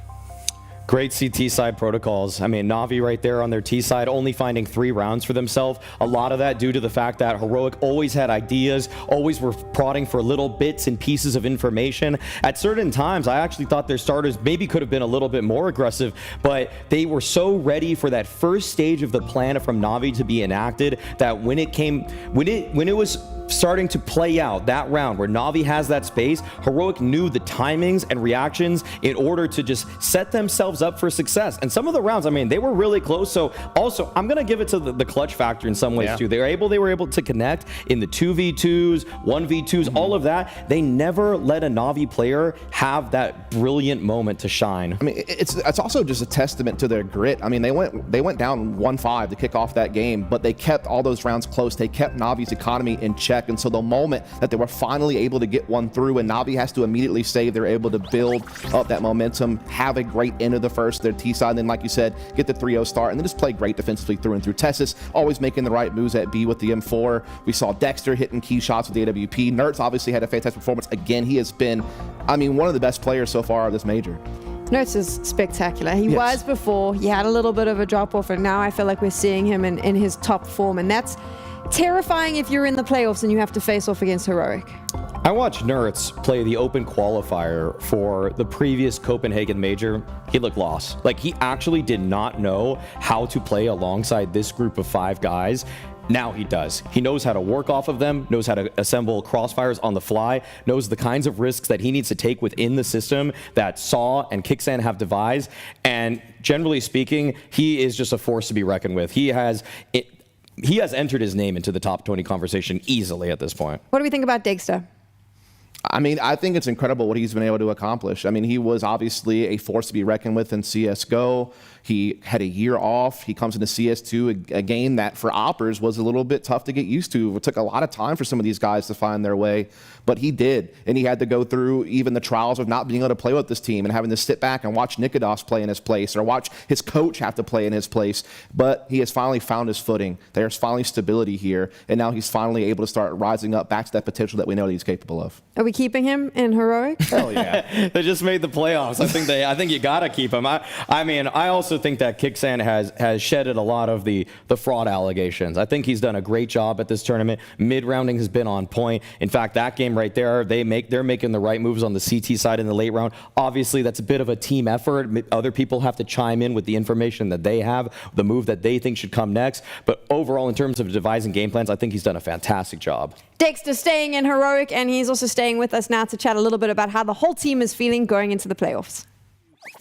Great CT side protocols. I mean, Na'Vi right there on their T side only finding 3 rounds for themselves. A lot of that due to the fact that Heroic always had ideas, always were prodding for little bits and pieces of information. At certain times, I actually thought their starters maybe could have been a little bit more aggressive, but they were so ready for that first stage of the plan from Na'Vi to be enacted that when it was starting to play out that round where Na'Vi has that space, Heroic knew the timings and reactions in order to just set themselves up for success. And some of the rounds, I mean, they were really close. So also, I'm going to give it to the clutch factor in some ways too. They were able to connect in the 2v2s, 1v2s, all of that. They never let a Na'Vi player have that brilliant moment to shine. I mean, it's also just a testament to their grit. I mean, they went down 1-5 to kick off that game, but they kept all those rounds close. They kept Na'Vi's economy in check. And so the moment that they were finally able to get one through and Na'Vi has to immediately save, they're able to build up that momentum, have a great end of the first, their T side, and then, like you said, get the 3-0 start, and then just play great defensively through and through. Tessus always making the right moves at B with the M4. We saw Dexter hitting key shots with the AWP. Nertz obviously had a fantastic performance. Again, he has been, I mean, one of the best players so far of this major. Nertz is spectacular. He was before. He had a little bit of a drop-off, and now I feel like we're seeing him in his top form, and that's terrifying if you're in the playoffs and you have to face off against Heroic. I watched Nertz play the open qualifier for the previous Copenhagen major. He looked lost. Like, he actually did not know how to play alongside this group of 5 guys. Now he does. He knows how to work off of them, knows how to assemble crossfires on the fly, knows the kinds of risks that he needs to take within the system that Saw and Kixan have devised. And generally speaking, he is just a force to be reckoned with. He has entered his name into the top 20 conversation easily at this point. What do we think about Dexter? I mean, I think it's incredible what he's been able to accomplish. I mean, he was obviously a force to be reckoned with in CSGO. He had a year off. He comes into CS2, a game that for Oppers was a little bit tough to get used to. It took a lot of time for some of these guys to find their way, but he did. And he had to go through even the trials of not being able to play with this team and having to sit back and watch Nikodos play in his place or watch his coach have to play in his place. But he has finally found his footing. There's finally stability here, and now he's finally able to start rising up back to that potential that we know that he's capable of. Are we keeping him in Heroic? Hell yeah. They just made the playoffs. I think you gotta keep him. I mean, I also think that Kixan has shedded a lot of the fraud allegations. I think he's done a great job at this tournament. Mid-rounding has been on point. In fact, that game right there, they're making the right moves on the CT side in the late round. Obviously, that's a bit of a team effort. Other people have to chime in with the information that they have, the move that they think should come next. But overall, in terms of devising game plans, I think he's done a fantastic job. Dexter staying in Heroic, and he's also staying with us now to chat a little bit about how the whole team is feeling going into the playoffs.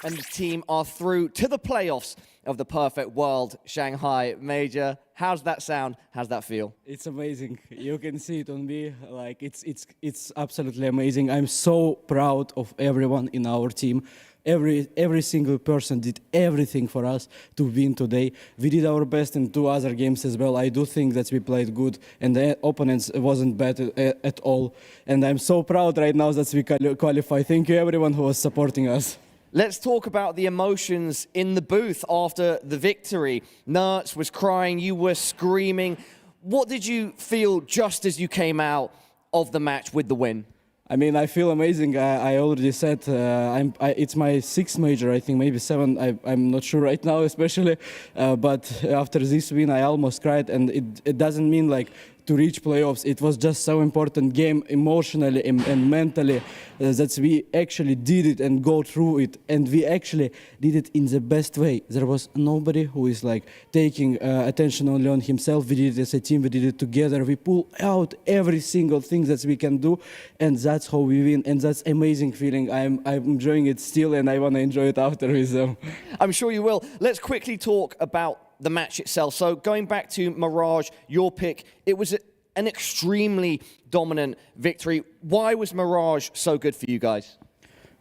And the team are through to the playoffs of the Perfect World Shanghai Major. How's that sound? How's that feel? It's amazing. You can see it on me. Like it's absolutely amazing. I'm so proud of everyone in our team. Every single person did everything for us to win today. We did our best in 2 other games as well. I do think that we played good, and the opponents wasn't bad at all. And I'm so proud right now that we qualify. Thank you everyone who was supporting us. Let's talk about the emotions in the booth after the victory. Nertz was crying, you were screaming. What did you feel just as you came out of the match with the win? I mean, I feel amazing. I already said it's my 6th major, I think, maybe 7. I'm not sure right now, especially. But after this win, I almost cried, and it doesn't mean like to reach playoffs. It was just so important game emotionally and mentally that we actually did it and go through it, and we actually did it in the best way. There was nobody who is like taking attention only on himself. We did it as a team. We did it together. We pull out every single thing that we can do, and that's how we win. And that's amazing feeling. I'm enjoying it still, and I want to enjoy it after with them. I'm sure you will. Let's quickly talk about the match itself. So going back to Mirage, your pick, it was an extremely dominant victory. Why was Mirage so good for you guys?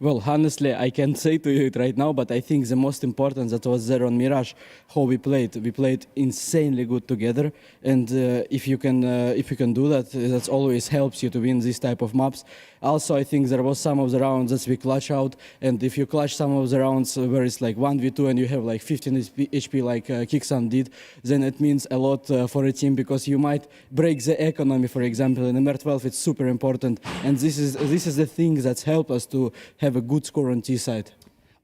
Well, honestly, I can't say to you it right now, but I think the most important that was there on Mirage, how we played. We played insanely good together, and if you can do that, that always helps you to win this type of maps. Also, I think there was some of the rounds that we clutch out, and if you clutch some of the rounds where it's like 1v2 and you have like 15 HP like Kixan did, then it means a lot for a team, because you might break the economy, for example. In MR12, it's super important, and this is the thing that's helped us to have a good score on T side.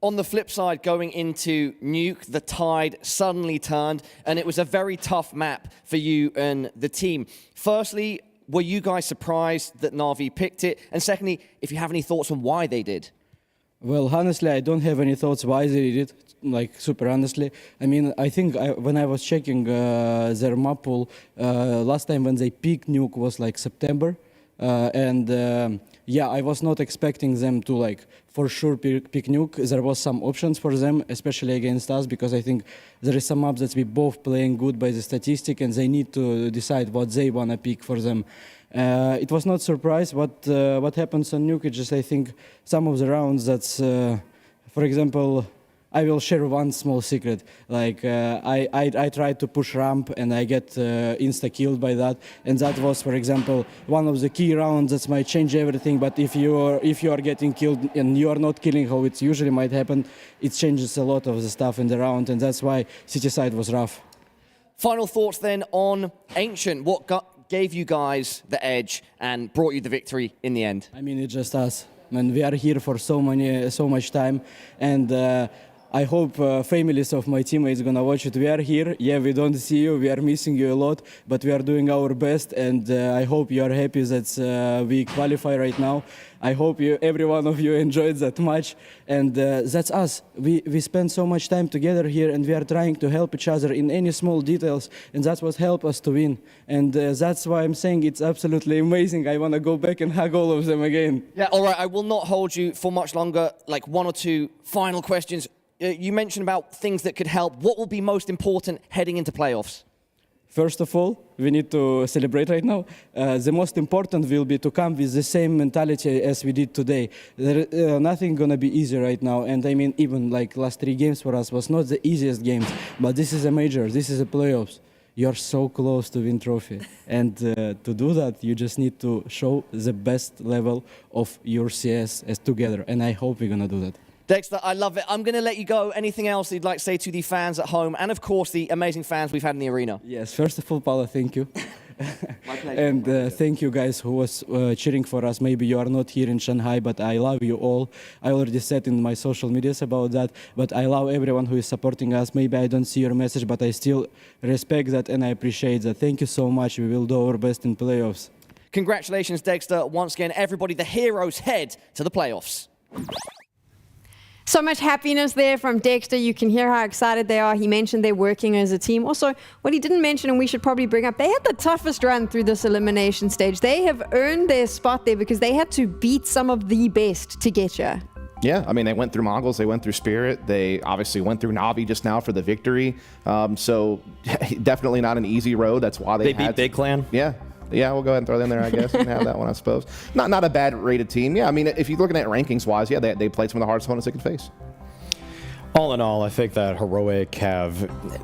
On the flip side, going into Nuke, the tide suddenly turned, and it was a very tough map for you and the team. Firstly, were you guys surprised that Na'Vi picked it? And secondly, if you have any thoughts on why they did? Well, honestly, I don't have any thoughts why they did it, like super honestly. I mean, I think when I was checking their map pool, last time when they picked Nuke was like September. Yeah, I was not expecting them to like for sure pick Nuke. There was some options for them, especially against us, because I think there is some maps that we both playing good by the statistic, and they need to decide what they want to pick for them. It was not surprise what happens on Nuke. It's just I think some of the rounds that's, for example, I will share one small secret. Like I tried to push ramp and I get insta killed by that, and that was, for example, one of the key rounds that might change everything. But if you are getting killed and you are not killing, how it usually might happen, it changes a lot of the stuff in the round, and that's why city side was rough. Final thoughts then on Ancient. What gave you guys the edge and brought you the victory in the end? I mean, it's just us. Man, we are here for so much time, and I hope families of my teammates gonna watch it. We are here. Yeah, we don't see you. We are missing you a lot, but we are doing our best, and I hope you are happy that we qualify right now. I hope every one of you enjoyed that match, and that's us. We spend so much time together here, and we are trying to help each other in any small details, and that's what helped us to win. And that's why I'm saying it's absolutely amazing. I want to go back and hug all of them again. Yeah, all right. I will not hold you for much longer. Like 1 or 2 final questions. You mentioned about things that could help. What will be most important heading into playoffs? First of all, we need to celebrate right now. The most important will be to come with the same mentality as we did today. Nothing gonna be easy right now, and I mean, even like last 3 games for us was not the easiest games, but this is a major, this is a playoffs. You're so close to win trophy, and to do that, you just need to show the best level of your CS as together, and I hope we're gonna do that. Dexter, I love it. I'm going to let you go. Anything else you'd like to say to the fans at home and, of course, the amazing fans we've had in the arena? Yes, first of all, Paolo, thank you. My pleasure. And thank you guys who was cheering for us. Maybe you are not here in Shanghai, but I love you all. I already said in my social medias about that, but I love everyone who is supporting us. Maybe I don't see your message, but I still respect that and I appreciate that. Thank you so much. We will do our best in playoffs. Congratulations, Dexter. Once again, everybody, the heroes head to the playoffs. So much happiness there from Dexter. You can hear how excited they are. He mentioned they're working as a team. Also, what he didn't mention, and we should probably bring up, they had the toughest run through this elimination stage. They have earned their spot there because they had to beat some of the best to get here. Yeah, I mean, they went through Mongols, they went through Spirit, they obviously went through Na'Vi just now for the victory. So definitely not an easy road. That's why they beat Big Clan. Yeah. Yeah, we'll go ahead and throw them there, I guess. You can have that one, I suppose. Not a bad rated team. Yeah, I mean, if you're looking at rankings-wise, yeah, they played some of the hardest opponents they could face. All in all, I think that Heroic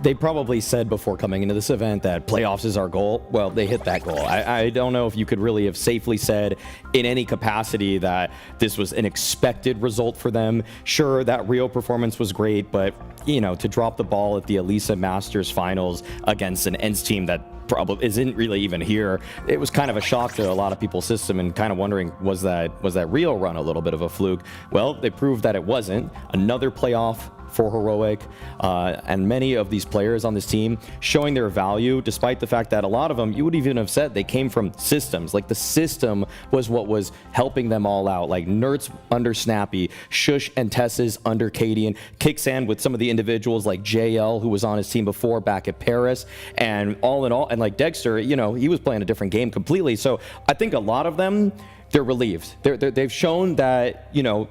they probably said before coming into this event that playoffs is our goal. Well, they hit that goal. I don't know if you could really have safely said in any capacity that this was an expected result for them. Sure, that Rio performance was great, but, you know, to drop the ball at the Elisa Masters finals against an ENCE team that probably isn't really even here, it was kind of a shock to a lot of people's system and kind of wondering, was that Rio run a little bit of a fluke? Well, they proved that it wasn't. Another playoff for Heroic, and many of these players on this team showing their value, despite the fact that a lot of them, you would even have said they came from systems. Like, the system was what was helping them all out. Like Nerds under Snappy, Shush and Tessa's under Cadian, Kicksand with some of the individuals like JL, who was on his team before back at Paris, and all in all, and like Dexter, you know, he was playing a different game completely. So I think a lot of them, they're relieved. They've shown that, you know,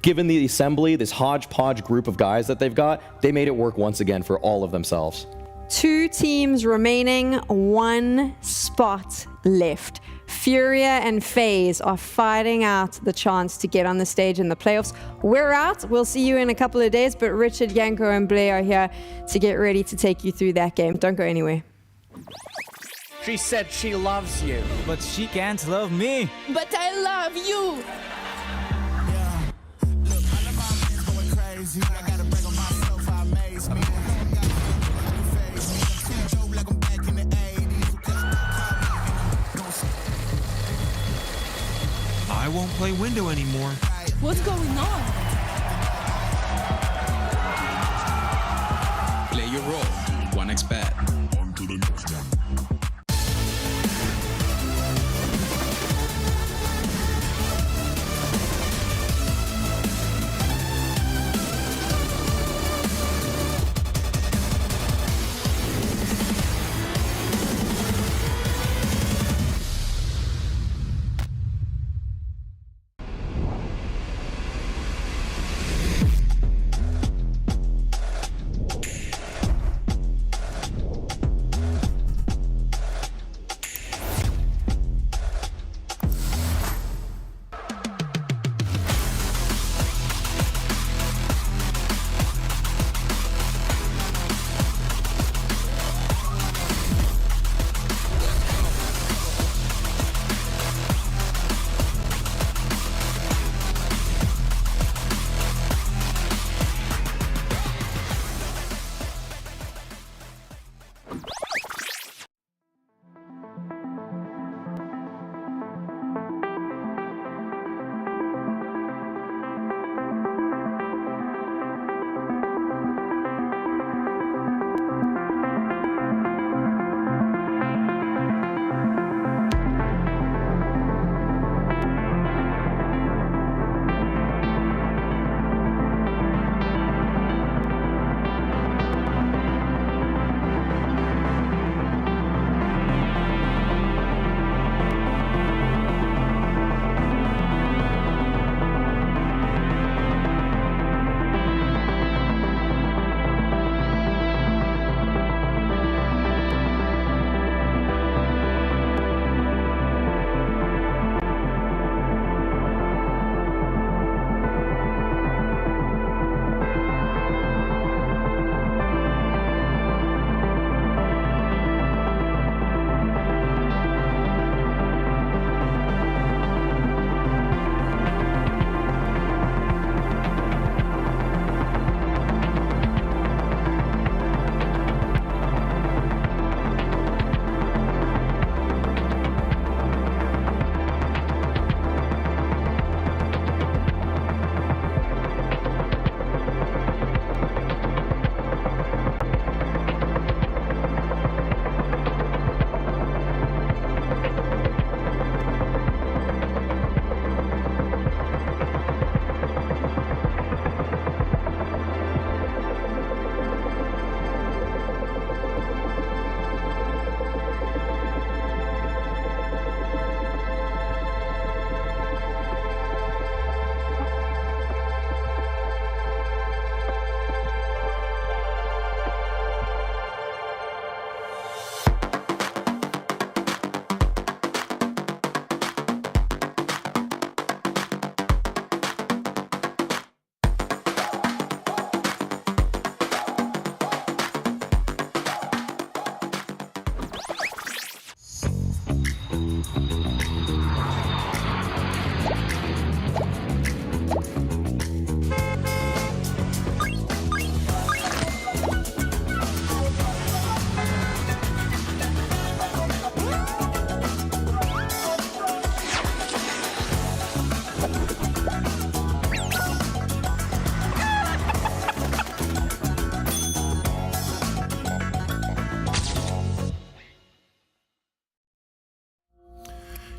given the assembly, this hodgepodge group of guys that they've got, they made it work once again for all of themselves. 2 teams remaining, 1 spot left. Furia and FaZe are fighting out the chance to get on the stage in the playoffs. We're out. We'll see you in a couple of days, but Richard, Yanko, and Blair are here to get ready to take you through that game. Don't go anywhere. She said she loves you, but she can't love me. But I love you. I won't play window anymore. What's going on? Play your role. 1xBet. On to the next one.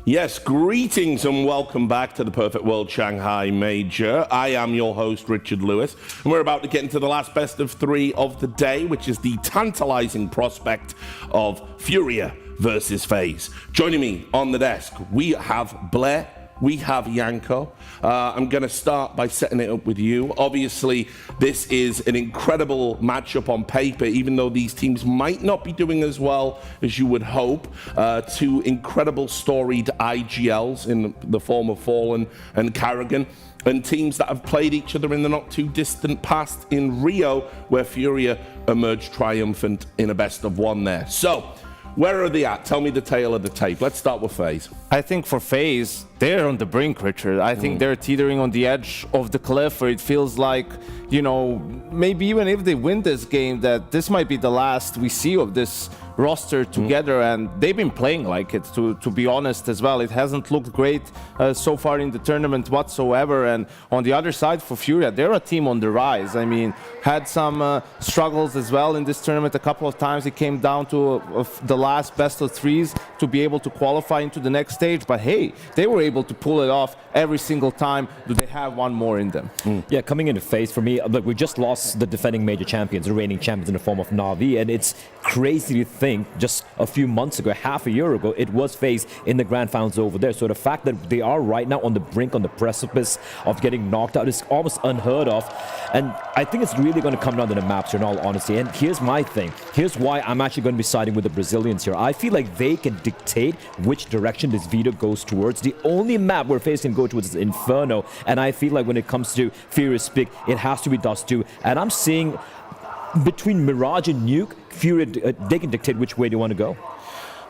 Yes, greetings and welcome back to the Perfect World Shanghai Major. I am your host, Richard Lewis, and we're about to get into the last best of three of the day, which is the tantalizing prospect of Furia versus FaZe. Joining me on the desk, we have Blair, we have Yanko. I'm going to start by setting it up with you. Obviously, this is an incredible matchup on paper, even though these teams might not be doing as well as you would hope. Two incredible storied IGLs in the form of Fallen and Karrigan, and teams that have played each other in the not too distant past in Rio, where Furia emerged triumphant in a best of one there. So, where are they at? Tell me the tale of the tape. Let's start with FaZe. I think for FaZe, they're on the brink, Richard. I think they're teetering on the edge of the cliff where it feels like, you know, maybe even if they win this game, that this might be the last we see of this roster together, and they've been playing like it, to be honest as well. It hasn't looked great so far in the tournament whatsoever. And on the other side for Furia, they're a team on the rise. I mean, had some struggles as well in this tournament a couple of times. It came down to the last best of threes to be able to qualify into the next stage. But hey, they were able to pull it off every single time. Do they have one more in them? Yeah, coming into FaZe, for me, look, we just lost the defending major champions, the reigning champions in the form of Na'Vi, and it's crazy to think just a few months ago, half a year ago, it was FaZe in the grand finals over there. So the fact that they are right now on the brink, on the precipice of getting knocked out is almost unheard of. And I think it's really going to come down to the maps here, in all honesty. And here's my thing. Here's why I'm actually going to be siding with the Brazilians here. I feel like they can dictate which direction this veto goes towards. The only map where FaZe can go towards is Inferno. And I feel like when it comes to Furious Pick, it has to be Dust 2. And I'm seeing between Mirage and Nuke, Furia, they can dictate which way they want to go.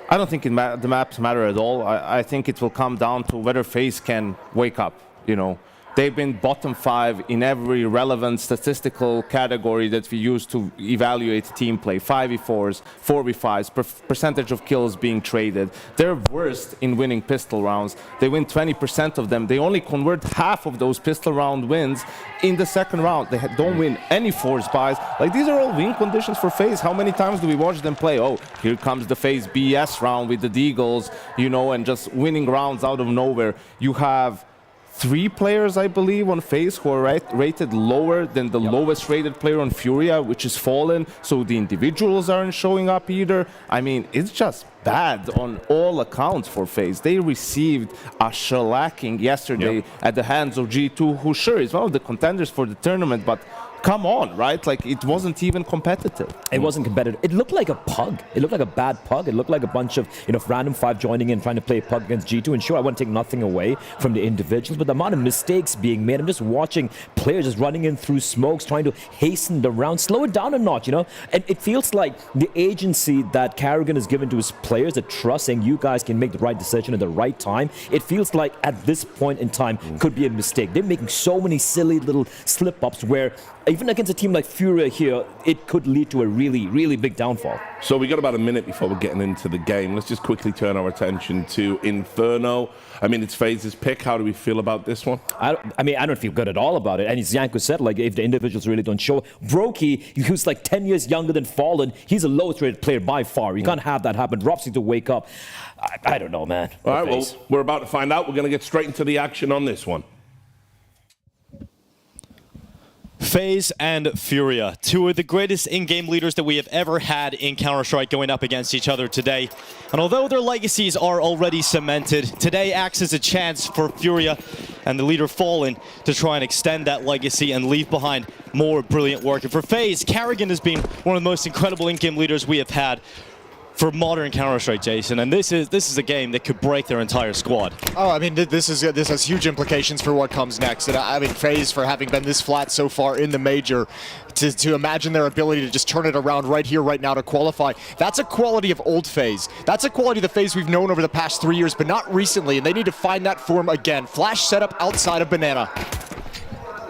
I don't think the maps matter at all. I think it will come down to whether FaZe can wake up, you know. They've been bottom 5 in every relevant statistical category that we use to evaluate team play. 5v4s, 4v5s, percentage of kills being traded. They're worst in winning pistol rounds. They win 20% of them. They only convert half of those pistol round wins in the second round. They don't win any force buys. Like, these are all win conditions for FaZe. How many times do we watch them play? Oh, here comes the FaZe BS round with the Deagles, you know, and just winning rounds out of nowhere. You have 3 players, I believe, on FaZe who are rated lower than the lowest rated player on Furia, which is Fallen. So the individuals aren't showing up either. I mean, it's just bad on all accounts for FaZe. They received a shellacking yesterday at the hands of G2, who sure is one of the contenders for the tournament, but come on, right? Like, it wasn't even competitive. It wasn't competitive. It looked like a pug. It looked like a bad pug. It looked like a bunch of, you know, random 5 joining in, trying to play a pug against G2. And sure, I want to take nothing away from the individuals, but the amount of mistakes being made, I'm just watching players just running in through smokes, trying to hasten the round, slow it down a notch, you know? And it feels like the agency that Karrigan has given to his players, the trust, saying you guys can make the right decision at the right time, it feels like at this point in time could be a mistake. They're making so many silly little slip-ups where even against a team like Furia here, it could lead to a really, really big downfall. So we got about a minute before we're getting into the game. Let's just quickly turn our attention to Inferno. I mean, it's FaZe's pick. How do we feel about this one? I mean, I don't feel good at all about it. And as Yanko said, like, if the individuals really don't show. Brokey, who's like 10 years younger than Fallen, he's the lowest rated player by far. You can't have that happen. Drops need to wake up. I don't know, man. All right, well, we're about to find out. We're going to get straight into the action on this one. FaZe and Furia, 2 of the greatest in-game leaders that we have ever had in Counter-Strike, going up against each other today. And although their legacies are already cemented, today acts as a chance for Furia and the leader Fallen to try and extend that legacy and leave behind more brilliant work. And for FaZe, Karrigan has been one of the most incredible in-game leaders we have had for modern Counter-Strike, Jason, and this is a game that could break their entire squad. Oh, I mean, this has huge implications for what comes next. And I mean, FaZe, for having been this flat so far in the major, to imagine their ability to just turn it around right here, right now to qualify, that's a quality of old FaZe. That's a quality of the FaZe we've known over the past 3 years, but not recently, and they need to find that form again. Flash setup outside of Banana.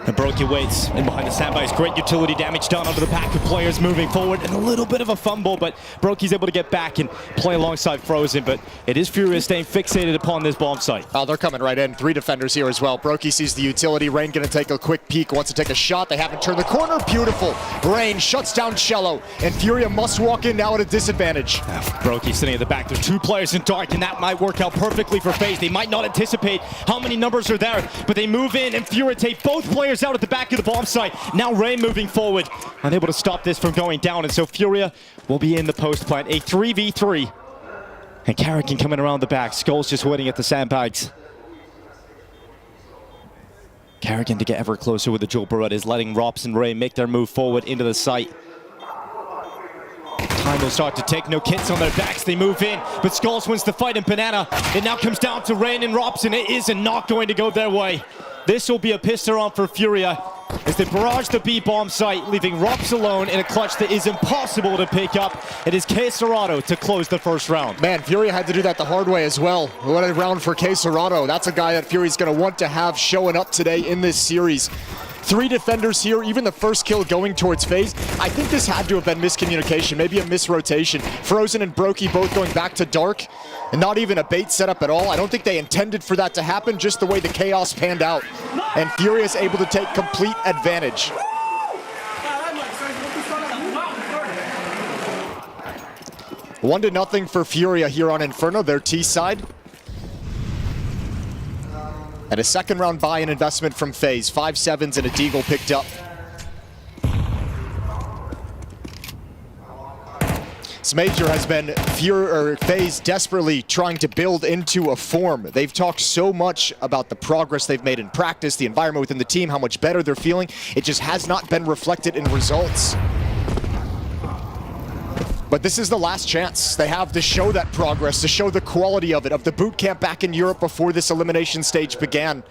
And Brokey waits in behind the sandbags. Great utility damage done onto the back of players moving forward. And a little bit of a fumble, but Brokey's able to get back and play alongside Frozen. But it is Furia staying fixated upon this bomb site. Oh, they're coming right in. 3 defenders here as well. Brokey sees the utility. Rain going to take a quick peek. Wants to take a shot. They haven't turned the corner. Beautiful. Rain shuts down Cello. And Furia must walk in now at a disadvantage. Brokey sitting at the back. There's 2 players in dark, and that might work out perfectly for FaZe. They might not anticipate how many numbers are there, but they move in, and Furia take both players out at the back of the bomb site. Now Rain moving forward, unable to stop this from going down, and so Furia will be in the post plant. A 3v3. And Carrigan coming around the back. Skull's just waiting at the sandbags. Carrigan to get ever closer with the dual Beretta is letting Rops and Rain make their move forward into the site. Time will start to tick. No kits on their backs. They move in, but Skulls wins the fight in Banana. It now comes down to Rain and Rops, and it is not going to go their way. This will be a pisser on for Furia as they barrage the B bomb site, leaving Rops alone in a clutch that is impossible to pick up. It is K Serrato to close the first round. Man, Furia had to do that the hard way as well. What a round for K Serrato. That's a guy that Furia's going to want to have showing up today in this series. 3 defenders here, even the first kill going towards FaZe. I think this had to have been miscommunication, maybe a misrotation. Frozen and Brokey both going back to dark, and not even a bait setup at all. I don't think they intended for that to happen, just the way the chaos panned out. And Furia is able to take complete advantage. One to nothing for Furia here on Inferno, their T side. And a second round buy and investment from FaZe. 5 7s and a Deagle picked up. This major has been FaZe desperately trying to build into a form. They've talked so much about the progress they've made in practice, the environment within the team, how much better they're feeling. It just has not been reflected in results. But this is the last chance they have to show that progress, to show the quality of it, of the boot camp back in Europe before this elimination stage began.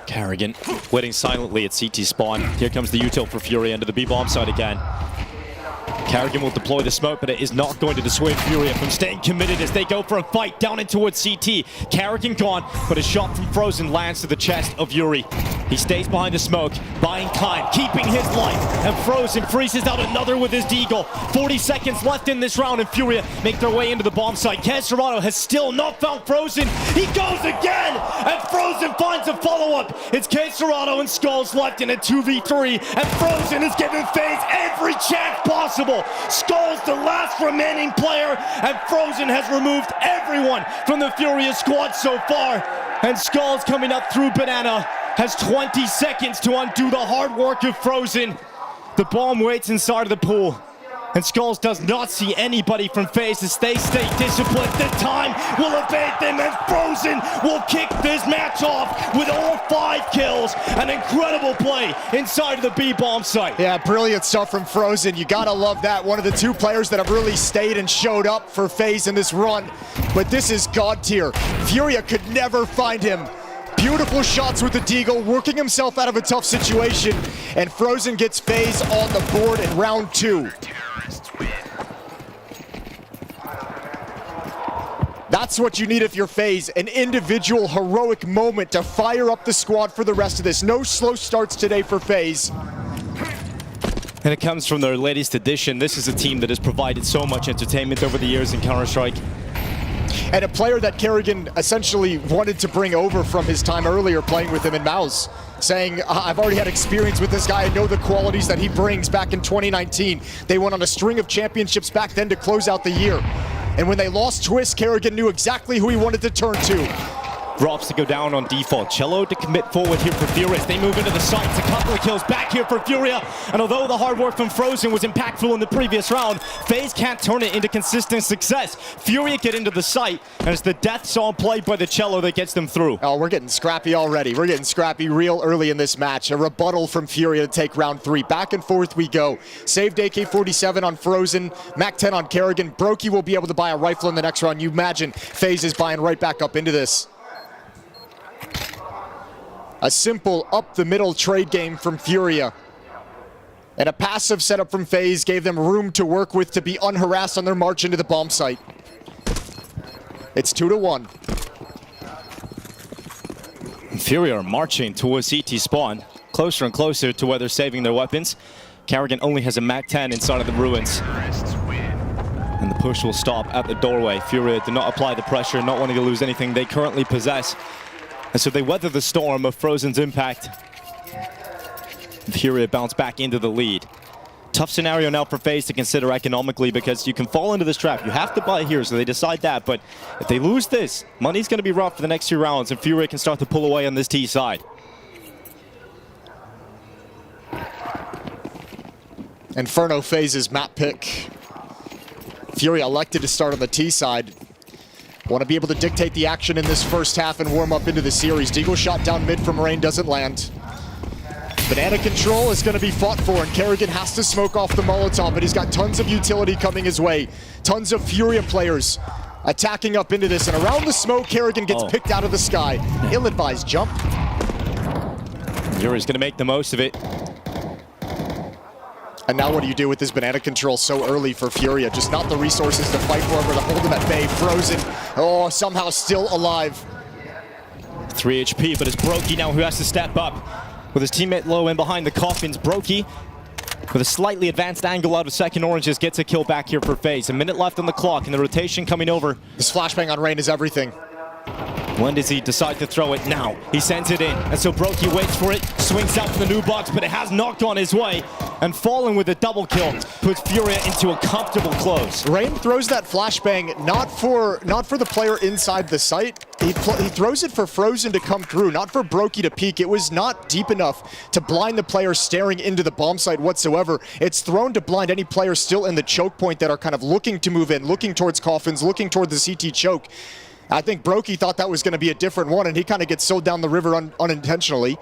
Carrigan waiting silently at CT spawn. Here comes the util for Furia into the B-bomb side again. Carrigan will deploy the smoke, but it is not going to dissuade Furia from staying committed as they go for a fight down in towards CT. Carrigan gone, but a shot from Frozen lands to the chest of Yuri. He stays behind the smoke, buying time, keeping his life, and Frozen freezes out another with his Deagle. 40 seconds left in this round, and Furia make their way into the bomb site. K Serrato has still not found Frozen. He goes again, and Frozen finds a follow-up. It's K Serrato and Skulls left in a 2v3, and Frozen is giving FaZe every chance possible. Skulls the last remaining player, and Frozen has removed everyone from the Furia squad so far. And Skulls coming up through Banana has 20 seconds to undo the hard work of Frozen. The bomb waits inside of the pool, and Skulls does not see anybody from FaZe as they stay disciplined. The time will evade them, and Frozen will kick this match off with all 5 kills. An incredible play inside of the B-bomb site. Yeah, brilliant stuff from Frozen. You gotta love that. One of the 2 players that have really stayed and showed up for FaZe in this run. But this is God tier. Furia could never find him. Beautiful shots with the Deagle, working himself out of a tough situation. And Frozen gets FaZe on the board in round 2. That's what you need if you're FaZe, an individual heroic moment to fire up the squad for the rest of this. No slow starts today for FaZe. And it comes from their latest edition. This is a team that has provided so much entertainment over the years in Counter-Strike. And a player that Carrigan essentially wanted to bring over from his time earlier playing with him in Mouse, saying, I've already had experience with this guy. I know the qualities that he brings. Back in 2019, they went on a string of championships back then to close out the year. And when they lost Twist, Carrigan knew exactly who he wanted to turn to. Drops to go down on default. Cello to commit forward here for Furia. They move into the sights. A couple of kills back here for Furia. And although the hard work from Frozen was impactful in the previous round, FaZe can't turn it into consistent success. Furia get into the site, and it's the death song played by the Cello that gets them through. Oh, we're getting scrappy already. We're getting scrappy real early in this match. A rebuttal from Furia to take round 3. Back and forth we go. Saved AK-47 on Frozen. MAC-10 on Carrigan. Brokey will be able to buy a rifle in the next round. You imagine FaZe is buying right back up into this. A simple up-the-middle trade game from Furia. And a passive setup from FaZe gave them room to work with to be unharassed on their march into the bomb site. It's 2-1. Furia are marching towards CT spawn, closer and closer to where they're saving their weapons. Karrigan only has a MAC-10 inside of the ruins. And the push will stop at the doorway. Furia do not apply the pressure, not wanting to lose anything they currently possess. And so they weather the storm of Frozen's impact. Furia bounce back into the lead. Tough scenario now for FaZe to consider economically, because you can fall into this trap. You have to buy here, so they decide that. But if they lose this, money's going to be rough for the next 2 rounds, and Furia can start to pull away on this T side. Inferno FaZe's map pick. Furia elected to start on the T side. Want to be able to dictate the action in this first half and warm up into the series. Deagle shot down mid from Rain doesn't land. Banana control is going to be fought for, and Karrigan has to smoke off the Molotov, but he's got tons of utility coming his way. Tons of Furia players attacking up into this, and around the smoke, Karrigan gets picked out of the sky. Ill-advised jump. Yuri's going to make the most of it. And now what do you do with this banana control so early for Furia? Just not the resources to fight for him or to hold him at bay. Frozen, oh, somehow still alive. 3 HP, but it's Brokey now who has to step up. With his teammate low in behind the coffins, Brokey, with a slightly advanced angle out of second oranges, gets a kill back here for FaZe. A minute left on the clock, and the rotation coming over. This flashbang on Rain is everything. When does he decide to throw it? Now. He sends it in, and so Brokey waits for it, swings out from the new box, but it has knocked on his way, and falling with a double kill puts Furia into a comfortable close. Rain throws that flashbang not for the player inside the site. He throws it for Frozen to come through, not for Brokey to peek. It was not deep enough to blind the player staring into the bomb site whatsoever. It's thrown to blind any player still in the choke point that are kind of looking to move in, looking towards coffins, looking toward the CT choke. I think Brokey thought that was going to be a different one, and he kind of gets sold down the river unintentionally.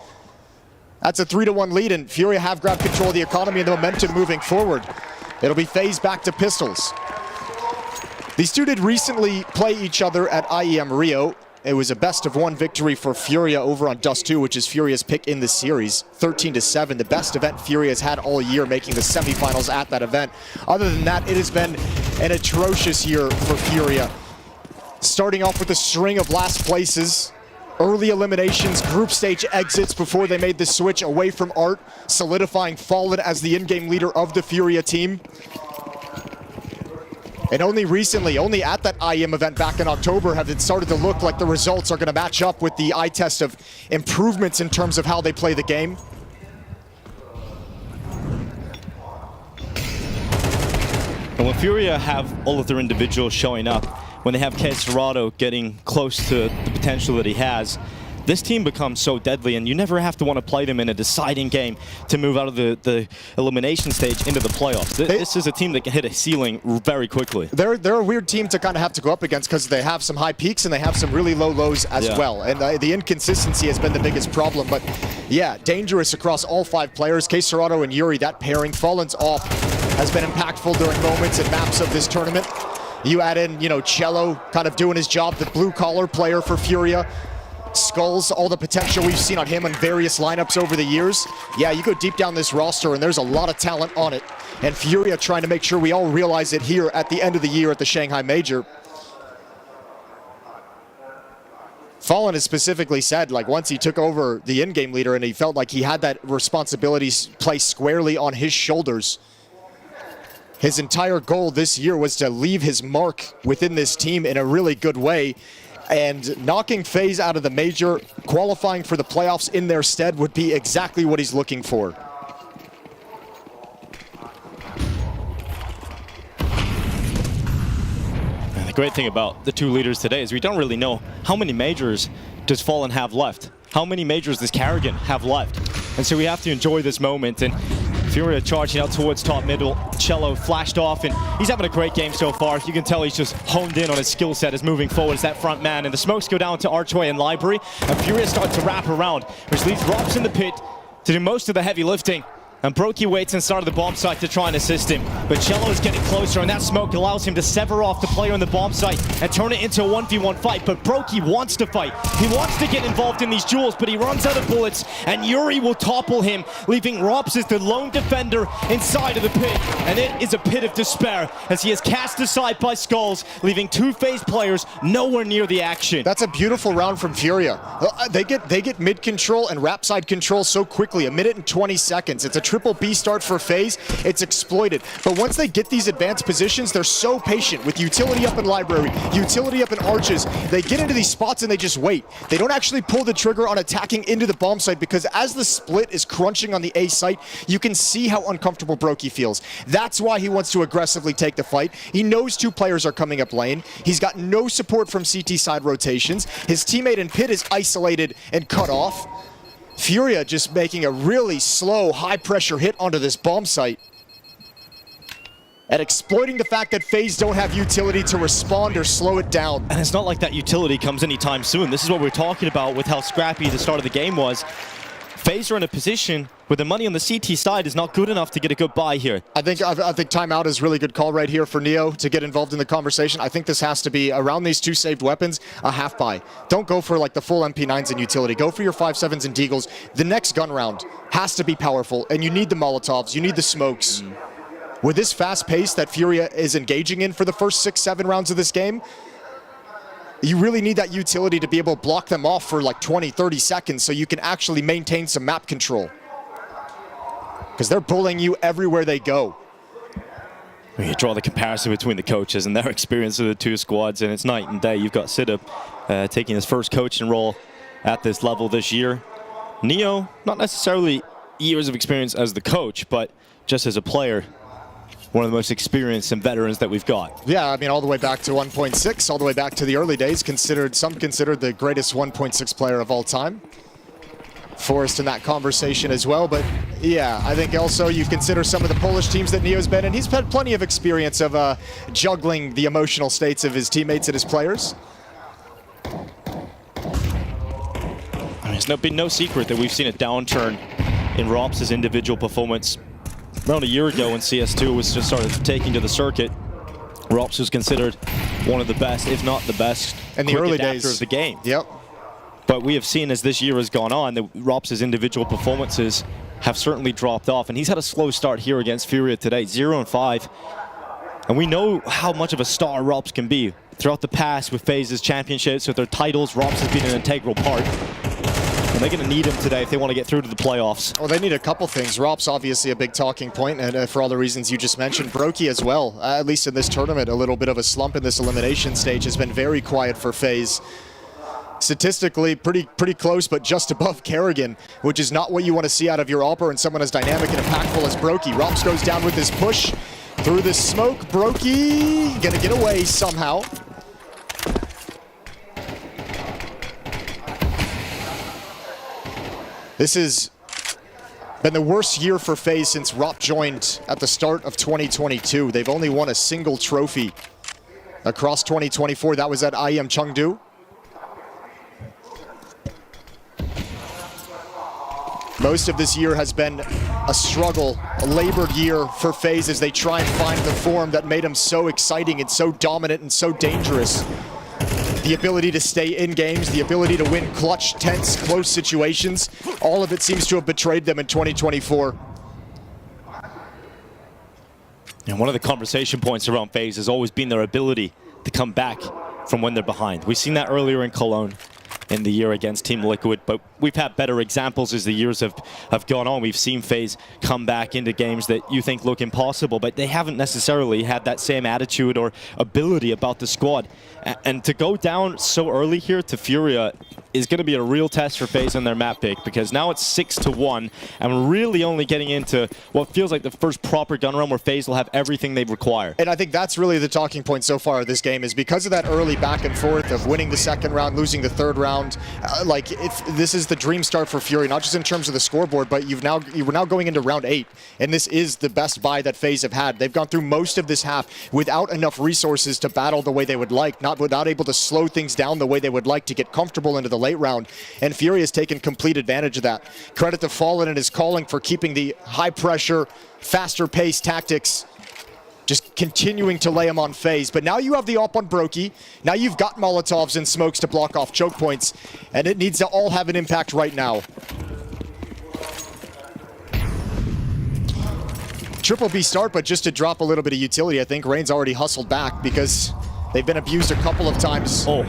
That's a 3-1 lead, and Furia have grabbed control of the economy and the momentum moving forward. It'll be FaZe back to pistols. These two did recently play each other at IEM Rio. It was a best-of-1 victory for Furia over on Dust 2, which is Furia's pick in the series, 13-7, the best event Furia's had all year, making the semifinals at that event. Other than that, it has been an atrocious year for Furia. Starting off with a string of last places, early eliminations, group stage exits before they made the switch away from Art, solidifying Fallen as the in-game leader of the Furia team. And only recently, only at that IEM event back in October, have it started to look like the results are going to match up with the eye test of improvements in terms of how they play the game. And when Furia have all of their individuals showing up, when they have Serato getting close to the potential that he has, this team becomes so deadly, and you never have to want to play them in a deciding game to move out of the elimination stage into the playoffs. This is a team that can hit a ceiling very quickly. They're a weird team to kind of have to go up against, because they have some high peaks and they have some really low lows as well. And the inconsistency has been the biggest problem. But yeah, dangerous across all 5 players. Serato and Yuri, that pairing, Fallen's off, has been impactful during moments and maps of this tournament. You add in, Cello kind of doing his job, the blue-collar player for Furia. Skulls, all the potential we've seen on him in various lineups over the years. Yeah, you go deep down this roster and there's a lot of talent on it. And Furia trying to make sure we all realize it here at the end of the year at the Shanghai Major. Fallen has specifically said, like, once he took over the in-game leader and he felt like he had that responsibility placed squarely on his shoulders, his entire goal this year was to leave his mark within this team in a really good way. And knocking FaZe out of the major, qualifying for the playoffs in their stead would be exactly what he's looking for. And the great thing about the 2 leaders today is we don't really know how many majors does Fallen have left. How many majors does Karrigan have left? And so we have to enjoy this moment. And Furia charging out towards top middle. Cello flashed off, and he's having a great game so far. You can tell he's just honed in on his skill set as moving forward as that front man. And the smokes go down to Archway and Library, and Furia starts to wrap around, which leaves Robs in the pit to do most of the heavy lifting. And Brokey waits inside of the bomb site to try and assist him. But Cello is getting closer, and that smoke allows him to sever off the player in the bomb site and turn it into a 1v1 fight. But Brokey wants to fight. He wants to get involved in these duels, but he runs out of bullets, and Yuri will topple him, leaving Rops as the lone defender inside of the pit. And it is a pit of despair, as he is cast aside by Skulls, leaving two FaZe players nowhere near the action. That's a beautiful round from Furia. They get mid control and rap side control so quickly, 1 minute and 20 seconds. It's a triple B start for FaZe. It's exploited. But once they get these advanced positions, they're so patient with utility up in library, utility up in arches. They get into these spots and they just wait. They don't actually pull the trigger on attacking into the bomb site, because as the split is crunching on the A site, you can see how uncomfortable Brokey feels. That's why he wants to aggressively take the fight. He knows two players are coming up lane. He's got no support from CT side rotations. His teammate in pit is isolated and cut off. Furia just making a really slow, high-pressure hit onto this bomb site. And exploiting the fact that FaZe don't have utility to respond or slow it down. And it's not like that utility comes anytime soon. This is what we're talking about with how scrappy the start of the game was. FaZe are in a position where the money on the CT side is not good enough to get a good buy here. I think timeout is a really good call right here for Neo to get involved in the conversation. I think this has to be, around these two saved weapons, a half buy. Don't go for like the full MP9s and utility. Go for your 5.7s and Deagles. The next gun round has to be powerful, and you need the Molotovs, you need the smokes. With this fast pace that Furia is engaging in for the first 6-7 rounds of this game, you really need that utility to be able to block them off for like 20-30 seconds so you can actually maintain some map control. Because they're bullying you everywhere they go. When you draw the comparison between the coaches and their experience of the two squads, and it's night and day. You've got Siddup taking his first coaching role at this level this year. Neo, not necessarily years of experience as the coach, but just as a player, one of the most experienced and veterans that we've got. Yeah, I mean, all the way back to 1.6, all the way back to the early days, some considered the greatest 1.6 player of all time. Forrest in that conversation as well, but yeah, I think also you consider some of the Polish teams that Neo's been in. He's had plenty of experience of juggling the emotional states of his teammates and his players. It's been no secret that we've seen a downturn in Rops' individual performance. Around a year ago when CS2 was just started taking to the circuit, Rops was considered one of the best, if not the best, in the early days of the game. Yep. But we have seen as this year has gone on that Rops' individual performances have certainly dropped off, and he's had a slow start here against Furia today, 0-5. And we know how much of a star Rops can be. Throughout the past with FaZe's championships, with their titles, Rops has been an integral part. And they're going to need him today if they want to get through to the playoffs. Well, they need a couple things. Rops obviously a big talking point, and for all the reasons you just mentioned. Brokey as well, at least in this tournament, a little bit of a slump in this elimination stage, has been very quiet for FaZe. Statistically, pretty close, but just above Kerrigan, which is not what you want to see out of your AWPer and someone as dynamic and impactful as Brokey. Rops goes down with this push through the smoke. Brokey gonna get away somehow. This has been the worst year for FaZe since Rop joined at the start of 2022. They've only won a single trophy across 2024. That was at IEM Chengdu. Most of this year has been a struggle, a labored year for FaZe as they try and find the form that made them so exciting and so dominant and so dangerous. The ability to stay in games, the ability to win clutch, tense, close situations, all of it seems to have betrayed them in 2024. And one of the conversation points around FaZe has always been their ability to come back from when they're behind. We've seen that earlier in Cologne in the year against Team Liquid, but we've had better examples as the years have gone on. We've seen FaZe come back into games that you think look impossible, but they haven't necessarily had that same attitude or ability about the squad. And to go down so early here to Furia is going to be a real test for FaZe in their map pick, because now it's 6-1, and we're really only getting into what feels like the first proper gun run where FaZe will have everything they require. And I think that's really the talking point so far of this game, is because of that early back and forth of winning the second round, losing the third round. This is the dream start for Fury, not just in terms of the scoreboard, but you were now going into round 8, and this is the best buy that FaZe have had. They've gone through most of this half without enough resources to battle the way they would like, not without able to slow things down the way they would like to get comfortable into the late round. And Fury has taken complete advantage of that. Credit to Fallen and his calling for keeping the high pressure, faster paced tactics, just continuing to lay him on FaZe. But now you have the op on Brokey. Now you've got Molotovs and smokes to block off choke points, and it needs to all have an impact right now. Triple B start, but just to drop a little bit of utility, I think Rain's already hustled back because they've been abused a couple of times. Oh,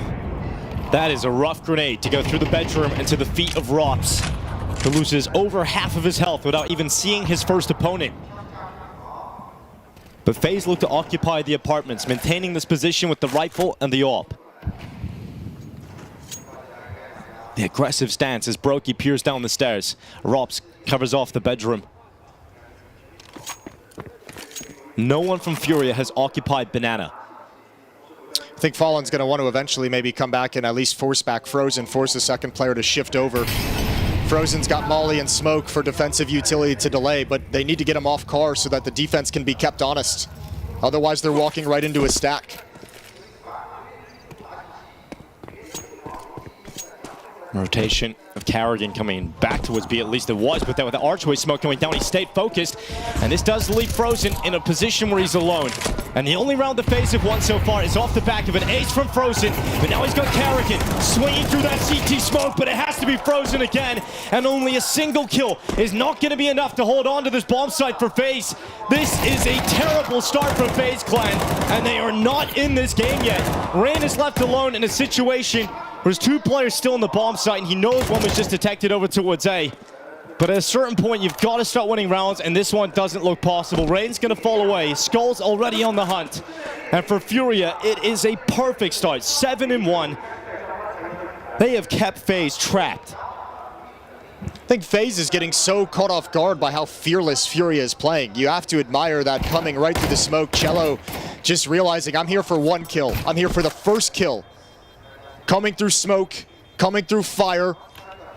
that is a rough grenade to go through the bedroom and to the feet of Rops, who loses over half of his health without even seeing his first opponent. But FaZe look to occupy the apartments, maintaining this position with the rifle and the AWP. The aggressive stance as Brokey peers down the stairs. Rops covers off the bedroom. No one from Furia has occupied Banana. I think Fallen's going to want to eventually maybe come back and at least force back Frozen, force the second player to shift over. Frozen's got Molly and Smoke for defensive utility to delay, but they need to get him off car so that the defense can be kept honest. Otherwise, they're walking right into a stack. Rotation of Carrigan coming back towards B, at least it was, but then with the archway smoke going down, he stayed focused. And this does leave Frozen in a position where he's alone. And the only round the FaZe have won so far is off the back of an ace from Frozen. But now he's got Carrigan swinging through that CT smoke, but it has to be Frozen again. And only a single kill is not going to be enough to hold on to this bomb site for FaZe. This is a terrible start for FaZe Clan, and they are not in this game yet. Rain is left alone in a situation there's two players still in the bomb site, and he knows one was just detected over towards A. But at a certain point, you've got to start winning rounds, and this one doesn't look possible. Rain's going to fall away. Skull's already on the hunt. And for Furia, it is a perfect start. 7-1. They have kept FaZe trapped. I think FaZe is getting so caught off guard by how fearless Furia is playing. You have to admire that coming right through the smoke. Cello just realizing, I'm here for one kill. I'm here for the first kill. Coming through smoke, coming through fire,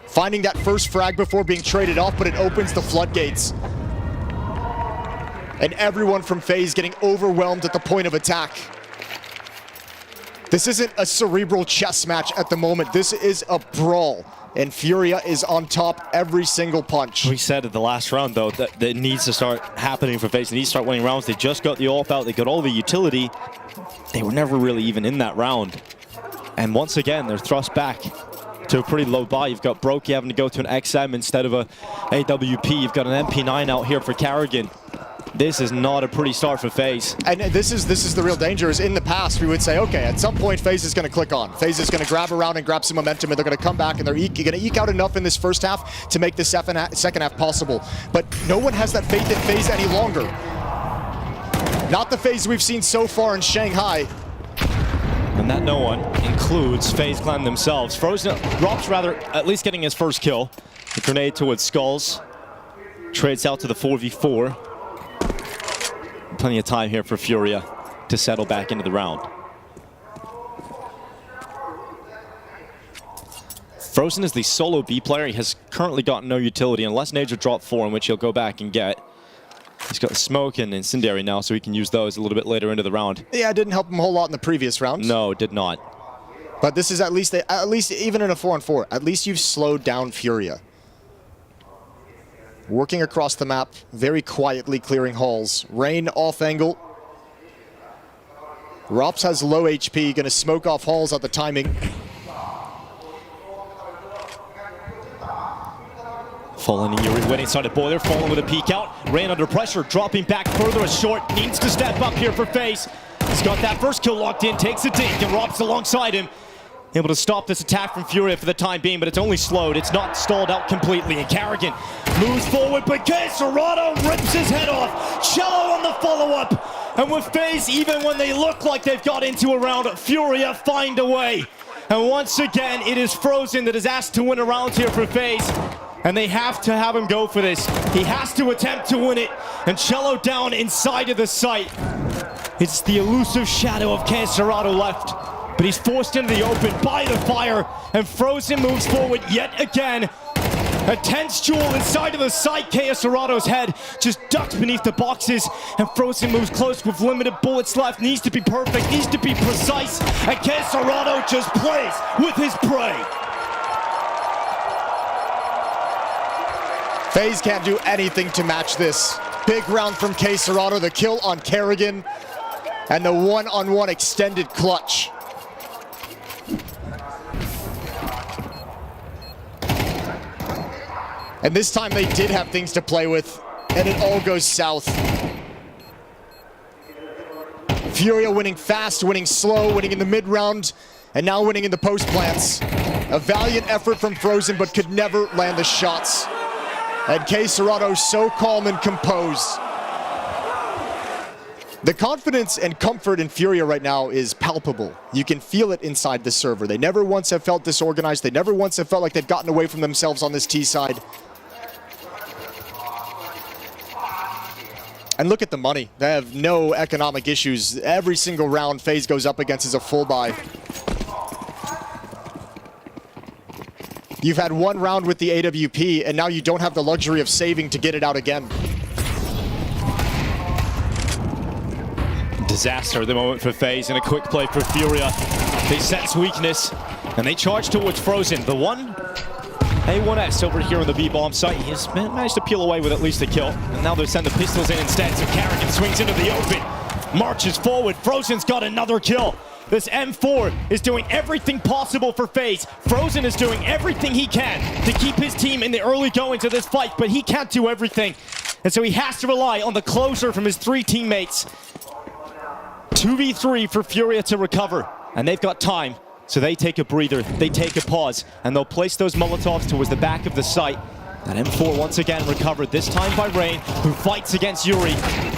finding that first frag before being traded off, but it opens the floodgates. And everyone from FaZe getting overwhelmed at the point of attack. This isn't a cerebral chess match at the moment. This is a brawl, and Furia is on top every single punch. We said at the last round, though, that it needs to start happening for FaZe. They need to start winning rounds. They just got the AWP out. They got all the utility. They were never really even in that round. And once again, they're thrust back to a pretty low buy. You've got Brokey having to go to an XM instead of a AWP. You've got an MP9 out here for Carrigan. This is not a pretty start for FaZe. And this is the real danger. Is in the past, we would say, okay, at some point, FaZe is going to click on. FaZe is going to grab around and grab some momentum, and they're going to come back, and they're going to eke out enough in this first half to make the second half possible. But no one has that faith in FaZe any longer. Not the FaZe we've seen so far in Shanghai. And that no one includes FaZe Clan themselves. Frozen, Rops rather, at least getting his first kill. The grenade towards Skulls. Trades out to the 4v4. Plenty of time here for Furia to settle back into the round. Frozen is the solo B player. He has currently got no utility unless Nature drop 4, in which he'll go back and get. He's got Smoke and Incendiary now, so he can use those a little bit later into the round. Yeah, it didn't help him a whole lot in the previous round. No, it did not. But this is at least even in a 4-on-4, at least you've slowed down Furia. Working across the map, very quietly clearing halls. Rain off angle. Rops has low HP, gonna smoke off halls at the timing. Fallen and Yuri winning side of Boiler, Fallen with a peek out. Rain under pressure, dropping back further as Short needs to step up here for FaZe. He's got that first kill locked in, takes a dink, and Rops alongside him. Able to stop this attack from Furia for the time being, but it's only slowed. It's not stalled out completely, and Carrigan moves forward, but Serrato rips his head off. Cello on the follow-up. And with FaZe, even when they look like they've got into a round, Furia find a way. And once again, it is Frozen that is asked to win a round here for FaZe. And they have to have him go for this. He has to attempt to win it. And Cello down inside of the site. It's the elusive shadow of Serrato left. But he's forced into the open by the fire. And Frozen moves forward yet again. A tense duel inside of the site. Chaos Serrato's head just ducked beneath the boxes, and Frozen moves close with limited bullets left. Needs to be perfect, needs to be precise, and Chaos Serrato just plays with his prey. FaZe can't do anything to match this. Big round from K. Serrato, the kill on Kerrigan, and the one-on-one extended clutch. And this time they did have things to play with, and it all goes south. Furia winning fast, winning slow, winning in the mid-round, and now winning in the post-plants. A valiant effort from Frozen, but could never land the shots. And K. Serrato so calm and composed. The confidence and comfort in Furia right now is palpable. You can feel it inside the server. They never once have felt disorganized. They never once have felt like they've gotten away from themselves on this T side. And look at the money. They have no economic issues. Every single round FaZe goes up against is a full buy. You've had one round with the AWP, and now you don't have the luxury of saving to get it out again. Disaster at the moment for FaZe, and a quick play for Furia. They sense weakness, and they charge towards Frozen. The one A1S over here on the B-bomb site. He's managed to peel away with at least a kill. And now they send the pistols in instead, so Kerrigan swings into the open. Marches forward. Frozen's got another kill. This M4 is doing everything possible for FaZe. Frozen is doing everything he can to keep his team in the early goings of this fight, but he can't do everything. And so he has to rely on the closer from his three teammates. 2v3 for Furia to recover. And they've got time. So they take a breather, they take a pause, and they'll place those Molotovs towards the back of the site. That M4 once again recovered, this time by Rain, who fights against Yuri.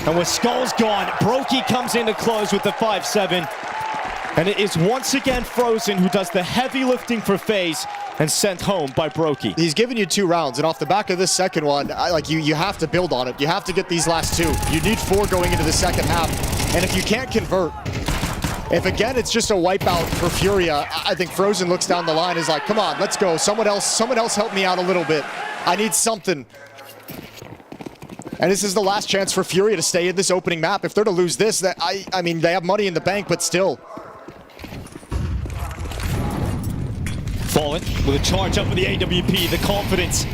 And with Skulls gone, Brokey comes in to close with the 5-7. And it is once again Frozen who does the heavy lifting for FaZe and sent home by Brokey. He's given you 2 rounds, and off the back of this second one, you have to build on it. You have to get these last 2. You need 4 going into the second half. And if you can't convert, if again it's just a wipeout for Furia, I think Frozen looks down the line and is like, come on, let's go. Someone else help me out a little bit. I need something. And this is the last chance for Furia to stay in this opening map. If they're to lose this, I mean, they have money in the bank, but still. Fallen with a charge up with the AWP, the confidence.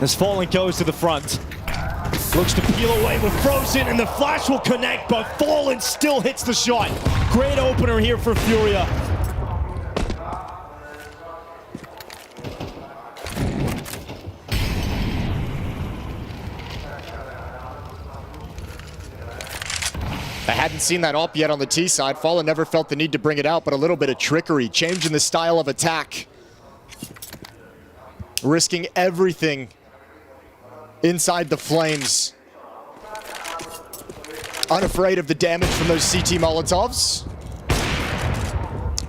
As Fallen goes to the front. Looks to peel away with Frozen, and the flash will connect, but Fallen still hits the shot. Great opener here for Furia. I hadn't seen that op yet on the T side. Fallen never felt the need to bring it out, but a little bit of trickery, changing the style of attack. Risking everything inside the flames. Unafraid of the damage from those CT Molotovs.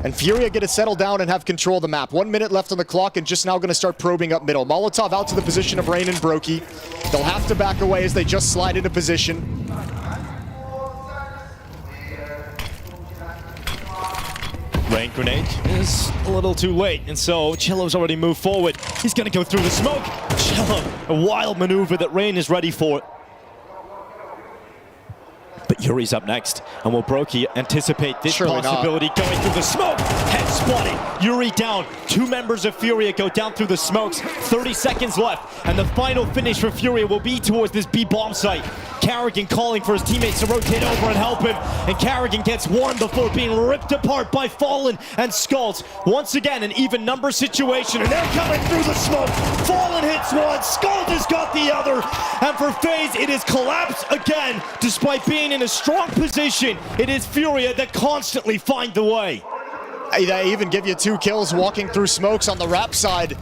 And Furia get to settle down and have control of the map. 1 minute left on the clock and just now going to start probing up middle. Molotov out to the position of Rain and Brokey. They'll have to back away as they just slide into position. Rain grenade is a little too late, and so Cello's already moved forward. He's going to go through the smoke. Cello, a wild maneuver that Rain is ready for. But Yuri's up next, and will Brokey anticipate this possibility going through the smoke? Head spotted, Yuri down. 2 members of Furia go down through the smokes. 30 seconds left, and the final finish for Furia will be towards this B-bomb site. Kerrigan calling for his teammates to rotate over and help him, and Kerrigan gets one before being ripped apart by Fallen and Skulls. Once again, an even number situation, and they're coming through the smoke. Fallen hits one, Skulls has got the other, and for FaZe, it is collapsed again. Despite being in a strong position, it is Furia that constantly find the way. They even give you 2 kills walking through smokes on the Rap side.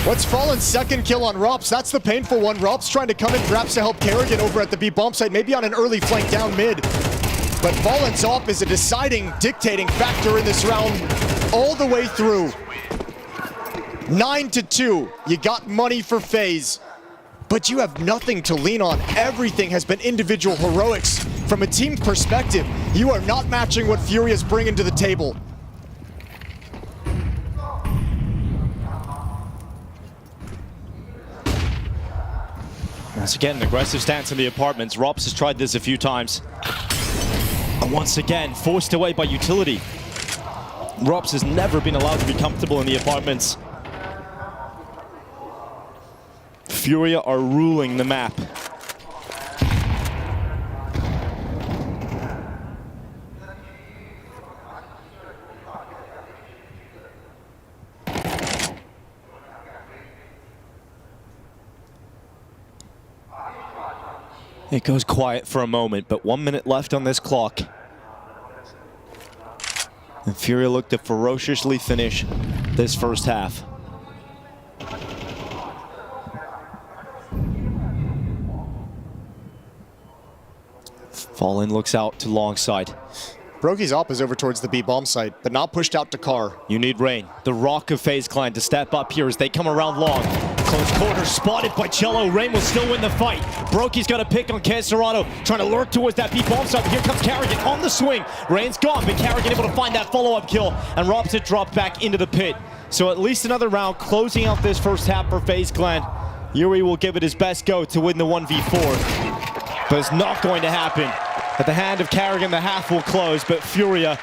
What's Fallen's second kill on Rops? That's the painful one. Rops trying to come in perhaps to help Kerrigan over at the B-bomb site, maybe on an early flank down mid. But Fallen's op is a deciding, dictating factor in this round all the way through. 9-2, you got money for FaZe, but you have nothing to lean on. Everything has been individual heroics. From a team perspective, you are not matching what Furia's bringing to the table. Once again, an aggressive stance in the apartments. Robs has tried this a few times. And once again, forced away by utility. Robs has never been allowed to be comfortable in the apartments. Furia are ruling the map. It goes quiet for a moment, but 1 minute left on this clock. And Furia look to ferociously finish this first half. Fallen looks out to long side. Brokey's op is over towards the B bomb site, but not pushed out to Car. You need Rain, the rock of FaZe Clan, to step up here as they come around long. Close quarter spotted by Cello. Rain will still win the fight. Brokey's got a pick on Caserano, trying to lurk towards that B bomb site. Here comes Carrigan on the swing. Rain's gone, but Carrigan able to find that follow-up kill, and Robs had dropped back into the pit. So at least another round closing out this first half for FaZe Clan. Yuri will give it his best go to win the 1v4, but it's not going to happen. At the hand of Carrigan, the half will close, but Furia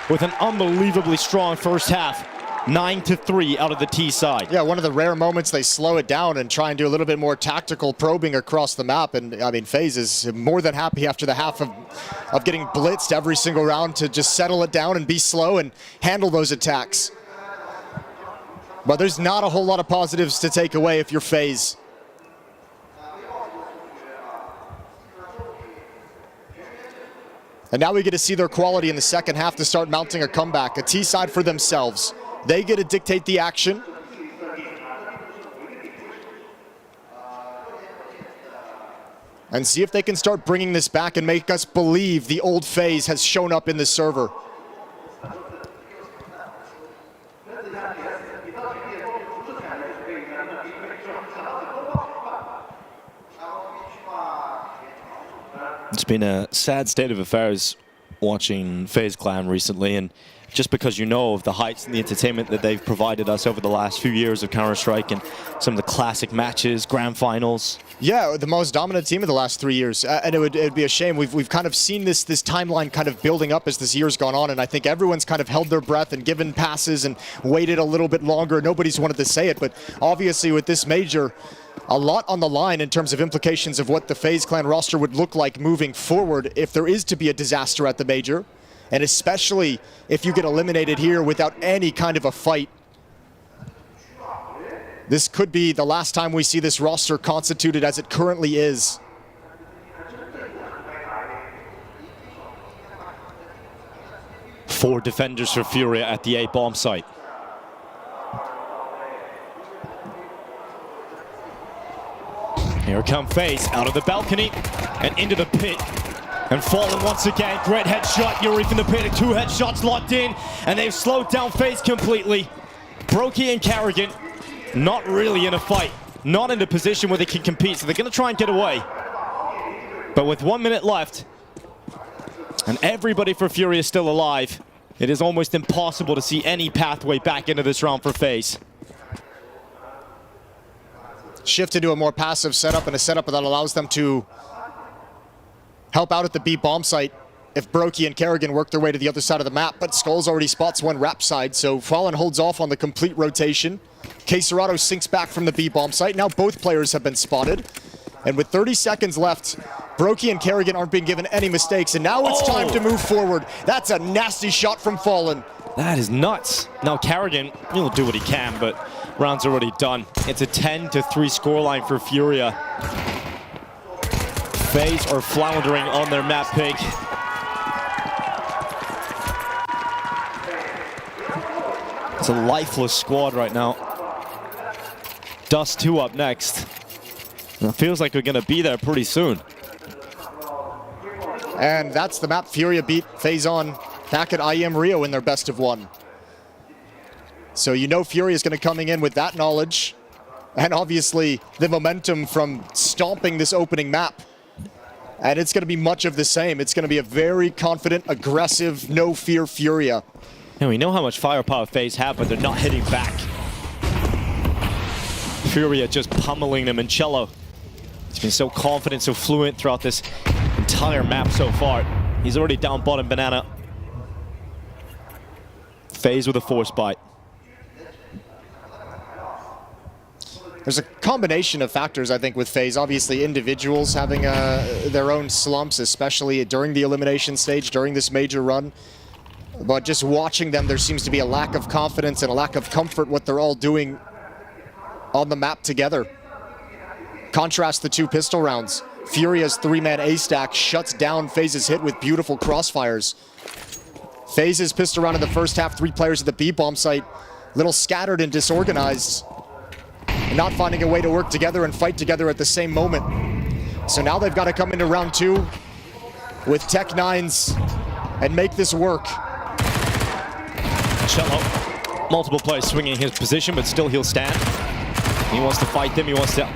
with an unbelievably strong first half. 9-3 out of the T side. Yeah, one of the rare moments they slow it down and try and do a little bit more tactical probing across the map. And I mean, FaZe is more than happy after the half of getting blitzed every single round to just settle it down and be slow and handle those attacks. But there's not a whole lot of positives to take away if you're FaZe. And now we get to see their quality in the second half to start mounting a comeback. A T side for themselves. They get to dictate the action. And see if they can start bringing this back and make us believe the old FaZe has shown up in the server. It's been a sad state of affairs watching FaZe Clan recently, and just because you know of the heights and the entertainment that they've provided us over the last few years of Counter-Strike and some of the classic matches, grand finals. Yeah, the most dominant team of the last 3 years, and it'd be a shame. We've kind of seen this timeline kind of building up as this year's gone on, and I think everyone's kind of held their breath and given passes and waited a little bit longer. Nobody's wanted to say it, but obviously with this major, a lot on the line in terms of implications of what the FaZe Clan roster would look like moving forward if there is to be a disaster at the major. And especially if you get eliminated here without any kind of a fight. This could be the last time we see this roster constituted as it currently is. Four defenders for Furia at the A bomb site. Here come FaZe out of the balcony and into the pit. And Fallen once again, great headshot. Yuri from the pit, 2 headshots locked in, and they've slowed down FaZe completely. Brokey and Carrigan, not really in a fight, not in a position where they can compete, so they're gonna try and get away. But with 1 minute left, and everybody for Fury is still alive, it is almost impossible to see any pathway back into this round for FaZe. Shift into a more passive setup and a setup that allows them to help out at the B bomb site if Brokey and Carrigan work their way to the other side of the map, but Skulls already spots one rap side, so Fallen holds off on the complete rotation. Caserado sinks back from the B bomb site. Now both players have been spotted. And with 30 seconds left, Brokey and Carrigan aren't being given any mistakes, and now it's time to move forward. That's a nasty shot from Fallen. That is nuts. Now Carrigan, he'll do what he can, but round's already done. It's a 10-3 scoreline for Furia. FaZe are floundering on their map pick. It's a lifeless squad right now. Dust 2 up next. And it feels like we're gonna be there pretty soon. And that's the map Furia beat FaZe on back at IEM Rio in their best of 1. So you know Furia is gonna coming in with that knowledge, and obviously the momentum from stomping this opening map. And it's going to be much of the same. It's going to be a very confident, aggressive, no-fear Furia. And we know how much firepower FaZe have, but they're not hitting back. Furia just pummeling them, and Cello He's been so confident, so fluent throughout this entire map so far. He's already down bottom banana. FaZe with a force bite. There's a combination of factors, I think, with FaZe. Obviously, individuals having their own slumps, especially during the elimination stage, during this major run. But just watching them, there seems to be a lack of confidence and a lack of comfort what they're all doing on the map together. Contrast the 2 pistol rounds. Furia's 3-man A-stack shuts down FaZe's hit with beautiful crossfires. FaZe's pistol round in the first half, 3 players at the B-bomb site, little scattered and disorganized, and not finding a way to work together and fight together at the same moment. So now they've got to come into round 2 with Tech-9s and make this work. Cello, multiple players swinging his position, but still he'll stand. He wants to fight them, he wants to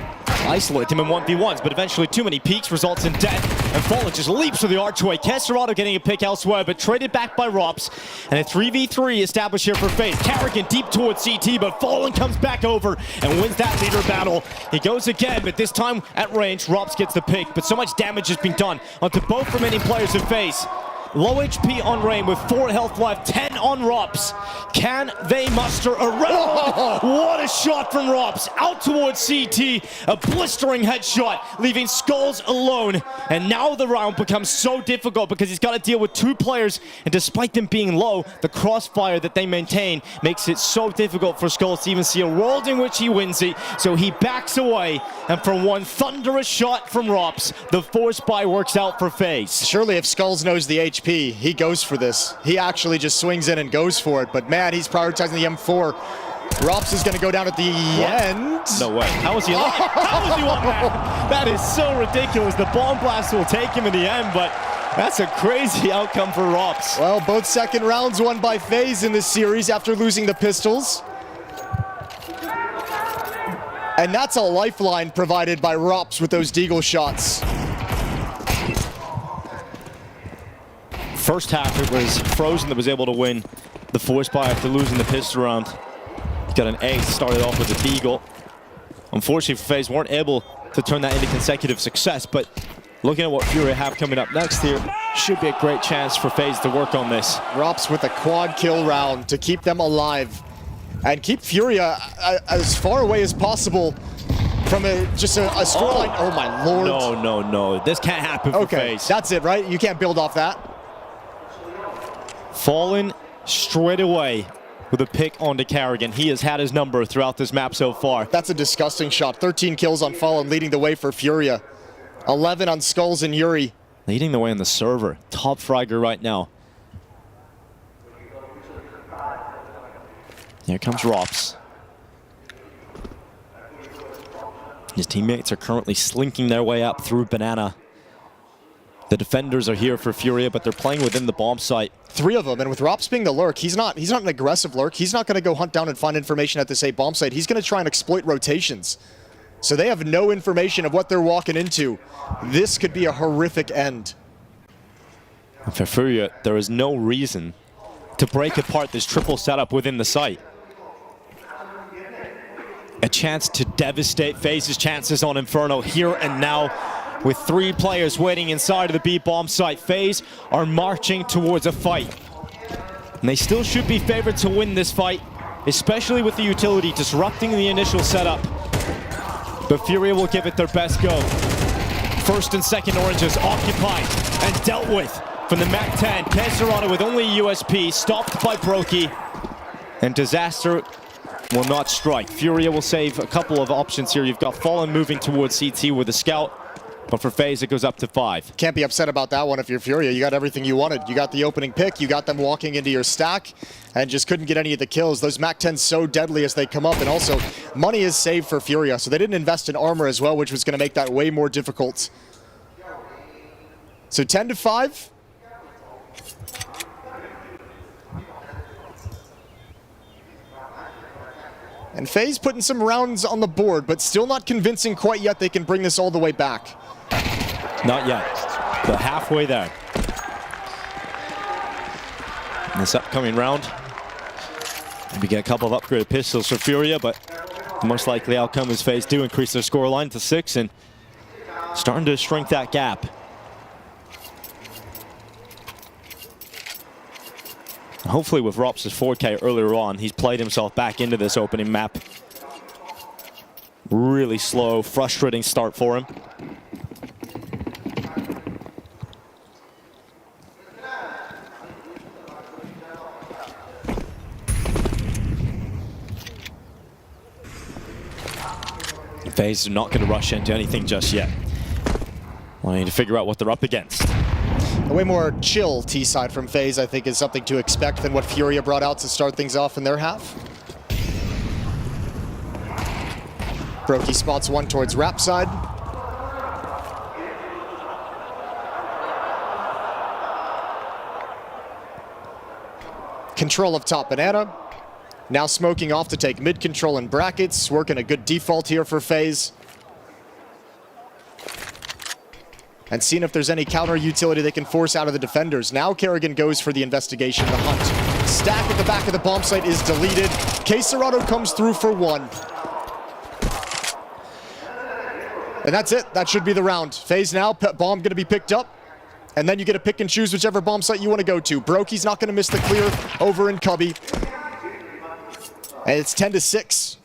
isolate him in 1v1s, but eventually too many peeks results in death, and Fallen just leaps to the archway. Keserado getting a pick elsewhere, but traded back by Rops, and a 3v3 established here for FaZe. Carrigan deep towards CT, but Fallen comes back over and wins that leader battle. He goes again, but this time at range, Rops gets the pick, but so much damage has been done onto both remaining players in FaZe. Low HP on Rain with 4 health left, 10 on Rops. Can they muster a round? What a shot from Rops. Out towards CT, a blistering headshot, leaving Skulls alone. And now the round becomes so difficult because he's got to deal with 2 players. And despite them being low, the crossfire that they maintain makes it so difficult for Skulls to even see a world in which he wins it. So he backs away, and for one thunderous shot from Rops, the force buy works out for FaZe. Surely if Skulls knows the HP, he goes for this. He actually just swings in and goes for it, but man, he's prioritizing the M4. Rops is going to go down at the end. No way. How is he alive? How is he won that? That is so ridiculous. The bomb blast will take him in the end, but that's a crazy outcome for Rops. Well, both second rounds won by FaZe in this series after losing the pistols. And that's a lifeline provided by Rops with those deagle shots. First half, it was Frozen that was able to win the force buy after losing the pistol round. He got an ace, started off with a deagle. Unfortunately for FaZe, weren't able to turn that into consecutive success, but looking at what Furia have coming up next here, should be a great chance for FaZe to work on this. Rops with a quad kill round to keep them alive and keep Furia as far away as possible from just a scoreline. Oh my lord. No. This can't happen for FaZe. That's it, right? You can't build off that. Fallen straight away with a pick onto Carrigan. He has had his number throughout this map so far. That's a disgusting shot. 13 kills on Fallen, leading the way for Furia. 11 on Skulls and Yuri. Leading the way on the server. Top fragger right now. Here comes Rops. His teammates are currently slinking their way up through Banana. The defenders are here for Furia, but they're playing within the bomb site. 3 of them, and with Rops being the lurk, he's not an aggressive lurk. He's not going to go hunt down and find information at this A bomb site. He's going to try and exploit rotations. So they have no information of what they're walking into. This could be a horrific end. For Furia, there is no reason to break apart this triple setup within the site. A chance to devastate FaZe's chances on Inferno here and now. With 3 players waiting inside of the B bomb site, FaZe are marching towards a fight. And they still should be favored to win this fight, especially with the utility disrupting the initial setup. But Furia will give it their best go. First and second oranges occupied and dealt with from the MAC-10. Keserado with only a USP, stopped by Brokey. And Disaster will not strike. Furia will save a couple of options here. You've got Fallen moving towards CT with a scout. But for FaZe, it goes up to 5. Can't be upset about that one if you're Furia. You got everything you wanted. You got the opening pick. You got them walking into your stack and just couldn't get any of the kills. Those MAC-10s so deadly as they come up. And also, money is saved for Furia. So they didn't invest in armor as well, which was going to make that way more difficult. So 10-5. And FaZe putting some rounds on the board, but still not convincing quite yet they can bring this all the way back. Not yet, but halfway there. In this upcoming round, maybe get a couple of upgraded pistols for Furia, but the most likely outcome is FaZe do increase their scoreline to 6, and starting to shrink that gap. Hopefully with Rops' 4K earlier on, he's played himself back into this opening map. Really slow, frustrating start for him. FaZe are not going to rush into anything just yet. I need to figure out what they're up against. A way more chill T-side from FaZe, I think, is something to expect than what Furia brought out to start things off in their half. Brokey spots one towards Rap side. Control of top banana. Now smoking off to take mid control in brackets. Working a good default here for FaZe. And seeing if there's any counter utility they can force out of the defenders. Now Kerrigan goes for the investigation, the hunt. Stack at the back of the bomb site is deleted. Queserado comes through for one. And that's it. That should be the round. FaZe now, bomb going to be picked up. And then you get to pick and choose whichever bomb site you want to go to. Brokey's not going to miss the clear over in Cubby. And it's 10-6.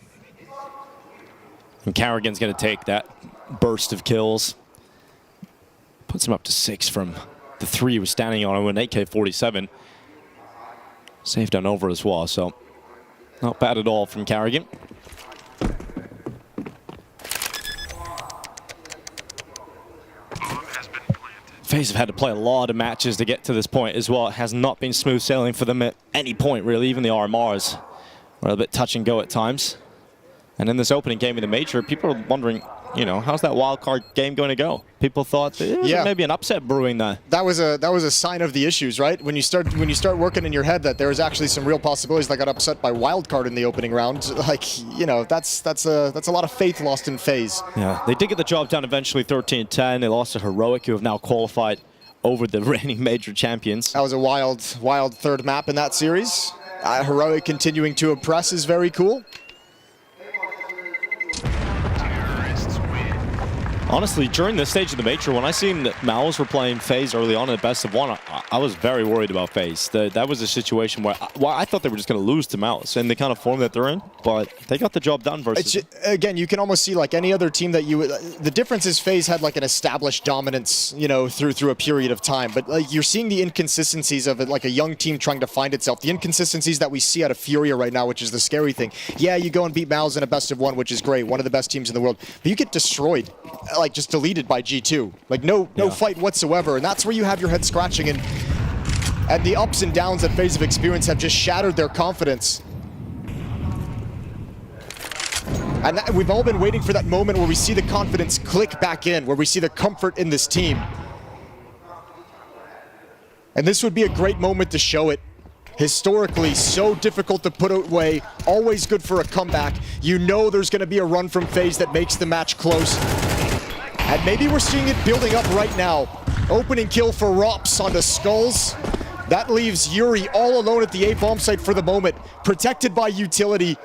And Kerrigan's going to take that burst of kills. Puts him up to 6 from the 3 he was standing on with an AK-47. Saved on over as well, so not bad at all from Kerrigan. FaZe have had to play a lot of matches to get to this point as well. It has not been smooth sailing for them at any point, really. Even the RMRs were a bit touch and go at times. And in this opening game in the major, people are wondering, you know, how's that wild card game going to go? People thought there was maybe an upset brewing there. That was a sign of the issues, right? When you start working in your head that there was actually some real possibilities that got upset by wild card in the opening round, like, you know, that's a lot of faith lost in FaZe. Yeah, they did get the job done eventually, 13-10. They lost to Heroic, who have now qualified over the reigning major champions. That was a wild third map in that series. Heroic continuing to impress is very cool. Honestly, during this stage of the major, when I seen that Maus were playing FaZe early on in the best of one, I was very worried about FaZe. That was a situation where I thought they were just going to lose to Maus in the kind of form that they're in, but they got the job done versus... Again, you can almost see like any other team that you... The difference is FaZe had like an established dominance, you know, through a period of time, but like you're seeing the inconsistencies of it, like a young team trying to find itself. The inconsistencies that we see out of Furia right now, which is the scary thing. Yeah, you go and beat Maus in a best of one, which is great, one of the best teams in the world, but you get destroyed. Like just deleted by G2, like no fight whatsoever, and that's where you have your head scratching, and the ups and downs that FaZe have experienced have just shattered their confidence. And we've all been waiting for that moment where we see the confidence click back in, where we see the comfort in this team. And this would be a great moment to show it. Historically, so difficult to put away, always good for a comeback. You know there's going to be a run from FaZe that makes the match close. And maybe we're seeing it building up right now. Opening kill for Rops onto Skulls. That leaves Yuri all alone at the A bomb site for the moment, protected by utility.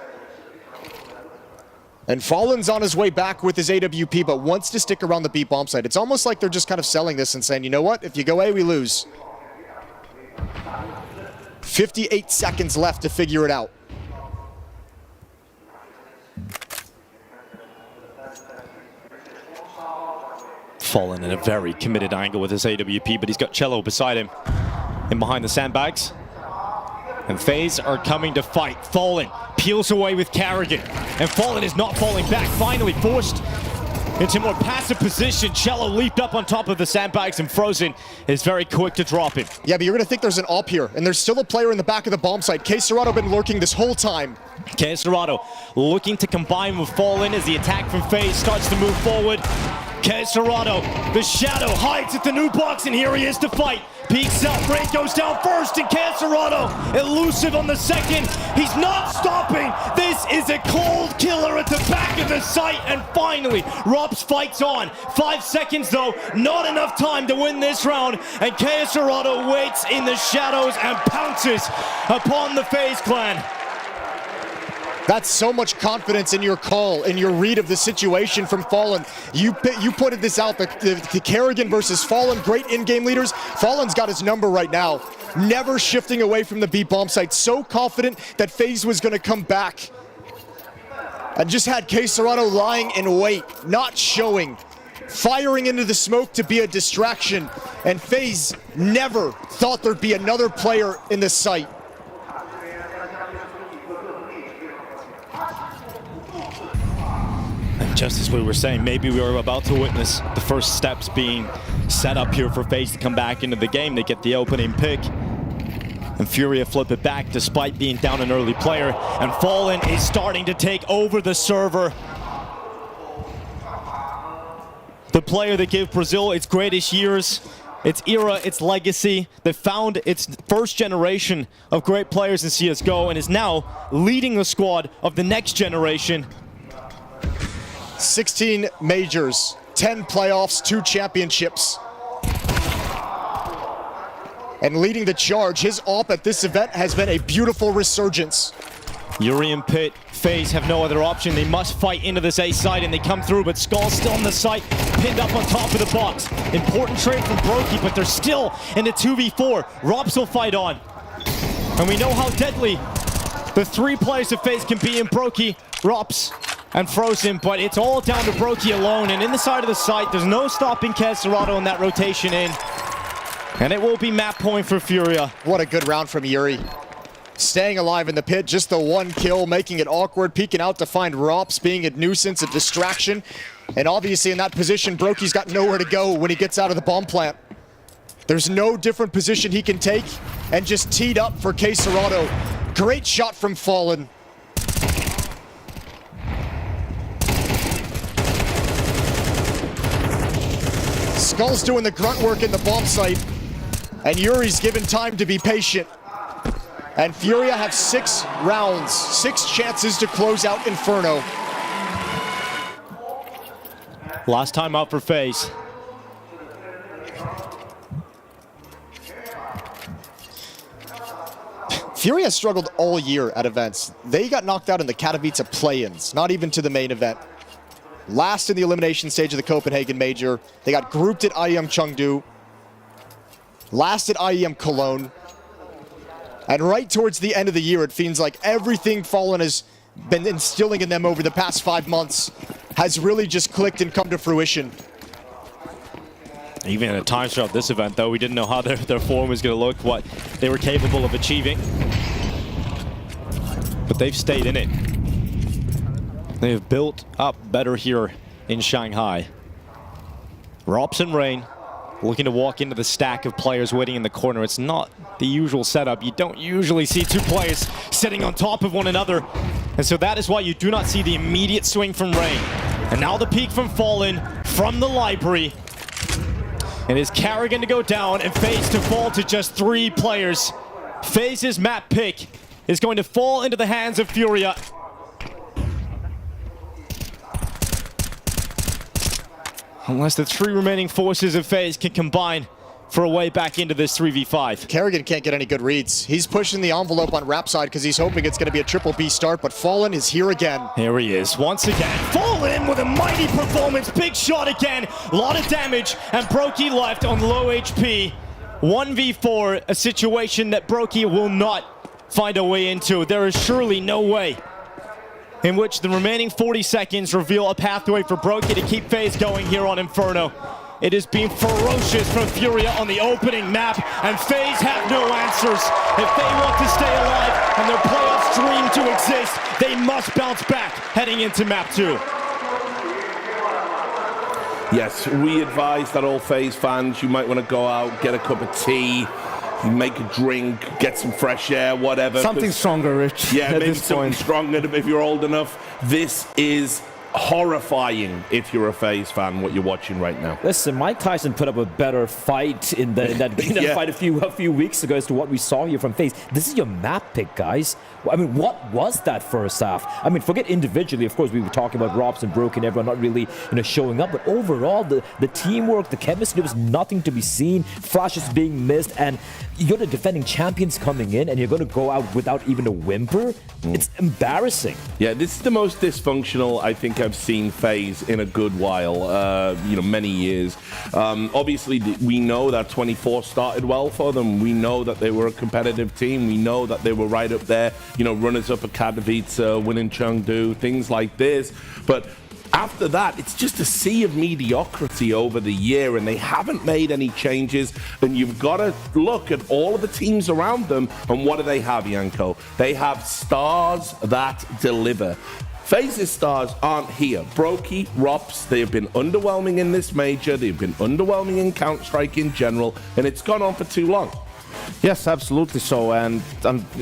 And Fallen's on his way back with his AWP, but wants to stick around the B bomb site. It's almost like they're just kind of selling this and saying, you know what, if you go A, we lose. 58 seconds left to figure it out. Fallen in a very committed angle with his AWP, but he's got Cello beside him in behind the sandbags. And FaZe are coming to fight. Fallen peels away with Kerrigan, and Fallen is not falling back. Finally forced into more passive position. Cello leaped up on top of the sandbags, and Frozen is very quick to drop him. Yeah, but you're going to think there's an AWP here, and there's still a player in the back of the bomb site. Queserado been lurking this whole time. Queserado looking to combine with Fallen as the attack from FaZe starts to move forward. Queserado, the shadow, hides at the new box, and here he is to fight. Peeks out, Brain goes down first, and Queserado, elusive on the second. He's not stopping. This is a cold killer at the back of the site, and finally, Rops fights on. 5 seconds though, not enough time to win this round, and Queserado waits in the shadows and pounces upon the FaZe clan. That's so much confidence in your call, in your read of the situation from Fallen. You put this out, the Kerrigan versus Fallen, great in-game leaders. Fallen's got his number right now. Never shifting away from the B bomb site. So confident that FaZe was going to come back. And just had K Serrano lying in wait, not showing. Firing into the smoke to be a distraction. And FaZe never thought there'd be another player in the site. Just as we were saying, maybe we were about to witness the first steps being set up here for FaZe to come back into the game. They get the opening pick, and Furia flip it back despite being down an early player, and Fallen is starting to take over the server. The player that gave Brazil its greatest years, its era, its legacy, that found its first generation of great players in CSGO and is now leading the squad of the next generation. 16 majors, 10 playoffs, 2 championships. And leading the charge, his op at this event has been a beautiful resurgence. Yuri and Pitt, FaZe have no other option. They must fight into this A side, and they come through, but Skull's still on the site, pinned up on top of the box. Important trade from Brokey, but they're still in the 2v4. Robs will fight on. And we know how deadly the 3 players of FaZe can be in Brokey, Robs, and Frozen, but it's all down to Brokey alone, and in the side of the site, there's no stopping K Serrano in that rotation in. And it will be map point for Furia. What a good round from Yuri. Staying alive in the pit, just the 1 kill, making it awkward, peeking out to find Rops, being a nuisance, a distraction. And obviously in that position, Brokey's got nowhere to go when he gets out of the bomb plant. There's no different position he can take, and just teed up for K Serrano. Great shot from Fallen. Skull's doing the grunt work in the bomb site, and Yuri's given time to be patient. And Furia have 6 rounds, 6 chances to close out Inferno. Last time out for FaZe. Furia has struggled all year at events. They got knocked out in the Katowice play-ins, not even to the main event. Last in the elimination stage of the Copenhagen Major. They got grouped at IEM Chengdu. Last at IEM Cologne. And right towards the end of the year, it feels like everything Fallen has been instilling in them over the past 5 months has really just clicked and come to fruition. Even at a time throughout this event, though, we didn't know how their form was going to look, what they were capable of achieving. But they've stayed in it. They have built up better here in Shanghai. Rops and Rain looking to walk into the stack of players waiting in the corner. It's not the usual setup. You don't usually see 2 players sitting on top of one another. And so that is why you do not see the immediate swing from Rain. And now the peek from Fallen from the library. And is Kerrigan to go down and FaZe to fall to just 3 players. FaZe's map pick is going to fall into the hands of Furia. Unless the 3 remaining forces of FaZe can combine for a way back into this 3v5. Kerrigan can't get any good reads. He's pushing the envelope on Rap side because he's hoping it's going to be a triple B start, but Fallen is here again. Here he is, once again. Fallen with a mighty performance. Big shot again. A lot of damage, and Brokey left on low HP. 1v4, a situation that Brokey will not find a way into. There is surely no way in which the remaining 40 seconds reveal a pathway for Brokey to keep FaZe going here on Inferno. It has been ferocious from Furia on the opening map, and FaZe have no answers. If they want to stay alive and their playoffs dream to exist, they must bounce back heading into map 2. Yes, we advise that all FaZe fans, you might want to go out, get a cup of tea, make a drink, get some fresh air, whatever. Something stronger, Rich. Yeah, at maybe this something point. stronger if you're old enough. This is horrifying if you're a FaZe fan what you're watching right now. Listen, Mike Tyson put up a better fight in that fight a few weeks ago as to what we saw here from FaZe. This is your map pick, guys. I mean, what was that first half? I mean, forget individually, of course, we were talking about Robson, Broken, everyone not really showing up, but overall, the teamwork, the chemistry, there was nothing to be seen. Flashes being missed, and you're the defending champions coming in, and you're going to go out without even a whimper? It's embarrassing. Yeah, this is the most dysfunctional I think I've seen FaZe in a good while, many years. Obviously, we know that 24 started well for them. We know that they were a competitive team. We know that they were right up there, runners-up at Katowice, winning Chengdu, things like this. But after that, it's just a sea of mediocrity over the year, and they haven't made any changes. And you've got to look at all of the teams around them, and what do they have, Janko? They have stars that deliver. FaZe's stars aren't here. Brokey, Rops, they have been underwhelming in this major. They've been underwhelming in Counter-Strike in general, and it's gone on for too long. Yes, absolutely so. And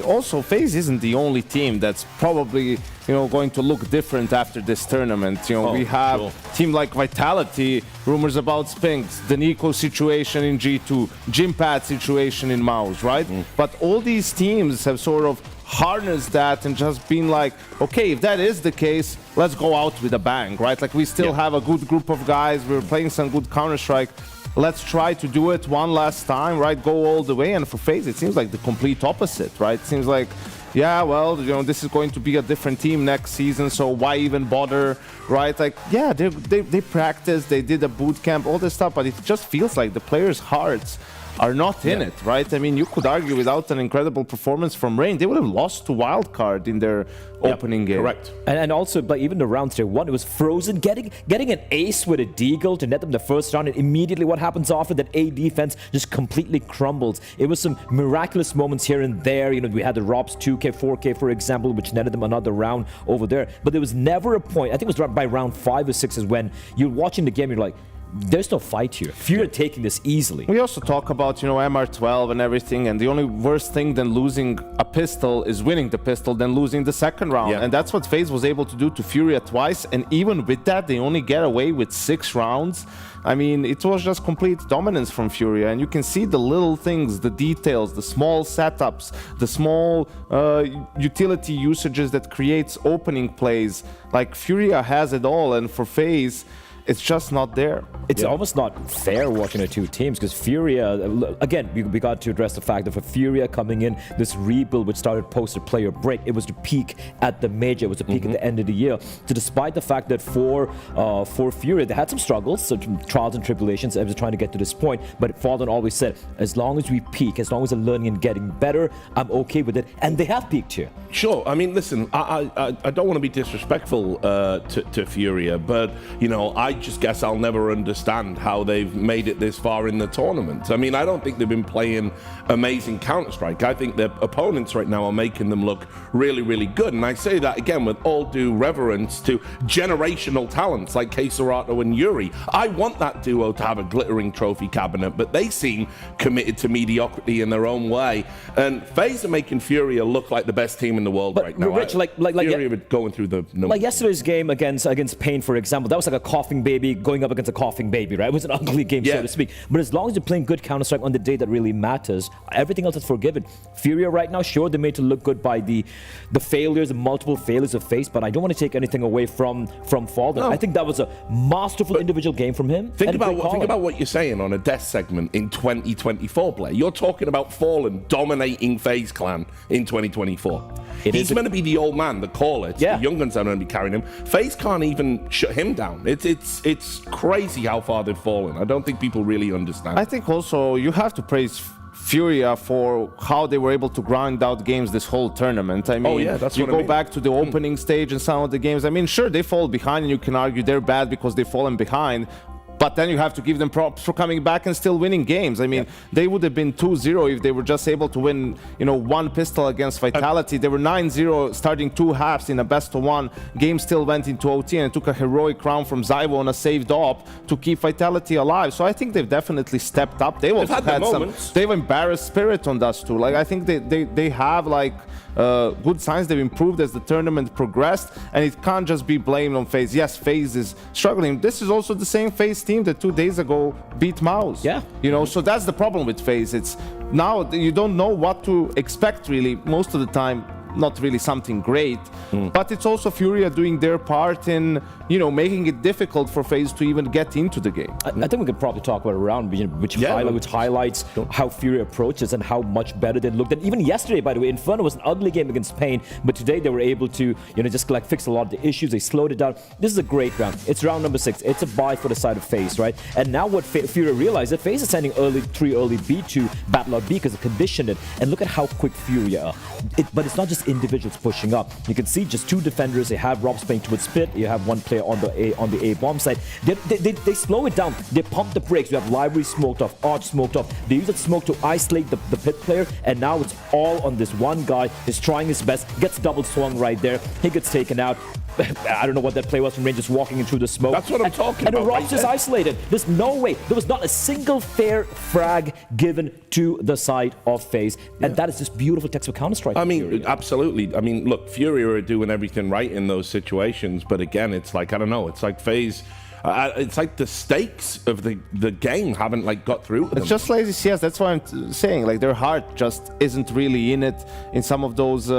also, FaZe isn't the only team that's probably going to look different after this tournament. We have a team like Vitality, rumors about Spinks, the Nico situation in G2, Jimpad situation in Mouse, right? But all these teams have sort of harnessed that and just been like, okay, if that is the case, let's go out with a bang, right? Like, we still have a good group of guys. We're playing some good Counter-Strike. Let's try to do it one last time, right? Go all the way. And for FaZe, it seems like the complete opposite, right? It seems like, yeah, well, this is going to be a different team next season, so why even bother, right? Like, yeah, they practiced, they did a boot camp, all this stuff, but it just feels like the players' hearts are not in it, right? I mean, you could argue without an incredible performance from Rain, they would have lost to Wildcard in their opening game. Correct. And also, but even the round 3-1, it was Frozen getting an ace with a deagle to net them the first round, and immediately what happens after that, A defense just completely crumbles. It was some miraculous moments here and there. We had the Robs 2K, 4K, for example, which netted them another round over there. But there was never a point, I think it was by round 5 or 6 is when you're watching the game, you're like, there's no fight here. Fury are taking this easily. We also talk about, MR12 and everything, and the only worse thing than losing a pistol is winning the pistol, then losing the second round. And that's what FaZe was able to do to Furia twice, and even with that, they only get away with 6 rounds. I mean, it was just complete dominance from Furia, and you can see the little things, the details, the small setups, the small utility usages that creates opening plays. Like, Furia has it all, and for FaZe, it's just not there. It's almost not fair watching the two teams, because Furia, again, we got to address the fact that for Furia coming in, this rebuild which started post-player break, it was the peak at the major, it was the peak at the end of the year. So despite the fact that for Furia, they had some struggles, some trials and tribulations, as trying to get to this point, but Fallen always said, as long as we peak, as long as we're learning and getting better, I'm okay with it, and they have peaked here. Sure, I mean, listen, I don't want to be disrespectful to Furia, but, I just guess I'll never understand how they've made it this far in the tournament. I mean, I don't think they've been playing amazing Counter-Strike. I think their opponents right now are making them look really, really good. And I say that again with all due reverence to generational talents like Keserato and Yuri. I want that duo to have a glittering trophy cabinet, but they seem committed to mediocrity in their own way. And FaZe are making Furia look like the best team in the world right now. Rich, Furia going through the numbers. Like yesterday's game against Pain, for example, that was like a coughing baby going up against a coughing baby, right? It was an ugly game, so to speak. But as long as you're playing good Counter-Strike on the day that really matters, everything else is forgiven. Furia right now, sure, they made to look good by the failures, the multiple failures of FaZe, but I don't want to take anything away from Fallen. No. I think that was a masterful individual game from him. Think about what you're saying on a death segment in 2024 play. You're talking about Fallen dominating FaZe Clan in 2024. He's going to be the old man, the call it. The young guns are going to be carrying him. FaZe can't even shut him down. It's crazy how far they've fallen. I don't think people really understand. I think also you have to praise Furia for how they were able to grind out games this whole tournament. I mean, you go back to the opening stage and some of the games. I mean, sure, they fall behind and you can argue they're bad because they've fallen behind. But then you have to give them props for coming back and still winning games. I mean, they would have been 2-0 if they were just able to win, one pistol against Vitality. They were 9-0 starting 2 halves in a best-of-1. Game still went into OT, and it took a heroic round from Zyvo on a saved op to keep Vitality alive. So I think they've definitely stepped up. They've also had some. They've embarrassed Spirit on Dust too. Like I think they have good signs. They've improved as the tournament progressed, and it can't just be blamed on FaZe. Yes, FaZe is struggling. This is also the same FaZe team that 2 days ago beat Mouse. Yeah. So that's the problem with FaZe. It's now you don't know what to expect really most of the time. Not really something great, but it's also Furia doing their part in, making it difficult for FaZe to even get into the game. I think we could probably talk about a round which highlights how Furia approaches and how much better they looked. And even yesterday, by the way, Inferno was an ugly game against Pain, but today they were able to, just fix a lot of the issues. They slowed it down. This is a great round. It's round number 6. It's a buy for the side of FaZe, right? And now what Furia realized that FaZe is sending early B to battle out B because they conditioned it. And look at how quick Furia are. But it's not just individuals pushing up. You can see just 2 defenders. They have Robs playing towards Spit. You have 1 player on the A bomb side. They slow it down. They pump the brakes. You have Library smoked off, Arch smoked off. They use that smoke to isolate the Pit player, and now it's all on this one guy. He's trying his best. Gets double swung right there. He gets taken out. I don't know what that play was from Rain, just walking into the smoke. That's what I'm talking about. And Robs is isolated. There's no way. There was not a single fair frag given to the side of FaZe. And that is just beautiful text of Counter-Strike. I mean, absolutely. I mean, look, Furia are doing everything right in those situations. But again, it's like, I don't know. It's like FaZe... it's like the stakes of the game haven't got through to them. It's just lazy CS. That's why I'm saying. Their heart just isn't really in it in some of those...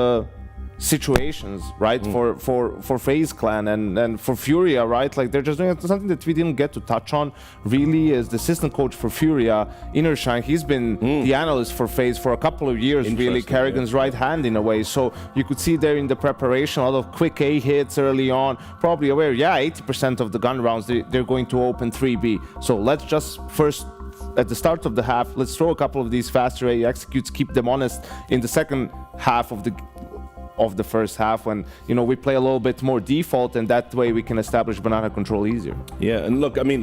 situations, right? For FaZe Clan and for Furia, right? They're just doing something that we didn't get to touch on really as the assistant coach for Furia, Innershine. He's been the analyst for FaZe for a couple of years, really, Kerrigan's right hand in a way. So you could see there in the preparation a lot of quick A hits early on, probably aware, 80% of the gun rounds, they're going to open 3B. So let's just first at the start of the half, let's throw a couple of these faster A executes, keep them honest in the second half of the first half when we play a little bit more default, and that way we can establish banana control easier. Yeah, and look, I mean,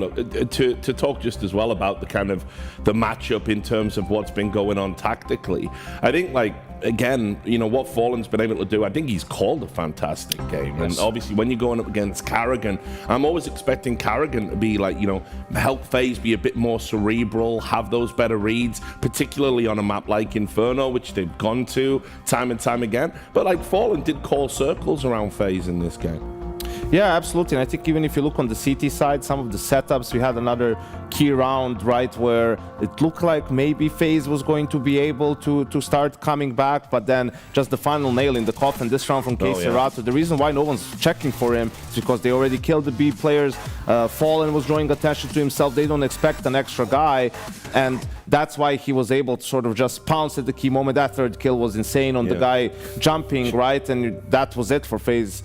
to talk just as well about the matchup in terms of what's been going on tactically, I think again, what Fallen's been able to do, I think he's called a fantastic game. Yes. And obviously when you're going up against Carrigan, I'm always expecting Carrigan to be help FaZe be a bit more cerebral, have those better reads, particularly on a map like Inferno, which they've gone to time and time again. But Fallen did call circles around FaZe in this game. Yeah, absolutely. And I think even if you look on the CT side, some of the setups, we had another key round, right, where it looked like maybe FaZe was going to be able to start coming back, but then just the final nail in the coffin this round from K-Serato. The reason why no one's checking for him is because they already killed the B players. Fallen was drawing attention to himself. They don't expect an extra guy, and that's why he was able to sort of just pounce at the key moment. That third kill was insane on the guy jumping, right, and that was it for FaZe.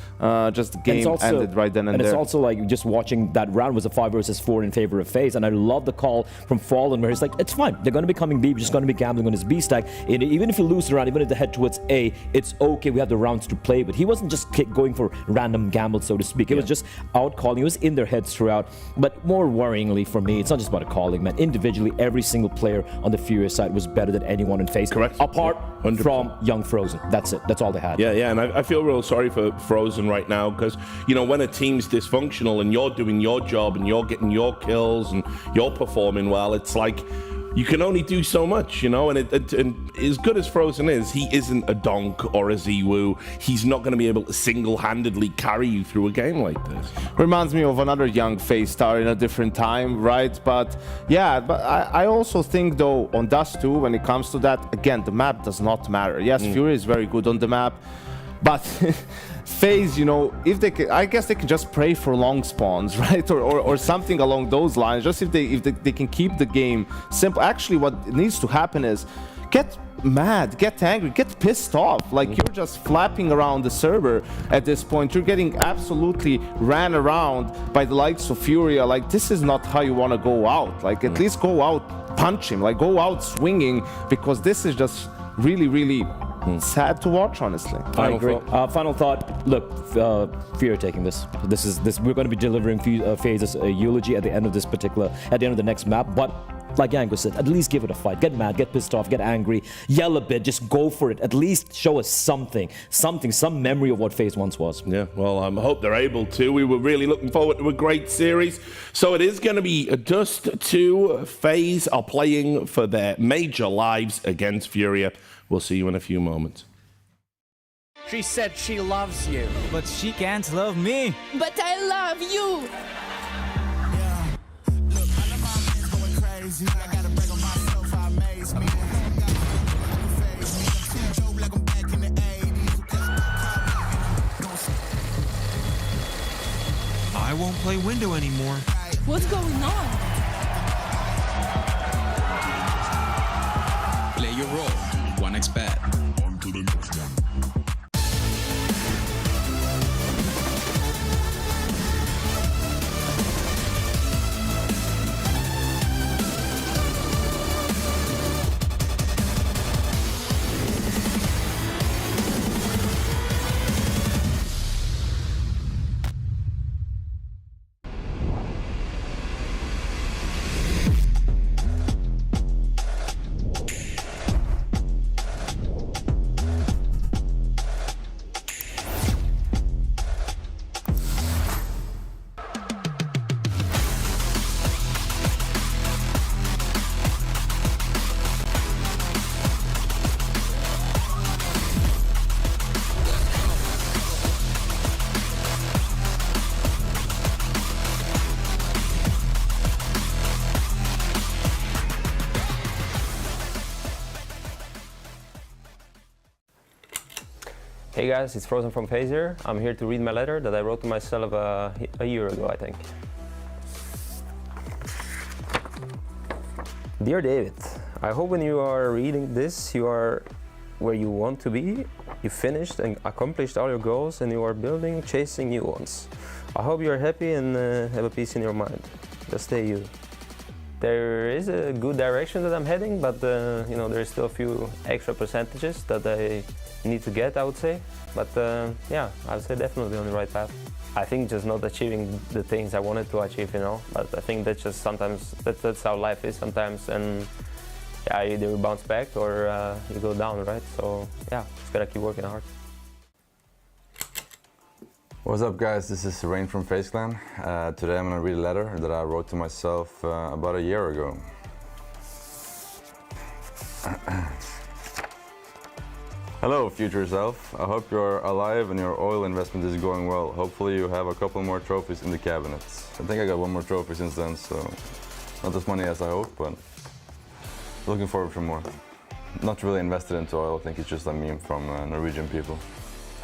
Just the game ended right then and there. And it's also just watching that round was a 5 versus 4 in favor of FaZe, and I love the call from Fallen where he's like, it's fine, they're going to be coming B, we're just going to be gambling on his B stack. And even if you lose the round, even if they head towards A, it's okay, we have the rounds to play. But he wasn't just going for random gambles, so to speak. It was just out calling. It was in their heads throughout. But more worryingly for me, it's not just about a calling, man. Individually, every single player on the Furia side was better than anyone in FaZe. Correct. Apart from Young Frozen. That's it. That's all they had. Yeah, and I feel real sorry for Frozen right now because, when a team's dysfunctional and you're doing your job and you're getting your kills and you're performing well, it's like you can only do so much, and as good as Frozen is, he isn't a Donk or a Ziwu. He's not going to be able to single-handedly carry you through a game like this. Reminds me of another young FaZe star in a different time, right? But yeah, I also think though on Dust 2, when it comes to that, again, the map does not matter. Yes, Fury is very good on the map, but FaZe, if they can, I guess they can just pray for long spawns, right, or something along those lines. Just if they can keep the game simple. Actually, what needs to happen is get mad, get angry, get pissed off. You're just flapping around the server at this point. You're getting absolutely ran around by the likes of Furia. This is not how you want to go out. At least go out, punch him. Go out swinging, because this is just really, really sad to watch, honestly. I agree. Final thought. Look, Fury taking this. This. We're going to be delivering FaZe's eulogy at the end of the next map. But like Yango said, at least give it a fight. Get mad, get pissed off, get angry, yell a bit. Just go for it. At least show us some memory of what FaZe once was. Yeah. Well, I hope they're able to. We were really looking forward to a great series. So it is going to be Dust 2. FaZe are playing for their major lives against Furia. We'll see you in a few moments. She said she loves you, but she can't love me. But I love you. I won't play window anymore. What's going on? Play your role. 1xBet. On to the next one. Hey guys, it's Frozen from FaZe here. I'm here to read my letter that I wrote to myself a year ago, I think. Dear David, I hope when you are reading this, you are where you want to be. You finished and accomplished all your goals and you are chasing new ones. I hope you are happy and have a peace in your mind. Just stay you. There is a good direction that I'm heading, but you know, there's still a few extra percentages that I need to get, I would say. But yeah, I would say definitely on the right path. I think just not achieving the things I wanted to achieve, you know. But I think that's just sometimes, that's how life is sometimes. And yeah, either you bounce back or you go down, right? So yeah, just gotta keep working hard. What's up guys, this is Rain from FaZe Clan. Today I'm gonna read a letter that I wrote to myself about a year ago. Hello future self, I hope you're alive and your oil investment is going well. Hopefully you have a couple more trophies in the cabinets. I think I got one more trophy since then, so not as many as I hoped, but looking forward to more. Not really invested into oil, I think it's just a meme from Norwegian people.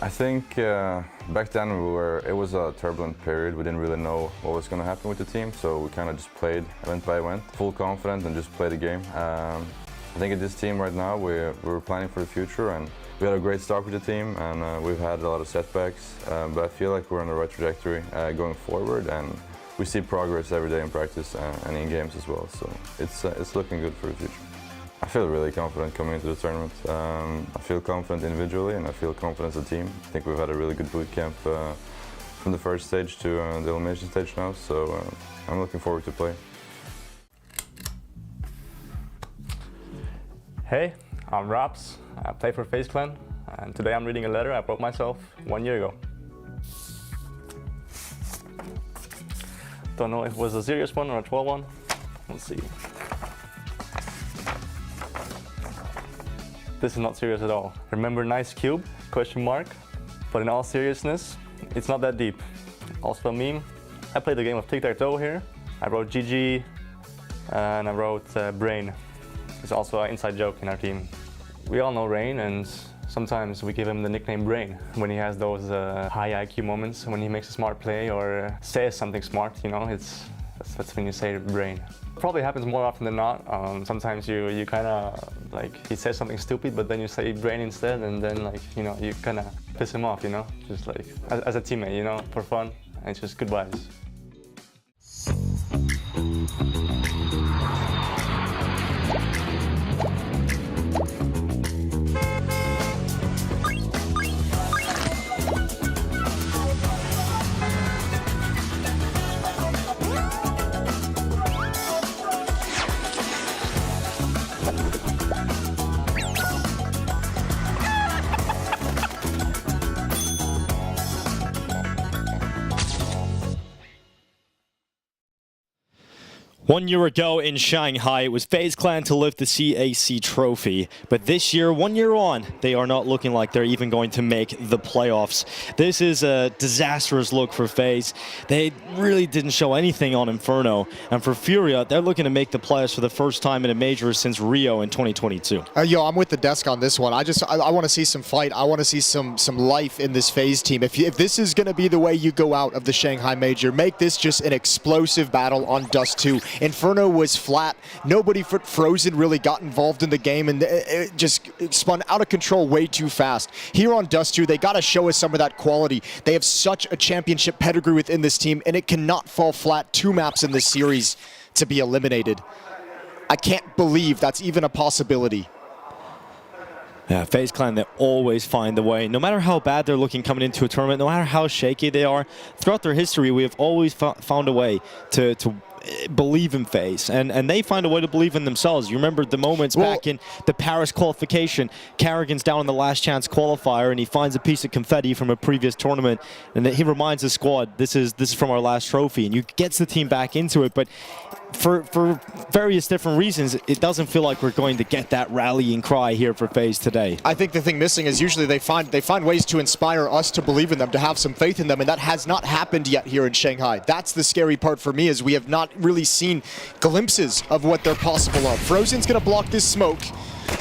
I think back then it was a turbulent period. We didn't really know what was going to happen with the team, so we kind of just played event by event, full confident and just play the game. I think at this team right now, we're planning for the future and we had a great start with the team and we've had a lot of setbacks, but I feel like we're on the right trajectory going forward and we see progress every day in practice and in games as well, so it's looking good for the future. I feel really confident coming into the tournament. I feel confident individually and I feel confident as a team. I think we've had a really good boot camp from the first stage to the elimination stage now, so I'm looking forward to play. Hey, I'm Raps. I play for FaZe Clan and today I'm reading a letter I wrote myself 1 year ago. Don't know if it was a serious one or a 12 one. Let's see. This is not serious at all. Remember Nice Cube? Question mark. But in all seriousness, it's not that deep. Also a meme. I played the game of tic-tac-toe here. I wrote GG and I wrote Brain. It's also an inside joke in our team. We all know Rain and sometimes we give him the nickname Brain when he has those high IQ moments, when he makes a smart play or says something smart, you know, that's when you say Brain. Probably happens more often than not. Sometimes you kind of like he says something stupid, but then you say Brain instead, and then like you know you kind of piss him off, you know, just like as a teammate, you know, for fun, and it's just good vibes. 1 year ago in Shanghai, it was FaZe Clan to lift the CAC trophy. But this year, 1 year on, they are not looking like they're even going to make the playoffs. This is a disastrous look for FaZe. They really didn't show anything on Inferno. And for Furia, they're looking to make the playoffs for the first time in a major since Rio in 2022. Yo, I'm with the desk on this one. I want to see some fight. I want to see some life in this FaZe team. If this is going to be the way you go out of the Shanghai Major, make this just an explosive battle on Dust 2. Inferno was flat. Nobody but Frozen really got involved in the game, and it just spun out of control way too fast. Here on Dust 2, they got to show us some of that quality. They have such a championship pedigree within this team, and it cannot fall flat 2 maps in this series to be eliminated. I can't believe that's even a possibility. Yeah, FaZe Clan, they always find a way. No matter how bad they're looking coming into a tournament, no matter how shaky they are, throughout their history, we have always found a way to believe in FaZe, and they find a way to believe in themselves. You remember the moments back in the Paris qualification, Carrigan's down in the last chance qualifier, and he finds a piece of confetti from a previous tournament, and he reminds the squad, this is from our last trophy, and you gets the team back into it. But for various different reasons, it doesn't feel like we're going to get that rallying cry here for FaZe today. I think the thing missing is usually they find ways to inspire us to believe in them, to have some faith in them, and that has not happened yet here in Shanghai. That's the scary part for me, is we have not really seen glimpses of what they're possible of. Frozen's gonna block this smoke.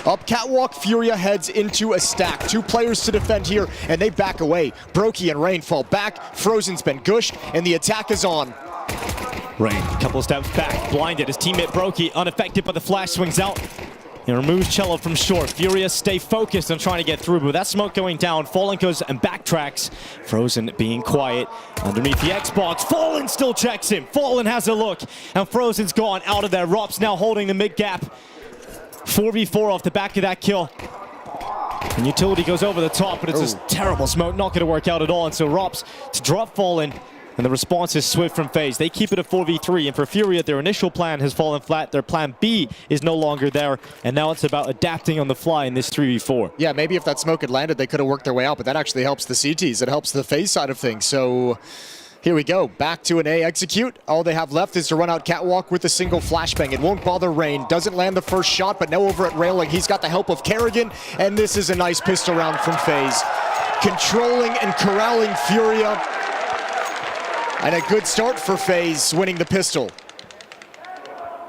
Up catwalk, Furia heads into a stack. 2 players to defend here, and they back away. Brokey and Rain fall back. Frozen's been gushed, and the attack is on. Rain, a couple of steps back, blinded. His teammate Brokey, unaffected, but the flash swings out. He removes Cello from short. Furia stay focused on trying to get through, but with that smoke going down, Fallen goes and backtracks. Frozen being quiet underneath the Xbox. Fallen still checks him. Fallen has a look, and Frozen's gone out of there. Rops now holding the mid gap. 4v4 off the back of that kill. And Utility goes over the top, but it's just terrible smoke, not going to work out at all. And so Rops to drop Fallen. And the response is swift from FaZe. They keep it at 4v3, and for Furia, their initial plan has fallen flat. Their plan B is no longer there, and now it's about adapting on the fly in this 3v4. Yeah, maybe if that smoke had landed, they could have worked their way out, but that actually helps the CTs. It helps the FaZe side of things. So here we go. Back to an A execute. All they have left is to run out catwalk with a single flashbang. It won't bother Rain. Doesn't land the first shot, but now over at railing, he's got the help of Carrigan, and this is a nice pistol round from FaZe. Controlling and corralling Furia. And a good start for FaZe, winning the pistol.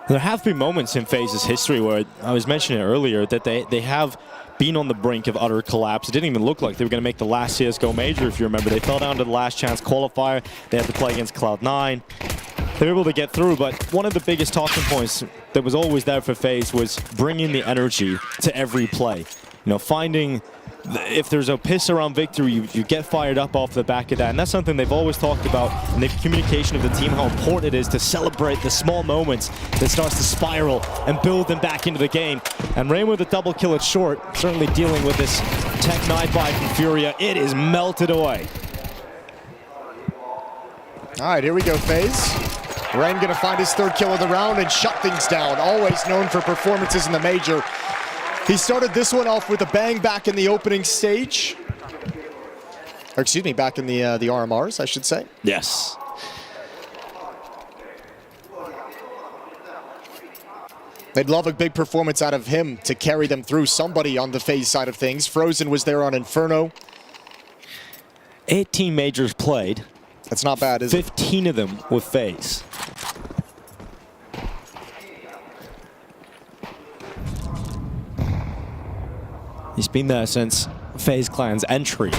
There have been moments in FaZe's history where, I was mentioning earlier, that they have been on the brink of utter collapse. It didn't even look like they were going to make the last CSGO major, if you remember. They fell down to the last chance qualifier. They had to play against Cloud9. They were able to get through, but one of the biggest talking points that was always there for FaZe was bringing the energy to every play. You know, finding... If there's a piss around victory, you get fired up off the back of that. And that's something they've always talked about in the communication of the team, how important it is to celebrate the small moments that starts to spiral and build them back into the game. And Rain with a double kill at short, certainly dealing with this Tech 9 buy from Furia. It is melted away. All right, here we go, FaZe. Rain gonna find his 3rd kill of the round and shut things down. Always known for performances in the major. He started this one off with a bang back in the opening stage. Or excuse me, back in the RMRs, I should say. Yes. They'd love a big performance out of him to carry them through. Somebody on the FaZe side of things. Frozen was there on Inferno. 18 majors played. That's not bad, is it? 15 of them with FaZe. He's been there since FaZe Clan's entry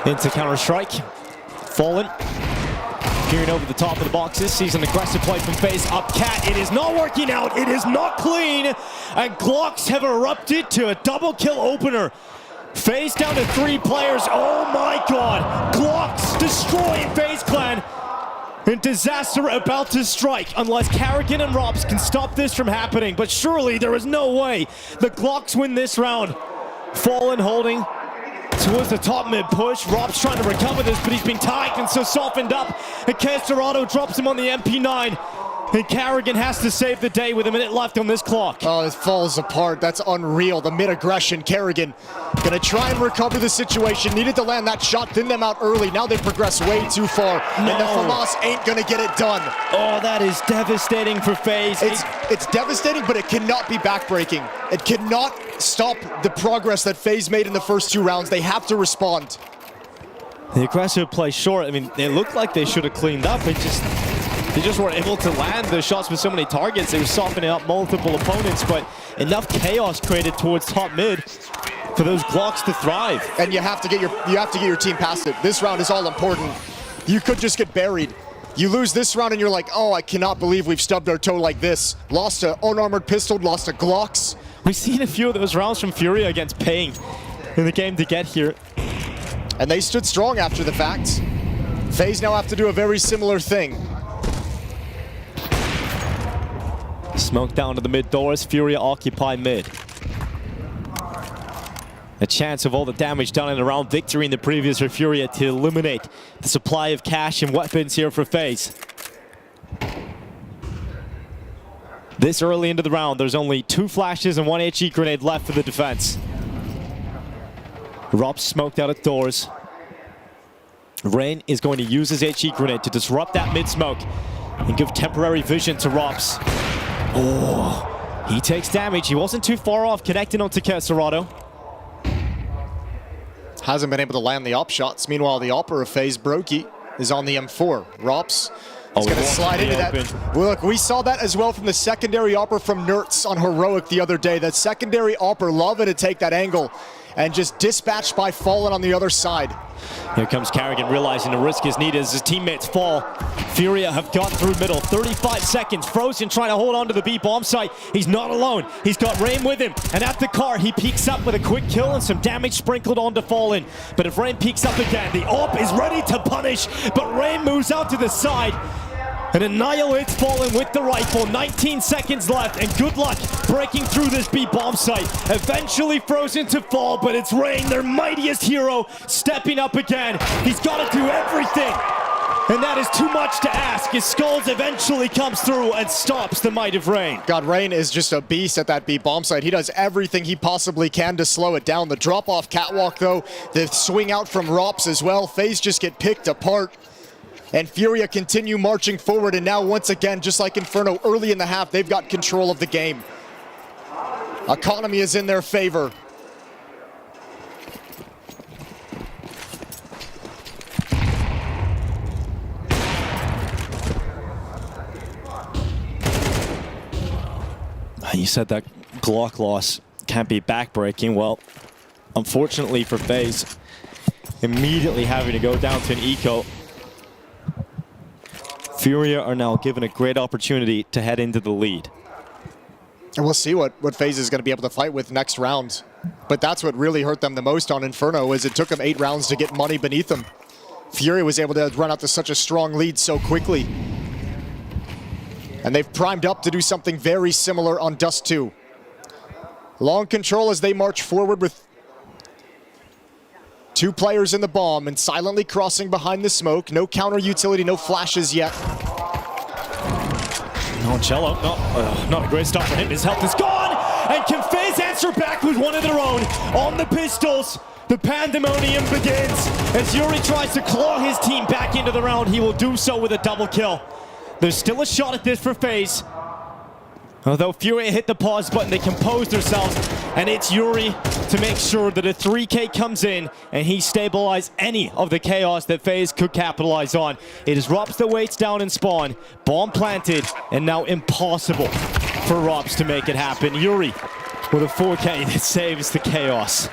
into Counter-Strike. Fallen, peering over the top of the boxes, sees an aggressive play from FaZe. Up cat, it is not working out, it is not clean, and Glocks have erupted to a double kill opener. FaZe down to 3 players, oh my god! Glocks destroying FaZe Clan, and disaster about to strike unless Carrigan and Robs can stop this from happening, but surely there is no way the Glocks win this round. Fallen holding towards the top mid push. Rob's trying to recover this, but he's been tagged and so softened up. And Casterado drops him on the MP9. And Carrigan has to save the day with a minute left on this clock. Oh, it falls apart. That's unreal. The mid-aggression. Kerrigan gonna try and recover the situation. Needed to land that shot, thin them out early. Now they progress way too far. No. And the FAMAS ain't gonna get it done. Oh, that is devastating for FaZe. It's devastating, but it cannot be backbreaking. It cannot stop the progress that FaZe made in the first 2 rounds. They have to respond. The aggressive play short. I mean, it looked like they should have cleaned up. They just weren't able to land the shots with so many targets. They were softening up multiple opponents, but enough chaos created towards top mid for those Glocks to thrive. And you have to get your team past it. This round is all important. You could just get buried. You lose this round and you're like, oh, I cannot believe we've stubbed our toe like this. Lost to unarmored pistol, lost to Glocks. We've seen a few of those rounds from Furia against Paying in the game to get here. And they stood strong after the fact. FaZe now have to do a very similar thing. Smoke down to the mid doors, Furia occupy mid. A chance of all the damage done and around victory in the previous for Furia to eliminate the supply of cash and weapons here for FaZe. This early into the round, there's only 2 flashes and 1 HE grenade left for the defense. Rob smoked out at doors. Rain is going to use his HE grenade to disrupt that mid smoke and give temporary vision to Robs. Oh, he takes damage. He wasn't too far off connecting onto Kesserado. Hasn't been able to land the op shots. Meanwhile, the opera of FaZe, Brokey, is on the M4. Rops is going to slide into that. Well, look, we saw that as well from the secondary opera from Nertz on Heroic the other day. That secondary opera loving to take that angle and just dispatched by Fallen on the other side. Here comes Carrigan, realizing the risk is needed as his teammates fall. Furia have gone through middle, 35 seconds. Frozen trying to hold on to the B bomb site. He's not alone. He's got Rain with him. And at the car, he peeks up with a quick kill and some damage sprinkled onto Fallen. But if Rain peeks up again, the AWP is ready to punish. But Rain moves out to the side and annihilates Fallen with the rifle. 19 seconds left, and good luck breaking through this B bomb site. Eventually Frozen to fall, but it's Rain, their mightiest hero, stepping up again. He's got to do everything, and that is too much to ask. His Skulls eventually comes through and stops the might of Rain. God, Rain is just a beast at that B bomb site. He does everything he possibly can to slow it down. The drop-off catwalk, though, the swing out from Rops as well. FaZe just get picked apart. And Furia continue marching forward, and now once again, just like Inferno, early in the half, they've got control of the game. Economy is in their favor. You said that Glock loss can't be backbreaking. Well, unfortunately for FaZe, immediately having to go down to an eco. Furia are now given a great opportunity to head into the lead. And we'll see what FaZe is going to be able to fight with next round. But that's what really hurt them the most on Inferno, is it took them 8 rounds to get money beneath them. Furia was able to run out to such a strong lead so quickly. And they've primed up to do something very similar on Dust 2. Long control as they march forward with 2 players in the bomb and silently crossing behind the smoke. No counter utility, no flashes yet. No, Cello, not a great start for him. His health is gone! And can FaZe answer back with one of their own on the pistols? The pandemonium begins as Yuri tries to claw his team back into the round. He will do so with a double kill. There's still a shot at this for FaZe. Although Furia hit the pause button, they composed themselves, and it's Yuri to make sure that a 3K comes in and he stabilizes any of the chaos that FaZe could capitalize on. It is Rops that waits down in spawn, bomb planted, and now impossible for Rops to make it happen. Yuri with a 4K that saves the chaos.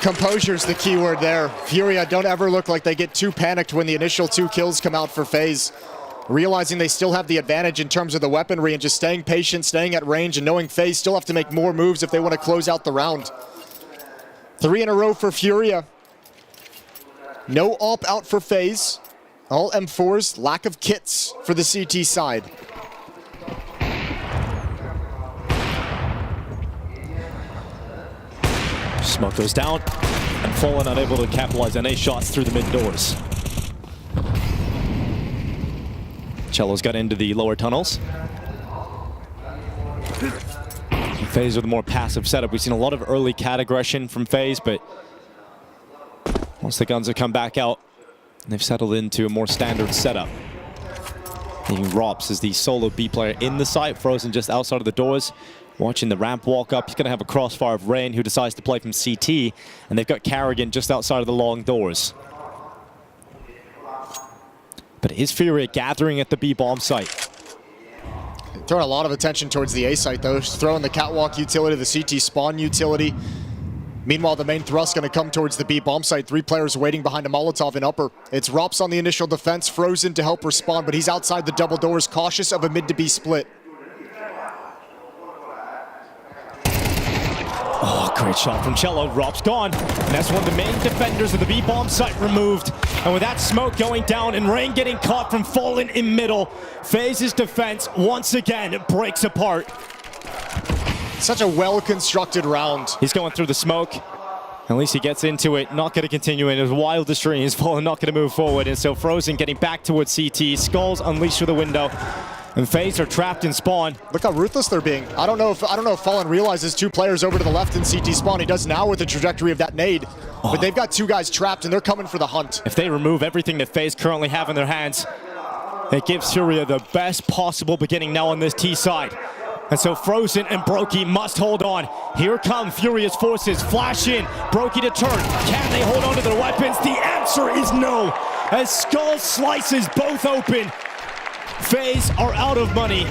Composure's the key word there. Furia don't ever look like they get too panicked when the initial 2 kills come out for FaZe. Realizing they still have the advantage in terms of the weaponry and just staying patient, staying at range, and knowing FaZe still have to make more moves if they want to close out the round. 3 in a row for Furia. No AWP out for FaZe. All M4s, lack of kits for the CT side. Smoke goes down, and Fallen unable to capitalize on 8 shots through the mid doors. Cello's got into the lower tunnels. FaZe with a more passive setup. We've seen a lot of early cat aggression from FaZe, but once the guns have come back out, they've settled into a more standard setup. Leaving Rops as the solo B player in the site, Frozen just outside of the doors. Watching the ramp walk up, he's going to have a crossfire of Rain, who decides to play from CT, and they've got Carrigan just outside of the long doors. But is Furia gathering at the B bomb site? Throwing a lot of attention towards the A site, though. Throwing the catwalk utility, the CT spawn utility. Meanwhile, the main thrust going to come towards the B bomb site. 3 players waiting behind a Molotov in upper. It's Rops on the initial defense, Frozen to help respond, but he's outside the double doors, cautious of a mid to B split. Oh, great shot from Cello. Rops gone. And that's one of the main defenders of the B bomb site removed. And with that smoke going down and Rain getting caught from falling in middle, FaZe's defense once again breaks apart. Such a well-constructed round. He's going through the smoke. At least he gets into it. Not going to continue in his wildest dreams. Fallen not going to move forward. And so Frozen getting back towards CT. Skulls unleashed through the window. And FaZe are trapped in spawn. Look how ruthless they're being. I don't know if Fallen realizes 2 players over to the left in CT spawn. He does now with the trajectory of that nade. But they've got 2 guys trapped and they're coming for the hunt. If they remove everything that FaZe currently have in their hands, it gives Furia the best possible beginning now on this T side. And so Frozen and Brokey must hold on. Here come Furia's forces. Flash in. Brokey to turn. Can they hold on to their weapons? The answer is no. As Skull slices both open, FaZe are out of money.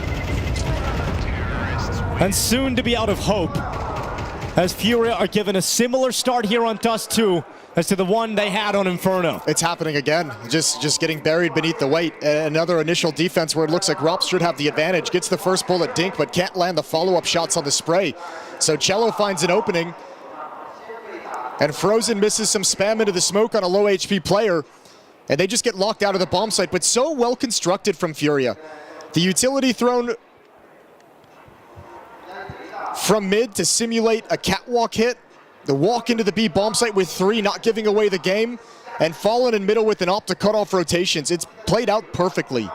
And soon to be out of hope. As Furia are given a similar start here on Dust 2 as to the one they had on Inferno. It's happening again. Just getting buried beneath the weight. Another initial defense where it looks like Rops should have the advantage. Gets the first bullet dink, but can't land the follow-up shots on the spray. So Cello finds an opening. And Frozen misses some spam into the smoke on a low HP player. And they just get locked out of the bomb site, but so well constructed from Furia. The utility thrown from mid to simulate a catwalk hit. The walk into the B bomb site with 3, not giving away the game. And Fallen in middle with an op to cut off rotations. It's played out perfectly.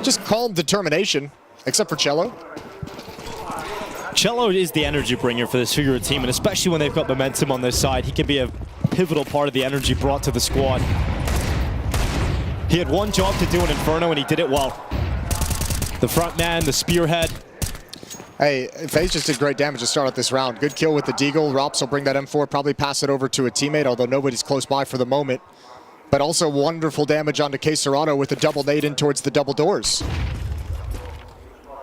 Just calm determination, except for Cello. Cello is the energy bringer for this Furia team, and especially when they've got momentum on their side, he can be a pivotal part of the energy brought to the squad. He had one job to do in Inferno, and he did it well. The front man, the spearhead. Hey, FaZe just did great damage to start out this round. Good kill with the Deagle. Rops will bring that M4, probably pass it over to a teammate, although nobody's close by for the moment. But also wonderful damage onto K Serrano with a double nade in towards the double doors.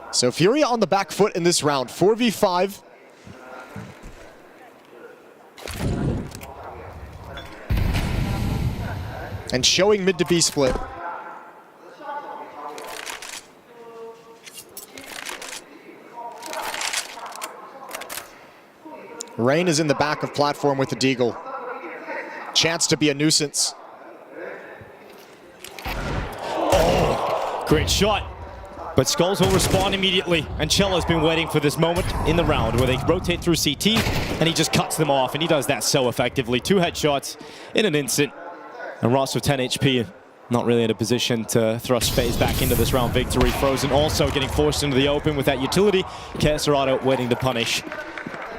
So Furia on the back foot in this round, 4v5. And showing mid to B split. Rain is in the back of platform with the Deagle. Chance to be a nuisance. Great shot. But Skulls will respond immediately, and Cello's been waiting for this moment in the round where they rotate through CT, and he just cuts them off, and he does that so effectively. 2 headshots in an instant. And Ross with 10 HP, not really in a position to thrust FaZe back into this round victory. Frozen also getting forced into the open with that utility. Caserado waiting to punish.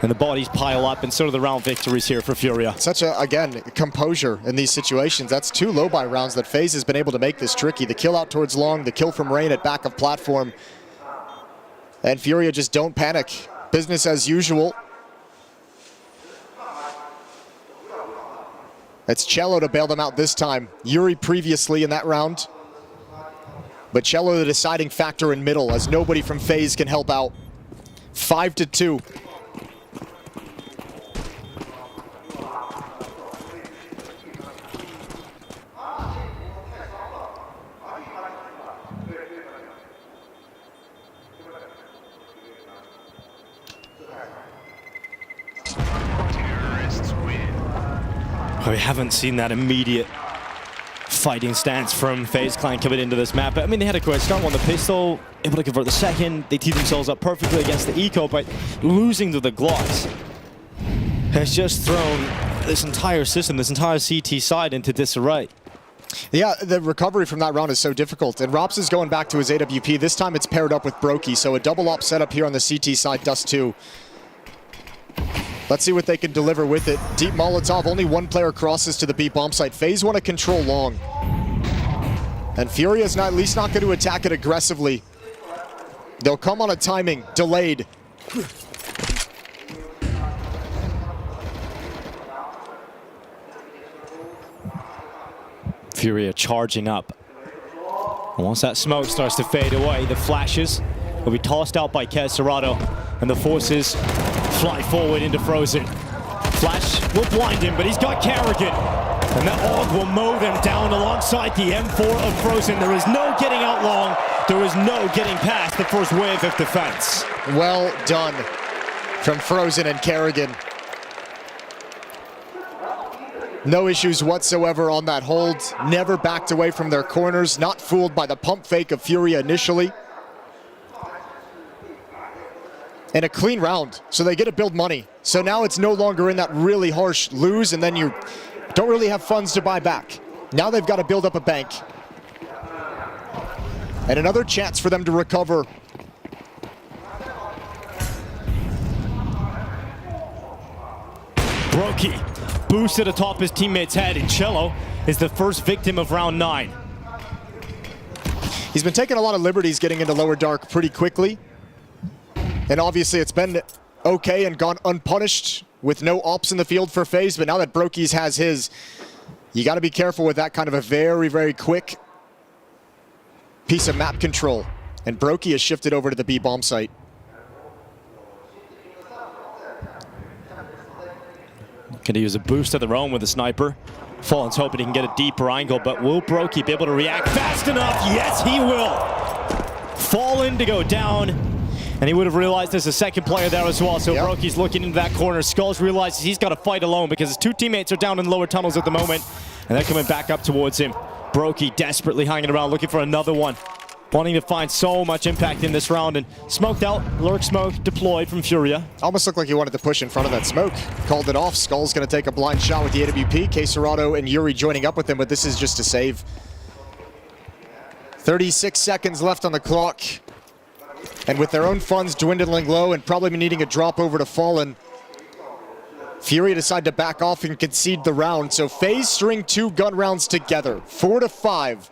And the bodies pile up, and so do the round victories here for Furia. Such a, again, composure in these situations. That's 2 low-buy rounds that FaZe has been able to make this tricky. The kill out towards long, the kill from Rain at back of platform. And Furia just don't panic. Business as usual. It's Cello to bail them out this time. Yuri previously in that round. But Cello the deciding factor in middle, as nobody from FaZe can help out. 5-2. We haven't seen that immediate fighting stance from FaZe Clan coming into this map. But I mean, they had a great start on the pistol, able to convert the second. They teed themselves up perfectly against the eco, but losing to the Glocks has just thrown this entire system, this entire CT side into disarray. Yeah, the recovery from that round is so difficult. And Rops is going back to his AWP. This time it's paired up with Brokey, so a double op setup here on the CT side, Dust 2. Let's see what they can deliver with it. Deep Molotov, only one player crosses to the B bomb site. FaZe want to control long. And Furia's at least not going to attack it aggressively. They'll come on a timing, delayed. Furia charging up. And once that smoke starts to fade away, the flashes will be tossed out by Kesserado, and the forces fly forward into Frozen. Flash will blind him, but he's got Kerrigan. And that AUG will mow them down alongside the M4 of Frozen. There is no getting out long. There is no getting past the first wave of defense. Well done from Frozen and Kerrigan. No issues whatsoever on that hold. Never backed away from their corners. Not fooled by the pump fake of Furia initially. And a clean round, so they get to build money. So now it's no longer in that really harsh lose, and then you don't really have funds to buy back. Now they've got to build up a bank. And another chance for them to recover. Brokey boosted atop his teammate's head, and Cello is the first victim of round 9. He's been taking a lot of liberties getting into lower dark pretty quickly. And obviously it's been okay and gone unpunished with no ops in the field for FaZe, but now that Brokey's has his, you got to be careful with that kind of a very, very quick piece of map control. And Brokey has shifted over to the B bomb site. Gonna use a boost of their own with the sniper. Fallen's hoping he can get a deeper angle, but will Brokey be able to react fast enough? Yes, he will. Fallen to go down, and he would have realized there's a second player there as well, so Brokey's looking into that corner. Skulls realizes he's got to fight alone because his two teammates are down in lower tunnels at the moment, and they're coming back up towards him. Brokey desperately hanging around, looking for another one. Wanting to find so much impact in this round, and smoked out, lurk smoke deployed from Furia. Almost looked like he wanted to push in front of that smoke. Called it off. Skull's going to take a blind shot with the AWP. Kesserado and Yuri joining up with him, but this is just a save. 36 seconds left on the clock. And with their own funds dwindling low and probably needing a drop over to Fallen, Furia decide to back off and concede the round. So FaZe string 2 gun rounds together, 4-5.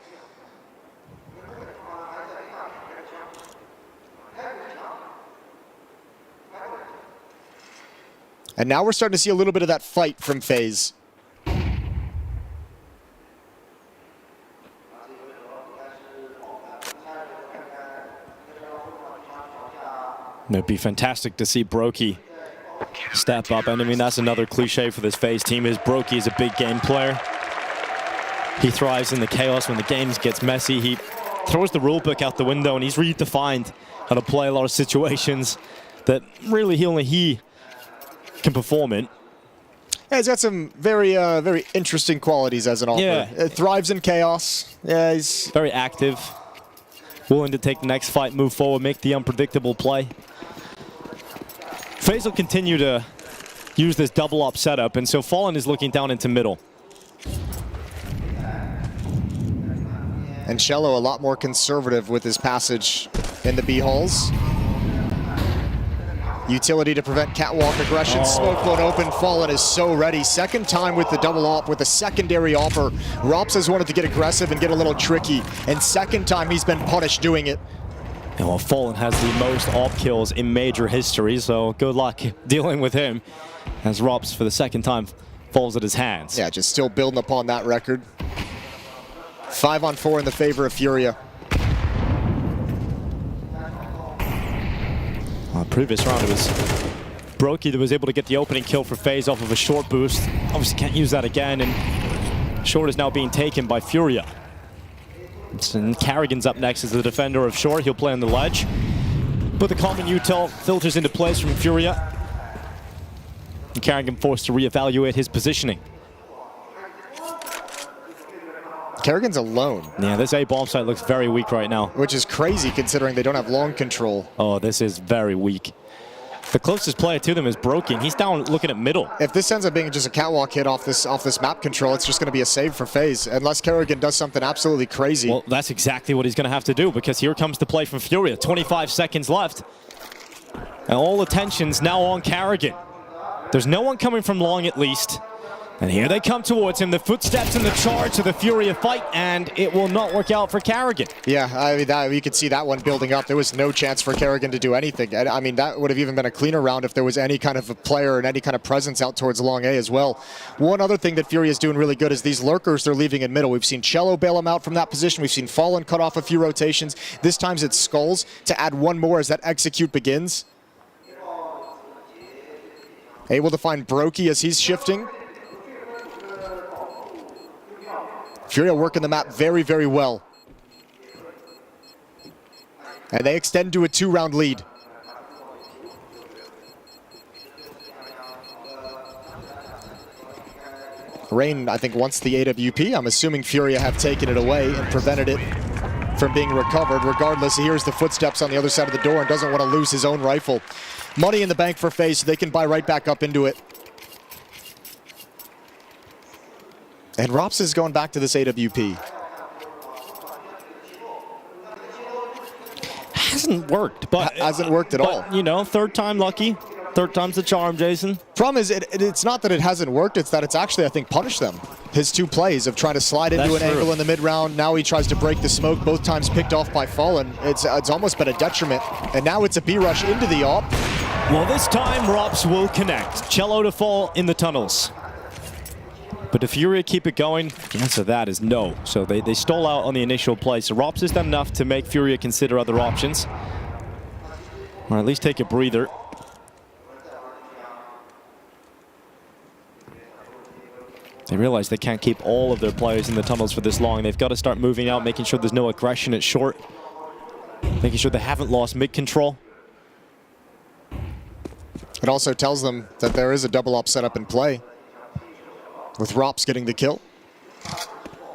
And now we're starting to see a little bit of that fight from FaZe. It'd be fantastic to see Brokey step up. And I mean, that's another cliche for this FaZe team, is Brokey is a big game player. He thrives in the chaos when the game gets messy. He throws the rulebook out the window, and he's redefined how to play a lot of situations that really only he can perform in. Yeah, he's got some very, very interesting qualities as an offer. Yeah. Thrives in chaos. Yeah, he's very active, willing to take the next fight, move forward, make the unpredictable play. FaZe will continue to use this double op setup, and so Fallen is looking down into middle. And Cello a lot more conservative with his passage in the B halls. Utility to prevent catwalk aggression. Smoke won't open. Fallen is so ready. Second time with the double op with a secondary offer. Rops has wanted to get aggressive and get a little tricky. And second time he's been punished doing it. And well, Fallen has the most op kills in major history, so good luck dealing with him as Rops for the second time falls at his hands. Yeah, just still building upon that record. 5-on-4 in the favor of Furia. Previous round, it was Brokey that was able to get the opening kill for FaZe off of a short boost. Obviously can't use that again, and short is now being taken by Furia. And Carrigan's up next as the defender of short. He'll play on the ledge. But the common util filters into place from Furia. And Carrigan forced to reevaluate his positioning. Kerrigan's alone. Yeah, this A bomb site looks very weak right now. Which is crazy considering they don't have long control. Oh, this is very weak. The closest player to them is Broken. He's down looking at middle. If this ends up being just a catwalk hit off this map control, it's just going to be a save for FaZe, unless Kerrigan does something absolutely crazy. Well, that's exactly what he's going to have to do, because here comes the play from Furia. 25 seconds left. And all attention's now on Kerrigan. There's no one coming from long, at least. And here they come towards him, the footsteps and the charge of the Furia fight, and it will not work out for Kerrigan. Yeah, I mean, you could see that one building up. There was no chance for Kerrigan to do anything. I mean, that would have even been a cleaner round if there was any kind of a player and any kind of presence out towards long A as well. One other thing that Furia is doing really good is these lurkers they're leaving in middle. We've seen Cello bail him out from that position. We've seen Fallen cut off a few rotations. This time it's Skulls to add one more as that execute begins. Able to find Brokey as he's shifting. Furia working the map very, very well. And they extend to a 2-round lead. Rain, I think, wants the AWP. I'm assuming Furia have taken it away and prevented it from being recovered. Regardless, he hears the footsteps on the other side of the door and doesn't want to lose his own rifle. Money in the bank for FaZe, so they can buy right back up into it. And Rops is going back to this AWP. Hasn't worked, but... Hasn't worked at all. You know, third time lucky. Third time's the charm, Jason. Problem is, it's not that it hasn't worked, it's that it's actually, I think, punished them. His two plays of trying to slide into an angle in the mid-round, now he tries to break the smoke, both times picked off by Fallen. It's almost been a detriment. And now it's a B rush into the AWP. Well, this time, Rops will connect. Cello to fall in the tunnels. But if Furia keep it going, the answer to that is no. So they stall out on the initial play. So Rops has done enough to make Furia consider other options. Or at least take a breather. They realize they can't keep all of their players in the tunnels for this long. They've got to start moving out, making sure there's no aggression at short. Making sure they haven't lost mid-control. It also tells them that there is a double op setup in play, with Rops getting the kill.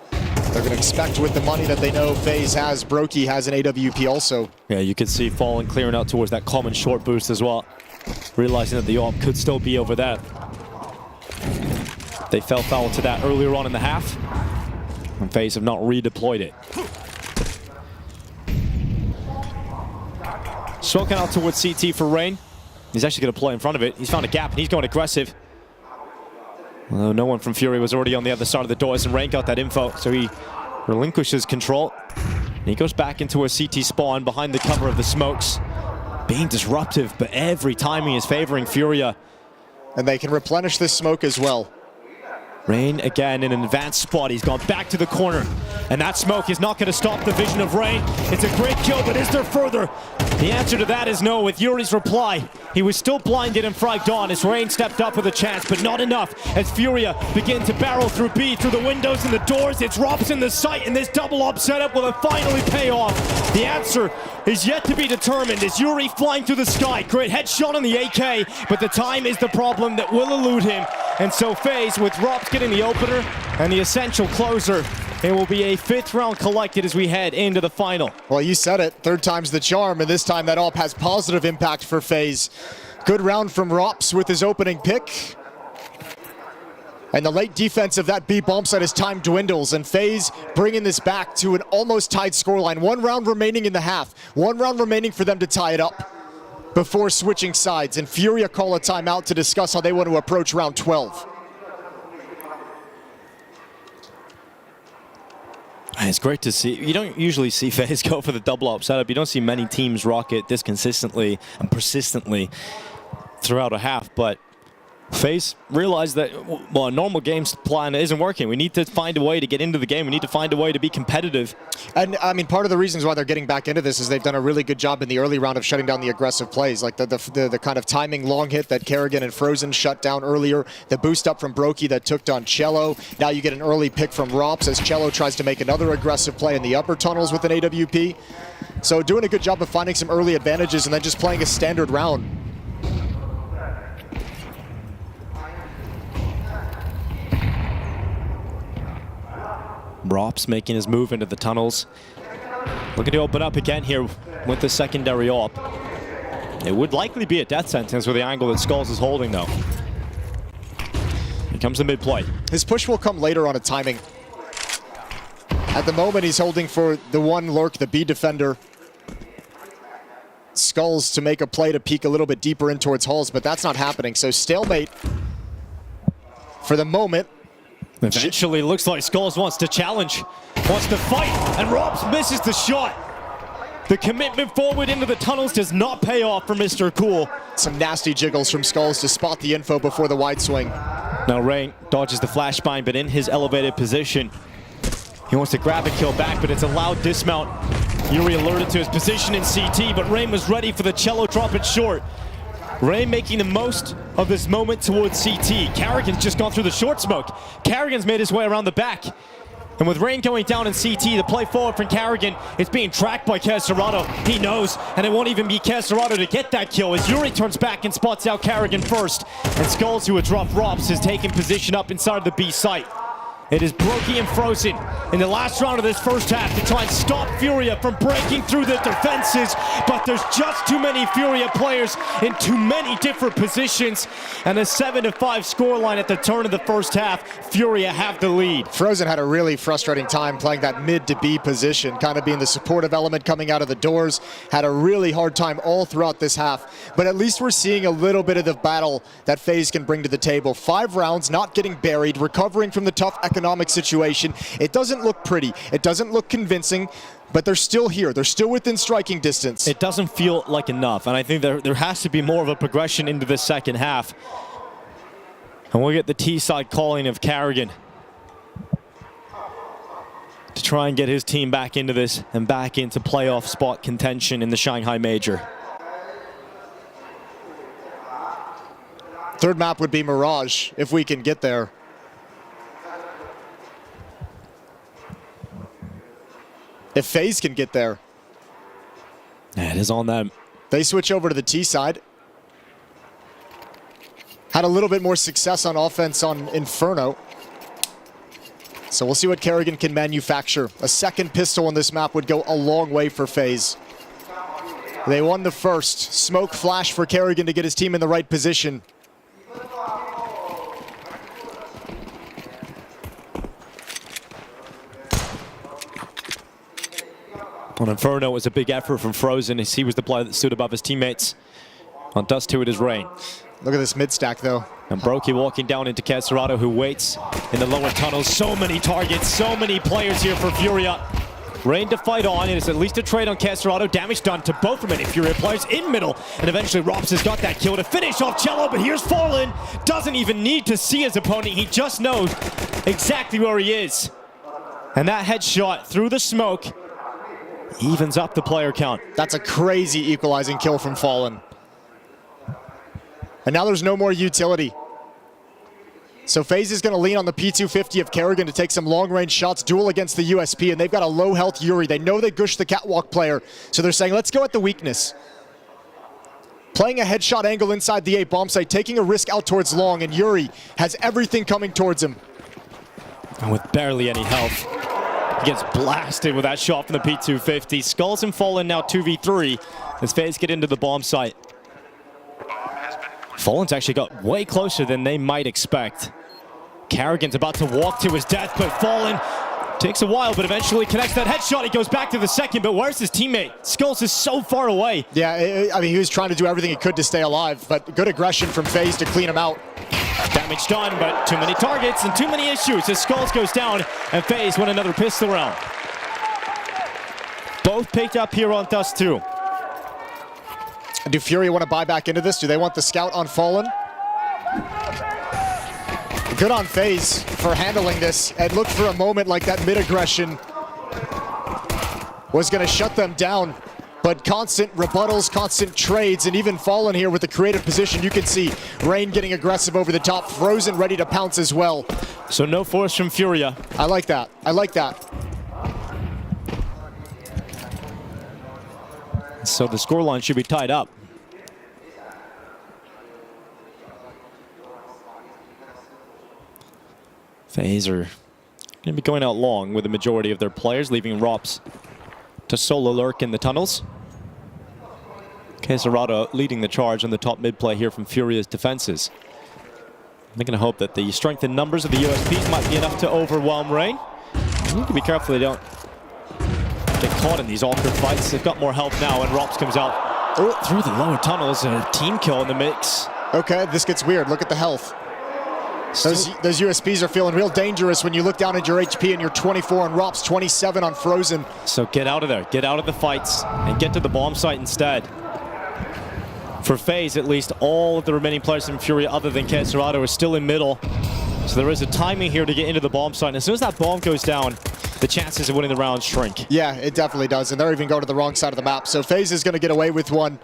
They're going to expect with the money that they know FaZe has, Brokey has an AWP also. Yeah, you could see Fallen clearing out towards that common short boost as well. Realizing that the AWP could still be over that. They fell foul to that earlier on in the half. And FaZe have not redeployed it. Smoking out towards CT for Rain. He's actually going to play in front of it. He's found a gap and he's going aggressive. Although no one from Fury was already on the other side of the doors, and Rain got that info, so he relinquishes control. And he goes back into a CT spawn behind the cover of the smokes. Being disruptive, but every timing is favoring Furia. And they can replenish this smoke as well. Rain again in an advanced spot. He's gone back to the corner. And that smoke is not going to stop the vision of Rain. It's a great kill, but is there further? The answer to that is no with Yuri's reply. He was still blinded and fragged on as Rain stepped up with a chance, but not enough as Furia begin to barrel through B, through the windows and the doors. It's Rops in the sight, and this double up setup will finally pay off. The answer is yet to be determined as Yuri flying through the sky. Great headshot on the AK, but the time is the problem that will elude him. And so FaZe, with Rops getting the opener and the essential closer, it will be a 5th round collected as we head into the final. Well, you said it. Third time's the charm, and this time that AWP has positive impact for FaZe. Good round from Rops with his opening pick. And the late defense of that B bomb site as time dwindles, and FaZe bringing this back to an almost tied scoreline. 1 round remaining in the half. 1 round remaining for them to tie it up before switching sides. And Furia call a timeout to discuss how they want to approach round 12. It's great to see. You don't usually see FaZe go for the double up setup. You don't see many teams rock it this consistently and persistently throughout a half, but FaZe realized that, well, a normal game's plan isn't working. We need to find a way to get into the game. We need to find a way to be competitive. And I mean, part of the reasons why they're getting back into this is they've done a really good job in the early round of shutting down the aggressive plays, like the kind of timing long hit that Kerrigan and Frozen shut down earlier, the boost up from Brokey that took down Cello. Now you get an early pick from Rops as Cello tries to make another aggressive play in the upper tunnels with an AWP. So doing a good job of finding some early advantages and then just playing a standard round. Rops making his move into the tunnels. Looking to open up again here with the secondary AWP. It would likely be a death sentence with the angle that Skulls is holding, though. Here comes the mid-play. His push will come later on a timing. At the moment, he's holding for the one lurk, the B defender. Skulls to make a play to peek a little bit deeper in towards Hulls, but that's not happening. So stalemate for the moment. Eventually, looks like Skulls wants to challenge, wants to fight, and Robs misses the shot. The commitment forward into the tunnels does not pay off for Mr. Cool. Some nasty jiggles from Skulls to spot the info before the wide swing. Now Rain dodges the flashbang, but in his elevated position, he wants to grab a kill back, but it's a loud dismount. Yuri alerted to his position in CT, but Rain was ready for the cello drop it short. Rain making the most of this moment towards CT. Carrigan's just gone through the short smoke. Carrigan's made his way around the back. And with Rain going down in CT, the play forward from Carrigan, it's being tracked by Castorado. He knows, and it won't even be Castorado to get that kill as Yuri turns back and spots out Carrigan first. And Skulls, who had dropped Rops, has taken position up inside the B site. It is Brokey and Frozen in the last round of this first half to try and stop Furia from breaking through the defenses, but there's just too many Furia players in too many different positions, and a 7-5 scoreline at the turn of the first half. Furia have the lead. Frozen had a really frustrating time playing that mid to B position, kind of being the supportive element coming out of the doors. Had a really hard time all throughout this half, but at least we're seeing a little bit of the battle that FaZe can bring to the table. 5 rounds, not getting buried, recovering from the tough economic situation. It doesn't look pretty. It doesn't look convincing, but they're still here. They're still within striking distance. It doesn't feel like enough, and I think there has to be more of a progression into the second half. And we'll get the T-side calling of Carrigan to try and get his team back into this and back into playoff spot contention in the Shanghai Major. Third map would be Mirage, if we can get there. If FaZe can get there. Yeah, it is on them. They switch over to the T side. Had a little bit more success on offense on Inferno. So we'll see what Carrigan can manufacture. A second pistol on this map would go a long way for FaZe. They won the first. Smoke flash for Carrigan to get his team in the right position. On Inferno, it was a big effort from Frozen as he was the player that stood above his teammates. On Dust 2, it is Rain. Look at this mid stack, though. And Brokey walking down into Castorado, who waits in the lower tunnels. So many targets, so many players here for Furia. Rain to fight on. It is at least a trade on Castorado. Damage done to both remaining Furia players in middle. And eventually Robs has got that kill to finish off Cello, but here's Fallen. Doesn't even need to see his opponent. He just knows exactly where he is. And that headshot through the smoke evens up the player count. That's a crazy equalizing kill from Fallen. And now there's no more utility. So FaZe is going to lean on the P250 of Carrigan to take some long-range shots, duel against the USP, and they've got a low-health Yuri. They know they gushed the catwalk player, so they're saying, let's go at the weakness. Playing a headshot angle inside the A bomb site, taking a risk out towards long, and Yuri has everything coming towards him. And with barely any health, he gets blasted with that shot from the P250. Skulls and Fallen now 2v3 as FaZe get into the bomb site. Fallen's actually got way closer than they might expect. Carrigan's about to walk to his death, but Fallen takes a while, but eventually connects that headshot. He goes back to the second, but where's his teammate? Skulls is so far away. Yeah, I mean, he was trying to do everything he could to stay alive, but good aggression from FaZe to clean him out. Damage done, but too many targets and too many issues as Skulls goes down and FaZe win another pistol round. Both picked up here on Dust 2. Do Fury want to buy back into this? Do they want the scout on Fallen? Good on FaZe for handling this. And looked for a moment like that mid-aggression was going to shut them down. But constant rebuttals, constant trades, and even Fallen here with the creative position. You can see Rain getting aggressive over the top. Frozen ready to pounce as well. So no force from Furia. I like that. I like that. So the scoreline should be tied up. FaZe are Going to be going out long with the majority of their players, leaving Rops to solo lurk in the tunnels. Queserado leading the charge on the top mid play here from Furia's defenses. They're going to hope that the strength in numbers of the USPs might be enough to overwhelm Rain. You need to be careful they don't get caught in these awkward fights. They've got more health now, and Rops comes out through the lower tunnels, and a team kill in the mix. Okay, this gets weird. Look at the health. Those USPs are feeling real dangerous when you look down at your HP and you're 24 on Rops, 27 on Frozen. So get out of there. Get out of the fights and get to the bomb site instead. For FaZe, at least, all of the remaining players in Furia other than Queserado are still in middle. So there is a timing here to get into the bomb site. And as soon as that bomb goes down, the chances of winning the round shrink. Yeah, it definitely does. And they're even going to the wrong side of the map. So FaZe is going to get away with one.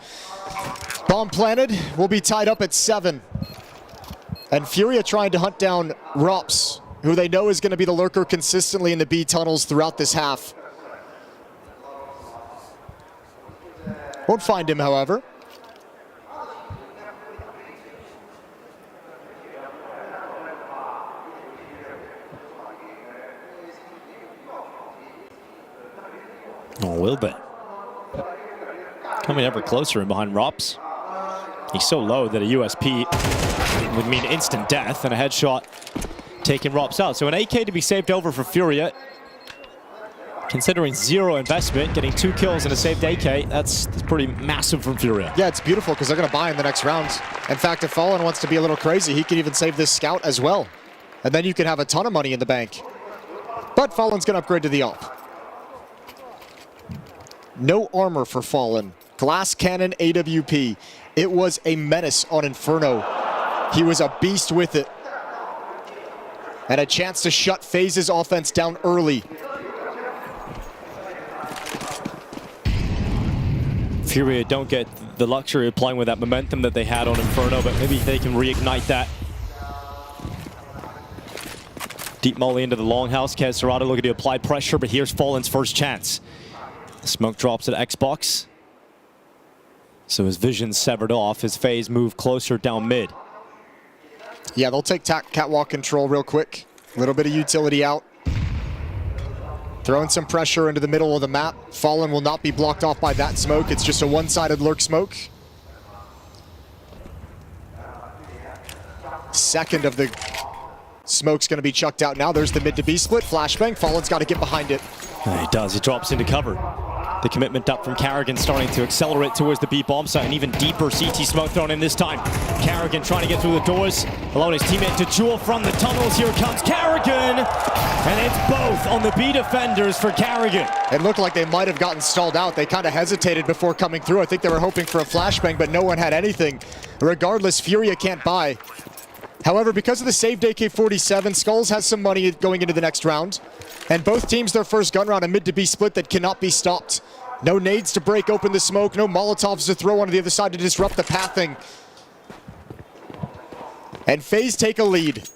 Bomb planted. Will be tied up at 7. And Furia trying to hunt down Rops, who they know is going to be the lurker consistently in the B tunnels throughout this half. Won't find him, however. Oh, a little bit. Coming ever closer in behind Rops. He's so low that a USP would mean instant death, and a headshot taking Rops out. So an AK to be saved over for Furia. Considering 0 investment, getting 2 kills and a saved AK, that's pretty massive from Furia. Yeah, it's beautiful because they're going to buy in the next round. In fact, if Fallen wants to be a little crazy, he can even save this scout as well. And then you could have a ton of money in the bank. But Fallen's going to upgrade to the AWP. No armor for Fallen. Glass Cannon AWP. It was a menace on Inferno. He was a beast with it. And a chance to shut FaZe's offense down early. Furia don't get the luxury of playing with that momentum that they had on Inferno, but maybe they can reignite that. Deep molly into the longhouse. Queserado looking to apply pressure, but here's Fallen's first chance. Smoke drops at Xbox. So his vision's severed off. His FaZe move closer down mid. Yeah, they'll take catwalk control real quick. A little bit of utility out. Throwing some pressure into the middle of the map. Fallen will not be blocked off by that smoke. It's just a one-sided lurk smoke. Second of the smoke's going to be chucked out now. There's the mid to B split. Flashbang. Fallen's got to get behind it. Yeah, he does. He drops into cover. The commitment up from Carrigan starting to accelerate towards the B bomb site, and even deeper CT smoke thrown in this time. Carrigan trying to get through the doors, allowing his teammate to jewel from the tunnels. Here comes Carrigan, and it's both on the B defenders for Carrigan. It looked like they might have gotten stalled out. They kind of hesitated before coming through. I think they were hoping for a flashbang, but no one had anything. Regardless, Furia can't buy. However, because of the saved AK-47, Skulls has some money going into the next round. And both teams their first gun round, a mid to B split that cannot be stopped. No nades to break open the smoke, no Molotovs to throw onto the other side to disrupt the pathing. And FaZe take a lead.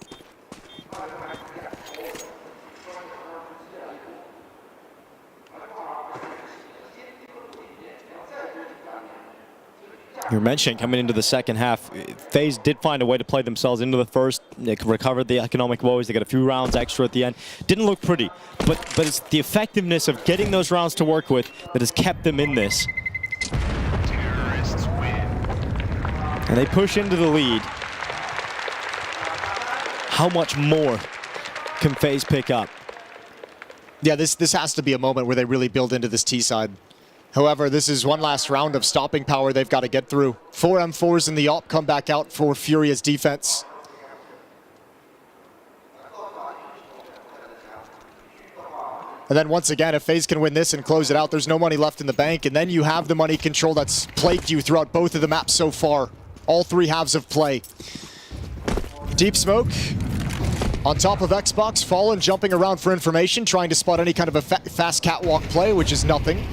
You're mentioning coming into the second half, FaZe did find a way to play themselves into the first. They recovered the economic woes. They got a few rounds extra at the end. Didn't look pretty, but it's the effectiveness of getting those rounds to work with that has kept them in this. Terrorists win. And they push into the lead. How much more can FaZe pick up? Yeah, this has to be a moment where they really build into this T side. However, this is one last round of stopping power they've got to get through. 4 M4s in the AWP come back out for Furia's defense. And then once again, if FaZe can win this and close it out, there's no money left in the bank. And then you have the money control that's plagued you throughout both of the maps so far. All 3 halves of play. Deep smoke. On top of Xbox, Fallen jumping around for information, trying to spot any kind of a fast catwalk play, which is nothing.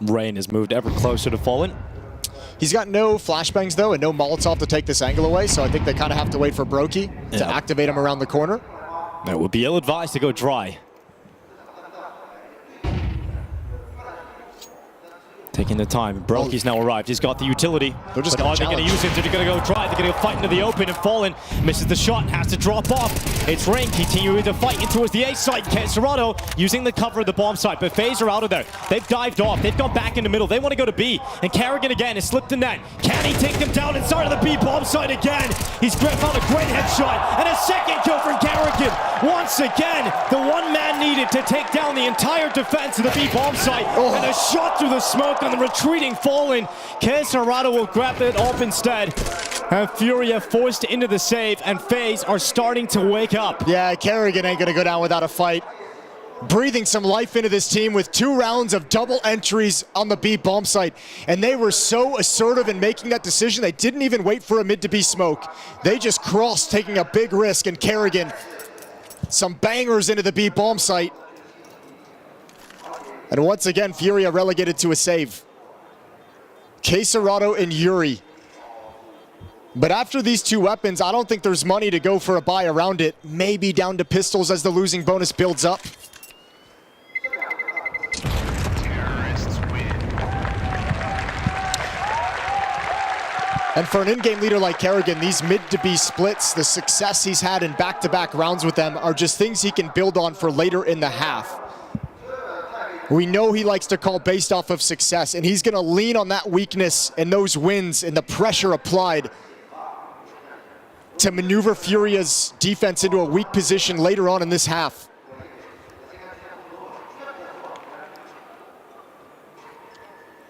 Rain has moved ever closer to Fallen. He's got no flashbangs though and no Molotov to take this angle away, so I think they kind of have to wait for Brokey to activate him around the corner. That would be ill-advised to go dry. Taking the time. Brokey's now arrived. He's got the utility. They're just but are they going to use it? They're going to go dry. They're going to go fight into the open, and Fallen misses the shot, has to drop off. It's Rain continuing to fight in towards the A site. Serato using the cover of the bomb site, but FaZe are out of there. They've dived off. They've gone back in the middle. They want to go to B, and Carrigan again has slipped the net. Can he take them down inside of the B bomb site again? He's found a great headshot, and a second kill from Carrigan. Once again, the one man needed to take down the entire defense of the B bomb site, and a shot through the smoke on the retreating Fallen. Serato will grab it up instead. And Furia forced into the save, and FaZe are starting to wake up. Yeah, Carrigan ain't gonna go down without a fight. Breathing some life into this team with 2 rounds of double entries on the B bomb site. And they were so assertive in making that decision, they didn't even wait for a mid to B smoke. They just crossed, taking a big risk, and Carrigan, some bangers into the B bomb site. And once again, Furia relegated to a save. Serato and Yuri. But after these 2 weapons, I don't think there's money to go for a buy around it. Maybe down to pistols as the losing bonus builds up. Terrorists win. And for an in-game leader like Carrigan, these mid to B splits, the success he's had in back-to-back rounds with them are just things he can build on for later in the half. We know he likes to call based off of success, and he's going to lean on that weakness and those wins and the pressure applied to maneuver Furia's defense into a weak position later on in this half.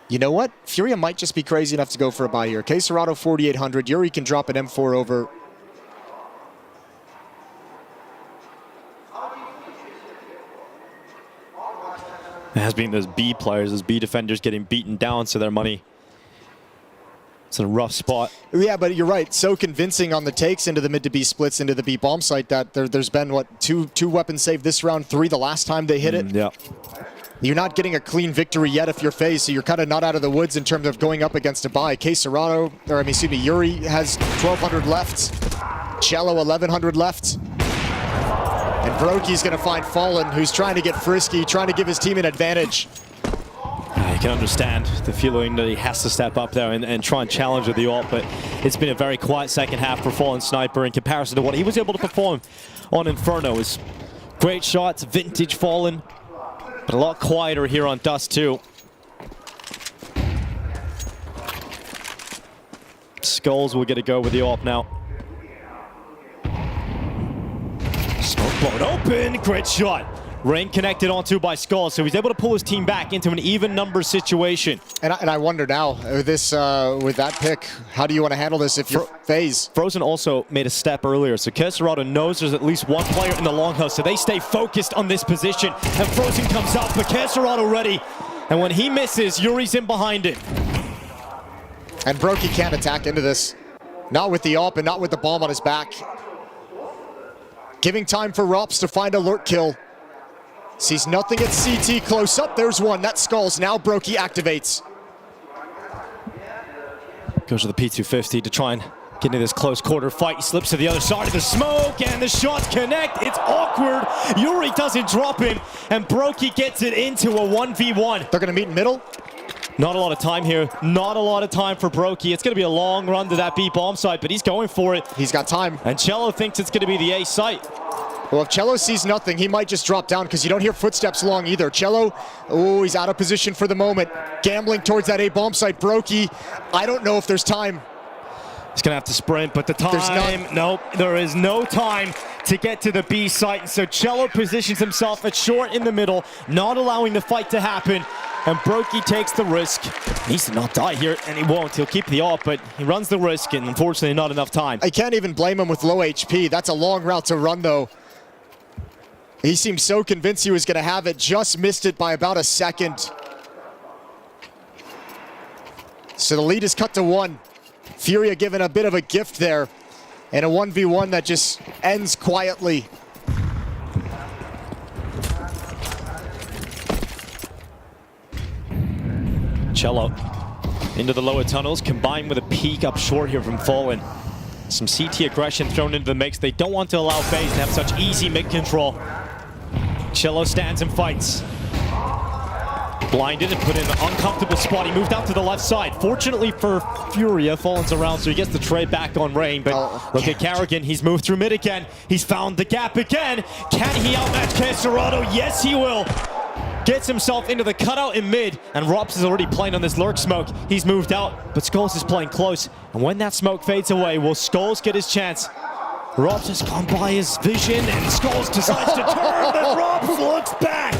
You know what? Furia might just be crazy enough to go for a buy here. Serato 4,800. Yuri can drop an M4 over. It has been those B players, those B defenders getting beaten down, so their money. It's a rough spot. Yeah, but you're right. So convincing on the takes into the mid to B splits into the B bomb site that there's been, what, two weapons saved this round, 3 the last time they hit it. Yeah. You're not getting a clean victory yet if you're FaZe, so you're kind of not out of the woods in terms of going up against a buy. Serato, or I mean, excuse me, Yuri has 1,200 left. Cello 1,100 left. And Brokey's going to find Fallen, who's trying to get frisky, trying to give his team an advantage. You can understand the feeling that he has to step up there and try and challenge with the ult, but it's been a very quiet second half for Fallen Sniper in comparison to what he was able to perform on Inferno. Is great shots, vintage Fallen, but a lot quieter here on Dust too. Skulls will get a go with the AWP now. Smoke blown open, great shot. Rain connected onto by Skull, so he's able to pull his team back into an even number situation. And I wonder now, with that pick, how do you want to handle this if you're FaZe? Frozen also made a step earlier, so Serato knows there's at least one player in the longhouse, so they stay focused on this position. And Frozen comes out, but Serato ready. And when he misses, Yuri's in behind it. And Brokey can't attack into this. Not with the AWP and not with the bomb on his back. Giving time for Rops to find a lurk kill. Sees nothing at CT, close up, there's one, that Skulls, now Brokey activates. Goes to the P250 to try and get into this close quarter fight. He slips to the other side of the smoke, and the shots connect, it's awkward. Yuri doesn't drop him, and Brokey gets it into a 1v1. They're gonna meet in middle? Not a lot of time here, not a lot of time for Brokey. It's gonna be a long run to that B bomb site, but he's going for it. He's got time. And Cello thinks it's gonna be the A site. Well, if Cello sees nothing, he might just drop down because you don't hear footsteps long either. Cello, oh, he's out of position for the moment. Gambling towards that A bomb site. Brokey, I don't know if there's time. He's gonna have to sprint, but the time, nope, there is no time to get to the B site. And so Cello positions himself at short in the middle, not allowing the fight to happen. And Brokey takes the risk. He needs to not die here, and he won't. He'll keep the AWP, but he runs the risk, and unfortunately not enough time. I can't even blame him with low HP. That's a long route to run, though. He seemed so convinced he was going to have it, just missed it by about a second. So the lead is cut to 1. Furia given a bit of a gift there, and a 1v1 that just ends quietly. Cello Into the lower tunnels, combined with a peek up short here from Fallen. Some CT aggression thrown into the mix. They don't want to allow FaZe to have such easy mid-control. Cello stands and fights. Blinded and put in an uncomfortable spot. He moved out to the left side. Fortunately for Furia, Fallen's around, so he gets the trade back on Rain. But look at Carrigan. He's moved through mid again. He's found the gap again. Can he outmatch Caserado? Yes, he will. Gets himself into the cutout in mid, and Rops is already playing on this lurk smoke. He's moved out, but Skulls is playing close. And when that smoke fades away, will Skulls get his chance? Rops has gone by his vision, and Skulls decides to turn, but Rops looks back.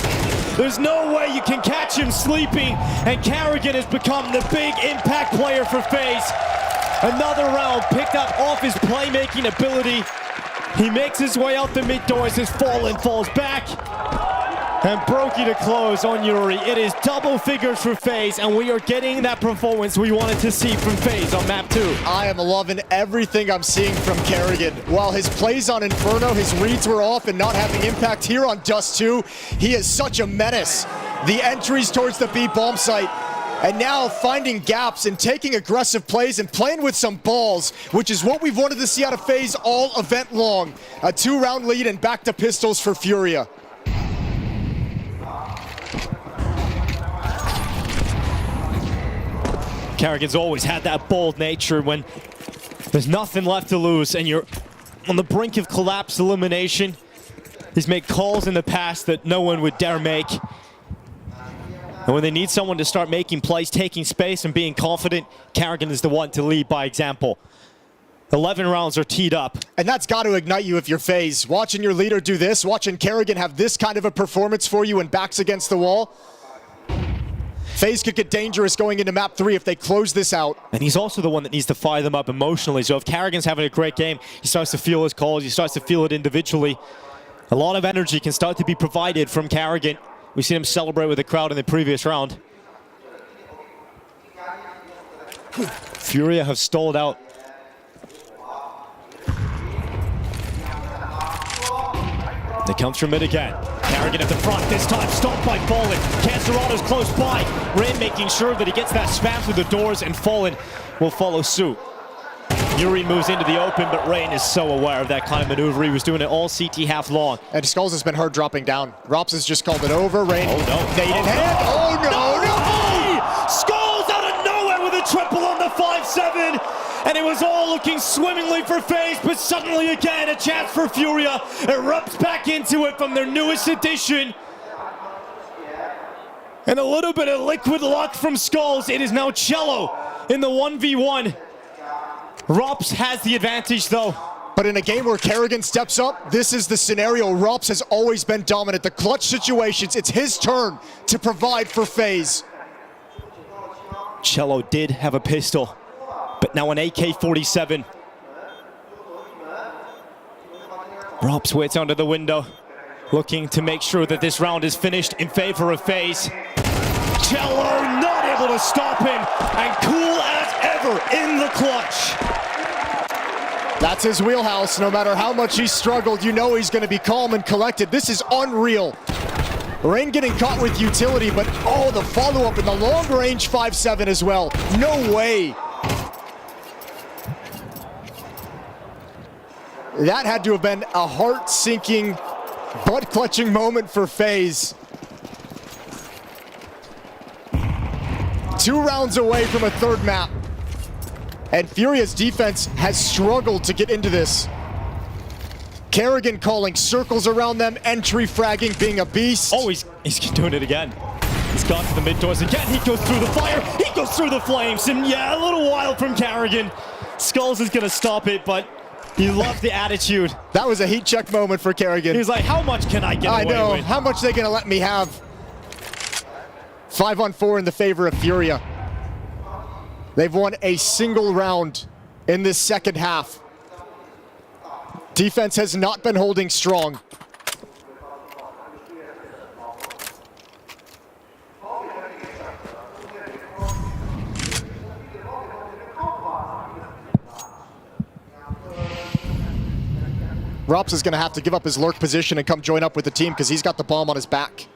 There's no way you can catch him sleeping, and Carrigan has become the big impact player for FaZe. Another round picked up off his playmaking ability. He makes his way out the mid doors as Fallen falls back. And Brokey to close on Yuri. It is double figures for FaZe, and we are getting that performance we wanted to see from FaZe on map 2. I am loving everything I'm seeing from Carrigan. While his plays on Inferno, his reads were off and not having impact here on Dust 2, he is such a menace. The entries towards the B bomb site, and now finding gaps and taking aggressive plays and playing with some balls, which is what we've wanted to see out of FaZe all event long. A 2-round lead and back to pistols for Furia. Carrigan's always had that bold nature when there's nothing left to lose and you're on the brink of collapse elimination. He's made calls in the past that no one would dare make. And when they need someone to start making plays, taking space and being confident, Carrigan is the one to lead by example. 11 rounds are teed up. And that's got to ignite you if you're FaZe. Watching your leader do this, watching Carrigan have this kind of a performance for you and backs against the wall. FaZe could get dangerous going into map 3 if they close this out. And he's also the one that needs to fire them up emotionally. So if Carrigan's having a great game, he starts to feel his calls, he starts to feel it individually. A lot of energy can start to be provided from Carrigan. We've seen him celebrate with the crowd in the previous round. Furia have stalled out. They come through mid again. Carrigan at the front, this time stopped by Fallen. Canserado's close by. Rain making sure that he gets that spam through the doors, and Fallen will follow suit. Yuri moves into the open, but Rain is so aware of that kind of maneuver. He was doing it all CT half long. And Skulls has been heard dropping down. Rops has just called it over. Rain, oh no. nade in hand. Oh no, Skulls out of nowhere with a triple on the 5-7. And it was all looking swimmingly for FaZe, but suddenly again, a chance for Furia. Erupts back into it from their newest addition. And a little bit of liquid luck from Skulls. It is now Cello in the 1v1. Rops has the advantage though. But in a game where Carrigan steps up, this is the scenario. Rops has always been dominant. The clutch situations, it's his turn to provide for FaZe. Cello did have a pistol, but now an AK-47. Rops waits under the window, looking to make sure that this round is finished in favor of FaZe. Cello not able to stop him, and cool as ever in the clutch. That's his wheelhouse. No matter how much he struggled, you know he's going to be calm and collected. This is unreal. Rain getting caught with utility, but oh, the follow-up in the long-range 5-7 as well. No way. That had to have been a heart-sinking, butt-clutching moment for FaZe. 2 rounds away from a third map. And Furia's defense has struggled to get into this. Carrigan calling circles around them, entry fragging, being a beast. Oh, he's doing it again. He's gone to the mid doors again. He goes through the fire. He goes through the flames. And yeah, a little wild from Carrigan. Skulls is going to stop it, but he loved the attitude. That was a heat check moment for Carrigan. He was like, how much can I get away with? I know. How much are they going to let me have? 5-on-4 in the favor of Furia. They've won a single round in this second half. Defense has not been holding strong. Rops is going to have to give up his lurk position and come join up with the team because he's got the bomb on his back.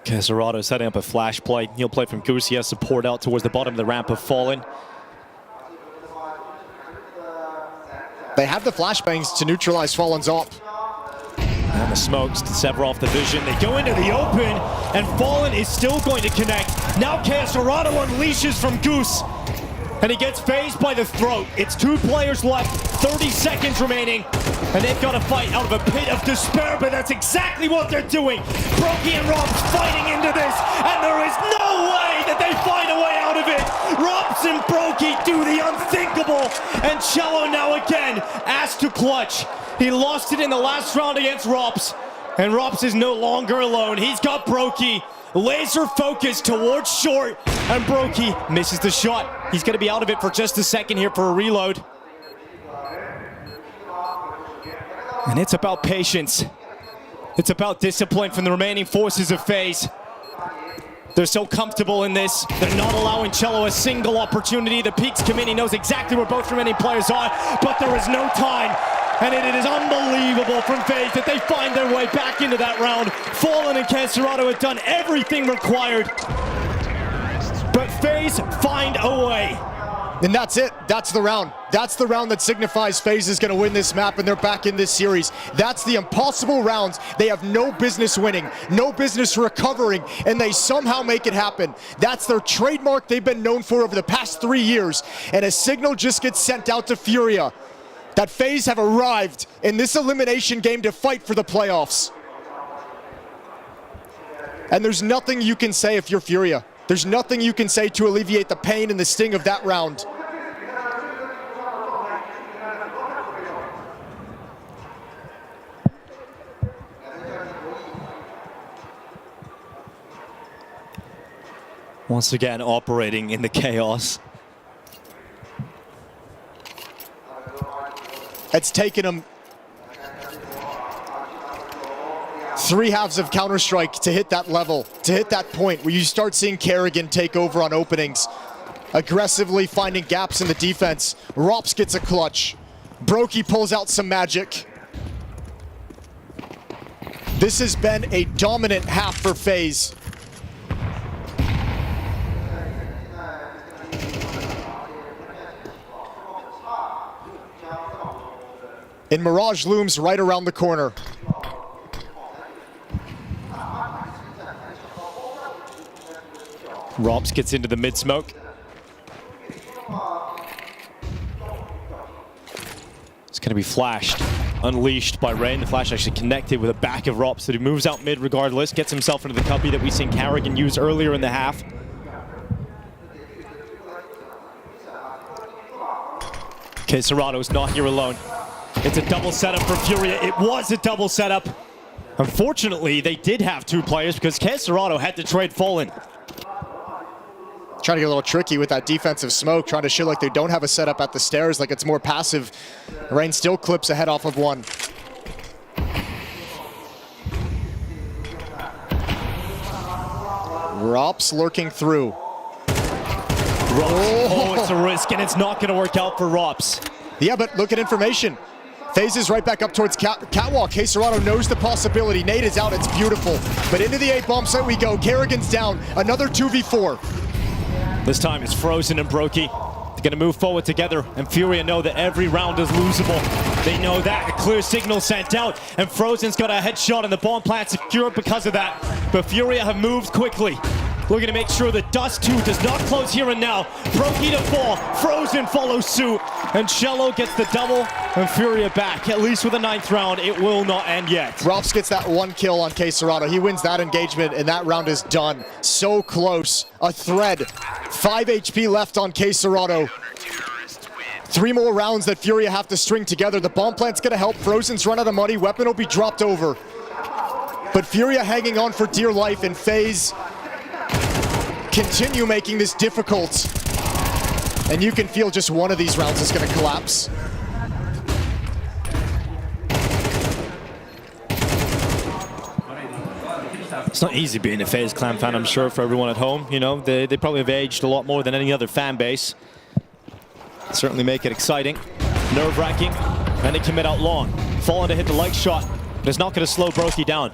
Casarado setting up a flash play. He'll play from Goose. He has support out towards the bottom of the ramp of Fallen. They have the flashbangs to neutralize Fallen's op. And the smokes to sever off the vision. They go into the open, and Fallen is still going to connect. Now Casarado unleashes from Goose, and he gets phased by the throat. It's 2 players left, 30 seconds remaining, and they've got to fight out of a pit of despair, but that's exactly what they're doing. Brokey and Robs fighting into this, and there is no way that they find a way out of it. Robs and Brokey do the unthinkable, and Cello now again asked to clutch. He lost it in the last round against Robs, and Robs is no longer alone. He's got Brokey laser focused towards short, and Brokey misses the shot. He's going to be out of it for just a second here for a reload. And it's about patience. It's about discipline from the remaining forces of FaZe. They're so comfortable in this. They're not allowing Cello a single opportunity. The Peaks committee knows exactly where both remaining players are, but there is no time. And it is unbelievable from FaZe that they find their way back into that round. Fallen and Casarado have done everything required, but FaZe find a way. And that's it. That's the round. That's the round that signifies FaZe is going to win this map, and they're back in this series. That's the impossible rounds they have no business winning, no business recovering, and they somehow make it happen. That's their trademark they've been known for over the past 3 years, and a signal just gets sent out to Furia that FaZe have arrived in this elimination game to fight for the playoffs. And there's nothing you can say if you're Furia. There's nothing you can say to alleviate the pain and the sting of that round. Once again, operating in the chaos. It's taken them 3 halves of Counter-Strike to hit that level, to hit that point where you start seeing Kerrigan take over on openings, aggressively finding gaps in the defense. Rops gets a clutch. Brokey pulls out some magic. This has been a dominant half for FaZe. And Mirage looms right around the corner. Robs gets into the mid-smoke. It's going to be flashed, unleashed by Rain. The flash actually connected with the back of Robs, so he moves out mid regardless, gets himself into the cubby that we've seen Carrigan use earlier in the half. Casarado's not here alone. It's a double setup for Furia. It was a double setup. Unfortunately, they did have 2 players because Casarado had to trade Fallen. Trying to get a little tricky with that defensive smoke, trying to show like they don't have a setup at the stairs, like it's more passive. Rain still clips ahead off of one. Rops lurking through. Oh, it's a risk, and it's not going to work out for Rops. Yeah, but look at information. FaZe is right back up towards Catwalk. Casarado knows the possibility. Nade is out, it's beautiful. But into the 8 bomb site we go. Kerrigan's down, another 2v4. This time it's Frozen and Brokey. They're going to move forward together, and Furia know that every round is losable. They know that. A clear signal sent out, and Frozen's got a headshot and the bomb plant secured because of that. But Furia have moved quickly. Looking to make sure that Dust 2 does not close here and now. Brokey to fall, Frozen follows suit, and Cello gets the double, and Furia back. At least with the 9th round, it will not end yet. Rops gets that 1 kill on Casarado. He wins that engagement, and that round is done. So close. A thread. 5 HP left on Casarado. 3 more rounds that Furia have to string together. The bomb plant's gonna help. Frozen's run out of money. Weapon will be dropped over. But Furia hanging on for dear life, and FaZe continue making this difficult. And you can feel just one of these rounds is gonna collapse. It's not easy being a FaZe Clan fan, I'm sure, for everyone at home. You know, they probably have aged a lot more than any other fan base. Certainly make it exciting, nerve-wracking, and they commit out long. Fallen to hit the light shot, but it's not going to slow Brokey down.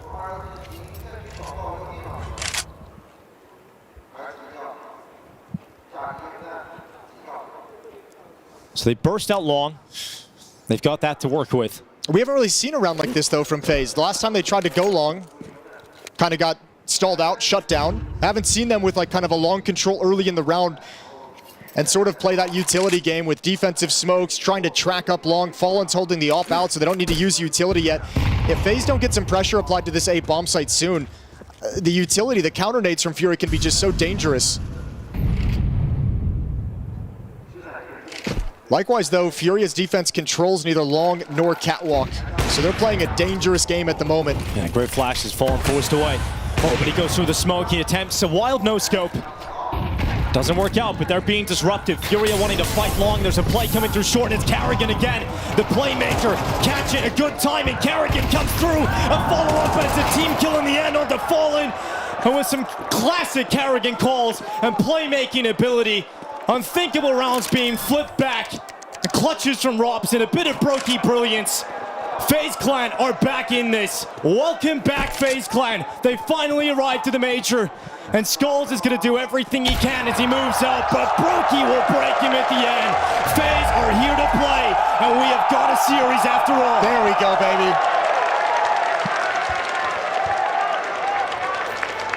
So they burst out long. They've got that to work with. We haven't really seen a round like this, though, from FaZe. The last time they tried to go long, kind of got stalled out, shut down. I haven't seen them with like kind of a long control early in the round and sort of play that utility game with defensive smokes, trying to track up long. Fallen's holding the off out, so they don't need to use utility yet. If FaZe don't get some pressure applied to this A bomb site soon, the utility, the counter nades from Fury can be just so dangerous. Likewise, though, Furia's defense controls neither long nor catwalk, so they're playing a dangerous game at the moment. Yeah, great flash has fallen forced away. Oh, but he goes through the smoke. He attempts a wild no-scope. Doesn't work out, but they're being disruptive. Furia wanting to fight long. There's a play coming through short, and it's Karrigan again. The playmaker catch it, a good time, and Karrigan comes through. A follow-up, but it's a team kill in the end onto Fallen. And with some classic Karrigan calls and playmaking ability, unthinkable rounds being flipped back. The clutches from Robs and a bit of Brokey brilliance. FaZe Clan are back in this. Welcome back, FaZe Clan. They finally arrived to the major. And Skulls is going to do everything he can as he moves out, but Brokey will break him at the end. FaZe are here to play, and we have got a series after all. There we go, baby.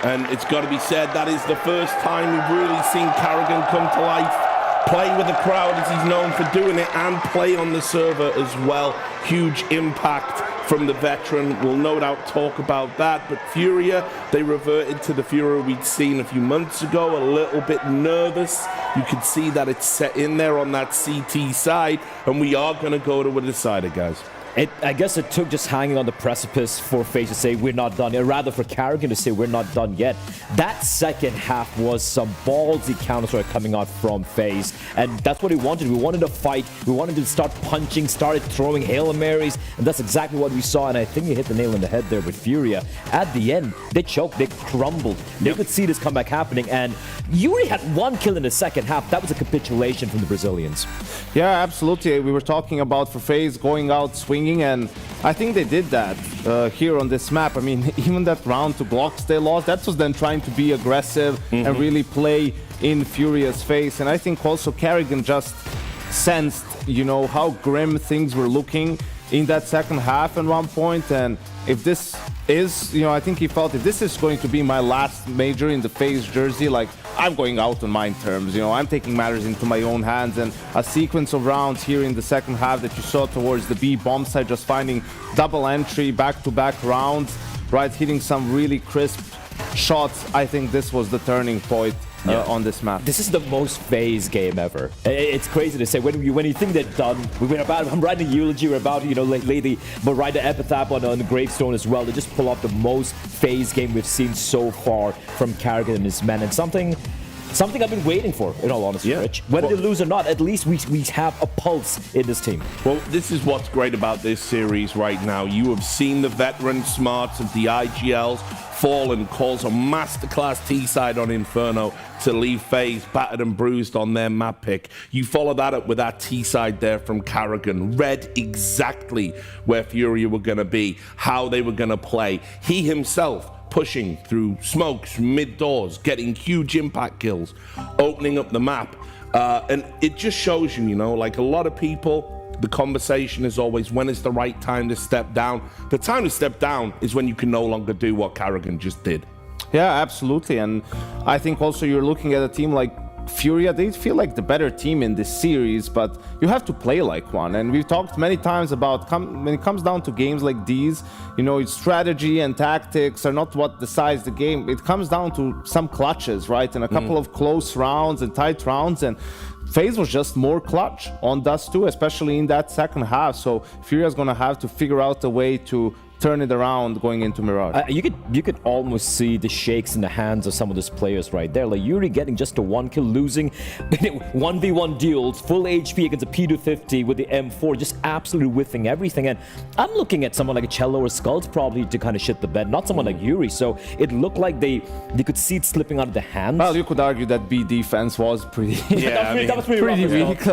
And it's got to be said, that is the first time we've really seen Karrigan come to life. Play with the crowd as he's known for doing it, and play on the server as well. Huge impact from the veteran. We'll no doubt talk about that. But Furia, they reverted to the Furia we'd seen a few months ago, a little bit nervous. You can see that it's set in there on that CT side, and we are going to go to a decider, guys. I guess it took just hanging on the precipice for FaZe to say we're not done yet, rather for Karrigan to say we're not done yet. That second half was some ballsy counter coming out from FaZe, and that's what we wanted. We wanted to fight, we wanted to start punching, started throwing Hail Marys, and that's exactly what we saw, and I think you hit the nail on the head there with Furia. At the end, they choked, they crumbled. They could see this comeback happening, and Yuri had one kill in the second half. That was a capitulation from the Brazilians. Yeah, absolutely. We were talking about for FaZe going out swinging, and I think they did that here on this map. I mean, even that round to Glocks they lost, that was them trying to be aggressive and really play in Furia's face. And I think also Karrigan just sensed, you know, how grim things were looking in that second half at one point. And if this is, you know, I think he felt if this is going to be my last major in the FaZe jersey, like, I'm going out on my terms, you know, I'm taking matters into my own hands. And a sequence of rounds here in the second half that you saw towards the B bomb side, just finding double entry, back-to-back rounds, right, hitting some really crisp shots. I think this was the turning point on this map. This is the most FaZe game ever. It's crazy to say. When you think they're done, I'm writing a eulogy, we're about to, you know, lately, but write the epitaph on the gravestone as well. They just pull off the most FaZe game we've seen so far from Karrigan and his men, and something I've been waiting for, in all honesty, Rich. Whether they lose or not, at least we have a pulse in this team. Well, this is what's great about this series right now. You have seen the veteran smarts of the IGLs. Fallen calls a masterclass T-side on Inferno to leave FaZe battered and bruised on their map pick. You follow that up with that T-side there from Karrigan. Read exactly where Furia were going to be, how they were going to play. He himself pushing through smokes, mid-doors, getting huge impact kills, opening up the map. And it just shows you, you know, like a lot of people, the conversation is always, when is the right time to step down? The time to step down is when you can no longer do what Karrigan just did. Yeah, absolutely. And I think also you're looking at a team like Furia. They feel like the better team in this series, but you have to play like one. And we've talked many times about when it comes down to games like these, you know, strategy and tactics are not what decides the game. It comes down to some clutches, right? And a couple of close rounds and tight rounds. And FaZe was just more clutch on Dust 2, especially in that second half. So Furia's going to have to figure out a way to turn it around going into Mirage. You could almost see the shakes in the hands of some of these players right there. Like Yuri getting just a one kill, losing 1v1 duels, full HP against a P250 with the M4, just absolutely whiffing everything. And I'm looking at someone like a Cello or Skulls probably to kind of shit the bed, not someone like Yuri. So it looked like they could see it slipping out of the hands. Well, you could argue that B defense was pretty... that was pretty weak.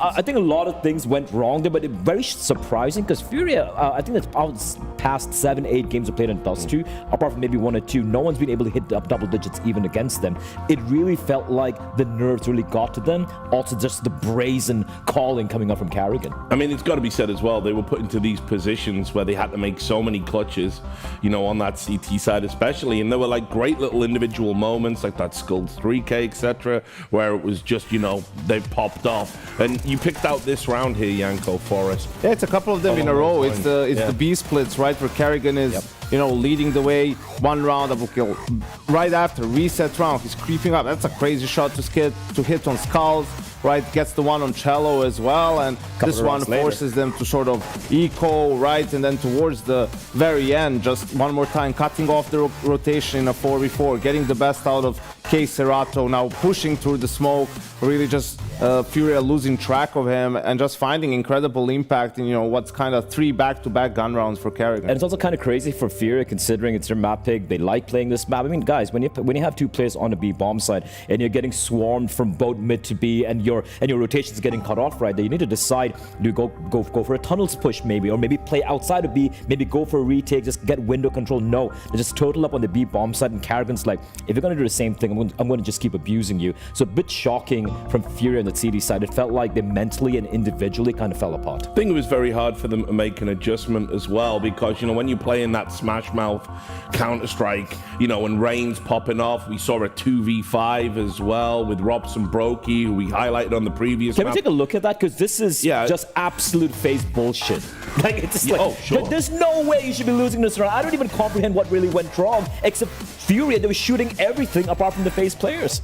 I think a lot of things went wrong there, but very surprising because Furia, I think that's past 7-8 games we played in Dust 2, apart from maybe 1 or 2, no one's been able to hit up double digits even against them. It really felt like the nerves really got to them. Also, just the brazen calling coming up from Carrigan. I mean, it's got to be said as well, they were put into these positions where they had to make so many clutches, you know, on that CT side especially, and there were like great little individual moments like that Skulls 3K, etc., where it was just, you know, they popped off. And you picked out this round here, Janko, for us. Yeah, it's a couple of them in a row. It's the B splits, right, where Carrigan is, you know, leading the way. One round double kill. Right after, reset round, he's creeping up. That's a crazy shot to hit on Skulls. Right, gets the one on Cello as well, and this one forces them to sort of eco, right, and then towards the very end, just one more time, cutting off the rotation in a 4v4, getting the best out of K Serato, now pushing through the smoke, really just Furia losing track of him and just finding incredible impact in, you know, what's kind of 3 back-to-back gun rounds for Carrigan. And it's also kind of crazy for Furia considering it's their map pick. They like playing this map. I mean, guys, when you have 2 players on the B bomb side and you're getting swarmed from both mid to B and your rotation's getting cut off right there, you need to decide, do you go for a tunnels push maybe, or maybe play outside of B, maybe go for a retake, just get window control. No, they just total up on the B bomb side, and Carrigan's like, if you're going to do the same thing, I'm going to just keep abusing you. So a bit shocking from Furia on the CD side. It felt like they mentally and individually kind of fell apart. I think it was very hard for them to make an adjustment as well, because, you know, when you play in that Smash Mouth Counter-Strike, you know, and Rain's popping off, we saw a 2v5 as well with Robson Brokey, who we highlighted on the previous Can map. we take a look at that? Because this is just absolute FaZe bullshit. Like, it's just like, sure. There's no way you should be losing this round. I don't even comprehend what really went wrong, except Furia, they were shooting everything apart from the FaZe players.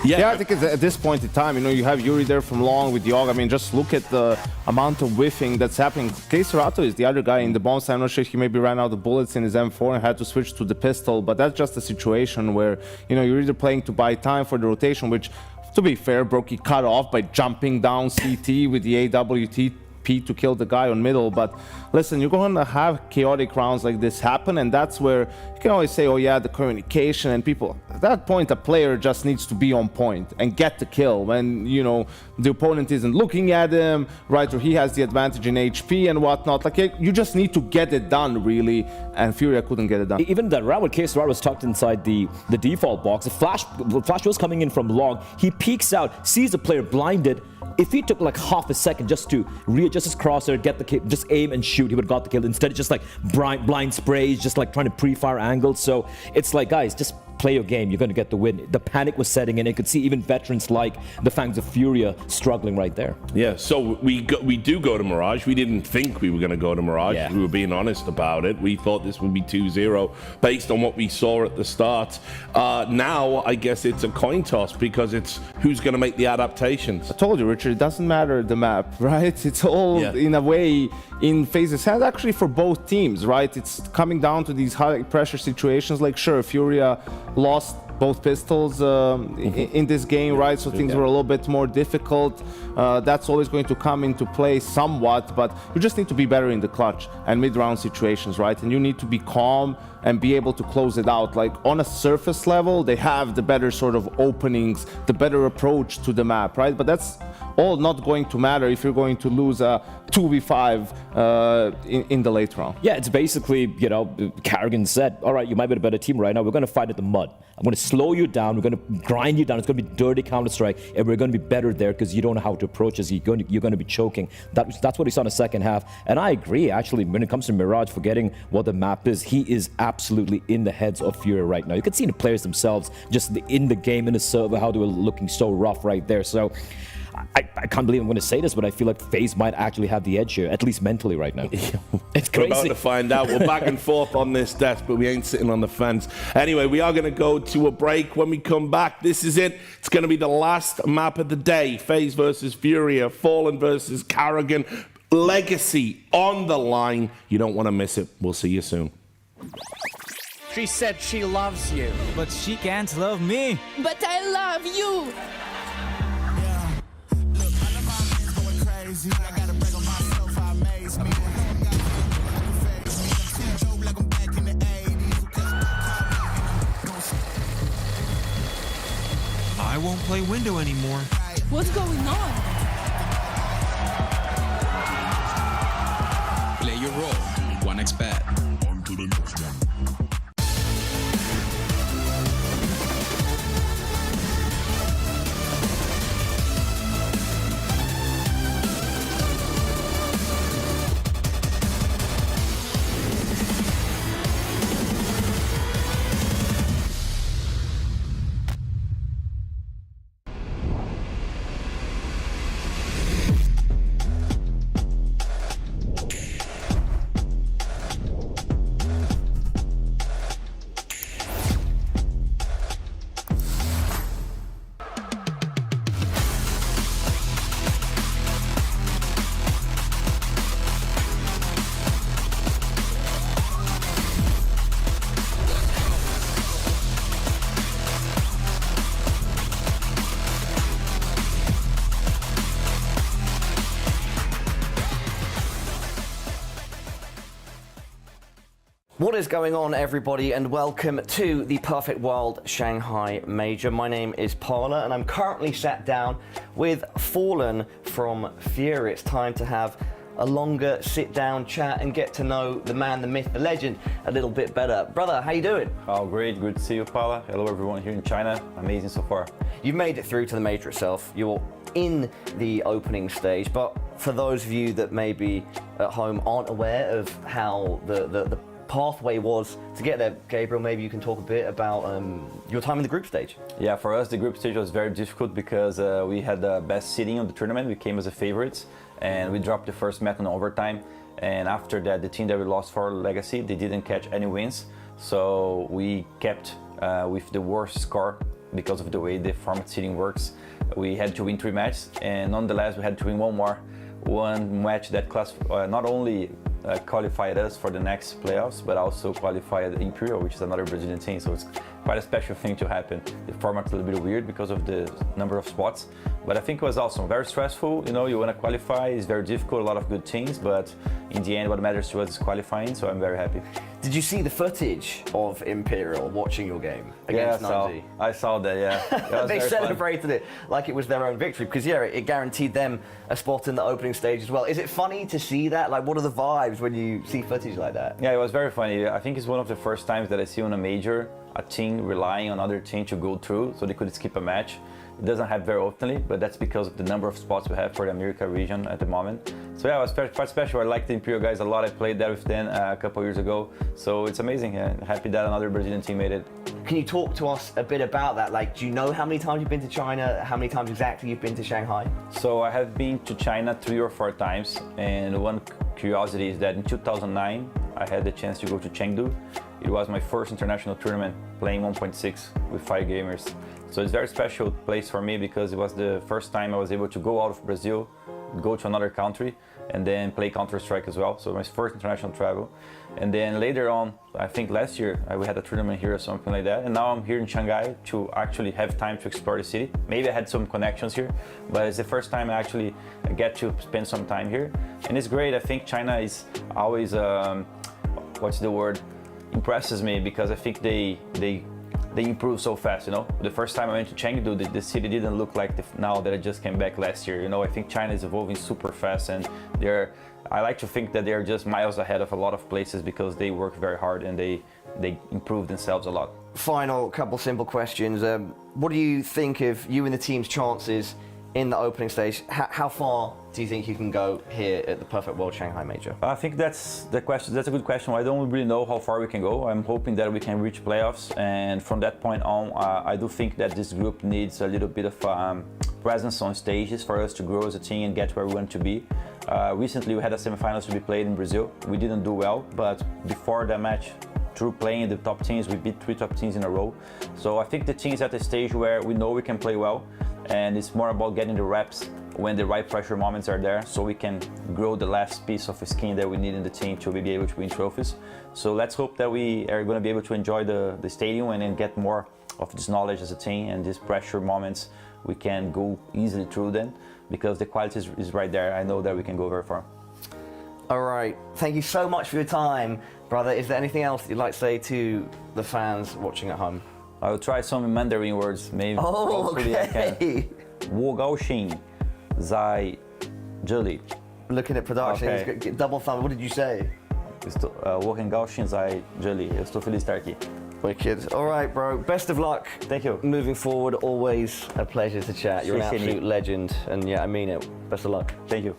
Yeah, I think it's at this point in time, you know, you have Yuri there from long with Yogg. I mean, just look at the amount of whiffing that's happening. K Serato is the other guy in the bomb side. I'm not sure if he maybe ran out of bullets in his M4 and had to switch to the pistol, but that's just a situation where, you know, you're either playing to buy time for the rotation, which, to be fair, Brokey cut off by jumping down CT with the AWT to kill the guy on middle. But listen, you're going to have chaotic rounds like this happen, and that's where you can always say, oh yeah, the communication and people. At that point, a player just needs to be on point and get the kill when, you know, the opponent isn't looking at him, right, or he has the advantage in HP and whatnot. Like, you just need to get it done, really, and Furia couldn't get it done. Even that round when K Serato was tucked inside the default box, the flash was coming in from long. He peeks out, sees the player blinded. If he took like half a second just to readjust his crosshair, get the kill, just aim and shoot, he would have got the kill. Instead, just like blind sprays, just like trying to pre-fire angles. So it's like, guys, just play your game. You're going to get the win. The panic was setting in. You could see even veterans like the Fangs of Furia struggling right there. Yeah, so we do go to Mirage. We didn't think we were going to go to Mirage. Yeah. We were being honest about it. We thought this would be 2-0 based on what we saw at the start. Now, I guess it's a coin toss because it's who's going to make the adaptations. I told you, Richard, it doesn't matter the map, right? It's all, in a way, in FaZe's hands, actually, for both teams, right? It's coming down to these high pressure situations. Like, sure, Furia lost both pistols in this game, right? So things were a little bit more difficult. That's always going to come into play somewhat, but you just need to be better in the clutch and mid-round situations, right? And you need to be calm and be able to close it out. Like, on a surface level, they have the better sort of openings, the better approach to the map, right? But that's all not going to matter if you're going to lose a 2v5 in the late round. Yeah, it's basically, you know, Carrigan said, all right, you might be a better team right now. We're going to fight at the mud. I'm going to slow you down. We're going to grind you down. It's going to be dirty Counter-Strike, and we're going to be better there because you don't know how to approach us. You're going to be choking. That's what we saw in the second half. And I agree, actually, when it comes to Mirage, forgetting what the map is, he is absolutely in the heads of Furia right now. You can see the players themselves just in the game, in the server, how they were looking so rough right there. So I can't believe I'm going to say this, but I feel like FaZe might actually have the edge here, at least mentally right now. It's crazy. We're about to find out. We're back and forth on this desk, but we ain't sitting on the fence. Anyway, we are going to go to a break. When we come back, this is it. It's going to be the last map of the day. FaZe versus Furia, Fallen versus Carrigan. Legacy on the line. You don't want to miss it. We'll see you soon. She said she loves you, but she can't love me. But I love you. I won't play window anymore. What's going on? Play your role. 1xBet. the next one. What is going on, everybody, and welcome to the Perfect World Shanghai Major. My name is Parla, and I'm currently sat down with Fallen from Fury. It's time to have a longer sit-down chat and get to know the man, the myth, the legend a little bit better. Brother, how you doing? Oh, great. Good to see you, Paula. Hello, everyone here in China. Amazing so far. You've made it through to the Major itself. You're in the opening stage, but for those of you that maybe at home aren't aware of how the pathway was to get there, Gabriel, maybe you can talk a bit about your time in the group stage. Yeah, for us the group stage was very difficult because we had the best seeding of the tournament. We came as a favorites and we dropped the first match in overtime, and after that the team that we lost for Legacy, they didn't catch any wins, so we kept with the worst score because of the way the format seeding works. We had to win 3 matches, and nonetheless we had to win one match that not only qualified us for the next playoffs, but also qualified Imperial, which is another Brazilian team. So it's quite a special thing to happen. The format's a little bit weird because of the number of spots, but I think it was awesome. Very stressful, you know, you want to qualify, it's very difficult, a lot of good teams, but in the end what matters to us is qualifying, so I'm very happy. Did you see the footage of Imperial watching your game against Nanzi? I saw that, yeah. They celebrated it like it was their own victory because, yeah, it guaranteed them a spot in the opening stage as well. Is it funny to see that? Like, what are the vibes when you see footage like that? Yeah, it was very funny. I think it's one of the first times that I see on a major a team relying on other team to go through so they could skip a match. It doesn't happen very often, but that's because of the number of spots we have for the America region at the moment. So yeah, it was quite special. I like the Imperial guys a lot. I played there with them a couple years ago. So it's amazing. Yeah. Happy that another Brazilian team made it. Can you talk to us a bit about that? Like, do you know how many times you've been to China? How many times exactly you've been to Shanghai? So I have been to China 3 or 4 times. And one curiosity is that in 2009, I had the chance to go to Chengdu. It was my first international tournament, playing 1.6 with 5 gamers. So it's a very special place for me because it was the first time I was able to go out of Brazil, go to another country, and then play Counter-Strike as well. So my first international travel. And then later on, I think last year, we had a tournament here or something like that. And now I'm here in Shanghai to actually have time to explore the city. Maybe I had some connections here, but it's the first time I actually get to spend some time here. And it's great. I think China is always, what's the word? Impresses me because I think they improve so fast, you know. The first time I went to Chengdu, the city didn't look like now that I just came back last year. You know, I think China is evolving super fast, and I like to think that they're just miles ahead of a lot of places because they work very hard and they improve themselves a lot. Final couple simple questions. What do you think of you and the team's chances in the opening stage? How far do you think you can go here at the Perfect World Shanghai Major? I think that's the question. That's a good question. I don't really know how far we can go. I'm hoping that we can reach playoffs, and from that point on, I do think that this group needs a little bit of presence on stages for us to grow as a team and get where we want to be. Recently, we had a semifinals to be played in Brazil. We didn't do well, but before that match, through playing the top teams, we beat 3 top teams in a row. So I think the team is at a stage where we know we can play well, and it's more about getting the reps when the right pressure moments are there, so we can grow the last piece of skin that we need in the team to be able to win trophies. So let's hope that we are going to be able to enjoy the stadium and then get more of this knowledge as a team, and these pressure moments we can go easily through them because the quality is right there. I know that we can go very far. All right, thank you so much for your time, brother. Is there anything else that you'd like to say to the fans watching at home? I will try some Mandarin words, maybe. Oh, okay. I can. 我高兴在这里. Looking at production, okay. Double thumb. What did you say? Vou arrancar o Shanghai de ali. Eu estou feliz de estar aqui. Wicked. All right, bro. Best of luck. Thank you. Moving forward, always a pleasure to chat. You're an absolute legend, and yeah, I mean it. Best of luck. Thank you.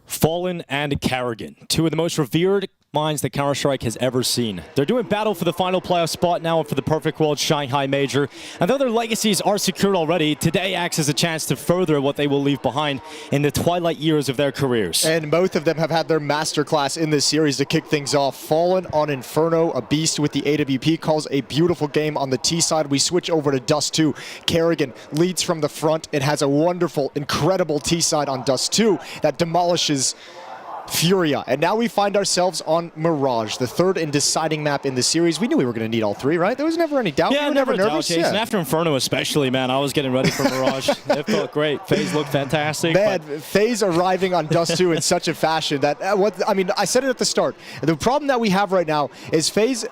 Fallen and Kerrigan, two of the most revered minds that Counter-Strike has ever seen. They're doing battle for the final playoff spot now for the Perfect World Shanghai Major. And though their legacies are secured already, today acts as a chance to further what they will leave behind in the twilight years of their careers. And both of them have had their masterclass in this series to kick things off. Fallen on Inferno, a beast with the AWP, calls a beautiful game on the T side. We switch over to Dust 2. Kerrigan leads from the front. It has a wonderful, incredible T side on Dust 2 that demolishes Furia. And now we find ourselves on Mirage, the third and deciding map in the series. We knew we were going to need all three, right? There was never any doubt. Yeah, we were never nervous. Doubt, Jason. After Inferno especially, man, I was getting ready for Mirage. It felt great. FaZe looked fantastic. Man, FaZe arriving on Dust 2 in such a fashion that, I said it at the start. The problem that we have right now is FaZe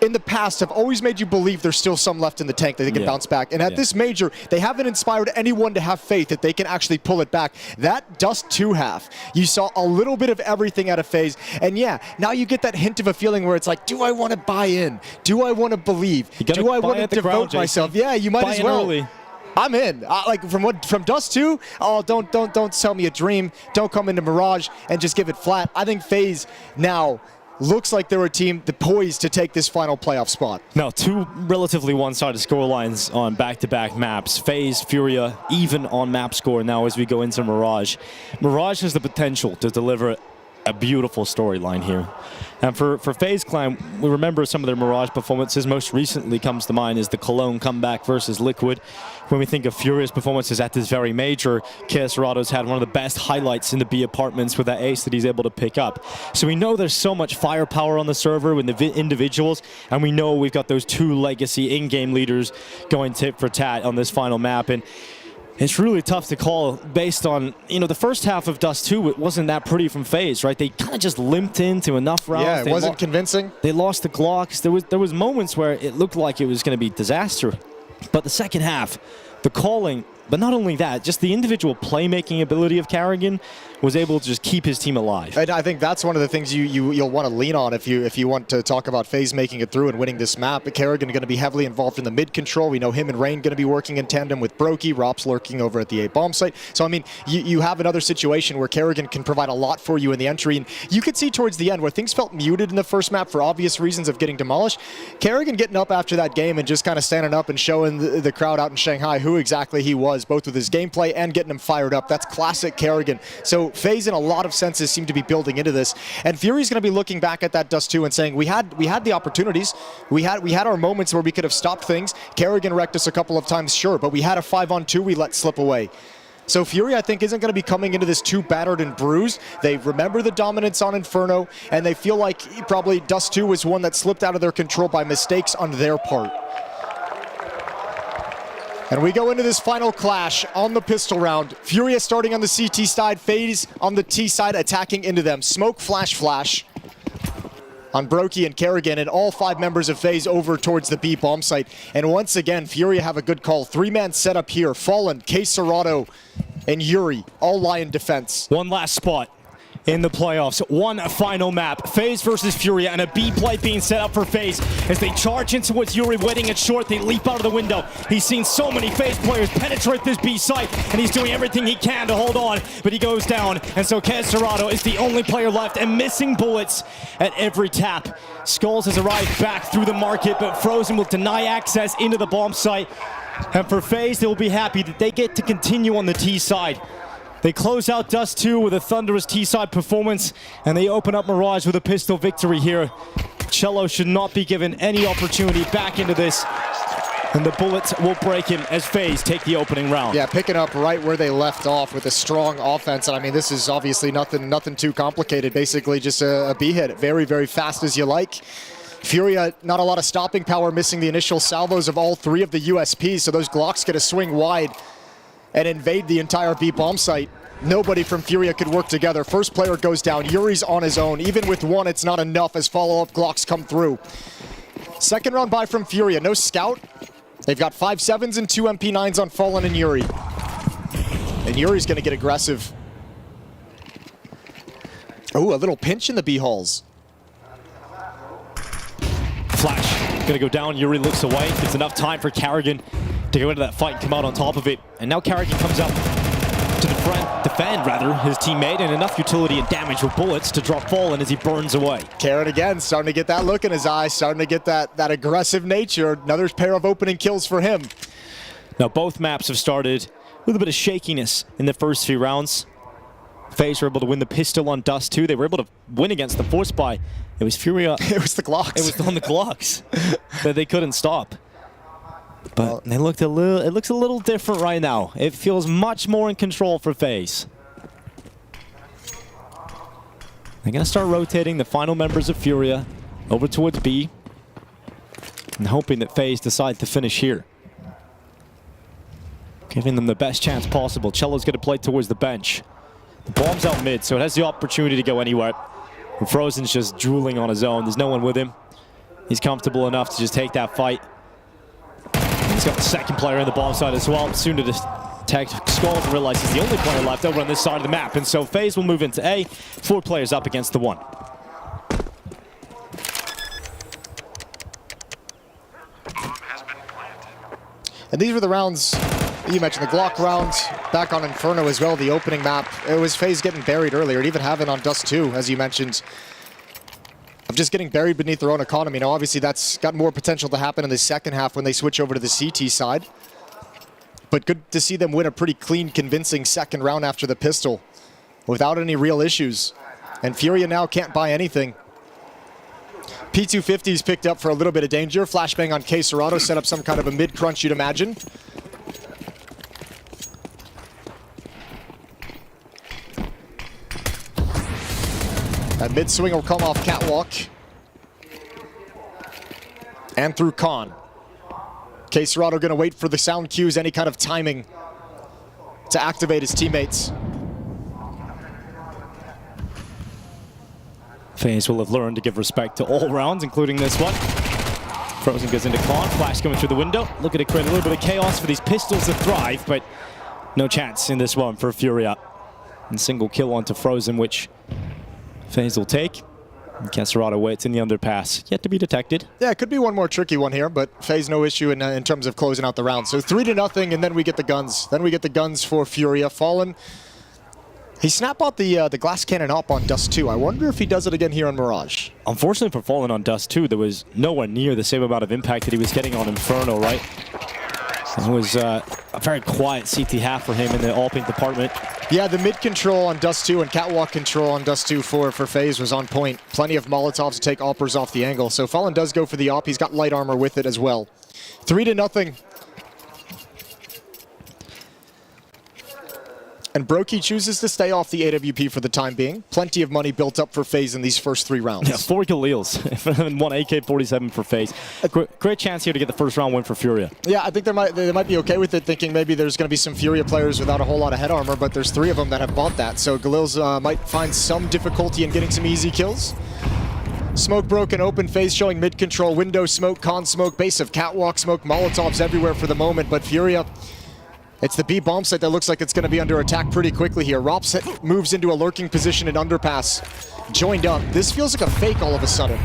in the past have always made you believe there's still some left in the tank that they can bounce back. And at this major, they haven't inspired anyone to have faith that they can actually pull it back. That Dust 2 half, you saw a little bit of everything out of FaZe. And yeah, now you get that hint of a feeling where it's like, do I want to buy in? Do I want to believe? Do I want to devote myself? Yeah, you might as well. Early. I'm in. From Dust 2, oh, don't sell me a dream. Don't come into Mirage and just give it flat. I think FaZe now looks like they're a team that poised to take this final playoff spot. Now, two relatively one-sided scorelines on back-to-back maps. FaZe, Furia, even on map score now as we go into Mirage. Mirage has the potential to deliver a beautiful storyline here. And for FaZe Clan, we remember some of their Mirage performances. Most recently comes to mind is the Cologne comeback versus Liquid. When we think of Furia's performances at this very major, Keserado's had one of the best highlights in the B apartments with that ace that he's able to pick up. So we know there's so much firepower on the server with the individuals, and we know we've got those two legacy in-game leaders going tit for tat on this final map. And it's really tough to call based on, the first half of Dust 2, it wasn't that pretty from FaZe, right? They kind of just limped into enough rounds. Yeah, it wasn't convincing. They lost the Glocks. There was moments where it looked like it was going to be disaster. But the second half, the calling, but not only that, just the individual playmaking ability of Kerrigan was able to just keep his team alive. And I think that's one of the things you'll want to lean on if you want to talk about FaZe making it through and winning this map. But Kerrigan going to be heavily involved in the mid control. We know him and Rain going to be working in tandem with Brokey. Rop's lurking over at the A bomb site. So I mean, you have another situation where Kerrigan can provide a lot for you in the entry. And you could see towards the end where things felt muted in the first map for obvious reasons of getting demolished. Kerrigan getting up after that game and just kind of standing up and showing the crowd out in Shanghai who exactly he was, both with his gameplay and getting him fired up. That's classic Kerrigan. So FaZe in a lot of senses seem to be building into this, and Fury's going to be looking back at that Dust 2 and saying we had the opportunities, we had our moments where we could have stopped things. Kerrigan wrecked us a couple of times, sure, but we had a 5-on-2 we let slip away. So Fury, I think, isn't going to be coming into this too battered and bruised. They remember the dominance on Inferno, and they feel like probably Dust 2 was one that slipped out of their control by mistakes on their part. And we go into this final clash on the pistol round. Furia starting on the CT side, FaZe on the T side attacking into them. Smoke, flash on Brokey and Kerrigan, and all 5 members of FaZe over towards the B bomb site. And once again, Furia have a good call. 3-man setup here. Fallen, Keserato, and Yuri all lie in defense. One last spot in the playoffs. One final map. FaZe versus Furia, and a B play being set up for FaZe. As they charge into what's Yuri waiting at short, they leap out of the window. He's seen so many FaZe players penetrate this B site, and he's doing everything he can to hold on, but he goes down. And so Keserato is the only player left and missing bullets at every tap. Skulls has arrived back through the market, but Frozen will deny access into the bomb site. And for FaZe, they will be happy that they get to continue on the T side. They close out Dust 2 with a thunderous T-side performance, and they open up Mirage with a pistol victory here. Cello should not be given any opportunity back into this. And the bullets will break him as FaZe take the opening round. Yeah, picking up right where they left off with a strong offense. And I mean, this is obviously nothing too complicated. Basically just a B hit. Very, very fast as you like. Furia, not a lot of stopping power, missing the initial salvos of all 3 of the USPs. So those Glocks get to swing wide and invade the entire B bomb site. Nobody from Furia could work together. First player goes down. Yuri's on his own. Even with 1, it's not enough as follow-up Glocks come through. Second round buy from Furia. No scout. They've got 5.7s and 2 MP9s on Fallen and Yuri. And Yuri's going to get aggressive. Oh, a little pinch in the B-halls. Flash going to go down. Yuri looks away. It's enough time for Carrigan to go into that fight and come out on top of it. And now Carrigan comes up to defend his teammate, and enough utility and damage with bullets to drop Fallen as he burns away. Carrot again, starting to get that look in his eye, starting to get that aggressive nature. Another pair of opening kills for him. Now both maps have started with a bit of shakiness in the first few rounds. FaZe were able to win the pistol on Dust 2. They were able to win against the force buy. It was Furia. It was the Glocks. It was on the Glocks that they couldn't stop. But it looks a little different right now. It feels much more in control for FaZe. They're going to start rotating the final members of Furia over towards B and hoping that FaZe decide to finish here. Giving them the best chance possible. Cello's going to play towards the bench. The bomb's out mid, so it has the opportunity to go anywhere. And Frozen's just drooling on his own. There's no one with him. He's comfortable enough to just take that fight. He's got the second player in the bomb side as well. Soon to detect Skulls and realize he's the only player left over on this side of the map. And so FaZe will move into A. 4 players up against the 1. And these were the rounds you mentioned, the Glock round, back on Inferno as well, the opening map. It was FaZe getting buried earlier, and even having on Dust 2, as you mentioned, of just getting buried beneath their own economy. Now, obviously, that's got more potential to happen in the second half when they switch over to the CT side. But good to see them win a pretty clean, convincing second round after the pistol without any real issues. And Furia now can't buy anything. P250's picked up for a little bit of danger. Flashbang on K. Serrato set up some kind of a mid-crunch, you'd imagine. That mid-swing will come off Catwalk. And through Khan. K. Serrato going to wait for the sound cues, any kind of timing to activate his teammates. FaZe will have learned to give respect to all rounds, including this one. Frozen goes into Khan. Flash coming through the window. Looking to create a little bit of chaos for these pistols to thrive, but no chance in this one for Furia. And single kill onto Frozen, which FaZe will take. Serrato waits in the underpass. Yet to be detected. Yeah, it could be one more tricky one here, but FaZe no issue in terms of closing out the round. So 3-0, and then we get the guns. Then we get the guns for Furia. Fallen. He snapped out the glass cannon up on Dust 2. I wonder if he does it again here on Mirage. Unfortunately for Fallen on Dust 2, there was nowhere near the same amount of impact that he was getting on Inferno, right? It was a very quiet CT half for him in the all-pink department. Yeah, the mid control on Dust 2 and Catwalk control on Dust 2 for FaZe was on point. Plenty of Molotovs to take Oppers off the angle. So Fallen does go for the op. He's got light armor with it as well. 3-0. And Brokey chooses to stay off the AWP for the time being. Plenty of money built up for FaZe in these first 3 rounds. Yeah, 4 Khalils and 1 AK-47 for FaZe. Great chance here to get the first round win for Furia. Yeah, I think they might be okay with it, thinking maybe there's going to be some Furia players without a whole lot of head armor, but there's 3 of them that have bought that. So Khalils might find some difficulty in getting some easy kills. Smoke broken open, FaZe showing mid control, window smoke, con smoke, base of Catwalk smoke, Molotovs everywhere for the moment, but Furia, it's the B bomb site that looks like it's going to be under attack pretty quickly here. Rops moves into a lurking position in underpass. Joined up. This feels like a fake all of a sudden.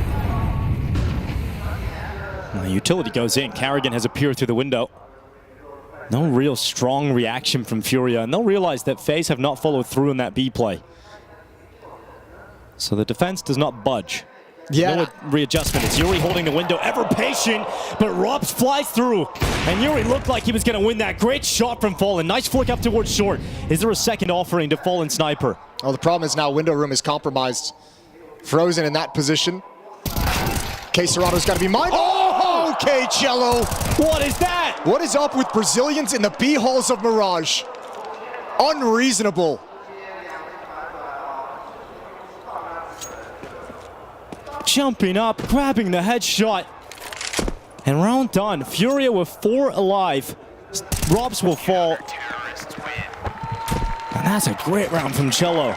The utility goes in. Carrigan has appeared through the window. No real strong reaction from Furia, and they'll realize that FaZe have not followed through in that B play. So the defense does not budge. Yeah. No readjustment. It's Yuri holding the window, ever patient, but Rops flies through. And Yuri looked like he was going to win that. Great shot from Fallen. Nice flick up towards short. Is there a second offering to Fallen Sniper? Oh, the problem is now window room is compromised. Frozen in that position. Okay, Serrano's got to be mine. Oh, okay, Cello. What is that? What is up with Brazilians in the Buchholz of Mirage? Unreasonable. Jumping up, grabbing the headshot. And round done. Furia with 4 alive. Robs will fall. And that's a great round from Cello.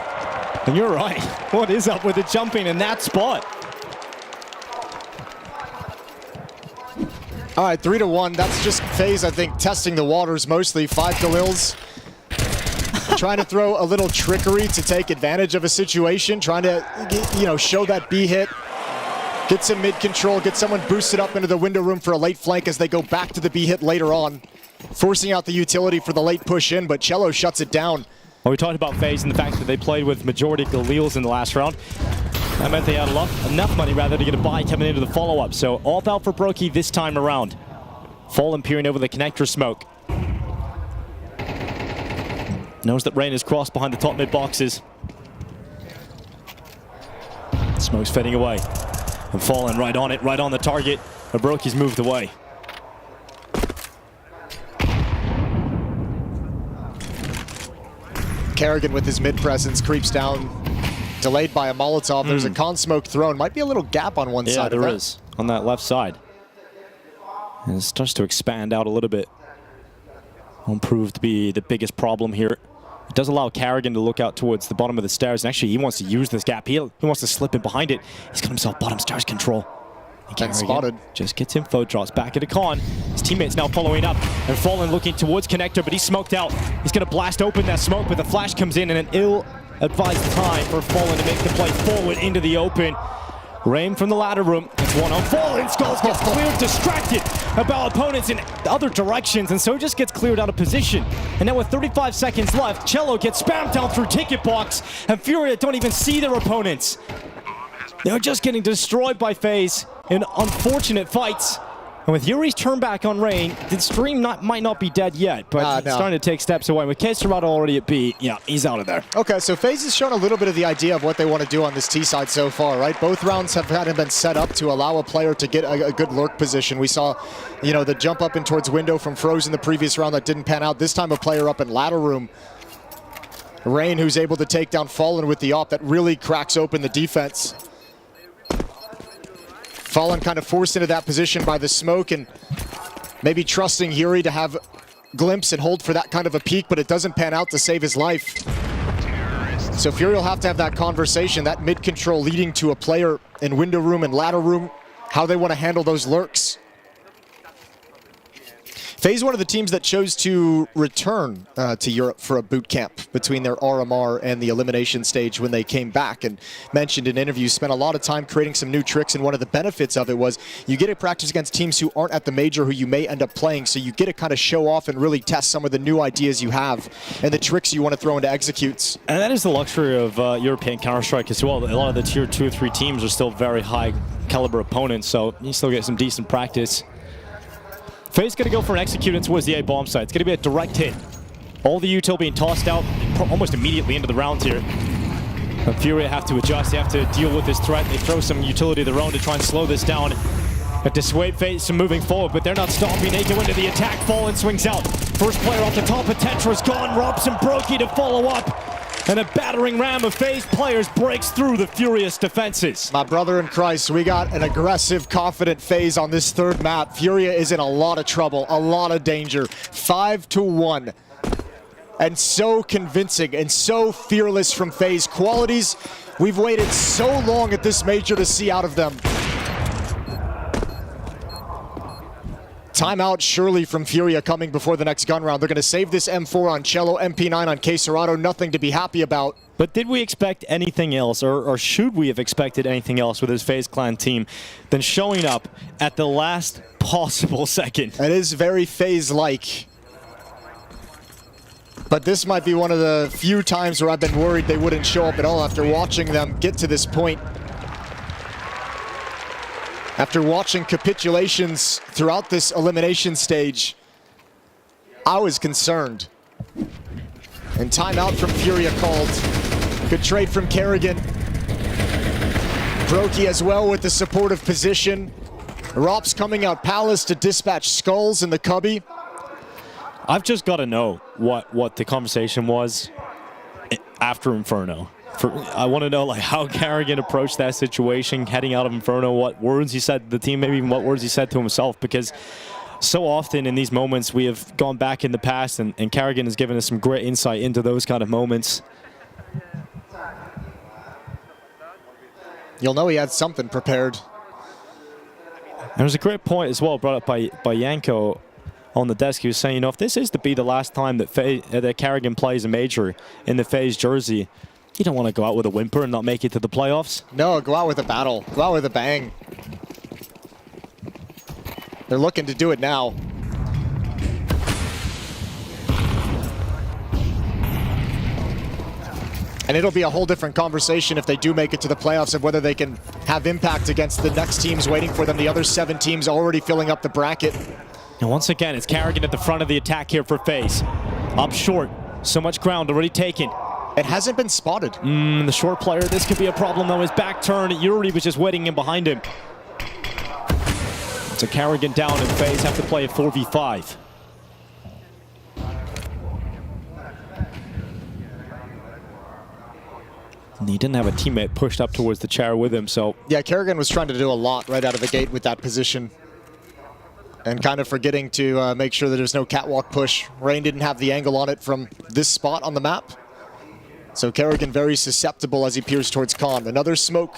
And you're right. What is up with the jumping in that spot? All right, 3-1. That's just FaZe, I think, testing the waters mostly. 5 Galils. Trying to throw a little trickery to take advantage of a situation. Trying to, show that B hit. Get some mid control. Get someone boosted up into the window room for a late flank as they go back to the B hit later on. Forcing out the utility for the late push in, but Cello shuts it down. Well, we talked about FaZe and the fact that they played with majority Galils in the last round. That meant they had enough money rather to get a buy coming into the follow-up. So all out for Brokey this time around. Fallen peering over the connector smoke. Knows that Rain is crossed behind the top mid boxes. Smoke's fading away. And Fallen right on it, right on the target. But Brokey's moved away. Kerrigan with his mid presence creeps down. Delayed by a Molotov. There's a con smoke thrown. Might be a little gap on one side. Yeah, there is. On that left side. And it starts to expand out a little bit. Won't prove to be the biggest problem here. It does allow Kerrigan to look out towards the bottom of the stairs. And actually, he wants to use this gap. He wants to slip in behind it. He's got himself bottom stairs control. And spotted. Just gets info, drops back into Con. His teammates now following up. And Fallen looking towards connector, but he's smoked out. He's going to blast open that smoke, but the flash comes in and an ill-advised time for Fallen to make the play forward into the open. Rain from the ladder room. It's one on Fallen. Skulls gets cleared, distracted about opponents in other directions, and so just gets cleared out of position. And now with 35 seconds left, Cello gets spammed down through ticket box, and Furia don't even see their opponents. They're just getting destroyed by FaZe in unfortunate fights. And with Yuri's turn back on Rain, the stream might not be dead yet, but he's starting to take steps away. With K-Serrano already at B, yeah, he's out of there. Okay, so FaZe has shown a little bit of the idea of what they want to do on this T side so far, right? Both rounds have kind of been set up to allow a player to get a good lurk position. We saw, the jump up in towards window from Frozen the previous round that didn't pan out. This time a player up in ladder room. Rain, who's able to take down Fallen with the op that really cracks open the defense. Fallen kind of forced into that position by the smoke and maybe trusting Yuri to have glimpse and hold for that kind of a peek, but it doesn't pan out to save his life. So Fury will have to have that conversation, that mid control leading to a player in window room and ladder room, how they want to handle those lurks. FaZe one of the teams that chose to return to Europe for a boot camp between their RMR and the elimination stage when they came back, and mentioned in interviews, spent a lot of time creating some new tricks, and one of the benefits of it was you get to practice against teams who aren't at the major who you may end up playing, so you get to kind of show off and really test some of the new ideas you have and the tricks you want to throw into executes. And that is the luxury of European Counter-Strike as well. A lot of the tier 2 or 3 teams are still very high caliber opponents, so you still get some decent practice. FaZe going to go for an execution towards the A bomb site. It's going to be a direct hit. All the util being tossed out almost immediately into the round here. But Furia have to adjust. They have to deal with this threat. They throw some utility of their own to try and slow this down. Have to dissuade FaZe from moving forward, but they're not stopping. They go into the attack. Fallen swings out. First player off the top of Tetra's gone. Robson Brokey to follow up. And a battering ram of FaZe players breaks through the Furious defenses. My brother in Christ, we got an aggressive, confident FaZe on this third map. Furia is in a lot of trouble, a lot of danger. 5-1. And so convincing and so fearless from FaZe. Qualities we've waited so long at this major to see out of them. Timeout surely from Furia coming before the next gun round. They're going to save this M4 on Cello, MP9 on K-Serrano. Nothing to be happy about. But did we expect anything else, or should we have expected anything else with his FaZe Clan team than showing up at the last possible second? It is very FaZe-like. But this might be one of the few times where I've been worried they wouldn't show up at all after watching them get to this point. After watching capitulations throughout this elimination stage, I was concerned. And timeout from Furia called. Good trade from Kerrigan. Brokey as well with the supportive position. Rops coming out Palace to dispatch Skulls in the cubby. I've just got to know what the conversation was after Inferno. I want to know like how Carrigan approached that situation, heading out of Inferno, what words he said to the team, maybe even what words he said to himself, because so often in these moments we have gone back in the past and Carrigan has given us some great insight into those kind of moments. You'll know he had something prepared. There was a great point as well brought up by Yanko on the desk. He was saying, you know, if this is to be the last time that Carrigan plays a major in the FaZe jersey, you don't want to go out with a whimper and not make it to the playoffs. No, go out with a battle. Go out with a bang. They're looking to do it now. And it'll be a whole different conversation if they do make it to the playoffs of whether they can have impact against the next teams waiting for them. The other 7 teams already filling up the bracket. And once again, it's Carrigan at the front of the attack here for FaZe. Up short, so much ground already taken. It hasn't been spotted. The short player, this could be a problem though. His back turn, Yuri was just waiting in behind him. So Carrigan down and FaZe have to play a 4v5. And he didn't have a teammate pushed up towards the chair with him, so... Yeah, Carrigan was trying to do a lot right out of the gate with that position. And kind of forgetting to make sure that there's no catwalk push. Rain didn't have the angle on it from this spot on the map. So Carrigan very susceptible as he peers towards Khan. Another smoke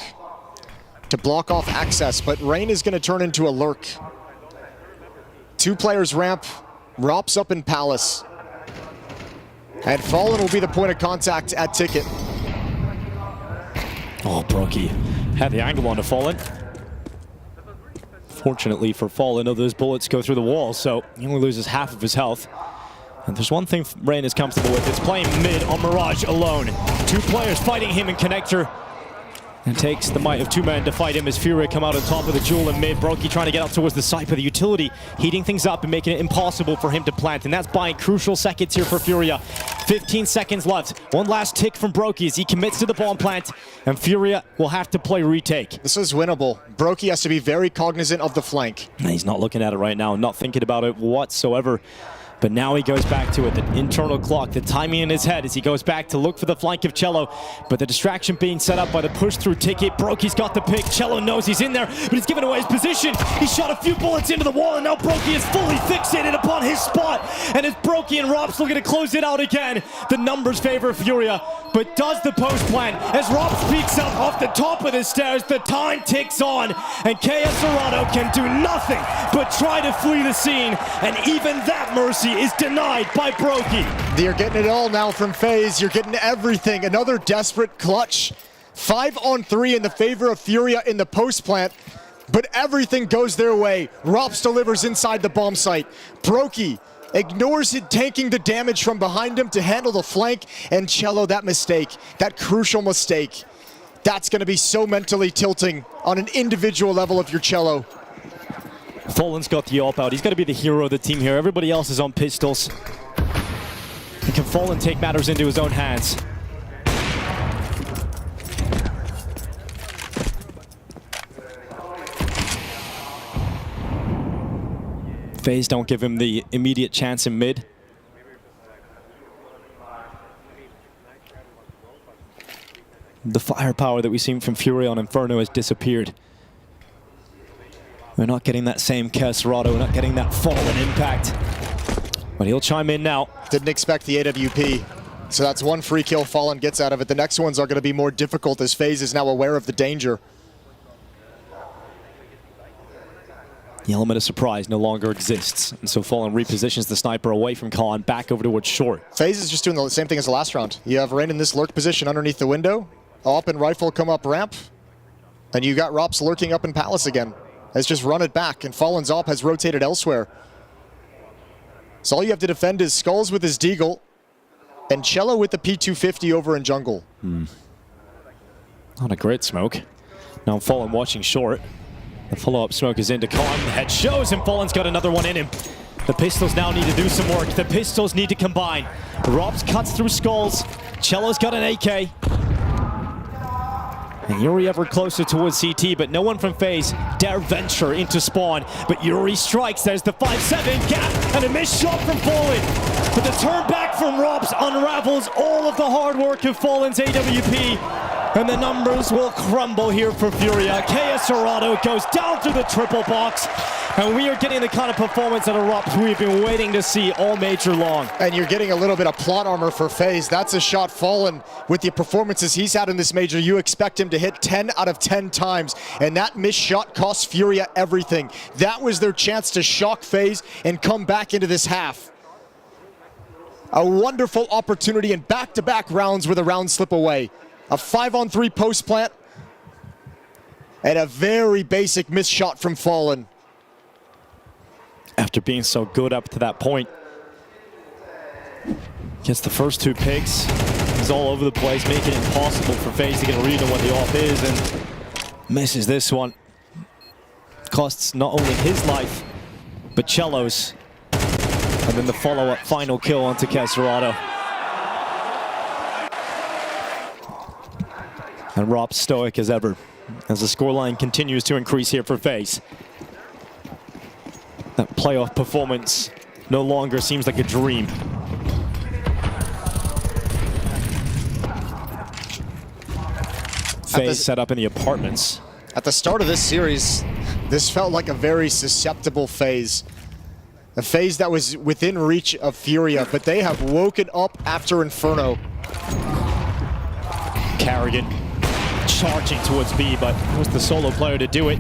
to block off access, but Rain is going to turn into a lurk. 2 players ramp, Rops up in Palace. And Fallen will be the point of contact at Ticket. Oh, Brokey had the angle on to Fallen. Fortunately for Fallen, those bullets go through the wall, so he only loses half of his health. And there's one thing Rain is comfortable with, it's playing mid on Mirage alone. 2 players fighting him in connector. And takes the might of 2 men to fight him as Fury come out on top of the jewel in mid. Brokey trying to get up towards the site, but the utility heating things up and making it impossible for him to plant. And that's buying crucial seconds here for Furia. 15 seconds left. One last tick from Brokey as he commits to the bomb plant. And Furia will have to play retake. This is winnable. Brokey has to be very cognizant of the flank. And he's not looking at it right now, not thinking about it whatsoever. But now he goes back to it, the internal clock, the timing in his head as he goes back to look for the flank of Cello. But the distraction being set up by the push-through Ticket. Brokey's got the pick. Cello knows he's in there, but he's given away his position. He shot a few bullets into the wall, and now Brokey is fully fixated upon his spot. And it's Brokey and Rops looking to close it out again. The numbers favor Furia, but does the post plan. As Rops peeks up off the top of the stairs, the time ticks on, and KS Serrano can do nothing but try to flee the scene, and even that mercy is denied by Brokey. You're getting it all now from FaZe. You're getting everything. Another desperate clutch. 5-on-3 in the favor of Furia in the post plant, but everything goes their way. Rops delivers inside the bomb site. Brokey ignores it, tanking the damage from behind him to handle the flank, and Cello, that mistake, that crucial mistake, that's going to be so mentally tilting on an individual level of your Cello. Fallen's got the AWP out. He's got to be the hero of the team here. Everybody else is on pistols. And can Fallen take matters into his own hands? FaZe don't give him the immediate chance in mid. The firepower that we've seen from Fury on Inferno has disappeared. We're not getting that same Kerserado, we're not getting that Fallen impact. But he'll chime in now. Didn't expect the AWP. So that's one free kill Fallen gets out of it. The next ones are going to be more difficult as FaZe is now aware of the danger. The element of surprise no longer exists. And so Fallen repositions the sniper away from Khan, back over towards short. FaZe is just doing the same thing as the last round. You have Rain in this lurk position underneath the window. AWP and Rifle come up ramp. And you got Rops lurking up in Palace again. Has just run it back, and Fallen's AWP has rotated elsewhere. So all you have to defend is Skulls with his Deagle, and Cello with the P250 over in jungle. Not a great smoke. Now Fallen watching short. The follow-up smoke is into Khan. The head shows, and Fallen's got another one in him. The pistols now need to do some work. The pistols need to combine. Robs cuts through Skulls. Cello's got an AK. And Yuri ever closer towards CT, but no one from FaZe dare venture into spawn. But Yuri strikes, there's the 5-7 gap, and a missed shot from Fallen. But the turn back from Robs unravels all of the hard work of Fallen's AWP. And the numbers will crumble here for Furia. KS Dorado goes down through the triple box. And we are getting the kind of performance out of Robs we've been waiting to see all major long. And you're getting a little bit of plot armor for FaZe. That's a shot Fallen. With the performances he's had in this major, you expect him to hit 10 out of 10 times. And that missed shot cost Furia everything. That was their chance to shock FaZe and come back into this half. A wonderful opportunity in back-to-back rounds where the rounds slip away. A 5-on-3 post plant. And a very basic missed shot from Fallen. After being so good up to that point. Gets the first 2 picks. He's all over the place, making it impossible for FaZe to get a read on what the off is, and misses this one. Costs not only his life, but Cello's. And then the follow-up final kill onto Caserado. And Rob stoic as ever, as the scoreline continues to increase here for FaZe. That playoff performance no longer seems like a dream. FaZe set up in the apartments. At the start of this series, this felt like a very susceptible FaZe. A FaZe that was within reach of Furia, but they have woken up after Inferno. Carrigan charging towards B, but he was the solo player to do it.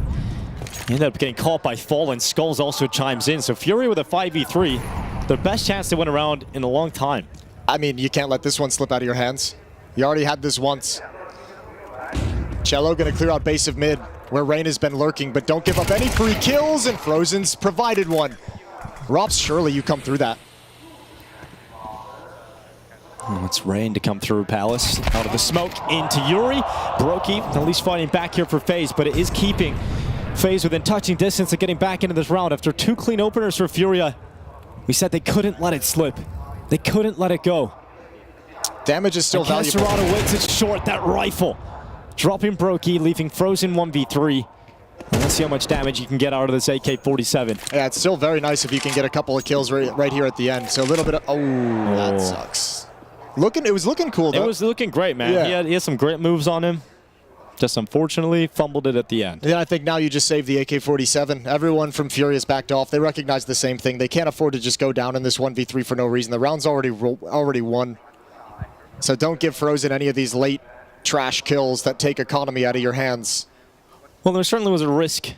He ended up getting caught by Fallen. Skulls also chimes in, so Furia with a 5v3. Their best chance to win a round in a long time. I mean, you can't let this one slip out of your hands. You already had this once. Cello gonna clear out base of mid, where Rain has been lurking, but don't give up any free kills, and Frozen's provided one. Robs, surely you come through that. Oh, it's Rain to come through Palace. Out of the smoke into Yuri. Brokey at least fighting back here for FaZe, but it is keeping FaZe within touching distance of getting back into this round after 2 clean openers for Furia. We said they couldn't let it slip. They couldn't let it go. Damage is still valuable. Caserado waits it short, that rifle. Dropping Brokey, leaving Frozen 1v3. And let's see how much damage you can get out of this AK-47. Yeah, it's still very nice if you can get a couple of kills right here at the end. So a little bit of, that sucks. It was looking cool though. It was looking great, man. Yeah. He had some great moves on him. Just unfortunately fumbled it at the end. Yeah, I think now you just saved the AK-47. Everyone from Furious backed off. They recognize the same thing. They can't afford to just go down in this 1v3 for no reason. The round's already won. So don't give Frozen any of these late trash kills that take economy out of your hands. Well, there certainly was a risk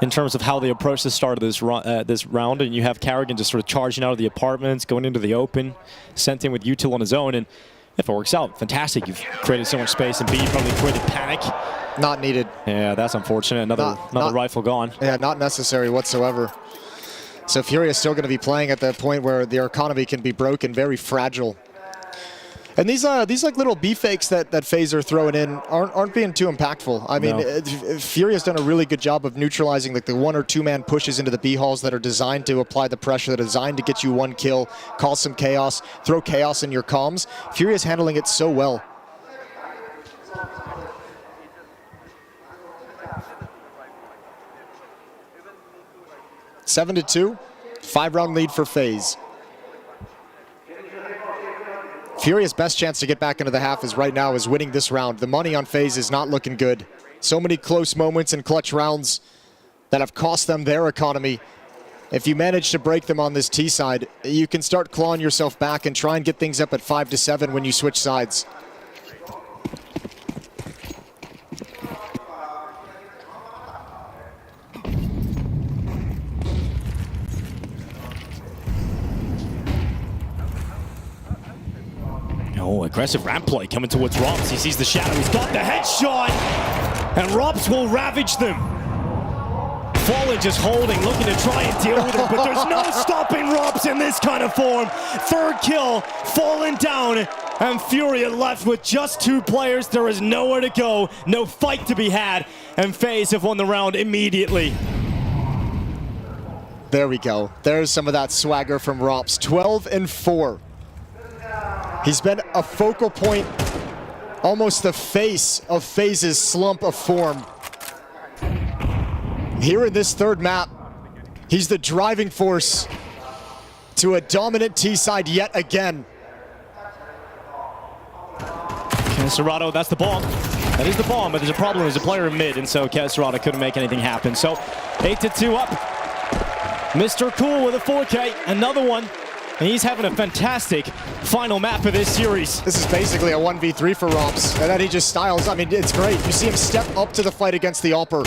in terms of how they approached the start of this round, and you have Carrigan just sort of charging out of the apartments, going into the open, sent in with Util on his own, and if it works out, fantastic. You've created so much space, and B probably created panic. Not needed. Yeah, that's unfortunate. Another rifle gone. Yeah, not necessary whatsoever. So Furia is still going to be playing at the point where their economy can be broken, very fragile. And these like little B fakes that FaZe are throwing in aren't being too impactful. I mean, Furia's done a really good job of neutralizing like the 1 or 2 man pushes into the B halls that are designed to apply the pressure, that are designed to get you 1 kill, cause some chaos, throw chaos in your comms. Furia's handling it so well. Seven to 2, 5-round lead for FaZe. Furia's best chance to get back into the half is right now is winning this round. The money on FaZe is not looking good. So many close moments and clutch rounds that have cost them their economy. If you manage to break them on this T side, you can start clawing yourself back and try and get things up at 5 to 7 when you switch sides. Oh, aggressive ramp play coming towards Robs. He sees the shadow. He's got the headshot. And Robs will ravage them. Fallen just holding, looking to try and deal with it, but there's no stopping Robs in this kind of form. 3rd kill, Fallen down, and Furia left with just 2 players. There is nowhere to go, no fight to be had, and FaZe have won the round immediately. There we go. There's some of that swagger from Robs. 12-4. He's been a focal point almost the face of FaZe's slump of form. Here in this third map, he's the driving force to a dominant T-side yet again. Caserado, that's the bomb. That is the bomb, but there's a problem. There's a player in mid, and so Caserado couldn't make anything happen. So 8-2 up. Mr. Cool with a 4K, another one. And he's having a fantastic final map of this series. This is basically a 1v3 for Rops, and then he just styles. I mean, it's great. You see him step up to the fight against the Alper.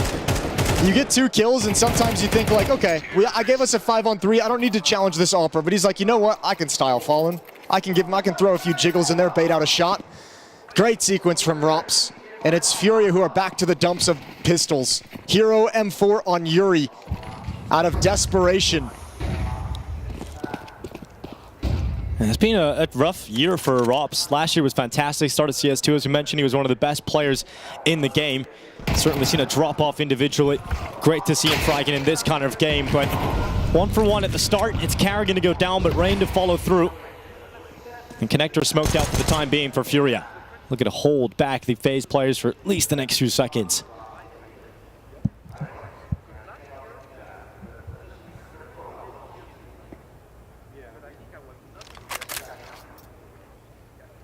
You get 2 kills, and sometimes you think like, okay, I gave us a 5-on-3. I don't need to challenge this Alper. But he's like, you know what? I can style Fallen. I can throw a few jiggles in there, bait out a shot. Great sequence from Rops. And it's Furia who are back to the dumps of pistols. Hero M4 on Yuri out of desperation. It's been a rough year for Rops. Last year was fantastic. Started CS2, as we mentioned. He was one of the best players in the game. Certainly seen a drop-off individually. Great to see him fragging in this kind of game. But 1-for-1 at the start. It's Carrigan to go down, but Rain to follow through. And Connector smoked out for the time being for Furia. Looking to hold back the FaZe players for at least the next few seconds.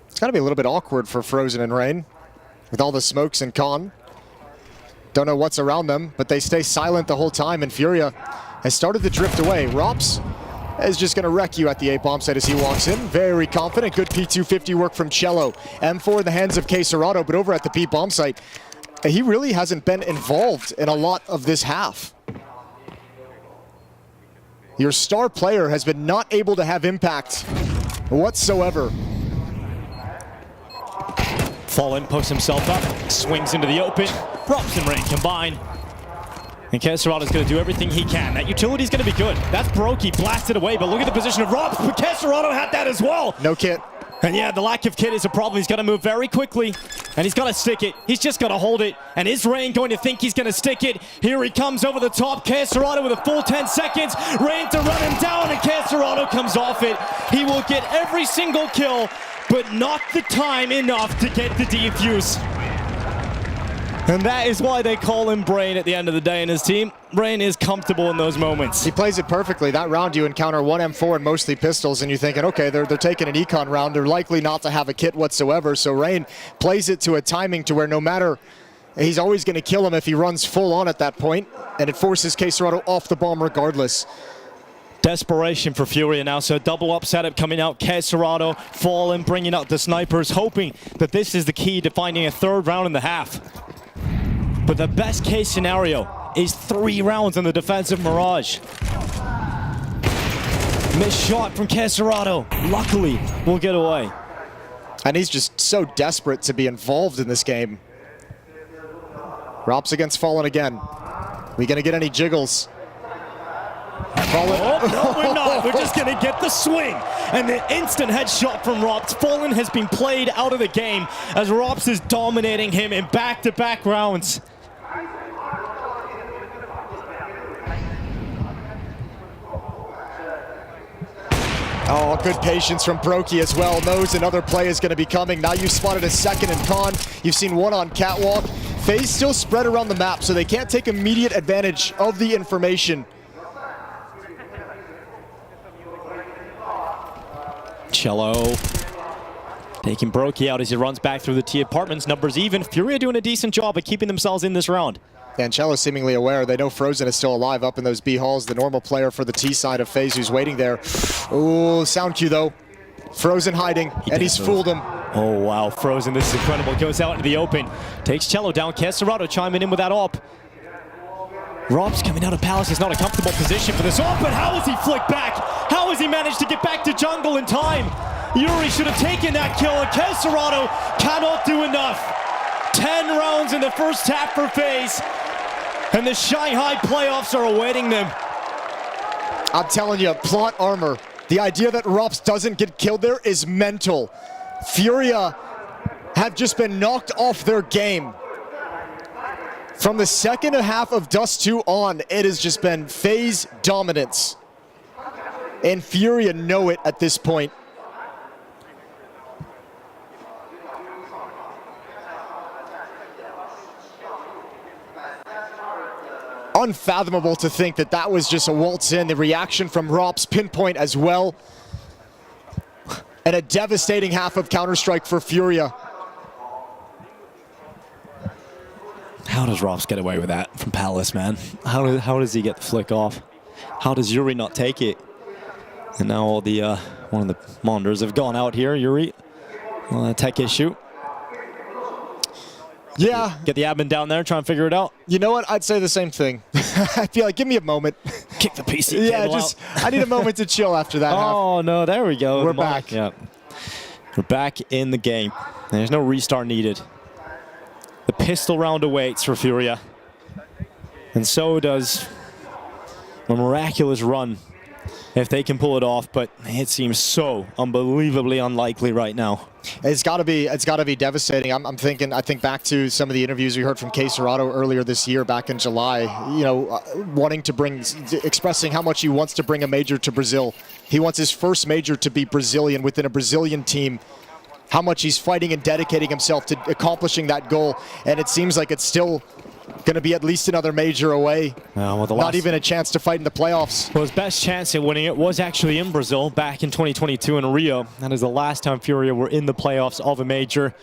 It's got to be a little bit awkward for Frozen and Rain with all the smokes and con. Don't know what's around them, but they stay silent the whole time, and Furia has started to drift away. Rops is just going to wreck you at the A bomb site as he walks in. Very confident. Good P250 work from Cello. M4 in the hands of Caserado, but over at the P bomb site, he really hasn't been involved in a lot of this half. Your star player has been not able to have impact whatsoever. Fallen pokes himself up, swings into the open. Rops and Rain combine. And Caserado's going to do everything he can. That utility's going to be good. That's Brokey blasted away, but look at the position of Rops. But Caserado had that as well. No kit. And yeah, the lack of kit is a problem. He's got to move very quickly, and he's got to stick it. He's just got to hold it. And is Rain going to think he's going to stick it? Here he comes over the top. Caserado with a full 10 seconds. Rain to run him down, and Caserado comes off it. He will get every single kill, but not the time enough to get the defuse. And that is why they call him Brain at the end of the day in his team. Brain is comfortable in those moments. He plays it perfectly. That round you encounter 1 M4 and mostly pistols, and you're thinking, okay, they're taking an econ round. They're likely not to have a kit whatsoever. So Rain plays it to a timing to where no matter, he's always going to kill him if he runs full on at that point, and it forces Caserado off the bomb regardless. Desperation for Furia now, so double up setup coming out. Caserado, Fallen, bringing out the snipers, hoping that this is the key to finding a third round in the half. But the best case scenario is 3 rounds on the defensive Mirage. Missed shot from Caserado. Luckily, we'll get away. And he's just so desperate to be involved in this game. Rops against Fallen again. We gonna get any jiggles? Fallen. Oh, no, we're not. We're just going to get the swing. And the instant headshot from Rops. Fallen has been played out of the game as Rops is dominating him in back-to-back rounds. Oh, good patience from Brokey as well. Knows another play is going to be coming. Now you spotted a second in con. You've seen one on Catwalk. FaZe still spread around the map, so they can't take immediate advantage of the information. Cello taking Brokey out as he runs back through the T apartments. Numbers even. Furia doing a decent job at keeping themselves in this round. And Cello's seemingly aware. They know Frozen is still alive up in those B halls. The normal player for the T side of FaZe who's waiting there. Oh, sound cue though. Frozen hiding, and he's fooled him. Oh wow, Frozen, this is incredible. Goes out into the open. Takes Cello down. Caserado chiming in with that op. Rops coming out of Palace is not a comfortable position for this op, but how has he flicked back? How has he managed to get back to jungle in time? Yuri should have taken that kill, and Caserado cannot do enough. 10 rounds in the first half for FaZe, and the Shanghai playoffs are awaiting them. I'm telling you, plot armor. The idea that Rops doesn't get killed there is mental. Furia have just been knocked off their game. From the second half of Dust 2 on, it has just been FaZe dominance. And Furia know it at this point. unfathomable to think that that was just a waltz in. The reaction from Rops, pinpoint as well. And a devastating half of Counter-Strike for Furia. How does Rops get away with that from Palace, man? How does he get the flick off? How does Yuri not take it? And now all the one of the monitors have gone out here. Yuri, tech issue. Yeah. Get the admin down there, try and figure it out. You know what? I'd say the same thing. I feel like, give me a moment. Kick the PC Yeah, cable just, out. I need a moment to chill after that. Oh, no, there we go. We're back. Yeah. We're back in the game. There's no restart needed. The pistol round awaits for Furia. And so does a miraculous run if they can pull it off, but it seems so unbelievably unlikely right now. It's got to be devastating. I think back to some of the interviews we heard from Kei Serrato earlier this year, back in July. You know, expressing how much he wants to bring a major to Brazil. He wants his first major to be Brazilian within a Brazilian team. How much he's fighting and dedicating himself to accomplishing that goal, and it seems like it's still going to be at least another major away. Not even a chance to fight in the playoffs. Well, his best chance at winning it was actually in Brazil back in 2022 in Rio. That is the last time Furia were in the playoffs of a major.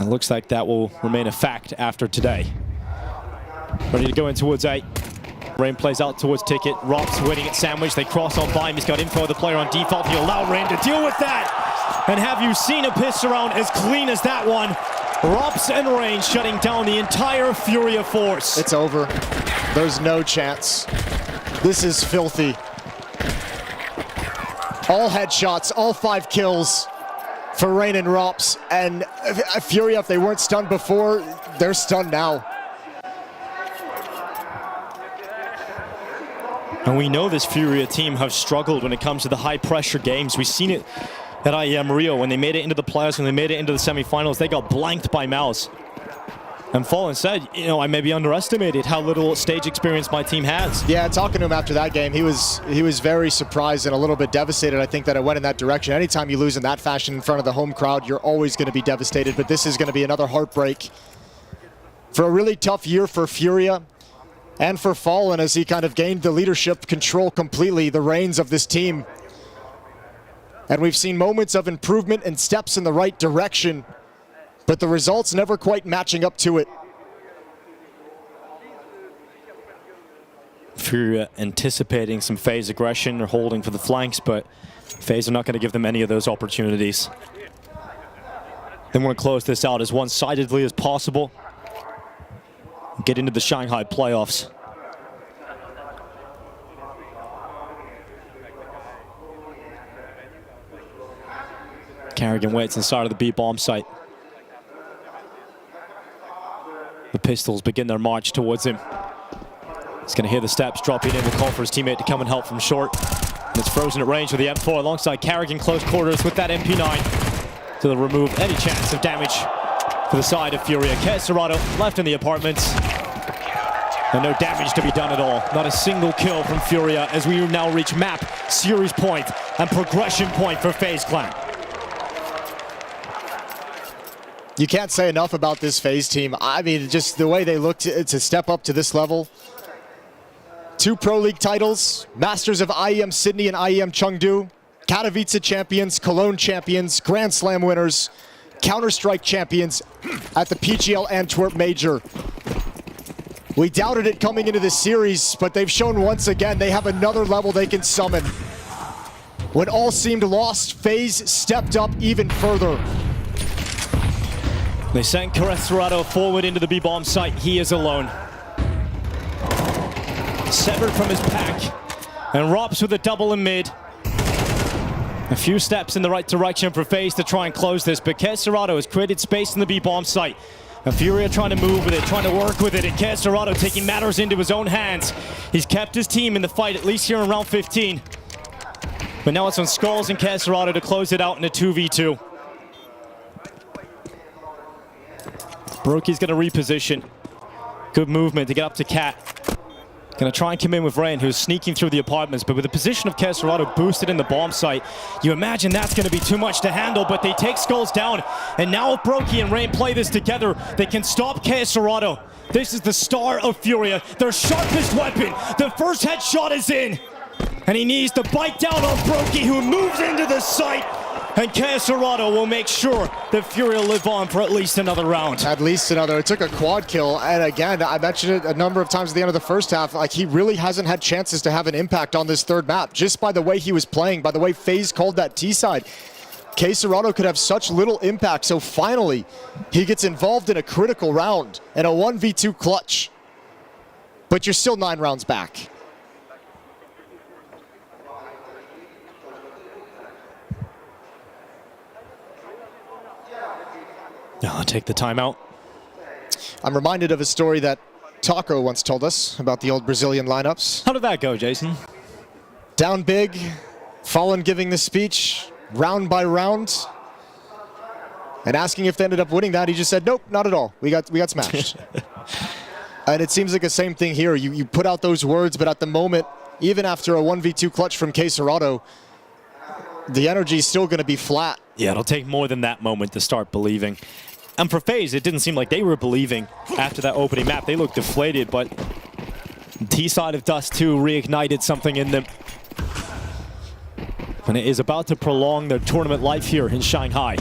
It looks like that will remain a fact after today. Ready to go in towards A. Rain plays out towards Ticket. Rops waiting at Sandwich. They cross on by him. He's got info of the player on default. He'll allow Rain to deal with that. And have you seen a piss around as clean as that one? Rops and Rain shutting down the entire Furia force. It's over. There's no chance. This is filthy. All headshots, all 5 kills for Rain and Rops. And Furia, if they weren't stunned before, they're stunned now. And we know this Furia team have struggled when it comes to the high-pressure games. We've seen it at IEM Rio when they made it into the playoffs, when they made it into the semifinals. They got blanked by Mouse. And Fallen said, you know, I maybe underestimated how little stage experience my team has. Yeah, talking to him after that game, he was very surprised and a little bit devastated, I think, that it went in that direction. Anytime you lose in that fashion in front of the home crowd, you're always going to be devastated. But this is going to be another heartbreak for a really tough year for Furia and for Fallen, as he kind of gained the leadership, control completely the reins of this team. And we've seen moments of improvement and steps in the right direction, but the results never quite matching up to it. Furia anticipating some FaZe aggression or holding for the flanks, but FaZe are not going to give them any of those opportunities. They want to close this out as one-sidedly as possible. Get into the Shanghai playoffs. Carrigan waits inside of the B-bomb site. The Pistols begin their march towards him. He's going to hear the steps dropping in. Will call for his teammate to come and help from short. And it's frozen at range with the M4 alongside Carrigan close quarters with that MP9 to remove any chance of damage for the side of Furia. Kei Serrato left in the apartments. And no damage to be done at all. Not a single kill from Furia as we now reach map, series point, and progression point for FaZe Clan. You can't say enough about this FaZe team. I mean, just the way they look to step up to this level. 2 Pro League titles, Masters of IEM Sydney and IEM Chengdu, Katowice champions, Cologne champions, Grand Slam winners, Counter-Strike champions at the PGL Antwerp Major. We doubted it coming into this series, but they've shown once again they have another level they can summon. When all seemed lost, FaZe stepped up even further. They sent Kei Serrato forward into the B-bomb site. He is alone. Severed from his pack. And Rops with a double in mid. A few steps in the right direction for FaZe to try and close this, but Kei Serrato has created space in the B-bomb site. And Furia trying to move with it, trying to work with it, and Kei Serrato taking matters into his own hands. He's kept his team in the fight, at least here in round 15. But now it's on Skulls and Kei Serrato to close it out in a 2v2. Brokey's going to reposition. Good movement to get up to Cat. Gonna try and come in with Rain, who's sneaking through the apartments, but with the position of Caserado boosted in the bomb site, you imagine that's gonna be too much to handle, but they take Skulls down, and now if Brokey and Rain play this together, they can stop Caserado. This is the star of Furia, their sharpest weapon. The first headshot is in, and he needs to bite down on Brokey, who moves into the site, and Caserado will make sure that Furia live on for at least another round. At least another. It took a quad kill, and again, I mentioned it a number of times at the end of the first half, like he really hasn't had chances to have an impact on this third map, just by the way he was playing, by the way FaZe called that T-side. Caserado could have such little impact, so finally, he gets involved in a critical round, and a 1v2 clutch. But you're still 9 rounds back. I'll take the timeout. I'm reminded of a story that Taco once told us about the old Brazilian lineups. How did that go, Jason? Down big, Fallen giving the speech, round by round, and asking if they ended up winning that, he just said, nope, not at all. We got smashed. And it seems like the same thing here. You put out those words, but at the moment, even after a 1v2 clutch from Caserado, the energy is still going to be flat. Yeah, it'll take more than that moment to start believing. And for FaZe, it didn't seem like they were believing after that opening map. They looked deflated, but T-side of Dust 2 reignited something in them. And it is about to prolong their tournament life here in Shanghai.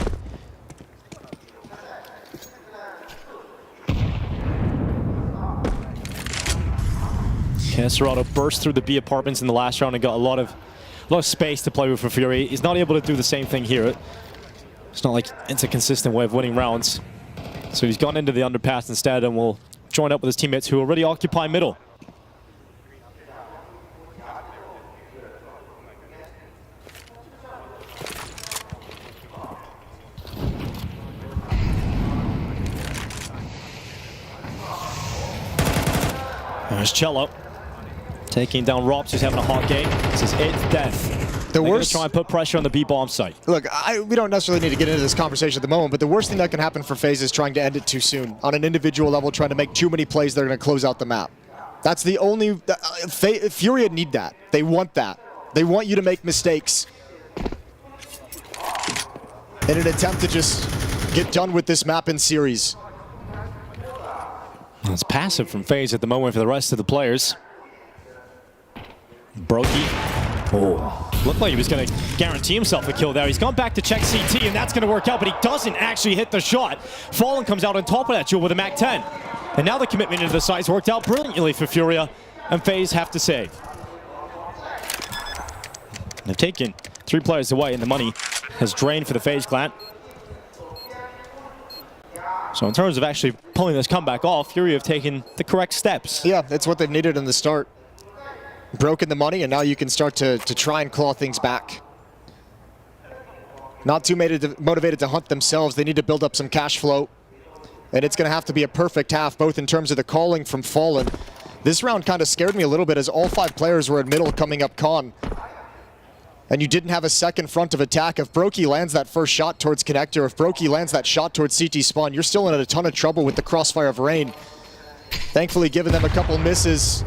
Caserado burst through the B apartments in the last round and got a lot of space to play with for Fury. He's not able to do the same thing here. It's not like it's a consistent way of winning rounds. So he's gone into the underpass instead and will join up with his teammates who already occupy middle. There's Cello. Taking down Robs, who's having a hot game. This is it, death. The worst. Try and put pressure on the B bomb site. Look, we don't necessarily need to get into this conversation at the moment, but the worst thing that can happen for FaZe is trying to end it too soon. On an individual level, trying to make too many plays that are going to close out the map. That's the only... Furia need that. They want that. They want you to make mistakes in an attempt to just get done with this map in series. It's passive from FaZe at the moment for the rest of the players. Brokey. Oh, looked like he was going to guarantee himself a kill there. He's gone back to check CT, and that's going to work out, but he doesn't actually hit the shot. Fallen comes out on top of that duel with a MAC-10. And now the commitment into the sides worked out brilliantly for Furia, and FaZe have to save. They've taken 3 players away, and the money has drained for the FaZe clan. So in terms of actually pulling this comeback off, Fury have taken the correct steps. Yeah, that's what they've needed in the start. Broken the money, and now you can start to try and claw things back. Not too motivated to hunt themselves. They need to build up some cash flow. And it's going to have to be a perfect half, both in terms of the calling from Fallen. This round kind of scared me a little bit as all 5 players were in middle coming up con. And you didn't have a second front of attack. If Brokey lands that first shot towards Connector, if Brokey lands that shot towards CT spawn, you're still in a ton of trouble with the crossfire of Rain. Thankfully giving them a couple misses.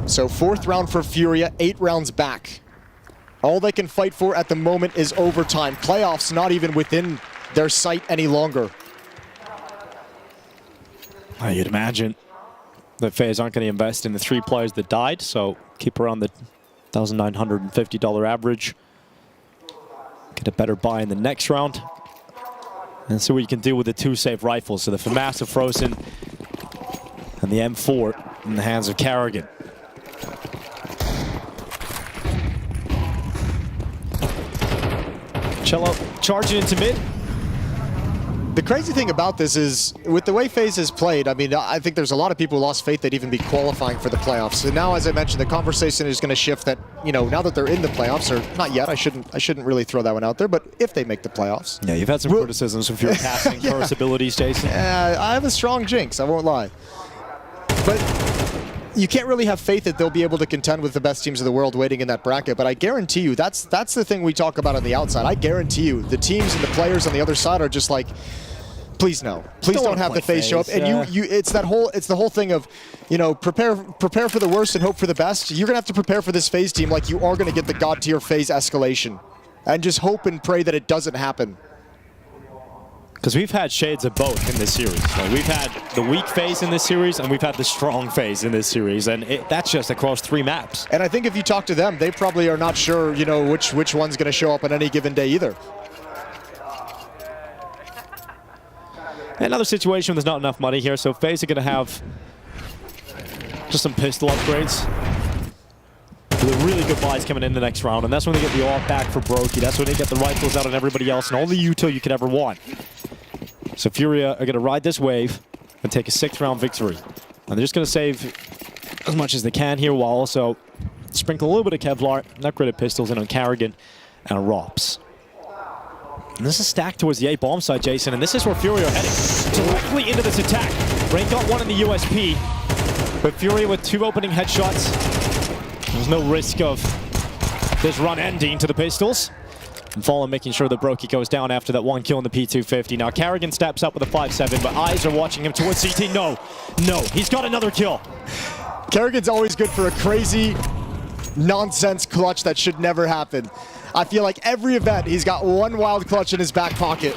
So 4th round for Furia, 8 rounds back. All they can fight for at the moment is overtime. Playoffs not even within their sight any longer. You'd imagine that FaZe aren't going to invest in the 3 players that died, so keep around the $1,950 average. Get a better buy in the next round. And see what you can do with the 2 safe rifles. So the FAMAS of Frozen and the M4 in the hands of Carrigan. Cello charging into mid. The crazy thing about this is, with the way FaZe has played, I mean, I think there's a lot of people who lost faith they'd even be qualifying for the playoffs. So now, as I mentioned, the conversation is going to shift that, you know, now that they're in the playoffs, or not yet, I shouldn't really throw that one out there, but if they make the playoffs. Yeah, you've had some criticisms of your passing curse abilities, Jason. Yeah, I have a strong jinx, I won't lie. But you can't really have faith that they'll be able to contend with the best teams of the world waiting in that bracket, but I guarantee you, that's the thing we talk about on the outside. I guarantee you, the teams and the players on the other side are just like, Please no. Please don't have the FaZe show up. And it's the whole thing of, you know, prepare for the worst and hope for the best. You're gonna have to prepare for this FaZe team like you are gonna get the god tier FaZe escalation, and just hope and pray that it doesn't happen. Because we've had shades of both in this series. Like, we've had the weak phase in this series, and we've had the strong phase in this series, and that's just across 3 maps. And I think if you talk to them, they probably are not sure, you know, which one's going to show up on any given day either. Another situation where there's not enough money here, so FaZe are going to have just some pistol upgrades. The really good buys coming in the next round, and that's when they get the AWP back for Brokey. That's when they get the rifles out on everybody else, and all the util you could ever want. So Furia are going to ride this wave and take a 6th round victory. And they're just going to save as much as they can here, while also sprinkle a little bit of Kevlar, upgraded pistols in on Carrigan and Rops. And this is stacked towards the A bomb side, Jason, and this is where Furia are heading directly into this attack. Rain got one in the USP, but Furia with 2 opening headshots. There's no risk of this run ending to the pistols. And Fallen making sure that Brokey goes down after that 1 kill in the P250. Now Carrigan steps up with a 5-7, but eyes are watching him towards CT. No, he's got another kill. Carrigan's always good for a crazy nonsense clutch that should never happen. I feel like every event he's got one wild clutch in his back pocket.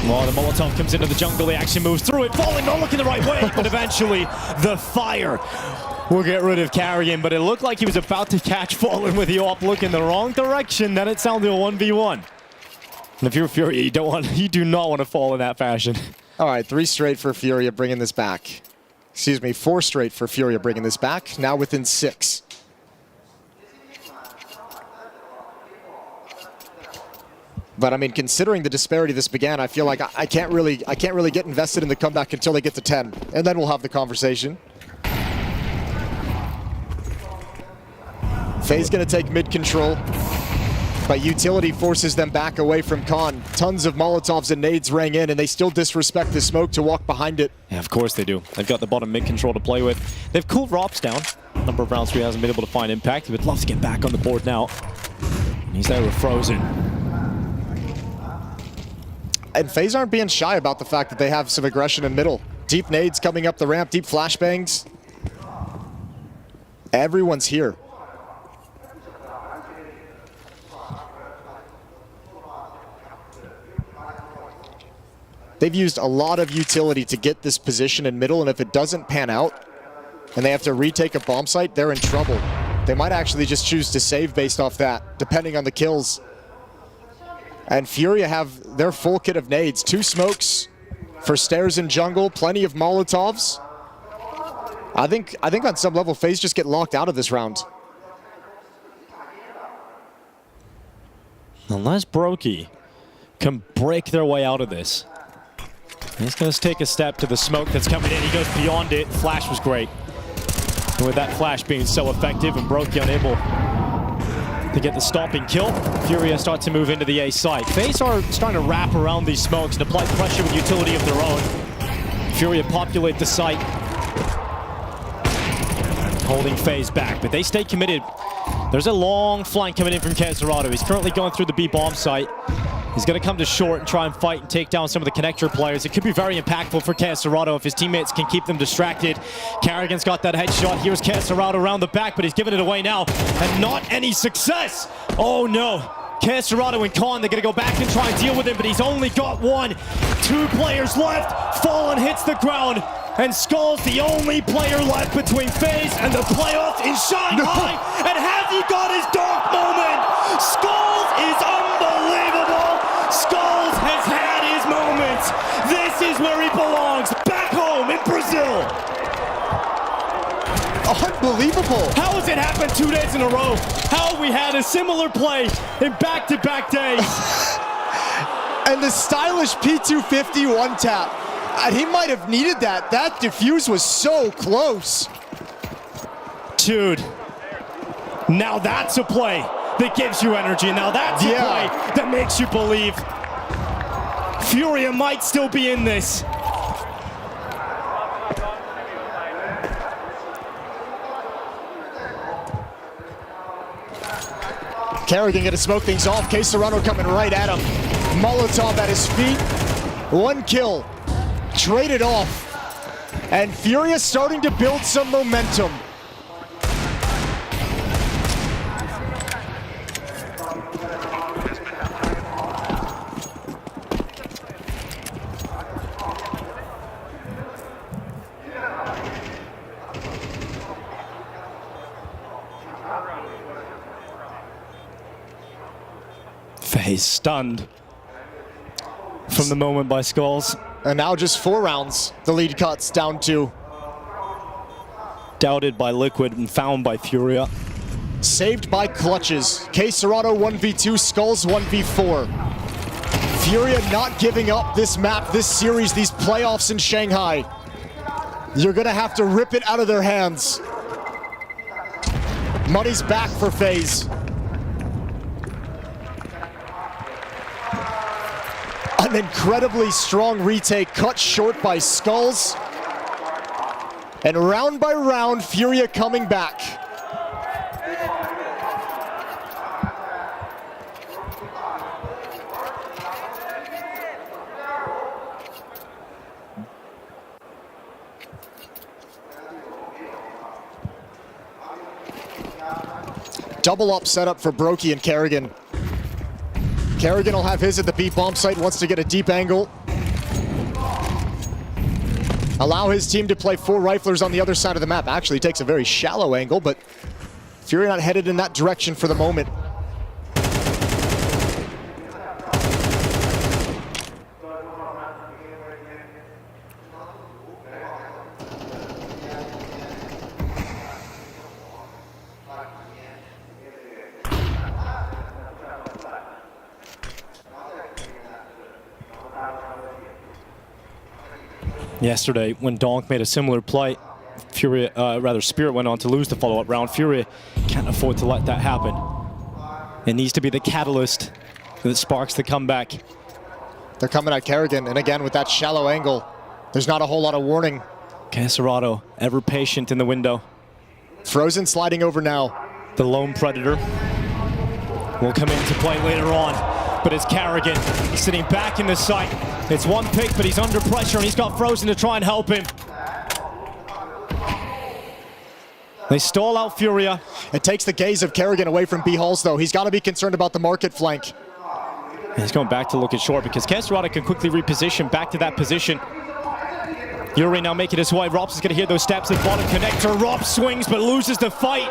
Well, the Molotov comes into the jungle, he actually moves through it, Fallen not looking the right way, but eventually the fire will get rid of Carrigan, but it looked like he was about to catch Fallen with the AWP looking the wrong direction, then it sounded a 1v1. And if you're Furia, you do not want to fall in that fashion. All right, 3 straight for Furia bringing this back. Excuse me, 4 straight for Furia bringing this back, now within 6. But I mean, considering the disparity this began, I feel like I can't really get invested in the comeback until they get to 10, and then we'll have the conversation. FaZe gonna take mid control, but utility forces them back away from Khan. Tons of Molotovs and nades rang in, and they still disrespect the smoke to walk behind it. Yeah, of course they do. They've got the bottom mid control to play with. They've cooled Rops down. A number of rounds where he hasn't been able to find impact. He would love to get back on the board now. And he's there with Frozen. And FaZe aren't being shy about the fact that they have some aggression in middle. Deep nades coming up the ramp, deep flashbangs. Everyone's here. They've used a lot of utility to get this position in middle, and if it doesn't pan out and they have to retake a bomb site, they're in trouble. They might actually just choose to save based off that, depending on the kills. And Furia have their full kit of nades. 2 smokes for stairs and jungle, plenty of Molotovs. I think on some level, FaZe just get locked out of this round. Unless Brokey can break their way out of this. He's going to take a step to the smoke that's coming in. He goes beyond it. Flash was great. And with that flash being so effective and Brokey unable to get the stopping kill, Furia starts to move into the A site. FaZe are starting to wrap around these smokes and apply pressure with utility of their own. Furia populate the site, holding FaZe back, but they stay committed. There's a long flank coming in from Caserato. He's currently going through the B bomb site. He's going to come to short and try and fight and take down some of the connector players. It could be very impactful for Caserato if his teammates can keep them distracted. Carrigan's got that headshot. Here's Caserato around the back, but he's giving it away now. And not any success. Oh no. Caserato and Khan, they're going to go back and try and deal with him, but he's only got 1. 2 players left. Fallen hits the ground. And Skull's the only player left between FaZe and the playoffs in Shanghai. No. And has he got his dark moment? Skulls is unbelievable. Skulls has had his moment. This is where he belongs, back home in Brazil. Unbelievable. How has it happened 2 days in a row? How have we had a similar play in back-to-back days? And the stylish P250 one tap. And he might have needed that. That defuse was so close. Dude, now that's a play that gives you energy. Now that's a play that makes you believe Furia might still be in this. Carrigan gonna smoke things off. Caserato coming right at him. Molotov at his feet. 1 kill, traded off. And Furia starting to build some momentum. FaZe stunned from the moment by Skulls. And now just 4 rounds, the lead cuts down to. Doubted by Liquid and found by Furia. Saved by clutches. K Serato 1v2, Skulls 1v4. Furia not giving up this map, this series, these playoffs in Shanghai. You're gonna have to rip it out of their hands. Money's back for FaZe. An incredibly strong retake, cut short by Skulls. And round by round, Furia coming back. Double up setup for Brokey and Kerrigan. Kerrigan will have his at the B bomb site, wants to get a deep angle. Allow his team to play 4 riflers on the other side of the map. Actually takes a very shallow angle, but Fury not headed in that direction for the moment. Yesterday, when Donk made a similar play, Spirit went on to lose the follow-up round. Fury can't afford to let that happen. It needs to be the catalyst that sparks the comeback. They're coming at Kerrigan, and again with that shallow angle, there's not a whole lot of warning. Serato, ever patient in the window. Frozen sliding over now. The lone predator will come into play later on, but it's Kerrigan sitting back in the site. It's one pick, but he's under pressure, and he's got Frozen to try and help him. They stall out Furia. It takes the gaze of Kerrigan away from Buchholz, though. He's got to be concerned about the market flank. And he's going back to look at short because Serato can quickly reposition back to that position. Yuri now making his way. Robs is going to hear those steps at bottom connector. Rob swings but loses the fight.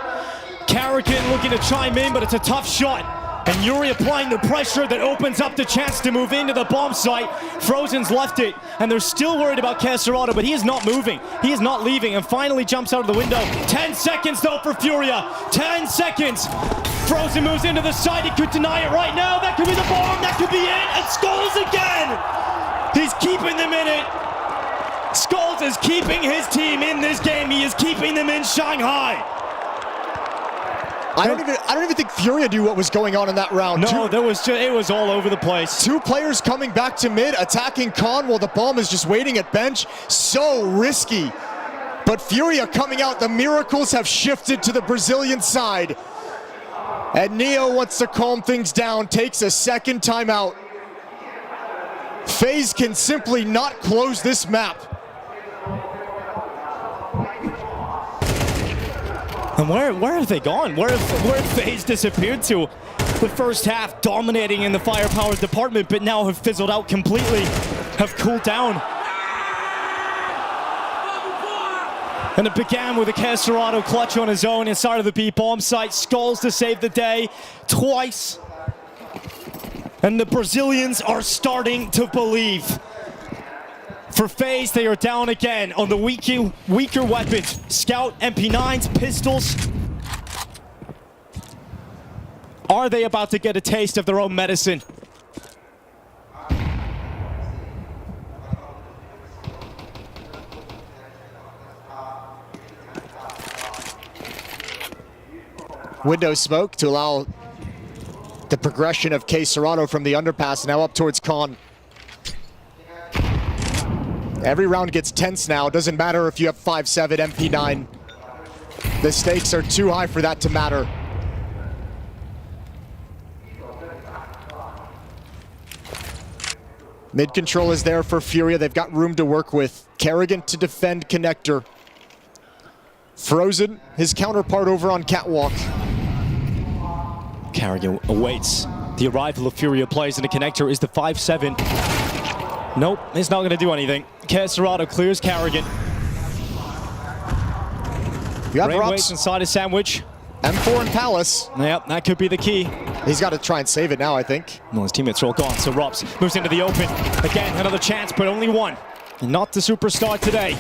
Kerrigan looking to chime in, but it's a tough shot. And Yuri applying the pressure that opens up the chance to move into the bomb site. Frozen's left it, and they're still worried about Serato, but he is not moving. He is not leaving, and finally jumps out of the window. 10 seconds, though, for Furia. 10 seconds. Frozen moves into the side. He could deny it right now. That could be the bomb. That could be it. And Skulls again. He's keeping them in it. Skulls is keeping his team in this game. He is keeping them in Shanghai. I don't even think Furia knew what was going on in that round. No, it was all over the place. 2 players coming back to mid, attacking Khan while the bomb is just waiting at bench. So risky. But Furia coming out, the miracles have shifted to the Brazilian side. And Neo wants to calm things down, takes a second timeout. FaZe can simply not close this map. And where have they gone? Where have FaZe disappeared to? The first half dominating in the firepower department, but now have fizzled out completely, have cooled down. And it began with a Serato clutch on his own inside of the B bomb site. Skulls to save the day twice. And the Brazilians are starting to believe. For FaZe, they are down again on the weaker weapons. Scout, MP9s, pistols. Are they about to get a taste of their own medicine? Window smoke to allow the progression of K Serato from the underpass now up towards Khan. Every round gets tense now. Doesn't matter if you have 5-7 MP9. The stakes are too high for that to matter. Mid control is there for Furia. They've got room to work with. Kerrigan to defend connector. Frozen, his counterpart over on catwalk. Kerrigan awaits the arrival of Furia players, and the connector is the 5-7. Nope, it's not going to do anything. Caserado clears Kerrigan. You have Rain Rops waits inside his sandwich. M4 and Palace. Yep, that could be the key. He's got to try and save it now, I think. Well, his teammates are all gone, so Rops moves into the open. Again, another chance, but only one. And not the superstar today.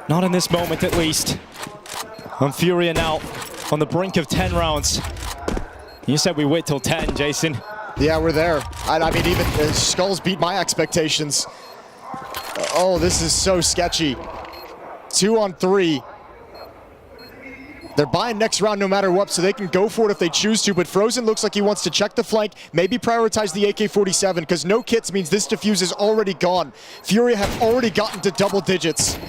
Not in this moment, at least. And Furia now on the brink of 10 rounds. You said we wait till 10, Jason. Yeah, we're there. I mean, even Skulls beat my expectations. Oh, this is so sketchy. 2 on 3. They're buying next round no matter what, so they can go for it if they choose to, but Frozen looks like he wants to check the flank, maybe prioritize the AK-47, because no kits means this defuse is already gone. Furia have already gotten to double digits.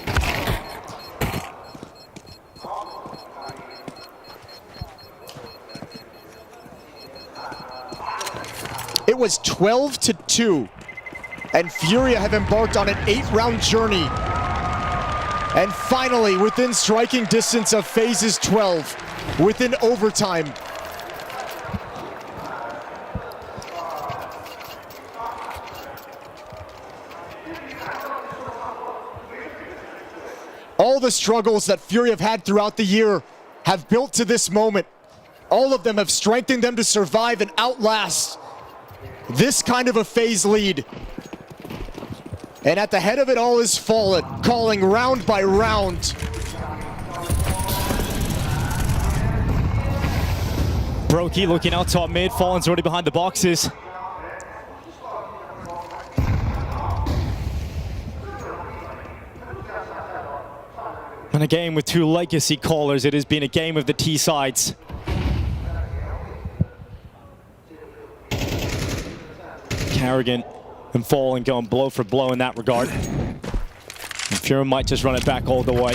It was 12-2, and Furia have embarked on an 8-round journey. And finally, within striking distance of phases 12, within overtime. All the struggles that Fury have had throughout the year have built to this moment. All of them have strengthened them to survive and outlast this kind of a phase lead. And at the head of it all is Fallen, calling round by round. Brokey looking out top mid, Fallen's already behind the boxes. And a game with 2 legacy callers, it has been a game of the T sides. Kerrigan and Fallen going blow for blow in that regard. And Fury might just run it back all the way.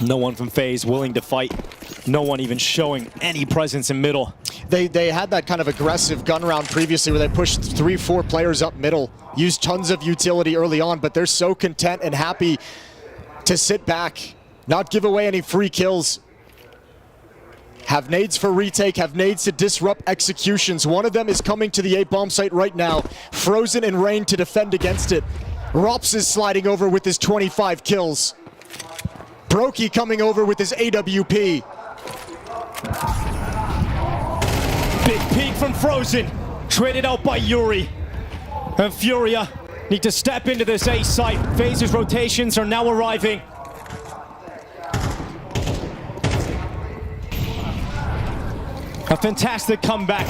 No one from FaZe willing to fight. No one even showing any presence in middle. They had that kind of aggressive gun round previously where they pushed 3-4 players up middle, used tons of utility early on, but they're so content and happy to sit back, not give away any free kills. Have nades for retake, have nades to disrupt executions. One of them is coming to the A-bomb site right now. Frozen and Rain to defend against it. Rops is sliding over with his 25 kills. Brokey coming over with his AWP. Big peek from Frozen, traded out by Yuri. And Furia need to step into this A site. FaZe's rotations are now arriving. A fantastic comeback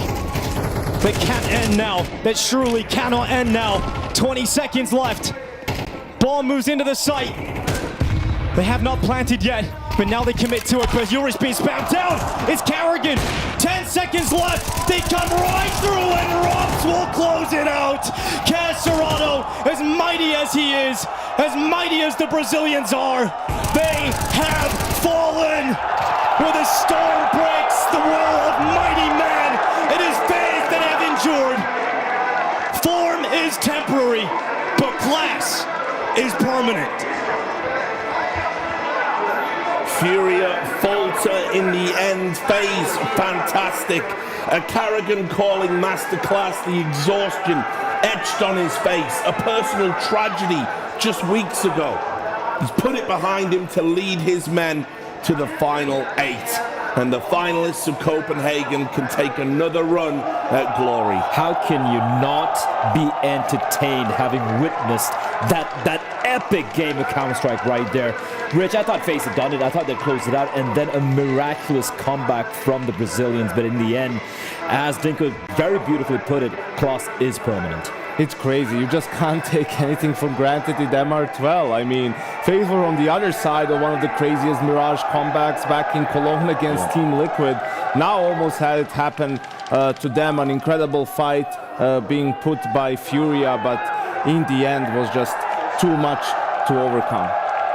that can't end now, that surely cannot end now. 20 seconds left. Ball moves into the site. They have not planted yet, but now they commit to it. But Yuri's being spammed down. It's Kerrigan. 10 seconds left. They come right through, and Rops will close it out. Caserado, as mighty as he is, as mighty as the Brazilians are, they have fallen. Where the storm breaks the will of mighty men, it is FaZe that have endured. Form is temporary, but class is permanent. Furia falter in the end. FaZe fantastic. A Kerrigan calling masterclass. The exhaustion etched on his face. A personal tragedy just weeks ago. He's put it behind him to lead his men to the final 8. And the finalists of Copenhagen can take another run at glory. How can you not be entertained having witnessed that epic game of Counter-Strike right there? Rich, I thought FaZe had done it. I thought they'd closed it out, and then a miraculous comeback from the Brazilians. But in the end, as Dinko very beautifully put it, class is permanent. It's crazy. You just can't take anything for granted in MR12. I mean, FaZe were on the other side of one of the craziest Mirage comebacks back in Cologne against Team Liquid. Now almost had it happen to them. An incredible fight being put by Furia, but in the end was just too much to overcome.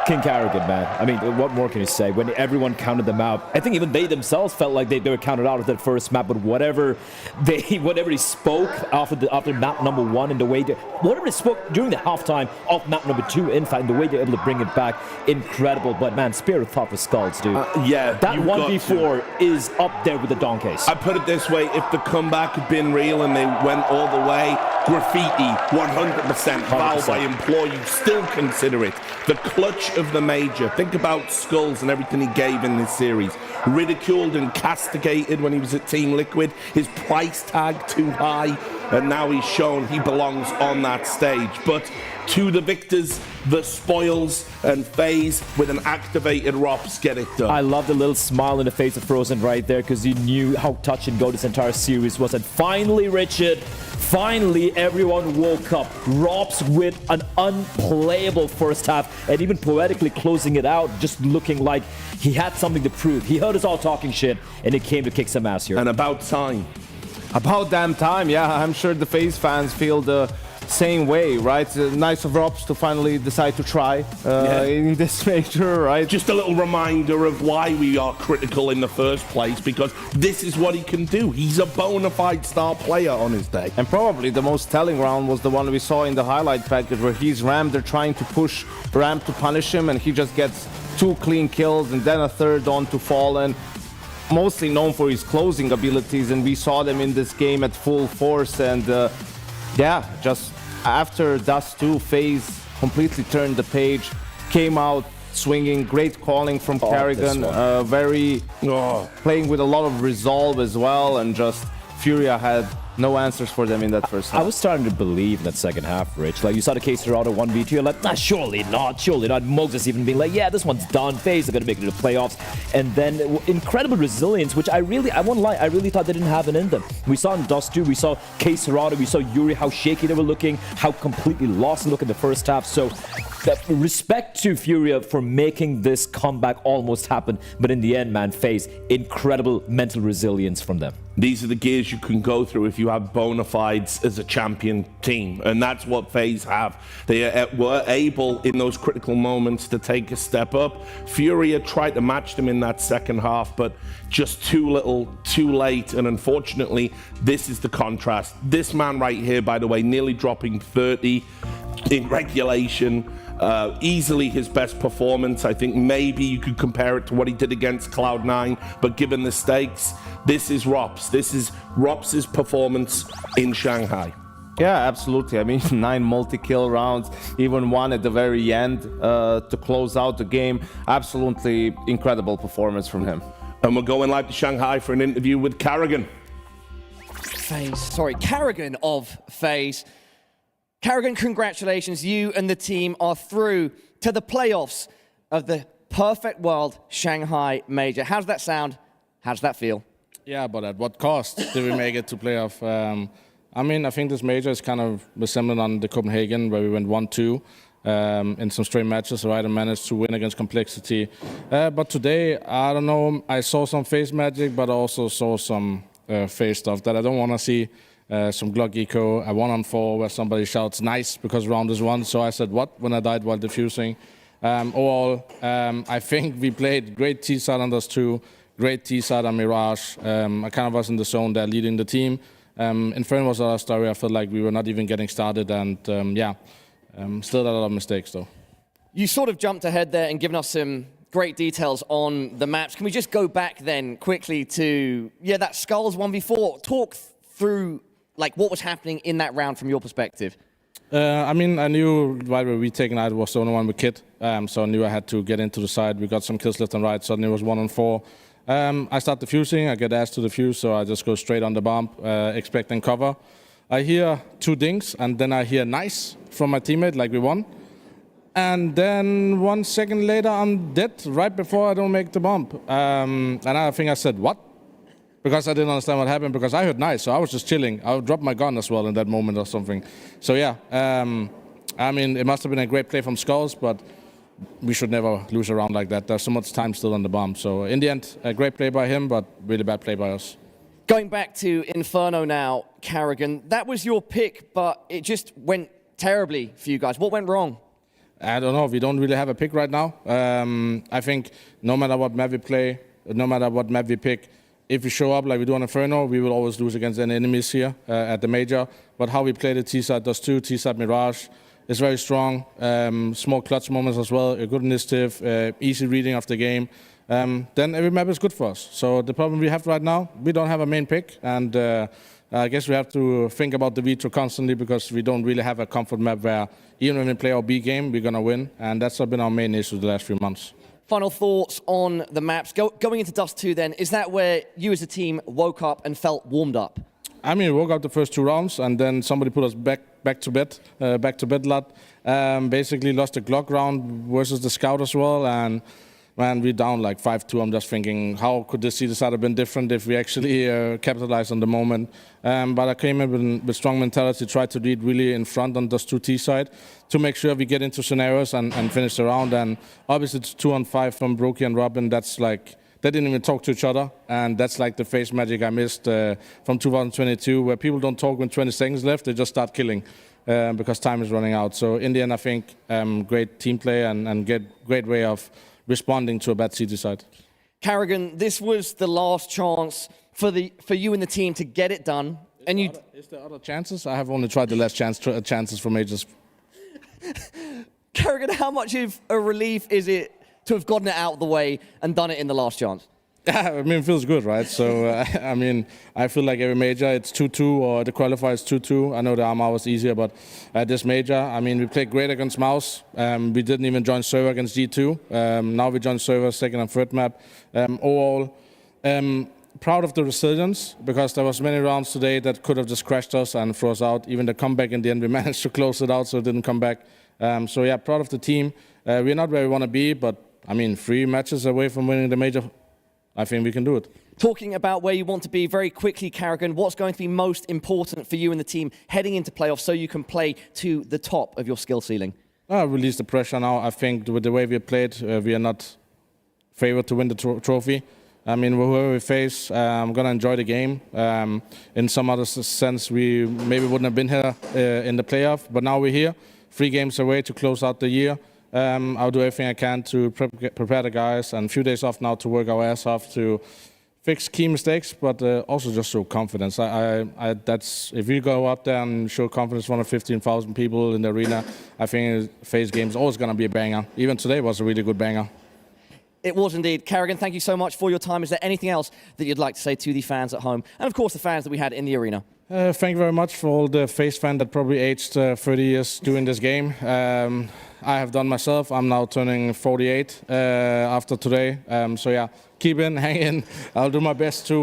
King Carrigan, man. I mean, what more can you say? When everyone counted them out, I think even they themselves felt like they were counted out of that first map. But whatever he spoke after map number 1 and the way whatever he spoke during the halftime of map number 2, in fact, and the way they're able to bring it back, incredible. But man, Spirit thought for skulls, dude. Yeah, that 1v4 is up there with the Donkeys. I put it this way: if the comeback had been real and they went all the way, graffiti, 100%. Valve, I implore you, still consider it the clutch of the major. Think about Skulls and everything he gave in this series. Ridiculed and castigated when he was at Team Liquid. His price tag too high, and now he's shown he belongs on that stage. But to the victors, the spoils, and FaZe with an activated Rops get it done. I love the little smile in the face of Frozen right there, because he knew how touch and go this entire series was. And finally, Richard, finally everyone woke up. Rops with an unplayable first half, and even poetically closing it out, just looking like he had something to prove. He heard us all talking shit, and he came to kick some ass here. And about time. About damn time, yeah. I'm sure the FaZe fans feel the same way, right? Nice of Rops to finally decide to try in this major, right? Just a little reminder of why we are critical in the first place, because this is what he can do. He's a bona fide star player on his day. And probably the most telling round was the one we saw in the highlight package where he's Ramp. They're trying to push Ramp to punish him, and he just gets 2 clean kills and then a third on to Fallen. Mostly known for his closing abilities, and we saw them in this game at full force. And yeah, just after Dust 2, FaZe completely turned the page, came out swinging, great calling from Carrigan, playing with a lot of resolve as well, and just Furia had no answers for them in that first half. I was starting to believe in that second half, Rich. Like, you saw the case Serrano 1v2, you're like, nah, surely not. Moses even being like, yeah, this one's done. FaZe are going to make it to the playoffs. And then incredible resilience, which I won't lie, I really thought they didn't have it in them. We saw in Dust 2, we saw Case Serrano, we saw Yuri, how shaky they were looking, how completely lost look in the first half. So respect to Furia for making this comeback almost happen. But in the end, man, FaZe, incredible mental resilience from them. These are the gears you can go through if you have bona fides as a champion team, and that's what FaZe have. They were able in those critical moments to take a step up. Furia tried to match them in that second half, but just too little, too late, and unfortunately, this is the contrast. This man right here, by the way, nearly dropping 30 in regulation. Easily his best performance. I think maybe you could compare it to what he did against Cloud9, but given the stakes, this is Rops. This is Rops' performance in Shanghai. Yeah, absolutely. I mean, 9 multi-kill rounds, even one at the very end to close out the game. Absolutely incredible performance from him. And we're going live to Shanghai for an interview with Carrigan. Carrigan of FaZe. Carrigan, congratulations. You and the team are through to the playoffs of the Perfect World Shanghai Major. How's that sound? How's that feel? Yeah, but at what cost did we make it to playoff? I mean, I think this major is kind of resembling on the Copenhagen, where we went 1-2 in some straight matches, right, and managed to win against Complexity. But today, I don't know, I saw some FaZe magic, but I also saw some FaZe stuff that I don't want to see. Some Glock Eco, a 1-on-4 where somebody shouts nice because round is won. So I said what when I died while defusing. Overall, I think we played great T-side on Dust 2, great T-side on Mirage. I kind of was in the zone there leading the team. Inferno was our story. I felt like we were not even getting started, and still a lot of mistakes though. You sort of jumped ahead there and given us some great details on the maps. Can we just go back then quickly to that Skulls 1v4? Talk through like what was happening in that round from your perspective. I mean, I knew right where we taken out was the only one with Kit, so I knew I had to get into the side. We got some kills left and right, suddenly it was 1-on-4. I start defusing, I get asked to defuse, so I just go straight on the bomb, expecting cover. I hear 2 dings, and then I hear nice from my teammate, like we won. And then 1 second later, I'm dead right before I don't make the bomb. And I think I said, what? Because I didn't understand what happened, because I heard nice, so I was just chilling. I dropped my gun as well in that moment or something. So yeah, I mean, it must have been a great play from Skulls, but we should never lose a round like that. There's so much time still on the bomb. So in the end, a great play by him, but really bad play by us. Going back to Inferno now, Carrigan, that was your pick, but it just went terribly for you guys. What went wrong? I don't know. We don't really have a pick right now. I think no matter what map we play, no matter what map we pick, if we show up like we do on Inferno, we will always lose against any enemies here at the major. But how we play the T-side does too. T-side Mirage is very strong. Small clutch moments as well. A good initiative, easy reading of the game. Then every map is good for us. So the problem we have right now, we don't have a main pick. And I guess we have to think about the Vitro constantly because we don't really have a comfort map where even when we play our B game, we're going to win. And that's been our main issue the last few months. Final thoughts on the maps. Going into Dust 2 then, is that where you as a team woke up and felt warmed up? I mean, we woke up the first 2 rounds and then somebody put us back to bed lot. Basically lost the Glock round versus the Scout as well. And man, we're down like 5-2. I'm just thinking, how could this seed have been different if we actually capitalized on the moment? But I came in with strong mentality, tried to lead really in front on Dust 2 T side to make sure we get into scenarios and finish the round. And obviously it's 2-on-5 from Brokey and Robin. That's like, they didn't even talk to each other. And that's like the face magic I missed from 2022, where people don't talk when 20 seconds left, they just start killing. Because time is running out. So in the end, I think great team play and great way of responding to a bad CT side. Carrigan, this was the last chance for you and the team to get it done. Is there other chances? I have only tried the last chances for majors. Carrigan, how much of a relief is it to have gotten it out of the way and done it in the last chance? I mean, it feels good, right? So, I mean, I feel like every major, it's 2-2, or the qualifier is 2-2. I know the Armor was easier, but at this major, I mean, we played great against Mouse. We didn't even join server against G2. Now we join server, second and third map. Overall, proud of the resilience, because there was many rounds today that could have just crashed us and throw us out. Even the comeback in the end, we managed to close it out, so it didn't come back. So, yeah, proud of the team. We're not where we want to be, but, I mean, 3 matches away from winning the major. I think we can do it. Talking about where you want to be very quickly, Carrigan, what's going to be most important for you and the team heading into playoffs so you can play to the top of your skill ceiling? Release the pressure now. I think with the way we played, we are not favored to win the trophy. I mean, whoever we face, I'm going to enjoy the game. In some other sense, we maybe wouldn't have been here in the playoff, but now we're here, 3 games away to close out the year. I'll do everything I can to prepare the guys, and a few days off now to work our ass off to fix key mistakes, but also just show confidence. That's if you go up there and show confidence in front of 15,000 people in the arena, I think FaZe game is always going to be a banger. Even today was a really good banger. It was indeed. Carrigan, thank you so much for your time. Is there anything else that you'd like to say to the fans at home, and of course the fans that we had in the arena? Thank you very much for all the FaZe fans that probably aged 30 years doing this game. I have done myself. I'm now turning 48 after today. So yeah, keep in, hang in. I'll do my best to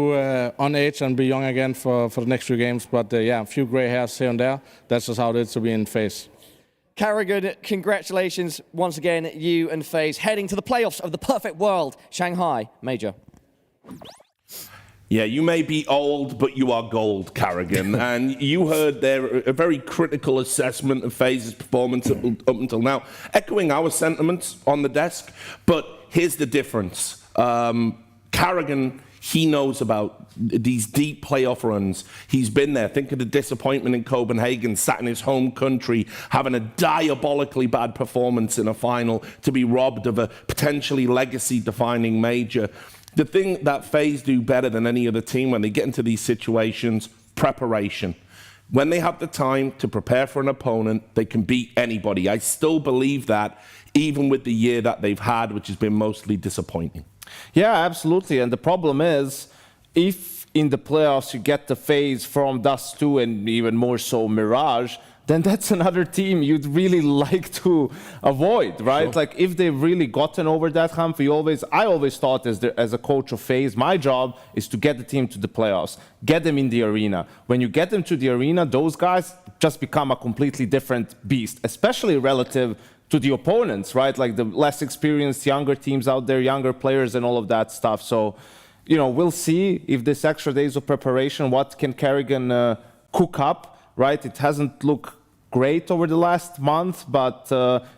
unage and be young again for the next few games. But yeah, a few gray hairs here and there. That's just how it is to be in FaZe. Carrigan, congratulations once again, you and FaZe, heading to the playoffs of the Perfect World Shanghai Major. Yeah, you may be old, but you are gold, Carrigan. And you heard there a very critical assessment of FaZe's performance up until now, echoing our sentiments on the desk. But here's the difference. Carrigan, he knows about these deep playoff runs. He's been there. Think of the disappointment in Copenhagen, sat in his home country, having a diabolically bad performance in a final to be robbed of a potentially legacy-defining major. The thing that FaZe do better than any other team when they get into these situations, preparation. When they have the time to prepare for an opponent, they can beat anybody. I still believe that, even with the year that they've had, which has been mostly disappointing. Yeah, absolutely. And the problem is, if in the playoffs you get the FaZe from Dust 2 and even more so Mirage, then that's another team you'd really like to avoid, right? Sure. Like, if they've really gotten over that hump, I always thought as a coach of FaZe, my job is to get the team to the playoffs, get them in the arena. When you get them to the arena, those guys just become a completely different beast, especially relative to the opponents, right? Like the less experienced, younger teams out there, younger players and all of that stuff. So, you know, we'll see if this extra days of preparation, what can Carrigan cook up, right? It hasn't looked great over the last month, but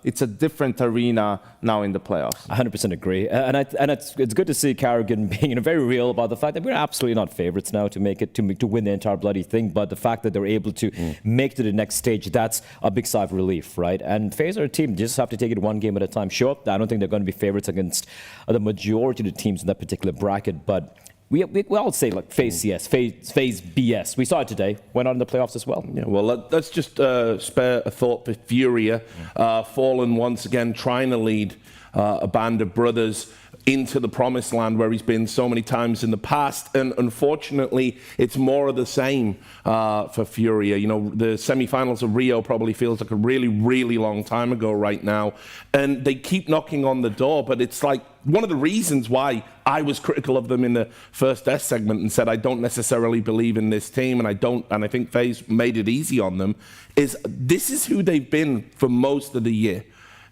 it's a different arena now in the playoffs. 100% agree. And it's good to see Carrigan being very real about the fact that we're absolutely not favorites now to make it, to win the entire bloody thing, but the fact that they're able to make to the next stage, that's a big sigh of relief, right? And FaZe are a team, just have to take it one game at a time. Sure, I don't think they're going to be favorites against the majority of the teams in that particular bracket, but we all say like FaZe CS, FaZe BS. We saw it today. Went on in the playoffs as well. Yeah, well, let's just spare a thought for Furia. Fallen once again, trying to lead a band of brothers into the promised land where he's been so many times in the past. And unfortunately, it's more of the same for Furia. You know, the semi-finals of Rio probably feels like a really, really long time ago right now. And they keep knocking on the door, but it's like one of the reasons why I was critical of them in the first S segment and said I don't necessarily believe in this team, and I think FaZe made it easy on them, is this is who they've been for most of the year.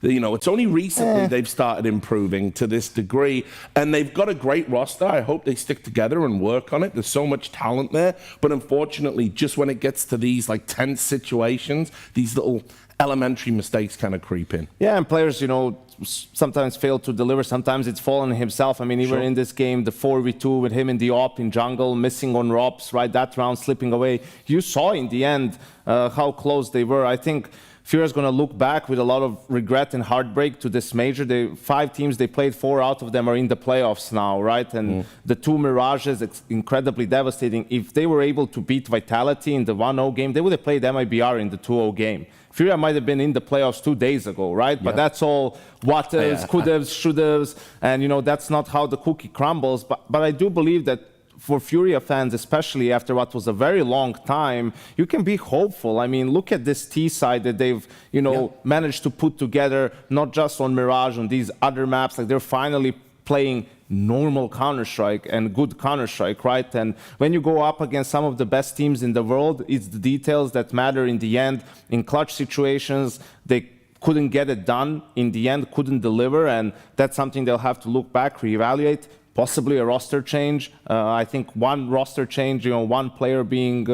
You know, it's only recently they've started improving to this degree, and they've got a great roster. I hope they stick together and work on it. There's so much talent there, but unfortunately, just when it gets to these like tense situations, these little elementary mistakes kind of creep in. Yeah, and players, you know, sometimes fail to deliver. Sometimes it's Fallen himself. I mean, even in this game, the 4v2 with him in the op in jungle, missing on ROPS, right? That round slipping away. You saw in the end how close they were. I think Furia's going to look back with a lot of regret and heartbreak to this major. 5 teams they played, 4 out of them are in the playoffs now, right? And the 2 Mirages, it's incredibly devastating. If they were able to beat Vitality in the 1-0 game, they would have played MIBR in the 2-0 game. Furia might have been in the playoffs 2 days ago, right? But that's all what-ifs, could-haves, should-haves, and, you know, that's not how the cookie crumbles. But I do believe that for Furia fans, especially after what was a very long time, you can be hopeful. I mean, look at this T side that they've, you know, managed to put together, not just on Mirage, on these other maps. Like, they're finally playing normal Counter-Strike and good Counter-Strike, right? And when you go up against some of the best teams in the world, it's the details that matter in the end. In clutch situations, they couldn't get it done. In the end, couldn't deliver, and that's something they'll have to look back, reevaluate. Possibly a roster change. I think one roster change, you know, one player being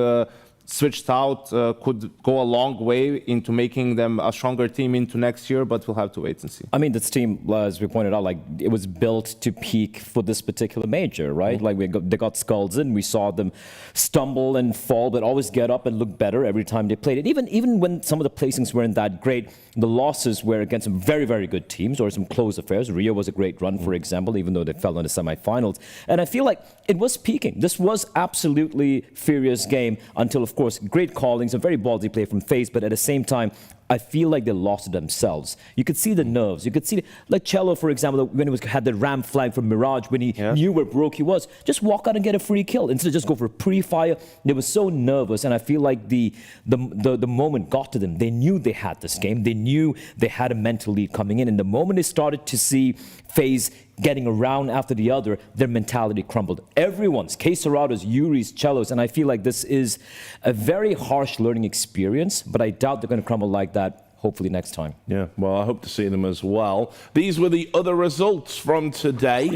switched out could go a long way into making them a stronger team into next year, but we'll have to wait and see. I mean, this team, as we pointed out, like, it was built to peak for this particular major, right? Like, they got skulls in, we saw them stumble and fall, but always get up and look better every time they played it. Even when some of the placings weren't that great, the losses were against some very, very good teams or some close affairs. Rio was a great run, for example, even though they fell in the semifinals. And I feel like it was peaking. This was absolutely Furia's game until, of course, great callings, a very ballsy play from FaZe, but at the same time, I feel like they lost it themselves. You could see the nerves. You could see, like Cello, for example, when he had the ram flag from Mirage, when he knew where broke he was, just walk out and get a free kill instead of just go for pre-fire. They were so nervous, and I feel like the moment got to them. They knew they had this game. They knew they had a mental lead coming in, and the moment they started to see FaZe getting around after the other, their mentality crumbled. Everyone's, K-Seratos, Yuri's, Cellos, and I feel like this is a very harsh learning experience, but I doubt they're going to crumble like that. Hopefully next time. Yeah, well, I hope to see them as well. These were the other results from today.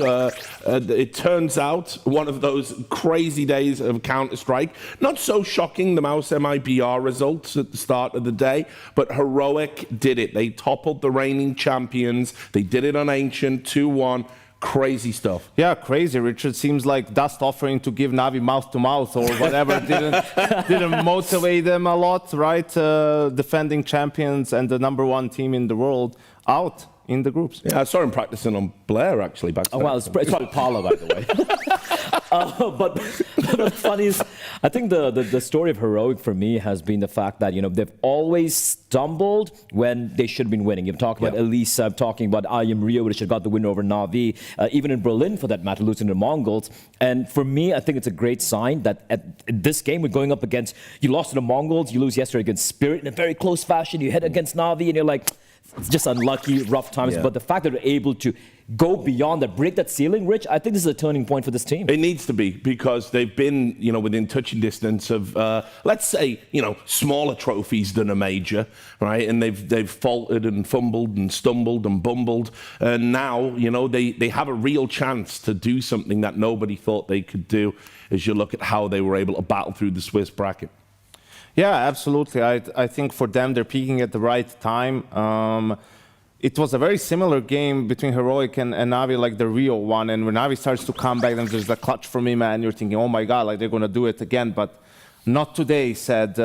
It turns out one of those crazy days of Counter-Strike. Not so shocking, the Mouse MIBR results at the start of the day, but Heroic did it. They toppled the reigning champions. They did it on Ancient, 2-1. Crazy stuff. Yeah, crazy, Richard. Seems like Dust offering to give Navi mouth-to-mouth or whatever didn't motivate them a lot, right? Defending champions and the #1 team in the world out in the groups. Yeah, I saw him practicing on Blair, actually, back then. Oh, well, it's probably Paolo, by the way. But the funny is, I think the story of Heroic for me has been the fact that, you know, they've always stumbled when they should have been winning. You're talking about Elisa, talking about I Am Rio, which had got the win over Na'Vi, even in Berlin, for that matter, losing to the Mongols. And for me, I think it's a great sign that at this game, we're going up against, you lost to the Mongols, you lose yesterday against Spirit in a very close fashion, you head against Na'Vi, and you're like, it's just unlucky, rough times. But the fact that they're able to go beyond that, break that ceiling, Rich, I think this is a turning point for this team. It needs to be, because they've been, you know, within touching distance of, let's say, you know, smaller trophies than a major, right? And they've faltered and fumbled and stumbled and bumbled. And now, you know, they have a real chance to do something that nobody thought they could do, as you look at how they were able to battle through the Swiss bracket. Yeah, absolutely. I think for them, they're peaking at the right time. It was a very similar game between Heroic and Na'Vi, like the Rio one. And when Na'Vi starts to come back, then there's a clutch from him, and you're thinking, oh my God, like they're going to do it again. But not today, said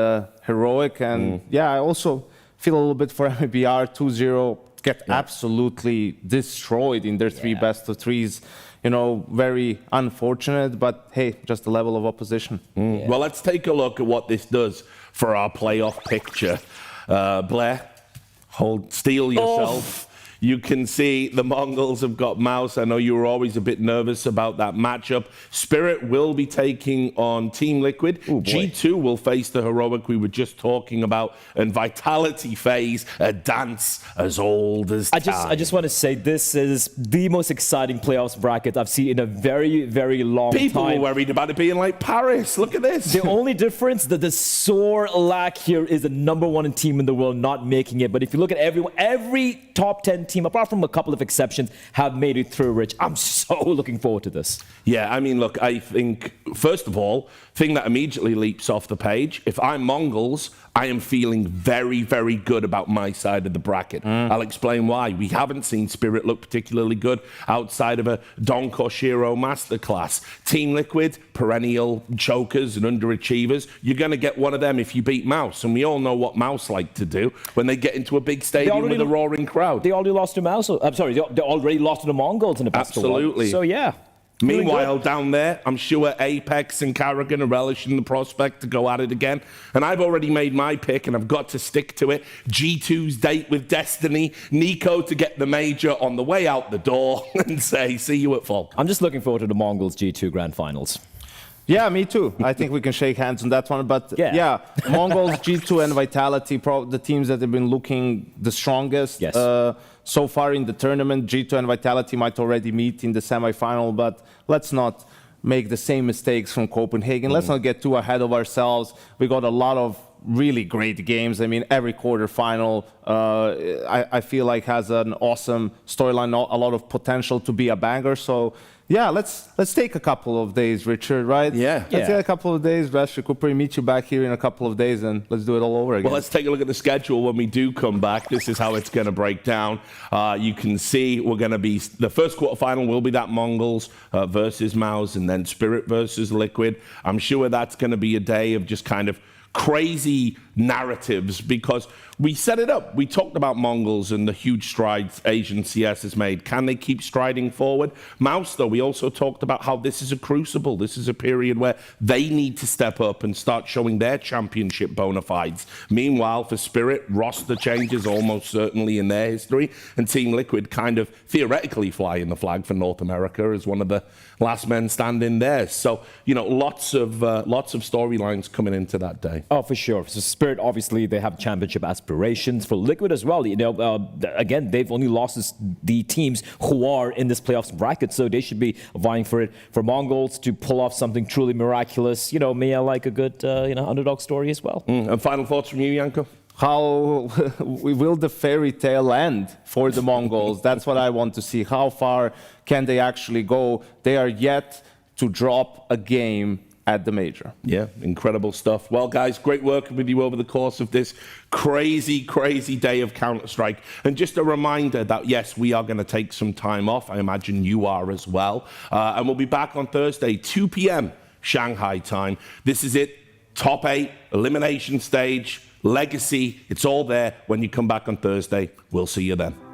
Heroic. And yeah, I also feel a little bit for MBR 2-0, get absolutely destroyed in their three best of threes. You know, very unfortunate, but hey, just the level of opposition. Well, let's take a look at what this does for our playoff picture. Blair, steel yourself. You can see the Mongols have got Mouse. I know you were always a bit nervous about that matchup. Spirit will be taking on Team Liquid. G2 will face the Heroic we were just talking about. And Vitality FaZe, a dance as old as time. I just want to say this is the most exciting playoffs bracket I've seen in a very, very long time. People were worried about it being like Paris. Look at this. The only difference, that the sore lack here is the #1 team in the world not making it. But if you look at every top 10 team, apart from a couple of exceptions, have made it through, Rich. I'm so looking forward to this. Yeah, I mean, look, I think, first of all, thing that immediately leaps off the page, if I'm Mongols, I am feeling very, very good about my side of the bracket. I'll explain why. We haven't seen Spirit look particularly good outside of a Don Koshiro masterclass. Team Liquid, perennial chokers and underachievers. You're going to get one of them if you beat Mouse. And we all know what Mouse like to do when they get into a big stadium with a roaring crowd. They already lost to Mouse. I'm sorry, they already lost to the Mongols in the best of one. Absolutely. So, yeah. Meanwhile, down there, I'm sure Apex and Karrigan are relishing the prospect to go at it again. And I've already made my pick, and I've got to stick to it. G2's date with Destiny. Nico to get the major on the way out the door and say, see you at Fall. I'm just looking forward to the Mongols G2 Grand Finals. Yeah, me too. I think we can shake hands on that one. But yeah, Mongols, G2, and Vitality, the teams that have been looking the strongest so far in the tournament. G2 and Vitality might already meet in the semifinal, but let's not make the same mistakes from Copenhagen. Let's not get too ahead of ourselves. We got a lot of really great games. I mean, every quarterfinal, I feel like has an awesome storyline, a lot of potential to be a banger. So yeah, let's take a couple of days, Richard, right? Let's take a couple of days, rest, recuperate, meet you back here in a couple of days, and let's do it all over again. Well, let's take a look at the schedule when we do come back. This is how it's going to break down. You can see we're going to be, the first quarterfinal will be that Mongols versus Mouse, and then Spirit versus Liquid. I'm sure that's going to be a day of just kind of crazy narratives, because we set it up. We talked about Mongols and the huge strides Asian CS has made. Can they keep striding forward? Mouse, though, we also talked about how this is a crucible. This is a period where they need to step up and start showing their championship bona fides. Meanwhile, for Spirit, roster changes almost certainly in their history, and Team Liquid kind of theoretically flying the flag for North America as one of the last men standing there. So, you know, lots of storylines coming into that day. Oh, for sure. So Spirit, obviously, they have championship aspirations. For Liquid as well, you know, again, they've only lost the teams who are in this playoffs bracket, so they should be vying for it. For Mongols to pull off something truly miraculous, you know, me, I like a good, underdog story as well. And final thoughts from you, Janko? How will the fairy tale end for the Mongols? That's what I want to see. How far can they actually go? They are yet to drop a game at the major. Yeah, incredible stuff. Well, guys, great working with you over the course of this crazy, crazy day of Counter-Strike. And just a reminder that, yes, we are going to take some time off. I imagine you are as well. And we'll be back on Thursday, 2 p.m. Shanghai time. This is it. Top 8, elimination stage, legacy. It's all there when you come back on Thursday. We'll see you then.